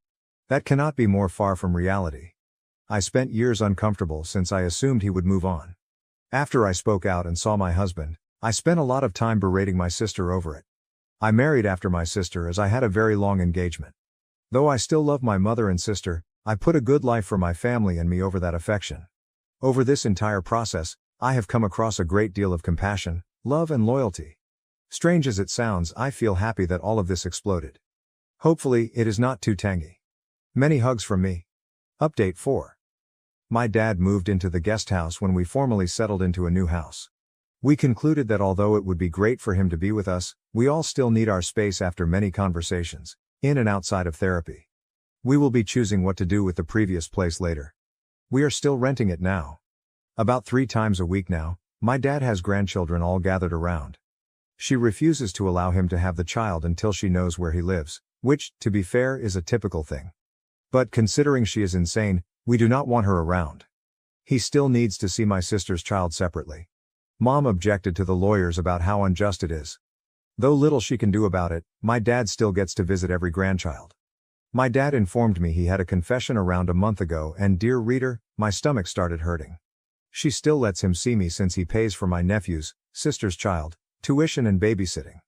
That cannot be more far from reality. I spent years uncomfortable since I assumed he would move on. After I spoke out and saw my husband, I spent a lot of time berating my sister over it. I married after my sister as I had a very long engagement. Though I still love my mother and sister, I put a good life for my family and me over that affection. Over this entire process, I have come across a great deal of compassion, love and loyalty. Strange as it sounds, I feel happy that all of this exploded. Hopefully, it is not too tangy. Many hugs from me. Update 4. My dad moved into the guest house when we formally settled into a new house. We concluded that although it would be great for him to be with us, we all still need our space after many conversations, in and outside of therapy. We will be choosing what to do with the previous place later. We are still renting it now. About 3 times a week now, my dad has grandchildren all gathered around. She refuses to allow him to have the child until she knows where he lives, which, to be fair, is a typical thing. But considering she is insane, we do not want her around. He still needs to see my sister's child separately. Mom objected to the lawyers about how unjust it is. Though little she can do about it, my dad still gets to visit every grandchild. My dad informed me he had a confession around a month ago and dear reader, my stomach started hurting. She still lets him see me since he pays for my nephew's, sister's child, tuition and babysitting.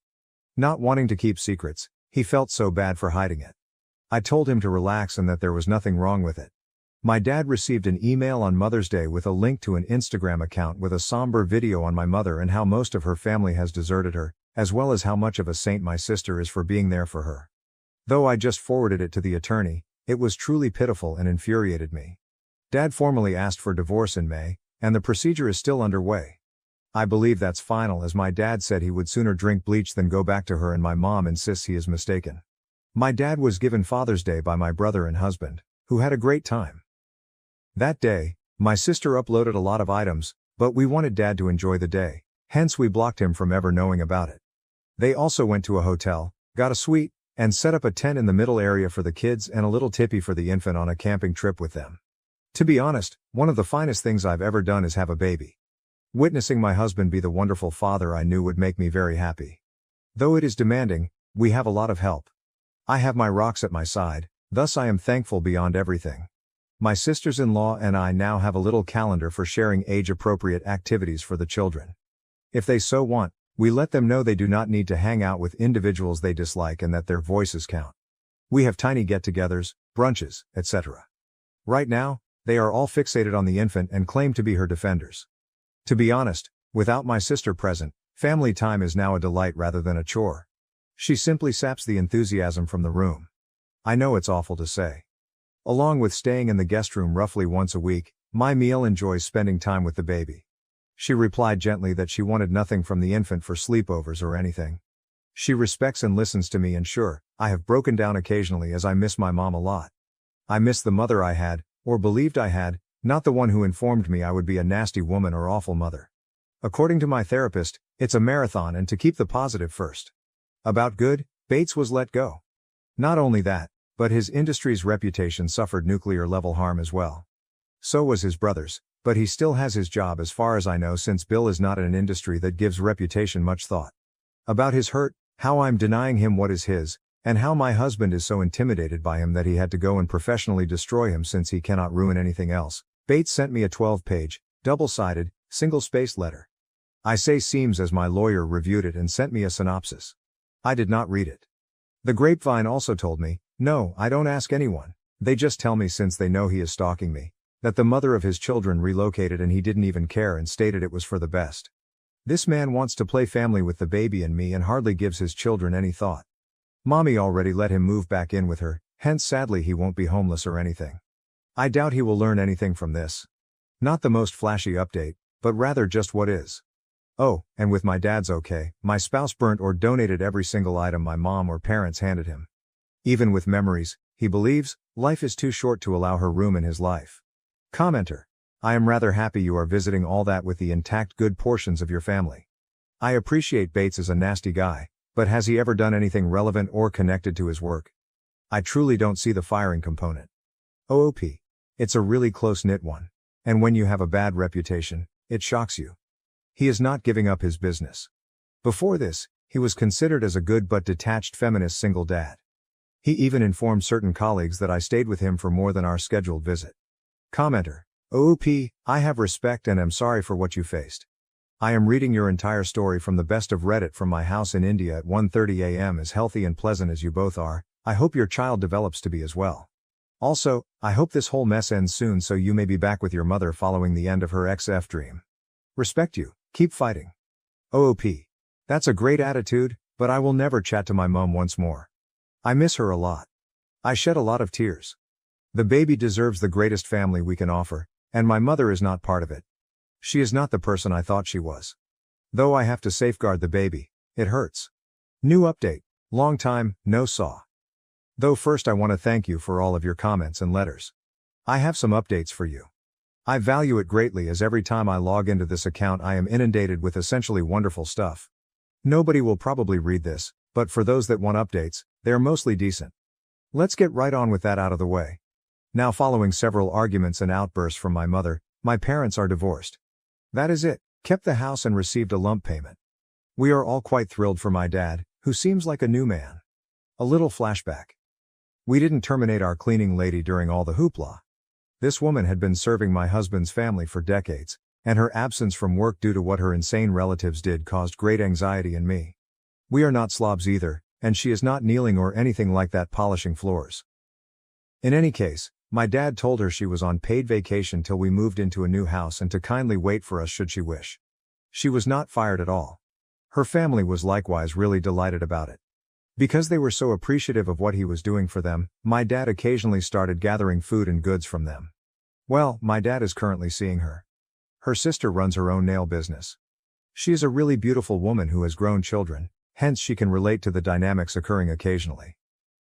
Not wanting to keep secrets, he felt so bad for hiding it. I told him to relax and that there was nothing wrong with it. My dad received an email on Mother's Day with a link to an Instagram account with a somber video on my mother and how most of her family has deserted her, as well as how much of a saint my sister is for being there for her. Though I just forwarded it to the attorney, it was truly pitiful and infuriated me. Dad formally asked for divorce in May, and the procedure is still underway. I believe that's final, as my dad said he would sooner drink bleach than go back to her, and my mom insists he is mistaken. My dad was given Father's Day by my brother and husband, who had a great time. That day, my sister uploaded a lot of items, but we wanted Dad to enjoy the day, hence we blocked him from ever knowing about it. They also went to a hotel, got a suite, and set up a tent in the middle area for the kids and a little tippy for the infant on a camping trip with them. To be honest, one of the finest things I've ever done is have a baby. Witnessing my husband be the wonderful father I knew would make me very happy. Though it is demanding, we have a lot of help. I have my rocks at my side, thus I am thankful beyond everything. My sisters-in-law and I now have a little calendar for sharing age-appropriate activities for the children. If they so want, we let them know they do not need to hang out with individuals they dislike and that their voices count. We have tiny get-togethers, brunches, etc. Right now, they are all fixated on the infant and claim to be her defenders. To be honest, without my sister present, family time is now a delight rather than a chore. She simply saps the enthusiasm from the room. I know it's awful to say. Along with staying in the guest room roughly once a week, my meal enjoys spending time with the baby. She replied gently that she wanted nothing from the infant for sleepovers or anything. She respects and listens to me, and sure, I have broken down occasionally as I miss my mom a lot. I miss the mother I had, or believed I had, not the one who informed me I would be a nasty woman or awful mother. According to my therapist, it's a marathon and to keep the positive first. About good, Bates was let go. Not only that, but his industry's reputation suffered nuclear-level harm as well. So was his brother's, but he still has his job as far as I know, since Bill is not in an industry that gives reputation much thought. About his hurt, how I'm denying him what is his, and how my husband is so intimidated by him that he had to go and professionally destroy him since he cannot ruin anything else, Bates sent me a 12-page, double-sided, single-spaced letter. I say seems as my lawyer reviewed it and sent me a synopsis. I did not read it. The grapevine also told me, no, I don't ask anyone, they just tell me since they know he is stalking me, that the mother of his children relocated and he didn't even care and stated it was for the best. This man wants to play family with the baby and me and hardly gives his children any thought. Mommy already let him move back in with her, hence sadly he won't be homeless or anything. I doubt he will learn anything from this. Not the most flashy update, but rather just what is. Oh, and with my dad's okay, my spouse burnt or donated every single item my mom or parents handed him. Even with memories, he believes, life is too short to allow her room in his life. Commenter: I am rather happy you are visiting all that with the intact good portions of your family. I appreciate Bates is a nasty guy, but has he ever done anything relevant or connected to his work? I truly don't see the firing component. OOP. It's a really close-knit one. And when you have a bad reputation, it shocks you. He is not giving up his business. Before this, he was considered as a good but detached feminist single dad. He even informed certain colleagues that I stayed with him for more than our scheduled visit. Commenter: OOP, I have respect and am sorry for what you faced. I am reading your entire story from the best of Reddit from my house in India at 1:30 a.m. As healthy and pleasant as you both are, I hope your child develops to be as well. Also, I hope this whole mess ends soon so you may be back with your mother following the end of her XF dream. Respect you, keep fighting. OOP. That's a great attitude, but I will never chat to my mom once more. I miss her a lot. I shed a lot of tears. The baby deserves the greatest family we can offer, and my mother is not part of it. She is not the person I thought she was. Though I have to safeguard the baby, it hurts. New update: long time, no saw. Though first I want to thank you for all of your comments and letters. I have some updates for you. I value it greatly as every time I log into this account I am inundated with essentially wonderful stuff. Nobody will probably read this, but for those that want updates, they are mostly decent. Let's get right on with that out of the way. Now, following several arguments and outbursts from my mother, my parents are divorced. That is it, kept the house and received a lump payment. We are all quite thrilled for my dad, who seems like a new man. A little flashback. We didn't terminate our cleaning lady during all the hoopla. This woman had been serving my husband's family for decades, and her absence from work due to what her insane relatives did caused great anxiety in me. We are not slobs either, and she is not kneeling or anything like that polishing floors. In any case, my dad told her she was on paid vacation till we moved into a new house and to kindly wait for us should she wish. She was not fired at all. Her family was likewise really delighted about it. Because they were so appreciative of what he was doing for them, my dad occasionally started gathering food and goods from them. Well, my dad is currently seeing her. Her sister runs her own nail business. She is a really beautiful woman who has grown children, hence she can relate to the dynamics occurring occasionally.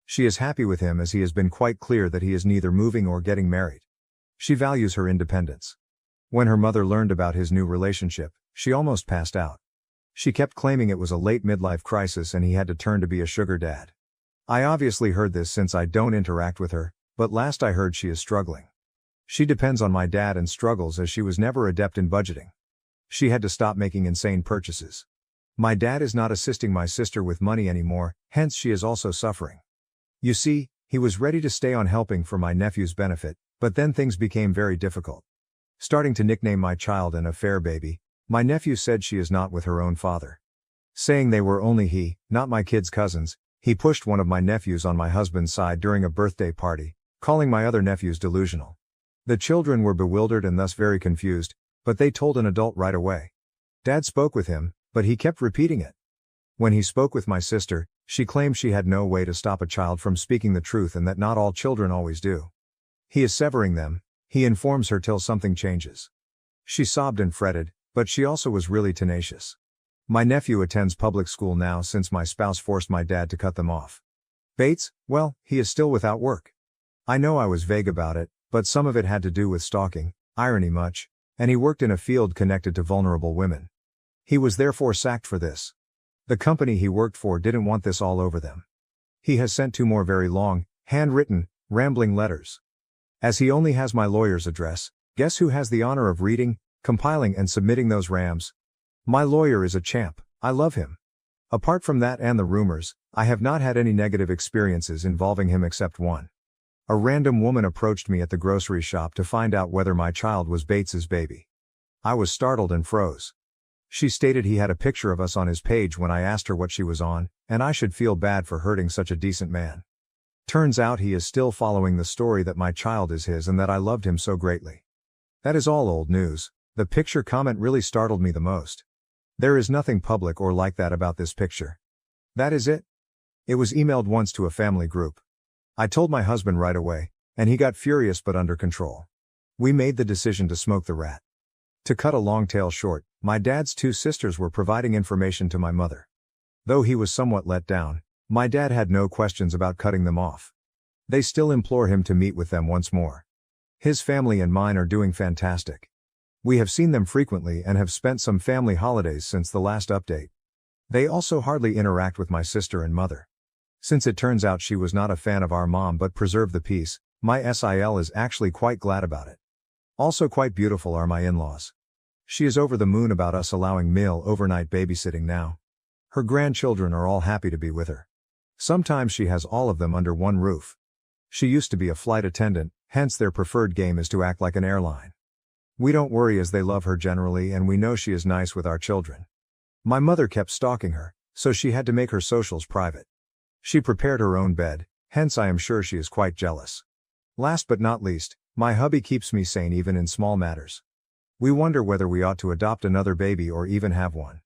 She is happy with him as he has been quite clear that he is neither moving or getting married. She values her independence. When her mother learned about his new relationship, she almost passed out. She kept claiming it was a late midlife crisis and he had to turn to be a sugar dad. I obviously heard this since I don't interact with her, but last I heard she is struggling. She depends on my dad and struggles as she was never adept in budgeting. She had to stop making insane purchases. My dad is not assisting my sister with money anymore, hence she is also suffering. You see, he was ready to stay on helping for my nephew's benefit, but then things became very difficult. Starting to nickname my child an affair baby, my nephew said she is not with her own father. Saying they were only he, not my kids' cousins, he pushed one of my nephews on my husband's side during a birthday party, calling my other nephews delusional. The children were bewildered and thus very confused, but they told an adult right away. Dad spoke with him, but he kept repeating it. When he spoke with my sister, she claimed she had no way to stop a child from speaking the truth and that not all children always do. He is severing them, he informs her till something changes. She sobbed and fretted, but she also was really tenacious. My nephew attends public school now since my spouse forced my dad to cut them off. Bates, well, he is still without work. I know I was vague about it, but some of it had to do with stalking, irony much, and he worked in a field connected to vulnerable women. He was therefore sacked for this. The company he worked for didn't want this all over them. He has sent 2 more very long, handwritten, rambling letters. As he only has my lawyer's address, guess who has the honor of reading, compiling and submitting those rams? My lawyer is a champ, I love him. Apart from that and the rumors, I have not had any negative experiences involving him except one. A random woman approached me at the grocery shop to find out whether my child was Bates's baby. I was startled and froze. She stated he had a picture of us on his page when I asked her what she was on, and I should feel bad for hurting such a decent man. Turns out he is still following the story that my child is his and that I loved him so greatly. That is all old news. The picture comment really startled me the most. There is nothing public or like that about this picture. That is it. It was emailed once to a family group. I told my husband right away, and he got furious but under control. We made the decision to smoke the rat. To cut a long tale short, my dad's 2 sisters were providing information to my mother. Though he was somewhat let down, my dad had no questions about cutting them off. They still implore him to meet with them once more. His family and mine are doing fantastic. We have seen them frequently and have spent some family holidays since the last update. They also hardly interact with my sister and mother. Since it turns out she was not a fan of our mom but preserved the peace, my SIL is actually quite glad about it. Also quite beautiful are my in-laws. She is over the moon about us allowing male overnight babysitting now. Her grandchildren are all happy to be with her. Sometimes she has all of them under one roof. She used to be a flight attendant, hence their preferred game is to act like an airline. We don't worry as they love her generally and we know she is nice with our children. My mother kept stalking her, so she had to make her socials private. She prepared her own bed, hence I am sure she is quite jealous. Last but not least, my hubby keeps me sane even in small matters. We wonder whether we ought to adopt another baby or even have one.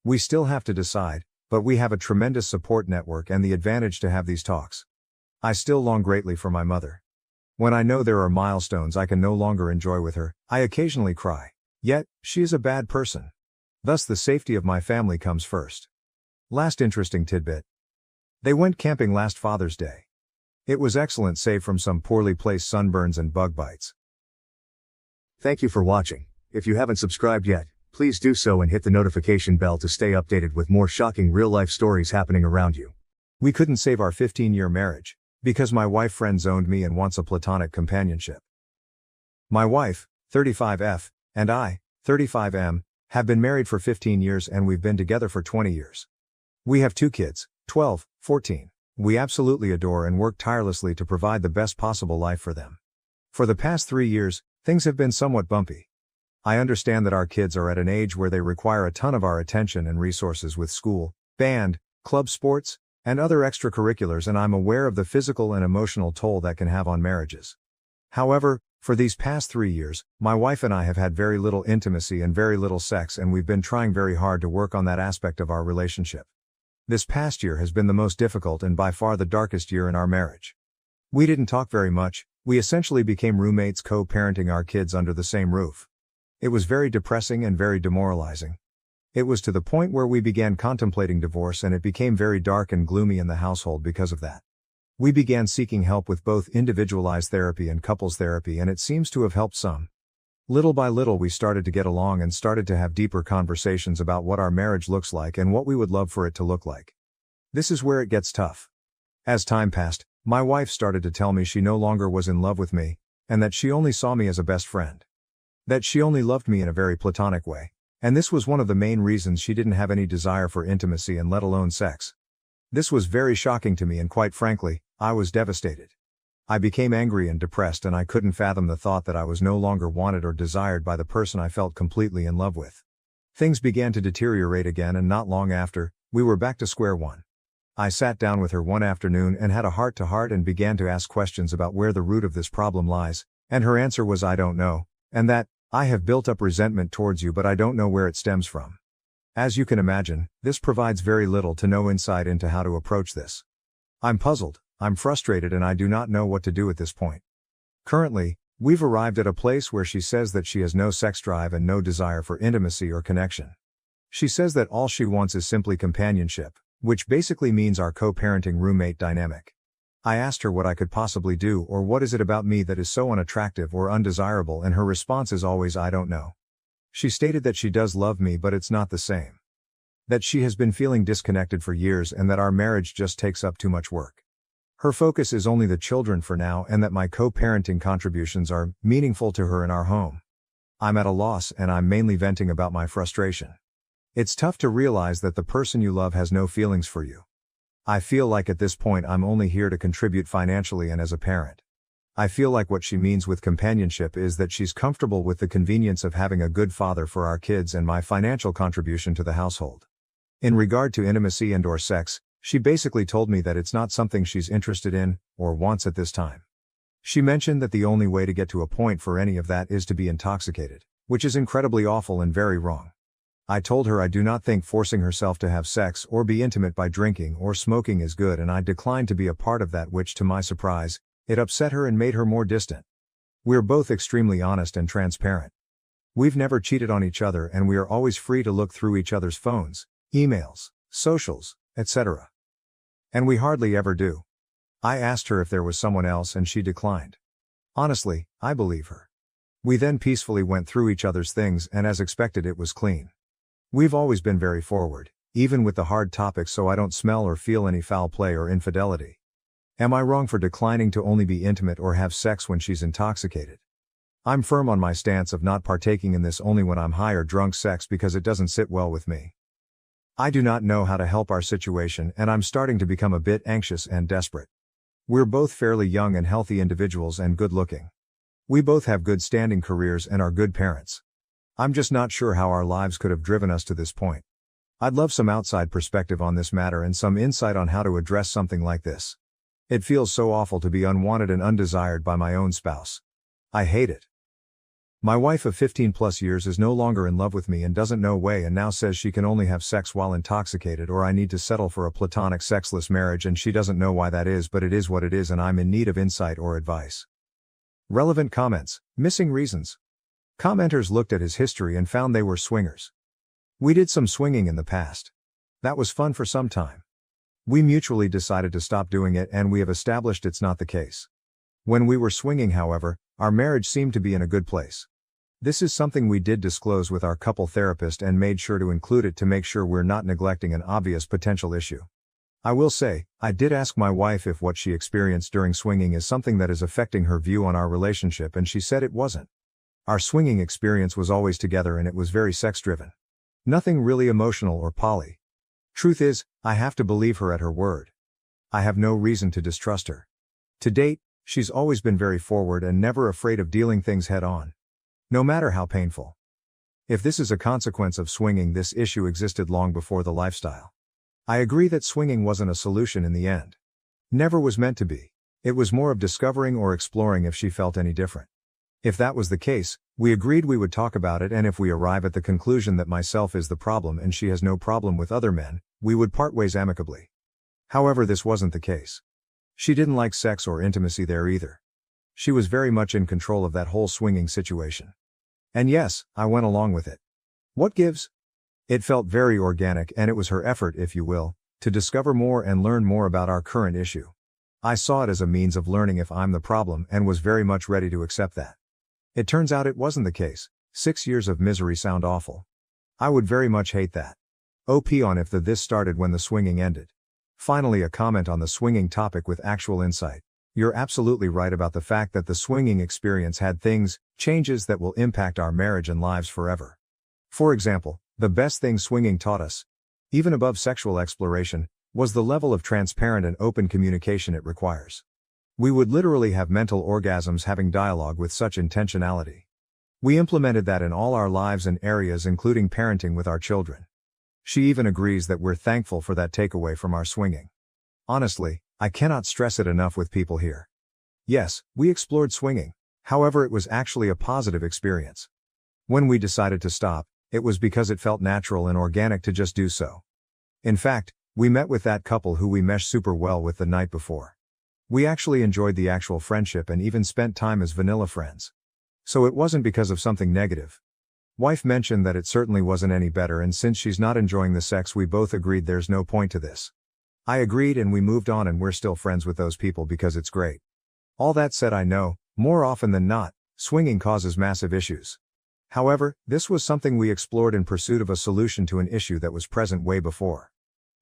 We still have to decide, but we have a tremendous support network and the advantage to have these talks. I still long greatly for my mother. When I know there are milestones I can no longer enjoy with her, I occasionally cry. Yet, she is a bad person. Thus the safety of my family comes first. Last interesting tidbit. They went camping last Father's Day. It was excellent save from some poorly placed sunburns and bug bites. Thank you for watching. If you haven't subscribed yet, please do so and hit the notification bell to stay updated with more shocking real-life stories happening around you. We couldn't save our 15-year marriage, because my wife friend-zoned me and wants a platonic companionship. My wife, 35F, and I, 35M, have been married for 15 years and we've been together for 20 years. We have 2 kids, 12, 14. We absolutely adore and work tirelessly to provide the best possible life for them. For the past 3 years, things have been somewhat bumpy. I understand that our kids are at an age where they require a ton of our attention and resources with school, band, club sports, and other extracurriculars, and I'm aware of the physical and emotional toll that can have on marriages. However, for these past 3 years, my wife and I have had very little intimacy and very little sex, and we've been trying very hard to work on that aspect of our relationship. This past year has been the most difficult and by far the darkest year in our marriage. We didn't talk very much, we essentially became roommates co-parenting our kids under the same roof. It was very depressing and very demoralizing. It was to the point where we began contemplating divorce, and it became very dark and gloomy in the household because of that. We began seeking help with both individualized therapy and couples therapy, and it seems to have helped some. Little by little we started to get along and started to have deeper conversations about what our marriage looks like and what we would love for it to look like. This is where it gets tough. As time passed, my wife started to tell me she no longer was in love with me, and that she only saw me as a best friend. That she only loved me in a very platonic way, and this was one of the main reasons she didn't have any desire for intimacy and let alone sex. This was very shocking to me, and quite frankly, I was devastated. I became angry and depressed, and I couldn't fathom the thought that I was no longer wanted or desired by the person I felt completely in love with. Things began to deteriorate again, and not long after, we were back to square one. I sat down with her one afternoon and had a heart-to-heart and began to ask questions about where the root of this problem lies, and her answer was, "I don't know," and that, "I have built up resentment towards you, but I don't know where it stems from." As you can imagine, this provides very little to no insight into how to approach this. I'm puzzled, I'm frustrated, and I do not know what to do at this point. Currently, we've arrived at a place where she says that she has no sex drive and no desire for intimacy or connection. She says that all she wants is simply companionship, which basically means our co-parenting roommate dynamic. I asked her what I could possibly do, or what is it about me that is so unattractive or undesirable, and her response is always, "I don't know." She stated that she does love me, but it's not the same. That she has been feeling disconnected for years, and that our marriage just takes up too much work. Her focus is only the children for now, and that my co-parenting contributions are meaningful to her in our home. I'm at a loss, and I'm mainly venting about my frustration. It's tough to realize that the person you love has no feelings for you. I feel like at this point I'm only here to contribute financially and as a parent. I feel like what she means with companionship is that she's comfortable with the convenience of having a good father for our kids and my financial contribution to the household. In regard to intimacy and/or sex, she basically told me that it's not something she's interested in, or wants at this time. She mentioned that the only way to get to a point for any of that is to be intoxicated, which is incredibly awful and very wrong. I told her I do not think forcing herself to have sex or be intimate by drinking or smoking is good, and I declined to be a part of that, which to my surprise, it upset her and made her more distant. We're both extremely honest and transparent. We've never cheated on each other, and we are always free to look through each other's phones, emails, socials, etc. And we hardly ever do. I asked her if there was someone else, and she declined. Honestly, I believe her. We then peacefully went through each other's things, and as expected, it was clean. We've always been very forward, even with the hard topics, so I don't smell or feel any foul play or infidelity. Am I wrong for declining to only be intimate or have sex when she's intoxicated? I'm firm on my stance of not partaking in this only when I'm high or drunk sex, because it doesn't sit well with me. I do not know how to help our situation, and I'm starting to become a bit anxious and desperate. We're both fairly young and healthy individuals and good looking. We both have good standing careers and are good parents. I'm just not sure how our lives could have driven us to this point. I'd love some outside perspective on this matter and some insight on how to address something like this. It feels so awful to be unwanted and undesired by my own spouse. I hate it. My wife of 15 plus years is no longer in love with me and doesn't know why, and now says she can only have sex while intoxicated, or I need to settle for a platonic sexless marriage, and she doesn't know why that is, but it is what it is, and I'm in need of insight or advice. Relevant comments, missing reasons. Commenters looked at his history and found they were swingers. We did some swinging in the past. That was fun for some time. We mutually decided to stop doing it, and we have established it's not the case. When we were swinging, however, our marriage seemed to be in a good place. This is something we did disclose with our couple therapist and made sure to include it to make sure we're not neglecting an obvious potential issue. I will say, I did ask my wife if what she experienced during swinging is something that is affecting her view on our relationship, and she said it wasn't. Our swinging experience was always together, and it was very sex-driven. Nothing really emotional or poly. Truth is, I have to believe her at her word. I have no reason to distrust her. To date, she's always been very forward and never afraid of dealing things head on, no matter how painful. If this is a consequence of swinging, this issue existed long before the lifestyle. I agree that swinging wasn't a solution in the end. Never was meant to be. It was more of discovering or exploring if she felt any different. If that was the case, we agreed we would talk about it, and if we arrive at the conclusion that myself is the problem and she has no problem with other men, we would part ways amicably. However, this wasn't the case. She didn't like sex or intimacy there either. She was very much in control of that whole swinging situation. And yes, I went along with it. What gives? It felt very organic, and it was her effort, if you will, to discover more and learn more about our current issue. I saw it as a means of learning if I'm the problem and was very much ready to accept that. It turns out it wasn't the case. 6 years of misery sound awful. I would very much hate that. OP on if this started when the swinging ended. Finally, a comment on the swinging topic with actual insight. You're absolutely right about the fact that the swinging experience had changes that will impact our marriage and lives forever. For example, the best thing swinging taught us, even above sexual exploration, was the level of transparent and open communication it requires. We would literally have mental orgasms having dialogue with such intentionality. We implemented that in all our lives and areas, including parenting with our children. She even agrees that we're thankful for that takeaway from our swinging. Honestly, I cannot stress it enough with people here. Yes, we explored swinging. However, it was actually a positive experience. When we decided to stop, it was because it felt natural and organic to just do so. In fact, we met with that couple who we meshed super well with the night before. We actually enjoyed the actual friendship and even spent time as vanilla friends. So it wasn't because of something negative. Wife mentioned that it certainly wasn't any better, and since she's not enjoying the sex, we both agreed there's no point to this. I agreed, and we moved on, and we're still friends with those people because it's great. All that said, I know, more often than not, swinging causes massive issues. However, this was something we explored in pursuit of a solution to an issue that was present way before.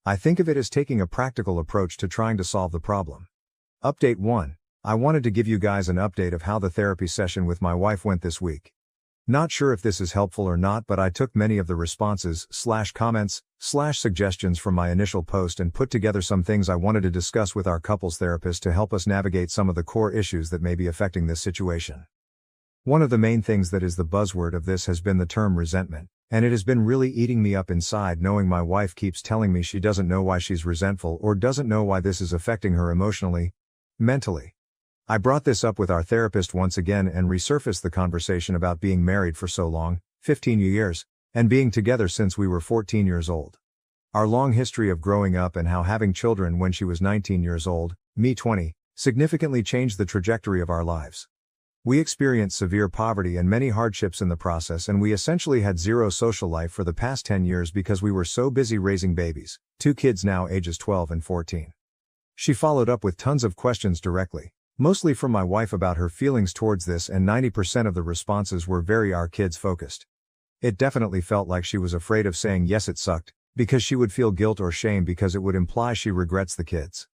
I think of it as taking a practical approach to trying to solve the problem. Update 1. I wanted to give you guys an update of how the therapy session with my wife went this week. Not sure if this is helpful or not, but I took many of the responses, comments, suggestions from my initial post and put together some things I wanted to discuss with our couples therapist to help us navigate some of the core issues that may be affecting this situation. One of the main things that is the buzzword of this has been the term resentment, and it has been really eating me up inside knowing my wife keeps telling me she doesn't know why she's resentful or doesn't know why this is affecting her emotionally, mentally. I brought this up with our therapist once again and resurfaced the conversation about being married for so long, 15 years, and being together since we were 14 years old. Our long history of growing up and how having children when she was 19 years old, me 20, significantly changed the trajectory of our lives. We experienced severe poverty and many hardships in the process, and we essentially had zero social life for the past 10 years because we were so busy raising babies, 2 kids now ages 12 and 14. She followed up with tons of questions directly, mostly from my wife about her feelings towards this, and 90% of the responses were very our kids focused. It definitely felt like she was afraid of saying yes it sucked, because she would feel guilt or shame because it would imply she regrets the kids.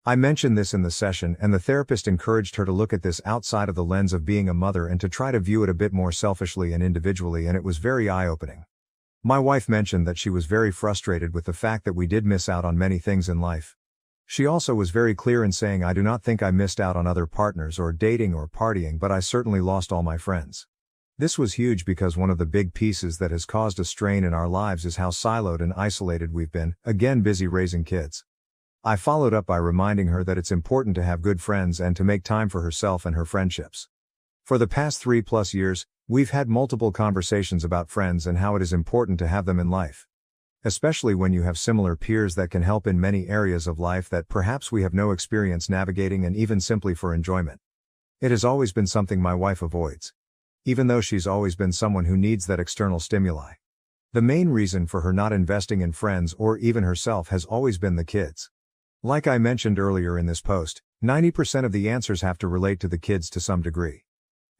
I mentioned this in the session, and the therapist encouraged her to look at this outside of the lens of being a mother and to try to view it a bit more selfishly and individually, and it was very eye-opening. My wife mentioned that she was very frustrated with the fact that we did miss out on many things in life. She also was very clear in saying, I do not think I missed out on other partners or dating or partying, but I certainly lost all my friends. This was huge because one of the big pieces that has caused a strain in our lives is how siloed and isolated we've been, again busy raising kids. I followed up by reminding her that it's important to have good friends and to make time for herself and her friendships. For the past 3+ years, we've had multiple conversations about friends and how it is important to have them in life. Especially when you have similar peers that can help in many areas of life that perhaps we have no experience navigating, and even simply for enjoyment. It has always been something my wife avoids, even though she's always been someone who needs that external stimuli. The main reason for her not investing in friends or even herself has always been the kids. Like I mentioned earlier in this post, 90% of the answers have to relate to the kids to some degree.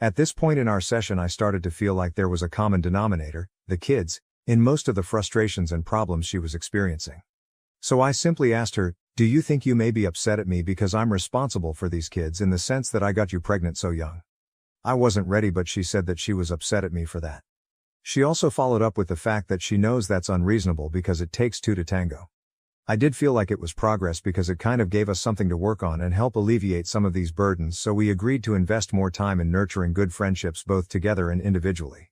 At this point in our session, I started to feel like there was a common denominator, the kids, in most of the frustrations and problems she was experiencing. So I simply asked her, do you think you may be upset at me because I'm responsible for these kids in the sense that I got you pregnant so young? I wasn't ready, but she said that she was upset at me for that. She also followed up with the fact that she knows that's unreasonable because it takes 2 to tango. I did feel like it was progress because it kind of gave us something to work on and help alleviate some of these burdens, so we agreed to invest more time in nurturing good friendships both together and individually.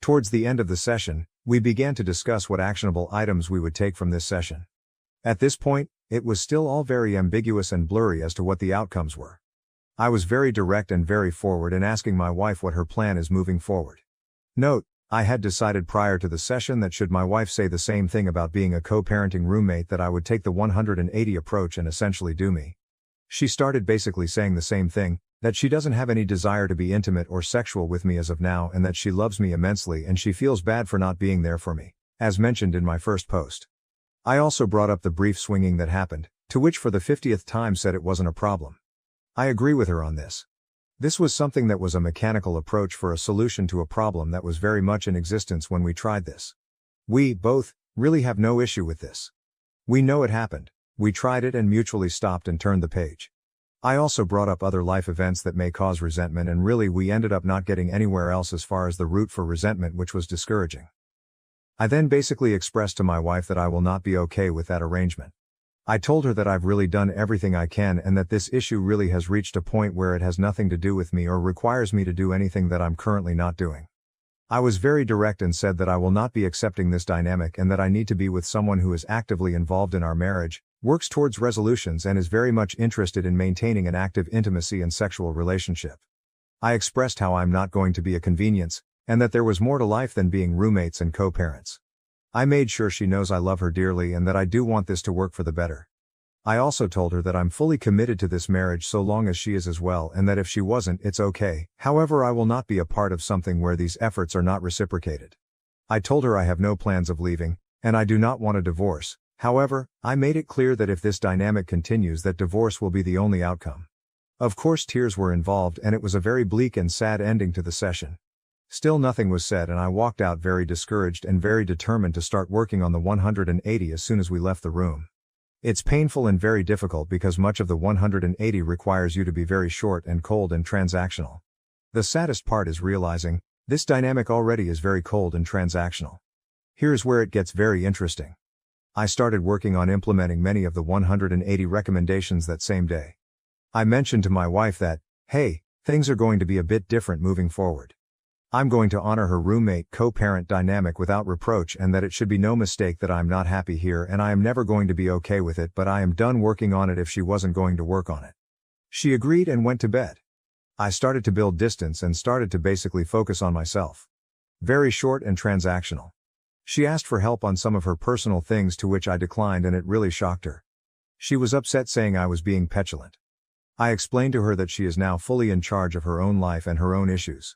Towards the end of the session, we began to discuss what actionable items we would take from this session. At this point, it was still all very ambiguous and blurry as to what the outcomes were. I was very direct and very forward in asking my wife what her plan is moving forward. Note, I had decided prior to the session that should my wife say the same thing about being a co-parenting roommate that I would take the 180 approach and essentially do me. She started basically saying the same thing, that she doesn't have any desire to be intimate or sexual with me as of now and that she loves me immensely and she feels bad for not being there for me, as mentioned in my first post. I also brought up the brief swinging that happened, to which for the 50th time said it wasn't a problem. I agree with her on this. This was something that was a mechanical approach for a solution to a problem that was very much in existence when we tried this. We, both, really have no issue with this. We know it happened, we tried it and mutually stopped and turned the page. I also brought up other life events that may cause resentment and really we ended up not getting anywhere else as far as the root for resentment, which was discouraging. I then basically expressed to my wife that I will not be okay with that arrangement. I told her that I've really done everything I can and that this issue really has reached a point where it has nothing to do with me or requires me to do anything that I'm currently not doing. I was very direct and said that I will not be accepting this dynamic and that I need to be with someone who is actively involved in our marriage, works towards resolutions and is very much interested in maintaining an active intimacy and sexual relationship. I expressed how I'm not going to be a convenience, and that there was more to life than being roommates and co-parents. I made sure she knows I love her dearly and that I do want this to work for the better. I also told her that I'm fully committed to this marriage so long as she is as well and that if she wasn't, it's okay, however I will not be a part of something where these efforts are not reciprocated. I told her I have no plans of leaving, and I do not want a divorce, however, I made it clear that if this dynamic continues that divorce will be the only outcome. Of course tears were involved and it was a very bleak and sad ending to the session. Still nothing was said and I walked out very discouraged and very determined to start working on the 180 as soon as we left the room. It's painful and very difficult because much of the 180 requires you to be very short and cold and transactional. The saddest part is realizing, this dynamic already is very cold and transactional. Here's where it gets very interesting. I started working on implementing many of the 180 recommendations that same day. I mentioned to my wife that, hey, things are going to be a bit different moving forward. I'm going to honor her roommate co-parent dynamic without reproach and that it should be no mistake that I'm not happy here and I am never going to be okay with it, but I am done working on it if she wasn't going to work on it. She agreed and went to bed. I started to build distance and started to basically focus on myself. Very short and transactional. She asked for help on some of her personal things to which I declined and it really shocked her. She was upset saying I was being petulant. I explained to her that she is now fully in charge of her own life and her own issues.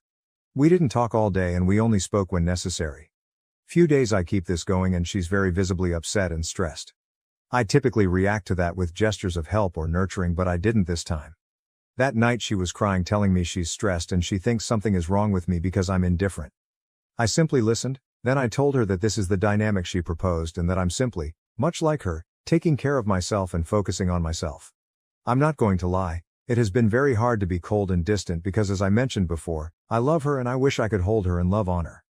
We didn't talk all day and we only spoke when necessary. Few days I keep this going and she's very visibly upset and stressed. I typically react to that with gestures of help or nurturing, but I didn't this time. That night she was crying telling me she's stressed and she thinks something is wrong with me because I'm indifferent. I simply listened, then I told her that this is the dynamic she proposed and that I'm simply, much like her, taking care of myself and focusing on myself. I'm not going to lie. It has been very hard to be cold and distant because as I mentioned before, I love her and I wish I could hold her and love on her.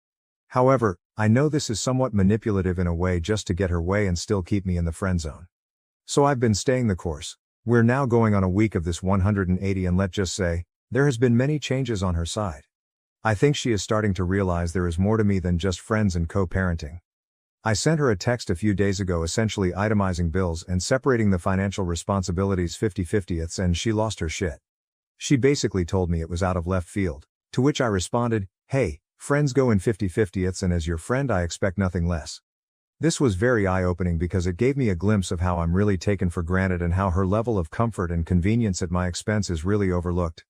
However, I know this is somewhat manipulative in a way just to get her way and still keep me in the friend zone. So I've been staying the course. We're now going on a week of this 180 and let's just say, there has been many changes on her side. I think she is starting to realize there is more to me than just friends and co-parenting. I sent her a text a few days ago essentially itemizing bills and separating the financial responsibilities 50-50ths and she lost her shit. She basically told me it was out of left field, to which I responded, hey, friends go in 50-50ths and as your friend I expect nothing less. This was very eye-opening because it gave me a glimpse of how I'm really taken for granted and how her level of comfort and convenience at my expense is really overlooked.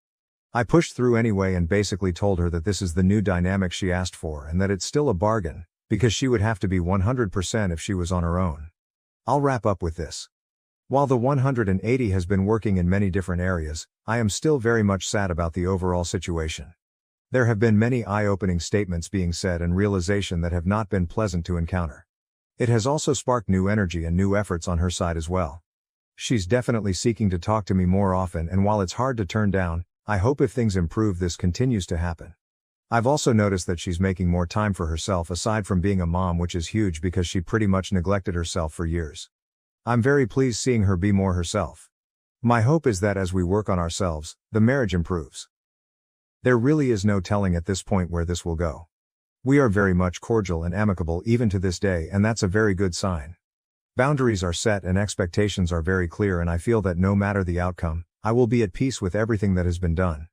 I pushed through anyway and basically told her that this is the new dynamic she asked for and that it's still a bargain, because she would have to be 100% if she was on her own. I'll wrap up with this. While the 180 has been working in many different areas, I am still very much sad about the overall situation. There have been many eye-opening statements being said and realization that have not been pleasant to encounter. It has also sparked new energy and new efforts on her side as well. She's definitely seeking to talk to me more often and while it's hard to turn down, I hope if things improve this continues to happen. I've also noticed that she's making more time for herself aside from being a mom, which is huge because she pretty much neglected herself for years. I'm very pleased seeing her be more herself. My hope is that as we work on ourselves, the marriage improves. There really is no telling at this point where this will go. We are very much cordial and amicable even to this day and that's a very good sign. Boundaries are set and expectations are very clear, and I feel that no matter the outcome, I will be at peace with everything that has been done.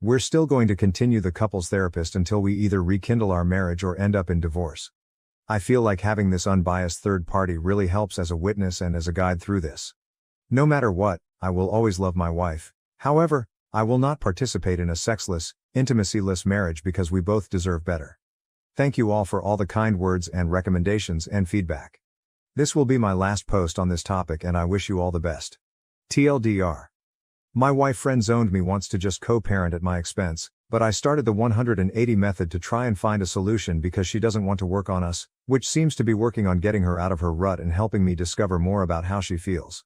We're still going to continue the couples therapist until we either rekindle our marriage or end up in divorce. I feel like having this unbiased third party really helps as a witness and as a guide through this. No matter what, I will always love my wife. However, I will not participate in a sexless, intimacy-less marriage because we both deserve better. Thank you all for all the kind words and recommendations and feedback. This will be my last post on this topic and I wish you all the best. TLDR. My wife friend-zoned me once to just co-parent at my expense, but I started the 180 method to try and find a solution because she doesn't want to work on us, which seems to be working on getting her out of her rut and helping me discover more about how she feels.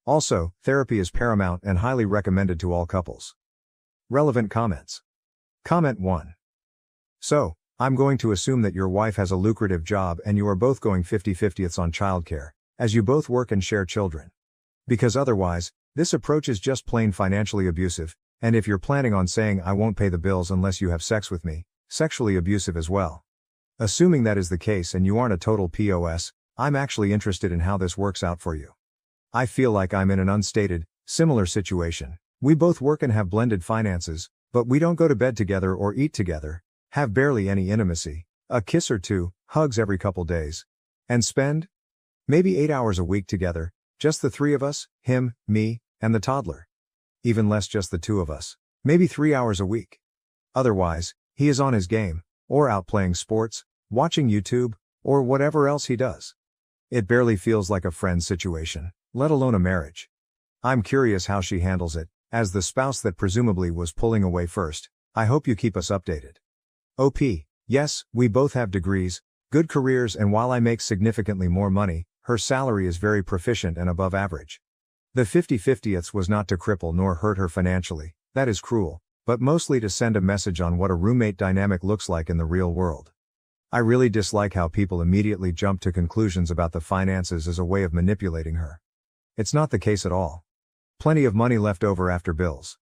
Also, therapy is paramount and highly recommended to all couples. Relevant comments. Comment 1. So, I'm going to assume that your wife has a lucrative job and you are both going 50-50ths on childcare, as you both work and share children. Because otherwise, this approach is just plain financially abusive, and if you're planning on saying I won't pay the bills unless you have sex with me, sexually abusive as well. Assuming that is the case and you aren't a total POS, I'm actually interested in how this works out for you. I feel like I'm in an unstated, similar situation. We both work and have blended finances, but we don't go to bed together or eat together, have barely any intimacy, a kiss or two, hugs every couple days, and spend maybe 8 hours a week together, just the three of us, him, me, and the toddler. Even less, just the two of us, maybe 3 hours a week. Otherwise, he is on his game, or out playing sports, watching YouTube, or whatever else he does. It barely feels like a friend situation, let alone a marriage. I'm curious how she handles it. As the spouse that presumably was pulling away first, I hope you keep us updated. OP, yes, we both have degrees, good careers, and while I make significantly more money, her salary is very proficient and above average. The 50-50ths was not to cripple nor hurt her financially, that is cruel, but mostly to send a message on what a roommate dynamic looks like in the real world. I really dislike how people immediately jump to conclusions about the finances as a way of manipulating her. It's not the case at all. Plenty of money left over after bills.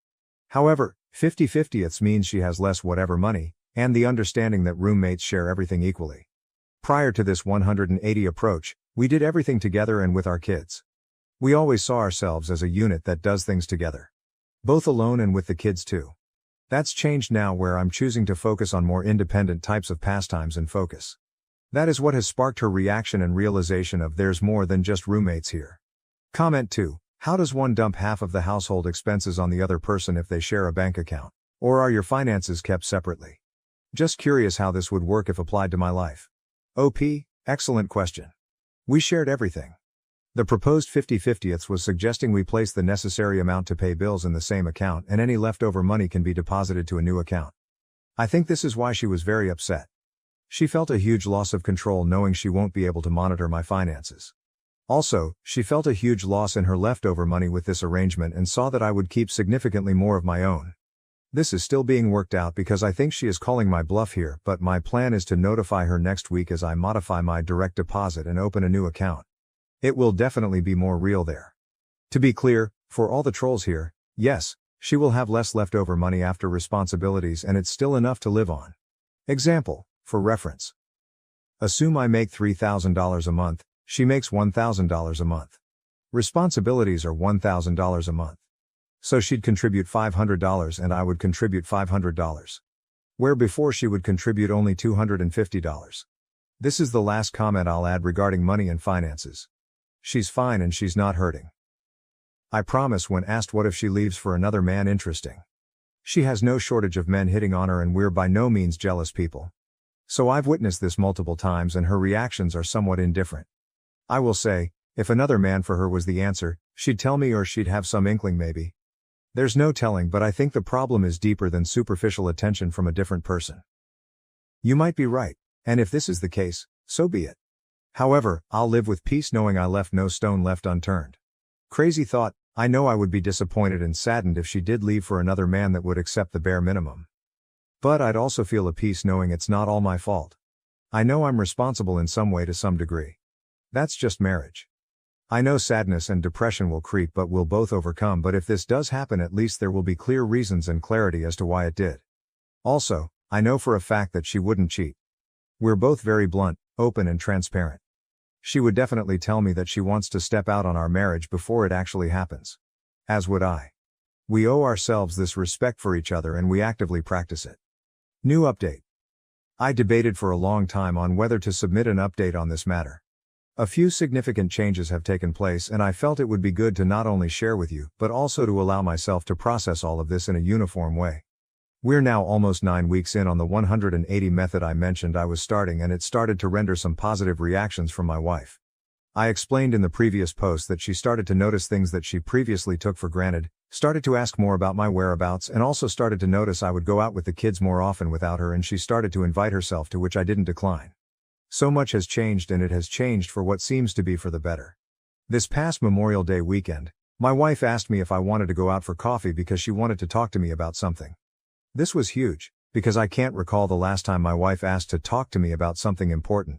However, 50-50ths means she has less whatever money, and the understanding that roommates share everything equally. Prior to this 180 approach, we did everything together and with our kids. We always saw ourselves as a unit that does things together. Both alone and with the kids too. That's changed now, where I'm choosing to focus on more independent types of pastimes and focus. That is what has sparked her reaction and realization of there's more than just roommates here. Comment 2. How does one dump half of the household expenses on the other person if they share a bank account? Or are your finances kept separately? Just curious how this would work if applied to my life. OP, excellent question. We shared everything. The proposed 50-50ths was suggesting we place the necessary amount to pay bills in the same account and any leftover money can be deposited to a new account. I think this is why she was very upset. She felt a huge loss of control knowing she won't be able to monitor my finances. Also, she felt a huge loss in her leftover money with this arrangement and saw that I would keep significantly more of my own. This is still being worked out because I think she is calling my bluff here, but my plan is to notify her next week as I modify my direct deposit and open a new account. It will definitely be more real there. To be clear, for all the trolls here, yes, she will have less leftover money after responsibilities and it's still enough to live on. Example, for reference. Assume I make $3,000 a month, she makes $1,000 a month. Responsibilities are $1,000 a month. So she'd contribute $500 and I would contribute $500. Where before she would contribute only $250. This is the last comment I'll add regarding money and finances. She's fine and she's not hurting. I promise when asked what if she leaves for another man. Interesting. She has no shortage of men hitting on her and we're by no means jealous people. So I've witnessed this multiple times and her reactions are somewhat indifferent. I will say, if another man for her was the answer, she'd tell me or she'd have some inkling maybe. There's no telling, but I think the problem is deeper than superficial attention from a different person. You might be right, and if this is the case, so be it. However, I'll live with peace knowing I left no stone left unturned. Crazy thought, I know I would be disappointed and saddened if she did leave for another man that would accept the bare minimum. But I'd also feel a peace knowing it's not all my fault. I know I'm responsible in some way to some degree. That's just marriage. I know sadness and depression will creep but we'll both overcome, but if this does happen at least there will be clear reasons and clarity as to why it did. Also, I know for a fact that she wouldn't cheat. We're both very blunt, open and transparent. She would definitely tell me that she wants to step out on our marriage before it actually happens. As would I. We owe ourselves this respect for each other and we actively practice it. New update. I debated for a long time on whether to submit an update on this matter. A few significant changes have taken place and I felt it would be good to not only share with you, but also to allow myself to process all of this in a uniform way. We're now almost 9 weeks in on the 180 method I mentioned I was starting, and it started to render some positive reactions from my wife. I explained in the previous post that she started to notice things that she previously took for granted, started to ask more about my whereabouts, and also started to notice I would go out with the kids more often without her, and she started to invite herself, to which I didn't decline. So much has changed, and it has changed for what seems to be for the better. This past Memorial Day weekend, my wife asked me if I wanted to go out for coffee because she wanted to talk to me about something. This was huge, because I can't recall the last time my wife asked to talk to me about something important.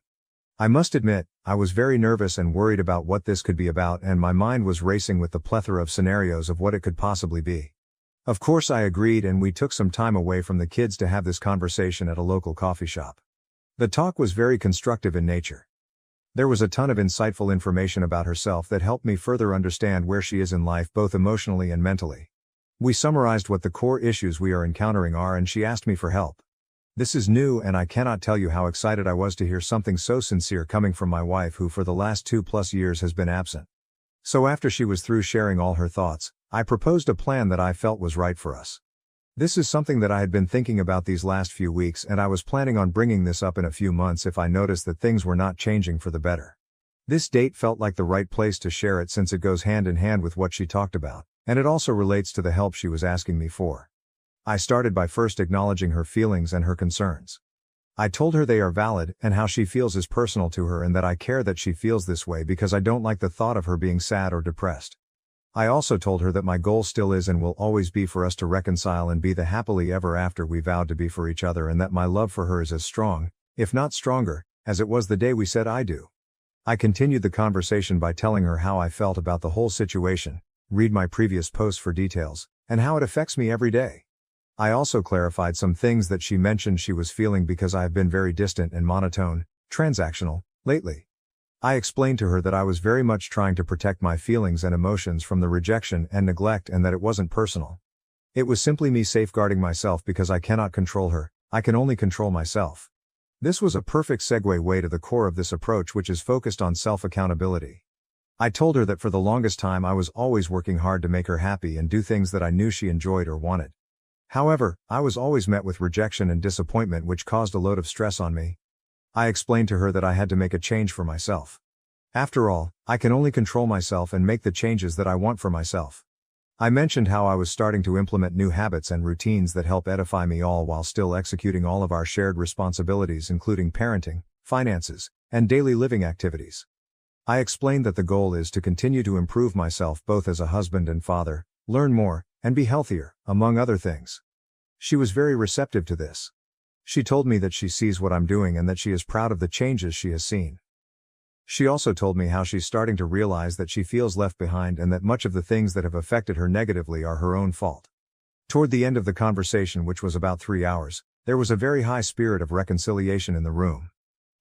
I must admit, I was very nervous and worried about what this could be about, and my mind was racing with the plethora of scenarios of what it could possibly be. Of course I agreed, and we took some time away from the kids to have this conversation at a local coffee shop. The talk was very constructive in nature. There was a ton of insightful information about herself that helped me further understand where she is in life, both emotionally and mentally. We summarized what the core issues we are encountering are, and she asked me for help. This is new, and I cannot tell you how excited I was to hear something so sincere coming from my wife, who for the last 2+ years has been absent. So after she was through sharing all her thoughts, I proposed a plan that I felt was right for us. This is something that I had been thinking about these last few weeks, and I was planning on bringing this up in a few months if I noticed that things were not changing for the better. This date felt like the right place to share it, since it goes hand in hand with what she talked about, and it also relates to the help she was asking me for. I started by first acknowledging her feelings and her concerns. I told her they are valid, and how she feels is personal to her, and that I care that she feels this way because I don't like the thought of her being sad or depressed. I also told her that my goal still is and will always be for us to reconcile and be the happily ever after we vowed to be for each other, and that my love for her is as strong, if not stronger, as it was the day we said I do. I continued the conversation by telling her how I felt about the whole situation. Read my previous post for details, and how it affects me every day. I also clarified some things that she mentioned she was feeling because I have been very distant and monotone, transactional, lately. I explained to her that I was very much trying to protect my feelings and emotions from the rejection and neglect, and that it wasn't personal. It was simply me safeguarding myself because I cannot control her, I can only control myself. This was a perfect segue way to the core of this approach, which is focused on self-accountability. I told her that for the longest time I was always working hard to make her happy and do things that I knew she enjoyed or wanted. However, I was always met with rejection and disappointment, which caused a load of stress on me. I explained to her that I had to make a change for myself. After all, I can only control myself and make the changes that I want for myself. I mentioned how I was starting to implement new habits and routines that help edify me, all while still executing all of our shared responsibilities, including parenting, finances, and daily living activities. I explained that the goal is to continue to improve myself both as a husband and father, learn more, and be healthier, among other things. She was very receptive to this. She told me that she sees what I'm doing and that she is proud of the changes she has seen. She also told me how she's starting to realize that she feels left behind and that much of the things that have affected her negatively are her own fault. Toward the end of the conversation, which was about 3 hours, there was a very high spirit of reconciliation in the room.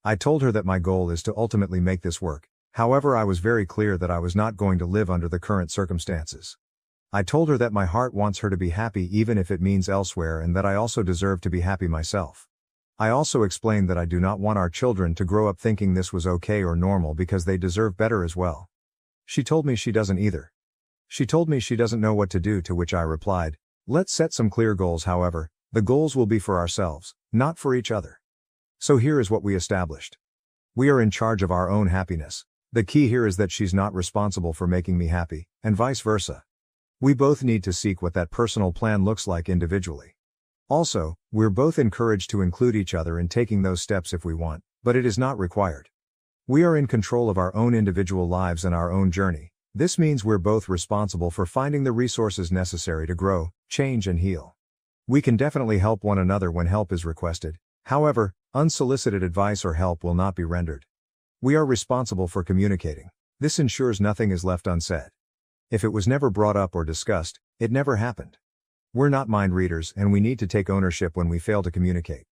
I told her that my goal is to ultimately make this work. However, I was very clear that I was not going to live under the current circumstances. I told her that my heart wants her to be happy even if it means elsewhere, and that I also deserve to be happy myself. I also explained that I do not want our children to grow up thinking this was okay or normal because they deserve better as well. She told me she doesn't either. She told me she doesn't know what to do, to which I replied, let's set some clear goals. However, the goals will be for ourselves, not for each other. So here is what we established. We are in charge of our own happiness. The key here is that she's not responsible for making me happy, and vice versa. We both need to seek what that personal plan looks like individually. Also, we're both encouraged to include each other in taking those steps if we want, but it is not required. We are in control of our own individual lives and our own journey. This means we're both responsible for finding the resources necessary to grow, change, and heal. We can definitely help one another when help is requested. However, unsolicited advice or help will not be rendered. We are responsible for communicating. This ensures nothing is left unsaid. If it was never brought up or discussed, it never happened. We're not mind readers, and we need to take ownership when we fail to communicate.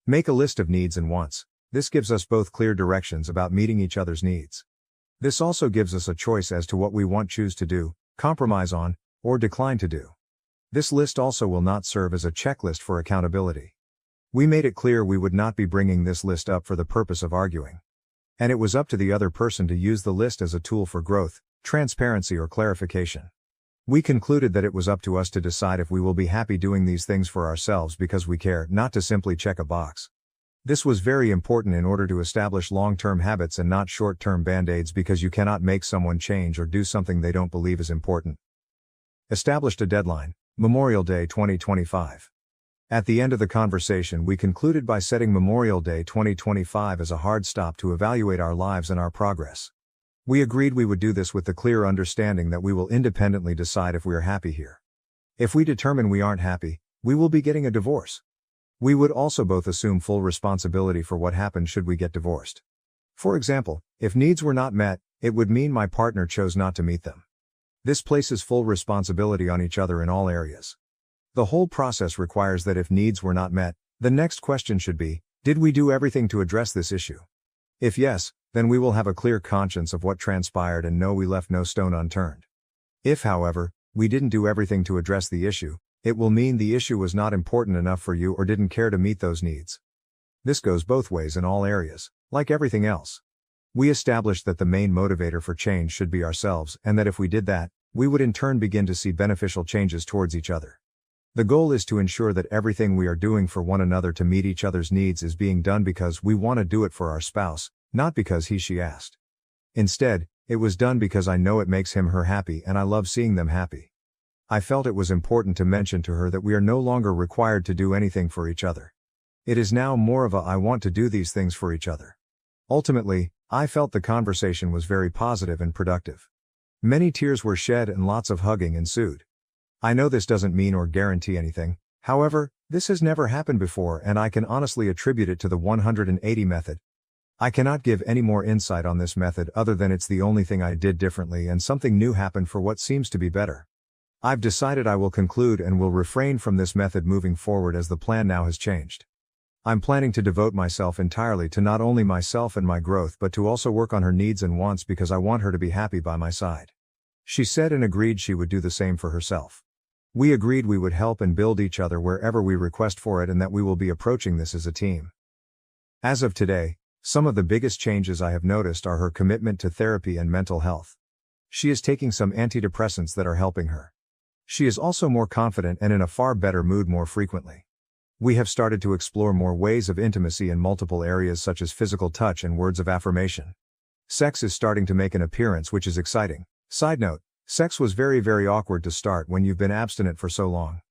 Make a list of needs and wants. This gives us both clear directions about meeting each other's needs. This also gives us a choice as to what we choose to do, compromise on, or decline to do. This list also will not serve as a checklist for accountability. We made it clear we would not be bringing this list up for the purpose of arguing. And it was up to the other person to use the list as a tool for growth, transparency, or clarification. We concluded that it was up to us to decide if we will be happy doing these things for ourselves because we care, not to simply check a box. This was very important in order to establish long-term habits and not short-term band-aids, because you cannot make someone change or do something they don't believe is important. Established a deadline, Memorial Day 2025. At the end of the conversation, we concluded by setting Memorial Day 2025 as a hard stop to evaluate our lives and our progress. We agreed we would do this with the clear understanding that we will independently decide if we are happy here. If we determine we aren't happy, we will be getting a divorce. We would also both assume full responsibility for what happened should we get divorced. For example, if needs were not met, it would mean my partner chose not to meet them. This places full responsibility on each other in all areas. The whole process requires that if needs were not met, the next question should be, did we do everything to address this issue? If yes, then we will have a clear conscience of what transpired and know we left no stone unturned. If, however, we didn't do everything to address the issue, it will mean the issue was not important enough for you or didn't care to meet those needs. This goes both ways in all areas, like everything else. We established that the main motivator for change should be ourselves, and that if we did that, we would in turn begin to see beneficial changes towards each other. The goal is to ensure that everything we are doing for one another to meet each other's needs is being done because we want to do it for our spouse, not because she asked. Instead, it was done because I know it makes him/her happy and I love seeing them happy. I felt it was important to mention to her that we are no longer required to do anything for each other. It is now more of a I want to do these things for each other. Ultimately, I felt the conversation was very positive and productive. Many tears were shed and lots of hugging ensued. I know this doesn't mean or guarantee anything, however, this has never happened before and I can honestly attribute it to the 180 method. I cannot give any more insight on this method other than it's the only thing I did differently and something new happened for what seems to be better. I've decided I will conclude and will refrain from this method moving forward as the plan now has changed. I'm planning to devote myself entirely to not only myself and my growth but to also work on her needs and wants because I want her to be happy by my side. She said and agreed she would do the same for herself. We agreed we would help and build each other wherever we request for it and that we will be approaching this as a team. As of today, some of the biggest changes I have noticed are her commitment to therapy and mental health. She is taking some antidepressants that are helping her. She is also more confident and in a far better mood more frequently. We have started to explore more ways of intimacy in multiple areas such as physical touch and words of affirmation. Sex is starting to make an appearance, which is exciting. Side note, sex was very awkward to start when you've been abstinent for so long.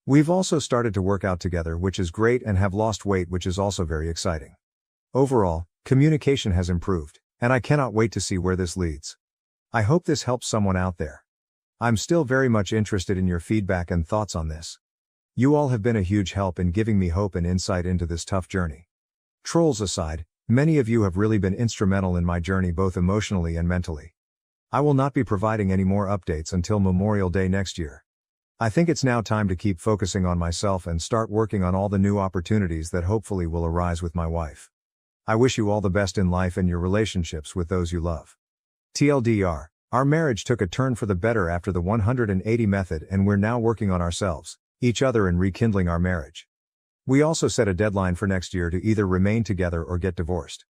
We've also started to work out together, which is great, and have lost weight, which is also very exciting. Overall, communication has improved, and I cannot wait to see where this leads. I hope this helps someone out there. I'm still very much interested in your feedback and thoughts on this. You all have been a huge help in giving me hope and insight into this tough journey. Trolls aside, many of you have really been instrumental in my journey both emotionally and mentally. I will not be providing any more updates until Memorial Day next year. I think it's now time to keep focusing on myself and start working on all the new opportunities that hopefully will arise with my wife. I wish you all the best in life and your relationships with those you love. TLDR, our marriage took a turn for the better after the 180 method and we're now working on ourselves, each other, and rekindling our marriage. We also set a deadline for next year to either remain together or get divorced.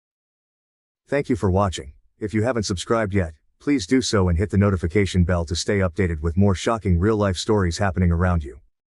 Thank you for watching. If you haven't subscribed yet, please do so and hit the notification bell to stay updated with more shocking real-life stories happening around you.